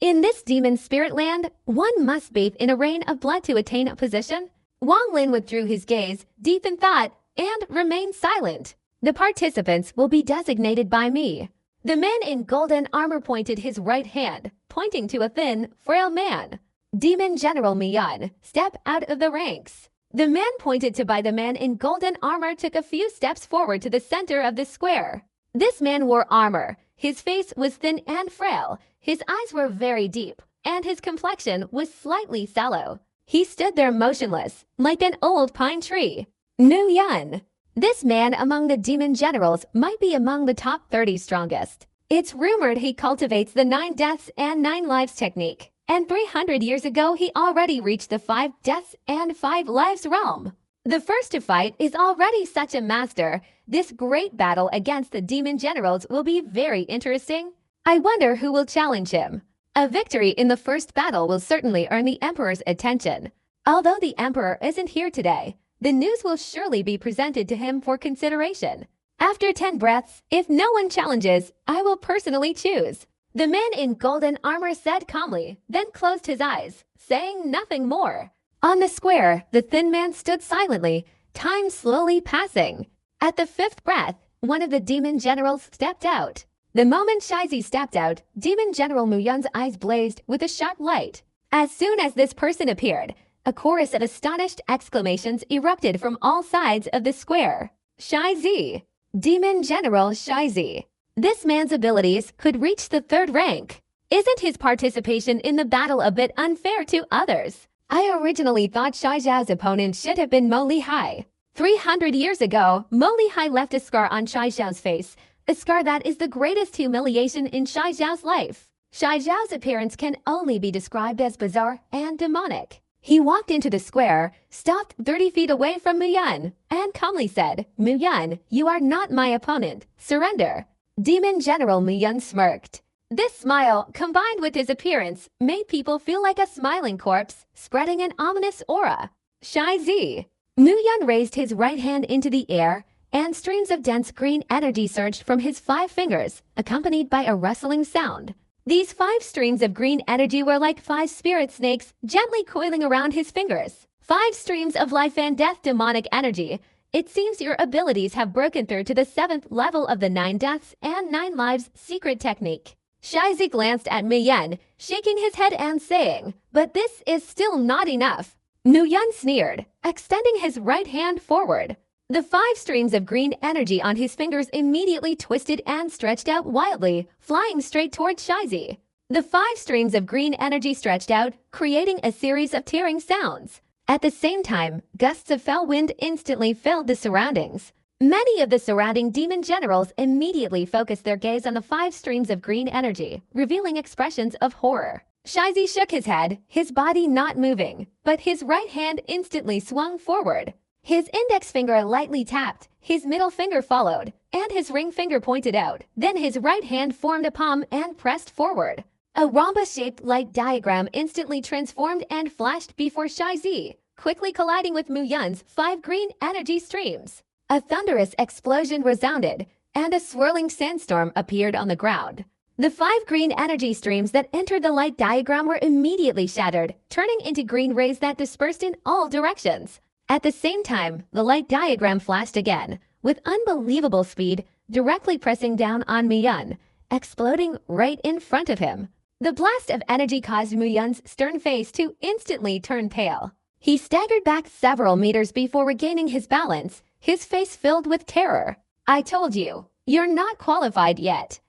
A: In this demon spirit land, one must bathe in a rain of blood to attain a position. Wang Lin withdrew his gaze, deep in thought, and remained silent. The participants will be designated by me. The man in golden armor pointed his right hand, pointing to a thin, frail man. Demon General Mian, step out of the ranks. The man pointed to by the man in golden armor took a few steps forward to the center of the square. This man wore armor. His face was thin and frail. His eyes were very deep, and his complexion was slightly sallow. He stood there motionless, like an old pine tree. Nu Yan. This man among the demon generals might be among the top 30 strongest. It's rumored he cultivates the 9 deaths and 9 lives technique. And 300 years ago, he already reached the 5 deaths and 5 lives realm. The first to fight is already such a master. This great battle against the demon generals will be very interesting. I wonder who will challenge him. A victory in the first battle will certainly earn the Emperor's attention. Although the Emperor isn't here today, the news will surely be presented to him for consideration. After 10 breaths, if no one challenges, I will personally choose. The man in golden armor said calmly, then closed his eyes, saying nothing more. On the square, the thin man stood silently, time slowly passing. At the 5th breath, one of the demon generals stepped out. The moment Shizi stepped out, Demon General Muyan's eyes blazed with a sharp light. As soon as this person appeared, a chorus of astonished exclamations erupted from all sides of the square. Shizi! Demon General Shizi! This man's abilities could reach the 3rd rank. Isn't his participation in the battle a bit unfair to others? I originally thought Shai Zhao's opponent should have been Mo Lihai. 300 years ago, Mo Lihai left a scar on Shai Zhao's face, a scar that is the greatest humiliation in Shai Zhao's life. Shai Zhao's appearance can only be described as bizarre and demonic. He walked into the square, stopped 30 feet away from Muyan, and calmly said, "Muyan, you are not my opponent. Surrender." Demon General Muyan smirked. This smile, combined with his appearance, made people feel like a smiling corpse, spreading an ominous aura. Shizi! Muyan raised his right hand into the air, and streams of dense green energy surged from his 5 fingers, accompanied by a rustling sound. These 5 streams of green energy were like 5 spirit snakes gently coiling around his fingers. 5 streams of life and death demonic energy. It seems your abilities have broken through to the 7th level of the 9 deaths and 9 lives secret technique. Shizi glanced at Muyan, shaking his head and saying, "But this is still not enough." Muyan sneered, extending his right hand forward. The 5 streams of green energy on his fingers immediately twisted and stretched out wildly, flying straight toward Shizi. The 5 streams of green energy stretched out, creating a series of tearing sounds. At the same time, gusts of fell wind instantly filled the surroundings. Many of the surrounding demon generals immediately focused their gaze on the 5 streams of green energy, revealing expressions of horror. Shizi shook his head, his body not moving, but his right hand instantly swung forward. His index finger lightly tapped, his middle finger followed, and his ring finger pointed out. Then his right hand formed a palm and pressed forward. A rhombus-shaped light diagram instantly transformed and flashed before Shizi, quickly colliding with Muyan's 5 green energy streams. A thunderous explosion resounded, and a swirling sandstorm appeared on the ground. The 5 green energy streams that entered the light diagram were immediately shattered, turning into green rays that dispersed in all directions. At the same time, the light diagram flashed again, with unbelievable speed, directly pressing down on Muyan, exploding right in front of him. The blast of energy caused Muyun's stern face to instantly turn pale. He staggered back several meters before regaining his balance, his face filled with terror. I told you, you're not qualified yet.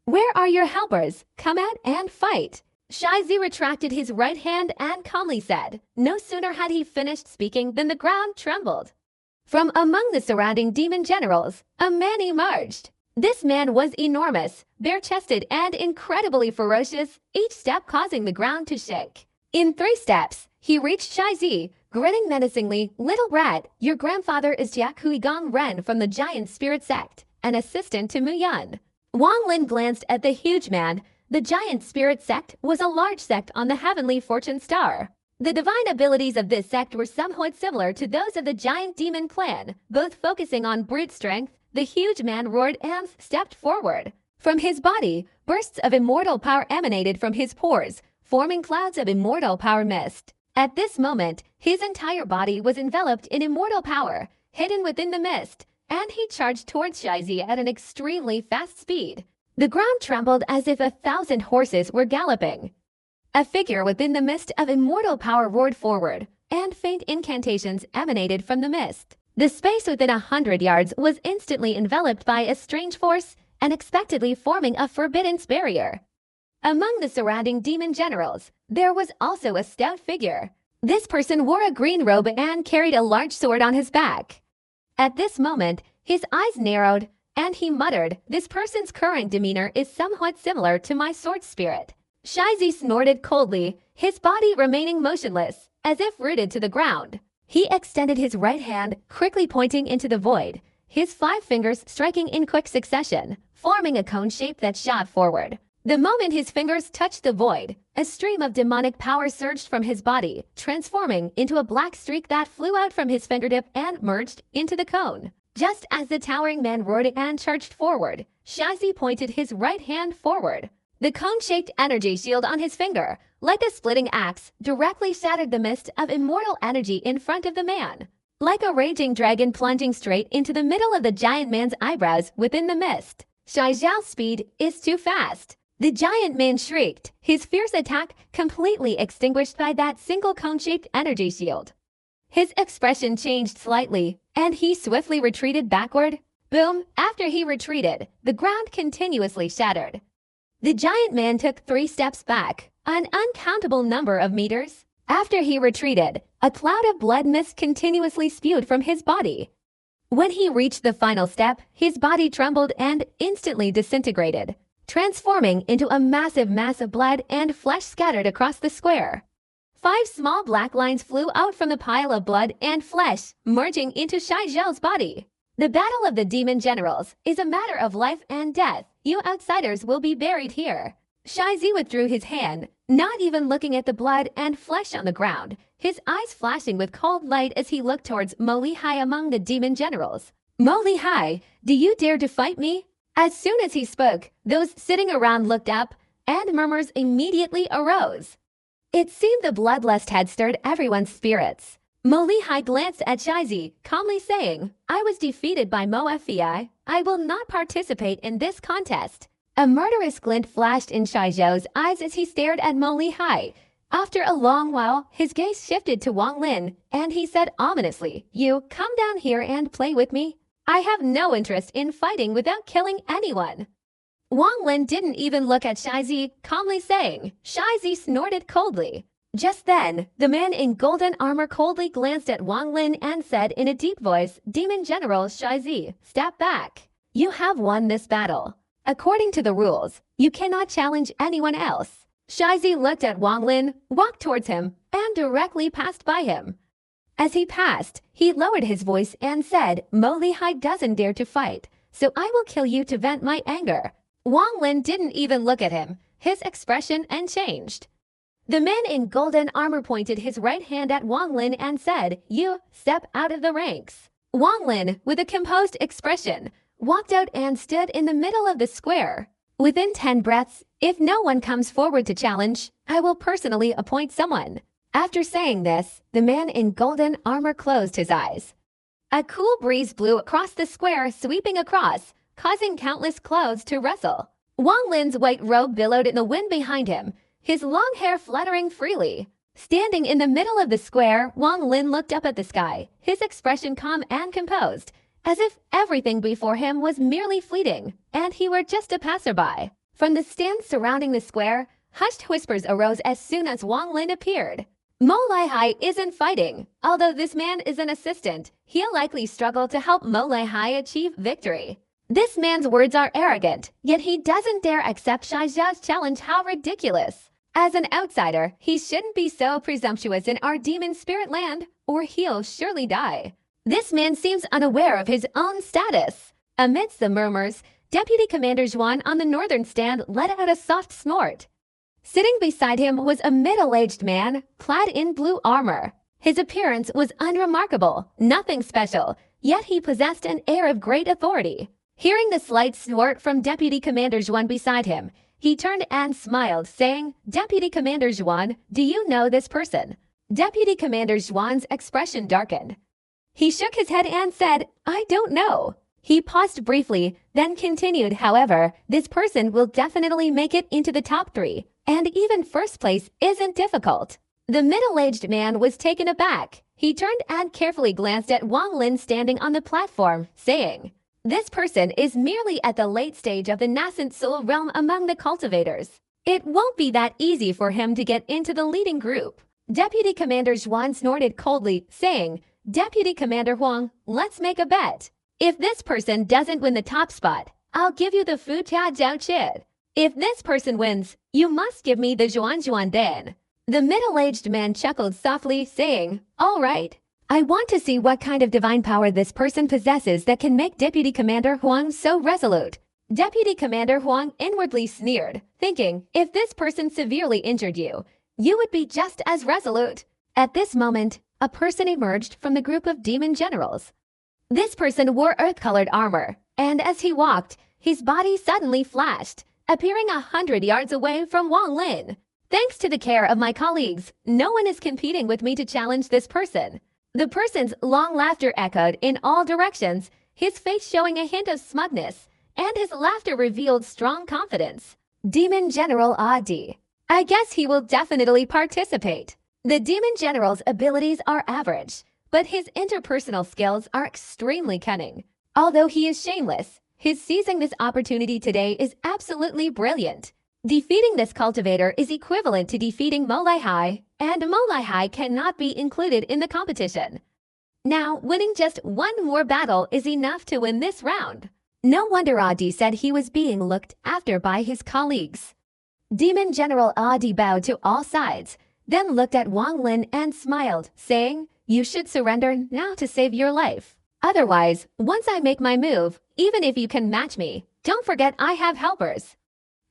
A: Where are your helpers? Come out and fight. Shizi retracted his right hand and calmly said. No sooner had he finished speaking than the ground trembled. From among the surrounding demon generals, a man emerged. This man was enormous, bare-chested and incredibly ferocious, each step causing the ground to shake. In 3 steps, he reached Shizi, grinning menacingly. Little rat, your grandfather is Jiak Huigong Ren from the Giant Spirit Sect, an assistant to Muyun. Wang Lin glanced at the huge man. The Giant Spirit Sect was a large sect on the Heavenly Fortune Star. The divine abilities of this sect were somewhat similar to those of the Giant Demon Clan, both focusing on brute strength. The huge man roared and stepped forward. From his body, bursts of immortal power emanated from his pores, forming clouds of immortal power mist. At this moment, his entire body was enveloped in immortal power, hidden within the mist, and he charged towards Shizi at an extremely fast speed. The ground trembled as if 1,000 horses were galloping. A figure within the mist of immortal power roared forward, and faint incantations emanated from the mist. The space within 100 yards was instantly enveloped by a strange force, unexpectedly forming a forbidden barrier. Among the surrounding demon generals, there was also a stout figure. This person wore a green robe and carried a large sword on his back. At this moment, his eyes narrowed, and he muttered, this person's current demeanor is somewhat similar to my sword spirit. Shizi snorted coldly, his body remaining motionless, as if rooted to the ground. He extended his right hand, quickly pointing into the void, his 5 fingers striking in quick succession, forming a cone shape that shot forward. The moment his fingers touched the void, a stream of demonic power surged from his body, transforming into a black streak that flew out from his fingertip and merged into the cone. Just as the towering man roared and charged forward, Shizi pointed his right hand forward. The cone-shaped energy shield on his finger, like a splitting axe, directly shattered the mist of immortal energy in front of the man. Like a raging dragon plunging straight into the middle of the giant man's eyebrows within the mist. Shai Zhao's speed is too fast. The giant man shrieked, his fierce attack completely extinguished by that single cone-shaped energy shield. His expression changed slightly, and he swiftly retreated backward. Boom! After he retreated, the ground continuously shattered. The giant man took 3 steps back, an uncountable number of meters. After he retreated, a cloud of blood mist continuously spewed from his body. When he reached the final step, his body trembled and instantly disintegrated, transforming into a massive mass of blood and flesh scattered across the square. 5 small black lines flew out from the pile of blood and flesh, merging into Shai Zhao's body. The battle of the demon generals is a matter of life and death. You outsiders will be buried here. Shizi withdrew his hand, not even looking at the blood and flesh on the ground, his eyes flashing with cold light as he looked towards Mo Lihai among the demon generals. Mo Lihai, do you dare to fight me? As soon as he spoke, those sitting around looked up, and murmurs immediately arose. It seemed the bloodlust had stirred everyone's spirits. Mo Lihai glanced at Shizi, calmly saying, I was defeated by Mo Fei. I will not participate in this contest. A murderous glint flashed in Shai Zhao's eyes as he stared at Mo Lihai. After a long while, his gaze shifted to Wang Lin, and he said ominously, You come down here and play with me? I have no interest in fighting without killing anyone. Wang Lin didn't even look at Shizi, calmly saying. Shizi snorted coldly. Just then, the man in golden armor coldly glanced at Wang Lin and said in a deep voice, Demon General Shizi, step back. You have won this battle. According to the rules, you cannot challenge anyone else. Shizi looked at Wang Lin, walked towards him, and directly passed by him. As he passed, he lowered his voice and said, Mo Lihai doesn't dare to fight, so I will kill you to vent my anger. Wang Lin didn't even look at him, his expression unchanged. The man in golden armor pointed his right hand at Wang Lin and said, You, step out of the ranks. Wang Lin, with a composed expression, walked out and stood in the middle of the square. Within 10 breaths, if no one comes forward to challenge, I will personally appoint someone. After saying this, the man in golden armor closed his eyes. A cool breeze blew across the square, sweeping across, causing countless clouds to rustle. Wang Lin's white robe billowed in the wind behind him, his long hair fluttering freely. Standing in the middle of the square, Wang Lin looked up at the sky, his expression calm and composed, as if everything before him was merely fleeting, and he were just a passerby. From the stands surrounding the square, hushed whispers arose as soon as Wang Lin appeared. Mo Lai isn't fighting. Although this man is an assistant, he'll likely struggle to help Mo Lai achieve victory. This man's words are arrogant, yet he doesn't dare accept Shai Zhao's challenge. How ridiculous! As an outsider, he shouldn't be so presumptuous in our demon spirit land, or he'll surely die. This man seems unaware of his own status. Amidst the murmurs, Deputy Commander Zhuan on the northern stand let out a soft snort. Sitting beside him was a middle-aged man, clad in blue armor. His appearance was unremarkable, nothing special, yet he possessed an air of great authority. Hearing the slight snort from Deputy Commander Zhuan beside him, he turned and smiled, saying, "Deputy Commander Zhuan, do you know this person?" Deputy Commander Zhuan's expression darkened. He shook his head and said, "I don't know." He paused briefly, then continued, "However, this person will definitely make it into the top 3, and even first place isn't difficult." The middle-aged man was taken aback. He turned and carefully glanced at Wang Lin standing on the platform, saying, "This person is merely at the late stage of the nascent soul realm among the cultivators. It won't be that easy for him to get into the leading group." Deputy Commander Zhuan snorted coldly, saying, "Deputy Commander Huang, let's make a bet. If this person doesn't win the top spot, I'll give you the Fu Tia Jiao Chid. If this person wins, you must give me the Zhuan Den." The middle-aged man chuckled softly, saying, "All right. I want to see what kind of divine power this person possesses that can make Deputy Commander Huang so resolute." Deputy Commander Huang inwardly sneered, thinking, if this person severely injured you, you would be just as resolute. At this moment, a person emerged from the group of demon generals. This person wore earth-colored armor, and as he walked, his body suddenly flashed, appearing 100 yards away from Wang Lin. "Thanks to the care of my colleagues, no one is competing with me to challenge this person." The person's long laughter echoed in all directions, his face showing a hint of smugness, and his laughter revealed strong confidence. Demon General Adi. "I guess he will definitely participate." The Demon General's abilities are average, but his interpersonal skills are extremely cunning. Although he is shameless, his seizing this opportunity today is absolutely brilliant. Defeating this cultivator is equivalent to defeating Mo Lai, and Mo Lai cannot be included in the competition. Now, winning just one more battle is enough to win this round. No wonder Adi said he was being looked after by his colleagues. Demon General Adi bowed to all sides, then looked at Wang Lin and smiled, saying, "You should surrender now to save your life. Otherwise, once I make my move, even if you can match me, don't forget I have helpers."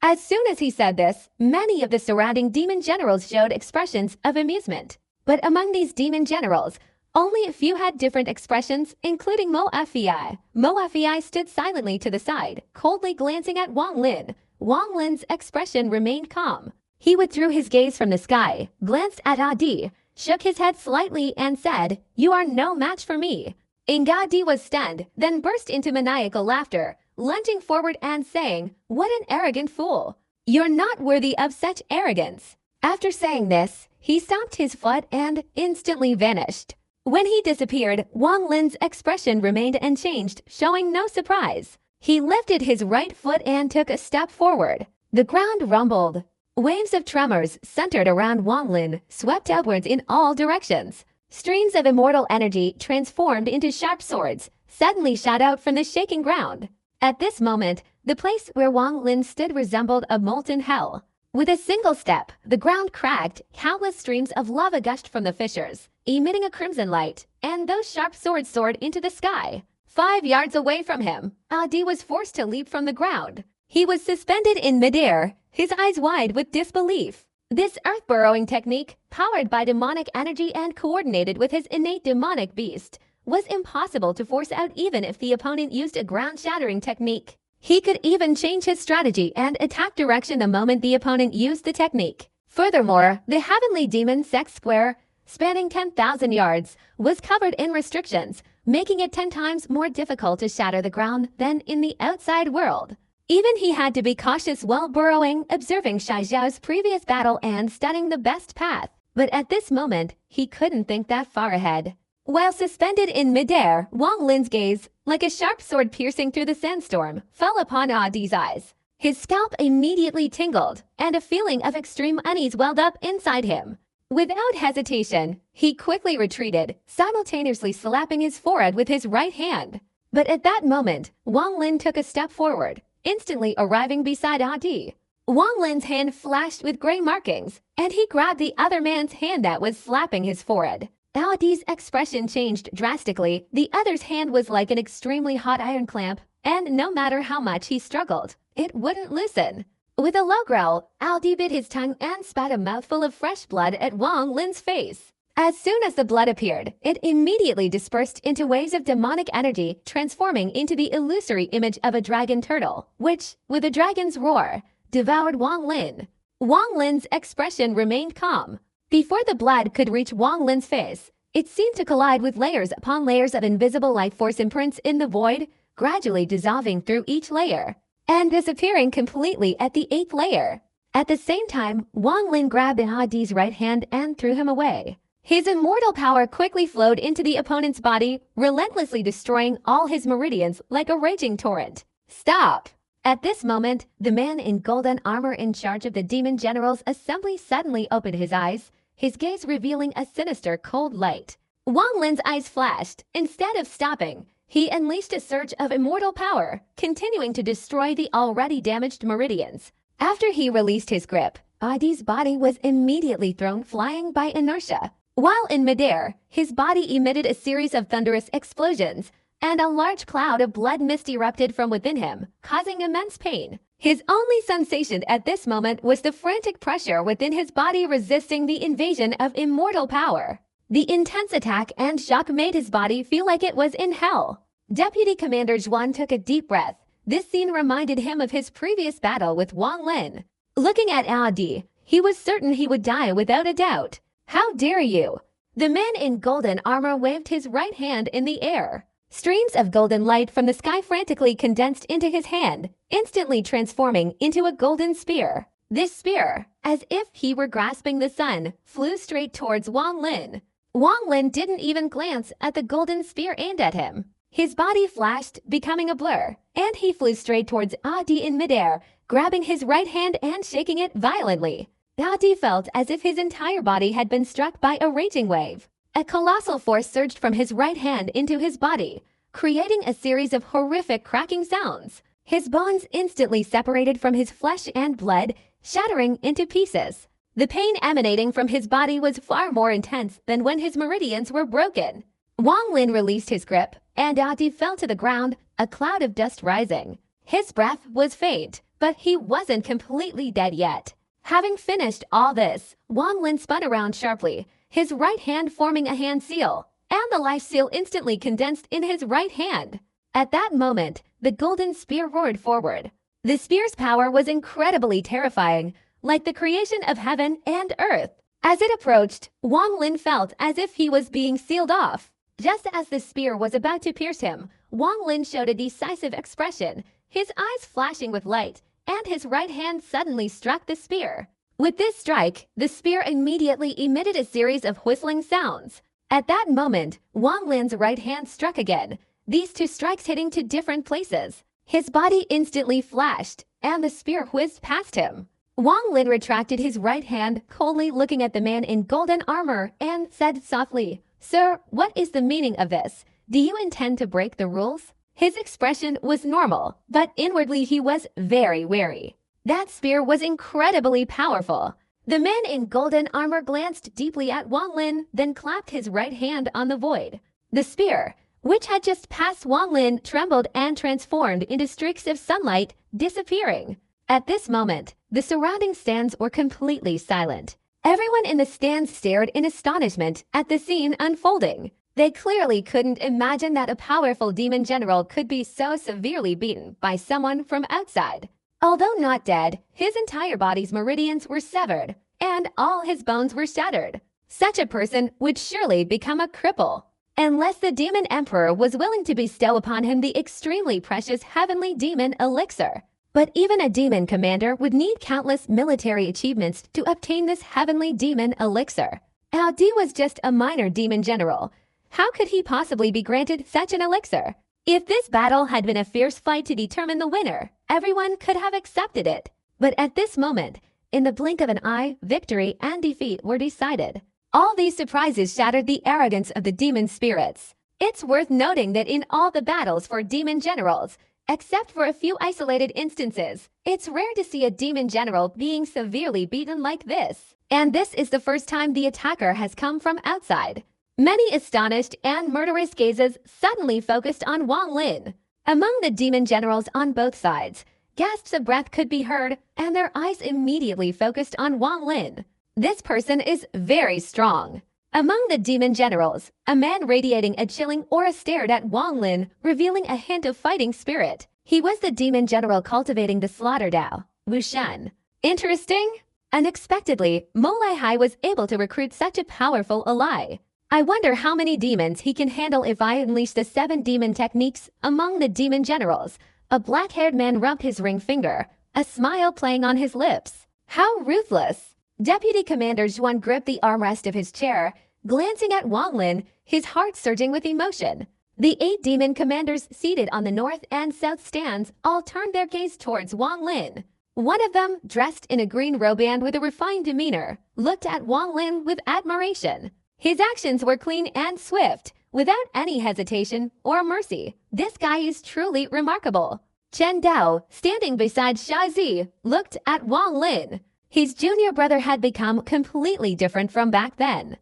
A: As soon as he said this, many of the surrounding demon generals showed expressions of amusement. But among these demon generals, only a few had different expressions, including Mo Fei. Mo Fei stood silently to the side, coldly glancing at Wang Lin. Wang Lin's expression remained calm. He withdrew his gaze from the sky, glanced at Adi, shook his head slightly and said, "You are no match for me." Adi was stunned, then burst into maniacal laughter, lunging forward and saying, "What an arrogant fool! You're not worthy of such arrogance." After saying this, he stomped his foot and instantly vanished. When he disappeared, Wang Lin's expression remained unchanged, showing no surprise. He lifted his right foot and took a step forward. The ground rumbled. Waves of tremors centered around Wang Lin swept upwards in all directions. Streams of immortal energy transformed into sharp swords suddenly shot out from the shaking ground. At this moment, the place where Wang Lin stood resembled a molten hell. With a single step, the ground cracked, countless streams of lava gushed from the fissures, emitting a crimson light, and those sharp swords soared into the sky. 5 yards away from him, Adi was forced to leap from the ground. He was suspended in midair, his eyes wide with disbelief. This earth-burrowing technique, powered by demonic energy and coordinated with his innate demonic beast, was impossible to force out even if the opponent used a ground-shattering technique. He could even change his strategy and attack direction the moment the opponent used the technique. Furthermore, the Heavenly Demon Sex Square, spanning 10,000 yards, was covered in restrictions, making it 10 times more difficult to shatter the ground than in the outside world. Even he had to be cautious while burrowing, observing Shai Zhao's previous battle and studying the best path. But at this moment, he couldn't think that far ahead. While suspended in midair, Wang Lin's gaze, like a sharp sword piercing through the sandstorm, fell upon Di's eyes. His scalp immediately tingled, and a feeling of extreme unease welled up inside him. Without hesitation, he quickly retreated, simultaneously slapping his forehead with his right hand. But at that moment, Wang Lin took a step forward, instantly arriving beside Di. Wang Lin's hand flashed with gray markings, and he grabbed the other man's hand that was slapping his forehead. Di's expression changed drastically. The other's hand was like an extremely hot iron clamp, and no matter how much he struggled, it wouldn't loosen. With a low growl, Di bit his tongue and spat a mouthful of fresh blood at Wang Lin's face. As soon as the blood appeared, it immediately dispersed into waves of demonic energy, transforming into the illusory image of a dragon turtle, which, with a dragon's roar, devoured Wang Lin. Wang Lin's expression remained calm. Before the blood could reach Wang Lin's face, it seemed to collide with layers upon layers of invisible life force imprints in the void, gradually dissolving through each layer, and disappearing completely at the 8th layer. At the same time, Wang Lin grabbed Di's right hand and threw him away. His immortal power quickly flowed into the opponent's body, relentlessly destroying all his meridians like a raging torrent. Stop! At this moment, the man in golden armor in charge of the Demon General's assembly suddenly opened his eyes, his gaze revealing a sinister cold light. Wang Lin's eyes flashed. Instead of stopping, he unleashed a surge of immortal power, continuing to destroy the already damaged meridians. After he released his grip, Di's body was immediately thrown flying by inertia. While in midair, his body emitted a series of thunderous explosions, and a large cloud of blood mist erupted from within him, causing immense pain. His only sensation at this moment was the frantic pressure within his body resisting the invasion of immortal power. The intense attack and shock made his body feel like it was in hell. Deputy Commander Zhuan took a deep breath. This scene reminded him of his previous battle with Wang Lin. Looking at Di, he was certain he would die without a doubt. How dare you! The man in golden armor waved his right hand in the air. Streams of golden light from the sky frantically condensed into his hand, instantly transforming into a golden spear. This spear, as if he were grasping the sun, flew straight towards Wang Lin. Wang Lin didn't even glance at the golden spear aimed at him. His body flashed, becoming a blur, and he flew straight towards Di in midair, grabbing his right hand and shaking it violently. Di felt as if his entire body had been struck by a raging wave. A colossal force surged from his right hand into his body, creating a series of horrific cracking sounds. His bones instantly separated from his flesh and blood, shattering into pieces. The pain emanating from his body was far more intense than when his meridians were broken. Wang Lin released his grip, and Di fell to the ground, a cloud of dust rising. His breath was faint, but he wasn't completely dead yet. Having finished all this, Wang Lin spun around sharply, his right hand forming a hand seal, and the life seal instantly condensed in his right hand. At that moment, the golden spear roared forward. The spear's power was incredibly terrifying, like the creation of heaven and earth. As it approached, Wang Lin felt as if he was being sealed off. Just as the spear was about to pierce him, Wang Lin showed a decisive expression, his eyes flashing with light, and his right hand suddenly struck the spear. With this strike, the spear immediately emitted a series of whistling sounds. At that moment, Wang Lin's right hand struck again, these two strikes hitting to different places. His body instantly flashed, and the spear whizzed past him. Wang Lin retracted his right hand, coldly looking at the man in golden armor, and said softly, "Sir, what is the meaning of this? Do you intend to break the rules?" His expression was normal, but inwardly he was very wary. That spear was incredibly powerful. The man in golden armor glanced deeply at Wang Lin, then clapped his right hand on the void. The spear, which had just passed Wang Lin, trembled and transformed into streaks of sunlight, disappearing. At this moment, the surrounding stands were completely silent. Everyone in the stands stared in astonishment at the scene unfolding. They clearly couldn't imagine that a powerful demon general could be so severely beaten by someone from outside. Although not dead, his entire body's meridians were severed, and all his bones were shattered. Such a person would surely become a cripple, unless the demon emperor was willing to bestow upon him the extremely precious heavenly demon elixir. But even a demon commander would need countless military achievements to obtain this heavenly demon elixir. Di was just a minor demon general. How could he possibly be granted such an elixir? If this battle had been a fierce fight to determine the winner, everyone could have accepted it. But at this moment, in the blink of an eye, victory and defeat were decided. All these surprises shattered the arrogance of the demon spirits. It's worth noting that in all the battles for demon generals, except for a few isolated instances, it's rare to see a demon general being severely beaten like this. And this is the first time the attacker has come from outside. Many astonished and murderous gazes suddenly focused on Wang Lin. Among the demon generals on both sides, gasps of breath could be heard, and their eyes immediately focused on Wang Lin. This person is very strong. Among the demon generals, a man radiating a chilling aura stared at Wang Lin, revealing a hint of fighting spirit. He was the demon general cultivating the slaughter Dao, Wu Shen. Interesting? Unexpectedly, Molai Hai was able to recruit such a powerful ally. I wonder how many demons he can handle if I unleash the 7 demon techniques among the demon generals. A black-haired man rubbed his ring finger, a smile playing on his lips. How ruthless! Deputy Commander Zhuan gripped the armrest of his chair, glancing at Wang Lin, his heart surging with emotion. The 8 demon commanders seated on the north and south stands all turned their gaze towards Wang Lin. One of them, dressed in a green roband with a refined demeanor, looked at Wang Lin with admiration. His actions were clean and swift, without any hesitation or mercy. This guy is truly remarkable. Chen Dao, standing beside Shazi, looked at Wang Lin. His junior brother had become completely different from back then.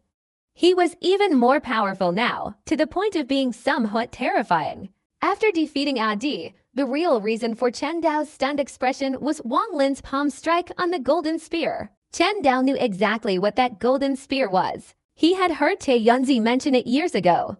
A: He was even more powerful now, to the point of being somewhat terrifying. After defeating Di, the real reason for Chen Dao's stunned expression was Wang Lin's palm strike on the golden spear. Chen Dao knew exactly what that golden spear was. He had heard Tai Yunzi mention it years ago.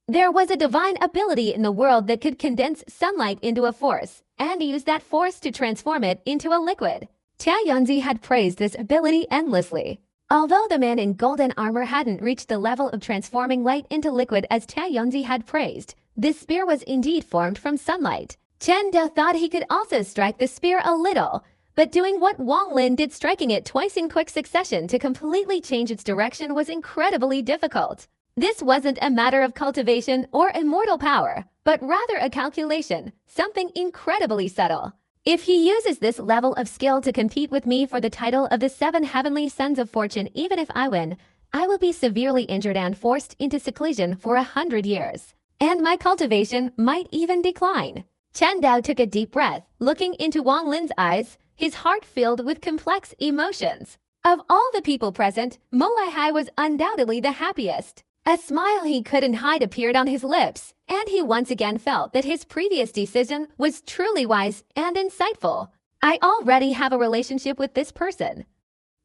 A: There was a divine ability in the world that could condense sunlight into a force, and use that force to transform it into a liquid. Tai Yunzi had praised this ability endlessly. Although the man in golden armor hadn't reached the level of transforming light into liquid as Tai Yunzi had praised, this spear was indeed formed from sunlight. Chen Dao thought he could also strike the spear a little, but doing what Wang Lin did, striking it twice in quick succession to completely change its direction, was incredibly difficult. This wasn't a matter of cultivation or immortal power, but rather a calculation, something incredibly subtle. If he uses this level of skill to compete with me for the title of the 7 Heavenly Sons of Fortune, even if I win, I will be severely injured and forced into seclusion for 100 years. And my cultivation might even decline. Chen Dao took a deep breath, looking into Wang Lin's eyes, his heart filled with complex emotions. Of all the people present, Molai Hai was undoubtedly the happiest. A smile he couldn't hide appeared on his lips, and he once again felt that his previous decision was truly wise and insightful. I already have a relationship with this person.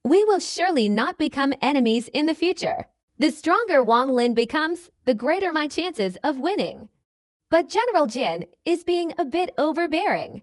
A: We will surely not become enemies in the future. The stronger Wang Lin becomes, the greater my chances of winning. But General Jin is being a bit overbearing.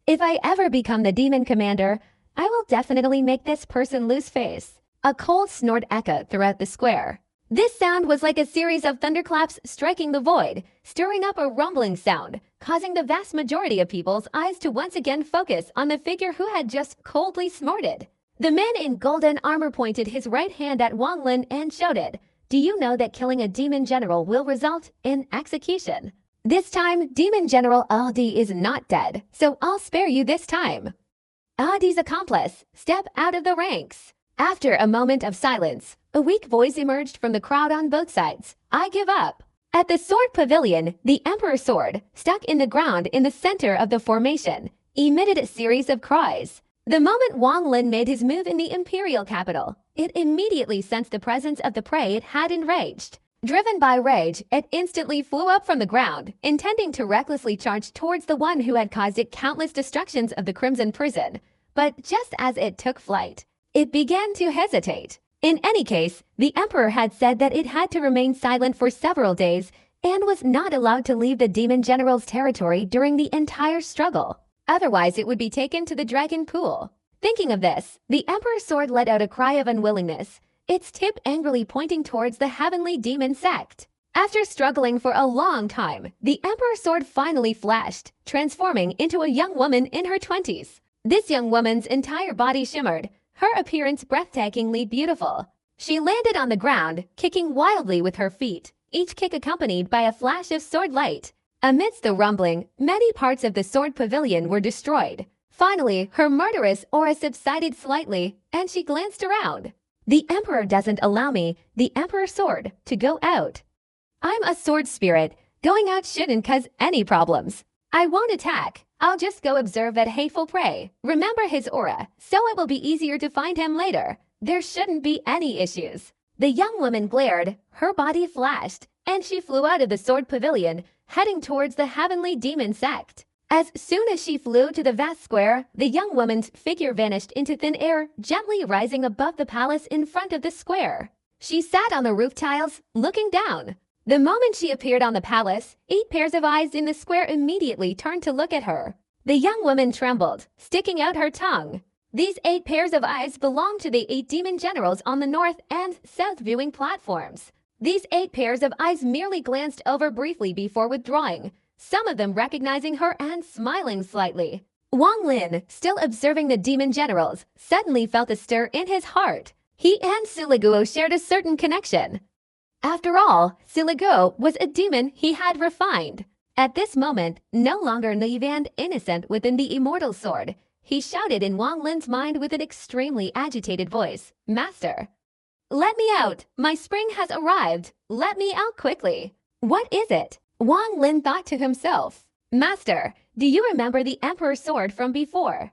A: If I ever become the demon commander, I will definitely make this person lose face. A cold snort echoed throughout the square. This sound was like a series of thunderclaps striking the void, stirring up a rumbling sound, causing the vast majority of people's eyes to once again focus on the figure who had just coldly snorted. The man in golden armor pointed his right hand at Wang Lin and shouted, "Do you know that killing a demon general will result in execution? This time, Demon General Di is not dead, so I'll spare you this time." Di's accomplice, step out of the ranks. After a moment of silence, a weak voice emerged from the crowd on both sides. "I give up." At the sword pavilion, the Emperor's sword, stuck in the ground in the center of the formation, emitted a series of cries. The moment Wang Lin made his move in the imperial capital, it immediately sensed the presence of the prey it had enraged. Driven by rage, it instantly flew up from the ground, intending to recklessly charge towards the one who had caused it countless destructions of the Crimson Prison. But just as it took flight, it began to hesitate. In any case, the Emperor had said that it had to remain silent for several days and was not allowed to leave the Demon General's territory during the entire struggle. Otherwise, it would be taken to the Dragon Pool. Thinking of this, the Emperor's sword let out a cry of unwillingness, its tip angrily pointing towards the Heavenly Demon Sect. After struggling for a long time, the Emperor's sword finally flashed, transforming into a young woman in her 20s. This young woman's entire body shimmered, her appearance breathtakingly beautiful. She landed on the ground, kicking wildly with her feet, each kick accompanied by a flash of sword light. Amidst the rumbling, many parts of the sword pavilion were destroyed. Finally, her murderous aura subsided slightly, and she glanced around. The Emperor doesn't allow me, the Emperor's sword, to go out. I'm a sword spirit. Going out shouldn't cause any problems. I won't attack. I'll just go observe that hateful prey. Remember his aura, so it will be easier to find him later. There shouldn't be any issues. The young woman glared, her body flashed, and she flew out of the sword pavilion, heading towards the heavenly demon sect. As soon as she flew to the vast square, the young woman's figure vanished into thin air, gently rising above the palace in front of the square. She sat on the roof tiles, looking down. The moment she appeared on the palace, 8 pairs of eyes in the square immediately turned to look at her. The young woman trembled, sticking out her tongue. These 8 pairs of eyes belonged to the 8 demon generals on the north and south viewing platforms. These 8 pairs of eyes merely glanced over briefly before withdrawing, some of them recognizing her and smiling slightly. Wang Lin, still observing the demon generals, suddenly felt a stir in his heart. He and Siliguo shared a certain connection. After all, Siliguo was a demon he had refined. At this moment, no longer naive and innocent within the immortal sword, he shouted in Wang Lin's mind with an extremely agitated voice, "Master! Let me out! My spring has arrived! Let me out quickly!" "What is it?" Wang Lin thought to himself. "Master, do you remember the Emperor's sword from before?"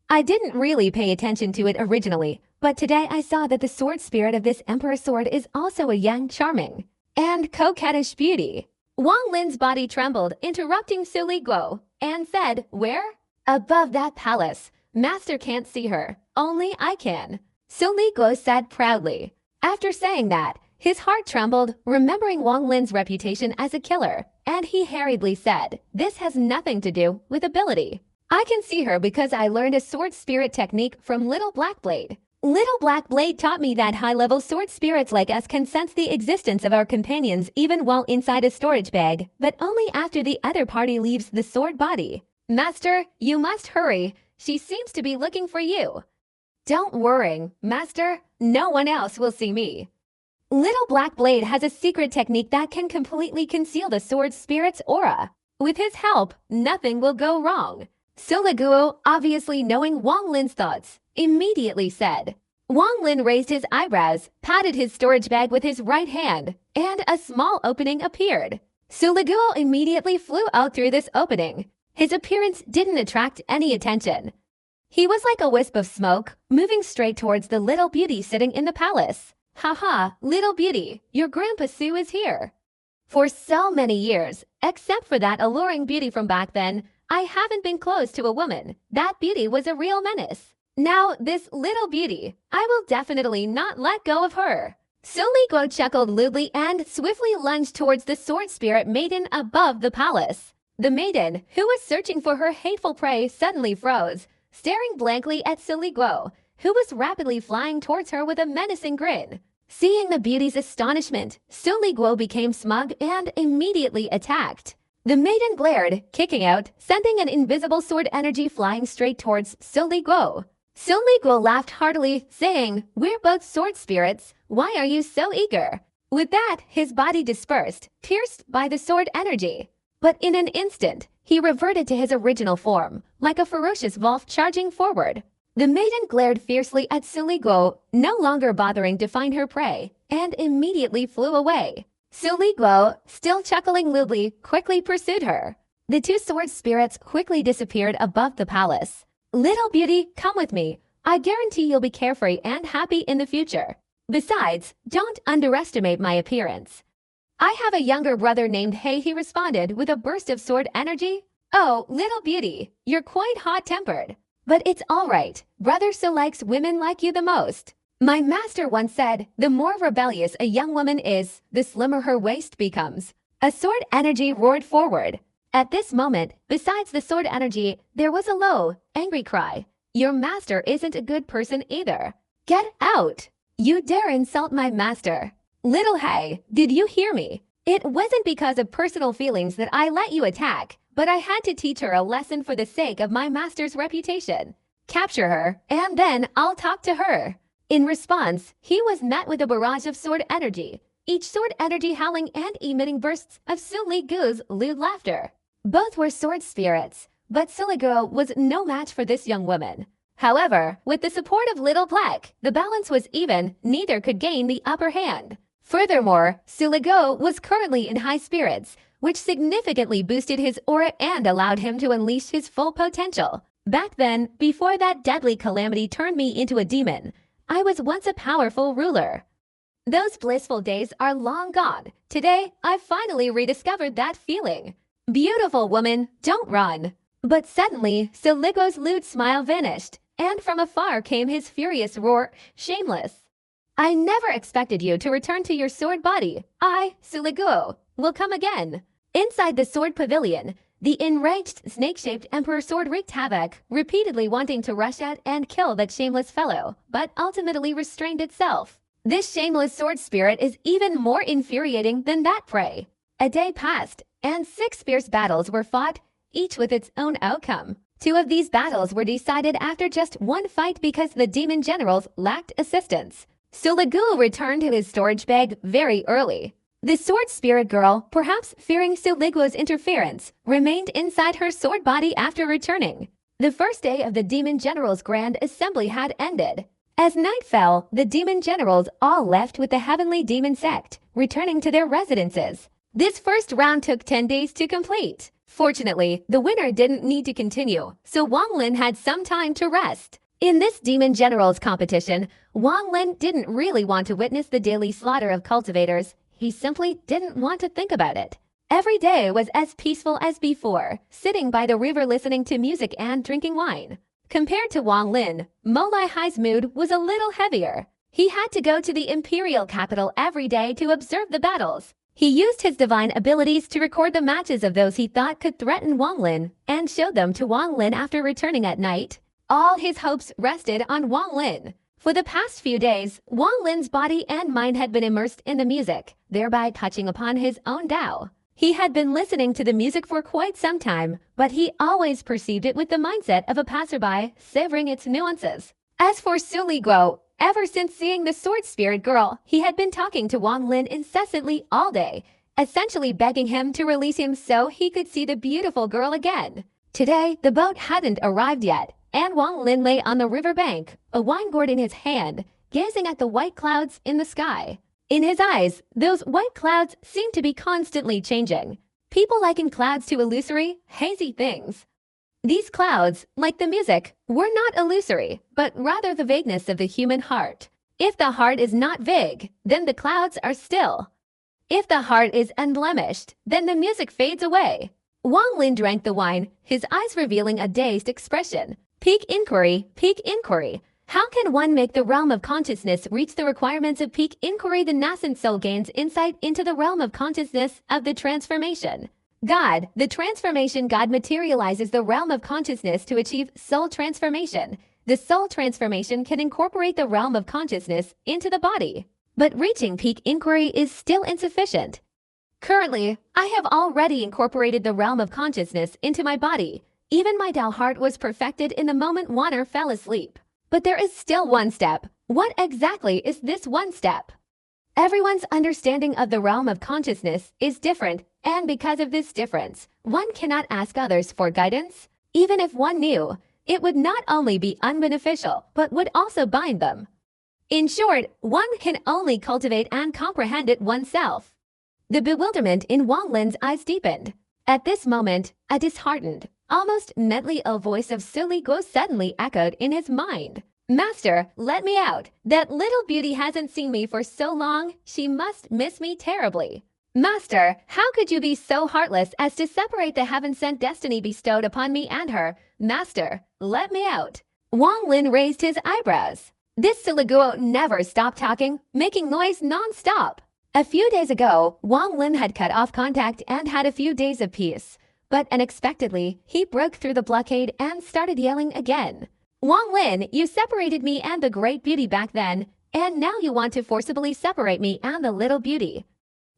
A: "I didn't really pay attention to it originally, but today I saw that the sword spirit of this Emperor's sword is also a young, charming, and coquettish beauty." Wang Lin's body trembled, interrupting Siliguo, and said, "Where?" "Above that palace. Master can't see her. Only I can," Siliguo said proudly. After saying that, his heart trembled, remembering Wang Lin's reputation as a killer, and he hurriedly said, "This has nothing to do with ability. I can see her because I learned a sword spirit technique from Little Blackblade. Little Blackblade taught me that high-level sword spirits like us can sense the existence of our companions even while inside a storage bag, but only after the other party leaves the sword body. Master, you must hurry. She seems to be looking for you." "Don't worry, Master. No one else will see me. Little Blackblade has a secret technique that can completely conceal the sword spirit's aura. With his help, nothing will go wrong." Siliguo, obviously knowing Wang Lin's thoughts, immediately said. Wang Lin raised his eyebrows, patted his storage bag with his right hand, and a small opening appeared. Siliguo immediately flew out through this opening. His appearance didn't attract any attention. He was like a wisp of smoke, moving straight towards the little beauty sitting in the palace. "Haha, little beauty, your Grandpa Sue is here. For so many years, except for that alluring beauty from back then, I haven't been close to a woman. That beauty was a real menace. Now, this little beauty, I will definitely not let go of her." Siliguo chuckled lewdly and swiftly lunged towards the sword spirit maiden above the palace. The maiden, who was searching for her hateful prey, suddenly froze, staring blankly at Siliguo, who was rapidly flying towards her with a menacing grin. Seeing the beauty's astonishment, Siliguo became smug and immediately attacked. The maiden glared, kicking out, sending an invisible sword energy flying straight towards Siliguo. Siliguo laughed heartily, saying, "We're both sword spirits. Why are you so eager?" With that, his body dispersed, pierced by the sword energy. But in an instant, he reverted to his original form, like a ferocious wolf charging forward. The maiden glared fiercely at Siliguo, no longer bothering to find her prey, and immediately flew away. Siliguo, still chuckling lewdly, quickly pursued her. The two sword spirits quickly disappeared above the palace. "Little beauty, come with me. I guarantee you'll be carefree and happy in the future. Besides, don't underestimate my appearance." "I have a younger brother named Hey," he responded with a burst of sword energy. "Oh, little beauty, you're quite hot-tempered. But it's all right. Brother so likes women like you the most. My master once said, the more rebellious a young woman is, the slimmer her waist becomes." A sword energy roared forward. At this moment, besides the sword energy, there was a low, angry cry. "Your master isn't a good person either. Get out! You dare insult my master. Little Hey, did you hear me? It wasn't because of personal feelings that I let you attack, but I had to teach her a lesson for the sake of my master's reputation. Capture her, and then I'll talk to her." In response, he was met with a barrage of sword energy, each sword energy howling and emitting bursts of Suligu's lewd laughter. Both were sword spirits, but Suligo was no match for this young woman. However, with the support of Little Black, the balance was even, neither could gain the upper hand. Furthermore, Suligo was currently in high spirits, which significantly boosted his aura and allowed him to unleash his full potential. Back then, before that deadly calamity turned me into a demon, I was once a powerful ruler. Those blissful days are long gone. Today, I've finally rediscovered that feeling. Beautiful woman, don't run. But suddenly, Suligo's lewd smile vanished, and from afar came his furious roar, "Shameless! I never expected you to return to your sword body. I, Suligo, will come again." Inside the sword pavilion, the enraged snake-shaped emperor sword wreaked havoc, repeatedly wanting to rush out and kill that shameless fellow, but ultimately restrained itself. This shameless sword spirit is even more infuriating than that prey. A day passed, and 6 fierce battles were fought, each with its own outcome. 2 of these battles were decided after just one fight because the demon generals lacked assistance. Suligo returned to his storage bag very early. The sword spirit girl, perhaps fearing Suligo's interference, remained inside her sword body after returning. The first day of the demon generals' grand assembly had ended. As night fell, the demon generals all left with the heavenly demon sect, returning to their residences. This first round took 10 days to complete. Fortunately, the winner didn't need to continue, so Wang Lin had some time to rest. In this demon generals competition, Wang Lin didn't really want to witness the daily slaughter of cultivators. He simply didn't want to think about it. Every day was as peaceful as before, sitting by the river listening to music and drinking wine. Compared to Wang Lin, Mo Lai Hai's mood was a little heavier. He had to go to the imperial capital every day to observe the battles. He used his divine abilities to record the matches of those he thought could threaten Wang Lin and showed them to Wang Lin after returning at night. All his hopes rested on Wang Lin. For the past few days, Wang Lin's body and mind had been immersed in the music, thereby touching upon his own Tao. He had been listening to the music for quite some time, but he always perceived it with the mindset of a passerby, savoring its nuances. As for Suligo, ever since seeing the sword spirit girl, he had been talking to Wang Lin incessantly all day, essentially begging him to release him so he could see the beautiful girl again. Today, the boat hadn't arrived yet, and Wang Lin lay on the riverbank, a wine gourd in his hand, gazing at the white clouds in the sky. In his eyes, those white clouds seemed to be constantly changing. People liken clouds to illusory, hazy things. These clouds, like the music, were not illusory, but rather the vagueness of the human heart. If the heart is not vague, then the clouds are still. If the heart is unblemished, then the music fades away. Wang Lin drank the wine, his eyes revealing a dazed expression. Peak inquiry, peak inquiry. How can one make the realm of consciousness reach the requirements of peak inquiry? The nascent soul gains insight into the realm of consciousness of the transformation. God, the transformation God materializes the realm of consciousness to achieve soul transformation. The soul transformation can incorporate the realm of consciousness into the body. But reaching peak inquiry is still insufficient. Currently, I have already incorporated the realm of consciousness into my body. Even my Tao heart was perfected in the moment Wanner fell asleep. But there is still one step. What exactly is this one step? Everyone's understanding of the realm of consciousness is different, and because of this difference, one cannot ask others for guidance. Even if one knew, it would not only be unbeneficial, but would also bind them. In short, one can only cultivate and comprehend it oneself. The bewilderment in Wang Lin's eyes deepened. At this moment, a disheartened, almost mentally ill voice of Suligo suddenly echoed in his mind. "Master, let me out. That little beauty hasn't seen me for so long, she must miss me terribly." "Master, how could you be so heartless as to separate the heaven-sent destiny bestowed upon me and her? Master, let me out." Wang Lin raised his eyebrows. This Suligo never stopped talking, making noise non-stop. A few days ago, Wang Lin had cut off contact and had a few days of peace. But unexpectedly, he broke through the blockade and started yelling again. "Wang Lin, you separated me and the great beauty back then, and now you want to forcibly separate me and the little beauty."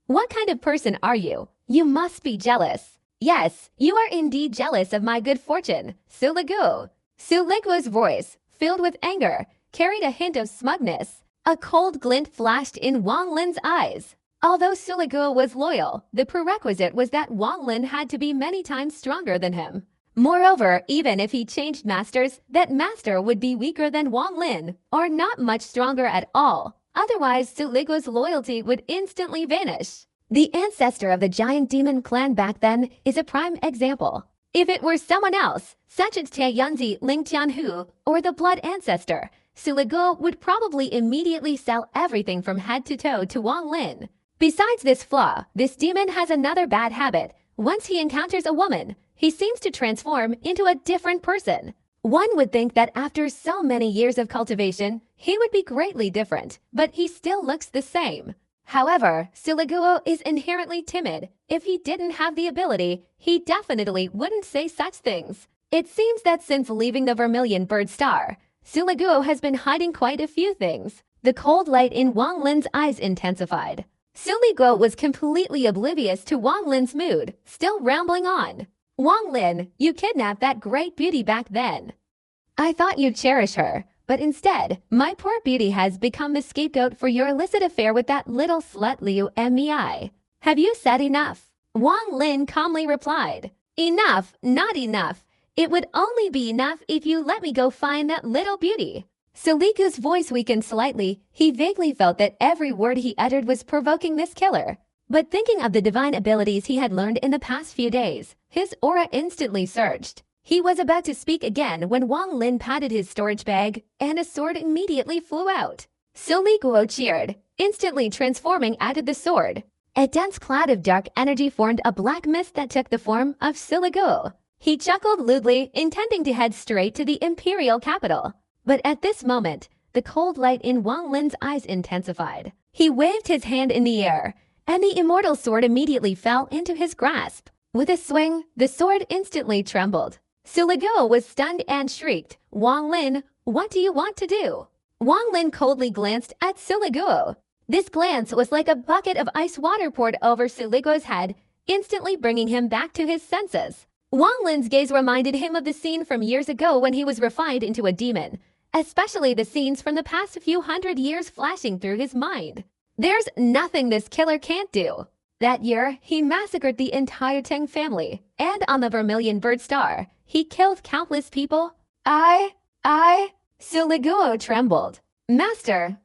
A: What kind of person are you? You must be jealous. Yes, you are indeed jealous of my good fortune, Suligu. Suligu's voice, filled with anger, carried a hint of smugness. A cold glint flashed in Wang Lin's eyes. Although Suligu was loyal, the prerequisite was that Wang Lin had to be many times stronger than him. Moreover, even if he changed masters, that master would be weaker than Wang Lin, or not much stronger at all. Otherwise, Suligu's loyalty would instantly vanish. The ancestor of the giant demon clan back then is a prime example. If it were someone else, such as Taiyunzi Ling Tianhu or the blood ancestor, Suligu would probably immediately sell everything from head to toe to Wang Lin. Besides this flaw, this demon has another bad habit. Once he encounters a woman, he seems to transform into a different person. One would think that after so many years of cultivation, he would be greatly different, but he still looks the same. However, Suligu is inherently timid. If he didn't have the ability, he definitely wouldn't say such things. It seems that since leaving the Vermilion Bird Star, Suligu has been hiding quite a few things. The cold light in Wang Lin's eyes intensified. Suligu was completely oblivious to Wang Lin's mood, still rambling on. Wang Lin, you kidnapped that great beauty back then. I thought you'd cherish her, but instead, my poor beauty has become the scapegoat for your illicit affair with that little slut Liu Mei. Have you said enough? Wang Lin calmly replied. Enough, not enough. It would only be enough if you let me go find that little beauty. Suligu's voice weakened slightly. He vaguely felt that every word he uttered was provoking this killer. But thinking of the divine abilities he had learned in the past few days, his aura instantly surged. He was about to speak again when Wang Lin patted his storage bag, and a sword immediately flew out. Suligu cheered, instantly transforming out of the sword. A dense cloud of dark energy formed a black mist that took the form of Suligu. He chuckled lewdly, intending to head straight to the imperial capital. But at this moment, the cold light in Wang Lin's eyes intensified. He waved his hand in the air, and the immortal sword immediately fell into his grasp. With a swing, the sword instantly trembled. Suligu was stunned and shrieked, Wang Lin, what do you want to do? Wang Lin coldly glanced at Suligu. This glance was like a bucket of ice water poured over Suligu's head, instantly bringing him back to his senses. Wang Lin's gaze reminded him of the scene from years ago when he was refined into a demon, especially the scenes from the past few hundred years flashing through his mind. There's nothing this killer can't do. That year, he massacred the entire Tang family, and on the Vermilion Bird Star, he killed countless people. Suligu trembled.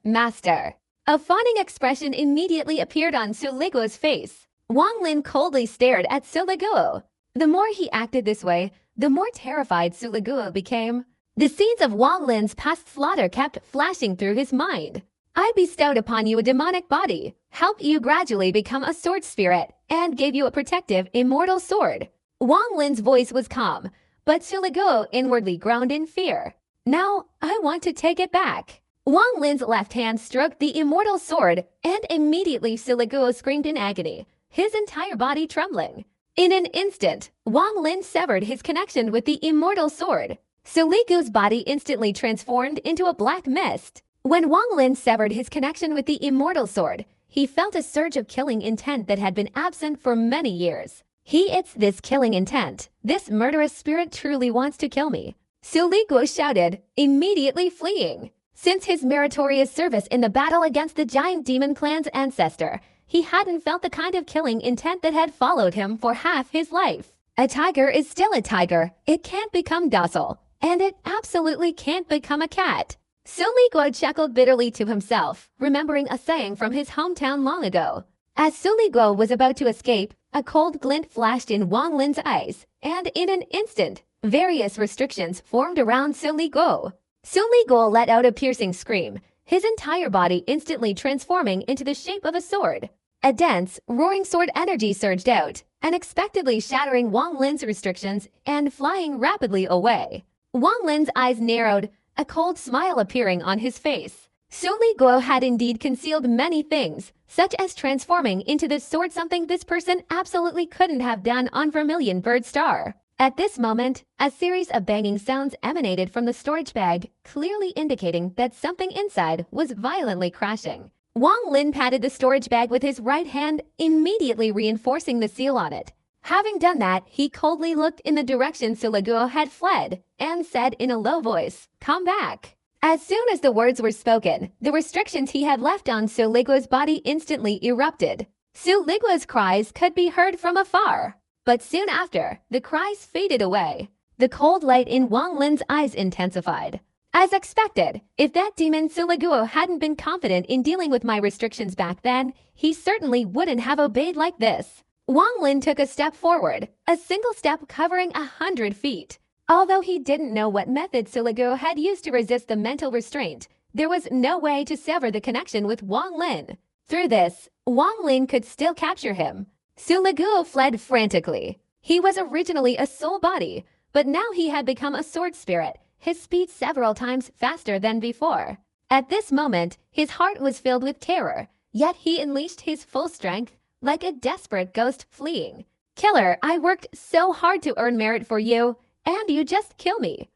A: Master. A fawning expression immediately appeared on Suligu's face. Wang Lin coldly stared at Suligu. The more he acted this way, the more terrified Suligu became. The scenes of Wang Lin's past slaughter kept flashing through his mind. I bestowed upon you a demonic body, helped you gradually become a sword spirit, and gave you a protective, immortal sword. Wang Lin's voice was calm, but Suligu inwardly groaned in fear. Now, I want to take it back. Wang Lin's left hand stroked the immortal sword, and immediately Suligu screamed in agony, his entire body trembling. In an instant, Wang Lin severed his connection with the immortal sword. Suligu's body instantly transformed into a black mist. When Wang Lin severed his connection with the immortal sword, he felt a surge of killing intent that had been absent for many years. It's this killing intent. This murderous spirit truly wants to kill me. Suligu shouted, immediately fleeing. Since his meritorious service in the battle against the giant demon clan's ancestor, he hadn't felt the kind of killing intent that had followed him for half his life. A tiger is still a tiger. It can't become docile, and it absolutely can't become a cat. Suligu chuckled bitterly to himself, remembering a saying from his hometown long ago. As Suligu was about to escape, a cold glint flashed in Wang Lin's eyes, and in an instant, various restrictions formed around Suligu. Suligu let out a piercing scream, his entire body instantly transforming into the shape of a sword. A dense, roaring sword energy surged out, unexpectedly shattering Wang Lin's restrictions and flying rapidly away. Wang Lin's eyes narrowed, a cold smile appearing on his face. Suligu had indeed concealed many things, such as transforming into the sword, something this person absolutely couldn't have done on Vermilion Bird Star. At this moment, a series of banging sounds emanated from the storage bag, clearly indicating that something inside was violently crashing. Wang Lin patted the storage bag with his right hand, immediately reinforcing the seal on it. Having done that, he coldly looked in the direction Siliguo had fled and said in a low voice, "Come back." As soon as the words were spoken, the restrictions he had left on Siliguo's body instantly erupted. Siliguo's cries could be heard from afar, but soon after, the cries faded away. The cold light in Wang Lin's eyes intensified. As expected, if that demon Siliguo hadn't been confident in dealing with my restrictions back then, he certainly wouldn't have obeyed like this. Wang Lin took a step forward, a single step covering 100 feet. Although he didn't know what method Siliguo had used to resist the mental restraint, there was no way to sever the connection with Wang Lin. Through this, Wang Lin could still capture him. Siliguo fled frantically. He was originally a soul body, but now he had become a sword spirit, his speed several times faster than before. At this moment, his heart was filled with terror, yet he unleashed his full strength like a desperate ghost fleeing. "Killer, I worked so hard to earn merit for you, and you just kill me.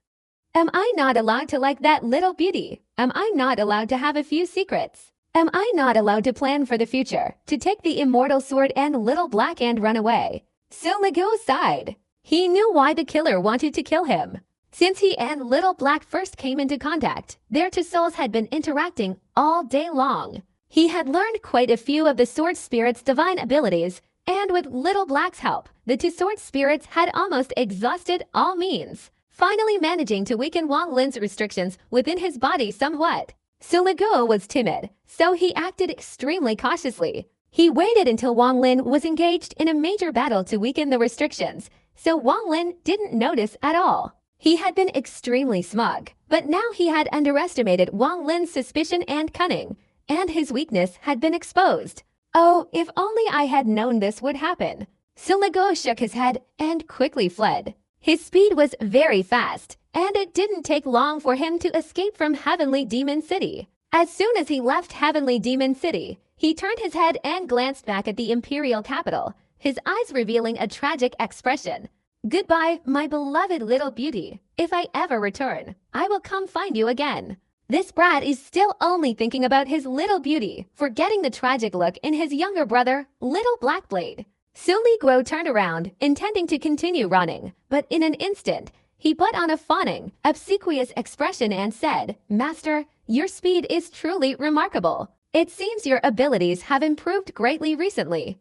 A: Am I not allowed to like that little beauty? Am I not allowed to have a few secrets? Am I not allowed to plan for the future, to take the immortal sword and little black and run away?" Siliguo sighed. He knew why the killer wanted to kill him. Since he and Little Black first came into contact, their two souls had been interacting all day long. He had learned quite a few of the sword spirit's divine abilities, and with Little Black's help, the two sword spirits had almost exhausted all means, finally managing to weaken Wang Lin's restrictions within his body somewhat. Siliguo was timid, so he acted extremely cautiously. He waited until Wang Lin was engaged in a major battle to weaken the restrictions, so Wang Lin didn't notice at all. He had been extremely smug, but now he had underestimated Wang Lin's suspicion and cunning, and his weakness had been exposed. Oh, if only I had known this would happen. Siliguo shook his head and quickly fled. His speed was very fast, and it didn't take long for him to escape from Heavenly Demon City. As soon as he left Heavenly Demon City, he turned his head and glanced back at the Imperial capital, his eyes revealing a tragic expression. "Goodbye, my beloved little beauty. If I ever return, I will come find you again." This brat is still only thinking about his little beauty, forgetting the tragic look in his younger brother, Little Blackblade. Siliguo turned around, intending to continue running, but in an instant, he put on a fawning, obsequious expression and said, "Master, your speed is truly remarkable. It seems your abilities have improved greatly recently."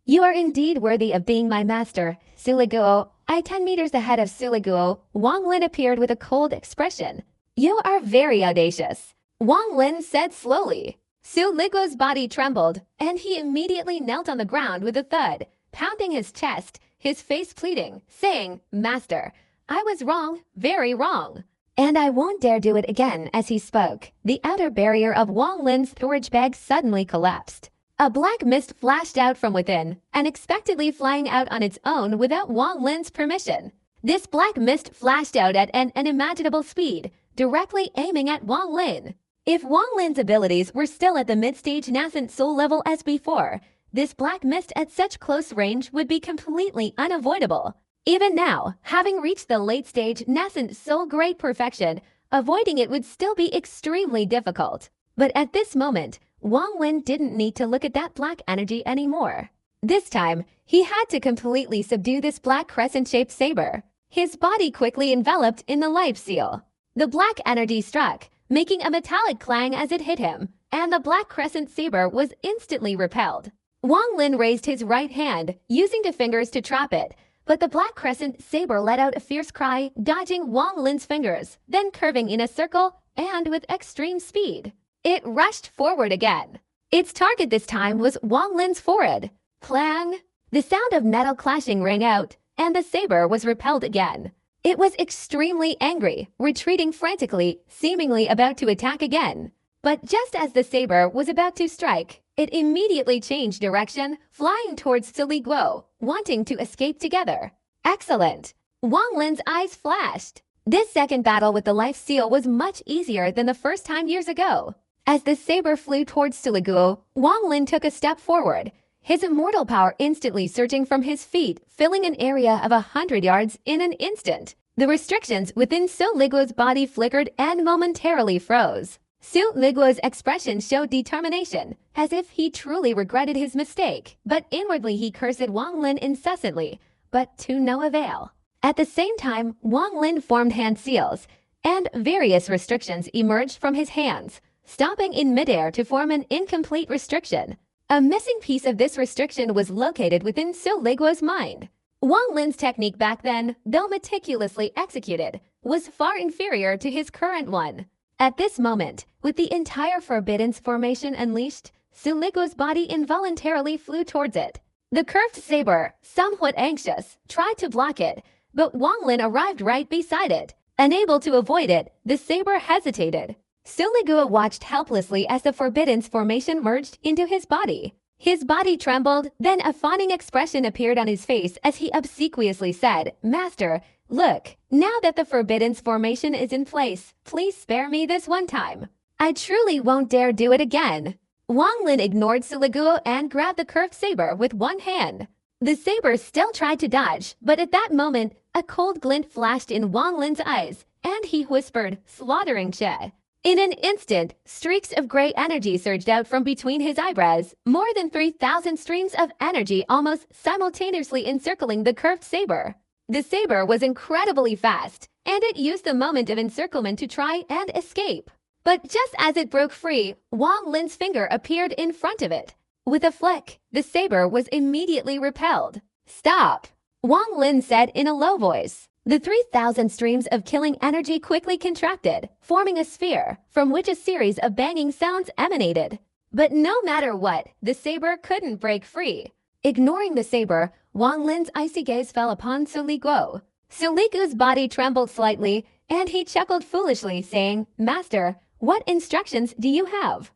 A: "You are indeed worthy of being my master, Siliguo." 10 meters ahead of Siliguo, Wang Lin appeared with a cold expression. "You are very audacious," Wang Lin said slowly. Siliguo's body trembled, and he immediately knelt on the ground with a thud, pounding his chest, his face pleading, saying, "Master, I was wrong, very wrong. And I won't dare do it again." As he spoke, the outer barrier of Wang Lin's storage bag suddenly collapsed. A black mist flashed out from within, unexpectedly flying out on its own without Wang Lin's permission. This black mist flashed out at an unimaginable speed, directly aiming at Wang Lin. If Wang Lin's abilities were still at the mid-stage nascent soul level as before, this black mist at such close range would be completely unavoidable. Even now, having reached the late-stage nascent soul grade perfection, avoiding it would still be extremely difficult. But at this moment, Wang Lin didn't need to look at that black energy anymore. This time, he had to completely subdue this black crescent-shaped saber. His body quickly enveloped in the life seal. The black energy struck, making a metallic clang as it hit him, and the black crescent saber was instantly repelled. Wang Lin raised his right hand, using the fingers to trap it, but the black crescent saber let out a fierce cry, dodging Wang Lin's fingers, then curving in a circle and with extreme speed. It rushed forward again. Its target this time was Wang Lin's forehead. Clang! The sound of metal clashing rang out, and the saber was repelled again. It was extremely angry, retreating frantically, seemingly about to attack again. But just as the saber was about to strike, it immediately changed direction, flying towards Siliguo, wanting to escape together. Excellent! Wang Lin's eyes flashed. This second battle with the life seal was much easier than the first time years ago. As the saber flew towards Siliguo, Wang Lin took a step forward, his immortal power instantly surging from his feet, filling an area of 100 yards in an instant. The restrictions within Siliguo's body flickered and momentarily froze. Su Liguo's expression showed determination, as if he truly regretted his mistake, but inwardly he cursed Wang Lin incessantly, but to no avail. At the same time, Wang Lin formed hand seals, and various restrictions emerged from his hands, stopping in midair to form an incomplete restriction. A missing piece of this restriction was located within Su Liguo's mind. Wang Lin's technique back then, though meticulously executed, was far inferior to his current one. At this moment, with the entire Forbidden formation unleashed, Su Liguo's body involuntarily flew towards it. The curved saber, somewhat anxious, tried to block it, but Wang Lin arrived right beside it. Unable to avoid it, the saber hesitated. Su Liguo watched helplessly as the Forbidden formation merged into his body. His body trembled, then a fawning expression appeared on his face as he obsequiously said, "Master, look, now that the Forbidden formation is in place, please spare me this one time. I truly won't dare do it again." Wang Lin ignored Su Liguo and grabbed the curved saber with one hand. The saber still tried to dodge, but at that moment, a cold glint flashed in Wang Lin's eyes, and he whispered, "Slaughtering Che." In an instant, streaks of gray energy surged out from between his eyebrows, more than 3,000 streams of energy almost simultaneously encircling the curved saber. The saber was incredibly fast, and it used the moment of encirclement to try and escape. But just as it broke free, Wang Lin's finger appeared in front of it. With a flick, the saber was immediately repelled. "Stop," Wang Lin said in a low voice. The 3,000 streams of killing energy quickly contracted, forming a sphere, from which a series of banging sounds emanated. But no matter what, the saber couldn't break free. Ignoring the saber, Wang Lin's icy gaze fell upon Su Liguo. Su Liguo's body trembled slightly, and he chuckled foolishly, saying, "Master, what instructions do you have?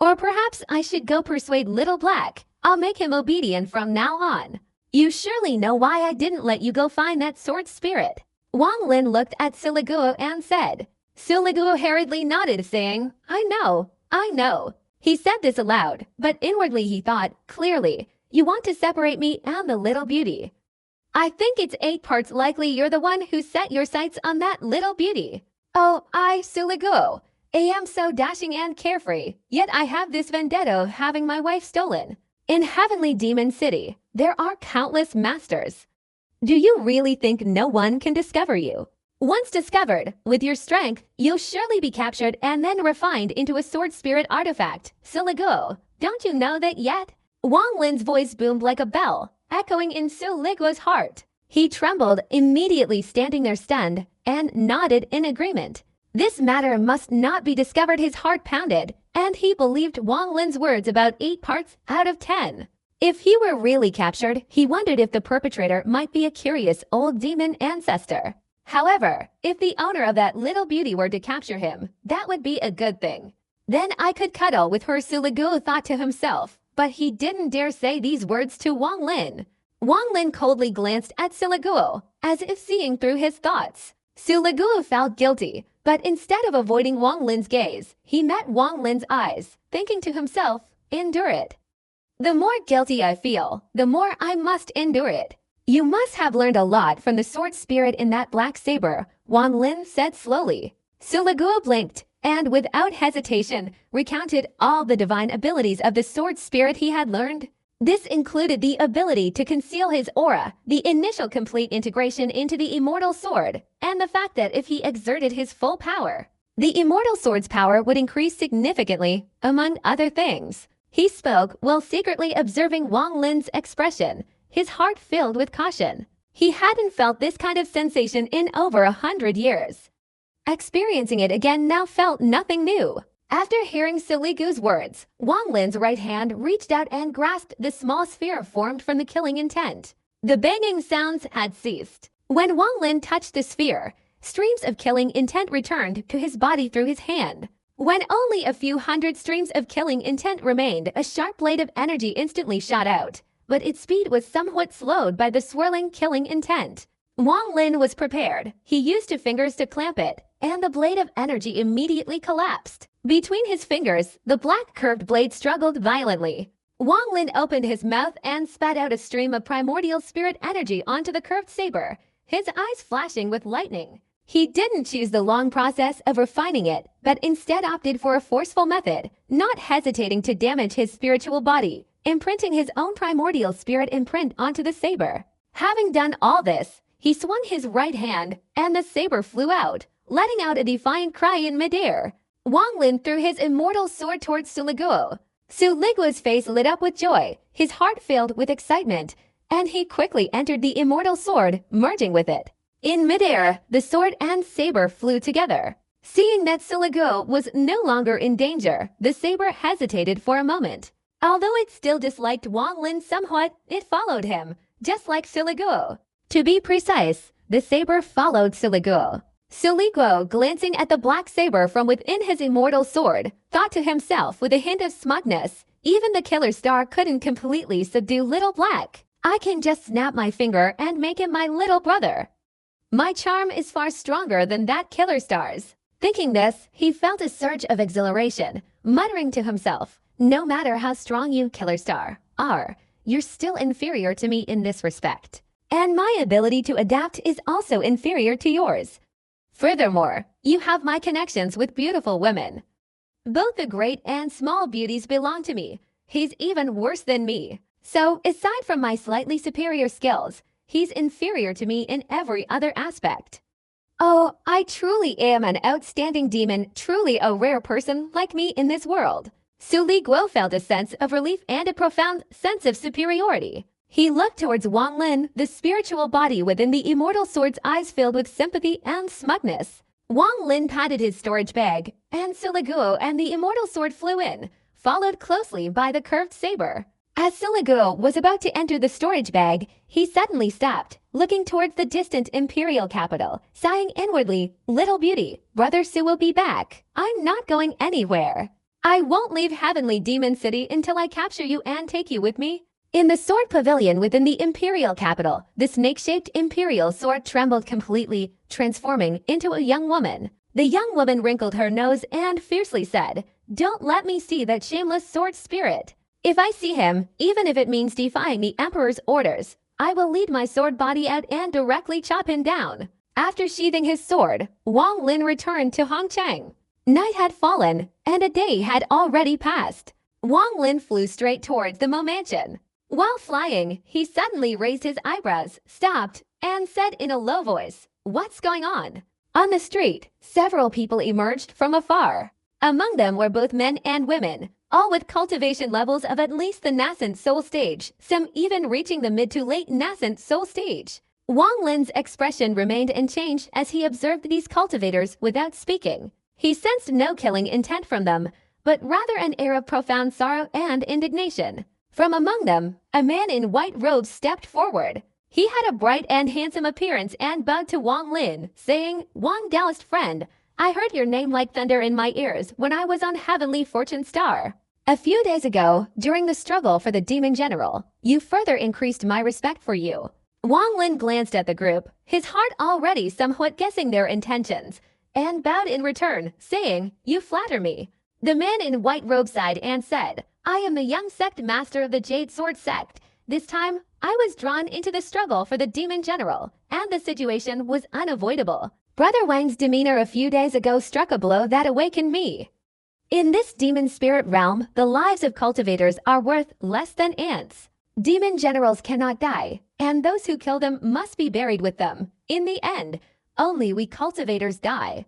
A: Or perhaps I should go persuade Little Black. I'll make him obedient from now on. You surely know why I didn't let you go find that sword spirit." Wang Lin looked at Su Liguo and said. Su Liguo hurriedly nodded, saying, I know. He said this aloud, but inwardly he thought, clearly, you want to separate me and the little beauty. I think it's 8 parts likely you're the one who set your sights on that little beauty. Oh, Su Liguo, I am so dashing and carefree, yet I have this vendetta of having my wife stolen. In Heavenly Demon City, there are countless masters. Do you really think no one can discover you? Once discovered, with your strength, you'll surely be captured and then refined into a sword spirit artifact. Su Liguo, don't you know that yet? Wang Lin's voice boomed like a bell, echoing in Su Liguo's heart. He trembled, immediately standing there stunned, and nodded in agreement. This matter must not be discovered. His heart pounded, and he believed Wang Lin's words about 8 parts out of 10. If he were really captured, he wondered if the perpetrator might be a curious old demon ancestor. However, if the owner of that little beauty were to capture him, that would be a good thing. Then I could cuddle with her, Su Liguo thought to himself, but he didn't dare say these words to Wang Lin. Wang Lin coldly glanced at Su Liguo, as if seeing through his thoughts. Su Liguo felt guilty, but instead of avoiding Wang Lin's gaze, he met Wang Lin's eyes, thinking to himself, endure it. The more guilty I feel, the more I must endure it. You must have learned a lot from the sword spirit in that black saber, Wang Lin said slowly. Su Liguo blinked, and without hesitation, recounted all the divine abilities of the sword spirit he had learned. This included the ability to conceal his aura, the initial complete integration into the immortal sword, and the fact that if he exerted his full power, the immortal sword's power would increase significantly, among other things. He spoke while secretly observing Wang Lin's expression, his heart filled with caution. He hadn't felt this kind of sensation in over 100 years. Experiencing it again now felt nothing new. After hearing Su Liguo's words, Wang Lin's right hand reached out and grasped the small sphere formed from the killing intent. The banging sounds had ceased. When Wang Lin touched the sphere, streams of killing intent returned to his body through his hand. When only a few hundred streams of killing intent remained, a sharp blade of energy instantly shot out, but its speed was somewhat slowed by the swirling killing intent. Wang Lin was prepared. He used 2 fingers to clamp it, and the blade of energy immediately collapsed. Between his fingers, the black curved blade struggled violently. Wang Lin opened his mouth and spat out a stream of primordial spirit energy onto the curved saber, his eyes flashing with lightning. He didn't choose the long process of refining it, but instead opted for a forceful method, not hesitating to damage his spiritual body, imprinting his own primordial spirit imprint onto the saber. Having done all this, he swung his right hand, and the saber flew out, letting out a defiant cry in midair. Wang Lin threw his immortal sword towards Suliguo. Suliguo's face lit up with joy, his heart filled with excitement, and he quickly entered the immortal sword, merging with it. In midair, the sword and saber flew together. Seeing that Suliguo was no longer in danger, the saber hesitated for a moment. Although it still disliked Wang Lin somewhat, it followed him, just like Suliguo. To be precise, the saber followed Suliguo. Suliguo, glancing at the black saber from within his immortal sword, thought to himself with a hint of smugness, even the killer star couldn't completely subdue Little Black. I can just snap my finger and make him my little brother. My charm is far stronger than that killer star's. Thinking this, he felt a surge of exhilaration, muttering to himself, no matter how strong you, killer star, are, you're still inferior to me in this respect. And my ability to adapt is also inferior to yours. Furthermore, you have my connections with beautiful women. Both the great and small beauties belong to me. He's even worse than me. So, aside from my slightly superior skills, he's inferior to me in every other aspect. Oh, I truly am an outstanding demon, truly a rare person like me in this world. Suliguo felt a sense of relief and a profound sense of superiority. He looked towards Wang Lin, the spiritual body within the immortal sword's eyes filled with sympathy and smugness. Wang Lin patted his storage bag, and Suliguo and the immortal sword flew in, followed closely by the curved saber. As Suliguo was about to enter the storage bag, he suddenly stopped, looking towards the distant imperial capital, sighing inwardly, "Little beauty, Brother Su will be back. I'm not going anywhere. I won't leave Heavenly Demon City until I capture you and take you with me." In the sword pavilion within the imperial capital, the snake-shaped imperial sword trembled completely, transforming into a young woman. The young woman wrinkled her nose and fiercely said, "Don't let me see that shameless sword spirit. If I see him, even if it means defying the Emperor's orders, I will lead my sword body out and directly chop him down." After sheathing his sword, Wang Lin returned to Hongcheng. Night had fallen, and a day had already passed. Wang Lin flew straight towards the Mo Mansion. While flying, he suddenly raised his eyebrows, stopped, and said in a low voice, "What's going on?" On the street, several people emerged from afar. Among them were both men and women, all with cultivation levels of at least the nascent soul stage, some even reaching the mid to late nascent soul stage. Wang Lin's expression remained unchanged as he observed these cultivators without speaking. He sensed no killing intent from them, but rather an air of profound sorrow and indignation. From among them, a man in white robes stepped forward. He had a bright and handsome appearance and bowed to Wang Lin, saying, "Wang Taoist friend, I heard your name like thunder in my ears when I was on Heavenly Fortune Star. A few days ago, during the struggle for the Demon General, you further increased my respect for you." Wang Lin glanced at the group, his heart already somewhat guessing their intentions, and bowed in return, saying, "You flatter me." The man in white robe sighed and said, "I am the young sect master of the Jade Sword sect. This time, I was drawn into the struggle for the Demon General, and the situation was unavoidable. Brother Wang's demeanor a few days ago struck a blow that awakened me. In this demon spirit realm, the lives of cultivators are worth less than ants. Demon generals cannot die, and those who kill them must be buried with them. In the end, only we cultivators die.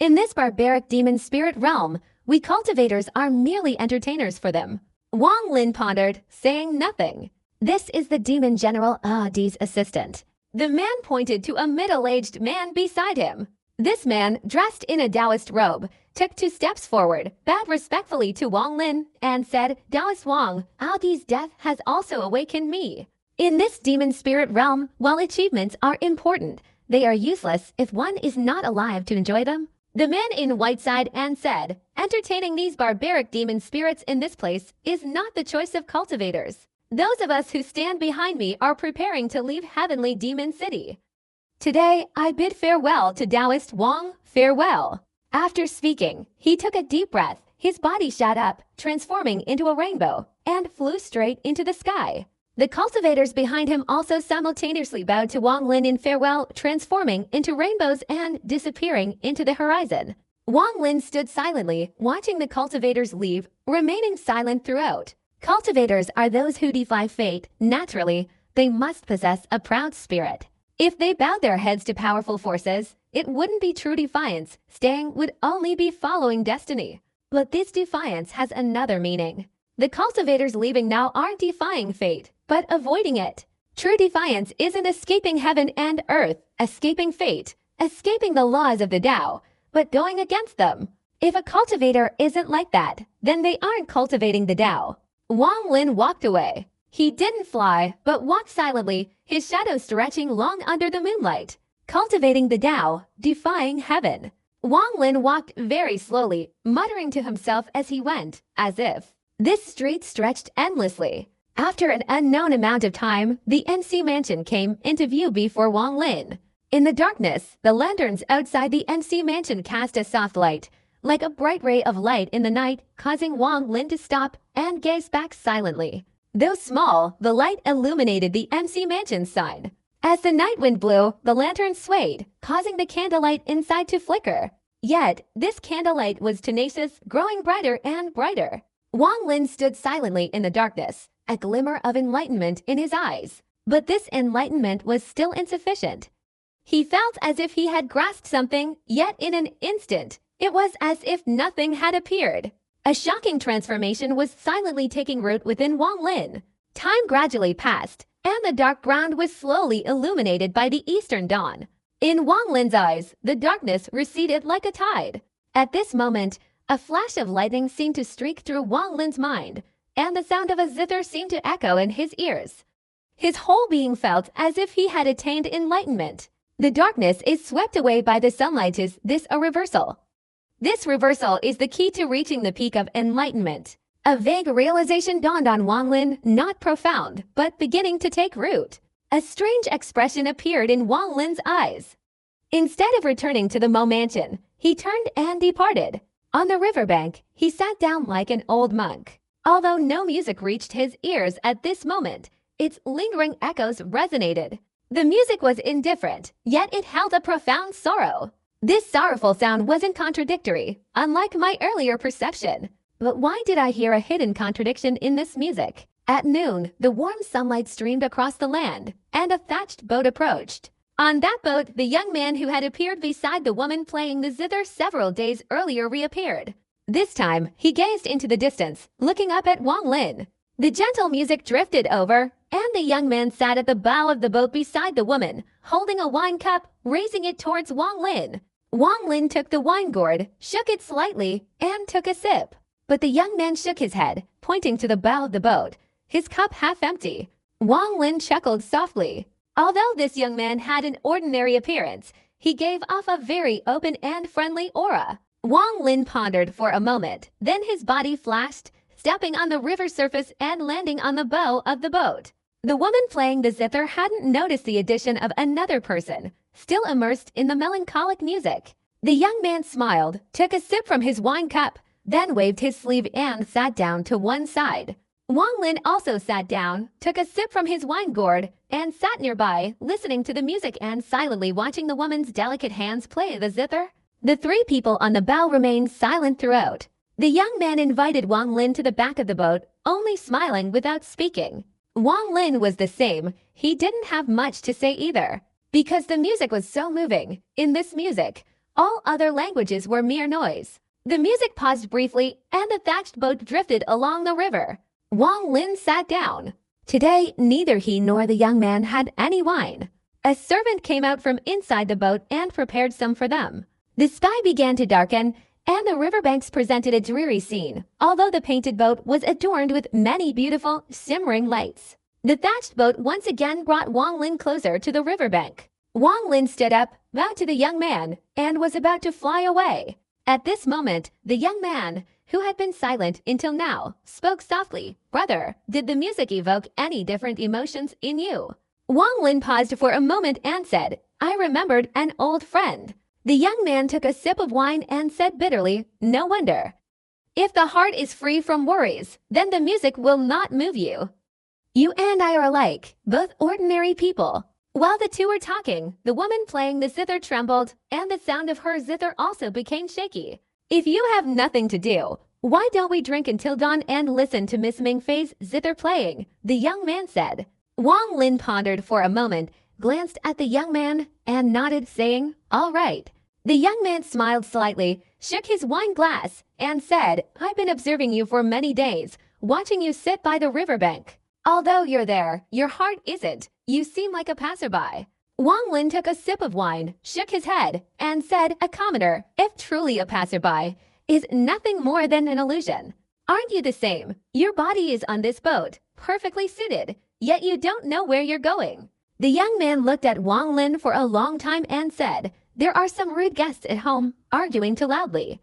A: In this barbaric demon spirit realm, we cultivators are merely entertainers for them." Wang Lin pondered, saying nothing. "This is the Demon General Di's assistant." The man pointed to a middle-aged man beside him. This man, dressed in a Taoist robe, took 2 steps forward, bowed respectfully to Wang Lin, and said, "Taoist Wang, Di's death has also awakened me. In this demon spirit realm, while achievements are important, they are useless if one is not alive to enjoy them." The man in white sighed and said, "Entertaining these barbaric demon spirits in this place is not the choice of cultivators. Those of us who stand behind me are preparing to leave Heavenly Demon City. Today, I bid farewell to Taoist Wang, farewell." After speaking, he took a deep breath, his body shot up, transforming into a rainbow, and flew straight into the sky. The cultivators behind him also simultaneously bowed to Wang Lin in farewell, transforming into rainbows and disappearing into the horizon. Wang Lin stood silently, watching the cultivators leave, remaining silent throughout. Cultivators are those who defy fate. Naturally, they must possess a proud spirit. If they bowed their heads to powerful forces, it wouldn't be true defiance. Staying would only be following destiny. But this defiance has another meaning. The cultivators leaving now aren't defying fate, but avoiding it. True defiance isn't escaping heaven and earth, escaping fate, escaping the laws of the Tao, but going against them. If a cultivator isn't like that, then they aren't cultivating the Tao. Wang Lin walked away. He didn't fly, but walked silently, his shadow stretching long under the moonlight. Cultivating the Tao, defying heaven. Wang Lin walked very slowly, muttering to himself as he went, as if this street stretched endlessly. After an unknown amount of time, the NC mansion came into view before Wang Lin. In the darkness, the lanterns outside the NC mansion cast a soft light, like a bright ray of light in the night, causing Wang Lin to stop and gaze back silently. Though small, the light illuminated the NC mansion sign. As the night wind blew, the lantern swayed, causing the candlelight inside to flicker. Yet, this candlelight was tenacious, growing brighter and brighter. Wang Lin stood silently in the darkness, a glimmer of enlightenment in his eyes. But this enlightenment was still insufficient. He felt as if he had grasped something, yet in an instant, it was as if nothing had appeared. A shocking transformation was silently taking root within Wang Lin. Time gradually passed, and the dark ground was slowly illuminated by the eastern dawn. In Wang Lin's eyes, the darkness receded like a tide. At this moment, a flash of lightning seemed to streak through Wang Lin's mind, and the sound of a zither seemed to echo in his ears. His whole being felt as if he had attained enlightenment. The darkness is swept away by the sunlight. Is this a reversal? This reversal is the key to reaching the peak of enlightenment. A vague realization dawned on Wang Lin, not profound, but beginning to take root. A strange expression appeared in Wang Lin's eyes. Instead of returning to the Mo mansion, he turned and departed. On the riverbank, he sat down like an old monk. Although no music reached his ears at this moment, its lingering echoes resonated. The music was indifferent, yet it held a profound sorrow. This sorrowful sound wasn't contradictory, unlike my earlier perception. But why did I hear a hidden contradiction in this music? At noon, the warm sunlight streamed across the land, and a thatched boat approached. On that boat, the young man who had appeared beside the woman playing the zither several days earlier reappeared. This time, he gazed into the distance, looking up at Wang Lin. The gentle music drifted over, and the young man sat at the bow of the boat beside the woman, holding a wine cup, raising it towards Wang Lin. Wang Lin took the wine gourd, shook it slightly, and took a sip. But the young man shook his head, pointing to the bow of the boat, his cup half empty. Wang Lin chuckled softly. Although this young man had an ordinary appearance, he gave off a very open and friendly aura. Wang Lin pondered for a moment, then his body flashed, stepping on the river surface and landing on the bow of the boat. The woman playing the zither hadn't noticed the addition of another person, still immersed in the melancholic music. The young man smiled, took a sip from his wine cup, then waved his sleeve and sat down to one side. Wang Lin also sat down, took a sip from his wine gourd, and sat nearby, listening to the music and silently watching the woman's delicate hands play the zither. The three people on the bow remained silent throughout. The young man invited Wang Lin to the back of the boat, only smiling without speaking. Wang Lin was the same. He didn't have much to say either, because the music was so moving. In this music, all other languages were mere noise. The music paused briefly, and the thatched boat drifted along the river. Wang Lin sat down. Today, neither he nor the young man had any wine. A servant came out from inside the boat and prepared some for them. The sky began to darken, and the riverbanks presented a dreary scene, although the painted boat was adorned with many beautiful, shimmering lights. The thatched boat once again brought Wang Lin closer to the riverbank. Wang Lin stood up, bowed to the young man, and was about to fly away. At this moment, the young man, who had been silent until now, spoke softly. "Brother, did the music evoke any different emotions in you?" Wang Lin paused for a moment and said, "I remembered an old friend." The young man took a sip of wine and said bitterly, "No wonder. If the heart is free from worries, then the music will not move you." You and I are alike, both ordinary people. While the two were talking, the woman playing the zither trembled, and the sound of her zither also became shaky. If you have nothing to do, why don't we drink until dawn and listen to Miss Mingfei's zither playing? The young man said. Wang Lin pondered for a moment, glanced at the young man, and nodded, saying, "All right." The young man smiled slightly, shook his wine glass, and said, "I've been observing you for many days, watching you sit by the riverbank. Although you're there, your heart isn't. You seem like a passerby." Wang Lin took a sip of wine, shook his head, and said, "A commoner, if truly a passerby, is nothing more than an illusion. Aren't you the same? Your body is on this boat, perfectly suited, yet you don't know where you're going." The young man looked at Wang Lin for a long time and said, "There are some rude guests at home, arguing too loudly.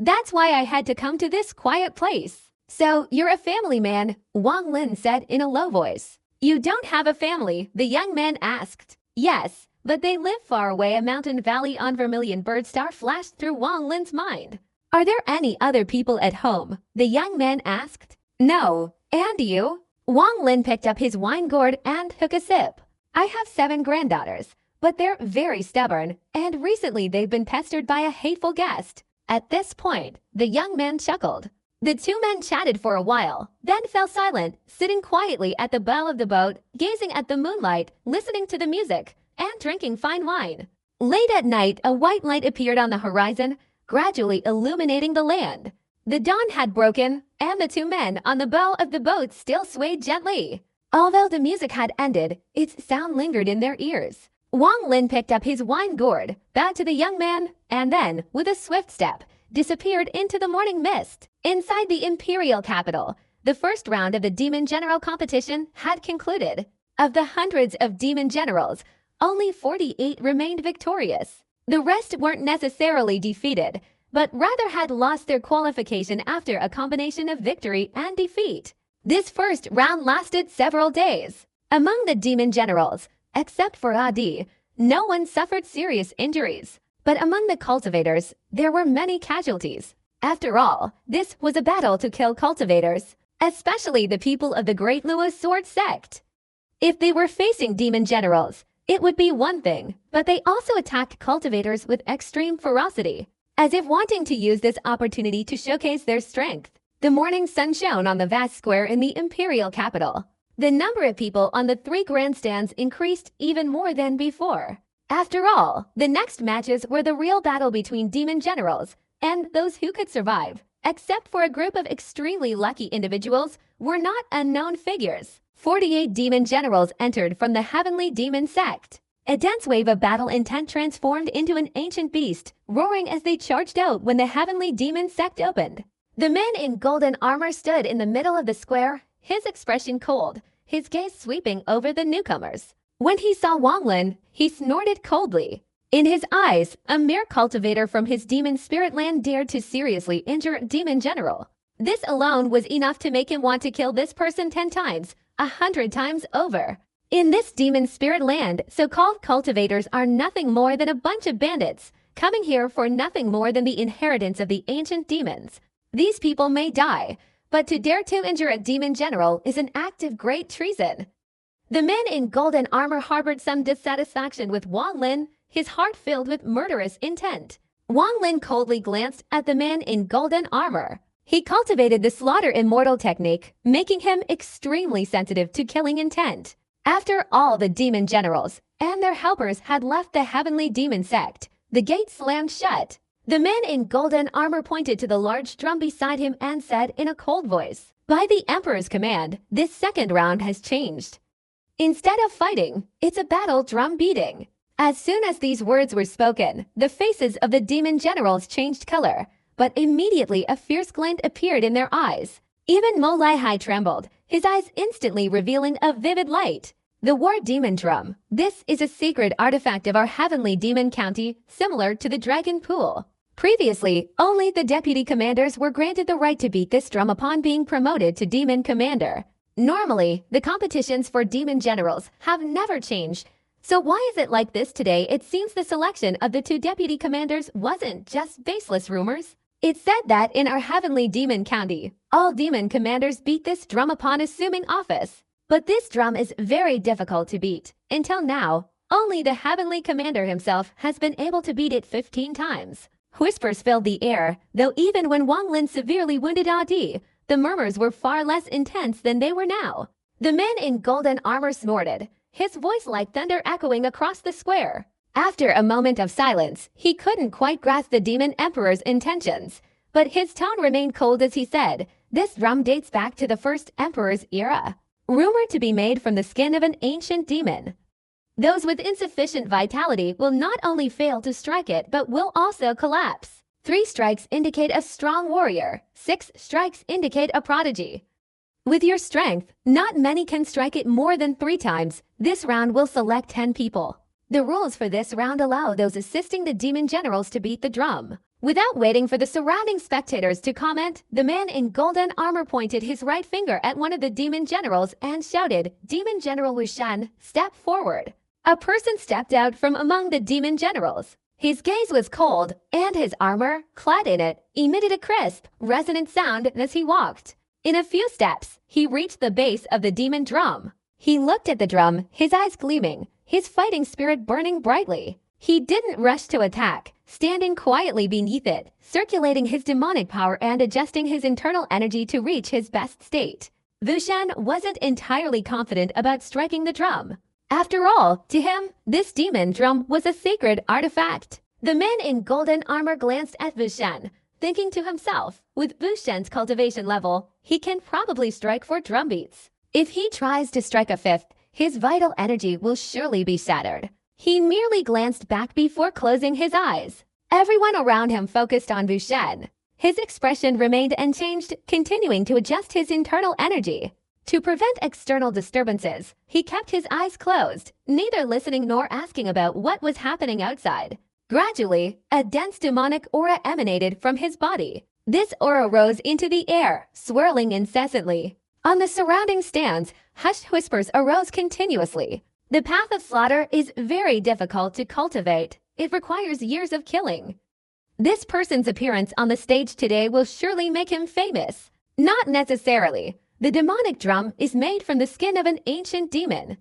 A: That's why I had to come to this quiet place." "So, you're a family man," Wang Lin said in a low voice. "You don't have a family?" the young man asked. "Yes, but they live far away a mountain valley on Vermilion Bird Star," flashed through Wang Lin's mind. "Are there any other people at home?" the young man asked. "No. And you?" Wang Lin picked up his wine gourd and took a sip. "I have 7 granddaughters, but they're very stubborn, and recently they've been pestered by a hateful guest." At this point, the young man chuckled. The two men chatted for a while, then fell silent, sitting quietly at the bow of the boat, gazing at the moonlight, listening to the music, and drinking fine wine. Late at night, a white light appeared on the horizon, gradually illuminating the land. The dawn had broken, and the two men on the bow of the boat still swayed gently. Although the music had ended, its sound lingered in their ears. Wang Lin picked up his wine gourd, bowed to the young man, and then, with a swift step, disappeared into the morning mist. Inside the imperial capital, the first round of the Demon General competition had concluded. Of the hundreds of Demon Generals, only 48 remained victorious. The rest weren't necessarily defeated, but rather had lost their qualification after a combination of victory and defeat. This first round lasted several days. Among the Demon Generals, except for Adi, no one suffered serious injuries. But among the cultivators, there were many casualties. After all, this was a battle to kill cultivators, especially the people of the Great Lua Sword Sect. If they were facing Demon Generals, it would be one thing, but they also attacked cultivators with extreme ferocity, as if wanting to use this opportunity to showcase their strength. The morning sun shone on the vast square in the imperial capital. The number of people on the 3 grandstands increased even more than before. After all, the next matches were the real battle between Demon Generals, and those who could survive, except for a group of extremely lucky individuals, were not unknown figures. 48 Demon Generals entered from the Heavenly Demon Sect. A dense wave of battle intent transformed into an ancient beast, roaring as they charged out when the Heavenly Demon Sect opened. The man in golden armor stood in the middle of the square, his expression cold, his gaze sweeping over the newcomers. When he saw Wang Lin, he snorted coldly. In his eyes, a mere cultivator from his demon spirit land dared to seriously injure a Demon General. This alone was enough to make him want to kill this person 10 times, 100 times over. In this demon spirit land, so-called cultivators are nothing more than a bunch of bandits, coming here for nothing more than the inheritance of the ancient demons. These people may die, but to dare to injure a Demon General is an act of great treason. The man in golden armor harbored some dissatisfaction with Wang Lin, his heart filled with murderous intent. Wang Lin coldly glanced at the man in golden armor. He cultivated the slaughter immortal technique, making him extremely sensitive to killing intent. After all the Demon Generals and their helpers had left the Heavenly Demon Sect, the gate slammed shut. The man in golden armor pointed to the large drum beside him and said in a cold voice, "By the Emperor's command, this second round has changed. Instead of fighting, it's a battle drum beating." As soon as these words were spoken, the faces of the Demon Generals changed color, but immediately a fierce glint appeared in their eyes. Even Mo Lihai trembled, his eyes instantly revealing a vivid light. The War Demon Drum. This is a sacred artifact of our Heavenly Demon County, similar to the Dragon Pool. Previously, only the deputy commanders were granted the right to beat this drum upon being promoted to Demon Commander. Normally, the competitions for Demon Generals have never changed. So why is it like this today? It seems the selection of the 2 deputy commanders wasn't just baseless rumors. It's said that in our Heavenly Demon County, all demon commanders beat this drum upon assuming office. But this drum is very difficult to beat. Until now, only the Heavenly Commander himself has been able to beat it 15 times. Whispers filled the air, though even when Wang Lin severely wounded Adi, the murmurs were far less intense than they were now. The man in golden armor snorted, his voice like thunder echoing across the square. After a moment of silence, he couldn't quite grasp the Demon Emperor's intentions, but his tone remained cold as he said, "This drum dates back to the first Emperor's era, rumored to be made from the skin of an ancient demon. Those with insufficient vitality will not only fail to strike it but will also collapse. 3 strikes indicate a strong warrior, 6 strikes indicate a prodigy. With your strength, not many can strike it more than 3 times. This round will select 10 people. The rules for this round allow those assisting the demon generals to beat the drum." Without waiting for the surrounding spectators to comment, the man in golden armor pointed his right finger at one of the demon generals and shouted, "Demon General Wu Shan, step forward." A person stepped out from among the demon generals. His gaze was cold, and his armor, clad in it, emitted a crisp, resonant sound as he walked. In a few steps, he reached the base of the demon drum. He looked at the drum, his eyes gleaming, his fighting spirit burning brightly. He didn't rush to attack, standing quietly beneath it, circulating his demonic power and adjusting his internal energy to reach his best state. Wu Shan wasn't entirely confident about striking the drum. After all, to him, this demon drum was a sacred artifact. The man in golden armor glanced at Wu Shan, thinking to himself, with Wu Shan's cultivation level, he can probably strike 4 drum beats. If he tries to strike a 5th, his vital energy will surely be shattered. He merely glanced back before closing his eyes. Everyone around him focused on Wu Shan. His expression remained unchanged, continuing to adjust his internal energy. To prevent external disturbances, he kept his eyes closed, neither listening nor asking about what was happening outside. Gradually, a dense demonic aura emanated from his body. This aura rose into the air, swirling incessantly. On the surrounding stands, hushed whispers arose continuously. The path of slaughter is very difficult to cultivate. It requires years of killing. This person's appearance on the stage today will surely make him famous. Not necessarily. The demonic drum is made from the skin of an ancient demon.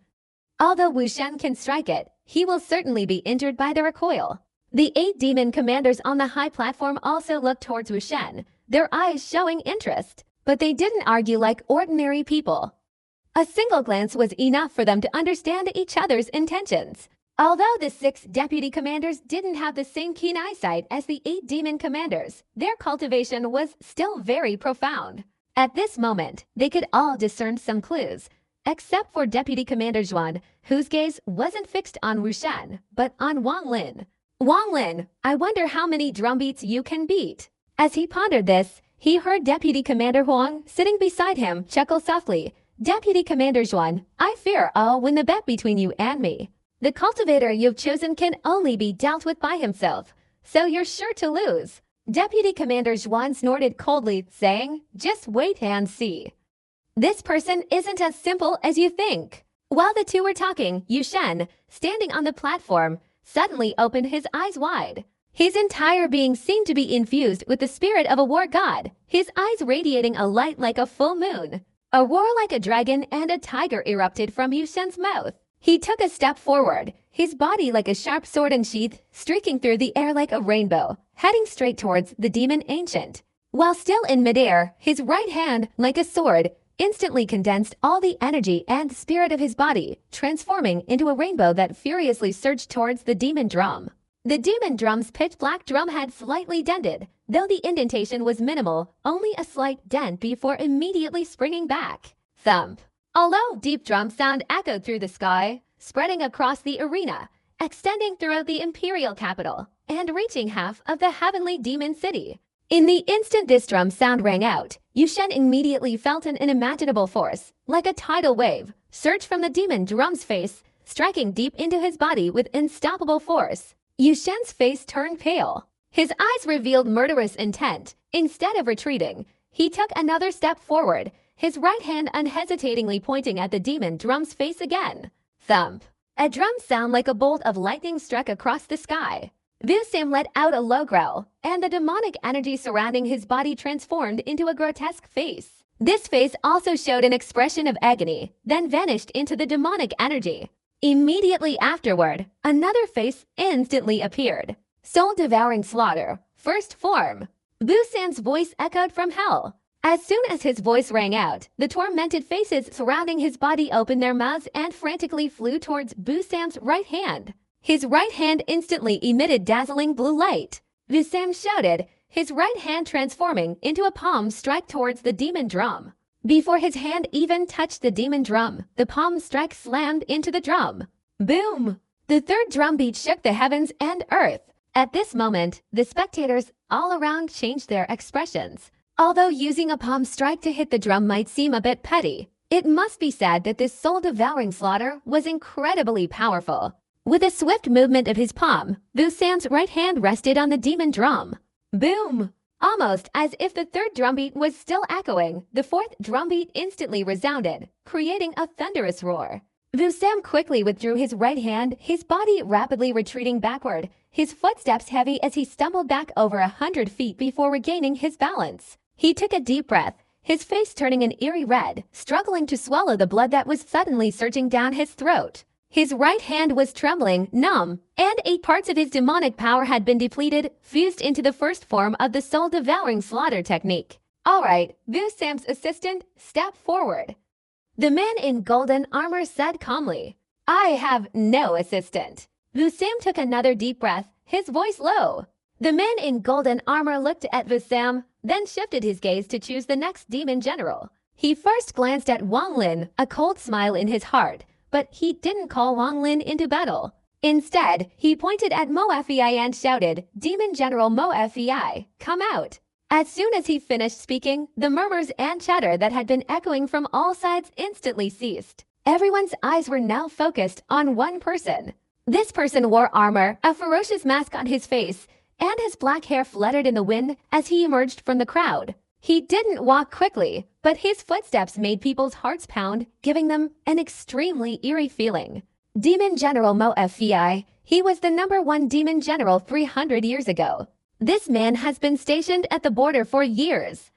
A: Although Wu Shan can strike it, he will certainly be injured by the recoil. The 8 demon commanders on the high platform also looked towards Wu Shan, their eyes showing interest, but they didn't argue like ordinary people. A single glance was enough for them to understand each other's intentions. Although the 6 deputy commanders didn't have the same keen eyesight as the 8 demon commanders, their cultivation was still very profound. At this moment, they could all discern some clues, except for Deputy Commander Zhuan, whose gaze wasn't fixed on Wu Shan, but on Wang Lin. "Wang Lin, I wonder how many drum beats you can beat." As he pondered this, he heard Deputy Commander Huang sitting beside him chuckle softly. "Deputy Commander Zhuan, I fear I'll win the bet between you and me. The cultivator you've chosen can only be dealt with by himself, so you're sure to lose." Deputy Commander Zhuan snorted coldly, saying, "Just wait and see. This person isn't as simple as you think." While the two were talking, Yu Shen, standing on the platform, suddenly opened his eyes wide. His entire being seemed to be infused with the spirit of a war god, his eyes radiating a light like a full moon. A roar like a dragon and a tiger erupted from Yu Shen's mouth. He took a step forward, his body like a sharp sword unsheathed, streaking through the air like a rainbow, heading straight towards the demon ancient. While still in midair, his right hand, like a sword, instantly condensed all the energy and spirit of his body, transforming into a rainbow that furiously surged towards the demon drum. The demon drum's pitch-black drum head slightly dented, though the indentation was minimal, only a slight dent before immediately springing back. Thump! A low, deep drum sound echoed through the sky, spreading across the arena, extending throughout the imperial capital, and reaching half of the heavenly demon city. In the instant this drum sound rang out, Yu Shen immediately felt an unimaginable force, like a tidal wave, surge from the demon drum's face, striking deep into his body with unstoppable force. Yu Shen's face turned pale. His eyes revealed murderous intent. Instead of retreating, he took another step forward, his right hand unhesitatingly pointing at the demon drum's face again. Thump! A drum sound like a bolt of lightning struck across the sky. Wu Sam let out a low growl, and the demonic energy surrounding his body transformed into a grotesque face. This face also showed an expression of agony, then vanished into the demonic energy. Immediately afterward, another face instantly appeared. Soul-devouring slaughter, first form. Busan's voice echoed from hell. As soon as his voice rang out, the tormented faces surrounding his body opened their mouths and frantically flew towards Busan's right hand. His right hand instantly emitted dazzling blue light. Busam shouted, his right hand transforming into a palm strike towards the demon drum. Before his hand even touched the demon drum, the palm strike slammed into the drum. Boom! The third drum beat shook the heavens and earth. At this moment, the spectators all around changed their expressions. Although using a palm strike to hit the drum might seem a bit petty, it must be said that this soul-devouring slaughter was incredibly powerful. With a swift movement of his palm, Busam's right hand rested on the demon drum. Boom! Almost as if the third drumbeat was still echoing, the fourth drumbeat instantly resounded, creating a thunderous roar. Busam quickly withdrew his right hand, his body rapidly retreating backward, his footsteps heavy as he stumbled back over 100 feet before regaining his balance. He took a deep breath, his face turning an eerie red, struggling to swallow the blood that was suddenly surging down his throat. His right hand was trembling, numb, and 8 parts of his demonic power had been depleted, fused into the first form of the soul-devouring slaughter technique. Alright, Busam's assistant, step forward. The man in golden armor said calmly, I have no assistant. Busam took another deep breath, his voice low. The man in golden armor looked at Busam, then shifted his gaze to choose the next demon general. He first glanced at Wang Lin, a cold smile in his heart, but he didn't call Wang Lin into battle. Instead, he pointed at Mo Fei and shouted, Demon General Mo Fei, come out. As soon as he finished speaking, the murmurs and chatter that had been echoing from all sides instantly ceased. Everyone's eyes were now focused on one person. This person wore armor, a ferocious mask on his face, and his black hair fluttered in the wind as he emerged from the crowd. He didn't walk quickly, but his footsteps made people's hearts pound, giving them an extremely eerie feeling. Demon General Mo Fei, he was the #1 demon general 300 years ago. This man has been stationed at the border for years.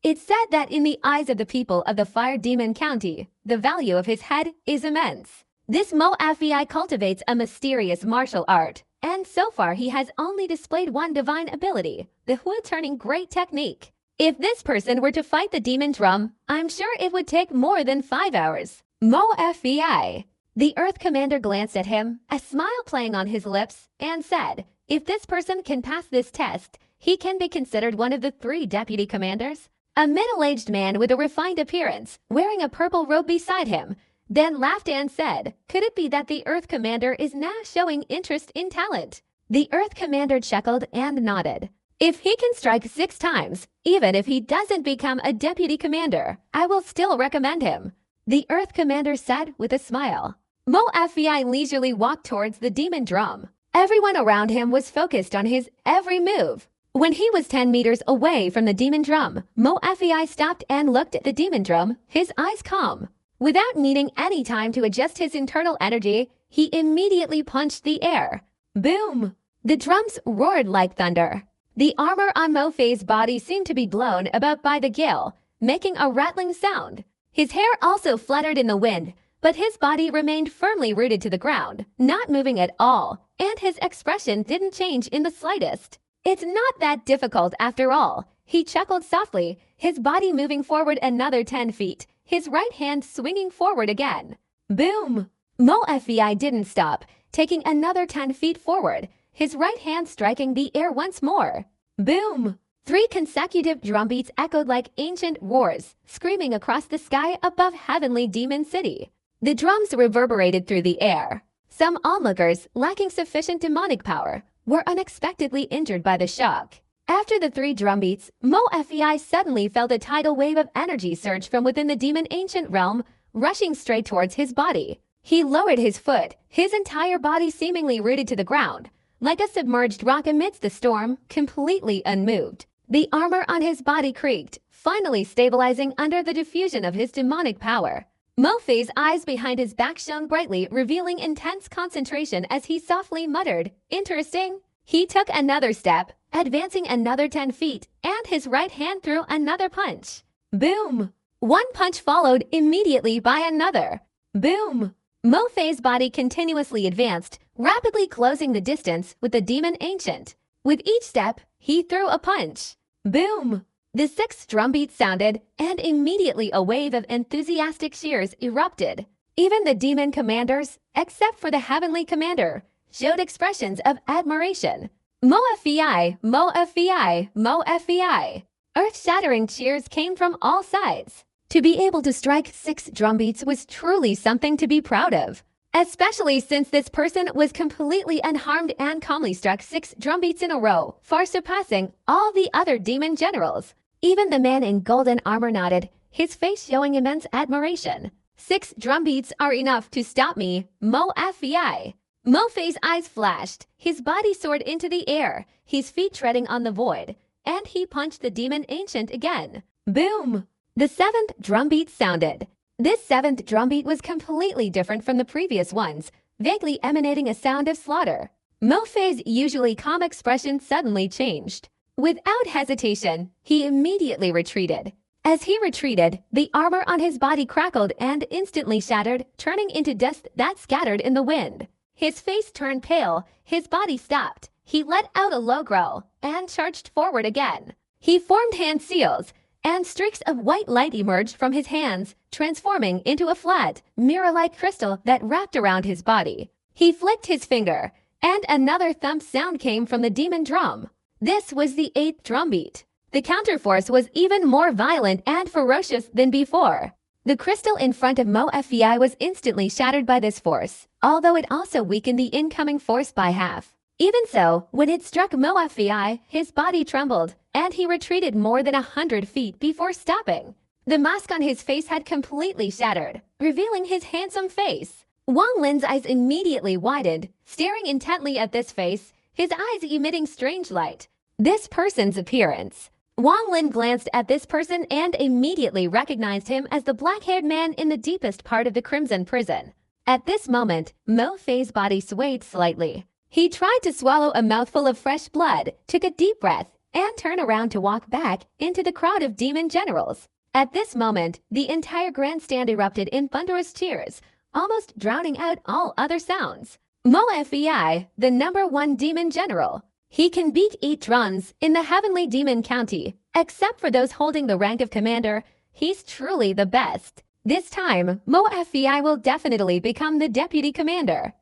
A: It's said that in the eyes of the people of the Fire Demon County, the value of his head is immense. This Mo Fei cultivates a mysterious martial art, and so far he has only displayed one divine ability, the Hu turning great technique. If this person were to fight the demon drum, I'm sure it would take more than 5 hours. Mo Fei. The Earth Commander glanced at him, a smile playing on his lips, and said, if this person can pass this test, he can be considered one of the 3 deputy commanders. A middle-aged man with a refined appearance, wearing a purple robe beside him, then laughed and said, could it be that the Earth Commander is now showing interest in talent? The Earth Commander chuckled and nodded. If he can strike 6 times, even if he doesn't become a deputy commander, I will still recommend him. The Earth Commander said with a smile. Mo Fei leisurely walked towards the demon drum. Everyone around him was focused on his every move. When he was 10 meters away from the demon drum, Mo Fei stopped and looked at the demon drum, his eyes calm. Without needing any time to adjust his internal energy, he immediately punched the air. Boom! The drums roared like thunder. The armor on Mo Fei's body seemed to be blown about by the gale, making a rattling sound. His hair also fluttered in the wind, but his body remained firmly rooted to the ground, not moving at all, and his expression didn't change in the slightest. It's not that difficult after all. He chuckled softly, his body moving forward another 10 feet, his right hand swinging forward again. Boom! Mo Fei didn't stop, taking another 10 feet forward, his right hand striking the air once more. Boom! 3 consecutive drumbeats echoed like ancient roars, screaming across the sky above heavenly Demon City. The drums reverberated through the air. Some onlookers, lacking sufficient demonic power, were unexpectedly injured by the shock. After the 3 drumbeats, Mo Fei suddenly felt a tidal wave of energy surge from within the demon ancient realm, rushing straight towards his body. He lowered his foot, his entire body seemingly rooted to the ground, like a submerged rock amidst the storm, completely unmoved. The armor on his body creaked, finally stabilizing under the diffusion of his demonic power. Mo Fei's eyes behind his back shone brightly, revealing intense concentration as he softly muttered, interesting. He took another step, advancing another 10 feet, and his right hand threw another punch. Boom! One punch followed immediately by another. Boom! Mo Fei's body continuously advanced, rapidly closing the distance with the demon ancient. With each step, he threw a punch. Boom! The sixth drumbeat sounded, and immediately a wave of enthusiastic cheers erupted. Even the demon commanders, except for the heavenly commander, showed expressions of admiration. Mo Fei, Mo Fei, Mo Fei. Earth-shattering cheers came from all sides. To be able to strike 6 drumbeats was truly something to be proud of, especially since this person was completely unharmed and calmly struck 6 drumbeats in a row, far surpassing all the other demon generals. Even the man in golden armor nodded, his face showing immense admiration. 6 drumbeats are enough to stop me, Mo Fei. Mo Fei's eyes flashed, his body soared into the air, his feet treading on the void, and he punched the demon ancient again. Boom! The 7th drumbeat sounded. This 7th drumbeat was completely different from the previous ones, vaguely emanating a sound of slaughter. Mo Fei's usually calm expression suddenly changed. Without hesitation, he immediately retreated. As he retreated, the armor on his body crackled and instantly shattered, turning into dust that scattered in the wind. His face turned pale, his body stopped. He let out a low growl and charged forward again. He formed hand seals, and streaks of white light emerged from his hands, transforming into a flat, mirror-like crystal that wrapped around his body. He flicked his finger, and another thump sound came from the demon drum. This was the 8th drumbeat. The counterforce was even more violent and ferocious than before. The crystal in front of Mo Fei was instantly shattered by this force, although it also weakened the incoming force by half. Even so, when it struck Mo Fei, his body trembled, and he retreated more than 100 feet before stopping. The mask on his face had completely shattered, revealing his handsome face. Wang Lin's eyes immediately widened, staring intently at this face, his eyes emitting strange light. This person's appearance. Wang Lin glanced at this person and immediately recognized him as the black-haired man in the deepest part of the Crimson Prison. At this moment, Mo Fei's body swayed slightly. He tried to swallow a mouthful of fresh blood, took a deep breath, and turned around to walk back into the crowd of demon generals. At this moment, the entire grandstand erupted in thunderous cheers, almost drowning out all other sounds. Mo Fei, the #1 demon general. He can beat 8 drums in the heavenly demon county. Except for those holding the rank of commander, he's truly the best. This time, Mo Fei will definitely become the deputy commander.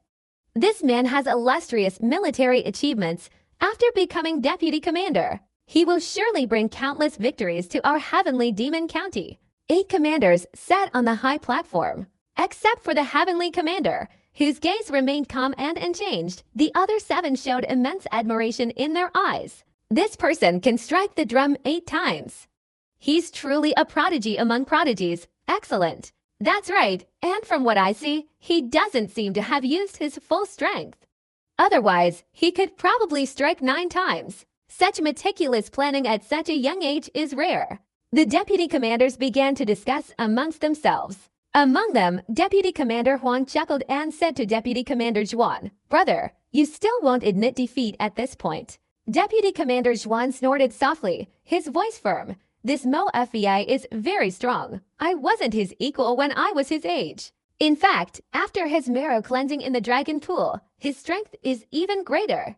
A: This man has illustrious military achievements. After becoming deputy commander, he will surely bring countless victories to our heavenly demon county. 8 commanders sat on the high platform. Except for the heavenly commander, whose gaze remained calm and unchanged, the other 7 showed immense admiration in their eyes. This person can strike the drum 8 times. He's truly a prodigy among prodigies. Excellent. That's right, and from what I see, he doesn't seem to have used his full strength. Otherwise, he could probably strike 9 times. Such meticulous planning at such a young age is rare. The deputy commanders began to discuss amongst themselves. Among them, Deputy Commander Huang chuckled and said to Deputy Commander Zhuan, "Brother, you still won't admit defeat at this point." Deputy Commander Zhuan snorted softly, his voice firm. "This Mo Fei is very strong. I wasn't his equal when I was his age. In fact, after his marrow cleansing in the dragon pool, his strength is even greater.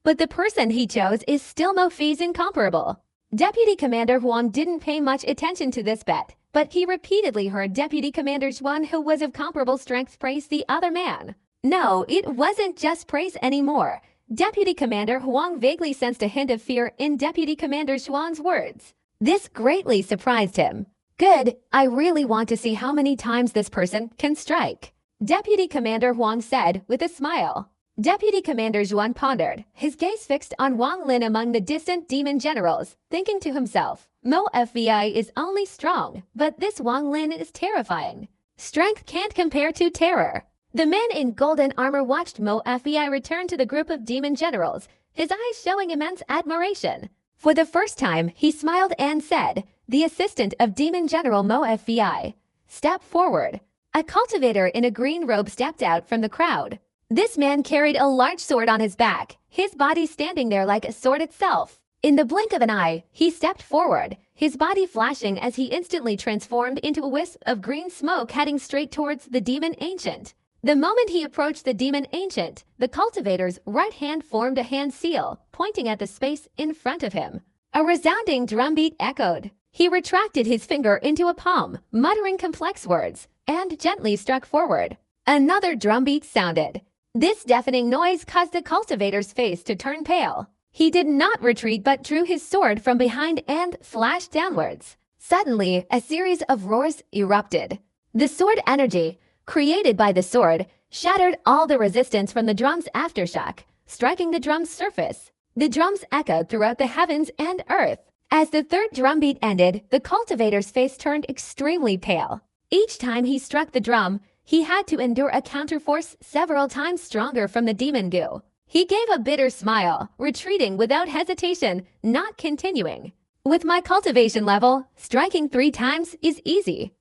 A: But the person he chose is still Mo Fei's incomparable." Deputy Commander Huang didn't pay much attention to this bet, but he repeatedly heard Deputy Commander Zhuan, who was of comparable strength, praise the other man. No, it wasn't just praise anymore. Deputy Commander Huang vaguely sensed a hint of fear in Deputy Commander Zhuan's words. This greatly surprised him. "Good, I really want to see how many times this person can strike," Deputy Commander Huang said with a smile. Deputy Commander Zhuan pondered, his gaze fixed on Wang Lin among the distant demon generals, thinking to himself, Mo Fei is only strong, but this Wang Lin is terrifying. Strength can't compare to terror. The man in golden armor watched Mo Fei return to the group of demon generals, his eyes showing immense admiration. For the first time, he smiled and said, "The assistant of Demon General Mo Fei. Step forward." A cultivator in a green robe stepped out from the crowd. This man carried a large sword on his back, his body standing there like a sword itself. In the blink of an eye, he stepped forward, his body flashing as he instantly transformed into a wisp of green smoke heading straight towards the demon ancient. The moment he approached the demon ancient, the cultivator's right hand formed a hand seal, pointing at the space in front of him. A resounding drumbeat echoed. He retracted his finger into a palm, muttering complex words, and gently struck forward. Another drumbeat sounded. This deafening noise caused the cultivator's face to turn pale. He did not retreat but drew his sword from behind and slashed downwards. Suddenly, a series of roars erupted. The sword energy, created by the sword, shattered all the resistance from the drum's aftershock, striking the drum's surface. The drums echoed throughout the heavens and earth. As the third drumbeat ended, the cultivator's face turned extremely pale. Each time he struck the drum, he had to endure a counterforce several times stronger from the demon goo. He gave a bitter smile, retreating without hesitation, not continuing. With my cultivation level, striking 3 times is easy.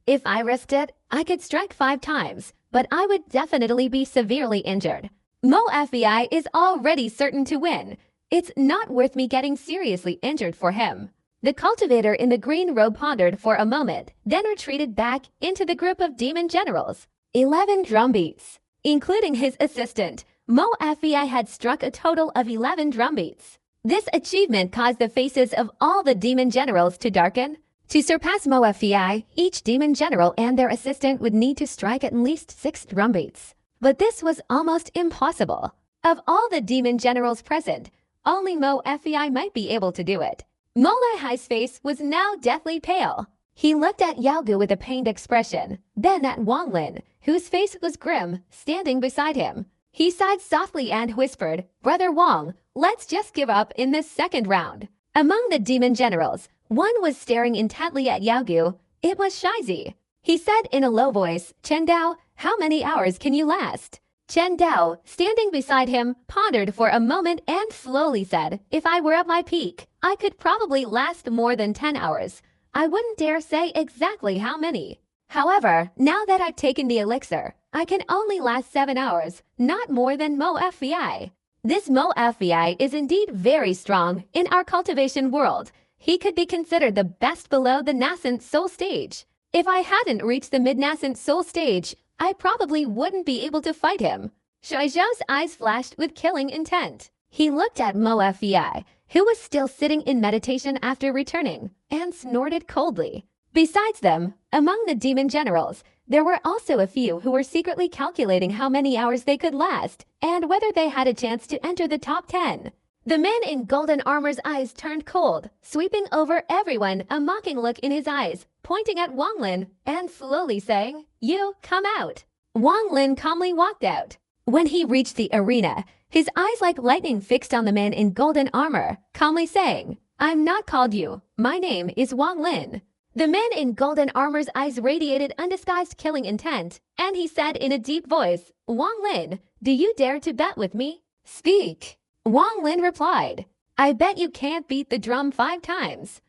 A: If I risked it, I could strike 5 times, but I would definitely be severely injured. Mo FBI is already certain to win. It's not worth me getting seriously injured for him. The cultivator in the green robe pondered for a moment, then retreated back into the group of demon generals. 11 drumbeats. Including his assistant, Mo FBI had struck a total of 11 drumbeats. This achievement caused the faces of all the demon generals to darken. To surpass Mo FBI, each demon general and their assistant would need to strike at least 6 drumbeats. But this was almost impossible. Of all the demon generals present, only Mo FBI might be able to do it. Mo Haihai's face was now deathly pale. He looked at Yaogu with a pained expression, then at Wang Lin, whose face was grim, standing beside him. He sighed softly and whispered, "Brother Wang, let's just give up in this second round." Among the demon generals, one was staring intently at Yaogu. It was Shizi. He said in a low voice, "Chen Dao, how many hours can you last?" Chen Dao, standing beside him, pondered for a moment and slowly said, "If I were at my peak, I could probably last more than 10 hours. I wouldn't dare say exactly how many. However, now that I've taken the elixir, I can only last 7 hours, not more than Mo FBI. This Mo FBI is indeed very strong in our cultivation world. He could be considered the best below the nascent soul stage. If I hadn't reached the mid-nascent soul stage, I probably wouldn't be able to fight him." Shui Zhao's eyes flashed with killing intent. He looked at Mo FBI, who was still sitting in meditation after returning, and snorted coldly. Besides them, among the demon generals, there were also a few who were secretly calculating how many hours they could last and whether they had a chance to enter the top 10. The man in golden armor's eyes turned cold, sweeping over everyone, a mocking look in his eyes, pointing at Wang Lin and slowly saying, "You, come out." Wang Lin calmly walked out. When he reached the arena, his eyes like lightning fixed on the man in golden armor, calmly saying, "I'm not called you. My name is Wang Lin." The man in golden armor's eyes radiated undisguised killing intent, and he said in a deep voice, "Wang Lin, do you dare to bet with me? Speak." Wang Lin replied, "I bet you can't beat the drum 5 times.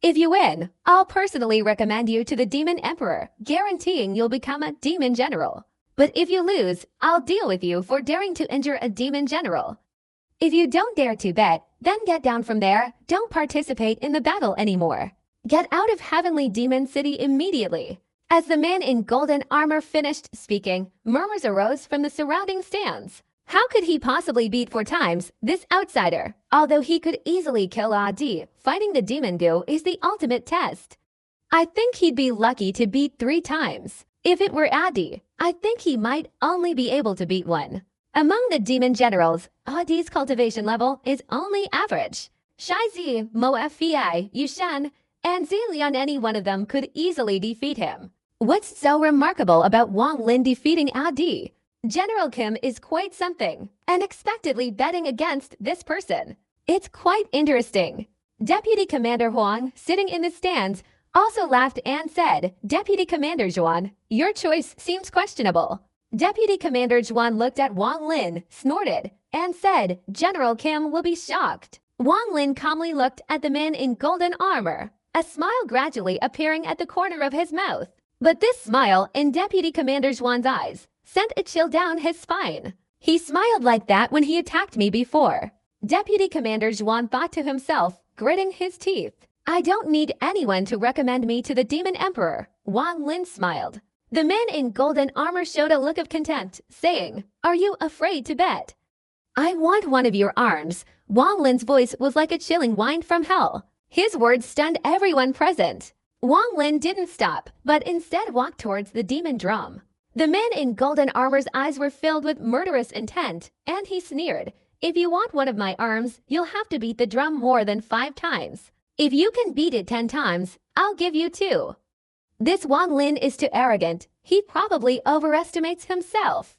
A: If you win, I'll personally recommend you to the Demon Emperor, guaranteeing you'll become a Demon General. But if you lose, I'll deal with you for daring to injure a Demon General. If you don't dare to bet, then get down from there, don't participate in the battle anymore. Get out of Heavenly Demon City immediately." As the man in golden armor finished speaking, murmurs arose from the surrounding stands. How could he possibly beat 4 times this outsider? Although he could easily kill Adi, fighting the demon goo is the ultimate test. I think he'd be lucky to beat 3 times. If it were Adi, I think he might only be able to beat 1. Among the demon generals, Adi's cultivation level is only average. Shizi, Mo Fei, Yushan, and Zilian, any one of them could easily defeat him. What's so remarkable about Wang Lin defeating Adi? General Kim is quite something, unexpectedly betting against this person. It's quite interesting. Deputy Commander Huang, sitting in the stands, also laughed and said, "Deputy Commander Zhuan, your choice seems questionable." Deputy Commander Zhuan looked at Wang Lin, snorted, and said, "General Kim will be shocked." Wang Lin calmly looked at the man in golden armor, a smile gradually appearing at the corner of his mouth. But this smile in Deputy Commander Zhuan's eyes sent a chill down his spine. He smiled like that when he attacked me before. Deputy Commander Zhuan thought to himself, gritting his teeth. I don't need anyone to recommend me to the Demon Emperor. Wang Lin smiled. The man in golden armor showed a look of contempt, saying, Are you afraid to bet? I want one of your arms. Wang Lin's voice was like a chilling wind from hell. His words stunned everyone present. Wang Lin didn't stop, but instead walked towards the demon drum. The man in golden armor's eyes were filled with murderous intent, and he sneered, If you want one of my arms, you'll have to beat the drum more than 5 times. If you can beat it 10 times, I'll give you 2. This Wang Lin is too arrogant. He probably overestimates himself.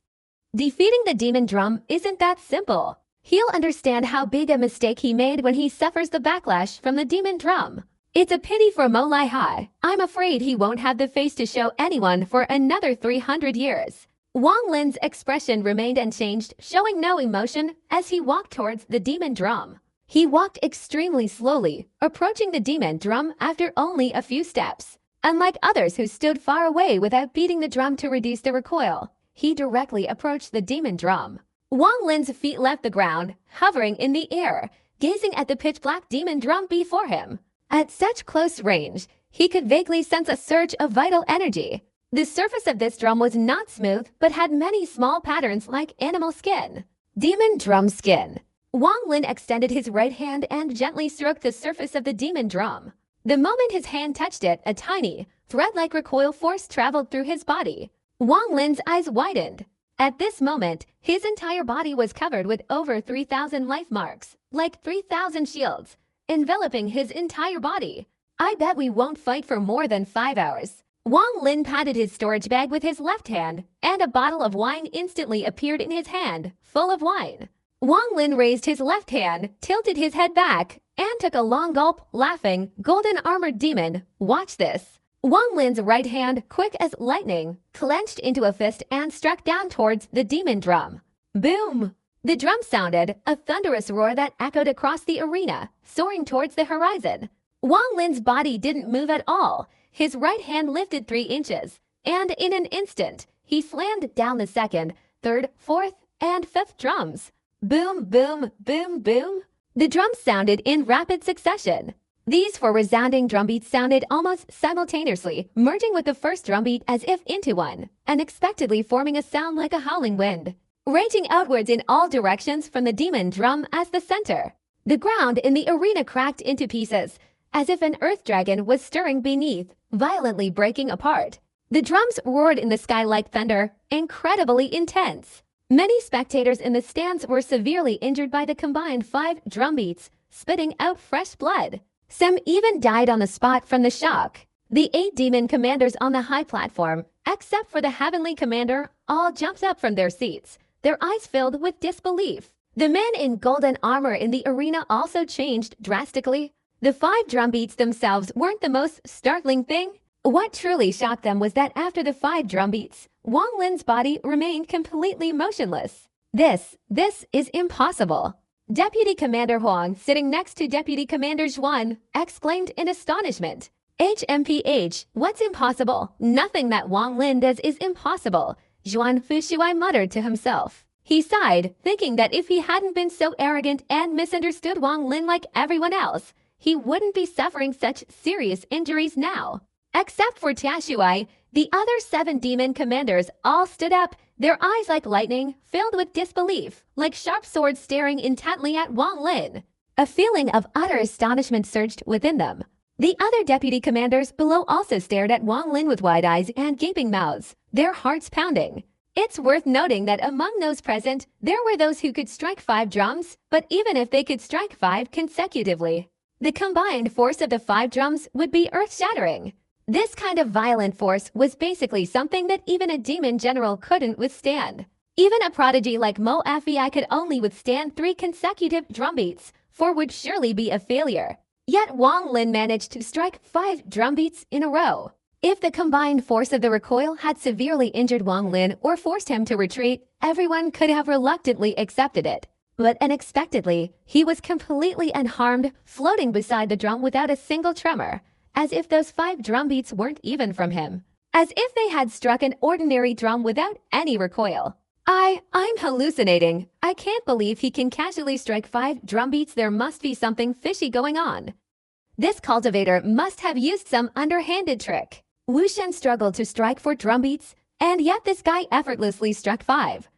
A: Defeating the demon drum isn't that simple. He'll understand how big a mistake he made when he suffers the backlash from the demon drum. It's a pity for Mo Lai Hai. I'm afraid he won't have the face to show anyone for another 300 years. Wang Lin's expression remained unchanged, showing no emotion as he walked towards the demon drum. He walked extremely slowly, approaching the demon drum after only a few steps. Unlike others who stood far away without beating the drum to reduce the recoil, he directly approached the demon drum. Wang Lin's feet left the ground, hovering in the air, gazing at the pitch-black demon drum before him. At such close range, he could vaguely sense a surge of vital energy. The surface of this drum was not smooth, but had many small patterns like animal skin. Demon drum skin. Wang Lin extended his right hand and gently stroked the surface of the demon drum. The moment his hand touched it, a tiny, thread-like recoil force traveled through his body. Wang Lin's eyes widened. At this moment, his entire body was covered with over 3,000 life marks, like 3,000 shields, enveloping his entire body. I bet we won't fight for more than 5 hours. Wang Lin patted his storage bag with his left hand, and a bottle of wine instantly appeared in his hand, full of wine. Wang Lin raised his left hand, tilted his head back, and took a long gulp, laughing, Golden armored demon, watch this. Wang Lin's right hand, quick as lightning, clenched into a fist and struck down towards the demon drum. Boom! The drum sounded, a thunderous roar that echoed across the arena, soaring towards the horizon. Wang Lin's body didn't move at all. His right hand lifted 3 inches, and in an instant, he slammed down the second, third, fourth, and fifth drums. Boom, boom, boom, boom. The drums sounded in rapid succession. These 4 resounding drumbeats sounded almost simultaneously, merging with the first drumbeat as if into one, unexpectedly forming a sound like a howling wind, raging outwards in all directions from the demon drum as the center. The ground in the arena cracked into pieces, as if an earth dragon was stirring beneath, violently breaking apart. The drums roared in the sky like thunder, incredibly intense. Many spectators in the stands were severely injured by the combined 5 drumbeats, spitting out fresh blood. Some even died on the spot from the shock. The 8 demon commanders on the high platform, except for the heavenly commander, all jumped up from their seats, their eyes filled with disbelief. The men in golden armor in the arena also changed drastically. The 5 drumbeats themselves weren't the most startling thing. What truly shocked them was that after the 5 drumbeats, Wang Lin's body remained completely motionless. This is impossible. Deputy Commander Huang, sitting next to Deputy Commander Zhuan, exclaimed in astonishment. HMPH, what's impossible? Nothing that Wang Lin does is impossible, Zhuan Fushuai muttered to himself. He sighed, thinking that if he hadn't been so arrogant and misunderstood Wang Lin like everyone else, he wouldn't be suffering such serious injuries now. Except for Tiashuai, the other 7 demon commanders all stood up, their eyes like lightning, filled with disbelief, like sharp swords staring intently at Wang Lin. A feeling of utter astonishment surged within them. The other deputy commanders below also stared at Wang Lin with wide eyes and gaping mouths, their hearts pounding. It's worth noting that among those present, there were those who could strike 5 drums, but even if they could strike 5 consecutively, the combined force of the 5 drums would be earth-shattering. This kind of violent force was basically something that even a demon general couldn't withstand. Even a prodigy like Mo Fei could only withstand 3 consecutive drumbeats, 4 would surely be a failure. Yet Wang Lin managed to strike 5 drumbeats in a row. If the combined force of the recoil had severely injured Wang Lin or forced him to retreat, everyone could have reluctantly accepted it. But unexpectedly, he was completely unharmed, floating beside the drum without a single tremor, as if those 5 drumbeats weren't even from him. As if they had struck an ordinary drum without any recoil. I'm hallucinating. I can't believe he can casually strike 5 drum beats. There must be something fishy going on. This cultivator must have used some underhanded trick. Wu Shen struggled to strike 4 drum beats, and yet this guy effortlessly struck 5.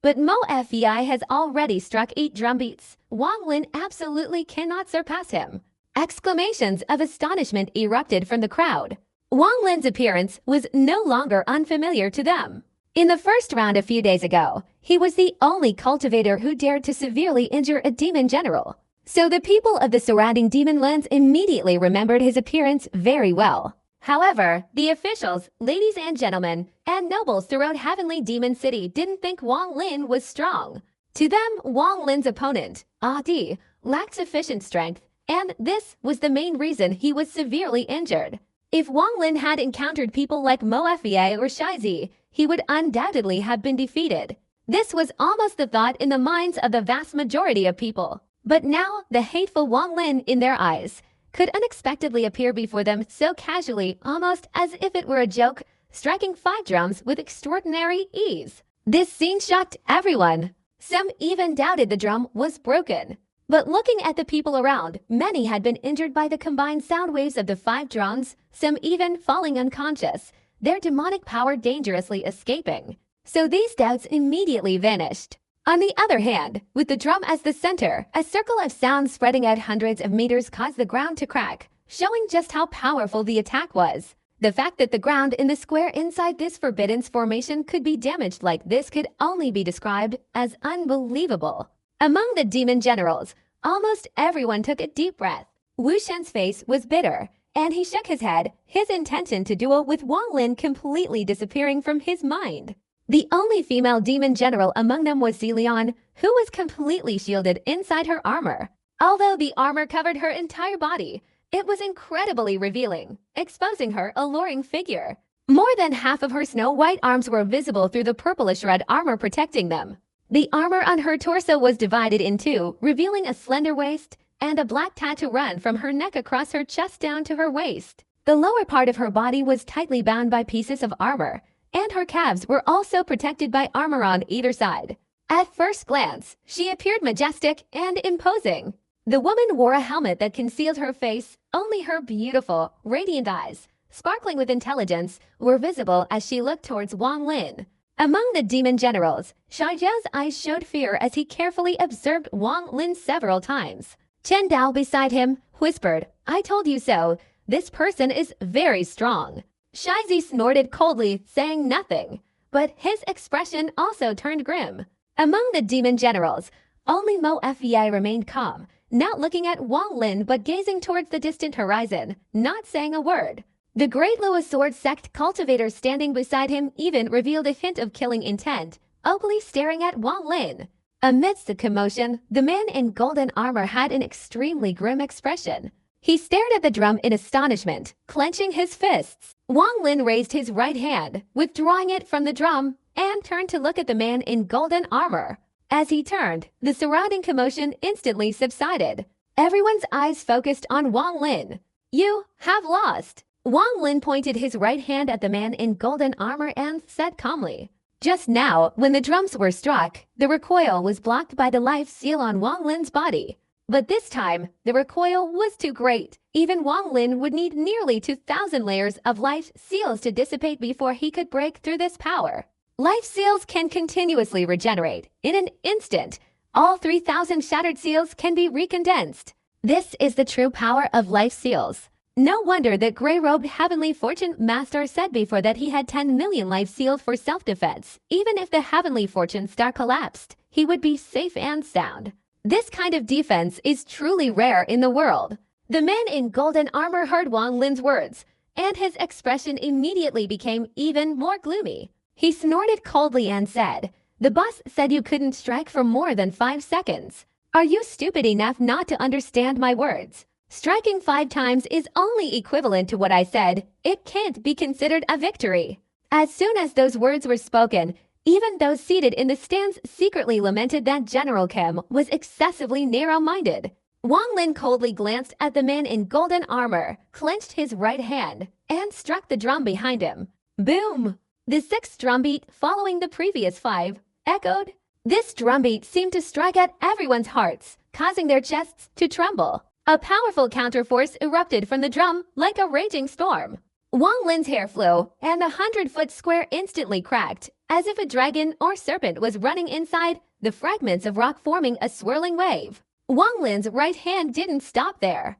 A: But Mo Fei has already struck 8 drum beats. Wang Lin absolutely cannot surpass him. Exclamations of astonishment erupted from the crowd. Wang Lin's appearance was no longer unfamiliar to them. In the first round a few days ago, he was the only cultivator who dared to severely injure a demon general. So the people of the surrounding demon lands immediately remembered his appearance very well. However, the officials, ladies and gentlemen, and nobles throughout Heavenly Demon City didn't think Wang Lin was strong. To them, Wang Lin's opponent, Di, lacked sufficient strength, and this was the main reason he was severely injured. If Wang Lin had encountered people like Mo Fei or Shizi, he would undoubtedly have been defeated. This was almost the thought in the minds of the vast majority of people. But now, the hateful Wang Lin in their eyes could unexpectedly appear before them so casually, almost as if it were a joke, striking 5 drums with extraordinary ease. This scene shocked everyone. Some even doubted the drum was broken. But looking at the people around, many had been injured by the combined sound waves of the 5 drums, some even falling unconscious, their demonic power dangerously escaping. So these doubts immediately vanished. On the other hand, with the drum as the center, a circle of sound spreading out hundreds of meters caused the ground to crack, showing just how powerful the attack was. The fact that the ground in the square inside this forbidden formation could be damaged like this could only be described as unbelievable. Among the demon generals, almost everyone took a deep breath. Wu Shen's face was bitter, and he shook his head, his intention to duel with Wang Lin completely disappearing from his mind. The only female demon general among them was Zilian, who was completely shielded inside her armor. Although the armor covered her entire body, it was incredibly revealing, exposing her alluring figure. More than half of her snow-white arms were visible through the purplish red armor protecting them. The armor on her torso was divided in 2, revealing a slender waist and a black tattoo run from her neck across her chest down to her waist. The lower part of her body was tightly bound by pieces of armor, and her calves were also protected by armor on either side. At first glance, she appeared majestic and imposing. The woman wore a helmet that concealed her face. Only her beautiful, radiant eyes, sparkling with intelligence, were visible as she looked towards Wang Lin. Among the demon generals, Shijia's eyes showed fear as he carefully observed Wang Lin several times. Chen Dao beside him whispered, "I told you so. This person is very strong." Shizi snorted coldly, saying nothing, but his expression also turned grim. Among the demon generals, only Mo Fei remained calm, not looking at Wang Lin but gazing towards the distant horizon, not saying a word. The Great Lua Sword Sect cultivator standing beside him even revealed a hint of killing intent, openly staring at Wang Lin. Amidst the commotion, the man in golden armor had an extremely grim expression. He stared at the drum in astonishment, clenching his fists. Wang Lin raised his right hand, withdrawing it from the drum, and turned to look at the man in golden armor. As he turned, the surrounding commotion instantly subsided. Everyone's eyes focused on Wang Lin. "You have lost." Wang Lin pointed his right hand at the man in golden armor and said calmly. Just now, when the drums were struck, the recoil was blocked by the life seal on Wang Lin's body. But this time, the recoil was too great. Even Wang Lin would need nearly 2,000 layers of life seals to dissipate before he could break through this power. Life seals can continuously regenerate. In an instant, all 3,000 shattered seals can be recondensed. This is the true power of life seals. No wonder that gray-robed Heavenly Fortune Master said before that he had 10 million life sealed for self-defense. Even if the Heavenly Fortune Star collapsed, he would be safe and sound. This kind of defense is truly rare in the world. The man in golden armor heard Wang Lin's words, and his expression immediately became even more gloomy. He snorted coldly and said, "The boss said you couldn't strike for more than 5 seconds. Are you stupid enough not to understand my words? Striking 5 times is only equivalent to what I said. It can't be considered a victory." As soon as those words were spoken, even those seated in the stands secretly lamented that General Kim was excessively narrow-minded. Wang Lin coldly glanced at the man in golden armor, clenched his right hand, and struck the drum behind him. Boom! The 6th drum beat following the previous 5. echoed. This drumbeat seemed to strike at everyone's hearts, causing their chests to tremble. A powerful counterforce erupted from the drum like a raging storm. Wang Lin's hair flew, and the 100-foot square instantly cracked, as if a dragon or serpent was running inside, the fragments of rock forming a swirling wave. Wang Lin's right hand didn't stop there.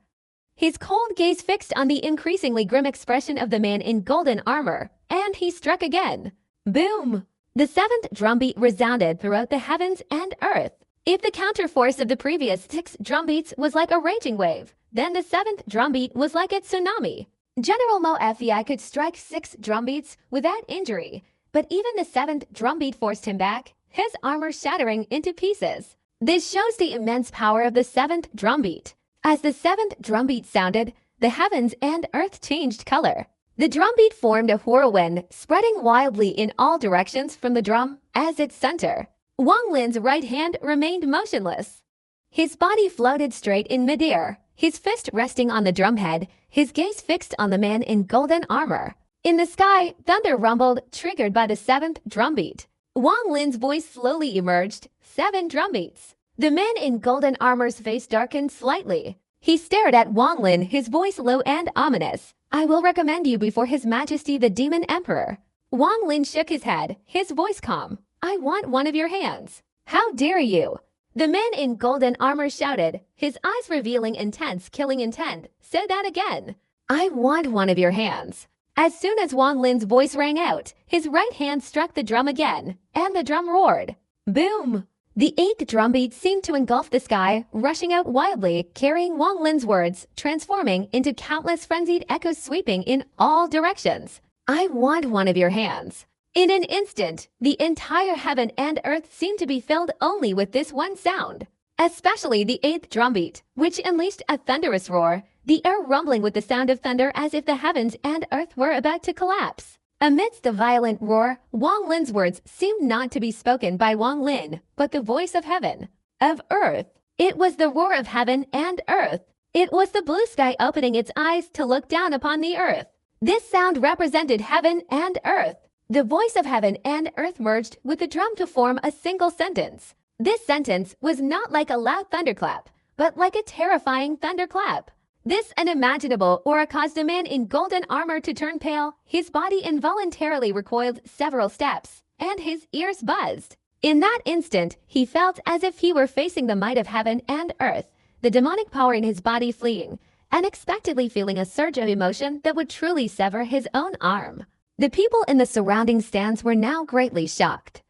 A: His cold gaze fixed on the increasingly grim expression of the man in golden armor, and he struck again. Boom! The seventh drumbeat resounded throughout the heavens and earth. If the counterforce of the previous 6 drumbeats was like a raging wave, then the 7th drumbeat was like a tsunami. General Mo Fei could strike 6 drumbeats without injury, but even the 7th drumbeat forced him back, his armor shattering into pieces. This shows the immense power of the 7th drumbeat. As the 7th drumbeat sounded, the heavens and earth changed color. The drumbeat formed a whirlwind, spreading wildly in all directions from the drum as its center. Wang Lin's right hand remained motionless. His body floated straight in midair, his fist resting on the drumhead, his gaze fixed on the man in golden armor. In the sky, thunder rumbled, triggered by the 7th drumbeat. Wang Lin's voice slowly emerged, 7 drumbeats. The man in golden armor's face darkened slightly. He stared at Wang Lin, his voice low and ominous. I will recommend you before His Majesty the Demon Emperor. Wang Lin shook his head, his voice calm. I want one of your hands. How dare you? The man in golden armor shouted, his eyes revealing intense killing intent. Say that again. I want one of your hands. As soon as Wang Lin's voice rang out, his right hand struck the drum again, and the drum roared. Boom! The 8th drumbeat seemed to engulf the sky, rushing out wildly, carrying Wang Lin's words, transforming into countless frenzied echoes sweeping in all directions. I want one of your hands. In an instant, the entire heaven and earth seemed to be filled only with this one sound. Especially the 8th drumbeat, which unleashed a thunderous roar, the air rumbling with the sound of thunder as if the heavens and earth were about to collapse. Amidst the violent roar, Wang Lin's words seemed not to be spoken by Wang Lin, but the voice of heaven, of earth. It was the roar of heaven and earth. It was the blue sky opening its eyes to look down upon the earth. This sound represented heaven and earth. The voice of heaven and earth merged with the drum to form a single sentence. This sentence was not like a loud thunderclap, but like a terrifying thunderclap. This unimaginable aura caused a man in golden armor to turn pale, his body involuntarily recoiled several steps, and his ears buzzed. In that instant, he felt as if he were facing the might of heaven and earth, the demonic power in his body fleeing, unexpectedly feeling a surge of emotion that would truly sever his own arm. The people in the surrounding stands were now greatly shocked.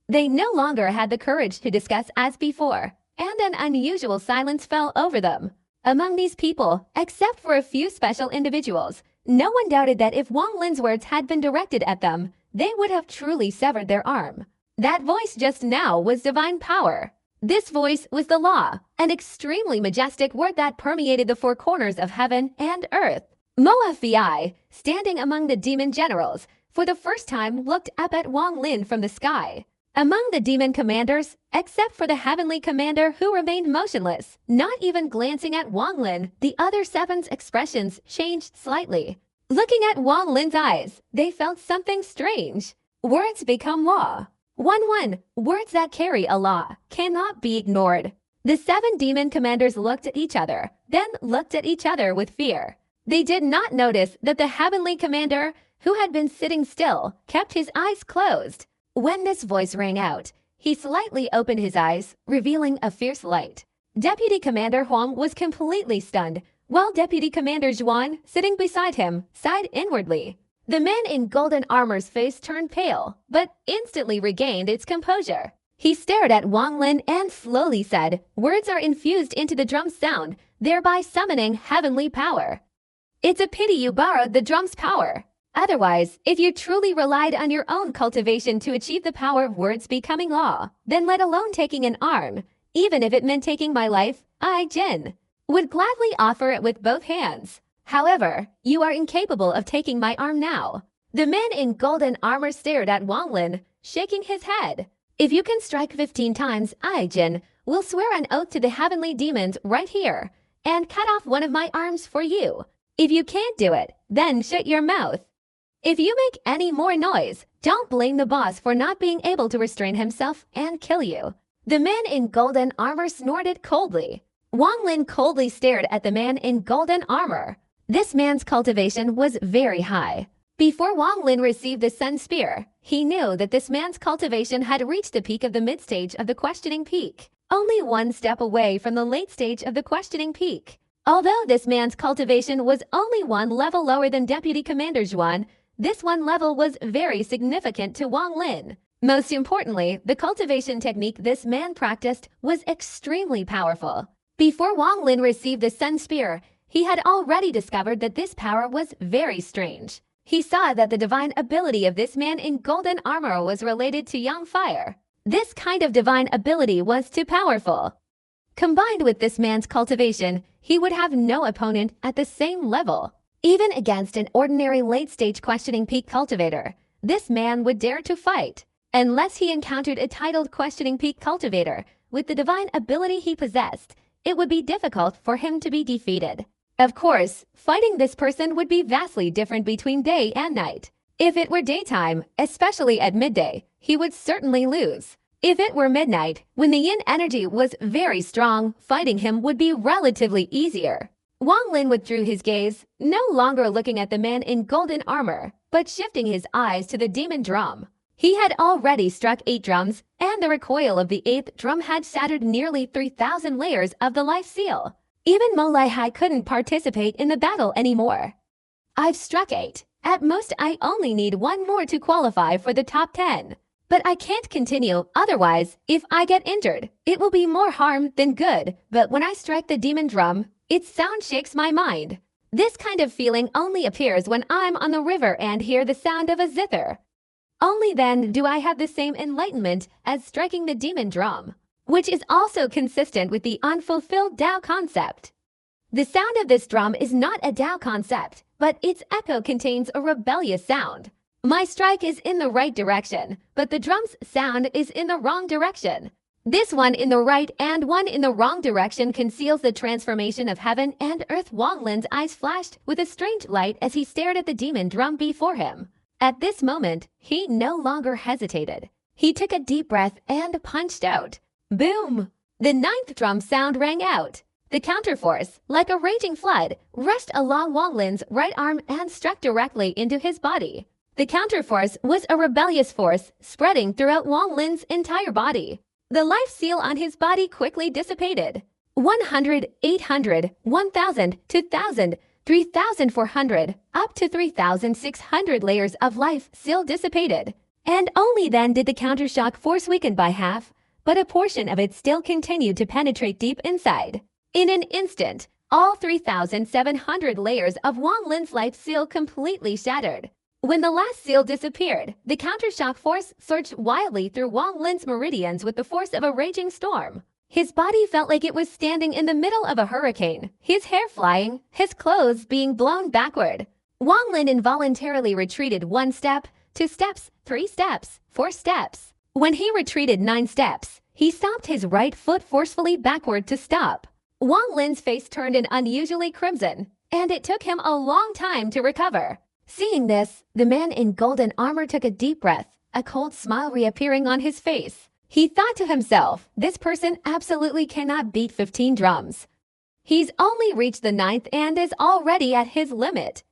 A: They no longer had the courage to discuss as before, and an unusual silence fell over them. Among these people, except for a few special individuals, no one doubted that if Wang Lin's words had been directed at them, they would have truly severed their arm. That voice just now was divine power. This voice was the law, an extremely majestic word that permeated the 4 corners of heaven and earth. Mo Fei, standing among the demon generals, for the first time looked up at Wang Lin from the sky. Among the demon commanders, except for the heavenly commander who remained motionless, not even glancing at Wang Lin, the other 7's expressions changed slightly. Looking at Wang Lin's eyes, they felt something strange. Words become law. 1-1. Words that carry a law cannot be ignored. The 7 demon commanders looked at each other, then looked at each other with fear. They did not notice that the heavenly commander, who had been sitting still, kept his eyes closed. When this voice rang out, he slightly opened his eyes, revealing a fierce light. Deputy Commander Huang was completely stunned, while Deputy Commander Zhuan, sitting beside him, sighed inwardly. The man in golden armor's face turned pale, but instantly regained its composure. He stared at Wang Lin and slowly said, words are infused into the drum's sound, thereby summoning heavenly power. It's a pity you borrowed the drum's power. Otherwise, if you truly relied on your own cultivation to achieve the power of words becoming law, then let alone taking an arm, even if it meant taking my life, I, Jin, would gladly offer it with both hands. However, you are incapable of taking my arm now. The man in golden armor stared at Wang Lin, shaking his head. If you can strike 15 times, I, Jin, will swear an oath to the heavenly demons right here, and cut off one of my arms for you. If you can't do it, then shut your mouth. If you make any more noise, Don't blame the boss for not being able to restrain himself and kill you. The man in golden armor snorted coldly. Wang Lin coldly stared at the man in golden armor. This man's cultivation was very high. Before Wang Lin received the Sun Spear, he knew that this man's cultivation had reached the peak of the mid-stage of the questioning peak, only one step away from the late stage of the questioning peak. Although this man's cultivation was only one level lower than Deputy Commander Zhuan, this one level was very significant to Wang Lin. Most importantly, the cultivation technique this man practiced was extremely powerful. Before Wang Lin received the Sun Spear, he had already discovered that this power was very strange. He saw that the divine ability of this man in golden armor was related to Yang Fire. This kind of divine ability was too powerful. Combined with this man's cultivation, he would have no opponent at the same level. Even against an ordinary late-stage questioning peak cultivator, this man would dare to fight. Unless he encountered a titled questioning peak cultivator with the divine ability he possessed, it would be difficult for him to be defeated. Of course, fighting this person would be vastly different between day and night. If it were daytime, especially at midday, he would certainly lose. If it were midnight, when the yin energy was very strong, fighting him would be relatively easier. Wang Lin withdrew his gaze, no longer looking at the man in golden armor, but shifting his eyes to the demon drum. He had already struck 8 drums, and the recoil of the 8th drum had shattered nearly 3,000 layers of the life seal. Even Mo Lai Hai couldn't participate in the battle anymore. I've struck 8. At most, I only need 1 more to qualify for the top 10. But I can't continue, otherwise, if I get injured, it will be more harm than good. But when I strike the demon drum, its sound shakes my mind. This kind of feeling only appears when I'm on the river and hear the sound of a zither. Only then do I have the same enlightenment as striking the demon drum, which is also consistent with the unfulfilled Tao concept. The sound of this drum is not a Tao concept, but its echo contains a rebellious sound. My strike is in the right direction, but the drum's sound is in the wrong direction. This one in the right and one in the wrong direction conceals the transformation of heaven and earth. Wang Lin's eyes flashed with a strange light as he stared at the demon drum before him. At this moment, he no longer hesitated. He took a deep breath and punched out. Boom! The 9th drum sound rang out. The counterforce, like a raging flood, rushed along Wang Lin's right arm and struck directly into his body. The counterforce was a rebellious force spreading throughout Wang Lin's entire body. The life seal on his body quickly dissipated. 100, 800, 1,000, 2,000, 3,400, up to 3,600 layers of life seal dissipated. And only then did the countershock force weaken by half, but a portion of it still continued to penetrate deep inside. In an instant, all 3,700 layers of Wang Lin's life seal completely shattered. When the last seal disappeared, the countershock force surged wildly through Wang Lin's meridians with the force of a raging storm. His body felt like it was standing in the middle of a hurricane, his hair flying, his clothes being blown backward. Wang Lin involuntarily retreated 1 step, 2 steps, 3 steps, 4 steps. When he retreated 9 steps, he stomped his right foot forcefully backward to stop. Wang Lin's face turned an unusually crimson, and it took him a long time to recover. Seeing this, the man in golden armor took a deep breath, a cold smile reappearing on his face. He thought to himself, this person absolutely cannot beat 15 drums. He's only reached the 9th and is already at his limit.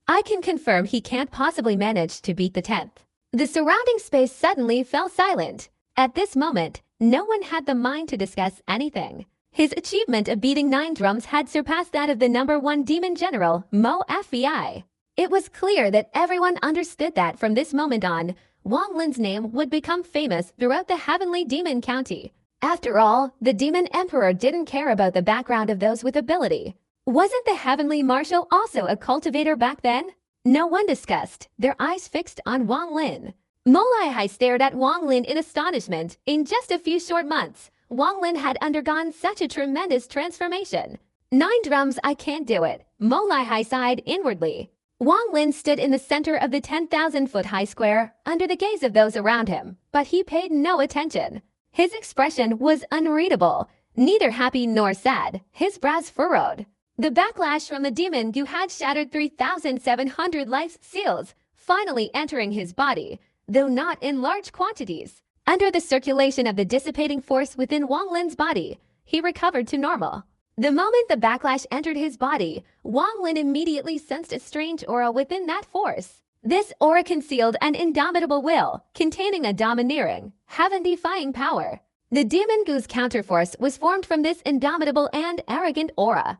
A: I can confirm he can't possibly manage to beat the 10th. The surrounding space suddenly fell silent. At this moment, no one had the mind to discuss anything. His achievement of beating 9 drums had surpassed that of the #1 demon general, Mo Fei. It was clear that everyone understood that from this moment on, Wang Lin's name would become famous throughout the Heavenly Demon County. After all, the Demon Emperor didn't care about the background of those with ability. Wasn't the Heavenly Marshal also a cultivator back then? No one discussed, their eyes fixed on Wang Lin. Mo Lai Hai stared at Wang Lin in astonishment. In just a few short months, Wang Lin had undergone such a tremendous transformation. 9 drums, I can't do it. Mo Lai Hai sighed inwardly. Wang Lin stood in the center of the 10,000-foot-high square, under the gaze of those around him, but he paid no attention. His expression was unreadable, neither happy nor sad, his brows furrowed. The backlash from the demon who had shattered 3,700 life seals, finally entering his body, though not in large quantities. Under the circulation of the dissipating force within Wang Lin's body, he recovered to normal. The moment the backlash entered his body, Wang Lin immediately sensed a strange aura within that force. This aura concealed an indomitable will, containing a domineering, heaven-defying power. The demon Gu's counterforce was formed from this indomitable and arrogant aura.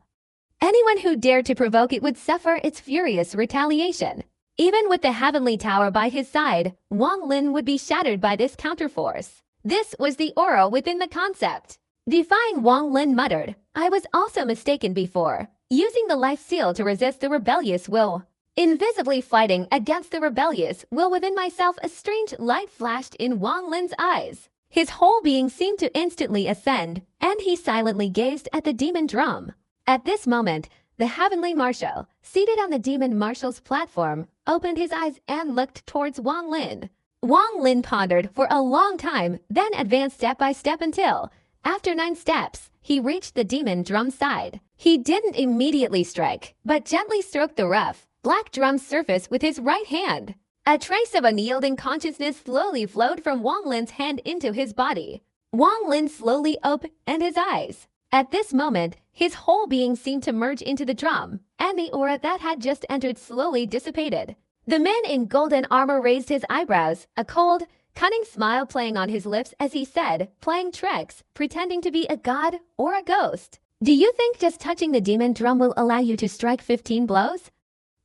A: Anyone who dared to provoke it would suffer its furious retaliation. Even with the heavenly tower by his side, Wang Lin would be shattered by this counterforce. This was the aura within the concept. Defying, Wang Lin muttered, "I was also mistaken before, using the life seal to resist the rebellious will." Invisibly fighting against the rebellious will within myself, a strange light flashed in Wang Lin's eyes. His whole being seemed to instantly ascend, and he silently gazed at the demon drum. At this moment, the heavenly marshal, seated on the demon marshal's platform, opened his eyes and looked towards Wang Lin. Wang Lin pondered for a long time, then advanced step by step until, after 9 steps, he reached the demon drum's side. He didn't immediately strike, but gently stroked the rough, black drum's surface with his right hand. A trace of unyielding consciousness slowly flowed from Wang Lin's hand into his body. Wang Lin slowly opened his eyes. At this moment, his whole being seemed to merge into the drum, and the aura that had just entered slowly dissipated. The man in golden armor raised his eyebrows, a cold, cunning smile playing on his lips as he said, playing tricks, pretending to be a god or a ghost. "Do you think just touching the demon drum will allow you to strike 15 blows?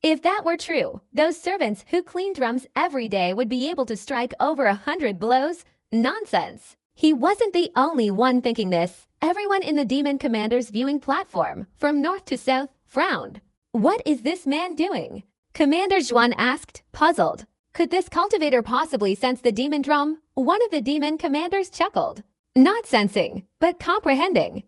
A: If that were true, those servants who clean drums every day would be able to strike over 100 blows? Nonsense." He wasn't the only one thinking this. Everyone in the demon commander's viewing platform, from north to south, frowned. "What is this man doing?" Commander Zhuan asked, puzzled. "Could this cultivator possibly sense the demon drum?" One of the demon commanders chuckled. "Not sensing, but comprehending.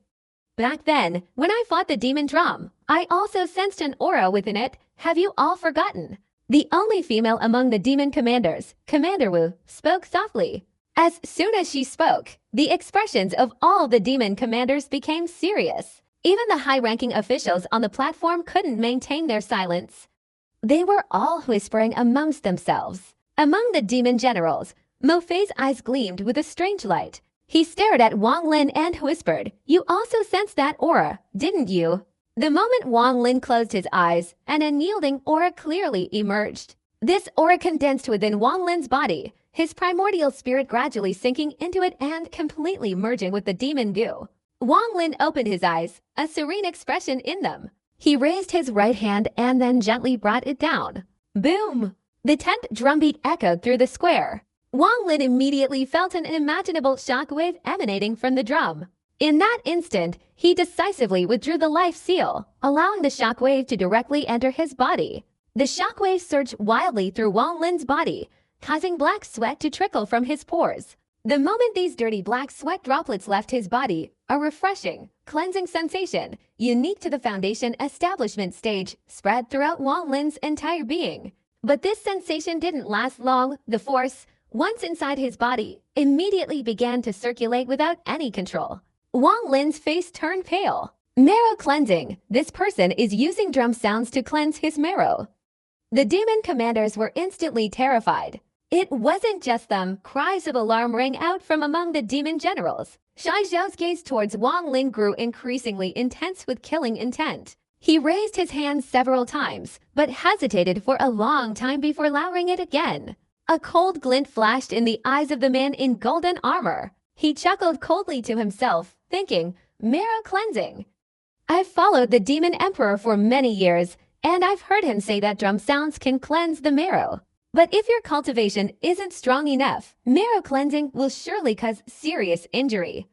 A: Back then, when I fought the demon drum, I also sensed an aura within it. Have you all forgotten?" The only female among the demon commanders, Commander Wu, spoke softly. As soon as she spoke, the expressions of all the demon commanders became serious. Even the high-ranking officials on the platform couldn't maintain their silence. They were all whispering amongst themselves. Among the demon generals, Mo Fei's eyes gleamed with a strange light. He stared at Wang Lin and whispered, "You also sensed that aura, didn't you?" The moment Wang Lin closed his eyes, an unyielding aura clearly emerged. This aura condensed within Wang Lin's body, his primordial spirit gradually sinking into it and completely merging with the demon goo. Wang Lin opened his eyes, a serene expression in them. He raised his right hand and then gently brought it down. Boom! The 10th drumbeat echoed through the square. Wang Lin immediately felt an unimaginable shockwave emanating from the drum. In that instant, he decisively withdrew the life seal, allowing the shockwave to directly enter his body. The shockwave surged wildly through Wang Lin's body, causing black sweat to trickle from his pores. The moment these dirty black sweat droplets left his body, a refreshing, cleansing sensation, unique to the Foundation establishment stage, spread throughout Wang Lin's entire being. But this sensation didn't last long. The force, once inside his body, immediately began to circulate without any control. Wang Lin's face turned pale. Marrow cleansing. This person is using drum sounds to cleanse his marrow. The demon commanders were instantly terrified. It wasn't just them. Cries of alarm rang out from among the demon generals. Shai Zhou's gaze towards Wang Lin grew increasingly intense with killing intent. He raised his hand several times, but hesitated for a long time before lowering it again. A cold glint flashed in the eyes of the man in golden armor. He chuckled coldly to himself, thinking, "Marrow cleansing. I've followed the demon emperor for many years, and I've heard him say that drum sounds can cleanse the marrow. But if your cultivation isn't strong enough, marrow cleansing will surely cause serious injury."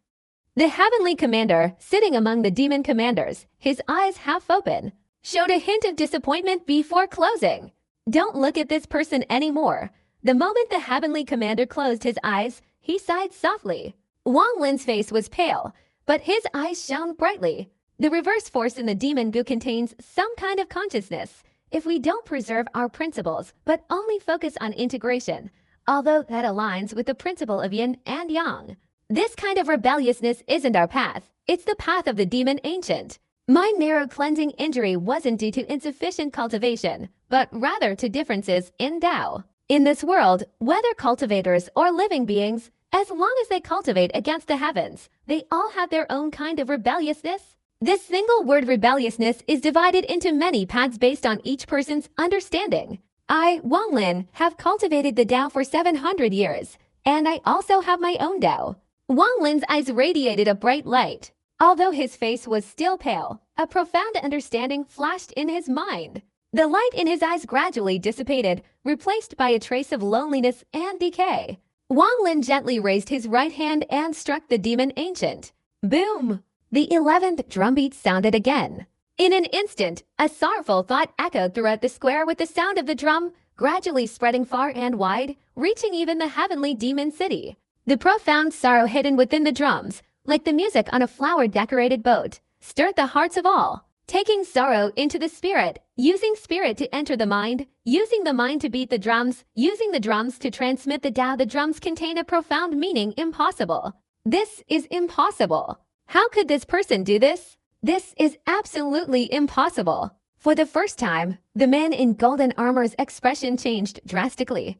A: The heavenly commander, sitting among the demon commanders, his eyes half open, showed a hint of disappointment before closing. "Don't look at this person anymore." The moment the heavenly commander closed his eyes, he sighed softly. Wang Lin's face was pale, but his eyes shone brightly. The reverse force in the demon goo contains some kind of consciousness. If we don't preserve our principles, but only focus on integration, although that aligns with the principle of yin and yang, this kind of rebelliousness isn't our path. It's the path of the demon ancient. My marrow cleansing injury wasn't due to insufficient cultivation, but rather to differences in Tao. In this world, whether cultivators or living beings, as long as they cultivate against the heavens, they all have their own kind of rebelliousness. This single word rebelliousness is divided into many paths based on each person's understanding. I, Wang Lin, have cultivated the Tao for 700 years, and I also have my own Tao. Wang Lin's eyes radiated a bright light. Although his face was still pale, a profound understanding flashed in his mind. The light in his eyes gradually dissipated, replaced by a trace of loneliness and decay. Wang Lin gently raised his right hand and struck the demon ancient. Boom! The 11th drumbeat sounded again. In an instant, a sorrowful thought echoed throughout the square with the sound of the drum gradually spreading far and wide, reaching even the heavenly demon city. The profound sorrow hidden within the drums, like the music on a flower-decorated boat, stirred the hearts of all. Taking sorrow into the spirit, using spirit to enter the mind, using the mind to beat the drums, using the drums to transmit the Tao. The drums contain a profound meaning. Impossible. This is impossible. How could this person do this? This is absolutely impossible. For the first time, the man in golden armor's expression changed drastically.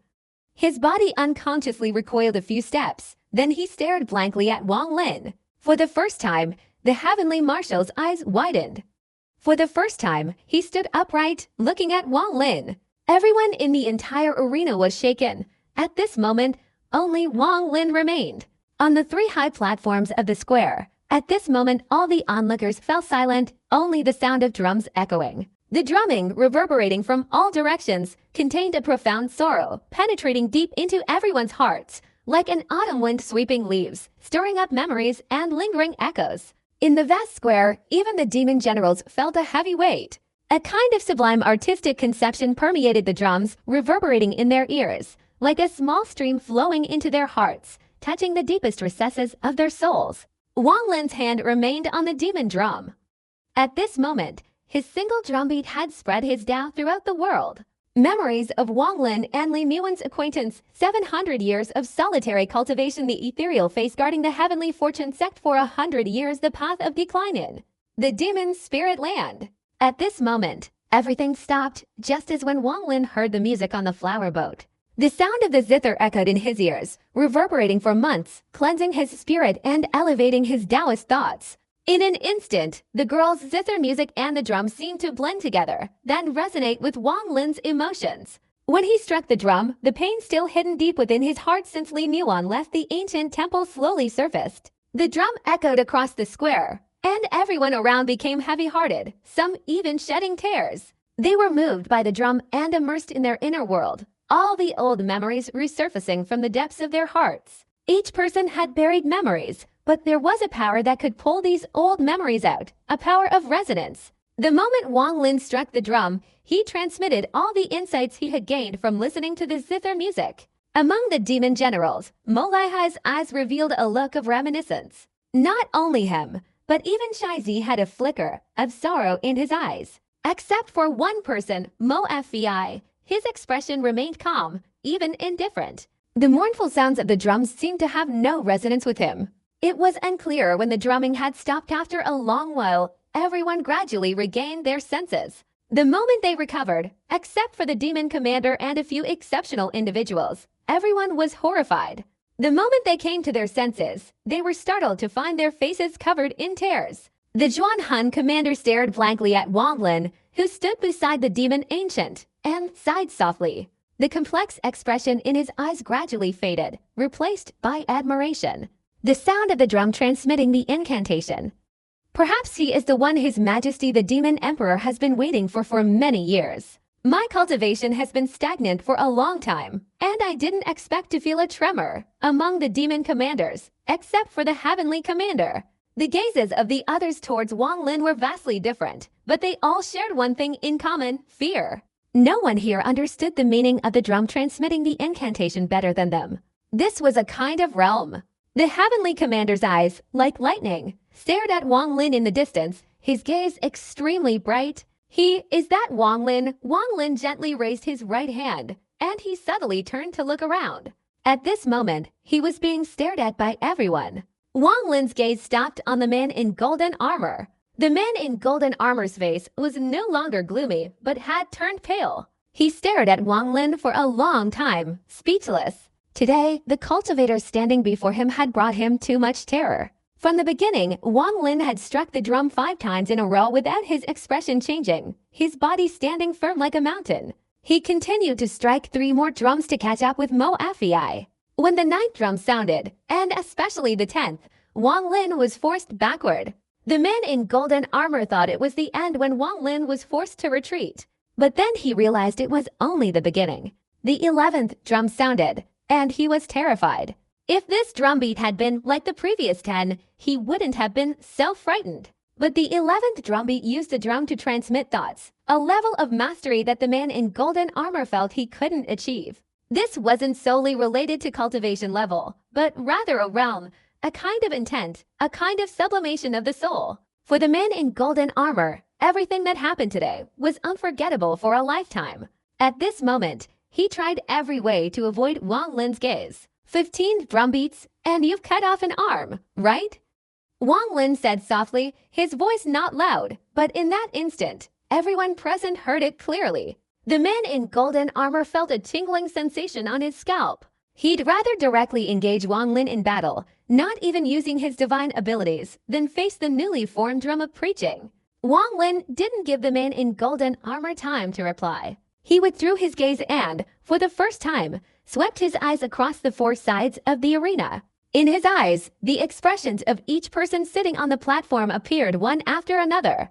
A: His body unconsciously recoiled a few steps, then he stared blankly at Wang Lin. For the first time, the heavenly marshal's eyes widened. For the first time, he stood upright, looking at Wang Lin. Everyone in the entire arena was shaken. At this moment, only Wang Lin remained. On the 3 high platforms of the square, at this moment all the onlookers fell silent, only the sound of drums echoing. The drumming, reverberating from all directions, contained a profound sorrow, penetrating deep into everyone's hearts, like an autumn wind sweeping leaves, stirring up memories and lingering echoes. In the vast square, even the demon generals felt a heavy weight. A kind of sublime artistic conception permeated the drums, reverberating in their ears, like a small stream flowing into their hearts, touching the deepest recesses of their souls. Wang Lin's hand remained on the demon drum. At this moment, his single drumbeat had spread his Tao throughout the world. Memories of Wang Lin and Li Muan's acquaintance, 700 years of solitary cultivation, the ethereal face guarding the heavenly fortune sect for 100 years, the path of decline in the demon's spirit land. At this moment, everything stopped, just as when Wang Lin heard the music on the flower boat. The sound of the zither echoed in his ears, reverberating for months, cleansing his spirit and elevating his Taoist thoughts. In an instant, the girl's zither music and the drum seemed to blend together, then resonate with Wang Lin's emotions. When he struck the drum, the pain still hidden deep within his heart since Li Muan left the ancient temple slowly surfaced. The drum echoed across the square, and everyone around became heavy-hearted, some even shedding tears. They were moved by the drum and immersed in their inner world, all the old memories resurfacing from the depths of their hearts. Each person had buried memories, but there was a power that could pull these old memories out, a power of resonance. The moment Wang Lin struck the drum, he transmitted all the insights he had gained from listening to the zither music. Among the demon generals, Mo Laihai's eyes revealed a look of reminiscence. Not only him, but even Shaizi had a flicker of sorrow in his eyes. Except for one person, Mo Fei, his expression remained calm, even indifferent. The mournful sounds of the drums seemed to have no resonance with him. It was unclear when the drumming had stopped. After a long while, everyone gradually regained their senses. The moment they recovered, except for the demon commander and a few exceptional individuals, everyone was horrified. The moment they came to their senses, they were startled to find their faces covered in tears. The Zhuan Han commander stared blankly at Wang Lin, who stood beside the demon ancient, and sighed softly. The complex expression in his eyes gradually faded, replaced by admiration. The sound of the drum transmitting the incantation. Perhaps he is the one His Majesty the Demon Emperor has been waiting for many years. My cultivation has been stagnant for a long time, and I didn't expect to feel a tremor among the demon commanders, except for the heavenly commander. The gazes of the others towards Wang Lin were vastly different, but they all shared one thing in common: fear. No one here understood the meaning of the drum transmitting the incantation better than them. This was a kind of realm. The heavenly commander's eyes, like lightning, stared at Wang Lin in the distance, his gaze extremely bright. Is that Wang Lin? Wang Lin gently raised his right hand, and he subtly turned to look around. At this moment, he was being stared at by everyone. Wang Lin's gaze stopped on the man in golden armor. The man in golden armor's face was no longer gloomy, but had turned pale. He stared at Wang Lin for a long time, speechless. Today, the cultivator standing before him had brought him too much terror. From the beginning, Wang Lin had struck the drum 5 times in a row without his expression changing, his body standing firm like a mountain. He continued to strike 3 more drums to catch up with Mo Fei. When the 9th drum sounded, and especially the 10th, Wang Lin was forced backward. The man in golden armor thought it was the end when Wang Lin was forced to retreat. But then he realized it was only the beginning. The 11th drum sounded, and he was terrified. If this drum beat had been like the previous 10, he wouldn't have been so frightened. But the 11th drum beat used the drum to transmit thoughts, a level of mastery that the man in golden armor felt he couldn't achieve. This wasn't solely related to cultivation level, but rather a realm, a kind of intent, a kind of sublimation of the soul. For the man in golden armor, everything that happened today was unforgettable for a lifetime. At this moment, he tried every way to avoid Wang Lin's gaze. 15 drum beats, and you've cut off an arm, right? Wang Lin said softly, his voice not loud, but in that instant, everyone present heard it clearly. The man in golden armor felt a tingling sensation on his scalp. He'd rather directly engage Wang Lin in battle, not even using his divine abilities, than face the newly formed drum of preaching. Wang Lin didn't give the man in golden armor time to reply. He withdrew his gaze and, for the first time, swept his eyes across the 4 sides of the arena. In his eyes, the expressions of each person sitting on the platform appeared one after another.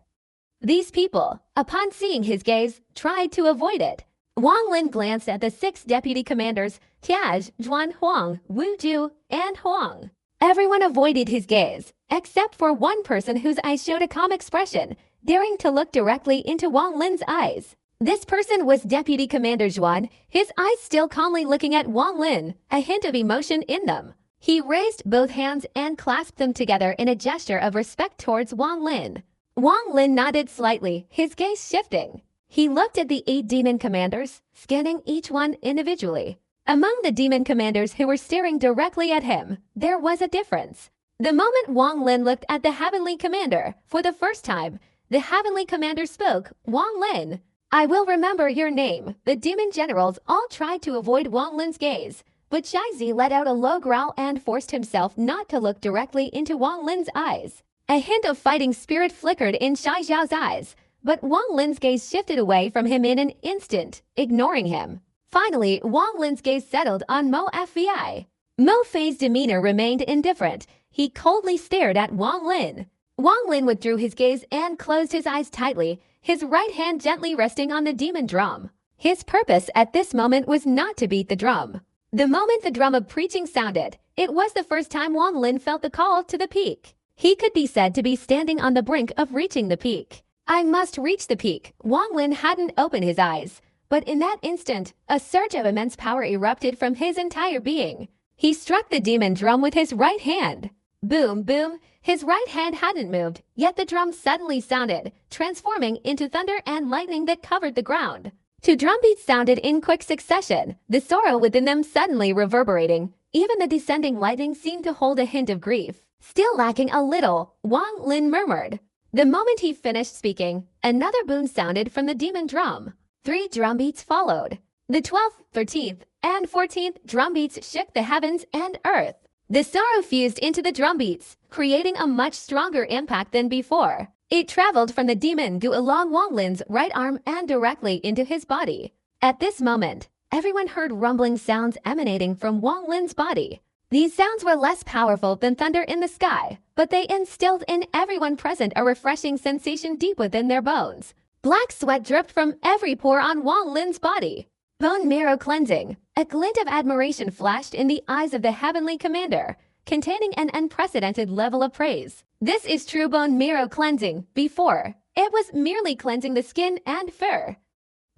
A: These people, upon seeing his gaze, tried to avoid it. Wang Lin glanced at the 6 deputy commanders, Tiaj, Zhuan Huang, Wu Ju, and Huang. Everyone avoided his gaze, except for one person whose eyes showed a calm expression, daring to look directly into Wang Lin's eyes. This person was Deputy Commander Zhuan, his eyes still calmly looking at Wang Lin, a hint of emotion in them. He raised both hands and clasped them together in a gesture of respect towards Wang Lin. Wang Lin nodded slightly, his gaze shifting. He looked at the 8 demon commanders, scanning each one individually. Among the demon commanders who were staring directly at him, there was a difference. The moment Wang Lin looked at the heavenly commander, for the first time, the heavenly commander spoke, Wang Lin. I will remember your name. The demon generals all tried to avoid Wang Lin's gaze, but Shaizi let out a low growl and forced himself not to look directly into Wang Lin's eyes. A hint of fighting spirit flickered in Shai Zhao's eyes, but Wang Lin's gaze shifted away from him in an instant, ignoring him. Finally, Wang Lin's gaze settled on Mo Fei. Mo Fei's demeanor remained indifferent. He coldly stared at Wang Lin. Wang Lin withdrew his gaze and closed his eyes tightly, his right hand gently resting on the demon drum. His purpose at this moment was not to beat the drum. The moment the drum of preaching sounded, it was the first time Wang Lin felt the call to the peak. He could be said to be standing on the brink of reaching the peak. I must reach the peak. Wang Lin hadn't opened his eyes, but in that instant, a surge of immense power erupted from his entire being. He struck the demon drum with his right hand. Boom, boom. His right hand hadn't moved, yet the drum suddenly sounded, transforming into thunder and lightning that covered the ground. 2 drum beats sounded in quick succession, the sorrow within them suddenly reverberating. Even the descending lightning seemed to hold a hint of grief. Still lacking a little, Wang Lin murmured. The moment he finished speaking, another boom sounded from the demon drum. 3 drum beats followed. The 12th, 13th, and 14th drum beats shook the heavens and earth. The sorrow fused into the drum beats, creating a much stronger impact than before. It traveled from the demon goo along Wang Lin's right arm and directly into his body. At this moment, everyone heard rumbling sounds emanating from Wang Lin's body. These sounds were less powerful than thunder in the sky, but they instilled in everyone present a refreshing sensation deep within their bones. Black sweat dripped from every pore on Wang Lin's body. Bone marrow cleansing. A glint of admiration flashed in the eyes of the heavenly commander, containing an unprecedented level of praise. This is true bone marrow cleansing. Before, it was merely cleansing the skin and fur.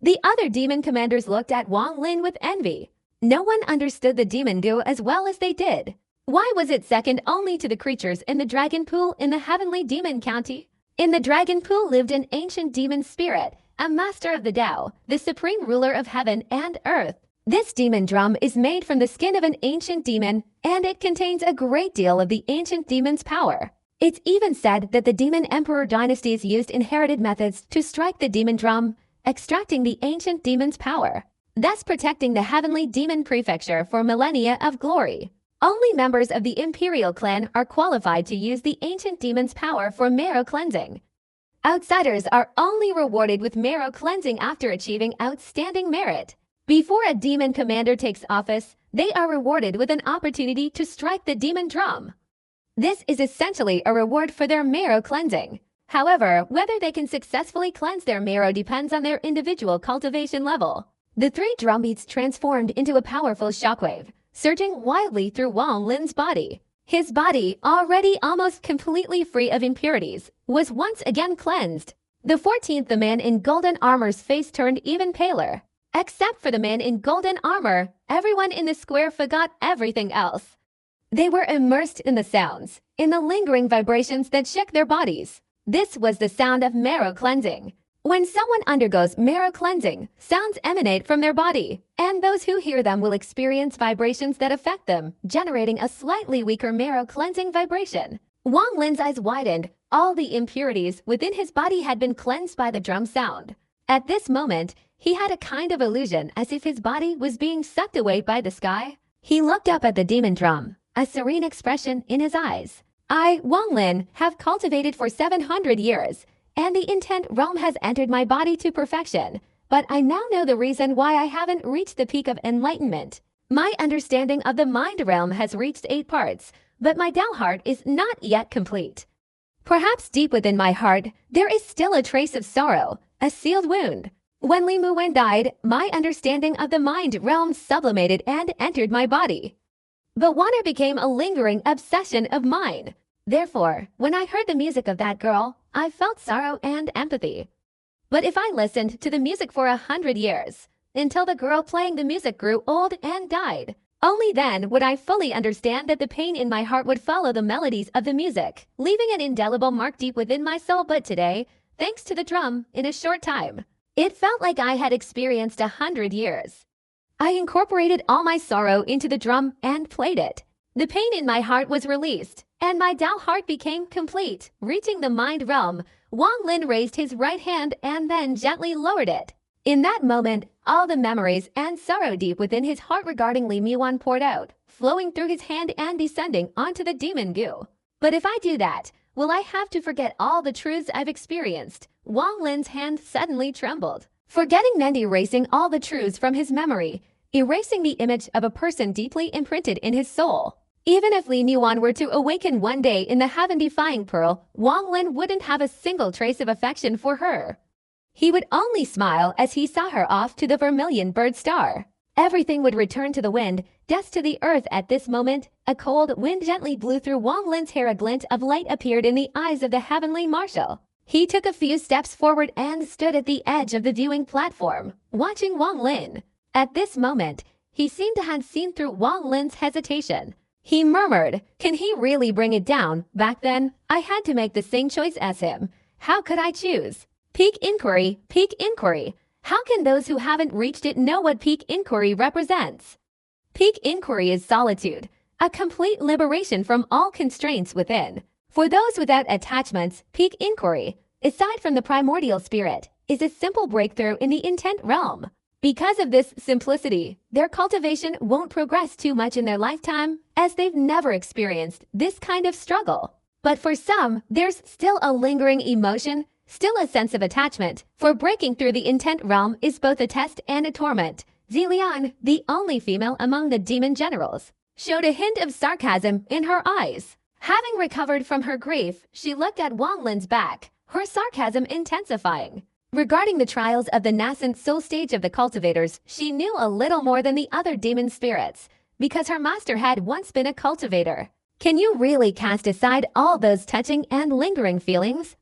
A: The other demon commanders looked at Wang Lin with envy. No one understood the demon goo as well as they did. Why was it second only to the creatures in the dragon pool in the heavenly demon county? In the dragon pool lived an ancient demon spirit, a master of the Tao, the supreme ruler of heaven and earth. This demon drum is made from the skin of an ancient demon, and it contains a great deal of the ancient demon's power. It's even said that the demon emperor dynasties used inherited methods to strike the demon drum, extracting the ancient demon's power, thus protecting the heavenly demon prefecture for millennia of glory. Only members of the imperial clan are qualified to use the ancient demon's power for marrow cleansing. Outsiders are only rewarded with marrow cleansing after achieving outstanding merit. Before a demon commander takes office, they are rewarded with an opportunity to strike the demon drum. This is essentially a reward for their marrow cleansing. However, whether they can successfully cleanse their marrow depends on their individual cultivation level. The 3 drumbeats transformed into a powerful shockwave, surging wildly through Wang Lin's body. His body, already almost completely free of impurities, was once again cleansed. The 14th, the man in golden armor's face turned even paler. Except for the man in golden armor, everyone in the square forgot everything else. They were immersed in the sounds, in the lingering vibrations that shook their bodies. This was the sound of marrow cleansing. When someone undergoes marrow cleansing, sounds emanate from their body, and those who hear them will experience vibrations that affect them, generating a slightly weaker marrow cleansing vibration. Wang Lin's eyes widened. All the impurities within his body had been cleansed by the drum sound. At this moment, he had a kind of illusion as if his body was being sucked away by the sky. He looked up at the demon drum, a serene expression in his eyes. I, Wang Lin, have cultivated for 700 years, and the intent realm has entered my body to perfection. But I now know the reason why I haven't reached the peak of enlightenment. My understanding of the mind realm has reached 8 parts, but my Tao heart is not yet complete. Perhaps deep within my heart, there is still a trace of sorrow, a sealed wound. When Li Muwen died, my understanding of the mind realm sublimated and entered my body. But water became a lingering obsession of mine. Therefore, when I heard the music of that girl, I felt sorrow and empathy. But if I listened to the music for 100 years, until the girl playing the music grew old and died, only then would I fully understand that the pain in my heart would follow the melodies of the music, leaving an indelible mark deep within my soul. But today, thanks to the drum, in a short time, it felt like I had experienced 100 years. I incorporated all my sorrow into the drum and played it. The pain in my heart was released, and my Tao heart became complete. Reaching the mind realm, Wang Lin raised his right hand and then gently lowered it. In that moment, all the memories and sorrow deep within his heart regarding Li Muwen poured out, flowing through his hand and descending onto the demon goo. But if I do that, will I have to forget all the truths I've experienced? Wang Lin's hand suddenly trembled, forgetting and erasing all the truths from his memory, erasing the image of a person deeply imprinted in his soul. Even if Li Muwen were to awaken one day in the heaven-defying pearl, Wang Lin wouldn't have a single trace of affection for her. He would only smile as he saw her off to the vermilion bird star. Everything would return to the wind, dust to the earth. At this moment, a cold wind gently blew through Wang Lin's hair. A glint of light appeared in the eyes of the heavenly marshal. He took a few steps forward and stood at the edge of the viewing platform, watching Wang Lin. At this moment, he seemed to have seen through Wang Lin's hesitation. He murmured, "Can he really bring it down? Back then, I had to make the same choice as him. How could I choose?" Peak inquiry, peak inquiry. How can those who haven't reached it know what peak inquiry represents? Peak inquiry is solitude, a complete liberation from all constraints within. For those without attachments, peak inquiry, aside from the primordial spirit, is a simple breakthrough in the intent realm. Because of this simplicity, their cultivation won't progress too much in their lifetime, as they've never experienced this kind of struggle. But for some, there's still a lingering emotion, still a sense of attachment, for breaking through the intent realm is both a test and a torment. Zilian, the only female among the demon generals, showed a hint of sarcasm in her eyes. Having recovered from her grief, she looked at Wang Lin's back, her sarcasm intensifying. Regarding the trials of the nascent soul stage of the cultivators, she knew a little more than the other demon spirits, because her master had once been a cultivator. Can you really cast aside all those touching and lingering feelings?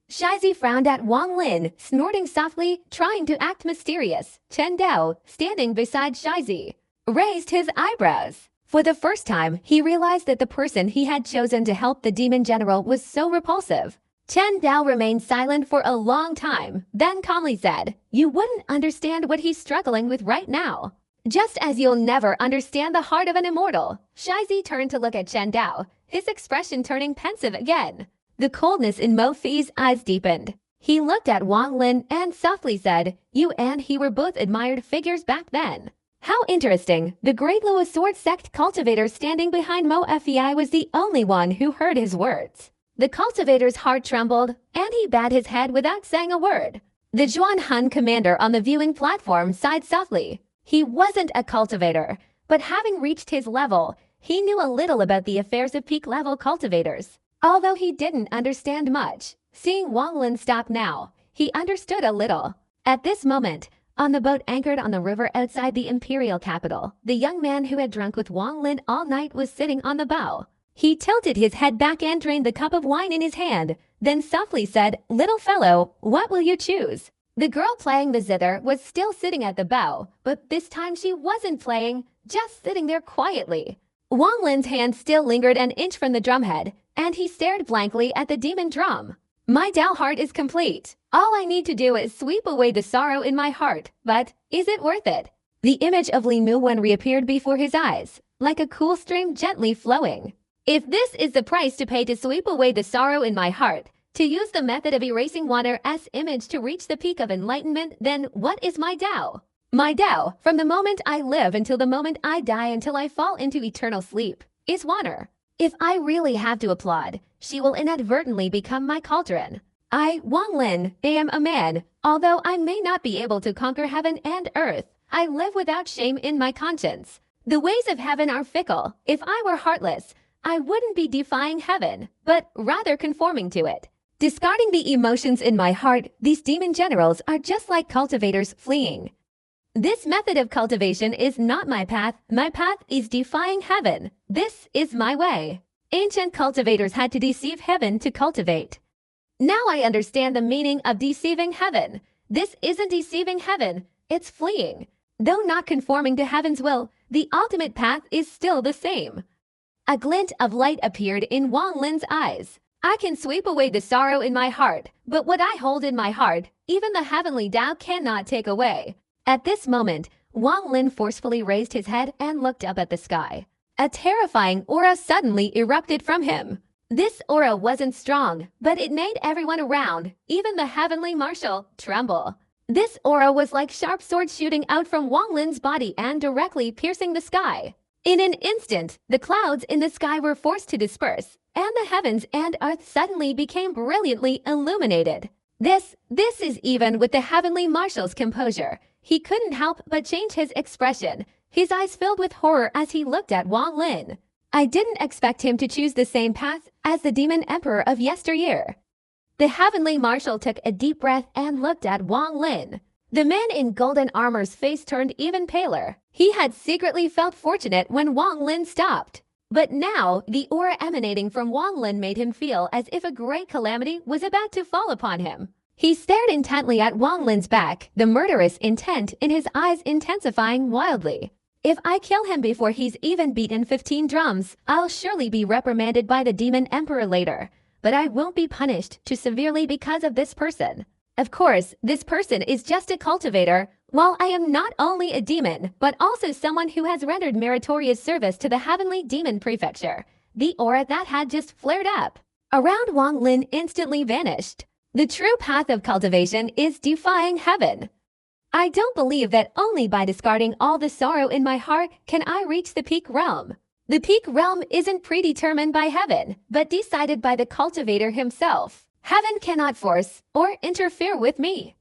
A: Shizi frowned at Wang Lin, snorting softly, trying to act mysterious. Chen Dao, standing beside Shizi, raised his eyebrows. For the first time, he realized that the person he had chosen to help the demon general was so repulsive. Chen Dao remained silent for a long time, then calmly said, "You wouldn't understand what he's struggling with right now. Just as you'll never understand the heart of an immortal." Shizi turned to look at Chen Dao, his expression turning pensive again. The coldness in Mo Fi's eyes deepened. He looked at Wang Lin and softly said, "You and he were both admired figures back then." How interesting. The great Lua Sword Sect cultivator standing behind Mo Fei was the only one who heard his words. The cultivator's heart trembled, and he bowed his head without saying a word. The Zhuan Han commander on the viewing platform sighed softly. He wasn't a cultivator, but having reached his level, he knew a little about the affairs of peak-level cultivators. Although he didn't understand much, seeing Wang Lin stop now, he understood a little. At this moment, on the boat anchored on the river outside the imperial capital, the young man who had drunk with Wang Lin all night was sitting on the bow. He tilted his head back and drained the cup of wine in his hand, then softly said, "Little fellow, what will you choose?" The girl playing the zither was still sitting at the bow, but this time she wasn't playing, just sitting there quietly. Wang Lin's hand still lingered an inch from the drumhead, and he stared blankly at the demon drum. "My Dao heart is complete. All I need to do is sweep away the sorrow in my heart, but is it worth it?" The image of Li Muwen reappeared before his eyes, like a cool stream gently flowing. "If this is the price to pay to sweep away the sorrow in my heart, to use the method of erasing water's image to reach the peak of enlightenment, then what is my Dao? My Dao, from the moment I live until the moment I die until I fall into eternal sleep, is water. If I really have to applaud, she will inadvertently become my cauldron. I, Wang Lin, am a man. Although I may not be able to conquer heaven and earth, I live without shame in my conscience. The ways of heaven are fickle. If I were heartless, I wouldn't be defying heaven, but rather conforming to it. Discarding the emotions in my heart, these demon generals are just like cultivators fleeing. This method of cultivation is not my path is defying heaven. This is my way. Ancient cultivators had to deceive heaven to cultivate. Now I understand the meaning of deceiving heaven. This isn't deceiving heaven, it's fleeing. Though not conforming to heaven's will, the ultimate path is still the same." A glint of light appeared in Wang Lin's eyes. "I can sweep away the sorrow in my heart, but what I hold in my heart, even the heavenly Tao cannot take away." At this moment, Wang Lin forcefully raised his head and looked up at the sky. A terrifying aura suddenly erupted from him. This aura wasn't strong, but it made everyone around, even the heavenly marshal, tremble. This aura was like sharp swords shooting out from Wang Lin's body and directly piercing the sky. In an instant, the clouds in the sky were forced to disperse, and the heavens and earth suddenly became brilliantly illuminated. This is even with the heavenly marshal's composure. He couldn't help but change his expression. His eyes filled with horror as he looked at Wang Lin. I didn't expect him to choose the same path as the demon emperor of yesteryear. The heavenly marshal took a deep breath and looked at Wang Lin. The man in golden armor's face turned even paler. He had secretly felt fortunate when Wang Lin stopped. But now, the aura emanating from Wang Lin made him feel as if a great calamity was about to fall upon him. He stared intently at Wang Lin's back, the murderous intent in his eyes intensifying wildly. "If I kill him before he's even beaten 15 drums, I'll surely be reprimanded by the demon emperor later. But I won't be punished too severely because of this person. Of course, this person is just a cultivator, while I am not only a demon, but also someone who has rendered meritorious service to the heavenly demon prefecture." The aura that had just flared up around Wang Lin instantly vanished. The true path of cultivation is defying heaven. I don't believe that only by discarding all the sorrow in my heart can I reach the peak realm. The peak realm isn't predetermined by heaven, but decided by the cultivator himself. Heaven cannot force or interfere with me.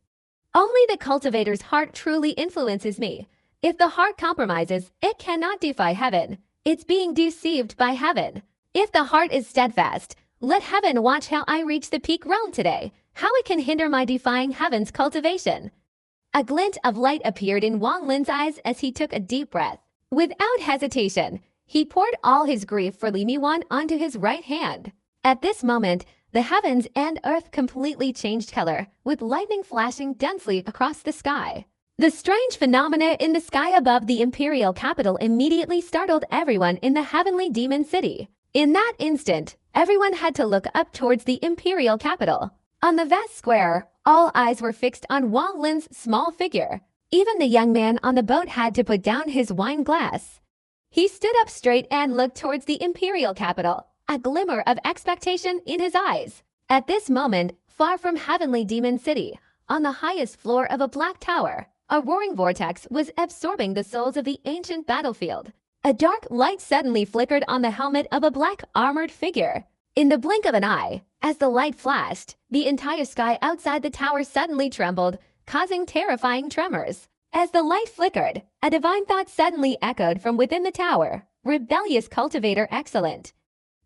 A: Only the cultivator's heart truly influences me. If the heart compromises, it cannot defy heaven. It's being deceived by heaven. If the heart is steadfast, let heaven watch how I reach the peak realm today, how it can hinder my defying heaven's cultivation. A glint of light appeared in Wang Lin's eyes as he took a deep breath. Without hesitation, he poured all his grief for Li Muwen onto his right hand. At this moment, the heavens and earth completely changed color, with lightning flashing densely across the sky. The strange phenomena in the sky above the imperial capital immediately startled everyone in the heavenly demon city. In that instant, everyone had to look up towards the imperial capital. On the vast square, all eyes were fixed on Wang Lin's small figure. Even the young man on the boat had to put down his wine glass. He stood up straight and looked towards the imperial capital, a glimmer of expectation in his eyes. At this moment, far from heavenly demon city, on the highest floor of a black tower, a roaring vortex was absorbing the souls of the ancient battlefield. A dark light suddenly flickered on the helmet of a black armored figure. In the blink of an eye, as the light flashed, the entire sky outside the tower suddenly trembled, causing terrifying tremors. As the light flickered, a divine thought suddenly echoed from within the tower. Rebellious cultivator excellent.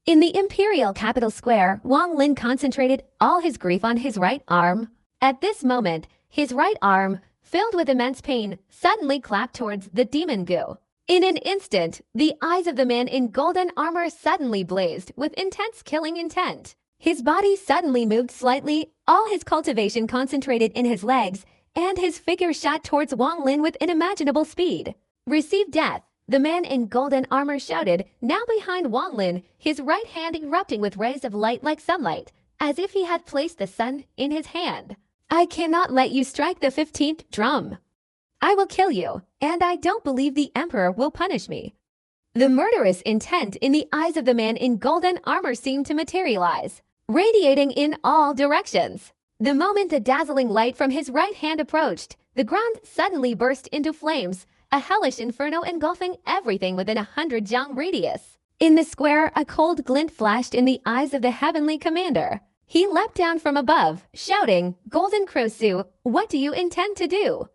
A: In the imperial capital square, Wang Lin concentrated all his grief on his right arm. At this moment, his right arm, filled with immense pain, suddenly clapped towards the demon goo. In an instant, the eyes of the man in golden armor suddenly blazed with intense killing intent. His body suddenly moved slightly, all his cultivation concentrated in his legs, and his figure shot towards Wang Lin with unimaginable speed. Receive death, the man in golden armor shouted, now behind Wang Lin, his right hand erupting with rays of light like sunlight, as if he had placed the sun in his hand. I cannot let you strike the 15th drum. I will kill you, and I don't believe the emperor will punish me. The murderous intent in the eyes of the man in golden armor seemed to materialize, radiating in all directions. The moment the dazzling light from his right hand approached, the ground suddenly burst into flames, a hellish inferno engulfing everything within 100 jang radius. In the square, a cold glint flashed in the eyes of the heavenly commander. He leapt down from above, shouting, Golden Crosu, what do you intend to do?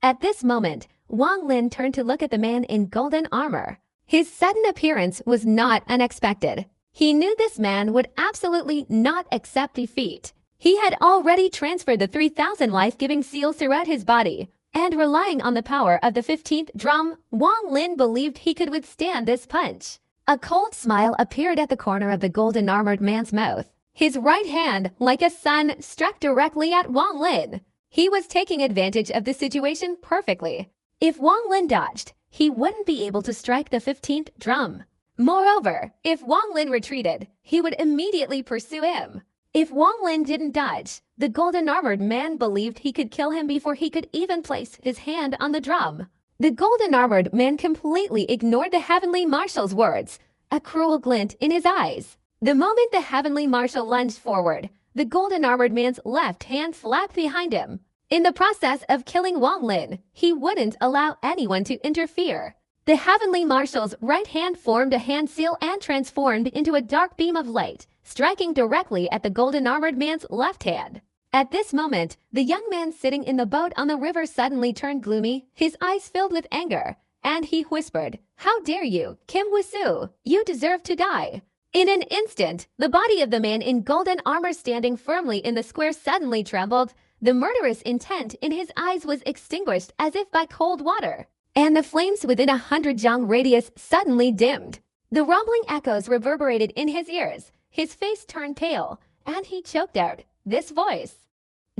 A: At this moment, Wang Lin turned to look at the man in golden armor. His sudden appearance was not unexpected. He knew this man would absolutely not accept defeat. He had already transferred the 3,000 life-giving seals throughout his body, and relying on the power of the 15th drum, Wang Lin believed he could withstand this punch. A cold smile appeared at the corner of the golden-armored man's mouth. His right hand, like a sun, struck directly at Wang Lin. He was taking advantage of the situation perfectly. If Wang Lin dodged, he wouldn't be able to strike the 15th drum. Moreover, if Wang Lin retreated, he would immediately pursue him. If Wang Lin didn't dodge, the golden-armored man believed he could kill him before he could even place his hand on the drum. The golden-armored man completely ignored the heavenly marshal's words, a cruel glint in his eyes. The moment the heavenly marshal lunged forward, the golden-armored man's left hand flapped behind him. In the process of killing Wang Lin, he wouldn't allow anyone to interfere. The heavenly marshal's right hand formed a hand seal and transformed into a dark beam of light, striking directly at the golden-armored man's left hand. At this moment, the young man sitting in the boat on the river suddenly turned gloomy, his eyes filled with anger, and he whispered, How dare you, Kim Woo-soo, you deserve to die. In an instant, the body of the man in golden armor standing firmly in the square suddenly trembled. The murderous intent in his eyes was extinguished as if by cold water, and the flames within 100 jang radius suddenly dimmed. The rumbling echoes reverberated in his ears, his face turned pale, and he choked out this voice.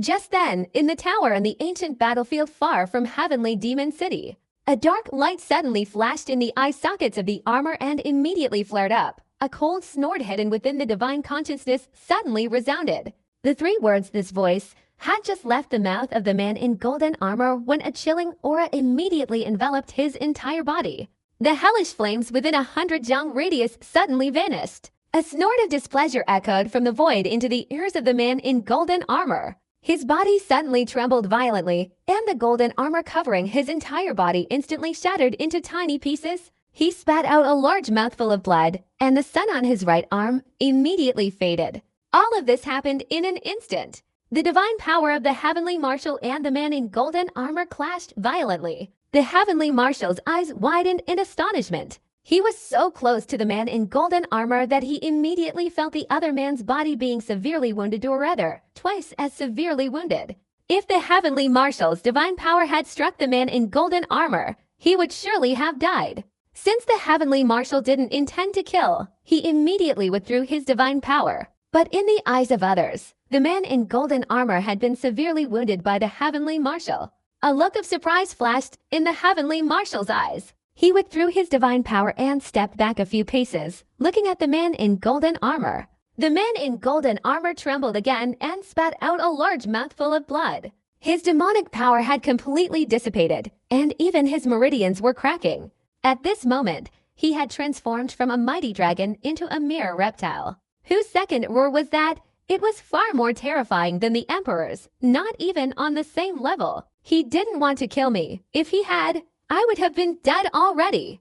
A: Just then, in the tower on the ancient battlefield far from heavenly demon city, a dark light suddenly flashed in the eye sockets of the armor and immediately flared up. A cold snort hidden within the divine consciousness suddenly resounded. The three words this voice had just left the mouth of the man in golden armor when a chilling aura immediately enveloped his entire body. The hellish flames within 100 jang radius suddenly vanished. A snort of displeasure echoed from the void into the ears of the man in golden armor. His body suddenly trembled violently, and the golden armor covering his entire body instantly shattered into tiny pieces. He spat out a large mouthful of blood, and the sun on his right arm immediately faded. All of this happened in an instant. The divine power of the heavenly marshal and the man in golden armor clashed violently. The heavenly marshal's eyes widened in astonishment. He was so close to the man in golden armor that he immediately felt the other man's body being severely wounded, or rather, twice as severely wounded. If the heavenly marshal's divine power had struck the man in golden armor, he would surely have died. Since the heavenly marshal didn't intend to kill, he immediately withdrew his divine power. But in the eyes of others, the man in golden armor had been severely wounded by the heavenly marshal. A look of surprise flashed in the heavenly marshal's eyes. He withdrew his divine power and stepped back a few paces, looking at the man in golden armor. The man in golden armor trembled again and spat out a large mouthful of blood. His demonic power had completely dissipated, and even his meridians were cracking. At this moment, he had transformed from a mighty dragon into a mere reptile. Whose second roar was that? It was far more terrifying than the Emperor's, not even on the same level. He didn't want to kill me. If he had, I would have been dead already.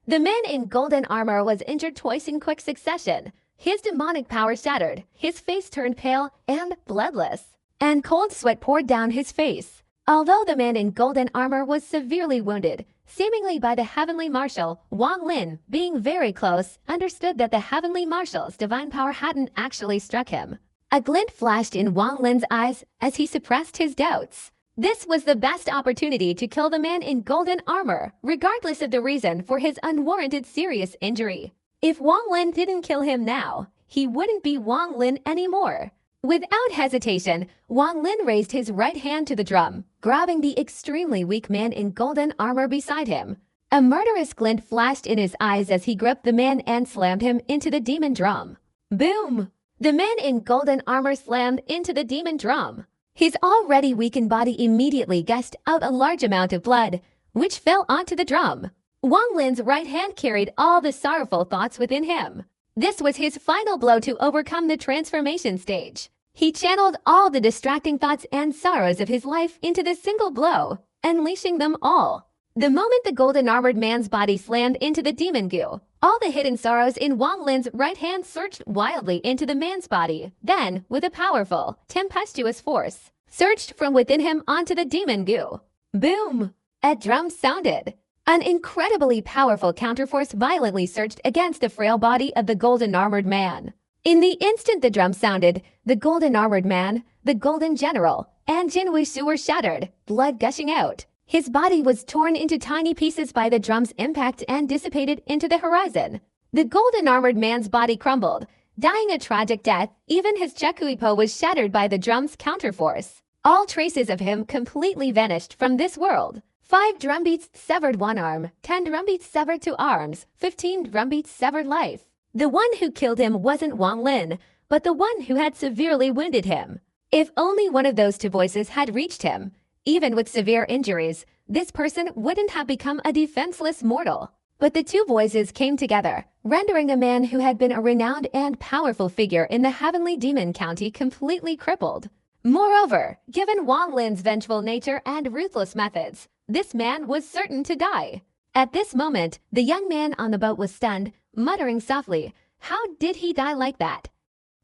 A: The man in golden armor was injured twice in quick succession. His demonic power shattered, his face turned pale and bloodless, and cold sweat poured down his face. Although the man in golden armor was severely wounded, seemingly by the Heavenly Marshal, Wang Lin, being very close, understood that the Heavenly Marshal's divine power hadn't actually struck him. A glint flashed in Wang Lin's eyes as he suppressed his doubts. This was the best opportunity to kill the man in golden armor, regardless of the reason for his unwarranted serious injury. If Wang Lin didn't kill him now, he wouldn't be Wang Lin anymore. Without hesitation, Wang Lin raised his right hand to the drum, grabbing the extremely weak man in golden armor beside him. A murderous glint flashed in his eyes as he gripped the man and slammed him into the demon drum. Boom! The man in golden armor slammed into the demon drum. His already weakened body immediately gushing out a large amount of blood, which fell onto the drum. Wang Lin's right hand carried all the sorrowful thoughts within him. This was his final blow to overcome the transformation stage. He channeled all the distracting thoughts and sorrows of his life into this single blow, unleashing them all. The moment the golden-armored man's body slammed into the demon goo, all the hidden sorrows in Wang Lin's right hand surged wildly into the man's body, then, with a powerful, tempestuous force, surged from within him onto the demon goo. Boom! A drum sounded. An incredibly powerful counterforce violently surged against the frail body of the golden-armored man. In the instant the drum sounded, the golden-armored man, the golden general, and Jin Wuxu were shattered, blood gushing out. His body was torn into tiny pieces by the drum's impact and dissipated into the horizon. The golden-armored man's body crumbled, dying a tragic death. Even his Chekuipo was shattered by the drum's counterforce. All traces of him completely vanished from this world. 5 drumbeats severed one arm, 10 drumbeats severed 2 arms, 15 drumbeats severed life. The one who killed him wasn't Wang Lin, but the one who had severely wounded him. If only one of those 2 voices had reached him. Even with severe injuries, this person wouldn't have become a defenseless mortal. But the 2 voices came together, rendering a man who had been a renowned and powerful figure in the heavenly demon county completely crippled. Moreover, given Wang Lin's vengeful nature and ruthless methods, this man was certain to die. At this moment, the young man on the boat was stunned, muttering softly, "How did he die like that?"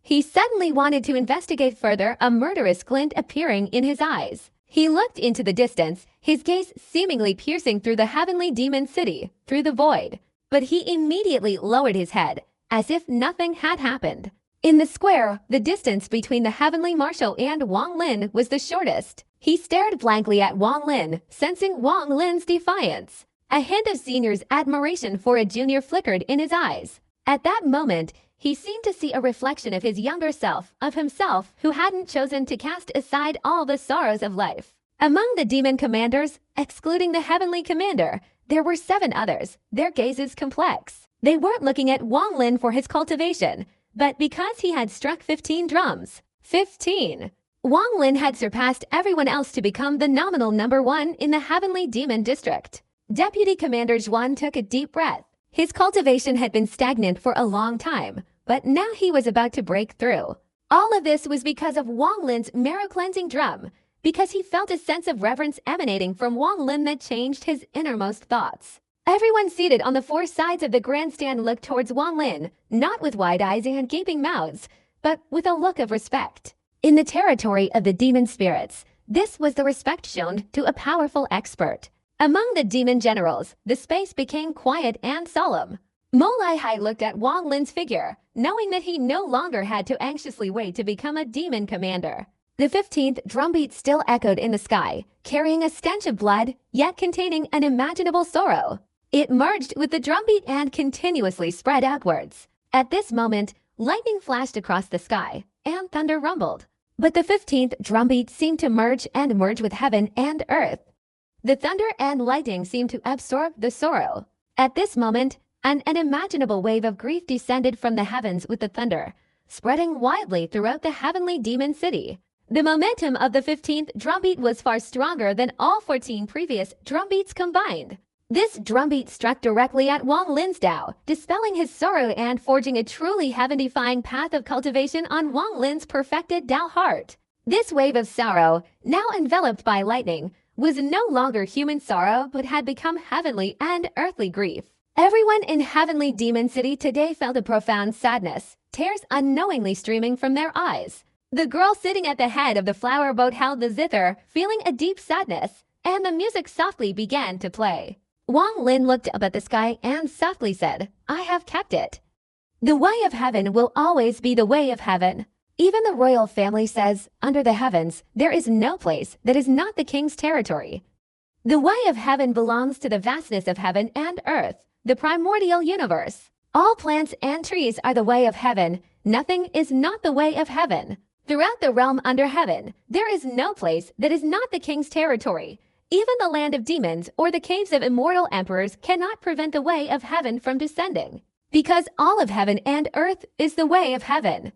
A: He suddenly wanted to investigate further, a murderous glint appearing in his eyes. He looked into the distance, his gaze seemingly piercing through the heavenly demon city, through the void. But he immediately lowered his head, as if nothing had happened. In the square, the distance between the heavenly marshal and Wang Lin was the shortest. He stared blankly at Wang Lin, sensing Wang Lin's defiance. A hint of senior's admiration for a junior flickered in his eyes. At that moment, he seemed to see a reflection of his younger self, of himself who hadn't chosen to cast aside all the sorrows of life. Among the demon commanders, excluding the heavenly commander, there were 7 others, their gazes complex. They weren't looking at Wang Lin for his cultivation, but because he had struck 15 drums. 15! Wang Lin had surpassed everyone else to become the nominal number 1 in the heavenly demon district. Deputy Commander Zhuan took a deep breath. His cultivation had been stagnant for a long time, but now he was about to break through. All of this was because of Wang Lin's marrow-cleansing drum, because he felt a sense of reverence emanating from Wang Lin that changed his innermost thoughts. Everyone seated on the 4 sides of the grandstand looked towards Wang Lin, not with wide eyes and gaping mouths, but with a look of respect. In the territory of the demon spirits, this was the respect shown to a powerful expert. Among the demon generals, the space became quiet and solemn. Mo Lai looked at Wang Lin's figure, knowing that he no longer had to anxiously wait to become a demon commander. The 15th drumbeat still echoed in the sky, carrying a stench of blood, yet containing unimaginable sorrow. It merged with the drumbeat and continuously spread outwards. At this moment, lightning flashed across the sky, and thunder rumbled. But the 15th drumbeat seemed to merge with heaven and earth. The thunder and lightning seemed to absorb the sorrow. At this moment, an unimaginable wave of grief descended from the heavens with the thunder, spreading widely throughout the heavenly demon city. The momentum of the 15th drumbeat was far stronger than all 14 previous drumbeats combined. This drumbeat struck directly at Wang Lin's Tao, dispelling his sorrow and forging a truly heaven-defying path of cultivation on Wang Lin's perfected Tao heart. This wave of sorrow, now enveloped by lightning, was no longer human sorrow but had become heavenly and earthly grief. Everyone in Heavenly Demon City today felt a profound sadness, tears unknowingly streaming from their eyes. The girl sitting at the head of the flower boat held the zither, feeling a deep sadness, and the music softly began to play. Wang Lin looked up at the sky and softly said, "I have kept it. The way of heaven will always be the way of heaven." Even the royal family says, under the heavens, there is no place that is not the king's territory. The way of heaven belongs to the vastness of heaven and earth, the primordial universe. All plants and trees are the way of heaven. Nothing is not the way of heaven. Throughout the realm under heaven, there is no place that is not the king's territory. Even the land of demons or the caves of immortal emperors cannot prevent the way of heaven from descending, because all of heaven and earth is the way of heaven.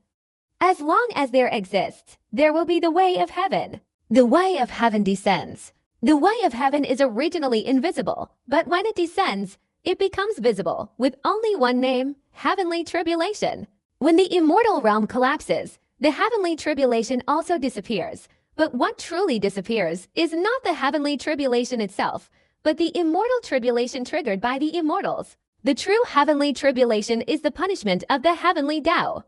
A: As long as there exists, there will be the way of heaven. The way of heaven descends. The way of heaven is originally invisible, but when it descends, it becomes visible with only one name, heavenly tribulation. When the immortal realm collapses, the heavenly tribulation also disappears. But what truly disappears is not the heavenly tribulation itself, but the immortal tribulation triggered by the immortals. The true heavenly tribulation is the punishment of the heavenly Tao.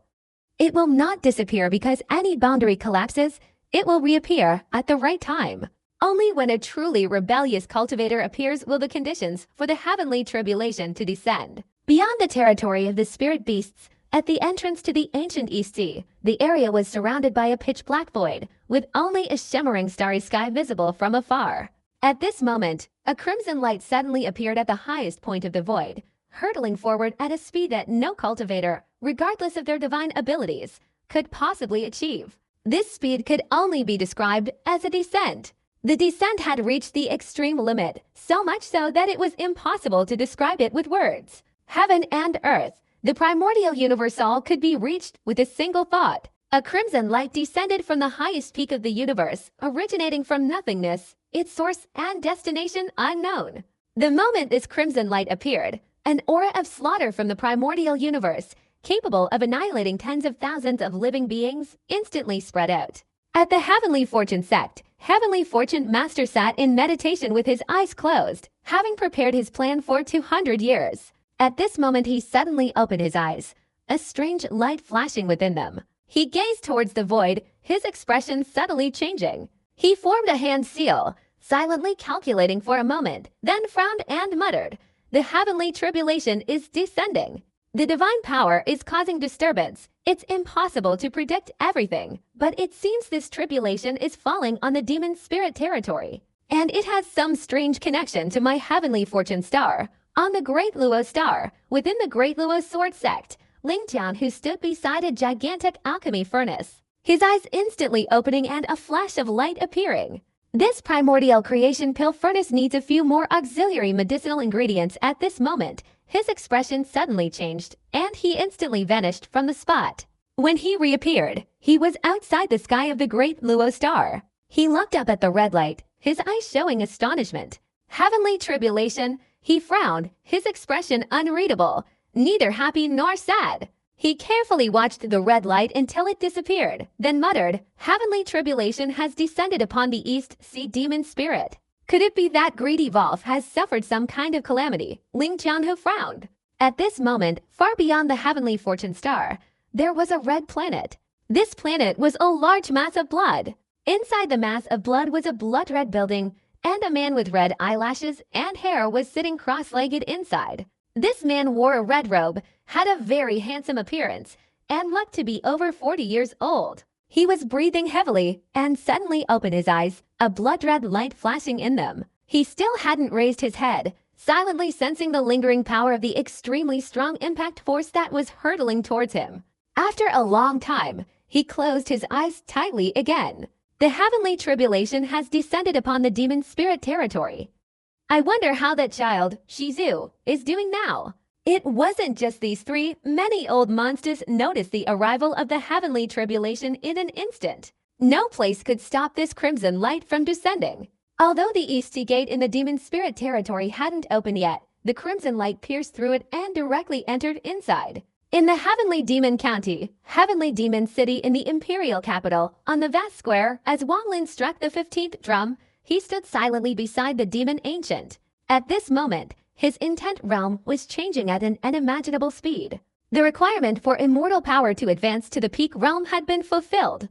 A: It will not disappear because any boundary collapses. It will reappear at the right time. Only when a truly rebellious cultivator appears will the conditions for the heavenly tribulation to descend. Beyond the territory of the spirit beasts, at the entrance to the ancient East Sea, the area was surrounded by a pitch-black void, with only a shimmering starry sky visible from afar. At this moment, a crimson light suddenly appeared at the highest point of the void, hurtling forward at a speed that no cultivator, regardless of their divine abilities, could possibly achieve. This speed could only be described as a descent. The descent had reached the extreme limit, so much so that it was impossible to describe it with words. Heaven and earth, the primordial universal, could be reached with a single thought. A crimson light descended from the highest peak of the universe, originating from nothingness, its source and destination unknown. The moment this crimson light appeared, an aura of slaughter from the primordial universe, capable of annihilating tens of thousands of living beings, instantly spread out. At the Heavenly Fortune sect, Heavenly Fortune Master sat in meditation with his eyes closed, having prepared his plan for 200 years. At this moment he suddenly opened his eyes, a strange light flashing within them. He gazed towards the void, his expression subtly changing. He formed a hand seal, silently calculating for a moment, then frowned and muttered, "The heavenly tribulation is descending. The divine power is causing disturbance. It's impossible to predict everything, but it seems this tribulation is falling on the demon spirit territory. And it has some strange connection to my heavenly fortune star, on the Great Luo star, within the Great Luo sword sect." Ling Tian, who stood beside a gigantic alchemy furnace, his eyes instantly opening and a flash of light appearing. This primordial creation pill furnace needs a few more auxiliary medicinal ingredients. At this moment, his expression suddenly changed, and he instantly vanished from the spot. When he reappeared, he was outside the sky of the Great Luo star. He looked up at the red light, his eyes showing astonishment. Heavenly tribulation, he frowned, his expression unreadable, neither happy nor sad. He carefully watched the red light until it disappeared, then muttered, "Heavenly tribulation has descended upon the East Sea demon spirit. Could it be that greedy Wolf has suffered some kind of calamity?" Ling Qianhu frowned. At this moment, far beyond the heavenly fortune star, there was a red planet. This planet was a large mass of blood. Inside the mass of blood was a blood-red building, and a man with red eyelashes and hair was sitting cross-legged inside. This man wore a red robe, had a very handsome appearance, and looked to be over 40 years old. He was breathing heavily and suddenly opened his eyes, a blood-red light flashing in them. He still hadn't raised his head, silently sensing the lingering power of the extremely strong impact force that was hurtling towards him. After a long time, he closed his eyes tightly again. The heavenly tribulation has descended upon the demon spirit territory. I wonder how that child, Shizu, is doing now. It wasn't just these three. Many old monsters noticed the arrival of the heavenly tribulation in an instant. No place could stop this crimson light from descending. Although the East Sea Gate in the demon spirit territory hadn't opened yet, the crimson light pierced through it and directly entered inside. In the Heavenly Demon County, Heavenly Demon City in the Imperial capital, on the vast square, as Wang Lin struck the 15th drum, he stood silently beside the demon ancient. At this moment, his intent realm was changing at an unimaginable speed. The requirement for immortal power to advance to the peak realm had been fulfilled.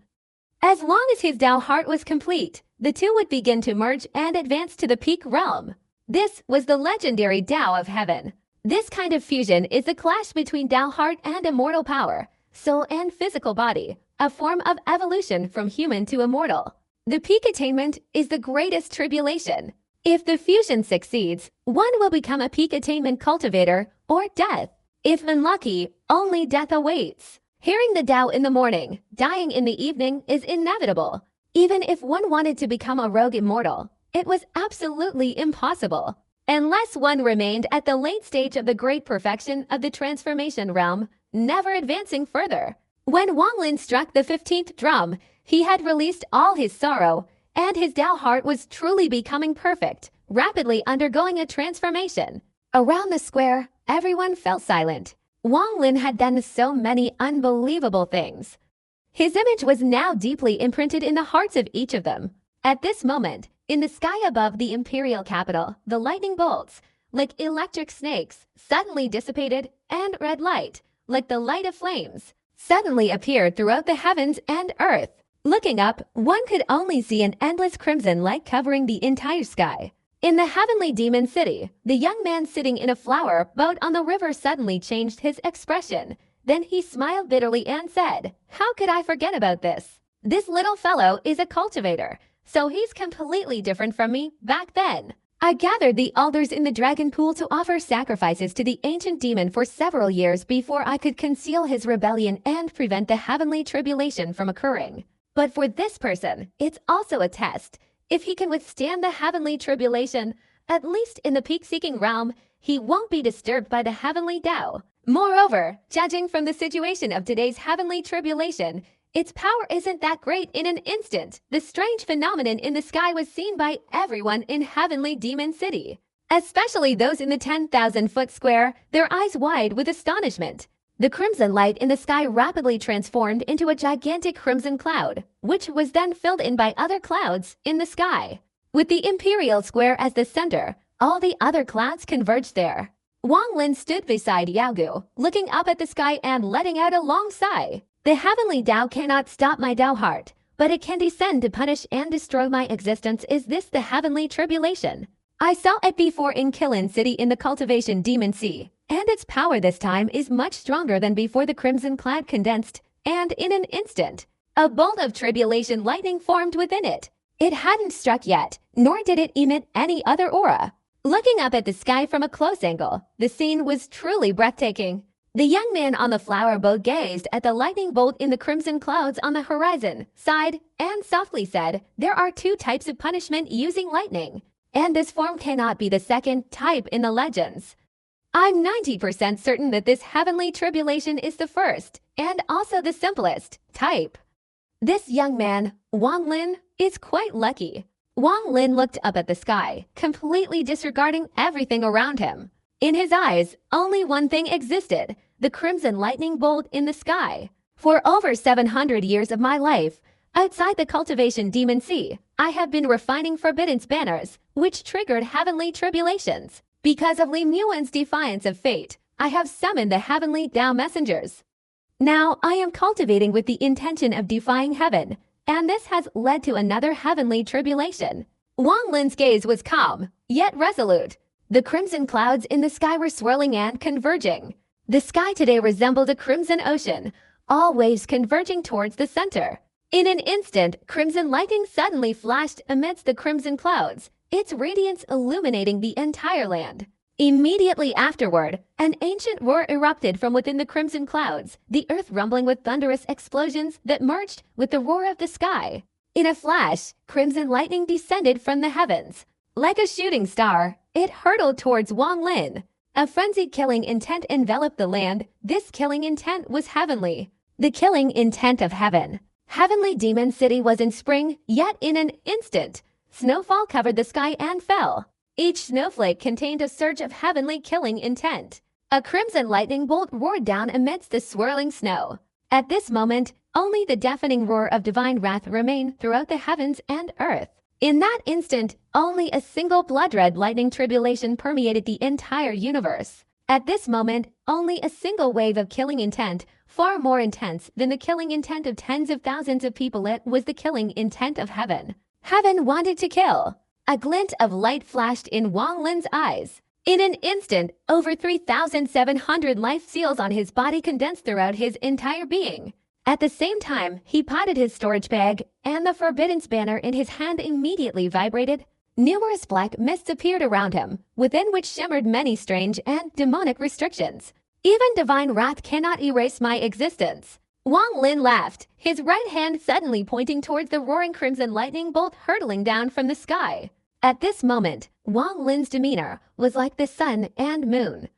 A: As long as his Tao heart was complete, the two would begin to merge and advance to the peak realm. This was the legendary Tao of Heaven. This kind of fusion is the clash between Tao heart and immortal power, soul and physical body, a form of evolution from human to immortal. The peak attainment is the greatest tribulation. If the fusion succeeds, one will become a peak attainment cultivator or death. If unlucky, only death awaits. Hearing the Tao in the morning, dying in the evening is inevitable. Even if one wanted to become a rogue immortal, it was absolutely impossible. Unless one remained at the late stage of the great perfection of the transformation realm, never advancing further. When Wang Lin struck the 15th drum, he had released all his sorrow, and his Tao heart was truly becoming perfect, rapidly undergoing a transformation. Around the square, everyone fell silent. Wang Lin had done so many unbelievable things. His image was now deeply imprinted in the hearts of each of them. At this moment, in the sky above the imperial capital, the lightning bolts, like electric snakes, suddenly dissipated, and red light, like the light of flames, suddenly appeared throughout the heavens and earth. Looking up, one could only see an endless crimson light covering the entire sky. In the Heavenly Demon City, the young man sitting in a flower boat on the river suddenly changed his expression. Then he smiled bitterly and said, "How could I forget about this? This little fellow is a cultivator, so he's completely different from me back then." I gathered the alders in the dragon pool to offer sacrifices to the ancient demon for several years before I could conceal his rebellion and prevent the heavenly tribulation from occurring. But for this person, it's also a test. If he can withstand the heavenly tribulation, at least in the peak-seeking realm, he won't be disturbed by the heavenly Tao. Moreover, judging from the situation of today's heavenly tribulation, its power isn't that great in an instant. The strange phenomenon in the sky was seen by everyone in Heavenly Demon City, especially those in the 10,000-foot square, their eyes wide with astonishment. The crimson light in the sky rapidly transformed into a gigantic crimson cloud, which was then filled in by other clouds in the sky. With the imperial square as the center, all the other clouds converged there. Wang Lin stood beside Yaogu, looking up at the sky and letting out a long sigh. The heavenly Tao cannot stop my Tao heart, but it can descend to punish and destroy my existence. Is this the heavenly tribulation? I saw it before in Qilin City in the cultivation demon sea, and its power this time is much stronger than before. The crimson cloud condensed, and in an instant, a bolt of tribulation lightning formed within it. It hadn't struck yet, nor did it emit any other aura. Looking up at the sky from a close angle, the scene was truly breathtaking. The young man on the flower boat gazed at the lightning bolt in the crimson clouds on the horizon, sighed, and softly said, "There are two types of punishment using lightning, and this form cannot be the second type in the legends. I'm 90% certain that this heavenly tribulation is the first, and also the simplest, type." This young man, Wang Lin, is quite lucky. Wang Lin looked up at the sky, completely disregarding everything around him. In his eyes, only one thing existed, the crimson lightning bolt in the sky. For over 700 years of my life, outside the cultivation demon sea, I have been refining forbidden banners, which triggered heavenly tribulations. Because of Li Muan's defiance of fate, I have summoned the heavenly Tao messengers. Now I am cultivating with the intention of defying heaven, and this has led to another heavenly tribulation. Wang Lin's gaze was calm, yet resolute. The crimson clouds in the sky were swirling and converging. The sky today resembled a crimson ocean, all waves converging towards the center. In an instant, crimson lightning suddenly flashed amidst the crimson clouds, its radiance illuminating the entire land. Immediately afterward, an ancient roar erupted from within the crimson clouds, the earth rumbling with thunderous explosions that merged with the roar of the sky. In a flash, crimson lightning descended from the heavens. Like a shooting star, it hurtled towards Wang Lin. A frenzied killing intent enveloped the land. This killing intent was heavenly. The killing intent of heaven. Heavenly Demon City was in spring, yet in an instant, Snowfall covered the sky and fell. Each snowflake contained a surge of heavenly killing intent. A crimson lightning bolt roared down amidst the swirling snow. At this moment, only the deafening roar of divine wrath remained throughout the heavens and earth. In that instant, only a single blood-red lightning tribulation permeated the entire universe. At this moment, only a single wave of killing intent, far more intense than the killing intent of tens of thousands of people, it was the killing intent of heaven. Heaven wanted to kill. A glint of light flashed in Wang Lin's eyes. In an instant, over 3,700 life seals on his body condensed throughout his entire being. At the same time, he potted his storage bag, and the Forbiddance banner in his hand immediately vibrated. Numerous black mists appeared around him, within which shimmered many strange and demonic restrictions. Even divine wrath cannot erase my existence. Wang Lin laughed, his right hand suddenly pointing towards the roaring crimson lightning bolt hurtling down from the sky. At this moment, Wang Lin's demeanor was like the sun and moon.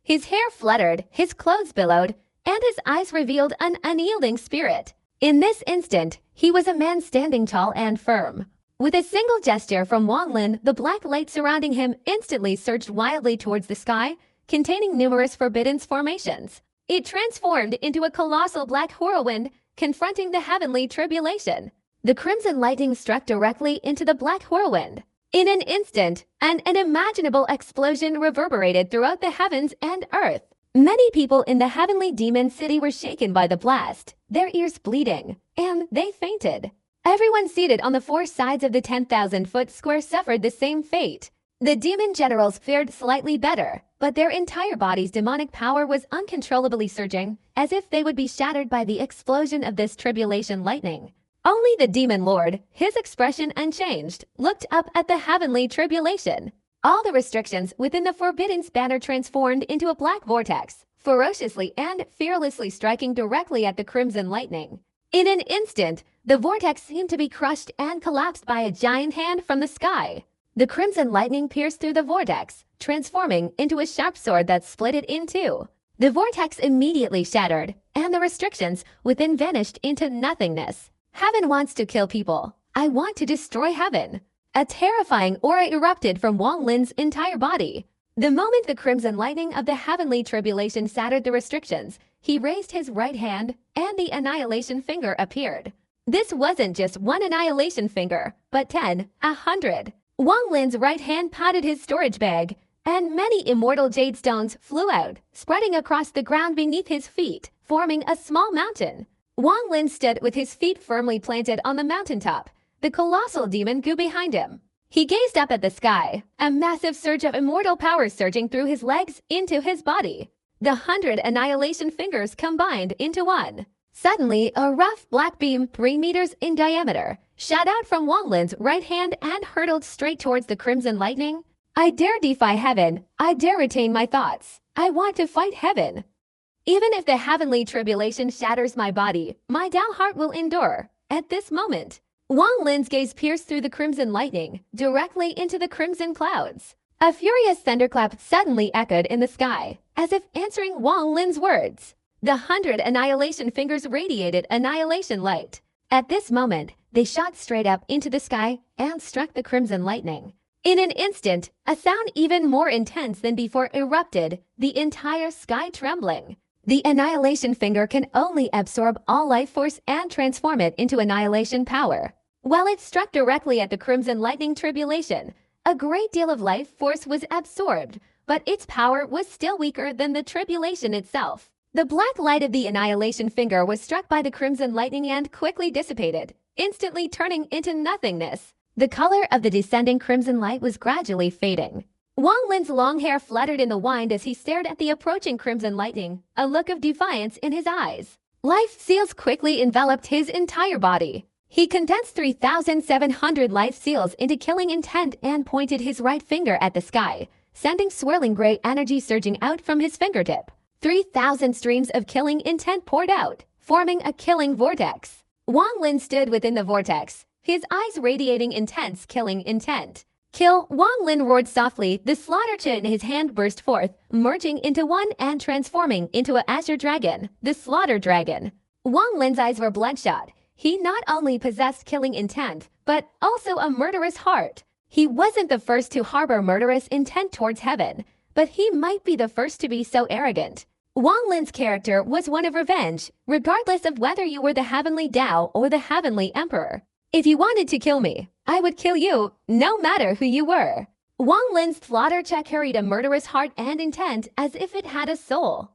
A: His hair fluttered, his clothes billowed, and his eyes revealed an unyielding spirit. In this instant, he was a man standing tall and firm. With a single gesture from Wang Lin, the black light surrounding him instantly surged wildly towards the sky, containing numerous Forbiddance formations. It transformed into a colossal black whirlwind, confronting the heavenly tribulation. The crimson lightning struck directly into the black whirlwind. In an instant, an unimaginable explosion reverberated throughout the heavens and earth. Many people in the heavenly demon city were shaken by the blast, their ears bleeding, and they fainted. Everyone seated on the four sides of the 10,000-foot square suffered the same fate. The demon generals fared slightly better, but their entire body's demonic power was uncontrollably surging, as if they would be shattered by the explosion of this tribulation lightning. Only the demon lord, his expression unchanged, looked up at the heavenly tribulation. All the restrictions within the Forbiddance banner transformed into a black vortex, ferociously and fearlessly striking directly at the crimson lightning. In an instant, the vortex seemed to be crushed and collapsed by a giant hand from the sky. The crimson lightning pierced through the vortex, transforming into a sharp sword that split it in two. The vortex immediately shattered, and the restrictions within vanished into nothingness. Heaven wants to kill people. I want to destroy heaven. A terrifying aura erupted from Wang Lin's entire body. The moment the crimson lightning of the heavenly tribulation shattered the restrictions, he raised his right hand, and the annihilation finger appeared. This wasn't just one annihilation finger, but 10, 100. Wang Lin's right hand patted his storage bag, and many immortal jade stones flew out, spreading across the ground beneath his feet, forming a small mountain. Wang Lin stood with his feet firmly planted on the mountaintop, the colossal demon Gu behind him. He gazed up at the sky, a massive surge of immortal power surging through his legs into his body. The 100 annihilation fingers combined into one. Suddenly, a rough black beam 3 meters in diameter shot out from Wang Lin's right hand and hurtled straight towards the crimson lightning. I dare defy heaven. I dare retain my thoughts. I want to fight heaven. Even if the heavenly tribulation shatters my body, my Tao heart will endure. At this moment, Wang Lin's gaze pierced through the crimson lightning, directly into the crimson clouds. A furious thunderclap suddenly echoed in the sky, as if answering Wang Lin's words. The 100 annihilation fingers radiated annihilation light. At this moment, they shot straight up into the sky and struck the crimson lightning. In an instant, a sound even more intense than before erupted, the entire sky trembling. The annihilation finger can only absorb all life force and transform it into annihilation power. While it struck directly at the crimson lightning tribulation, a great deal of life force was absorbed, but its power was still weaker than the tribulation itself. The black light of the annihilation finger was struck by the crimson lightning and quickly dissipated, instantly turning into nothingness. The color of the descending crimson light was gradually fading. Wang Lin's long hair fluttered in the wind as he stared at the approaching crimson lightning, a look of defiance in his eyes. Life seals quickly enveloped his entire body. He condensed 3,700 life seals into killing intent and pointed his right finger at the sky, sending swirling gray energy surging out from his fingertip. 3,000 streams of killing intent poured out, forming a killing vortex. Wang Lin stood within the vortex, his eyes radiating intense killing intent. Kill! Wang Lin roared softly, the slaughter chin in his hand burst forth, merging into one and transforming into an azure dragon, the slaughter dragon. Wang Lin's eyes were bloodshot. He not only possessed killing intent, but also a murderous heart. He wasn't the first to harbor murderous intent towards heaven, but he might be the first to be so arrogant. Wang Lin's character was one of revenge, regardless of whether you were the Heavenly Tao or the Heavenly Emperor. If you wanted to kill me, I would kill you, no matter who you were. Wang Lin's slaughter check carried a murderous heart and intent as if it had a soul.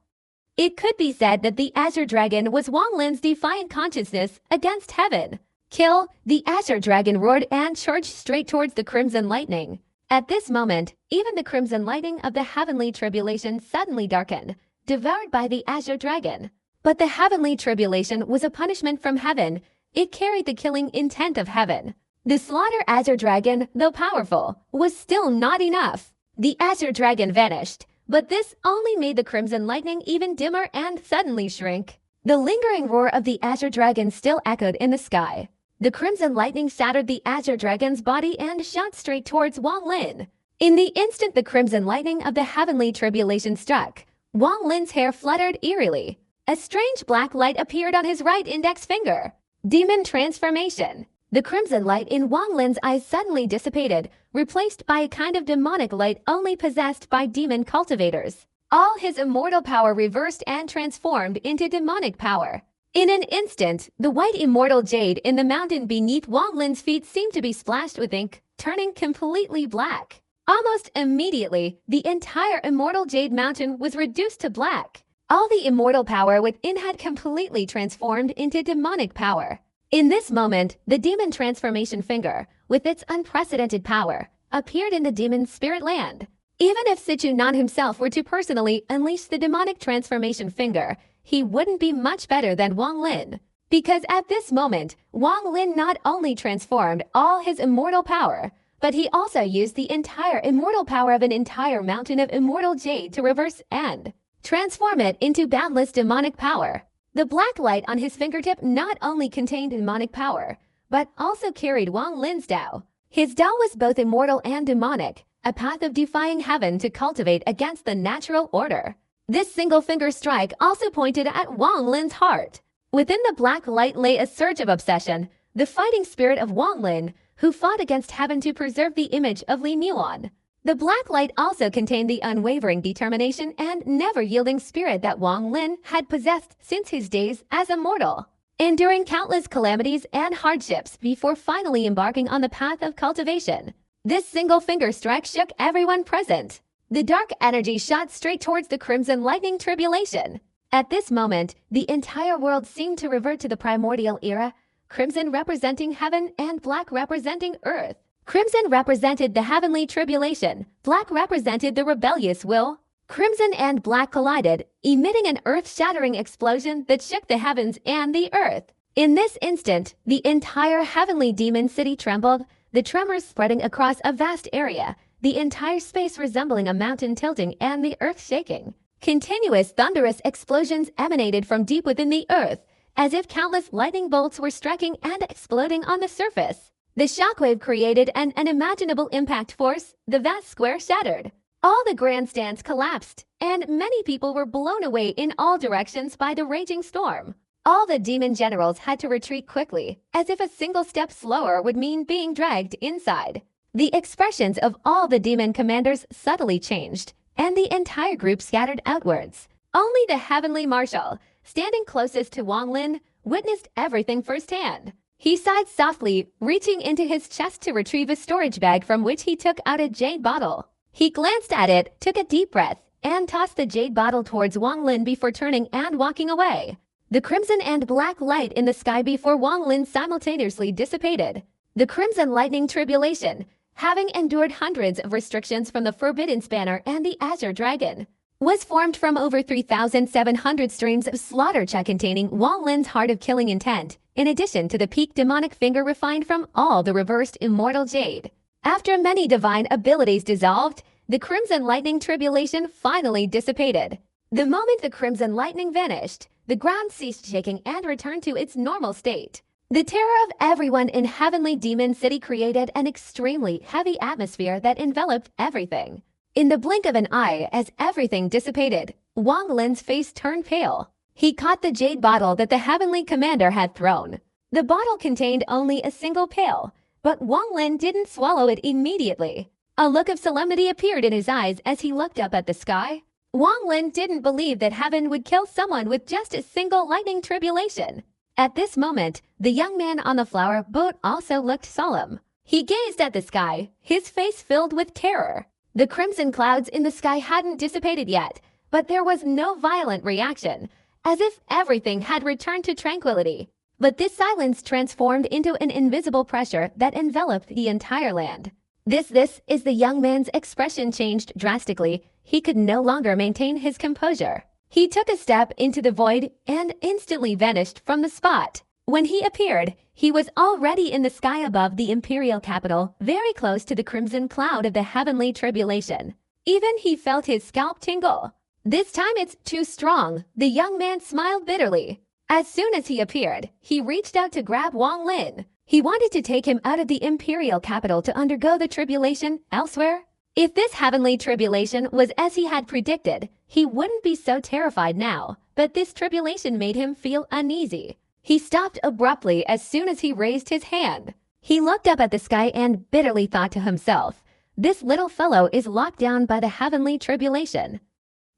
A: It could be said that the Azure Dragon was Wang Lin's defiant consciousness against heaven. Kill! The Azure Dragon roared and charged straight towards the Crimson Lightning. At this moment, even the Crimson Lightning of the Heavenly Tribulation suddenly darkened, devoured by the Azure Dragon. But the Heavenly Tribulation was a punishment from heaven. It carried the killing intent of heaven. The slaughter Azure Dragon, though powerful, was still not enough. The Azure Dragon vanished, but this only made the Crimson Lightning even dimmer and suddenly shrink. The lingering roar of the Azure Dragon still echoed in the sky. The Crimson Lightning shattered the Azure Dragon's body and shot straight towards Wang Lin. In the instant the Crimson Lightning of the Heavenly Tribulation struck, Wang Lin's hair fluttered eerily. A strange black light appeared on his right index finger. Demon transformation. The crimson light in Wang Lin's eyes suddenly dissipated, replaced by a kind of demonic light only possessed by demon cultivators. All his immortal power reversed and transformed into demonic power. In an instant, the white immortal jade in the mountain beneath Wang Lin's feet seemed to be splashed with ink, turning completely black. Almost immediately, the entire immortal jade mountain was reduced to black. All the immortal power within had completely transformed into demonic power. In this moment, the demon transformation finger, with its unprecedented power, appeared in the demon spirit land. Even if Sichunan himself were to personally unleash the demonic transformation finger, he wouldn't be much better than Wang Lin. Because at this moment, Wang Lin not only transformed all his immortal power, but he also used the entire immortal power of an entire mountain of immortal jade to reverse and transform it into boundless demonic power. The black light on his fingertip not only contained demonic power, but also carried Wang Lin's Dao. His Dao was both immortal and demonic, a path of defying heaven to cultivate against the natural order. This single finger strike also pointed at Wang Lin's heart. Within the black light lay a surge of obsession, the fighting spirit of Wang Lin, who fought against heaven to preserve the image of Li Muon. The black light also contained the unwavering determination and never-yielding spirit that Wang Lin had possessed since his days as a mortal, enduring countless calamities and hardships before finally embarking on the path of cultivation. This single finger strike shook everyone present. The dark energy shot straight towards the Crimson Lightning Tribulation. At this moment, the entire world seemed to revert to the primordial era, crimson representing heaven and black representing earth. Crimson represented the heavenly tribulation, black represented the rebellious will. Crimson and black collided, emitting an earth-shattering explosion that shook the heavens and the earth. In this instant, the entire heavenly demon city trembled, the tremors spreading across a vast area, the entire space resembling a mountain tilting and the earth shaking. Continuous thunderous explosions emanated from deep within the earth, as if countless lightning bolts were striking and exploding on the surface. The shockwave created an unimaginable impact force, the vast square shattered. All the grandstands collapsed, and many people were blown away in all directions by the raging storm. All the demon generals had to retreat quickly, as if a single step slower would mean being dragged inside. The expressions of all the demon commanders subtly changed, and the entire group scattered outwards. Only the heavenly marshal, standing closest to Wang Lin, witnessed everything firsthand. He sighed softly, reaching into his chest to retrieve a storage bag from which he took out a jade bottle. He glanced at it, took a deep breath, and tossed the jade bottle towards Wang Lin before turning and walking away. The crimson and black light in the sky before Wang Lin simultaneously dissipated. The Crimson Lightning Tribulation, having endured hundreds of restrictions from the Forbidden Spanner and the Azure Dragon, was formed from over 3,700 streams of slaughter cha containing Wang Lin's heart of killing intent, in addition to the peak demonic finger refined from all the reversed immortal jade. After many divine abilities dissolved, the Crimson Lightning Tribulation finally dissipated. The moment the Crimson Lightning vanished, the ground ceased shaking and returned to its normal state. The terror of everyone in Heavenly Demon City created an extremely heavy atmosphere that enveloped everything. In the blink of an eye, as everything dissipated, Wang Lin's face turned pale. He caught the jade bottle that the Heavenly Commander had thrown. The bottle contained only a single pill, but Wang Lin didn't swallow it immediately. A look of solemnity appeared in his eyes as he looked up at the sky. Wang Lin didn't believe that heaven would kill someone with just a single lightning tribulation. At this moment, the young man on the flower boat also looked solemn. He gazed at the sky, his face filled with terror. The crimson clouds in the sky hadn't dissipated yet, but there was no violent reaction, as if everything had returned to tranquility. But this silence transformed into an invisible pressure that enveloped the entire land. This is the young man's expression changed drastically. He could no longer maintain his composure. He took a step into the void and instantly vanished from the spot. When he appeared, he was already in the sky above the imperial capital, very close to the crimson cloud of the heavenly tribulation. Even he felt his scalp tingle. This time it's too strong, the young man smiled bitterly. As soon as he appeared, he reached out to grab Wang Lin. He wanted to take him out of the imperial capital to undergo the tribulation elsewhere. If this heavenly tribulation was as he had predicted, he wouldn't be so terrified now, but this tribulation made him feel uneasy. He stopped abruptly as soon as he raised his hand. He looked up at the sky and bitterly thought to himself, "This little fellow is locked down by the heavenly tribulation.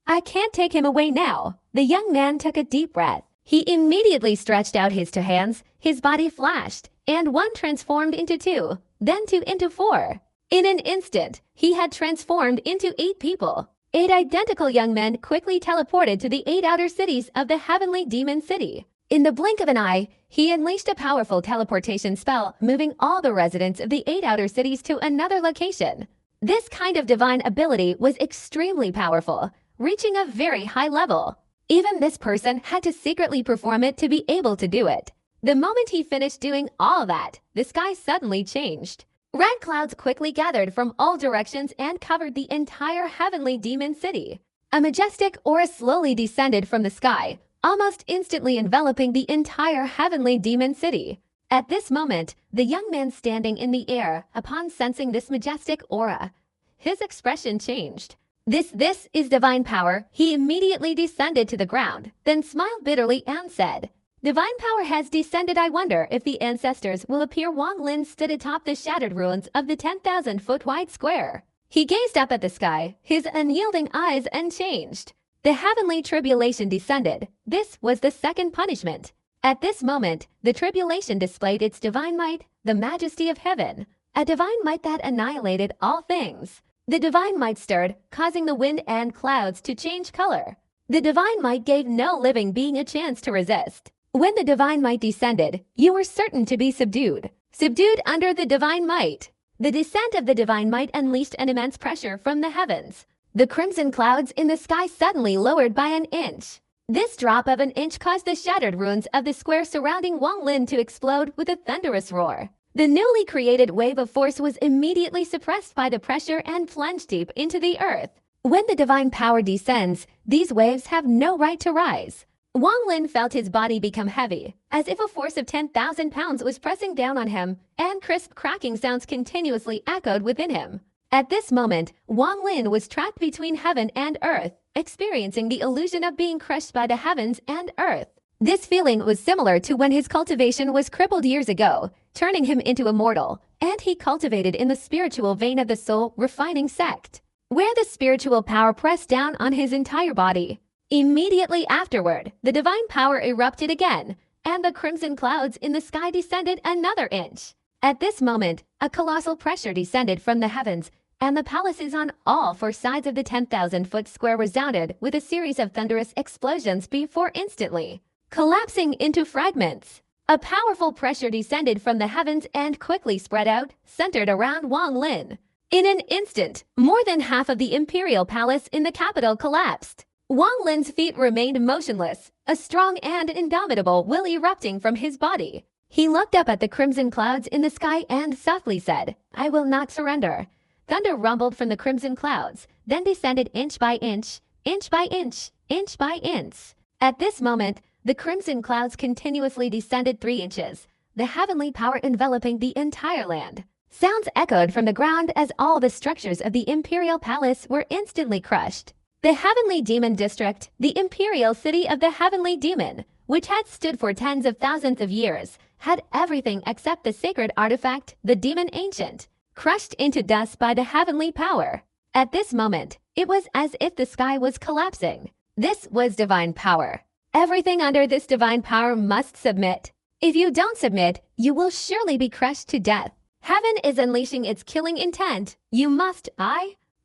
A: I can't take him away now." The young man took a deep breath. He immediately stretched out his two hands, his body flashed, and one transformed into two, then two into four. In an instant, he had transformed into 8 people. 8 identical young men quickly teleported to the 8 outer cities of the heavenly demon city. In the blink of an eye, he unleashed a powerful teleportation spell, moving all the residents of the 8 outer cities to another location. This kind of divine ability was extremely powerful, reaching a very high level. Even this person had to secretly perform it to be able to do it. The moment he finished doing all that, the sky suddenly changed. Red clouds quickly gathered from all directions and covered the entire heavenly demon city. A majestic aura slowly descended from the sky, almost instantly enveloping the entire heavenly demon city. At this moment, the young man standing in the air, upon sensing this majestic aura, his expression changed. This is divine power. He immediately descended to the ground, then smiled bitterly and said, "Divine power has descended. I wonder if the ancestors will appear." Wang Lin stood atop the shattered ruins of the 10,000-foot wide square. He gazed up at the sky, his unyielding eyes unchanged. The heavenly tribulation descended. This was the second punishment. At this moment, the tribulation displayed its divine might, the majesty of heaven, a divine might that annihilated all things. The divine might stirred, causing the wind and clouds to change color. The divine might gave no living being a chance to resist. When the divine might descended, you were certain to be subdued. Subdued under the divine might. The descent of the divine might unleashed an immense pressure from the heavens. The crimson clouds in the sky suddenly lowered by an inch. This drop of an inch caused the shattered ruins of the square surrounding Wang Lin to explode with a thunderous roar. The newly created wave of force was immediately suppressed by the pressure and plunged deep into the earth. When the divine power descends, these waves have no right to rise. Wang Lin felt his body become heavy, as if a force of 10,000 pounds was pressing down on him, and crisp cracking sounds continuously echoed within him. At this moment, Wang Lin was trapped between heaven and earth, experiencing the illusion of being crushed by the heavens and earth. This feeling was similar to when his cultivation was crippled years ago, turning him into immortal, and he cultivated in the spiritual vein of the soul refining sect, where the spiritual power pressed down on his entire body. Immediately afterward, the divine power erupted again, and the crimson clouds in the sky descended another inch. At this moment, a colossal pressure descended from the heavens, and the palaces on all 4 sides of the 10,000-foot square resounded with a series of thunderous explosions before instantly collapsing into fragments. A powerful pressure descended from the heavens and quickly spread out, centered around Wang Lin. In an instant, more than half of the imperial palace in the capital collapsed. Wang Lin's feet remained motionless, a strong and indomitable will erupting from his body. He looked up at the crimson clouds in the sky and softly said, "I will not surrender." Thunder rumbled from the crimson clouds, then descended inch by inch, inch by inch, inch by inch. At this moment, the crimson clouds continuously descended 3 inches, the heavenly power enveloping the entire land. Sounds echoed from the ground as all the structures of the imperial palace were instantly crushed. The heavenly demon district, the imperial city of the heavenly demon, which had stood for tens of thousands of years, had everything except the sacred artifact, the demon ancient, crushed into dust by the heavenly power. At this moment, it was as if the sky was collapsing. This was divine power. Everything under this divine power must submit. If you don't submit, you will surely be crushed to death. Heaven is unleashing its killing intent. You must,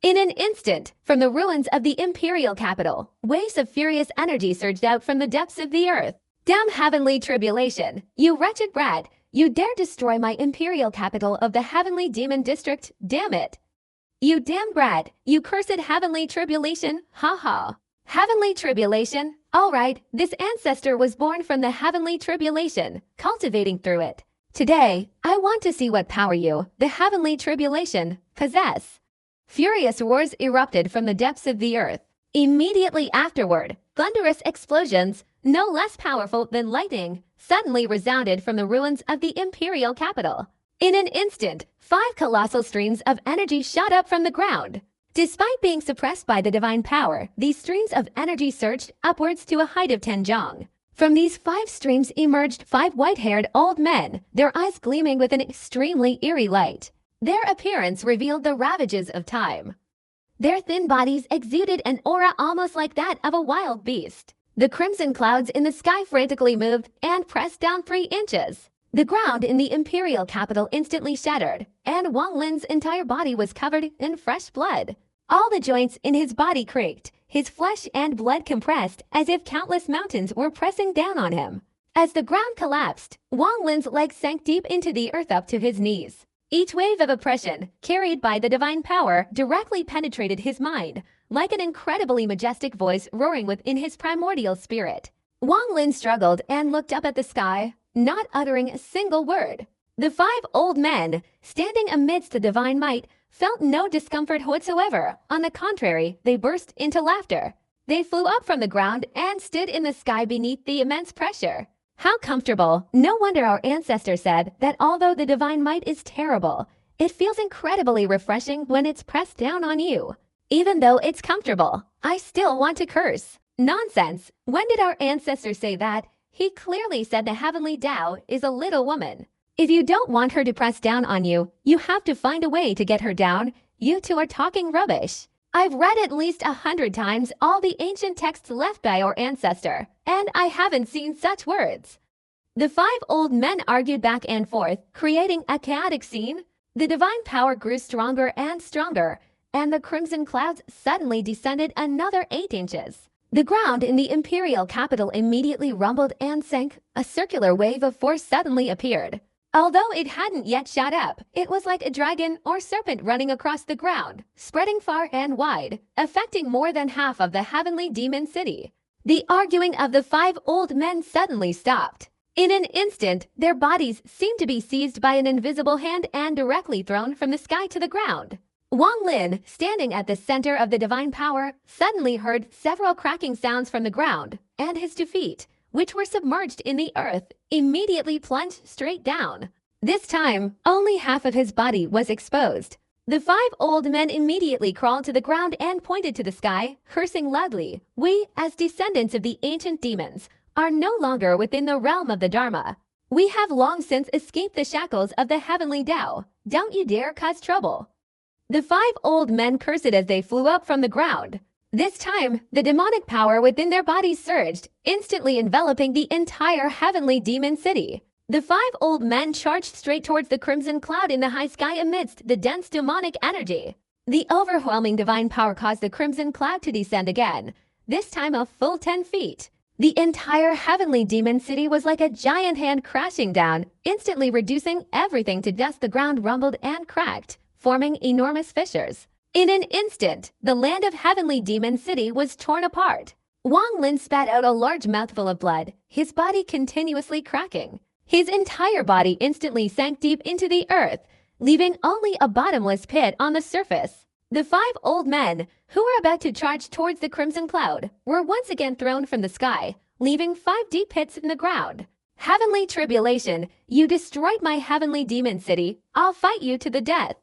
A: In an instant, from the ruins of the imperial capital, waves of furious energy surged out from the depths of the earth. Damn heavenly tribulation! You wretched brat! You dare destroy my imperial capital of the heavenly demon district, damn it! You damn brat! You cursed heavenly tribulation, ha ha! Heavenly tribulation? Alright, this ancestor was born from the heavenly tribulation, cultivating through it. Today, I want to see what power you, the heavenly tribulation, possess. Furious roars erupted from the depths of the earth. Immediately afterward, thunderous explosions, no less powerful than lightning, suddenly resounded from the ruins of the imperial capital. In an instant, 5 colossal streams of energy shot up from the ground. Despite being suppressed by the divine power, these streams of energy surged upwards to a height of 10 jong. From these 5 streams emerged 5 white-haired old men, their eyes gleaming with an extremely eerie light. Their appearance revealed the ravages of time. Their thin bodies exuded an aura almost like that of a wild beast. The crimson clouds in the sky frantically moved and pressed down 3 inches. The ground in the imperial capital instantly shattered, and Wang Lin's entire body was covered in fresh blood. All the joints in his body creaked, his flesh and blood compressed as if countless mountains were pressing down on him. As the ground collapsed, Wang Lin's legs sank deep into the earth up to his knees. Each wave of oppression, carried by the divine power, directly penetrated his mind, like an incredibly majestic voice roaring within his primordial spirit. Wang Lin struggled and looked up at the sky, not uttering a single word. The 5 old men, standing amidst the divine might, felt no discomfort whatsoever. On the contrary, they burst into laughter. They flew up from the ground and stood in the sky beneath the immense pressure. How comfortable! No wonder our ancestor said that although the divine might is terrible, it feels incredibly refreshing when it's pressed down on you. Even though it's comfortable, I still want to curse. Nonsense! When did our ancestor say that? He clearly said the heavenly Tao is a little woman. If you don't want her to press down on you, you have to find a way to get her down. You two are talking rubbish. I've read at least 100 times all the ancient texts left by our ancestor, and I haven't seen such words. The 5 old men argued back and forth, creating a chaotic scene. The divine power grew stronger and stronger, and the crimson clouds suddenly descended another 8 inches. The ground in the imperial capital immediately rumbled and sank. A circular wave of force suddenly appeared. Although it hadn't yet shot up, it was like a dragon or serpent running across the ground, spreading far and wide, affecting more than half of the heavenly demon city. The arguing of the 5 old men suddenly stopped. In an instant, their bodies seemed to be seized by an invisible hand and directly thrown from the sky to the ground. Wang Lin, standing at the center of the divine power, suddenly heard several cracking sounds from the ground, and his 2 feet, which were submerged in the earth, immediately plunged straight down. This time, only half of his body was exposed. The 5 old men immediately crawled to the ground and pointed to the sky, cursing loudly. We, as descendants of the ancient demons, are no longer within the realm of the Dharma. We have long since escaped the shackles of the heavenly Tao. Don't you dare cause trouble. The 5 old men cursed as they flew up from the ground. This time, the demonic power within their bodies surged, instantly enveloping the entire heavenly demon city. The 5 old men charged straight towards the crimson cloud in the high sky amidst the dense demonic energy. The overwhelming divine power caused the crimson cloud to descend again, this time a full 10 feet. The entire heavenly demon city was like a giant hand crashing down, instantly reducing everything to dust. The ground rumbled and cracked, forming enormous fissures. In an instant, the land of heavenly demon city was torn apart. Wang Lin spat out a large mouthful of blood, his body continuously cracking. His entire body instantly sank deep into the earth, leaving only a bottomless pit on the surface. The 5 old men, who were about to charge towards the crimson cloud, were once again thrown from the sky, leaving 5 deep pits in the ground. Heavenly tribulation, you destroyed my heavenly demon city. I'll fight you to the death.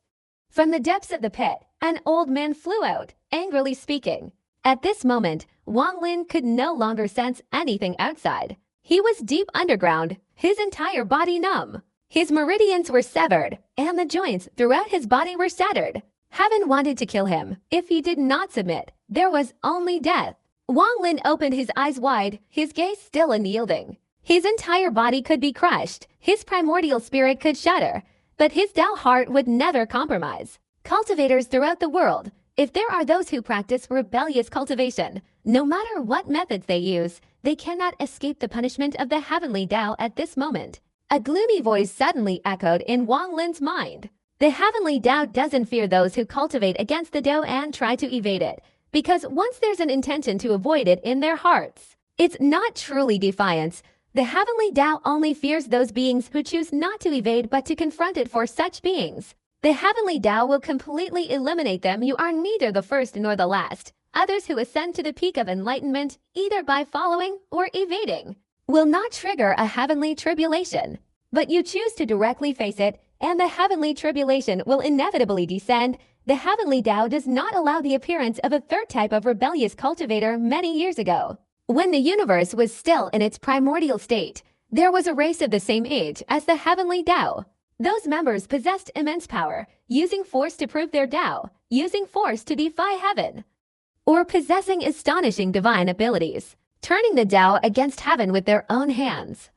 A: From the depths of the pit, an old man flew out, angrily speaking. At this moment, Wang Lin could no longer sense anything outside. He was deep underground, his entire body numb. His meridians were severed, and the joints throughout his body were shattered. Heaven wanted to kill him. If he did not submit, there was only death. Wang Lin opened his eyes wide, his gaze still unyielding. His entire body could be crushed, his primordial spirit could shatter, but his Tao heart would never compromise. Cultivators throughout the world, if there are those who practice rebellious cultivation, no matter what methods they use, they cannot escape the punishment of the heavenly Tao at this moment. A gloomy voice suddenly echoed in Wang Lin's mind. The heavenly Tao doesn't fear those who cultivate against the Tao and try to evade it, because once there's an intention to avoid it in their hearts, it's not truly defiance. The heavenly Tao only fears those beings who choose not to evade but to confront it. For such beings, the heavenly Tao will completely eliminate them. You are neither the first nor the last. Others who ascend to the peak of enlightenment, either by following or evading, will not trigger a heavenly tribulation. But you choose to directly face it, and the heavenly tribulation will inevitably descend. The heavenly Tao does not allow the appearance of a third type of rebellious cultivator. Many years ago, when the universe was still in its primordial state, there was a race of the same age as the heavenly Tao. Those members possessed immense power, using force to prove their Tao, using force to defy heaven, or possessing astonishing divine abilities, turning the Tao against heaven with their own hands,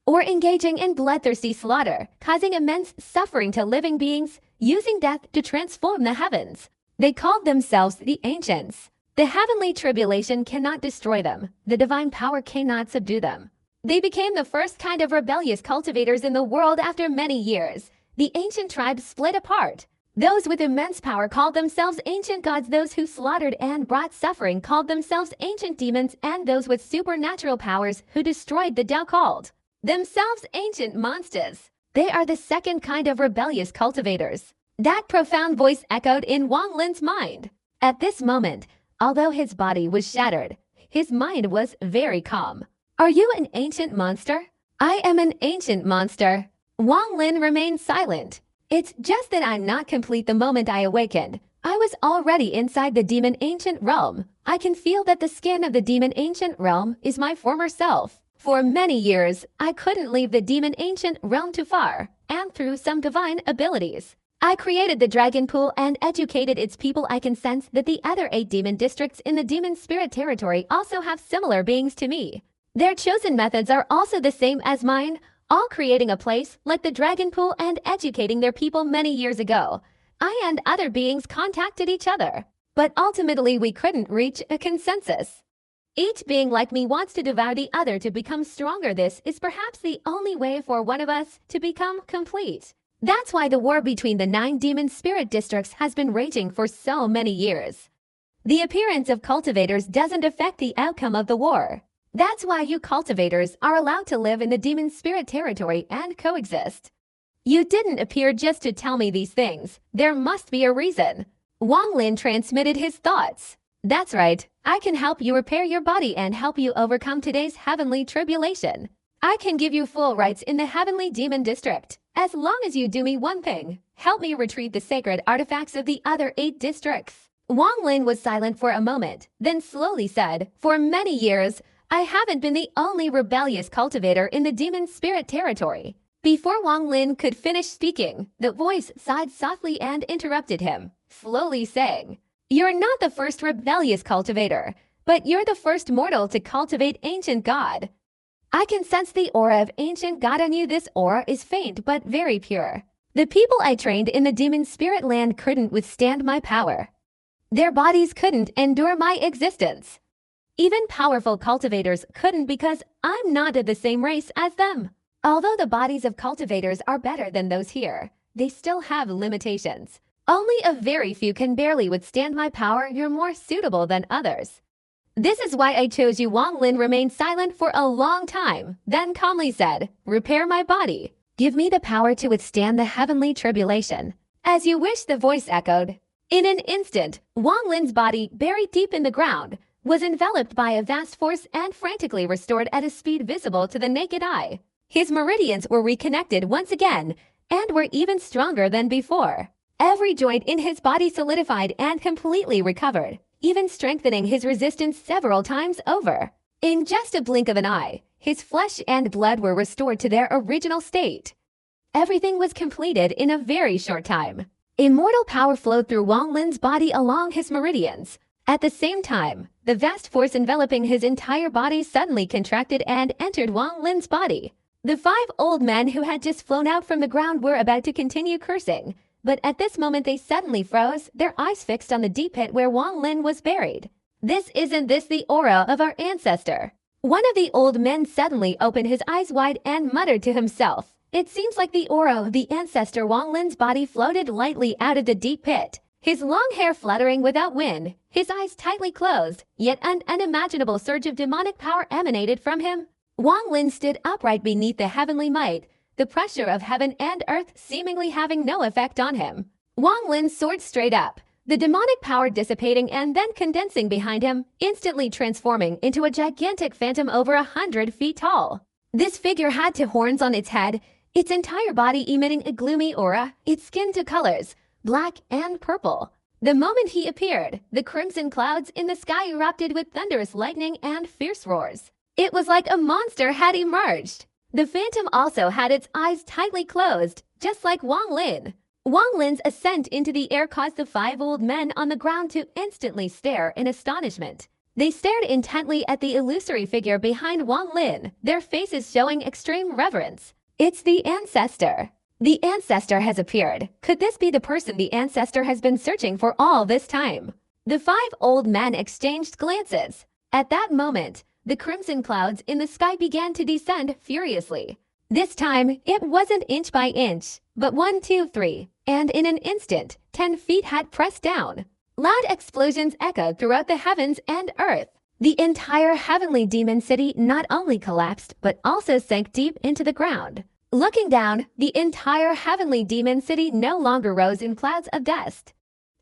A: or engaging in bloodthirsty slaughter, causing immense suffering to living beings, using death to transform the heavens. They called themselves the Ancients. The heavenly tribulation cannot destroy them. The divine power cannot subdue them. They became the first kind of rebellious cultivators in the world. After many years, the ancient tribes split apart. Those with immense power called themselves ancient gods. Those who slaughtered and brought suffering called themselves ancient demons, and those with supernatural powers who destroyed the Tao called themselves ancient monsters. They are the second kind of rebellious cultivators. That profound voice echoed in Wang Lin's mind. At this moment, although his body was shattered, his mind was very calm. Are you an ancient monster? I am an ancient monster. Wang Lin remained silent. It's just that I'm not complete. The moment I awakened, I was already inside the demon ancient realm. I can feel that the skin of the demon ancient realm is my former self. For many years, I couldn't leave the demon ancient realm too far, and through some divine abilities, I created the dragon pool and educated its people. I can sense that the other 8 demon districts in the demon spirit territory also have similar beings to me. Their chosen methods are also the same as mine, all creating a place like the dragon pool and educating their people. Many years ago, I and other beings contacted each other, but ultimately we couldn't reach a consensus. Each being like me wants to devour the other to become stronger. This is perhaps the only way for one of us to become complete. That's why the war between the 9 demon spirit districts has been raging for so many years. The appearance of cultivators doesn't affect the outcome of the war. That's why you cultivators are allowed to live in the demon spirit territory and coexist. You didn't appear just to tell me these things. There must be a reason. Wang Lin transmitted his thoughts. That's right. I can help you repair your body and help you overcome today's heavenly tribulation. I can give you full rights in the heavenly demon district, as long as you do me one thing. Help me retrieve the sacred artifacts of the other 8 districts. Wang Lin was silent for a moment, then slowly said, for many years, I haven't been the only rebellious cultivator in the demon spirit territory. Before Wang Lin could finish speaking, the voice sighed softly and interrupted him, slowly saying, you're not the first rebellious cultivator, but you're the first mortal to cultivate ancient god. I can sense the aura of ancient god on you. This aura is faint but very pure. The people I trained in the demon spirit land couldn't withstand my power. Their bodies couldn't endure my existence. Even powerful cultivators couldn't, because I'm not of the same race as them. Although the bodies of cultivators are better than those here, they still have limitations. Only a very few can barely withstand my power. You're more suitable than others. This is why I chose you. Wang Lin remained silent for a long time, then calmly said, repair my body. Give me the power to withstand the heavenly tribulation. As you wish, the voice echoed. In an instant, Wang Lin's body, buried deep in the ground, was enveloped by a vast force and frantically restored at a speed visible to the naked eye. His meridians were reconnected once again and were even stronger than before. Every joint in his body solidified and completely recovered, even strengthening his resistance several times over. In just a blink of an eye, his flesh and blood were restored to their original state. Everything was completed in a very short time. Immortal power flowed through Wang Lin's body along his meridians. At the same time, the vast force enveloping his entire body suddenly contracted and entered Wang Lin's body. The 5 old men who had just flown out from the ground were about to continue cursing, but at this moment they suddenly froze, their eyes fixed on the deep pit where Wang Lin was buried. Isn't this the aura of our ancestor? One of the old men suddenly opened his eyes wide and muttered to himself. It seems like the aura of the ancestor. Wang Lin's body floated lightly out of the deep pit, his long hair fluttering without wind, his eyes tightly closed, yet an unimaginable surge of demonic power emanated from him. Wang Lin stood upright beneath the heavenly might, the pressure of heaven and earth seemingly having no effect on him. Wang Lin soared straight up, the demonic power dissipating and then condensing behind him, instantly transforming into a gigantic phantom over 100 feet tall. This figure had 2 horns on its head, its entire body emitting a gloomy aura, its skin 2 colors, black and purple. The moment he appeared, the crimson clouds in the sky erupted with thunderous lightning and fierce roars. It was like a monster had emerged. The phantom also had its eyes tightly closed, just like Wang Lin. Wang Lin's ascent into the air caused the 5 old men on the ground to instantly stare in astonishment. They stared intently at the illusory figure behind Wang Lin, their faces showing extreme reverence. It's the ancestor. The ancestor has appeared. Could this be the person the ancestor has been searching for all this time? The 5 old men exchanged glances. At that moment, the crimson clouds in the sky began to descend furiously. This time, it wasn't inch by inch, but 1, 2, 3, and in an instant, 10 feet had pressed down. Loud explosions echoed throughout the heavens and earth. The entire heavenly demon city not only collapsed, but also sank deep into the ground. Looking down, the entire heavenly demon city no longer rose in clouds of dust.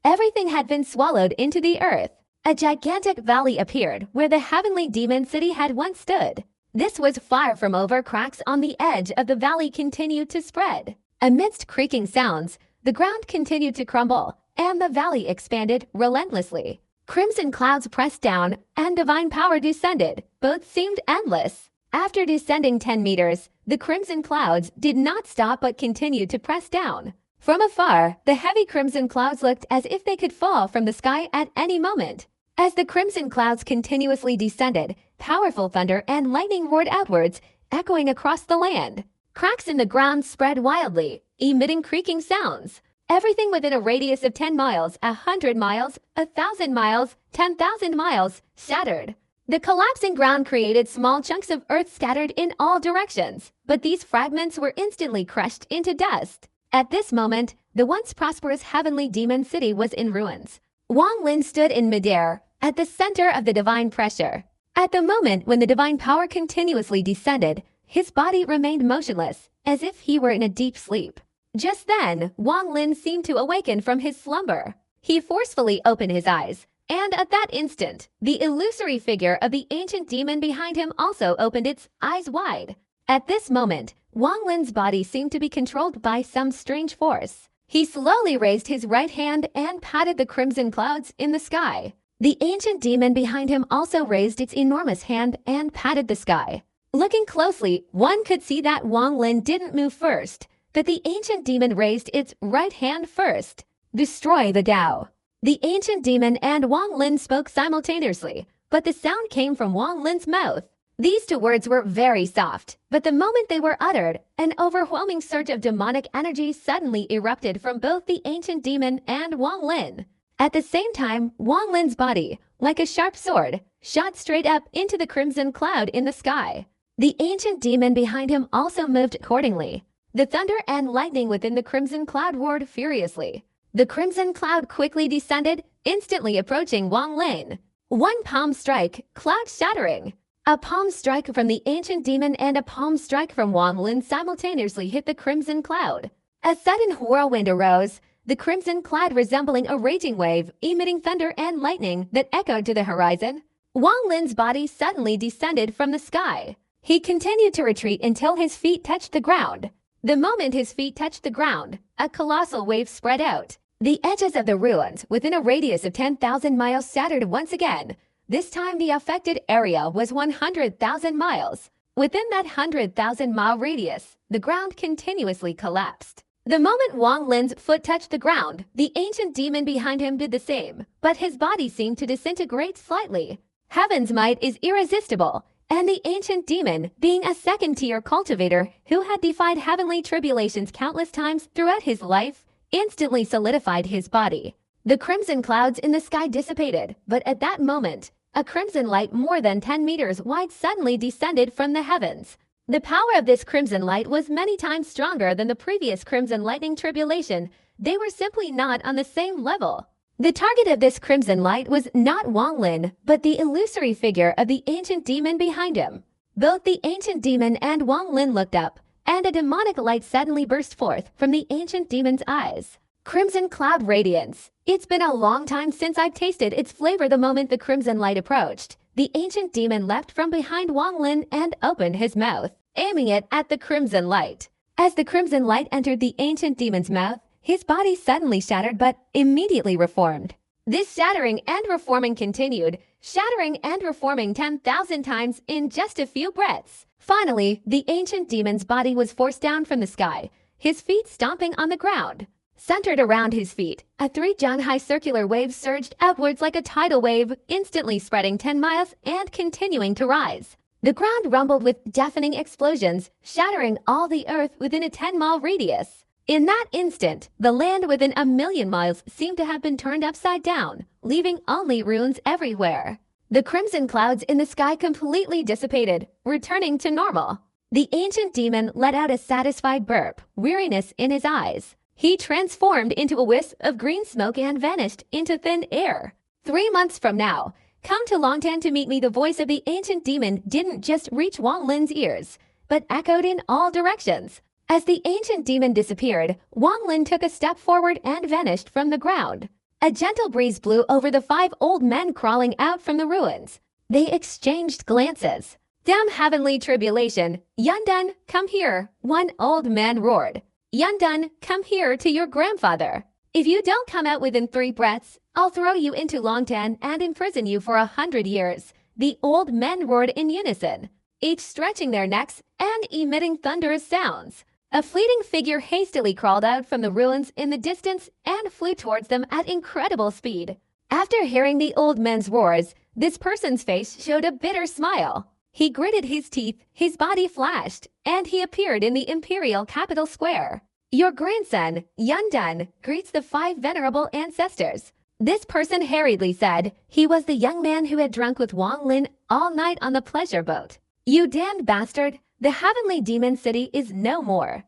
A: Everything had been swallowed into the earth. A gigantic valley appeared where the heavenly demon city had once stood. This was far from over. Cracks on the edge of the valley continued to spread. Amidst creaking sounds, the ground continued to crumble, and the valley expanded relentlessly. Crimson clouds pressed down, and divine power descended. Both seemed endless. After descending 10 meters, the crimson clouds did not stop but continued to press down. From afar, the heavy crimson clouds looked as if they could fall from the sky at any moment. As the crimson clouds continuously descended, powerful thunder and lightning roared outwards, echoing across the land. Cracks in the ground spread wildly, emitting creaking sounds. Everything within a radius of 10 miles, 100 miles, 1,000 miles, 10,000 miles, shattered. The collapsing ground created small chunks of earth scattered in all directions, but these fragments were instantly crushed into dust. At this moment, the once prosperous heavenly demon city was in ruins. Wang Lin stood in midair, at the center of the divine pressure. At the moment when the divine power continuously descended, his body remained motionless, as if he were in a deep sleep. Just then, Wang Lin seemed to awaken from his slumber. He forcefully opened his eyes, and at that instant, the illusory figure of the ancient demon behind him also opened its eyes wide. At this moment, Wang Lin's body seemed to be controlled by some strange force. He slowly raised his right hand and patted the crimson clouds in the sky. The ancient demon behind him also raised its enormous hand and patted the sky. Looking closely, one could see that Wang Lin didn't move first, but the ancient demon raised its right hand first. Destroy the Tao. The ancient demon and Wang Lin spoke simultaneously, but the sound came from Wang Lin's mouth. These 2 words were very soft, but the moment they were uttered, an overwhelming surge of demonic energy suddenly erupted from both the ancient demon and Wang Lin. At the same time, Wang Lin's body, like a sharp sword, shot straight up into the crimson cloud in the sky. The ancient demon behind him also moved accordingly. The thunder and lightning within the crimson cloud roared furiously. The crimson cloud quickly descended, instantly approaching Wang Lin. One palm strike, cloud shattering. A palm strike from the ancient demon and a palm strike from Wang Lin simultaneously hit the crimson cloud. A sudden whirlwind arose, the crimson cloud resembling a raging wave, emitting thunder and lightning that echoed to the horizon. Wang Lin's body suddenly descended from the sky. He continued to retreat until his feet touched the ground. The moment his feet touched the ground, a colossal wave spread out. The edges of the ruins within a radius of 10,000 miles shattered once again. This time the affected area was 100,000 miles. Within that 100,000-mile radius, the ground continuously collapsed. The moment Wang Lin's foot touched the ground, the ancient demon behind him did the same, but his body seemed to disintegrate slightly. Heaven's might is irresistible, and the ancient demon, being a second-tier cultivator who had defied heavenly tribulations countless times throughout his life, instantly solidified his body. The crimson clouds in the sky dissipated, but at that moment, a crimson light more than 10 meters wide suddenly descended from the heavens. The power of this crimson light was many times stronger than the previous crimson lightning tribulation. They were simply not on the same level. The target of this crimson light was not Wang Lin, but the illusory figure of the ancient demon behind him. Both the ancient demon and Wang Lin looked up, and a demonic light suddenly burst forth from the ancient demon's eyes. Crimson cloud radiance. It's been a long time since I've tasted its flavor. The moment the crimson light approached, the ancient demon leapt from behind Wang Lin and opened his mouth, aiming it at the crimson light. As the crimson light entered the ancient demon's mouth, his body suddenly shattered but immediately reformed. This shattering and reforming continued, shattering and reforming 10,000 times in just a few breaths. Finally, the ancient demon's body was forced down from the sky, his feet stomping on the ground. Centered around his feet, a 3-ton-high circular wave surged outwards like a tidal wave, instantly spreading 10 miles and continuing to rise. The ground rumbled with deafening explosions, shattering all the earth within a 10-mile radius. In that instant, the land within a million miles seemed to have been turned upside down, leaving only ruins everywhere. The crimson clouds in the sky completely dissipated, returning to normal. The ancient demon let out a satisfied burp, weariness in his eyes. He transformed into a wisp of green smoke and vanished into thin air. 3 months from now, come to Longtan to meet me. The voice of the ancient demon didn't just reach Wang Lin's ears, but echoed in all directions. As the ancient demon disappeared, Wang Lin took a step forward and vanished from the ground. A gentle breeze blew over the 5 old men crawling out from the ruins. They exchanged glances. Damn heavenly tribulation! Yundan, come here! One old man roared. Yundan, come here to your grandfather. If you don't come out within 3 breaths, I'll throw you into Longtan and imprison you for 100 years. The old men roared in unison, each stretching their necks and emitting thunderous sounds. A fleeting figure hastily crawled out from the ruins in the distance and flew towards them at incredible speed. After hearing the old men's roars, this person's face showed a bitter smile. He gritted his teeth, his body flashed, and he appeared in the imperial capital square. Your grandson, Yundan, greets the 5 venerable ancestors. This person hurriedly said. He was the young man who had drunk with Wang Lin all night on the pleasure boat. You damned bastard, the heavenly demon city is no more.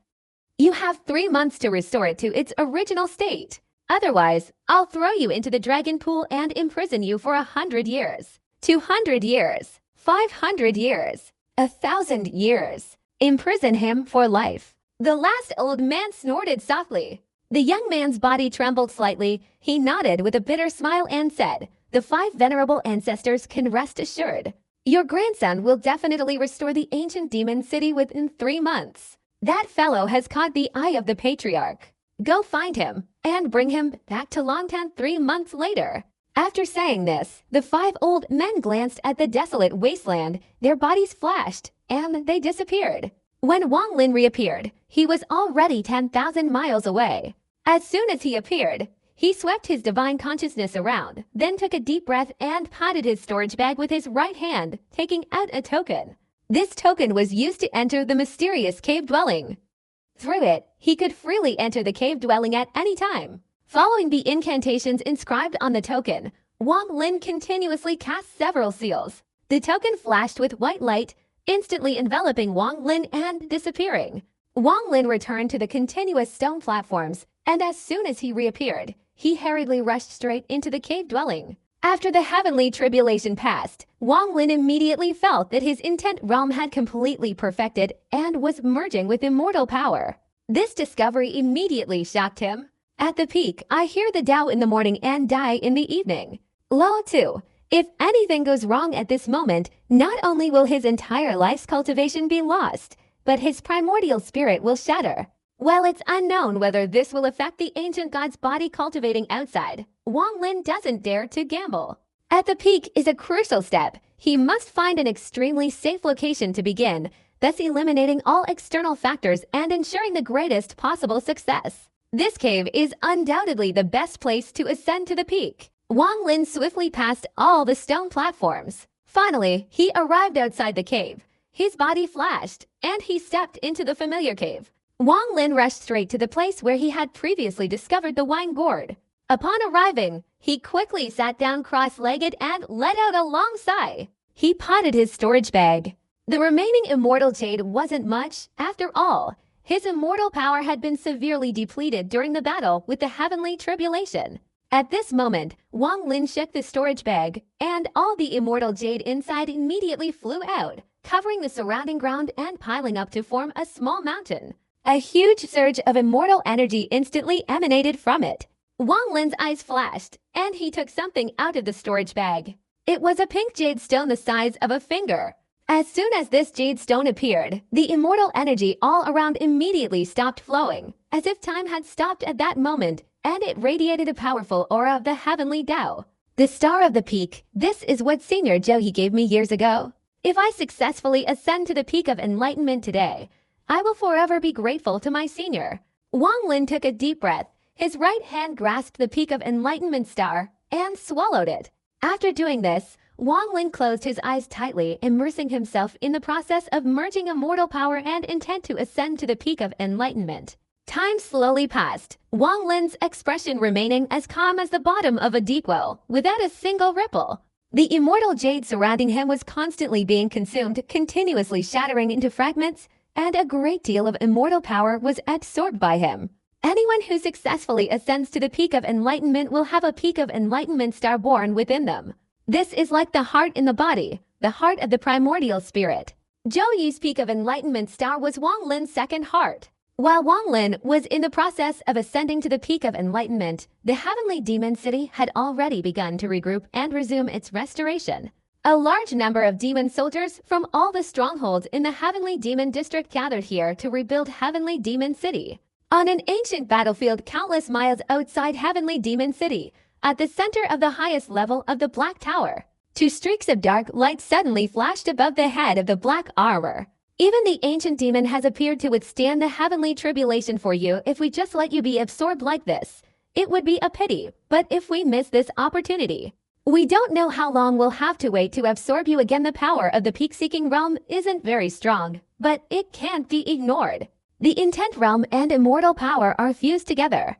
A: You have 3 months to restore it to its original state. Otherwise, I'll throw you into the dragon pool and imprison you for 100 years. 200 years. 500 years, 1,000 years. Imprison him for life. The last old man snorted softly. The young man's body trembled slightly. He nodded with a bitter smile and said, the 5 venerable ancestors can rest assured. Your grandson will definitely restore the ancient demon city within 3 months. That fellow has caught the eye of the patriarch. Go find him and bring him back to Longtan 3 months later. After saying this, the 5 old men glanced at the desolate wasteland. Their bodies flashed, and they disappeared. When Wang Lin reappeared, he was already 10,000 miles away. As soon as he appeared, he swept his divine consciousness around, then took a deep breath and patted his storage bag with his right hand, taking out a token. This token was used to enter the mysterious cave dwelling. Through it, he could freely enter the cave dwelling at any time. Following the incantations inscribed on the token, Wang Lin continuously cast several seals. The token flashed with white light, instantly enveloping Wang Lin and disappearing. Wang Lin returned to the continuous stone platforms, and as soon as he reappeared, he hurriedly rushed straight into the cave dwelling. After the heavenly tribulation passed, Wang Lin immediately felt that his intent realm had completely perfected and was merging with immortal power. This discovery immediately shocked him. At the peak, I hear the Tao in the morning and die in the evening. Lao too. If anything goes wrong at this moment, not only will his entire life's cultivation be lost, but his primordial spirit will shatter. While it's unknown whether this will affect the ancient god's body cultivating outside, Wang Lin doesn't dare to gamble. At the peak is a crucial step. He must find an extremely safe location to begin, thus eliminating all external factors and ensuring the greatest possible success. This cave is undoubtedly the best place to ascend to the peak. Wang Lin swiftly passed all the stone platforms. Finally, he arrived outside the cave. His body flashed, and he stepped into the familiar cave. Wang Lin rushed straight to the place where he had previously discovered the wine gourd. Upon arriving, he quickly sat down cross-legged and let out a long sigh. He potted his storage bag. The remaining immortal jade wasn't much, after all. His immortal power had been severely depleted during the battle with the heavenly tribulation. At this moment, Wang Lin shook the storage bag, and all the immortal jade inside immediately flew out, covering the surrounding ground and piling up to form a small mountain. A huge surge of immortal energy instantly emanated from it. Wang Lin's eyes flashed, and he took something out of the storage bag. It was a pink jade stone the size of a finger. As soon as this jade stone appeared, the immortal energy all around immediately stopped flowing, as if time had stopped at that moment, and it radiated a powerful aura of the heavenly Tao. The star of the peak, this is what Senior Joey gave me years ago. If I successfully ascend to the peak of enlightenment today, I will forever be grateful to my senior. Wang Lin took a deep breath. His right hand grasped the peak of enlightenment star and swallowed it. After doing this, Wang Lin closed his eyes tightly, immersing himself in the process of merging immortal power and intent to ascend to the peak of enlightenment. Time slowly passed, Wang Lin's expression remaining as calm as the bottom of a deep well, without a single ripple. The immortal jade surrounding him was constantly being consumed, continuously shattering into fragments, and a great deal of immortal power was absorbed by him. Anyone who successfully ascends to the peak of enlightenment will have a peak of enlightenment star born within them. This is like the heart in the body, the heart of the primordial spirit. Zhou Yu's peak of enlightenment star was Wang Lin's second heart. While Wang Lin was in the process of ascending to the peak of enlightenment, the heavenly demon city had already begun to regroup and resume its restoration. A large number of demon soldiers from all the strongholds in the heavenly demon district gathered here to rebuild heavenly demon city. On an ancient battlefield countless miles outside Heavenly Demon City, at the center of the highest level of the Black Tower, two streaks of dark light suddenly flashed above the head of the black armor. Even the ancient demon has appeared to withstand the heavenly tribulation for you. If we just let you be absorbed like this, it would be a pity, but if we miss this opportunity, we don't know how long we'll have to wait to absorb you again. The power of the peak-seeking realm isn't very strong, but it can't be ignored. The intent realm and immortal power are fused together.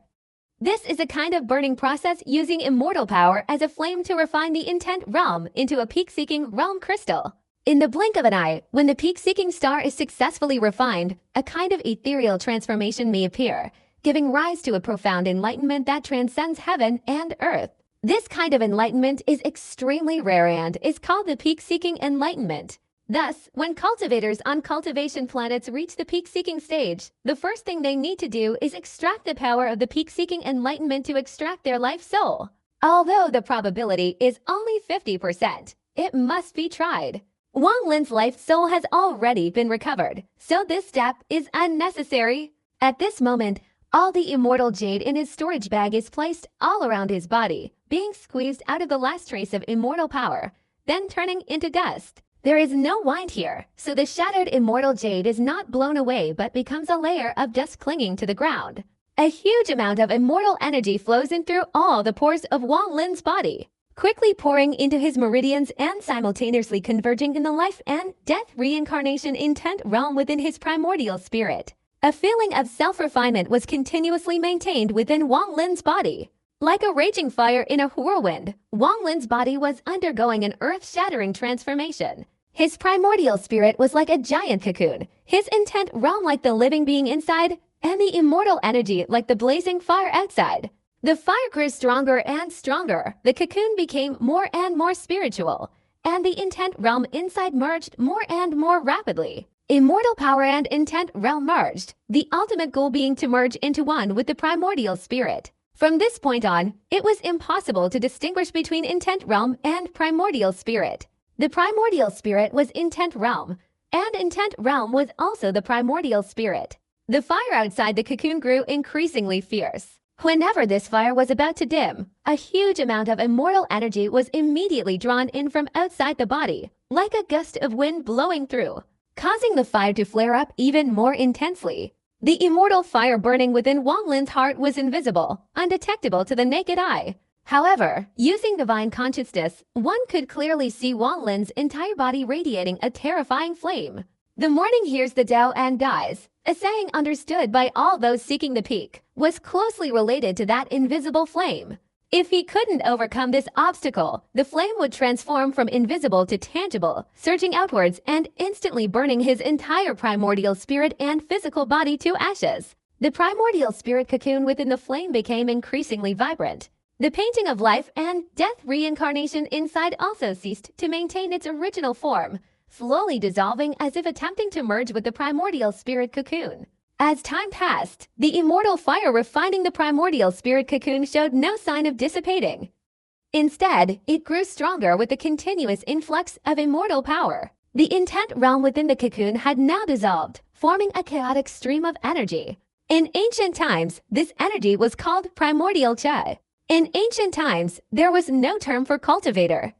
A: This is a kind of burning process using immortal power as a flame to refine the intent realm into a peak-seeking realm crystal. In the blink of an eye, when the peak-seeking star is successfully refined, a kind of ethereal transformation may appear, giving rise to a profound enlightenment that transcends heaven and earth. This kind of enlightenment is extremely rare and is called the peak-seeking enlightenment. Thus, when cultivators on cultivation planets reach the peak-seeking stage, the first thing they need to do is extract the power of the peak-seeking enlightenment to extract their life soul. Although the probability is only 50%, it must be tried. Wang Lin's life soul has already been recovered, so this step is unnecessary. At this moment, all the immortal jade in his storage bag is placed all around his body, being squeezed out of the last trace of immortal power, then turning into dust. There is no wind here, so the shattered immortal jade is not blown away but becomes a layer of dust clinging to the ground. A huge amount of immortal energy flows in through all the pores of Wang Lin's body, quickly pouring into his meridians and simultaneously converging in the life and death reincarnation intent realm within his primordial spirit. A feeling of self-refinement was continuously maintained within Wang Lin's body. Like a raging fire in a whirlwind, Wang Lin's body was undergoing an earth-shattering transformation. His primordial spirit was like a giant cocoon, his intent realm like the living being inside, and the immortal energy like the blazing fire outside. The fire grew stronger and stronger, the cocoon became more and more spiritual, and the intent realm inside merged more and more rapidly. Immortal power and intent realm merged, the ultimate goal being to merge into one with the primordial spirit. From this point on, it was impossible to distinguish between intent realm and primordial spirit. The primordial spirit was intent realm, and intent realm was also the primordial spirit. The fire outside the cocoon grew increasingly fierce. Whenever this fire was about to dim, a huge amount of immortal energy was immediately drawn in from outside the body, like a gust of wind blowing through, causing the fire to flare up even more intensely. The immortal fire burning within Wang Lin's heart was invisible, undetectable to the naked eye. However, using divine consciousness, one could clearly see Wang Lin's entire body radiating a terrifying flame. The morning hears the Tao and dies, a saying understood by all those seeking the peak, was closely related to that invisible flame. If he couldn't overcome this obstacle, the flame would transform from invisible to tangible, surging outwards and instantly burning his entire primordial spirit and physical body to ashes. The primordial spirit cocoon within the flame became increasingly vibrant. The painting of life and death reincarnation inside also ceased to maintain its original form, slowly dissolving as if attempting to merge with the primordial spirit cocoon. As time passed, the immortal fire refining the primordial spirit cocoon showed no sign of dissipating. Instead, it grew stronger with the continuous influx of immortal power. The intent realm within the cocoon had now dissolved, forming a chaotic stream of energy. In ancient times, this energy was called primordial Cha. In ancient times, there was no term for cultivator.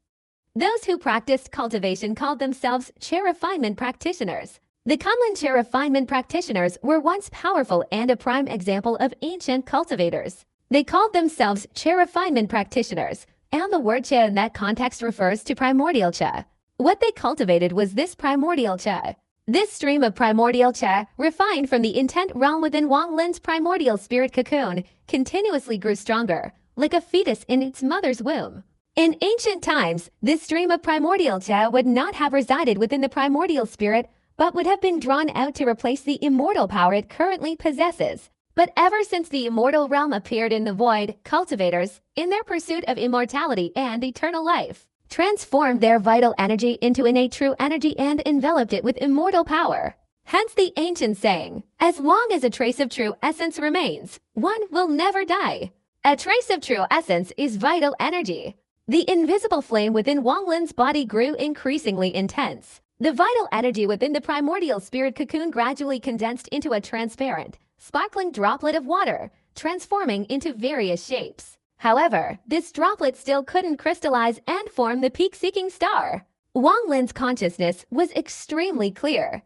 A: Those who practiced cultivation called themselves Cha refinement practitioners. The Kunlun Cha refinement practitioners were once powerful and a prime example of ancient cultivators. They called themselves Cha refinement practitioners, and the word Cha in that context refers to primordial Cha. What they cultivated was this primordial Cha. This stream of primordial Cha, refined from the intent realm within Wang Lin's primordial spirit cocoon, continuously grew stronger, like a fetus in its mother's womb. In ancient times, this stream of primordial Cha would not have resided within the primordial spirit, but would have been drawn out to replace the immortal power it currently possesses. But ever since the immortal realm appeared in the void, cultivators, in their pursuit of immortality and eternal life, transformed their vital energy into innate true energy and enveloped it with immortal power. Hence the ancient saying, as long as a trace of true essence remains, one will never die. A trace of true essence is vital energy. The invisible flame within Wang Lin's body grew increasingly intense. The vital energy within the primordial spirit cocoon gradually condensed into a transparent, sparkling droplet of water, transforming into various shapes. However, this droplet still couldn't crystallize and form the peak-seeking star. Wang Lin's consciousness was extremely clear.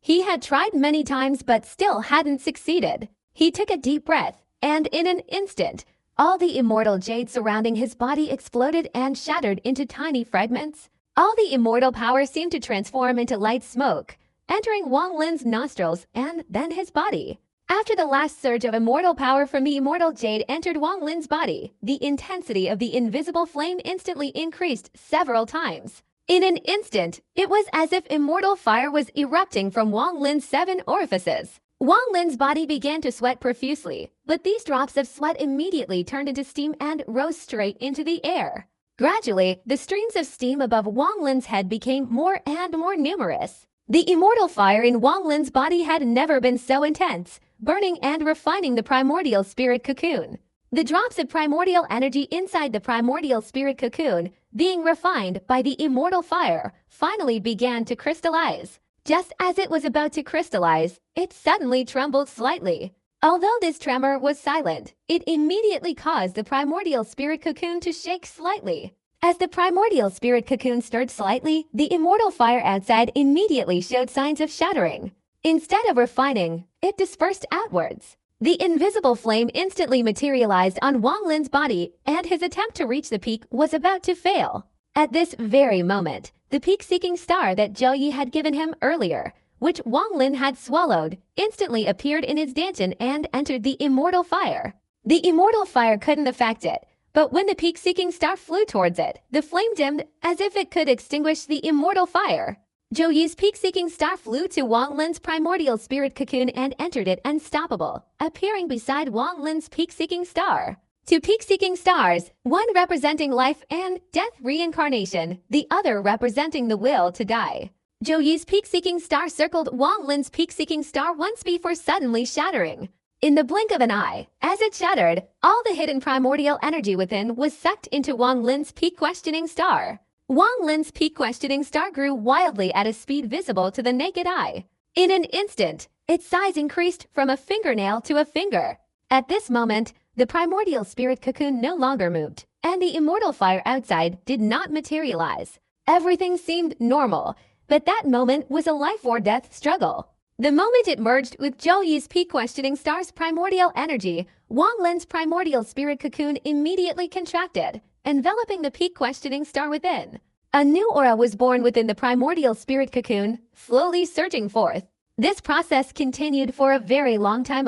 A: He had tried many times but still hadn't succeeded. He took a deep breath, and in an instant, all the immortal jade surrounding his body exploded and shattered into tiny fragments. All the immortal power seemed to transform into light smoke, entering Wang Lin's nostrils and then his body. After the last surge of immortal power from the immortal jade entered Wang Lin's body, the intensity of the invisible flame instantly increased several times. In an instant, it was as if immortal fire was erupting from Wang Lin's 7 orifices. Wang Lin's body began to sweat profusely, but these drops of sweat immediately turned into steam and rose straight into the air. Gradually, the streams of steam above Wang Lin's head became more and more numerous. The immortal fire in Wang Lin's body had never been so intense, burning and refining the primordial spirit cocoon. The drops of primordial energy inside the primordial spirit cocoon, being refined by the immortal fire, finally began to crystallize. Just as it was about to crystallize, it suddenly trembled slightly. Although this tremor was silent, it immediately caused the primordial spirit cocoon to shake slightly. As the primordial spirit cocoon stirred slightly, the immortal fire outside immediately showed signs of shattering. Instead of refining, it dispersed outwards. The invisible flame instantly materialized on Wang Lin's body, and his attempt to reach the peak was about to fail. At this very moment, the peak-seeking star that Zhou Yi had given him earlier, which Wang Lin had swallowed, instantly appeared in his dantian and entered the immortal fire. The immortal fire couldn't affect it, but when the peak-seeking star flew towards it, the flame dimmed as if it could extinguish the immortal fire. Zhou Yi's peak-seeking star flew to Wang Lin's primordial spirit cocoon and entered it unstoppable, appearing beside Wang Lin's peak-seeking star. Two peak-seeking stars, one representing life and death reincarnation, the other representing the will to die. Zhou Yi's peak-seeking star circled Wang Lin's peak-seeking star once before suddenly shattering. In the blink of an eye, as it shattered, all the hidden primordial energy within was sucked into Wang Lin's peak-questioning star. Wang Lin's peak-questioning star grew wildly at a speed visible to the naked eye. In an instant, its size increased from a fingernail to a finger. At this moment, the primordial spirit cocoon no longer moved, and the immortal fire outside did not materialize. Everything seemed normal, but that moment was a life-or-death struggle. The moment it merged with Zhou Yi's peak questioning star's primordial energy, Wang Lin's primordial spirit cocoon immediately contracted, enveloping the peak questioning star within. A new aura was born within the primordial spirit cocoon, slowly surging forth. This process continued for a very long time.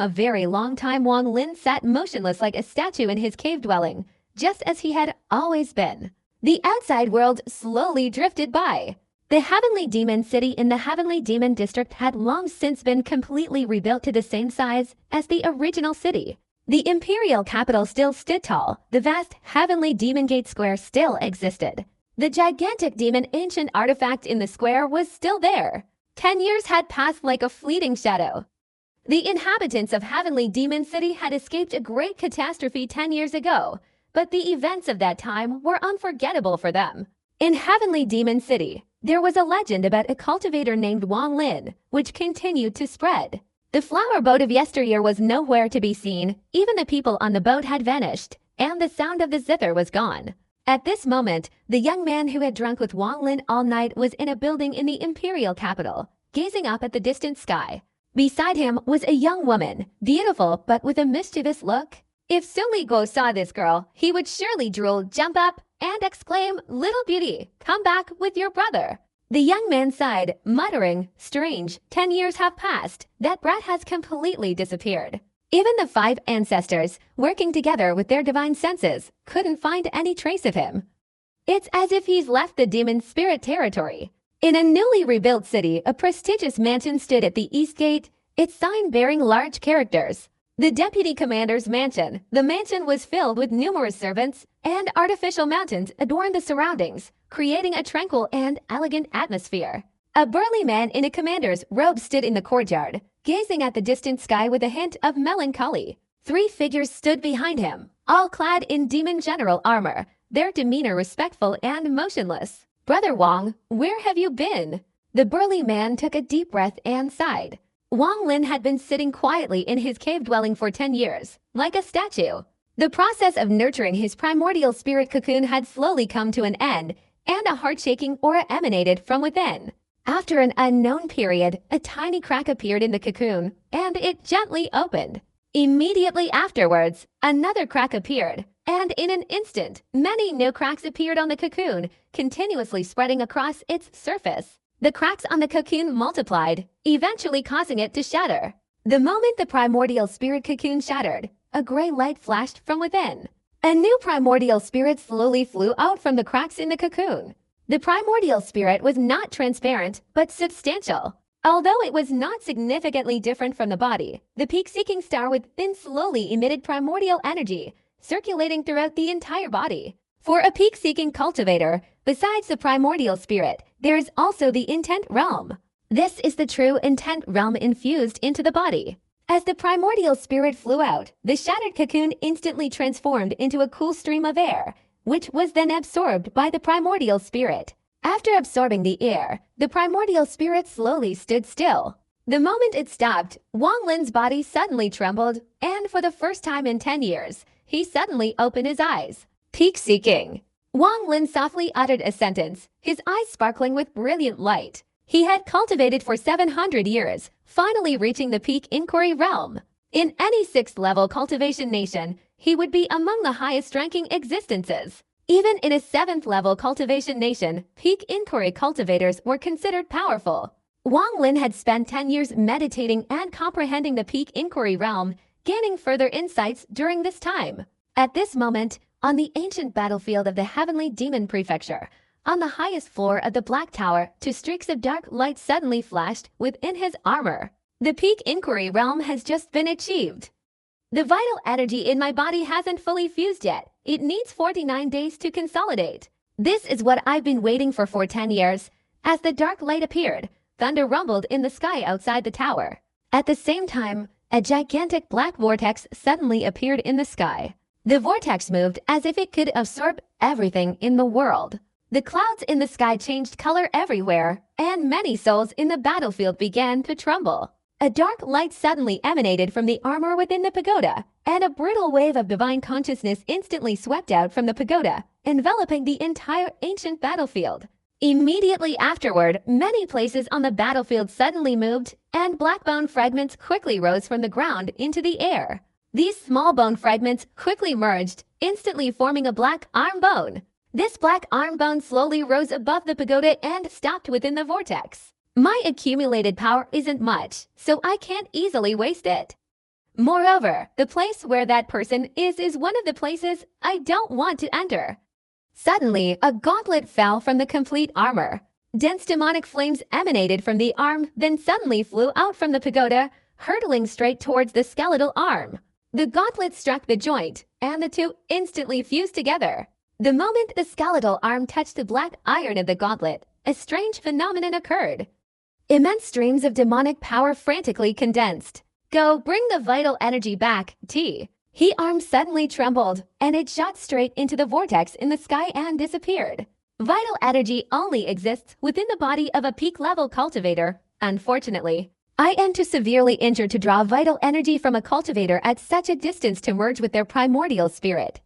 A: Wang Lin sat motionless like a statue in his cave dwelling, just as he had always been. The outside world slowly drifted by. The Heavenly Demon City in the Heavenly Demon District had long since been completely rebuilt to the same size as the original city. The imperial capital still stood tall. The vast Heavenly Demon Gate Square still existed. The gigantic demon ancient artifact in the square was still there. 10 years had passed like a fleeting shadow. The inhabitants of Heavenly Demon City had escaped a great catastrophe 10 years ago, but the events of that time were unforgettable for them. In Heavenly Demon City, there was a legend about a cultivator named Wang Lin, which continued to spread. The flower boat of yesteryear was nowhere to be seen, even the people on the boat had vanished, and the sound of the zither was gone. At this moment, the young man who had drunk with Wang Lin all night was in a building in the imperial capital, gazing up at the distant sky. Beside him was a young woman, beautiful but with a mischievous look. If Sun Guo saw this girl, he would surely drool, jump up, and exclaim, "Little beauty, come back with your brother." The young man sighed, muttering, "Strange, 10 years have passed. That brat has completely disappeared." Even the 5 ancestors, working together with their divine senses, couldn't find any trace of him. It's as if he's left the demon spirit territory. In a newly rebuilt city, a prestigious mansion stood at the east gate, its sign bearing large characters. The deputy commander's mansion. The mansion was filled with numerous servants, and artificial mountains adorned the surroundings, creating a tranquil and elegant atmosphere. A burly man in a commander's robe stood in the courtyard, gazing at the distant sky with a hint of melancholy. 3 figures stood behind him, all clad in demon general armor, their demeanor respectful and motionless. "Brother Wang, where have you been?" The burly man took a deep breath and sighed. Wang Lin had been sitting quietly in his cave dwelling for 10 years, like a statue. The process of nurturing his primordial spirit cocoon had slowly come to an end, and a heart-shaking aura emanated from within. After an unknown period, a tiny crack appeared in the cocoon, and it gently opened. Immediately afterwards, another crack appeared, and in an instant, many new cracks appeared on the cocoon, continuously spreading across its surface. The cracks on the cocoon multiplied, eventually causing it to shatter. The moment the primordial spirit cocoon shattered, a gray light flashed from within. A new primordial spirit slowly flew out from the cracks in the cocoon. The primordial spirit was not transparent, but substantial. Although it was not significantly different from the body, the peak-seeking star within slowly emitted primordial energy, circulating throughout the entire body. For a peak-seeking cultivator, besides the primordial spirit, there is also the intent realm. This is the true intent realm infused into the body. As the primordial spirit flew out, the shattered cocoon instantly transformed into a cool stream of air, which was then absorbed by the primordial spirit. After absorbing the air, the primordial spirit slowly stood still. The moment it stopped, Wang Lin's body suddenly trembled, and for the first time in 10 years, he suddenly opened his eyes. Peak-seeking. Wang Lin softly uttered a sentence, his eyes sparkling with brilliant light. He had cultivated for 700 years, finally reaching the peak inquiry realm. In any 6th-level cultivation nation, he would be among the highest-ranking existences. Even in a 7th-level cultivation nation, peak inquiry cultivators were considered powerful. Wang Lin had spent 10 years meditating and comprehending the peak inquiry realm, gaining further insights during this time. At this moment, on the ancient battlefield of the Heavenly Demon Prefecture, on the highest floor of the Black Tower, 2 streaks of dark light suddenly flashed within his armor. The peak inquiry realm has just been achieved. The vital energy in my body hasn't fully fused yet. It needs 49 days to consolidate. This is what I've been waiting for 10 years. As the dark light appeared, thunder rumbled in the sky outside the tower. At the same time, a gigantic black vortex suddenly appeared in the sky. The vortex moved as if it could absorb everything in the world. The clouds in the sky changed color everywhere, and many souls in the battlefield began to tremble. A dark light suddenly emanated from the armor within the pagoda, and a brutal wave of divine consciousness instantly swept out from the pagoda, enveloping the entire ancient battlefield. Immediately afterward, many places on the battlefield suddenly moved, and black bone fragments quickly rose from the ground into the air. These small bone fragments quickly merged, instantly forming a black arm bone. This black arm bone slowly rose above the pagoda and stopped within the vortex. My accumulated power isn't much, so I can't easily waste it. Moreover, the place where that person is one of the places I don't want to enter. Suddenly, a gauntlet fell from the complete armor. Dense demonic flames emanated from the arm, then suddenly flew out from the pagoda, hurtling straight towards the skeletal arm. The gauntlet struck the joint, and the two instantly fused together. The moment the skeletal arm touched the black iron of the gauntlet, a strange phenomenon occurred. Immense streams of demonic power frantically condensed. "Go, bring the vital energy back, T." His arm suddenly trembled, and it shot straight into the vortex in the sky and disappeared. Vital energy only exists within the body of a peak-level cultivator, unfortunately. I am too severely injured to draw vital energy from a cultivator at such a distance to merge with their primordial spirit.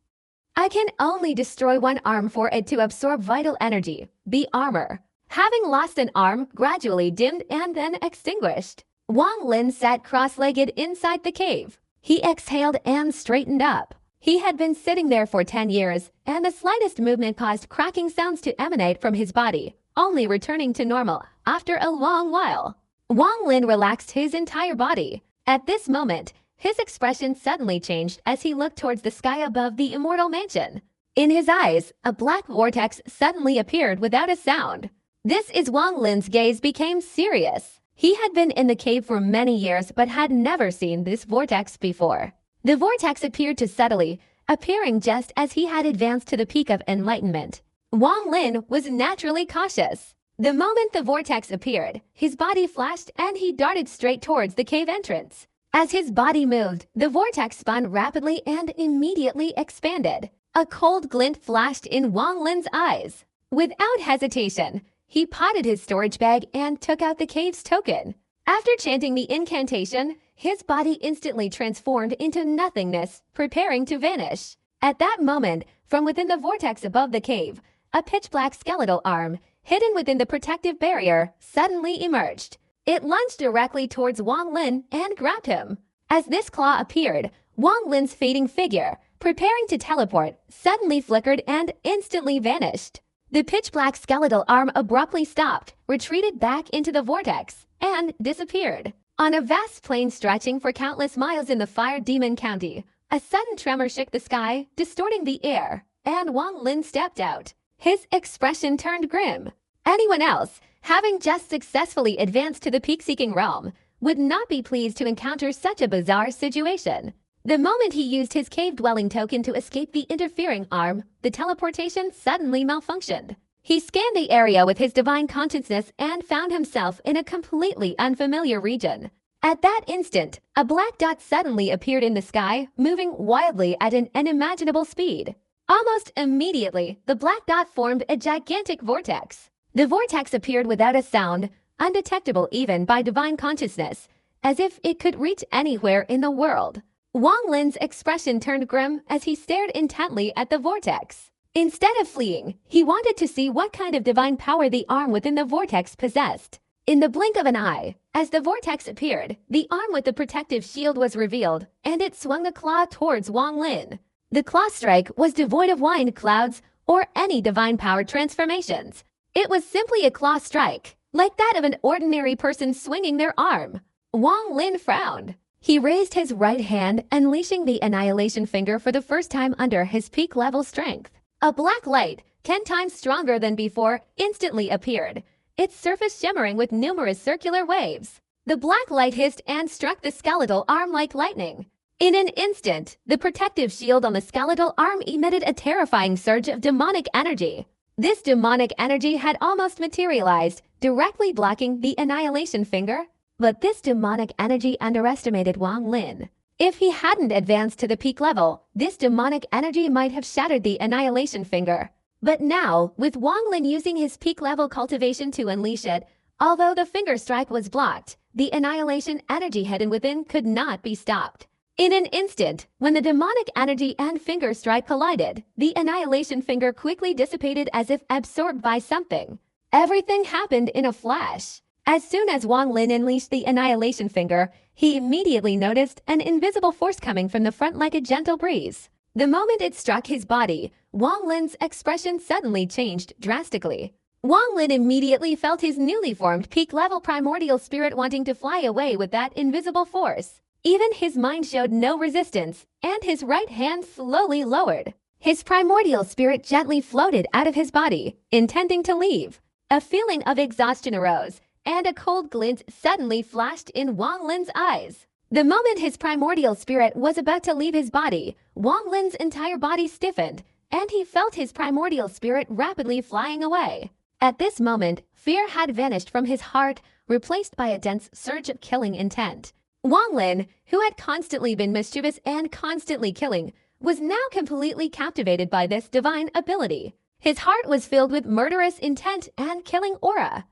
A: I can only destroy one arm for it to absorb vital energy, the armor. Having lost an arm, gradually dimmed and then extinguished, Wang Lin sat cross-legged inside the cave. He exhaled and straightened up. He had been sitting there for 10 years, and the slightest movement caused cracking sounds to emanate from his body, only returning to normal after a long while. Wang Lin relaxed his entire body. At this moment, his expression suddenly changed as he looked towards the sky above the immortal mansion. In his eyes, a black vortex suddenly appeared without a sound. This is Wang Lin's gaze became serious. He had been in the cave for many years but had never seen this vortex before. The vortex appeared to subtly, appearing just as he had advanced to the peak of enlightenment. Wang Lin was naturally cautious. The moment the vortex appeared, his body flashed and he darted straight towards the cave entrance. As his body moved, the vortex spun rapidly and immediately expanded. A cold glint flashed in Wang Lin's eyes. Without hesitation, he potted his storage bag and took out the cave's token. After chanting the incantation, his body instantly transformed into nothingness, preparing to vanish. At that moment, from within the vortex above the cave, a pitch-black skeletal arm, hidden within the protective barrier, suddenly emerged. It lunged directly towards Wang Lin and grabbed him. As this claw appeared, Wang Lin's fading figure, preparing to teleport, suddenly flickered and instantly vanished. The pitch-black skeletal arm abruptly stopped, retreated back into the vortex, and disappeared. On a vast plain stretching for countless miles in the Fire Demon County, a sudden tremor shook the sky, distorting the air, and Wang Lin stepped out. His expression turned grim. Anyone else, having just successfully advanced to the peak-seeking realm, would not be pleased to encounter such a bizarre situation. The moment he used his cave-dwelling token to escape the interfering arm, the teleportation suddenly malfunctioned. He scanned the area with his divine consciousness and found himself in a completely unfamiliar region. At that instant, a black dot suddenly appeared in the sky, moving wildly at an unimaginable speed. Almost immediately, the black dot formed a gigantic vortex. The vortex appeared without a sound, undetectable even by divine consciousness, as if it could reach anywhere in the world. Wang Lin's expression turned grim as he stared intently at the vortex. Instead of fleeing, he wanted to see what kind of divine power the arm within the vortex possessed. In the blink of an eye, as the vortex appeared, the arm with the protective shield was revealed, and it swung a claw towards Wang Lin. The claw strike was devoid of wind clouds or any divine power transformations. It was simply a claw strike, like that of an ordinary person swinging their arm. Wang Lin frowned. He raised his right hand, unleashing the annihilation finger for the first time under his peak level strength. A black light, 10 times stronger than before, instantly appeared, its surface shimmering with numerous circular waves. The black light hissed and struck the skeletal arm like lightning. In an instant, the protective shield on the skeletal arm emitted a terrifying surge of demonic energy. This demonic energy had almost materialized, directly blocking the annihilation finger. But this demonic energy underestimated Wang Lin. If he hadn't advanced to the peak level, this demonic energy might have shattered the annihilation finger. But now, with Wang Lin using his peak level cultivation to unleash it, although the finger strike was blocked, the annihilation energy hidden within could not be stopped. In an instant, when the demonic energy and finger strike collided, the annihilation finger quickly dissipated as if absorbed by something. Everything happened in a flash. As soon as Wang Lin unleashed the annihilation finger, he immediately noticed an invisible force coming from the front like a gentle breeze. The moment it struck his body, Wang Lin's expression suddenly changed drastically. Wang Lin immediately felt his newly formed peak-level primordial spirit wanting to fly away with that invisible force. Even his mind showed no resistance, and his right hand slowly lowered. His primordial spirit gently floated out of his body, intending to leave. A feeling of exhaustion arose, and a cold glint suddenly flashed in Wang Lin's eyes. The moment his primordial spirit was about to leave his body, Wang Lin's entire body stiffened, and he felt his primordial spirit rapidly flying away. At this moment, fear had vanished from his heart, replaced by a dense surge of killing intent. Wang Lin, who had constantly been mischievous and constantly killing, was now completely captivated by this divine ability. His heart was filled with murderous intent and killing aura.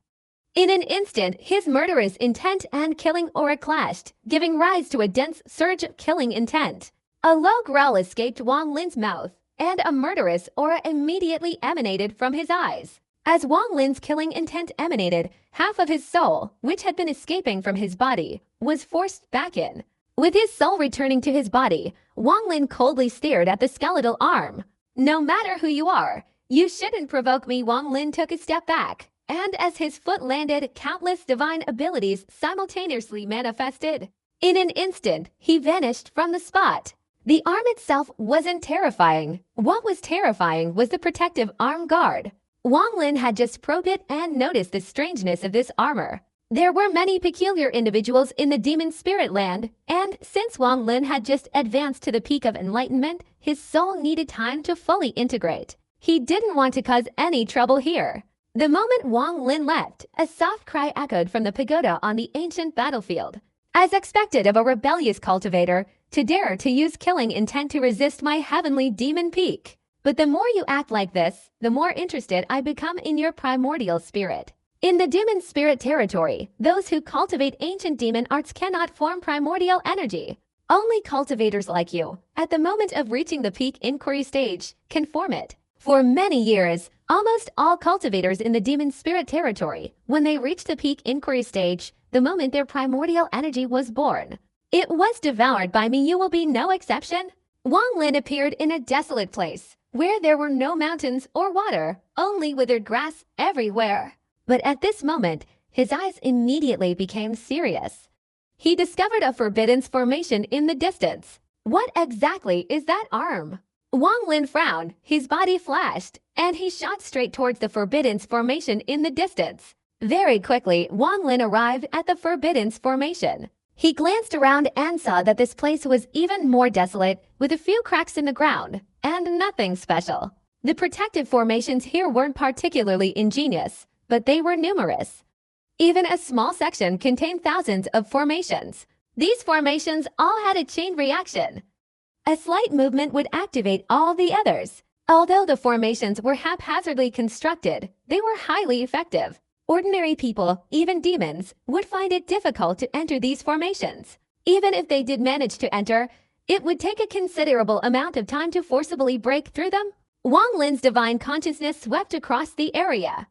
A: In an instant, his murderous intent and killing aura clashed, giving rise to a dense surge of killing intent. A low growl escaped Wang Lin's mouth, and a murderous aura immediately emanated from his eyes. As Wang Lin's killing intent emanated, half of his soul, which had been escaping from his body, was forced back in. With his soul returning to his body, Wang Lin coldly stared at the skeletal arm. "No matter who you are, you shouldn't provoke me." Wang Lin took a step back, and as his foot landed, countless divine abilities simultaneously manifested. In an instant, he vanished from the spot. The arm itself wasn't terrifying. What was terrifying was the protective arm guard. Wang Lin had just probed it and noticed the strangeness of this armor. There were many peculiar individuals in the demon spirit land, and since Wang Lin had just advanced to the peak of enlightenment, his soul needed time to fully integrate. He didn't want to cause any trouble here. The moment Wang Lin left, a soft cry echoed from the pagoda on the ancient battlefield. As expected of a rebellious cultivator, to dare to use killing intent to resist my heavenly demon peak. But the more you act like this, the more interested I become in your primordial spirit. In the demon spirit territory, those who cultivate ancient demon arts cannot form primordial energy. Only cultivators like you, at the moment of reaching the peak inquiry stage, can form it. For many years, almost all cultivators in the demon spirit territory, when they reached the peak inquiry stage, the moment their primordial energy was born, it was devoured by me. You will be no exception. Wang Lin appeared in a desolate place, where there were no mountains or water, only withered grass everywhere. But at this moment, his eyes immediately became serious. He discovered a forbidden formation in the distance. What exactly is that arm? Wang Lin frowned, his body flashed, and he shot straight towards the forbidden formation in the distance. Very quickly, Wang Lin arrived at the forbidden formation. He glanced around and saw that this place was even more desolate, with a few cracks in the ground, and nothing special. The protective formations here weren't particularly ingenious, but they were numerous. Even a small section contained thousands of formations. These formations all had a chain reaction. A slight movement would activate all the others. Although the formations were haphazardly constructed, they were highly effective. Ordinary people, even demons, would find it difficult to enter these formations. Even if they did manage to enter, it would take a considerable amount of time to forcibly break through them. Wang Lin's divine consciousness swept across the area.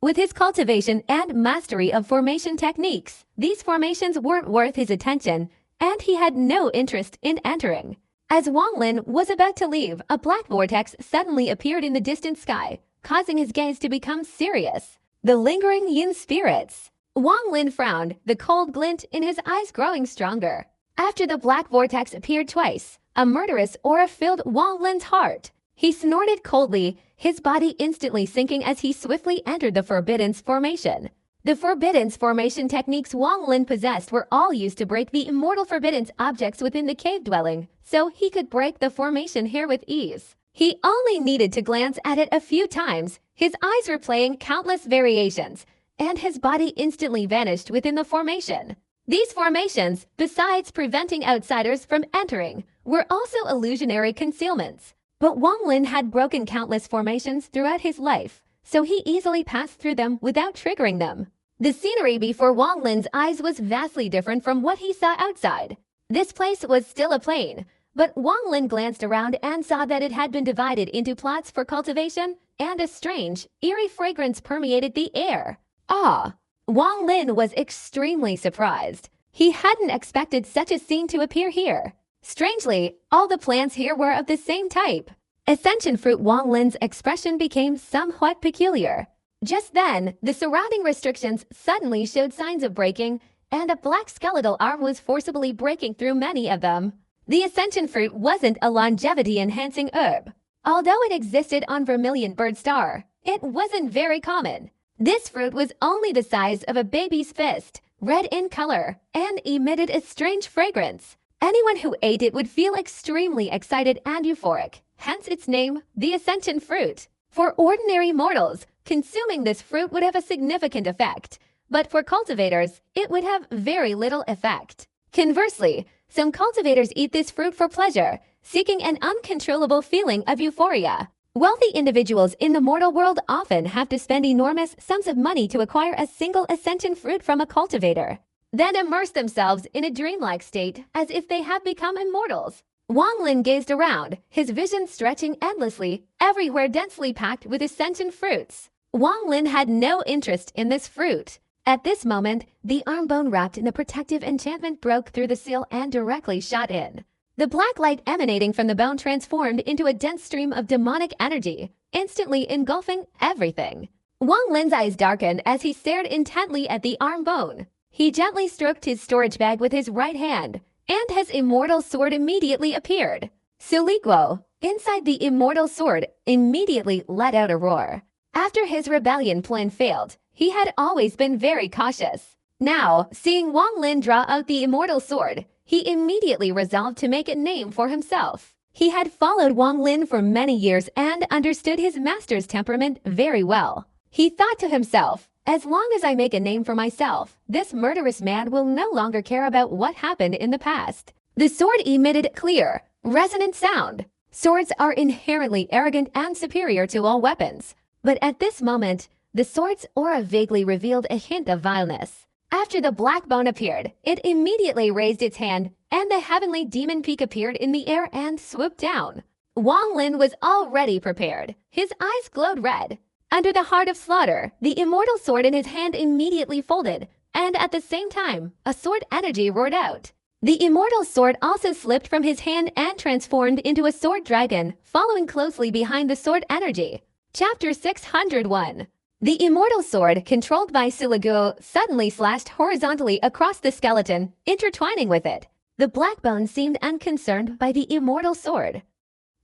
A: With his cultivation and mastery of formation techniques, these formations weren't worth his attention, and he had no interest in entering. As Wang Lin was about to leave, a black vortex suddenly appeared in the distant sky, causing his gaze to become serious. The lingering yin spirits. Wang Lin frowned, the cold glint in his eyes growing stronger. After the black vortex appeared twice, a murderous aura filled Wang Lin's heart. He snorted coldly, his body instantly sinking as he swiftly entered the forbidden formation. The forbidden formation techniques Wang Lin possessed were all used to break the immortal forbidden objects within the cave dwelling, so he could break the formation here with ease. He only needed to glance at it a few times. His eyes were playing countless variations, and his body instantly vanished within the formation. These formations, besides preventing outsiders from entering, were also illusionary concealments. But Wang Lin had broken countless formations throughout his life, so he easily passed through them without triggering them. The scenery before Wang Lin's eyes was vastly different from what he saw outside. This place was still a plain, but Wang Lin glanced around and saw that it had been divided into plots for cultivation, and a strange, eerie fragrance permeated the air. Ah! Wang Lin was extremely surprised. He hadn't expected such a scene to appear here. Strangely, all the plants here were of the same type. Ascension fruit. Wang Lin's expression became somewhat peculiar. Just then, the surrounding restrictions suddenly showed signs of breaking, and a black skeletal arm was forcibly breaking through many of them. The ascension fruit wasn't a longevity-enhancing herb. Although it existed on Vermilion Bird Star, it wasn't very common. This fruit was only the size of a baby's fist, red in color, and emitted a strange fragrance. Anyone who ate it would feel extremely excited and euphoric, hence its name, the ascension fruit. For ordinary mortals, consuming this fruit would have a significant effect, but for cultivators, it would have very little effect. Conversely, some cultivators eat this fruit for pleasure, seeking an uncontrollable feeling of euphoria. Wealthy individuals in the mortal world often have to spend enormous sums of money to acquire a single ascension fruit from a cultivator, then immerse themselves in a dreamlike state as if they have become immortals. Wang Lin gazed around, his vision stretching endlessly, everywhere densely packed with ascension fruits. Wang Lin had no interest in this fruit. At this moment, the arm bone wrapped in a protective enchantment broke through the seal and directly shot in. The black light emanating from the bone transformed into a dense stream of demonic energy, instantly engulfing everything. Wang Lin's eyes darkened as he stared intently at the arm bone. He gently stroked his storage bag with his right hand, and his immortal sword immediately appeared. Suliquo, inside the immortal sword, immediately let out a roar. After his rebellion plan failed, he had always been very cautious. Now, seeing Wang Lin draw out the immortal sword, he immediately resolved to make a name for himself. He had followed Wang Lin for many years and understood his master's temperament very well. He thought to himself, as long as I make a name for myself, this murderous man will no longer care about what happened in the past. The sword emitted clear, resonant sound. Swords are inherently arrogant and superior to all weapons. But at this moment, the sword's aura vaguely revealed a hint of vileness. After the black bone appeared, it immediately raised its hand, and the heavenly demon peak appeared in the air and swooped down. Wang Lin was already prepared. His eyes glowed red. Under the heart of slaughter, the immortal sword in his hand immediately folded, and at the same time, a sword energy roared out. The immortal sword also slipped from his hand and transformed into a sword dragon, following closely behind the sword energy. Chapter 601. The immortal sword, controlled by Siligu, suddenly slashed horizontally across the skeleton, intertwining with it. The black bone seemed unconcerned by the immortal sword.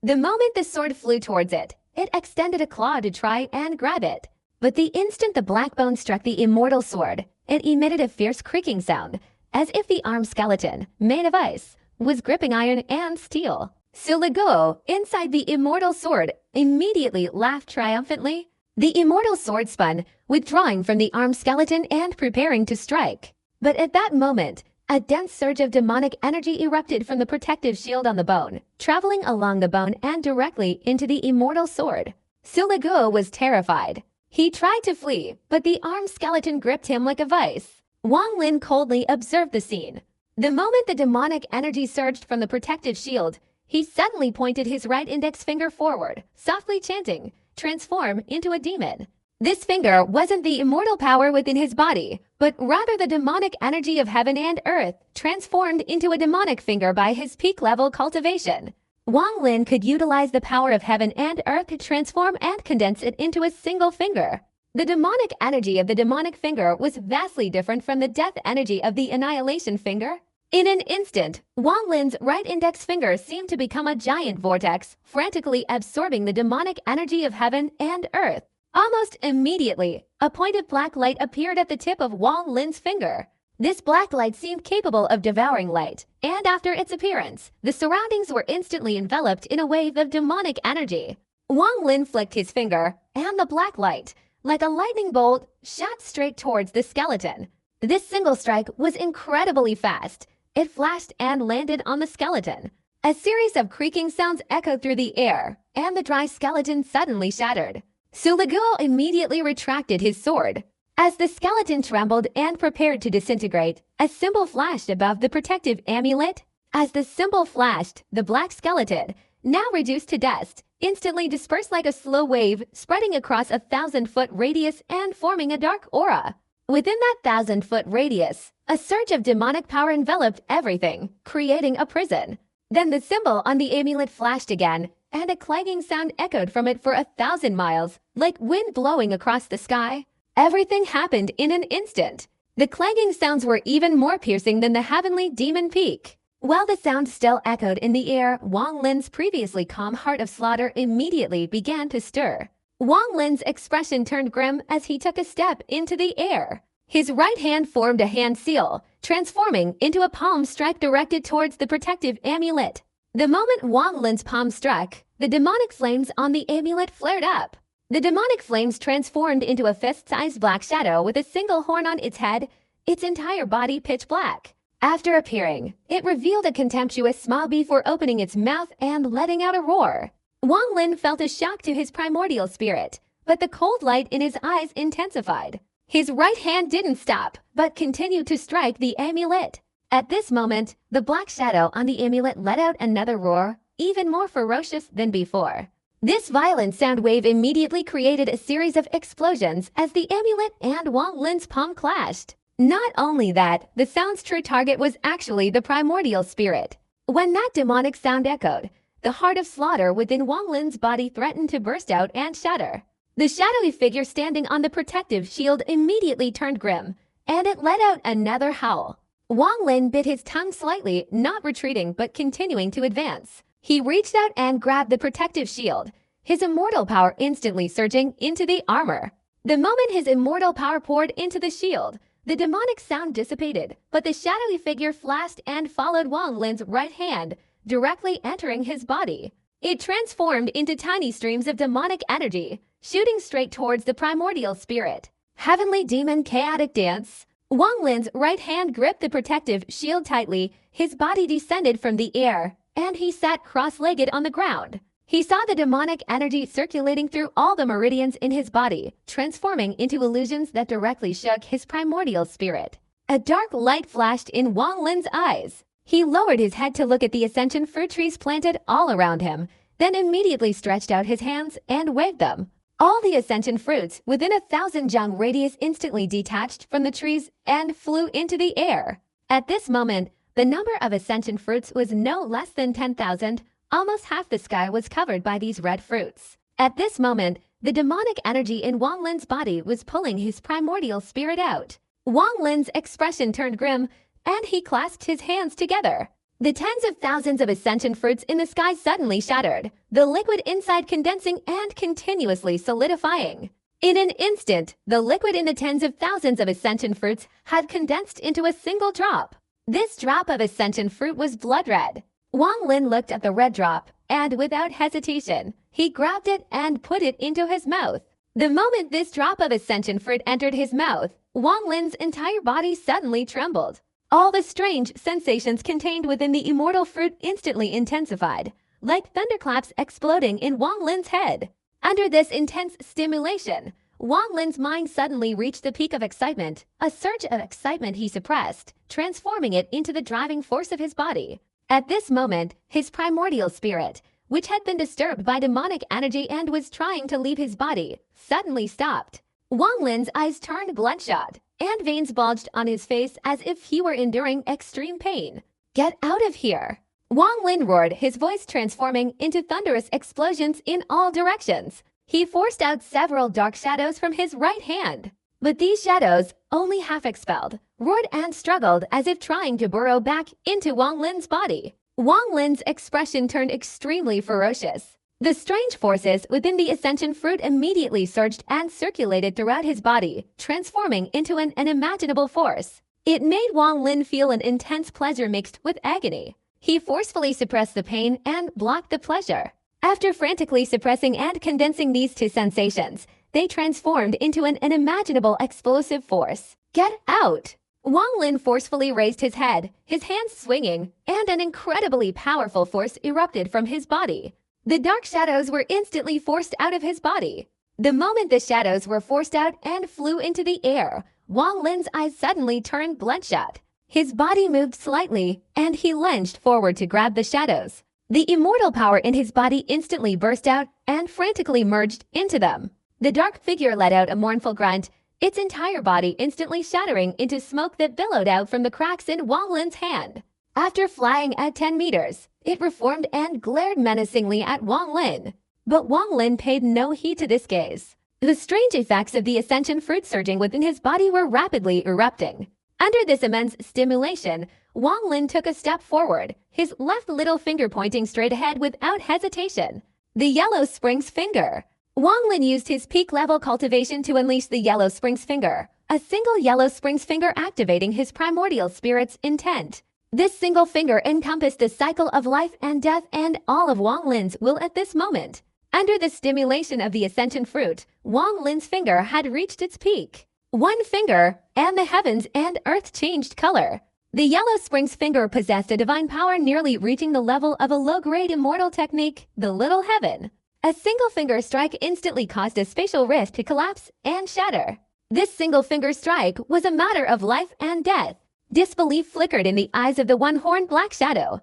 A: The moment the sword flew towards it, it extended a claw to try and grab it. But the instant the black bone struck the immortal sword, it emitted a fierce creaking sound, as if the armed skeleton, made of ice, was gripping iron and steel. Siligu, inside the immortal sword, immediately laughed triumphantly. The immortal sword spun, withdrawing from the armed skeleton and preparing to strike. But at that moment, a dense surge of demonic energy erupted from the protective shield on the bone, traveling along the bone and directly into the immortal sword. Siligu was terrified. He tried to flee, but the armed skeleton gripped him like a vice. Wang Lin coldly observed the scene. The moment the demonic energy surged from the protective shield, he suddenly pointed his right index finger forward, softly chanting, "Transform into a demon." This finger wasn't the immortal power within his body, but rather the demonic energy of heaven and earth, transformed into a demonic finger by his peak-level cultivation. Wang Lin could utilize the power of heaven and earth to transform and condense it into a single finger. The demonic energy of the demonic finger was vastly different from the death energy of the annihilation finger. In an instant, Wang Lin's right index finger seemed to become a giant vortex, frantically absorbing the demonic energy of heaven and earth. Almost immediately, a point of black light appeared at the tip of Wang Lin's finger. This black light seemed capable of devouring light, and after its appearance, the surroundings were instantly enveloped in a wave of demonic energy. Wang Lin flicked his finger, and the black light, like a lightning bolt, shot straight towards the skeleton. This single strike was incredibly fast. It flashed and landed on the skeleton. A series of creaking sounds echoed through the air, and the dry skeleton suddenly shattered. Siligu immediately retracted his sword. As the skeleton trembled and prepared to disintegrate, a symbol flashed above the protective amulet. As the symbol flashed, the black skeleton, now reduced to dust, instantly dispersed like a slow wave, spreading across a 1,000-foot radius and forming a dark aura. Within that 1,000-foot radius, a surge of demonic power enveloped everything, creating a prison. Then the symbol on the amulet flashed again, and a clanging sound echoed from it for 1,000 miles, like wind blowing across the sky. Everything happened in an instant. The clanging sounds were even more piercing than the heavenly demon peak. While the sound still echoed in the air, Wang Lin's previously calm heart of slaughter immediately began to stir. Wang Lin's expression turned grim as he took a step into the air. His right hand formed a hand seal, transforming into a palm strike directed towards the protective amulet. The moment Wang Lin's palm struck, the demonic flames on the amulet flared up. The demonic flames transformed into a fist-sized black shadow with a single horn on its head, its entire body pitch black. After appearing, it revealed a contemptuous smile before opening its mouth and letting out a roar. Wang Lin felt a shock to his primordial spirit, but the cold light in his eyes intensified. His right hand didn't stop, but continued to strike the amulet. At this moment, the black shadow on the amulet let out another roar, even more ferocious than before. This violent sound wave immediately created a series of explosions as the amulet and Wang Lin's palm clashed. Not only that, the sound's true target was actually the primordial spirit. When that demonic sound echoed, the heart of slaughter within Wang Lin's body threatened to burst out and shatter. The shadowy figure standing on the protective shield immediately turned grim, and it let out another howl. Wang Lin bit his tongue slightly, not retreating but continuing to advance. He reached out and grabbed the protective shield, his immortal power instantly surging into the armor. The moment his immortal power poured into the shield, the demonic sound dissipated, but the shadowy figure flashed and followed Wang Lin's right hand, directly entering his body. It transformed into tiny streams of demonic energy, shooting straight towards the primordial spirit. Heavenly demon chaotic dance. Wang Lin's right hand gripped the protective shield tightly, his body descended from the air, and he sat cross-legged on the ground. He saw the demonic energy circulating through all the meridians in his body, transforming into illusions that directly shook his primordial spirit. A dark light flashed in Wang Lin's eyes. He lowered his head to look at the ascension fruit trees planted all around him, then immediately stretched out his hands and waved them. All the ascension fruits within 1,000 jang radius instantly detached from the trees and flew into the air. At this moment, the number of ascension fruits was no less than 10,000. Almost half the sky was covered by these red fruits. At this moment, the demonic energy in Wang Lin's body was pulling his primordial spirit out. Wang Lin's expression turned grim, and he clasped his hands together. The tens of thousands of ascension fruits in the sky suddenly shattered, the liquid inside condensing and continuously solidifying. In an instant, the liquid in the tens of thousands of ascension fruits had condensed into a single drop. This drop of ascension fruit was blood red. Wang Lin looked at the red drop, and without hesitation, he grabbed it and put it into his mouth. The moment this drop of ascension fruit entered his mouth, Wang Lin's entire body suddenly trembled. All the strange sensations contained within the immortal fruit instantly intensified, like thunderclaps exploding in Wang Lin's head. Under this intense stimulation, Wang Lin's mind suddenly reached the peak of excitement, a surge of excitement he suppressed, transforming it into the driving force of his body. At this moment, his primordial spirit, which had been disturbed by demonic energy and was trying to leave his body, suddenly stopped. Wang Lin's eyes turned bloodshot, and veins bulged on his face as if he were enduring extreme pain. "Get out of here!" Wang Lin roared, his voice transforming into thunderous explosions in all directions. He forced out several dark shadows from his right hand. But these shadows, only half expelled, roared and struggled as if trying to burrow back into Wang Lin's body. Wang Lin's expression turned extremely ferocious. The strange forces within the ascension fruit immediately surged and circulated throughout his body, transforming into an unimaginable force. It made Wang Lin feel an intense pleasure mixed with agony. He forcefully suppressed the pain and blocked the pleasure. After frantically suppressing and condensing these two sensations, they transformed into an unimaginable explosive force. "Get out!" Wang Lin forcefully raised his head, his hands swinging, and an incredibly powerful force erupted from his body. The dark shadows were instantly forced out of his body. The moment the shadows were forced out and flew into the air, Wang Lin's eyes suddenly turned bloodshot. His body moved slightly, and he lunged forward to grab the shadows. The immortal power in his body instantly burst out and frantically merged into them. The dark figure let out a mournful grunt, its entire body instantly shattering into smoke that billowed out from the cracks in Wang Lin's hand. After flying at 10 meters, it reformed and glared menacingly at Wang Lin. But Wang Lin paid no heed to this gaze. The strange effects of the ascension fruit surging within his body were rapidly erupting. Under this immense stimulation, Wang Lin took a step forward, his left little finger pointing straight ahead without hesitation. The Yellow Springs Finger. Wang Lin used his peak-level cultivation to unleash the Yellow Springs Finger, a single Yellow Springs Finger activating his primordial spirit's intent. This single finger encompassed the cycle of life and death and all of Wang Lin's will at this moment. Under the stimulation of the ascension fruit, Wang Lin's finger had reached its peak. One finger, and the heavens and earth changed color. The Yellow Springs Finger possessed a divine power nearly reaching the level of a low-grade immortal technique, the Little Heaven. A single finger strike instantly caused a spatial rift to collapse and shatter. This single finger strike was a matter of life and death. Disbelief flickered in the eyes of the one-horned black shadow.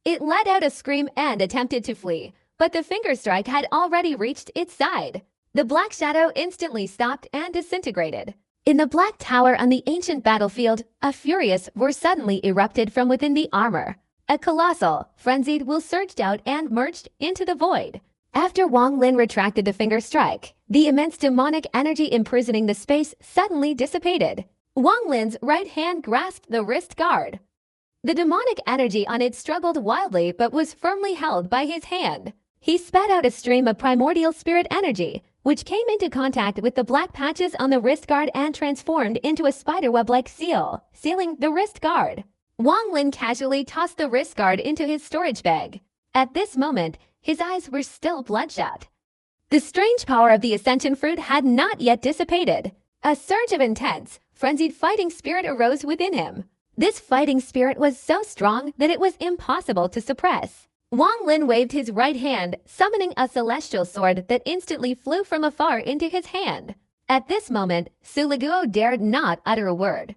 A: It let out a scream and attempted to flee, but the finger strike had already reached its side. The black shadow instantly stopped and disintegrated. In the black tower on the ancient battlefield, a furious roar suddenly erupted from within the armor. A colossal, frenzied will surged out and merged into the void. After Wang Lin retracted the finger strike, the immense demonic energy imprisoning the space suddenly dissipated. Wang Lin's right hand grasped the wrist guard. The demonic energy on it struggled wildly but was firmly held by his hand. He spat out a stream of primordial spirit energy, which came into contact with the black patches on the wrist guard and transformed into a spiderweb-like seal, sealing the wrist guard. Wang Lin casually tossed the wrist guard into his storage bag. At this moment, his eyes were still bloodshot. The strange power of the ascension fruit had not yet dissipated. A surge of intense, frenzied fighting spirit arose within him. This fighting spirit was so strong that it was impossible to suppress. Wang Lin waved his right hand, summoning a celestial sword that instantly flew from afar into his hand. At this moment, Su Liguo dared not utter a word.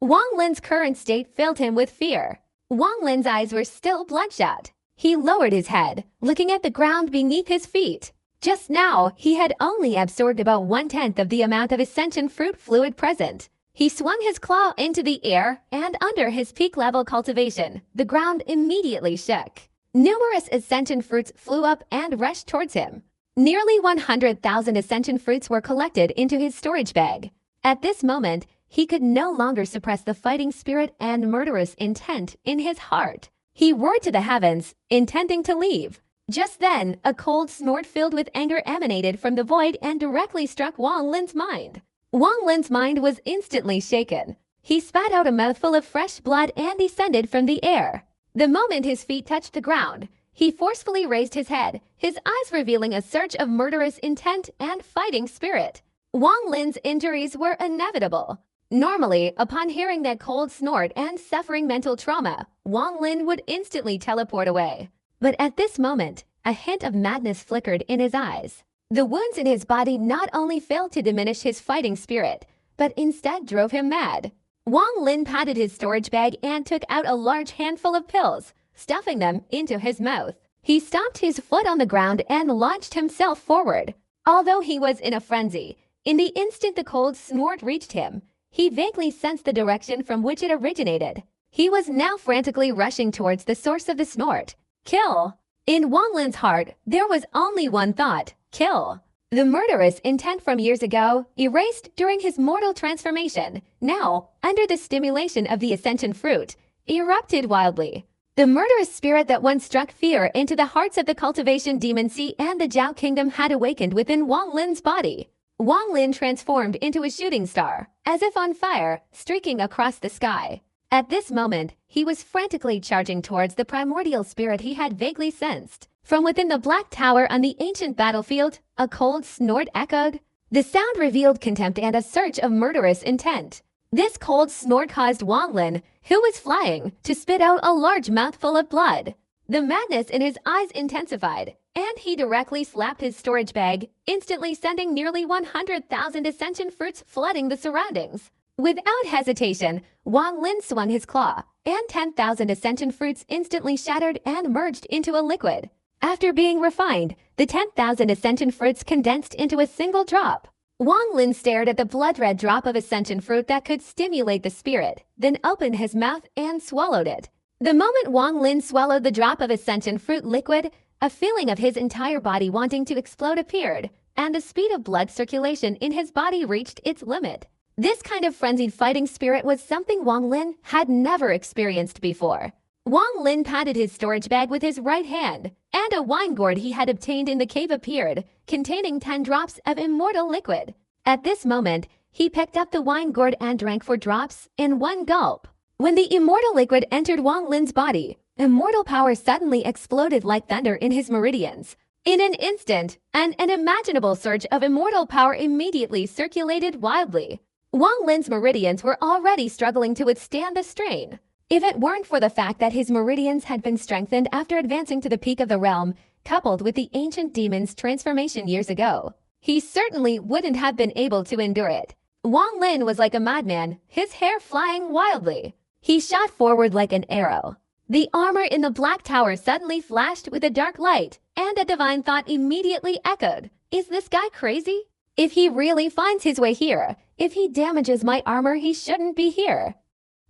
A: Wang Lin's current state filled him with fear. Wang Lin's eyes were still bloodshot. He lowered his head, looking at the ground beneath his feet. Just now, he had only absorbed about 1/10 of the amount of ascension fruit fluid present. He swung his claw into the air, and under his peak-level cultivation, the ground immediately shook. Numerous ascension fruits flew up and rushed towards him. Nearly 100,000 ascension fruits were collected into his storage bag. At this moment, he could no longer suppress the fighting spirit and murderous intent in his heart. He roared to the heavens, intending to leave. Just then, a cold snort filled with anger emanated from the void and directly struck Wang Lin's mind. Wang Lin's mind was instantly shaken. He spat out a mouthful of fresh blood and descended from the air. The moment his feet touched the ground, he forcefully raised his head, his eyes revealing a surge of murderous intent and fighting spirit. Wang Lin's injuries were inevitable. Normally, upon hearing that cold snort and suffering mental trauma, Wang Lin would instantly teleport away. But at this moment, a hint of madness flickered in his eyes. The wounds in his body not only failed to diminish his fighting spirit, but instead drove him mad. Wang Lin patted his storage bag and took out a large handful of pills, stuffing them into his mouth. He stomped his foot on the ground and launched himself forward. Although he was in a frenzy, in the instant the cold snort reached him, he vaguely sensed the direction from which it originated. He was now frantically rushing towards the source of the snort. Kill! In Wang Lin's heart, there was only one thought: kill. The murderous intent from years ago, erased during his mortal transformation, now, under the stimulation of the ascension fruit, erupted wildly. The murderous spirit that once struck fear into the hearts of the cultivation demon sea and the Zhao kingdom had awakened within Wang Lin's body. Wang Lin transformed into a shooting star, as if on fire, streaking across the sky. At this moment, he was frantically charging towards the primordial spirit he had vaguely sensed. From within the black tower on the ancient battlefield, a cold snort echoed. The sound revealed contempt and a surge of murderous intent. This cold snort caused Wang Lin, who was flying, to spit out a large mouthful of blood. The madness in his eyes intensified, and he directly slapped his storage bag, instantly sending nearly 100,000 ascension fruits flooding the surroundings. Without hesitation, Wang Lin swung his claw, and 10,000 ascension fruits instantly shattered and merged into a liquid. After being refined, the 10,000 ascension fruits condensed into a single drop. Wang Lin stared at the blood-red drop of ascension fruit that could stimulate the spirit, then opened his mouth and swallowed it. The moment Wang Lin swallowed the drop of ascension fruit liquid, a feeling of his entire body wanting to explode appeared, and the speed of blood circulation in his body reached its limit. This kind of frenzied fighting spirit was something Wang Lin had never experienced before. Wang Lin patted his storage bag with his right hand, and a wine gourd he had obtained in the cave appeared, containing 10 drops of immortal liquid. At this moment, he picked up the wine gourd and drank 4 drops in one gulp. When the immortal liquid entered Wang Lin's body, immortal power suddenly exploded like thunder in his meridians. In an instant, an unimaginable surge of immortal power immediately circulated wildly. Wang Lin's meridians were already struggling to withstand the strain. If it weren't for the fact that his meridians had been strengthened after advancing to the peak of the realm, coupled with the ancient demon's transformation years ago, he certainly wouldn't have been able to endure it. Wang Lin was like a madman, his hair flying wildly. He shot forward like an arrow. The armor in the Black Tower suddenly flashed with a dark light, and a divine thought immediately echoed. Is this guy crazy? If he really finds his way here, if he damages my armor, he shouldn't be here.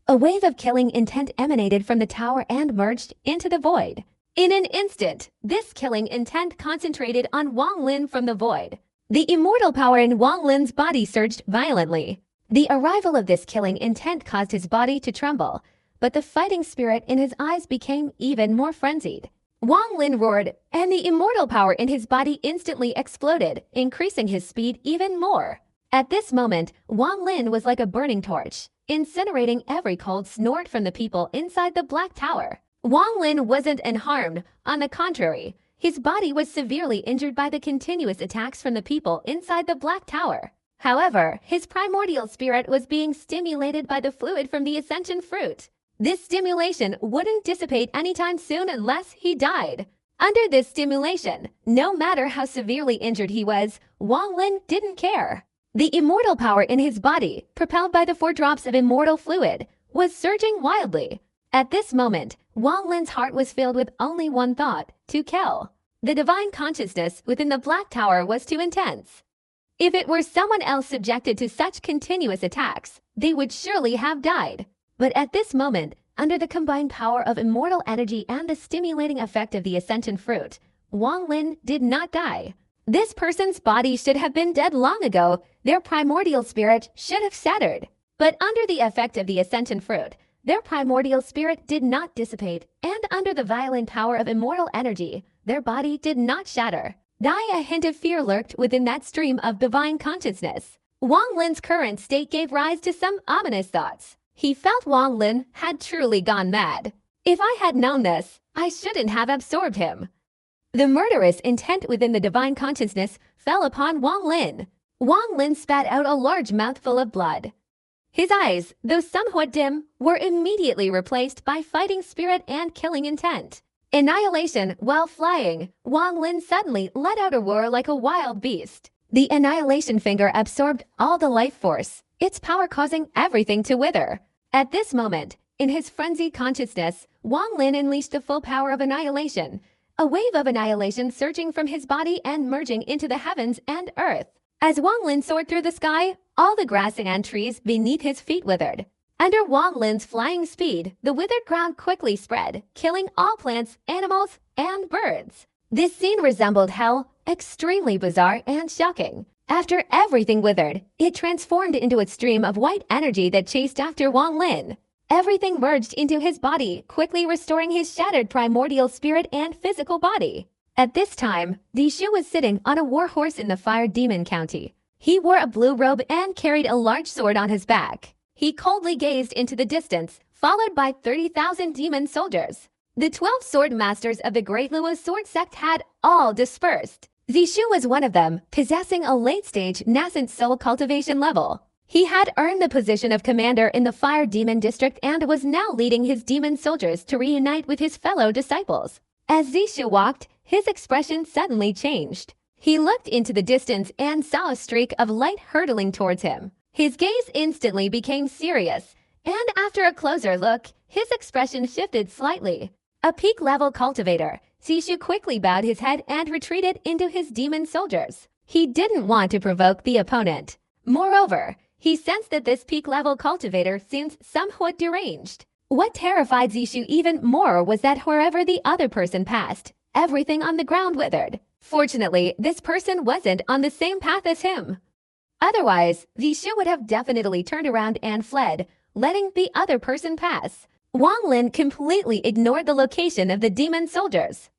A: A wave of killing intent emanated from the tower and merged into the void. In an instant, this killing intent concentrated on Wang Lin from the void. The immortal power in Wang Lin's body surged violently. The arrival of this killing intent caused his body to tremble, but the fighting spirit in his eyes became even more frenzied. Wang Lin roared, and the immortal power in his body instantly exploded, increasing his speed even more. At this moment, Wang Lin was like a burning torch, incinerating every cold snort from the people inside the Black Tower. Wang Lin wasn't unharmed. On the contrary, his body was severely injured by the continuous attacks from the people inside the Black Tower. However, his primordial spirit was being stimulated by the fluid from the ascension fruit. This stimulation wouldn't dissipate anytime soon unless he died. Under this stimulation, no matter how severely injured he was, Wang Lin didn't care. The immortal power in his body, propelled by the 4 drops of immortal fluid, was surging wildly. At this moment, Wang Lin's heart was filled with only one thought: to kill. The divine consciousness within the Black Tower was too intense. If it were someone else subjected to such continuous attacks, they would surely have died. But at this moment, under the combined power of immortal energy and the stimulating effect of the ascension fruit, Wang Lin did not die. This person's body should have been dead long ago. Their primordial spirit should have shattered. But under the effect of the ascension fruit, their primordial spirit did not dissipate, and under the violent power of immortal energy, their body did not shatter. A hint of fear lurked within that stream of divine consciousness. Wang Lin's current state gave rise to some ominous thoughts. He felt Wang Lin had truly gone mad. If I had known this, I shouldn't have absorbed him. The murderous intent within the divine consciousness fell upon Wang Lin. Wang Lin spat out a large mouthful of blood. His eyes, though somewhat dim, were immediately replaced by fighting spirit and killing intent. Annihilation while flying, Wang Lin suddenly let out a roar like a wild beast. The annihilation finger absorbed all the life force, its power causing everything to wither. At this moment, in his frenzied consciousness, Wang Lin unleashed the full power of annihilation, a wave of annihilation surging from his body and merging into the heavens and earth. As Wang Lin soared through the sky, all the grass and trees beneath his feet withered. Under Wang Lin's flying speed, the withered ground quickly spread, killing all plants, animals, and birds. This scene resembled hell, extremely bizarre and shocking. After everything withered, it transformed into a stream of white energy that chased after Wang Lin. Everything merged into his body, quickly restoring his shattered primordial spirit and physical body. At this time, Dishu was sitting on a war horse in the Fire Demon County. He wore a blue robe and carried a large sword on his back. He coldly gazed into the distance, followed by 30,000 demon soldiers. The 12 sword masters of the Great Luo sword sect had all dispersed. Zishu was one of them, possessing a late-stage nascent soul cultivation level. He had earned the position of commander in the Fire Demon District and was now leading his demon soldiers to reunite with his fellow disciples. As Zishu walked, his expression suddenly changed. He looked into the distance and saw a streak of light hurtling towards him. His gaze instantly became serious, and after a closer look, his expression shifted slightly. A peak-level cultivator, Zishu quickly bowed his head and retreated into his demon soldiers. He didn't want to provoke the opponent. Moreover, he sensed that this peak-level cultivator seemed somewhat deranged. What terrified Zishu even more was that wherever the other person passed, everything on the ground withered. Fortunately, this person wasn't on the same path as him. Otherwise, Zishu would have definitely turned around and fled, letting the other person pass. Wang Lin completely ignored the location of the demon soldiers.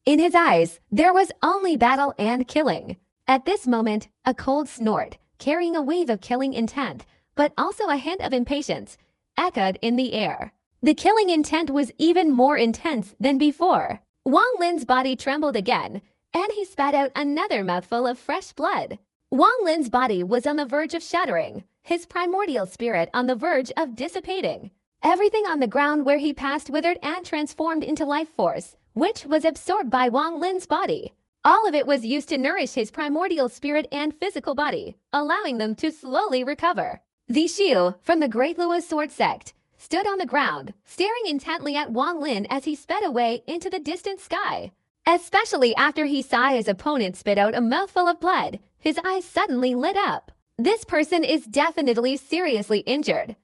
A: In his eyes, there was only battle and killing. At this moment, a cold snort, carrying a wave of killing intent, but also a hint of impatience, echoed in the air. The killing intent was even more intense than before. Wang Lin's body trembled again, and he spat out another mouthful of fresh blood. Wang Lin's body was on the verge of shattering, his primordial spirit on the verge of dissipating. Everything on the ground where he passed withered and transformed into life force, which was absorbed by Wang Lin's body. All of it was used to nourish his primordial spirit and physical body, allowing them to slowly recover. Zishu, from the Great Luo Sword Sect, stood on the ground, staring intently at Wang Lin as he sped away into the distant sky. Especially after he saw his opponent spit out a mouthful of blood, his eyes suddenly lit up. This person is definitely seriously injured.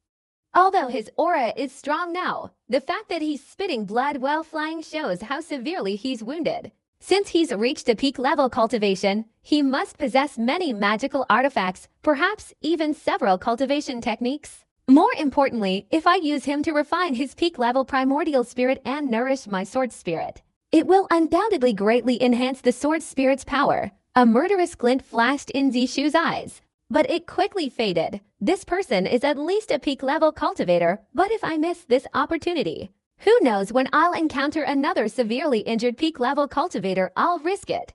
A: Although his aura is strong now, the fact that he's spitting blood while flying shows how severely he's wounded. Since he's reached a peak level cultivation, he must possess many magical artifacts, perhaps even several cultivation techniques. More importantly, if I use him to refine his peak level primordial spirit and nourish my sword spirit, it will undoubtedly greatly enhance the sword spirit's power. A murderous glint flashed in Zishu's eyes, but it quickly faded. This person is at least a peak level cultivator, but if I miss this opportunity, who knows when I'll encounter another severely injured peak level cultivator. I'll risk it.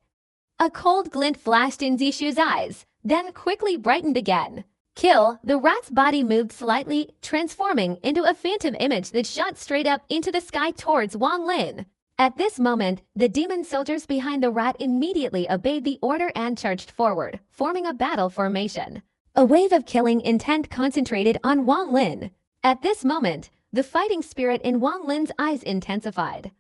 A: A cold glint flashed in Zishu's eyes, then quickly brightened again. Kill, the rat's body moved slightly, transforming into a phantom image that shot straight up into the sky towards Wang Lin. At this moment, the demon soldiers behind the rat immediately obeyed the order and charged forward, forming a battle formation. A wave of killing intent concentrated on Wang Lin. At this moment, the fighting spirit in Wang Lin's eyes intensified.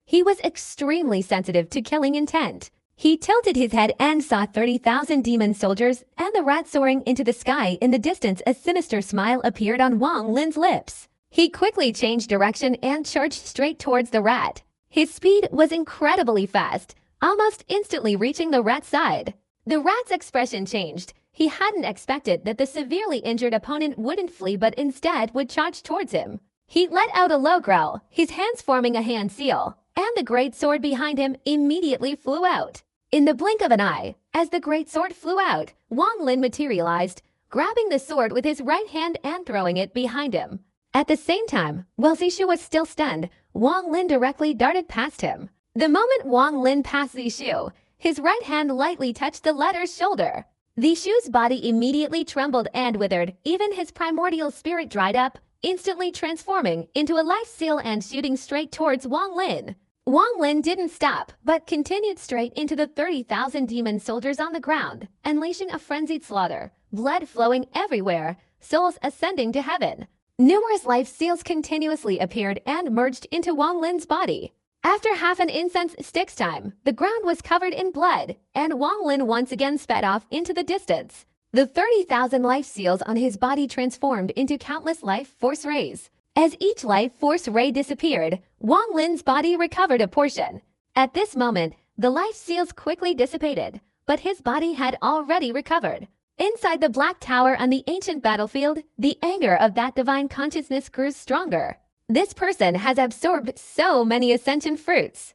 A: He was extremely sensitive to killing intent. He tilted his head and saw 30,000 demon soldiers and the rat soaring into the sky. In the distance, a sinister smile appeared on Wang Lin's lips. He quickly changed direction and charged straight towards the rat. His speed was incredibly fast, almost instantly reaching the rat's side. The rat's expression changed. He hadn't expected that the severely injured opponent wouldn't flee but instead would charge towards him. He let out a low growl, his hands forming a hand seal, and the great sword behind him immediately flew out. In the blink of an eye, as the great sword flew out, Wang Lin materialized, grabbing the sword with his right hand and throwing it behind him. At the same time, while Zishu was still stunned, Wang Lin directly darted past him. The moment Wang Lin passed Zishu, his right hand lightly touched the latter's shoulder. Zishu's body immediately trembled and withered, even his primordial spirit dried up, instantly transforming into a life seal and shooting straight towards Wang Lin. Wang Lin didn't stop, but continued straight into the 30,000 demon soldiers on the ground, unleashing a frenzied slaughter, blood flowing everywhere, souls ascending to heaven. Numerous life seals continuously appeared and merged into Wang Lin's body. After half an incense stick's time, the ground was covered in blood, and Wang Lin once again sped off into the distance. The 30,000 life seals on his body transformed into countless life force rays. As each life force ray disappeared, Wang Lin's body recovered a portion. At this moment, the life seals quickly dissipated, but his body had already recovered. Inside the Black Tower on the ancient battlefield, the anger of that divine consciousness grew stronger. This person has absorbed so many ascension fruits.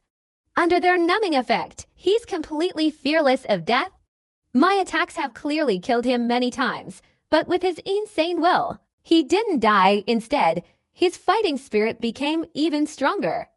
A: Under their numbing effect, he's completely fearless of death. My attacks have clearly killed him many times, but with his insane will, he didn't die. Instead, his fighting spirit became even stronger.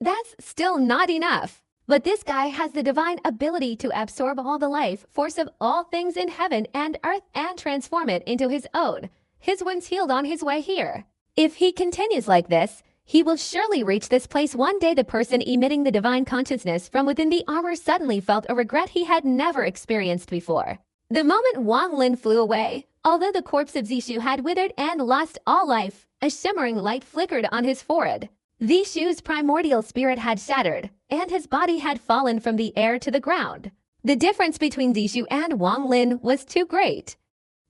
A: That's still not enough. But this guy has the divine ability to absorb all the life force of all things in heaven and earth and transform it into his own. His wounds healed on his way here. If he continues like this, He will surely reach this place one day. The person emitting the divine consciousness from within the armor suddenly felt a regret he had never experienced before. The moment Wang Lin flew away, although the corpse of Zishu had withered and lost all life, a shimmering light flickered on his forehead. Zishu's primordial spirit had shattered, and his body had fallen from the air to the ground. The difference between Zishu and Wang Lin was too great.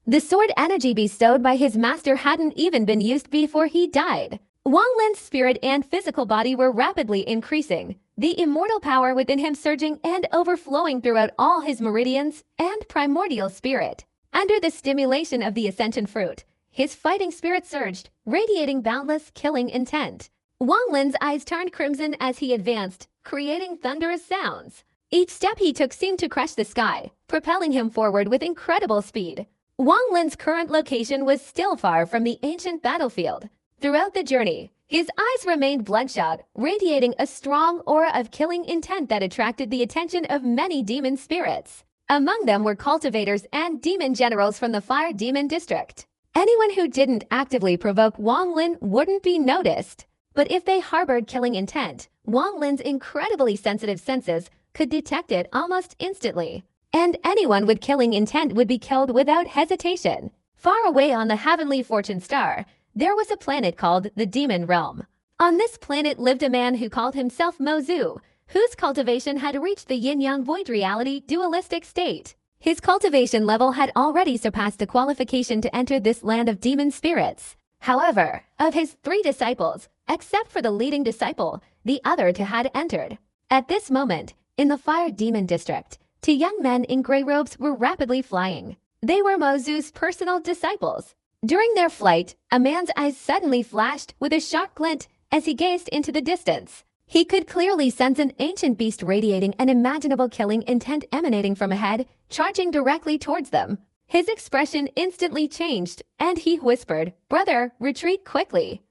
A: The sword energy bestowed by his master hadn't even been used before he died. Wang Lin's spirit and physical body were rapidly increasing, the immortal power within him surging and overflowing throughout all his meridians and primordial spirit. Under the stimulation of the ascension fruit, his fighting spirit surged, radiating boundless killing intent. Wang Lin's eyes turned crimson as he advanced, creating thunderous sounds. Each step he took seemed to crush the sky, propelling him forward with incredible speed. Wang Lin's current location was still far from the ancient battlefield. Throughout the journey, his eyes remained bloodshot, radiating a strong aura of killing intent that attracted the attention of many demon spirits. Among them were cultivators and demon generals from the Fire Demon District. Anyone who didn't actively provoke Wang Lin wouldn't be noticed. But if they harbored killing intent, Wang Lin's incredibly sensitive senses could detect it almost instantly. And anyone with killing intent would be killed without hesitation. Far away on the heavenly fortune star, there was a planet called the Demon Realm. On this planet lived a man who called himself Mozu, whose cultivation had reached the yin-yang void reality dualistic state. His cultivation level had already surpassed the qualification to enter this land of demon spirits. However, of his 3 disciples, except for the leading disciple, the other 2 had entered. At this moment, in the Fire Demon District, 2 young men in gray robes were rapidly flying. They were Mozu's personal disciples. During their flight, a man's eyes suddenly flashed with a sharp glint as he gazed into the distance. He could clearly sense an ancient beast radiating an unimaginable killing intent emanating from ahead, charging directly towards them. His expression instantly changed, and he whispered, "Brother, retreat quickly."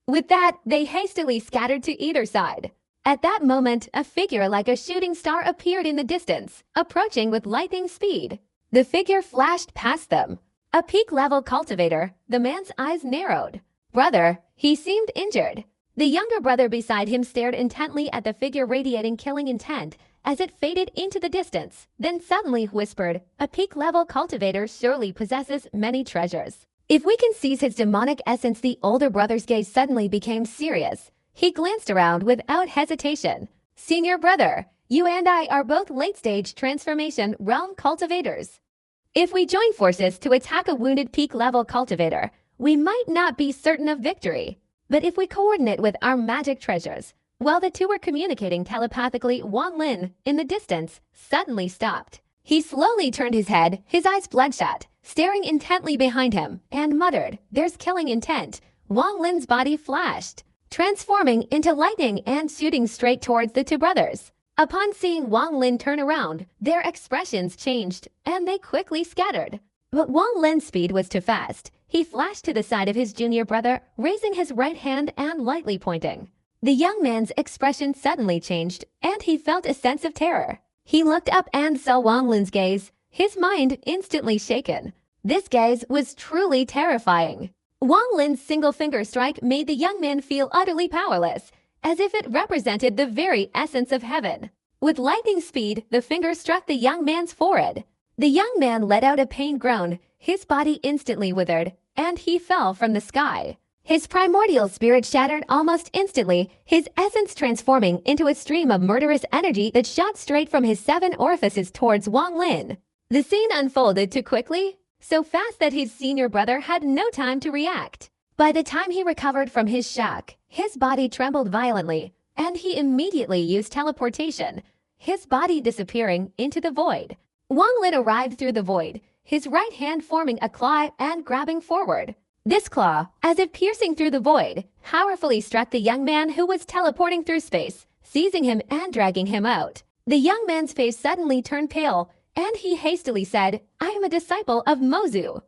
A: With that, they hastily scattered to either side. At that moment, a figure like a shooting star appeared in the distance, approaching with lightning speed. The figure flashed past them. A peak-level cultivator, the man's eyes narrowed. "Brother," he seemed injured. The younger brother beside him stared intently at the figure radiating killing intent as it faded into the distance, then suddenly whispered, "A peak-level cultivator surely possesses many treasures. If we can seize his demonic essence." The older brother's gaze suddenly became serious. He glanced around without hesitation. "Senior brother, you and I are both late-stage transformation realm cultivators. If we join forces to attack a wounded peak-level cultivator, we might not be certain of victory. But if we coordinate with our magic treasures..." While the 2 were communicating telepathically, Wang Lin, in the distance, suddenly stopped. He slowly turned his head, his eyes bloodshot, staring intently behind him, and muttered, "There's killing intent." Wang Lin's body flashed, transforming into lightning and shooting straight towards the 2 brothers. Upon seeing Wang Lin turn around, their expressions changed, and they quickly scattered. But Wang Lin's speed was too fast. He flashed to the side of his junior brother, raising his right hand and lightly pointing. The young man's expression suddenly changed, and he felt a sense of terror. He looked up and saw Wang Lin's gaze, his mind instantly shaken. This gaze was truly terrifying. Wang Lin's single finger strike made the young man feel utterly powerless, as if it represented the very essence of heaven. With lightning speed, the finger struck the young man's forehead. The young man let out a pained groan, his body instantly withered, and he fell from the sky. His primordial spirit shattered almost instantly, his essence transforming into a stream of murderous energy that shot straight from his 7 orifices towards Wang Lin. The scene unfolded too quickly, so fast that his senior brother had no time to react. By the time he recovered from his shock, his body trembled violently, and he immediately used teleportation, his body disappearing into the void. Wang Lin arrived through the void, his right hand forming a claw and grabbing forward. This claw, as if piercing through the void, powerfully struck the young man who was teleporting through space, seizing him and dragging him out. The young man's face suddenly turned pale, and he hastily said, "I am a disciple of Mozu."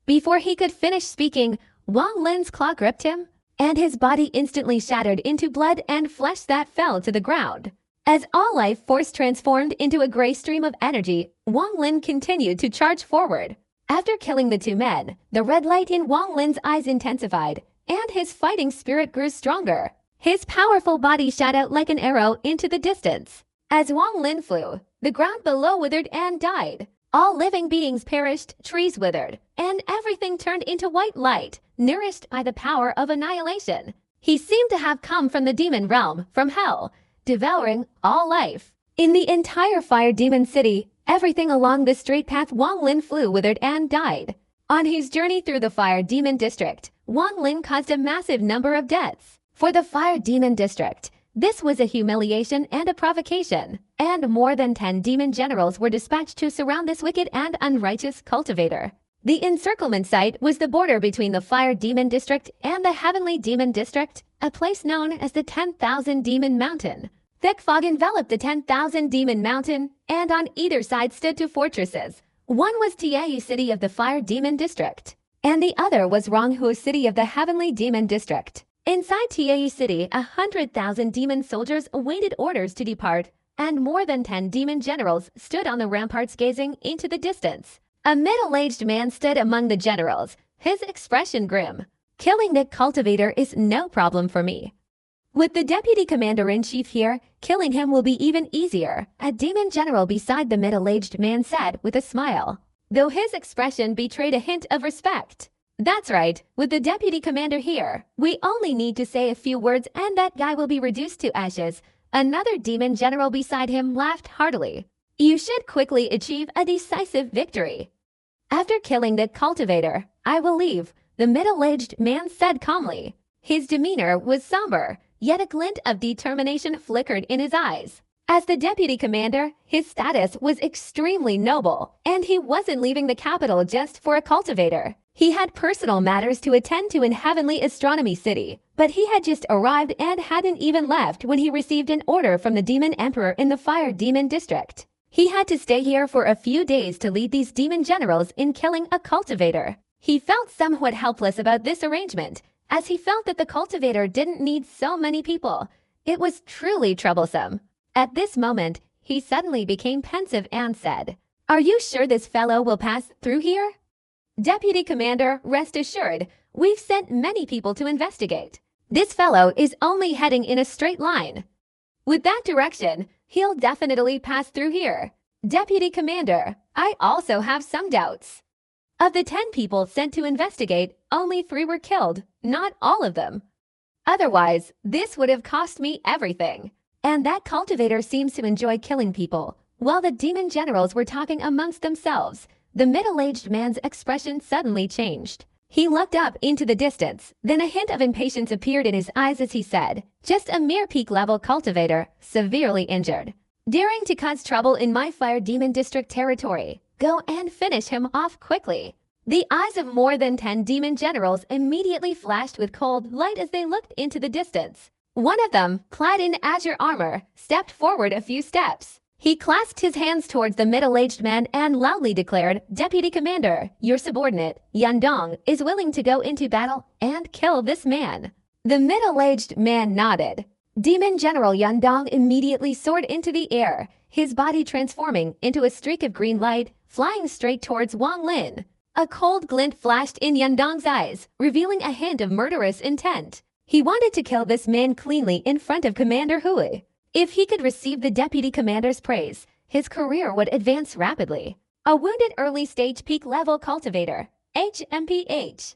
A: Before he could finish speaking, Wang Lin's claw gripped him, and his body instantly shattered into blood and flesh that fell to the ground. As all life force transformed into a gray stream of energy, Wang Lin continued to charge forward. After killing the 2 men, the red light in Wang Lin's eyes intensified, and his fighting spirit grew stronger. His powerful body shot out like an arrow into the distance. As Wang Lin flew, the ground below withered and died. All living beings perished, trees withered, and everything turned into white light, nourished by the power of annihilation. He seemed to have come from the demon realm, from hell, devouring all life. In the entire fire demon city, everything along the straight path Wang Lin flew withered and died. On his journey through the fire demon district, Wang Lin caused a massive number of deaths. For the fire demon district, this was a humiliation and a provocation, and more than 10 demon generals were dispatched to surround this wicked and unrighteous cultivator. The encirclement site was the border between the fire demon district and the heavenly demon district, a place known as the 10,000 Demon Mountain. Thick fog enveloped the 10,000 Demon Mountain, and on either side stood two fortresses. One was Tiayu City of the Fire Demon District, and the other was Ronghu City of the Heavenly Demon District. Inside Tiayu City, 100,000 demon soldiers awaited orders to depart, and more than 10 demon generals stood on the ramparts gazing into the distance. A middle-aged man stood among the generals, his expression grim. Killing the cultivator is no problem for me. With the deputy commander-in-chief here, killing him will be even easier, a demon general beside the middle-aged man said with a smile, though his expression betrayed a hint of respect. That's right, with the deputy commander here, we only need to say a few words and that guy will be reduced to ashes. Another demon general beside him laughed heartily. You should quickly achieve a decisive victory. After killing the cultivator, I will leave, the middle-aged man said calmly. His demeanor was somber, yet a glint of determination flickered in his eyes. As the deputy commander, his status was extremely noble, and he wasn't leaving the capital just for a cultivator. He had personal matters to attend to in Heavenly Astronomy City, but he had just arrived and hadn't even left when he received an order from the Demon Emperor in the Fire Demon District. He had to stay here for a few days to lead these demon generals in killing a cultivator. He felt somewhat helpless about this arrangement, as he felt that the cultivator didn't need so many people. It was truly troublesome. At this moment, he suddenly became pensive and said, "Are you sure this fellow will pass through here?" Deputy Commander, rest assured, we've sent many people to investigate. This fellow is only heading in a straight line. With that direction, he'll definitely pass through here. Deputy Commander, I also have some doubts. Of the 10 people sent to investigate, only 3 were killed, not all of them. Otherwise, this would have cost me everything. And that cultivator seems to enjoy killing people. While the demon generals were talking amongst themselves, the middle-aged man's expression suddenly changed. He looked up into the distance, then a hint of impatience appeared in his eyes as he said, "Just a mere peak-level cultivator, severely injured. Daring to cause trouble in my Fire Demon District territory. Go and finish him off quickly." The eyes of more than 10 demon generals immediately flashed with cold light as they looked into the distance. One of them, clad in azure armor, stepped forward a few steps. He clasped his hands towards the middle-aged man and loudly declared, "Deputy Commander, your subordinate, Yandong, is willing to go into battle and kill this man." The middle-aged man nodded. Demon General Yandong immediately soared into the air, his body transforming into a streak of green light, flying straight towards Wang Lin. A cold glint flashed in Yandong's eyes, revealing a hint of murderous intent. He wanted to kill this man cleanly in front of Commander Hui. If he could receive the deputy commander's praise, his career would advance rapidly. A wounded early-stage peak-level cultivator, HMPH.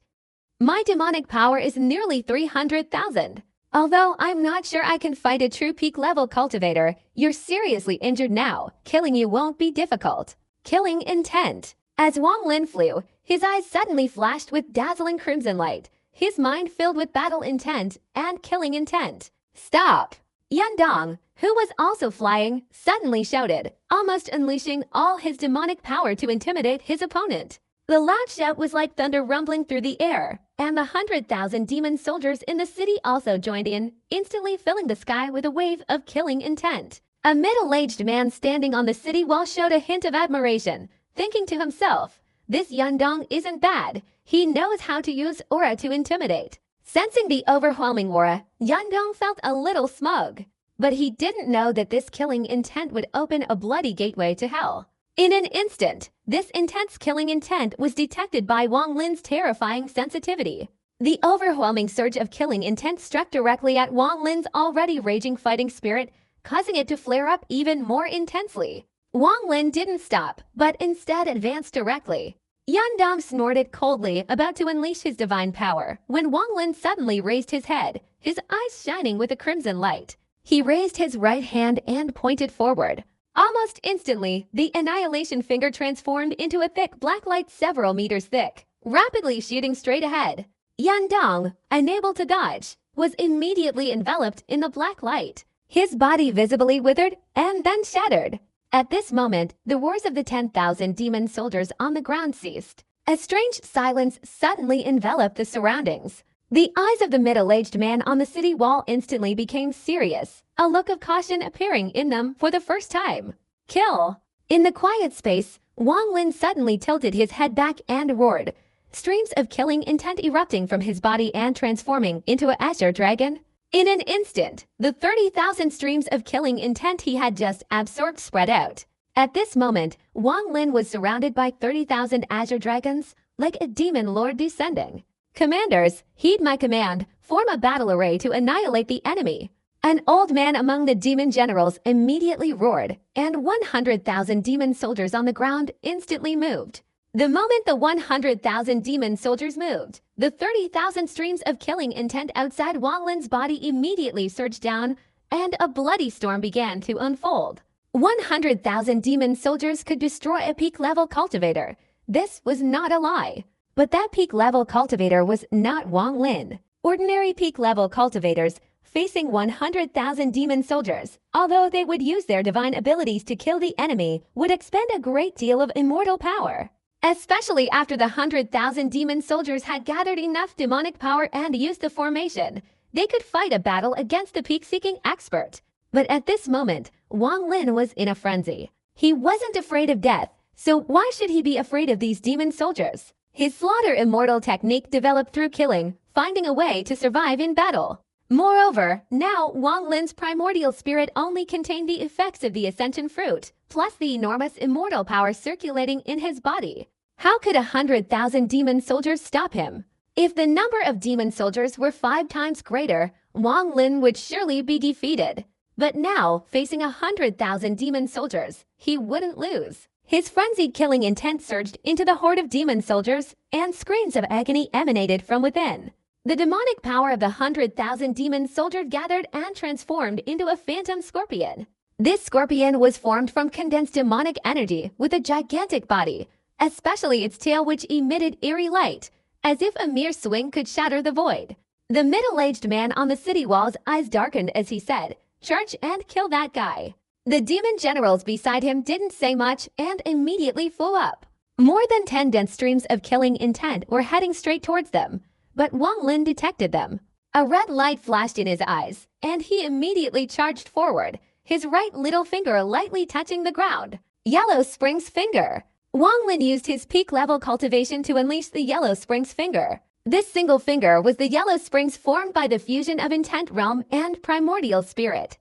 A: My demonic power is nearly 300,000. Although I'm not sure I can fight a true peak-level cultivator, you're seriously injured now. Killing you won't be difficult. Killing intent. As Wang Lin flew, his eyes suddenly flashed with dazzling crimson light, his mind filled with battle intent and killing intent. "Stop!" Yandong, who was also flying, suddenly shouted, almost unleashing all his demonic power to intimidate his opponent. The loud shout was like thunder rumbling through the air, and the 100,000 demon soldiers in the city also joined in, instantly filling the sky with a wave of killing intent. A middle-aged man standing on the city wall showed a hint of admiration, thinking to himself, "This Yandong isn't bad. He knows how to use aura to intimidate." Sensing the overwhelming aura, Yandong felt a little smug. But he didn't know that this killing intent would open a bloody gateway to hell. In an instant, this intense killing intent was detected by Wang Lin's terrifying sensitivity. The overwhelming surge of killing intent struck directly at Wang Lin's already raging fighting spirit, causing it to flare up even more intensely. Wang Lin didn't stop, but instead advanced directly. Yan Dong snorted coldly, about to unleash his divine power, when Wang Lin suddenly raised his head, his eyes shining with a crimson light. He raised his right hand and pointed forward. Almost instantly, the annihilation finger transformed into a thick black light several meters thick, rapidly shooting straight ahead. Yan Dong, unable to dodge, was immediately enveloped in the black light. His body visibly withered and then shattered. At this moment, the roars of the 10,000 demon soldiers on the ground ceased. A strange silence suddenly enveloped the surroundings. The eyes of the middle-aged man on the city wall instantly became serious, a look of caution appearing in them for the first time. Kill! In the quiet space, Wang Lin suddenly tilted his head back and roared, streams of killing intent erupting from his body and transforming into an azure dragon. In an instant, the 30,000 streams of killing intent he had just absorbed spread out. At this moment, Wang Lin was surrounded by 30,000 azure dragons, like a demon lord descending. Commanders, heed my command, form a battle array to annihilate the enemy. An old man among the demon generals immediately roared, and 100,000 demon soldiers on the ground instantly moved. The moment the 100,000 demon soldiers moved, the 30,000 streams of killing intent outside Wang Lin's body immediately surged down, and a bloody storm began to unfold. 100,000 demon soldiers could destroy a peak-level cultivator. This was not a lie. But that peak-level cultivator was not Wang Lin. Ordinary peak-level cultivators, facing 100,000 demon soldiers, although they would use their divine abilities to kill the enemy, would expend a great deal of immortal power. Especially after the 100,000 demon soldiers had gathered enough demonic power and used the formation, they could fight a battle against the peak-seeking expert. But at this moment, Wang Lin was in a frenzy. He wasn't afraid of death, so why should he be afraid of these demon soldiers? His slaughter immortal technique developed through killing, finding a way to survive in battle. Moreover, now Wang Lin's primordial spirit only contained the effects of the ascension fruit, plus the enormous immortal power circulating in his body. How could 100,000 demon soldiers stop him? If the number of demon soldiers were 5 times greater, Wang Lin would surely be defeated. But now, facing 100,000 demon soldiers, he wouldn't lose. His frenzied killing intent surged into the horde of demon soldiers, and screams of agony emanated from within. The demonic power of the 100,000 demon soldiers gathered and transformed into a phantom scorpion. This scorpion was formed from condensed demonic energy with a gigantic body, especially its tail, which emitted eerie light, as if a mere swing could shatter the void. The middle-aged man on the city wall's eyes darkened as he said, "Charge and kill that guy." The demon generals beside him didn't say much and immediately flew up. More than 10 dense streams of killing intent were heading straight towards them, but Wang Lin detected them. A red light flashed in his eyes, and he immediately charged forward, his right little finger lightly touching the ground. Yellow Springs Finger. Wang Lin used his peak-level cultivation to unleash the Yellow Springs Finger. This single finger was the Yellow Springs formed by the fusion of Intent Realm and Primordial Spirit.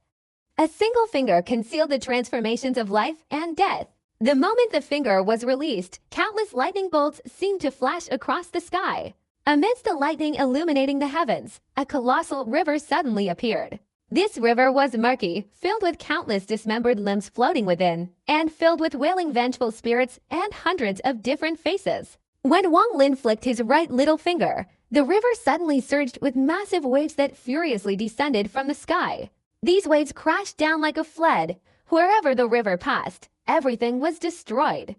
A: A single finger concealed the transformations of life and death. The moment the finger was released, countless lightning bolts seemed to flash across the sky. Amidst the lightning illuminating the heavens, a colossal river suddenly appeared. This river was murky, filled with countless dismembered limbs floating within, and filled with wailing vengeful spirits and hundreds of different faces. When Wang Lin flicked his right little finger, the river suddenly surged with massive waves that furiously descended from the sky. These waves crashed down like a flood. Wherever the river passed, everything was destroyed.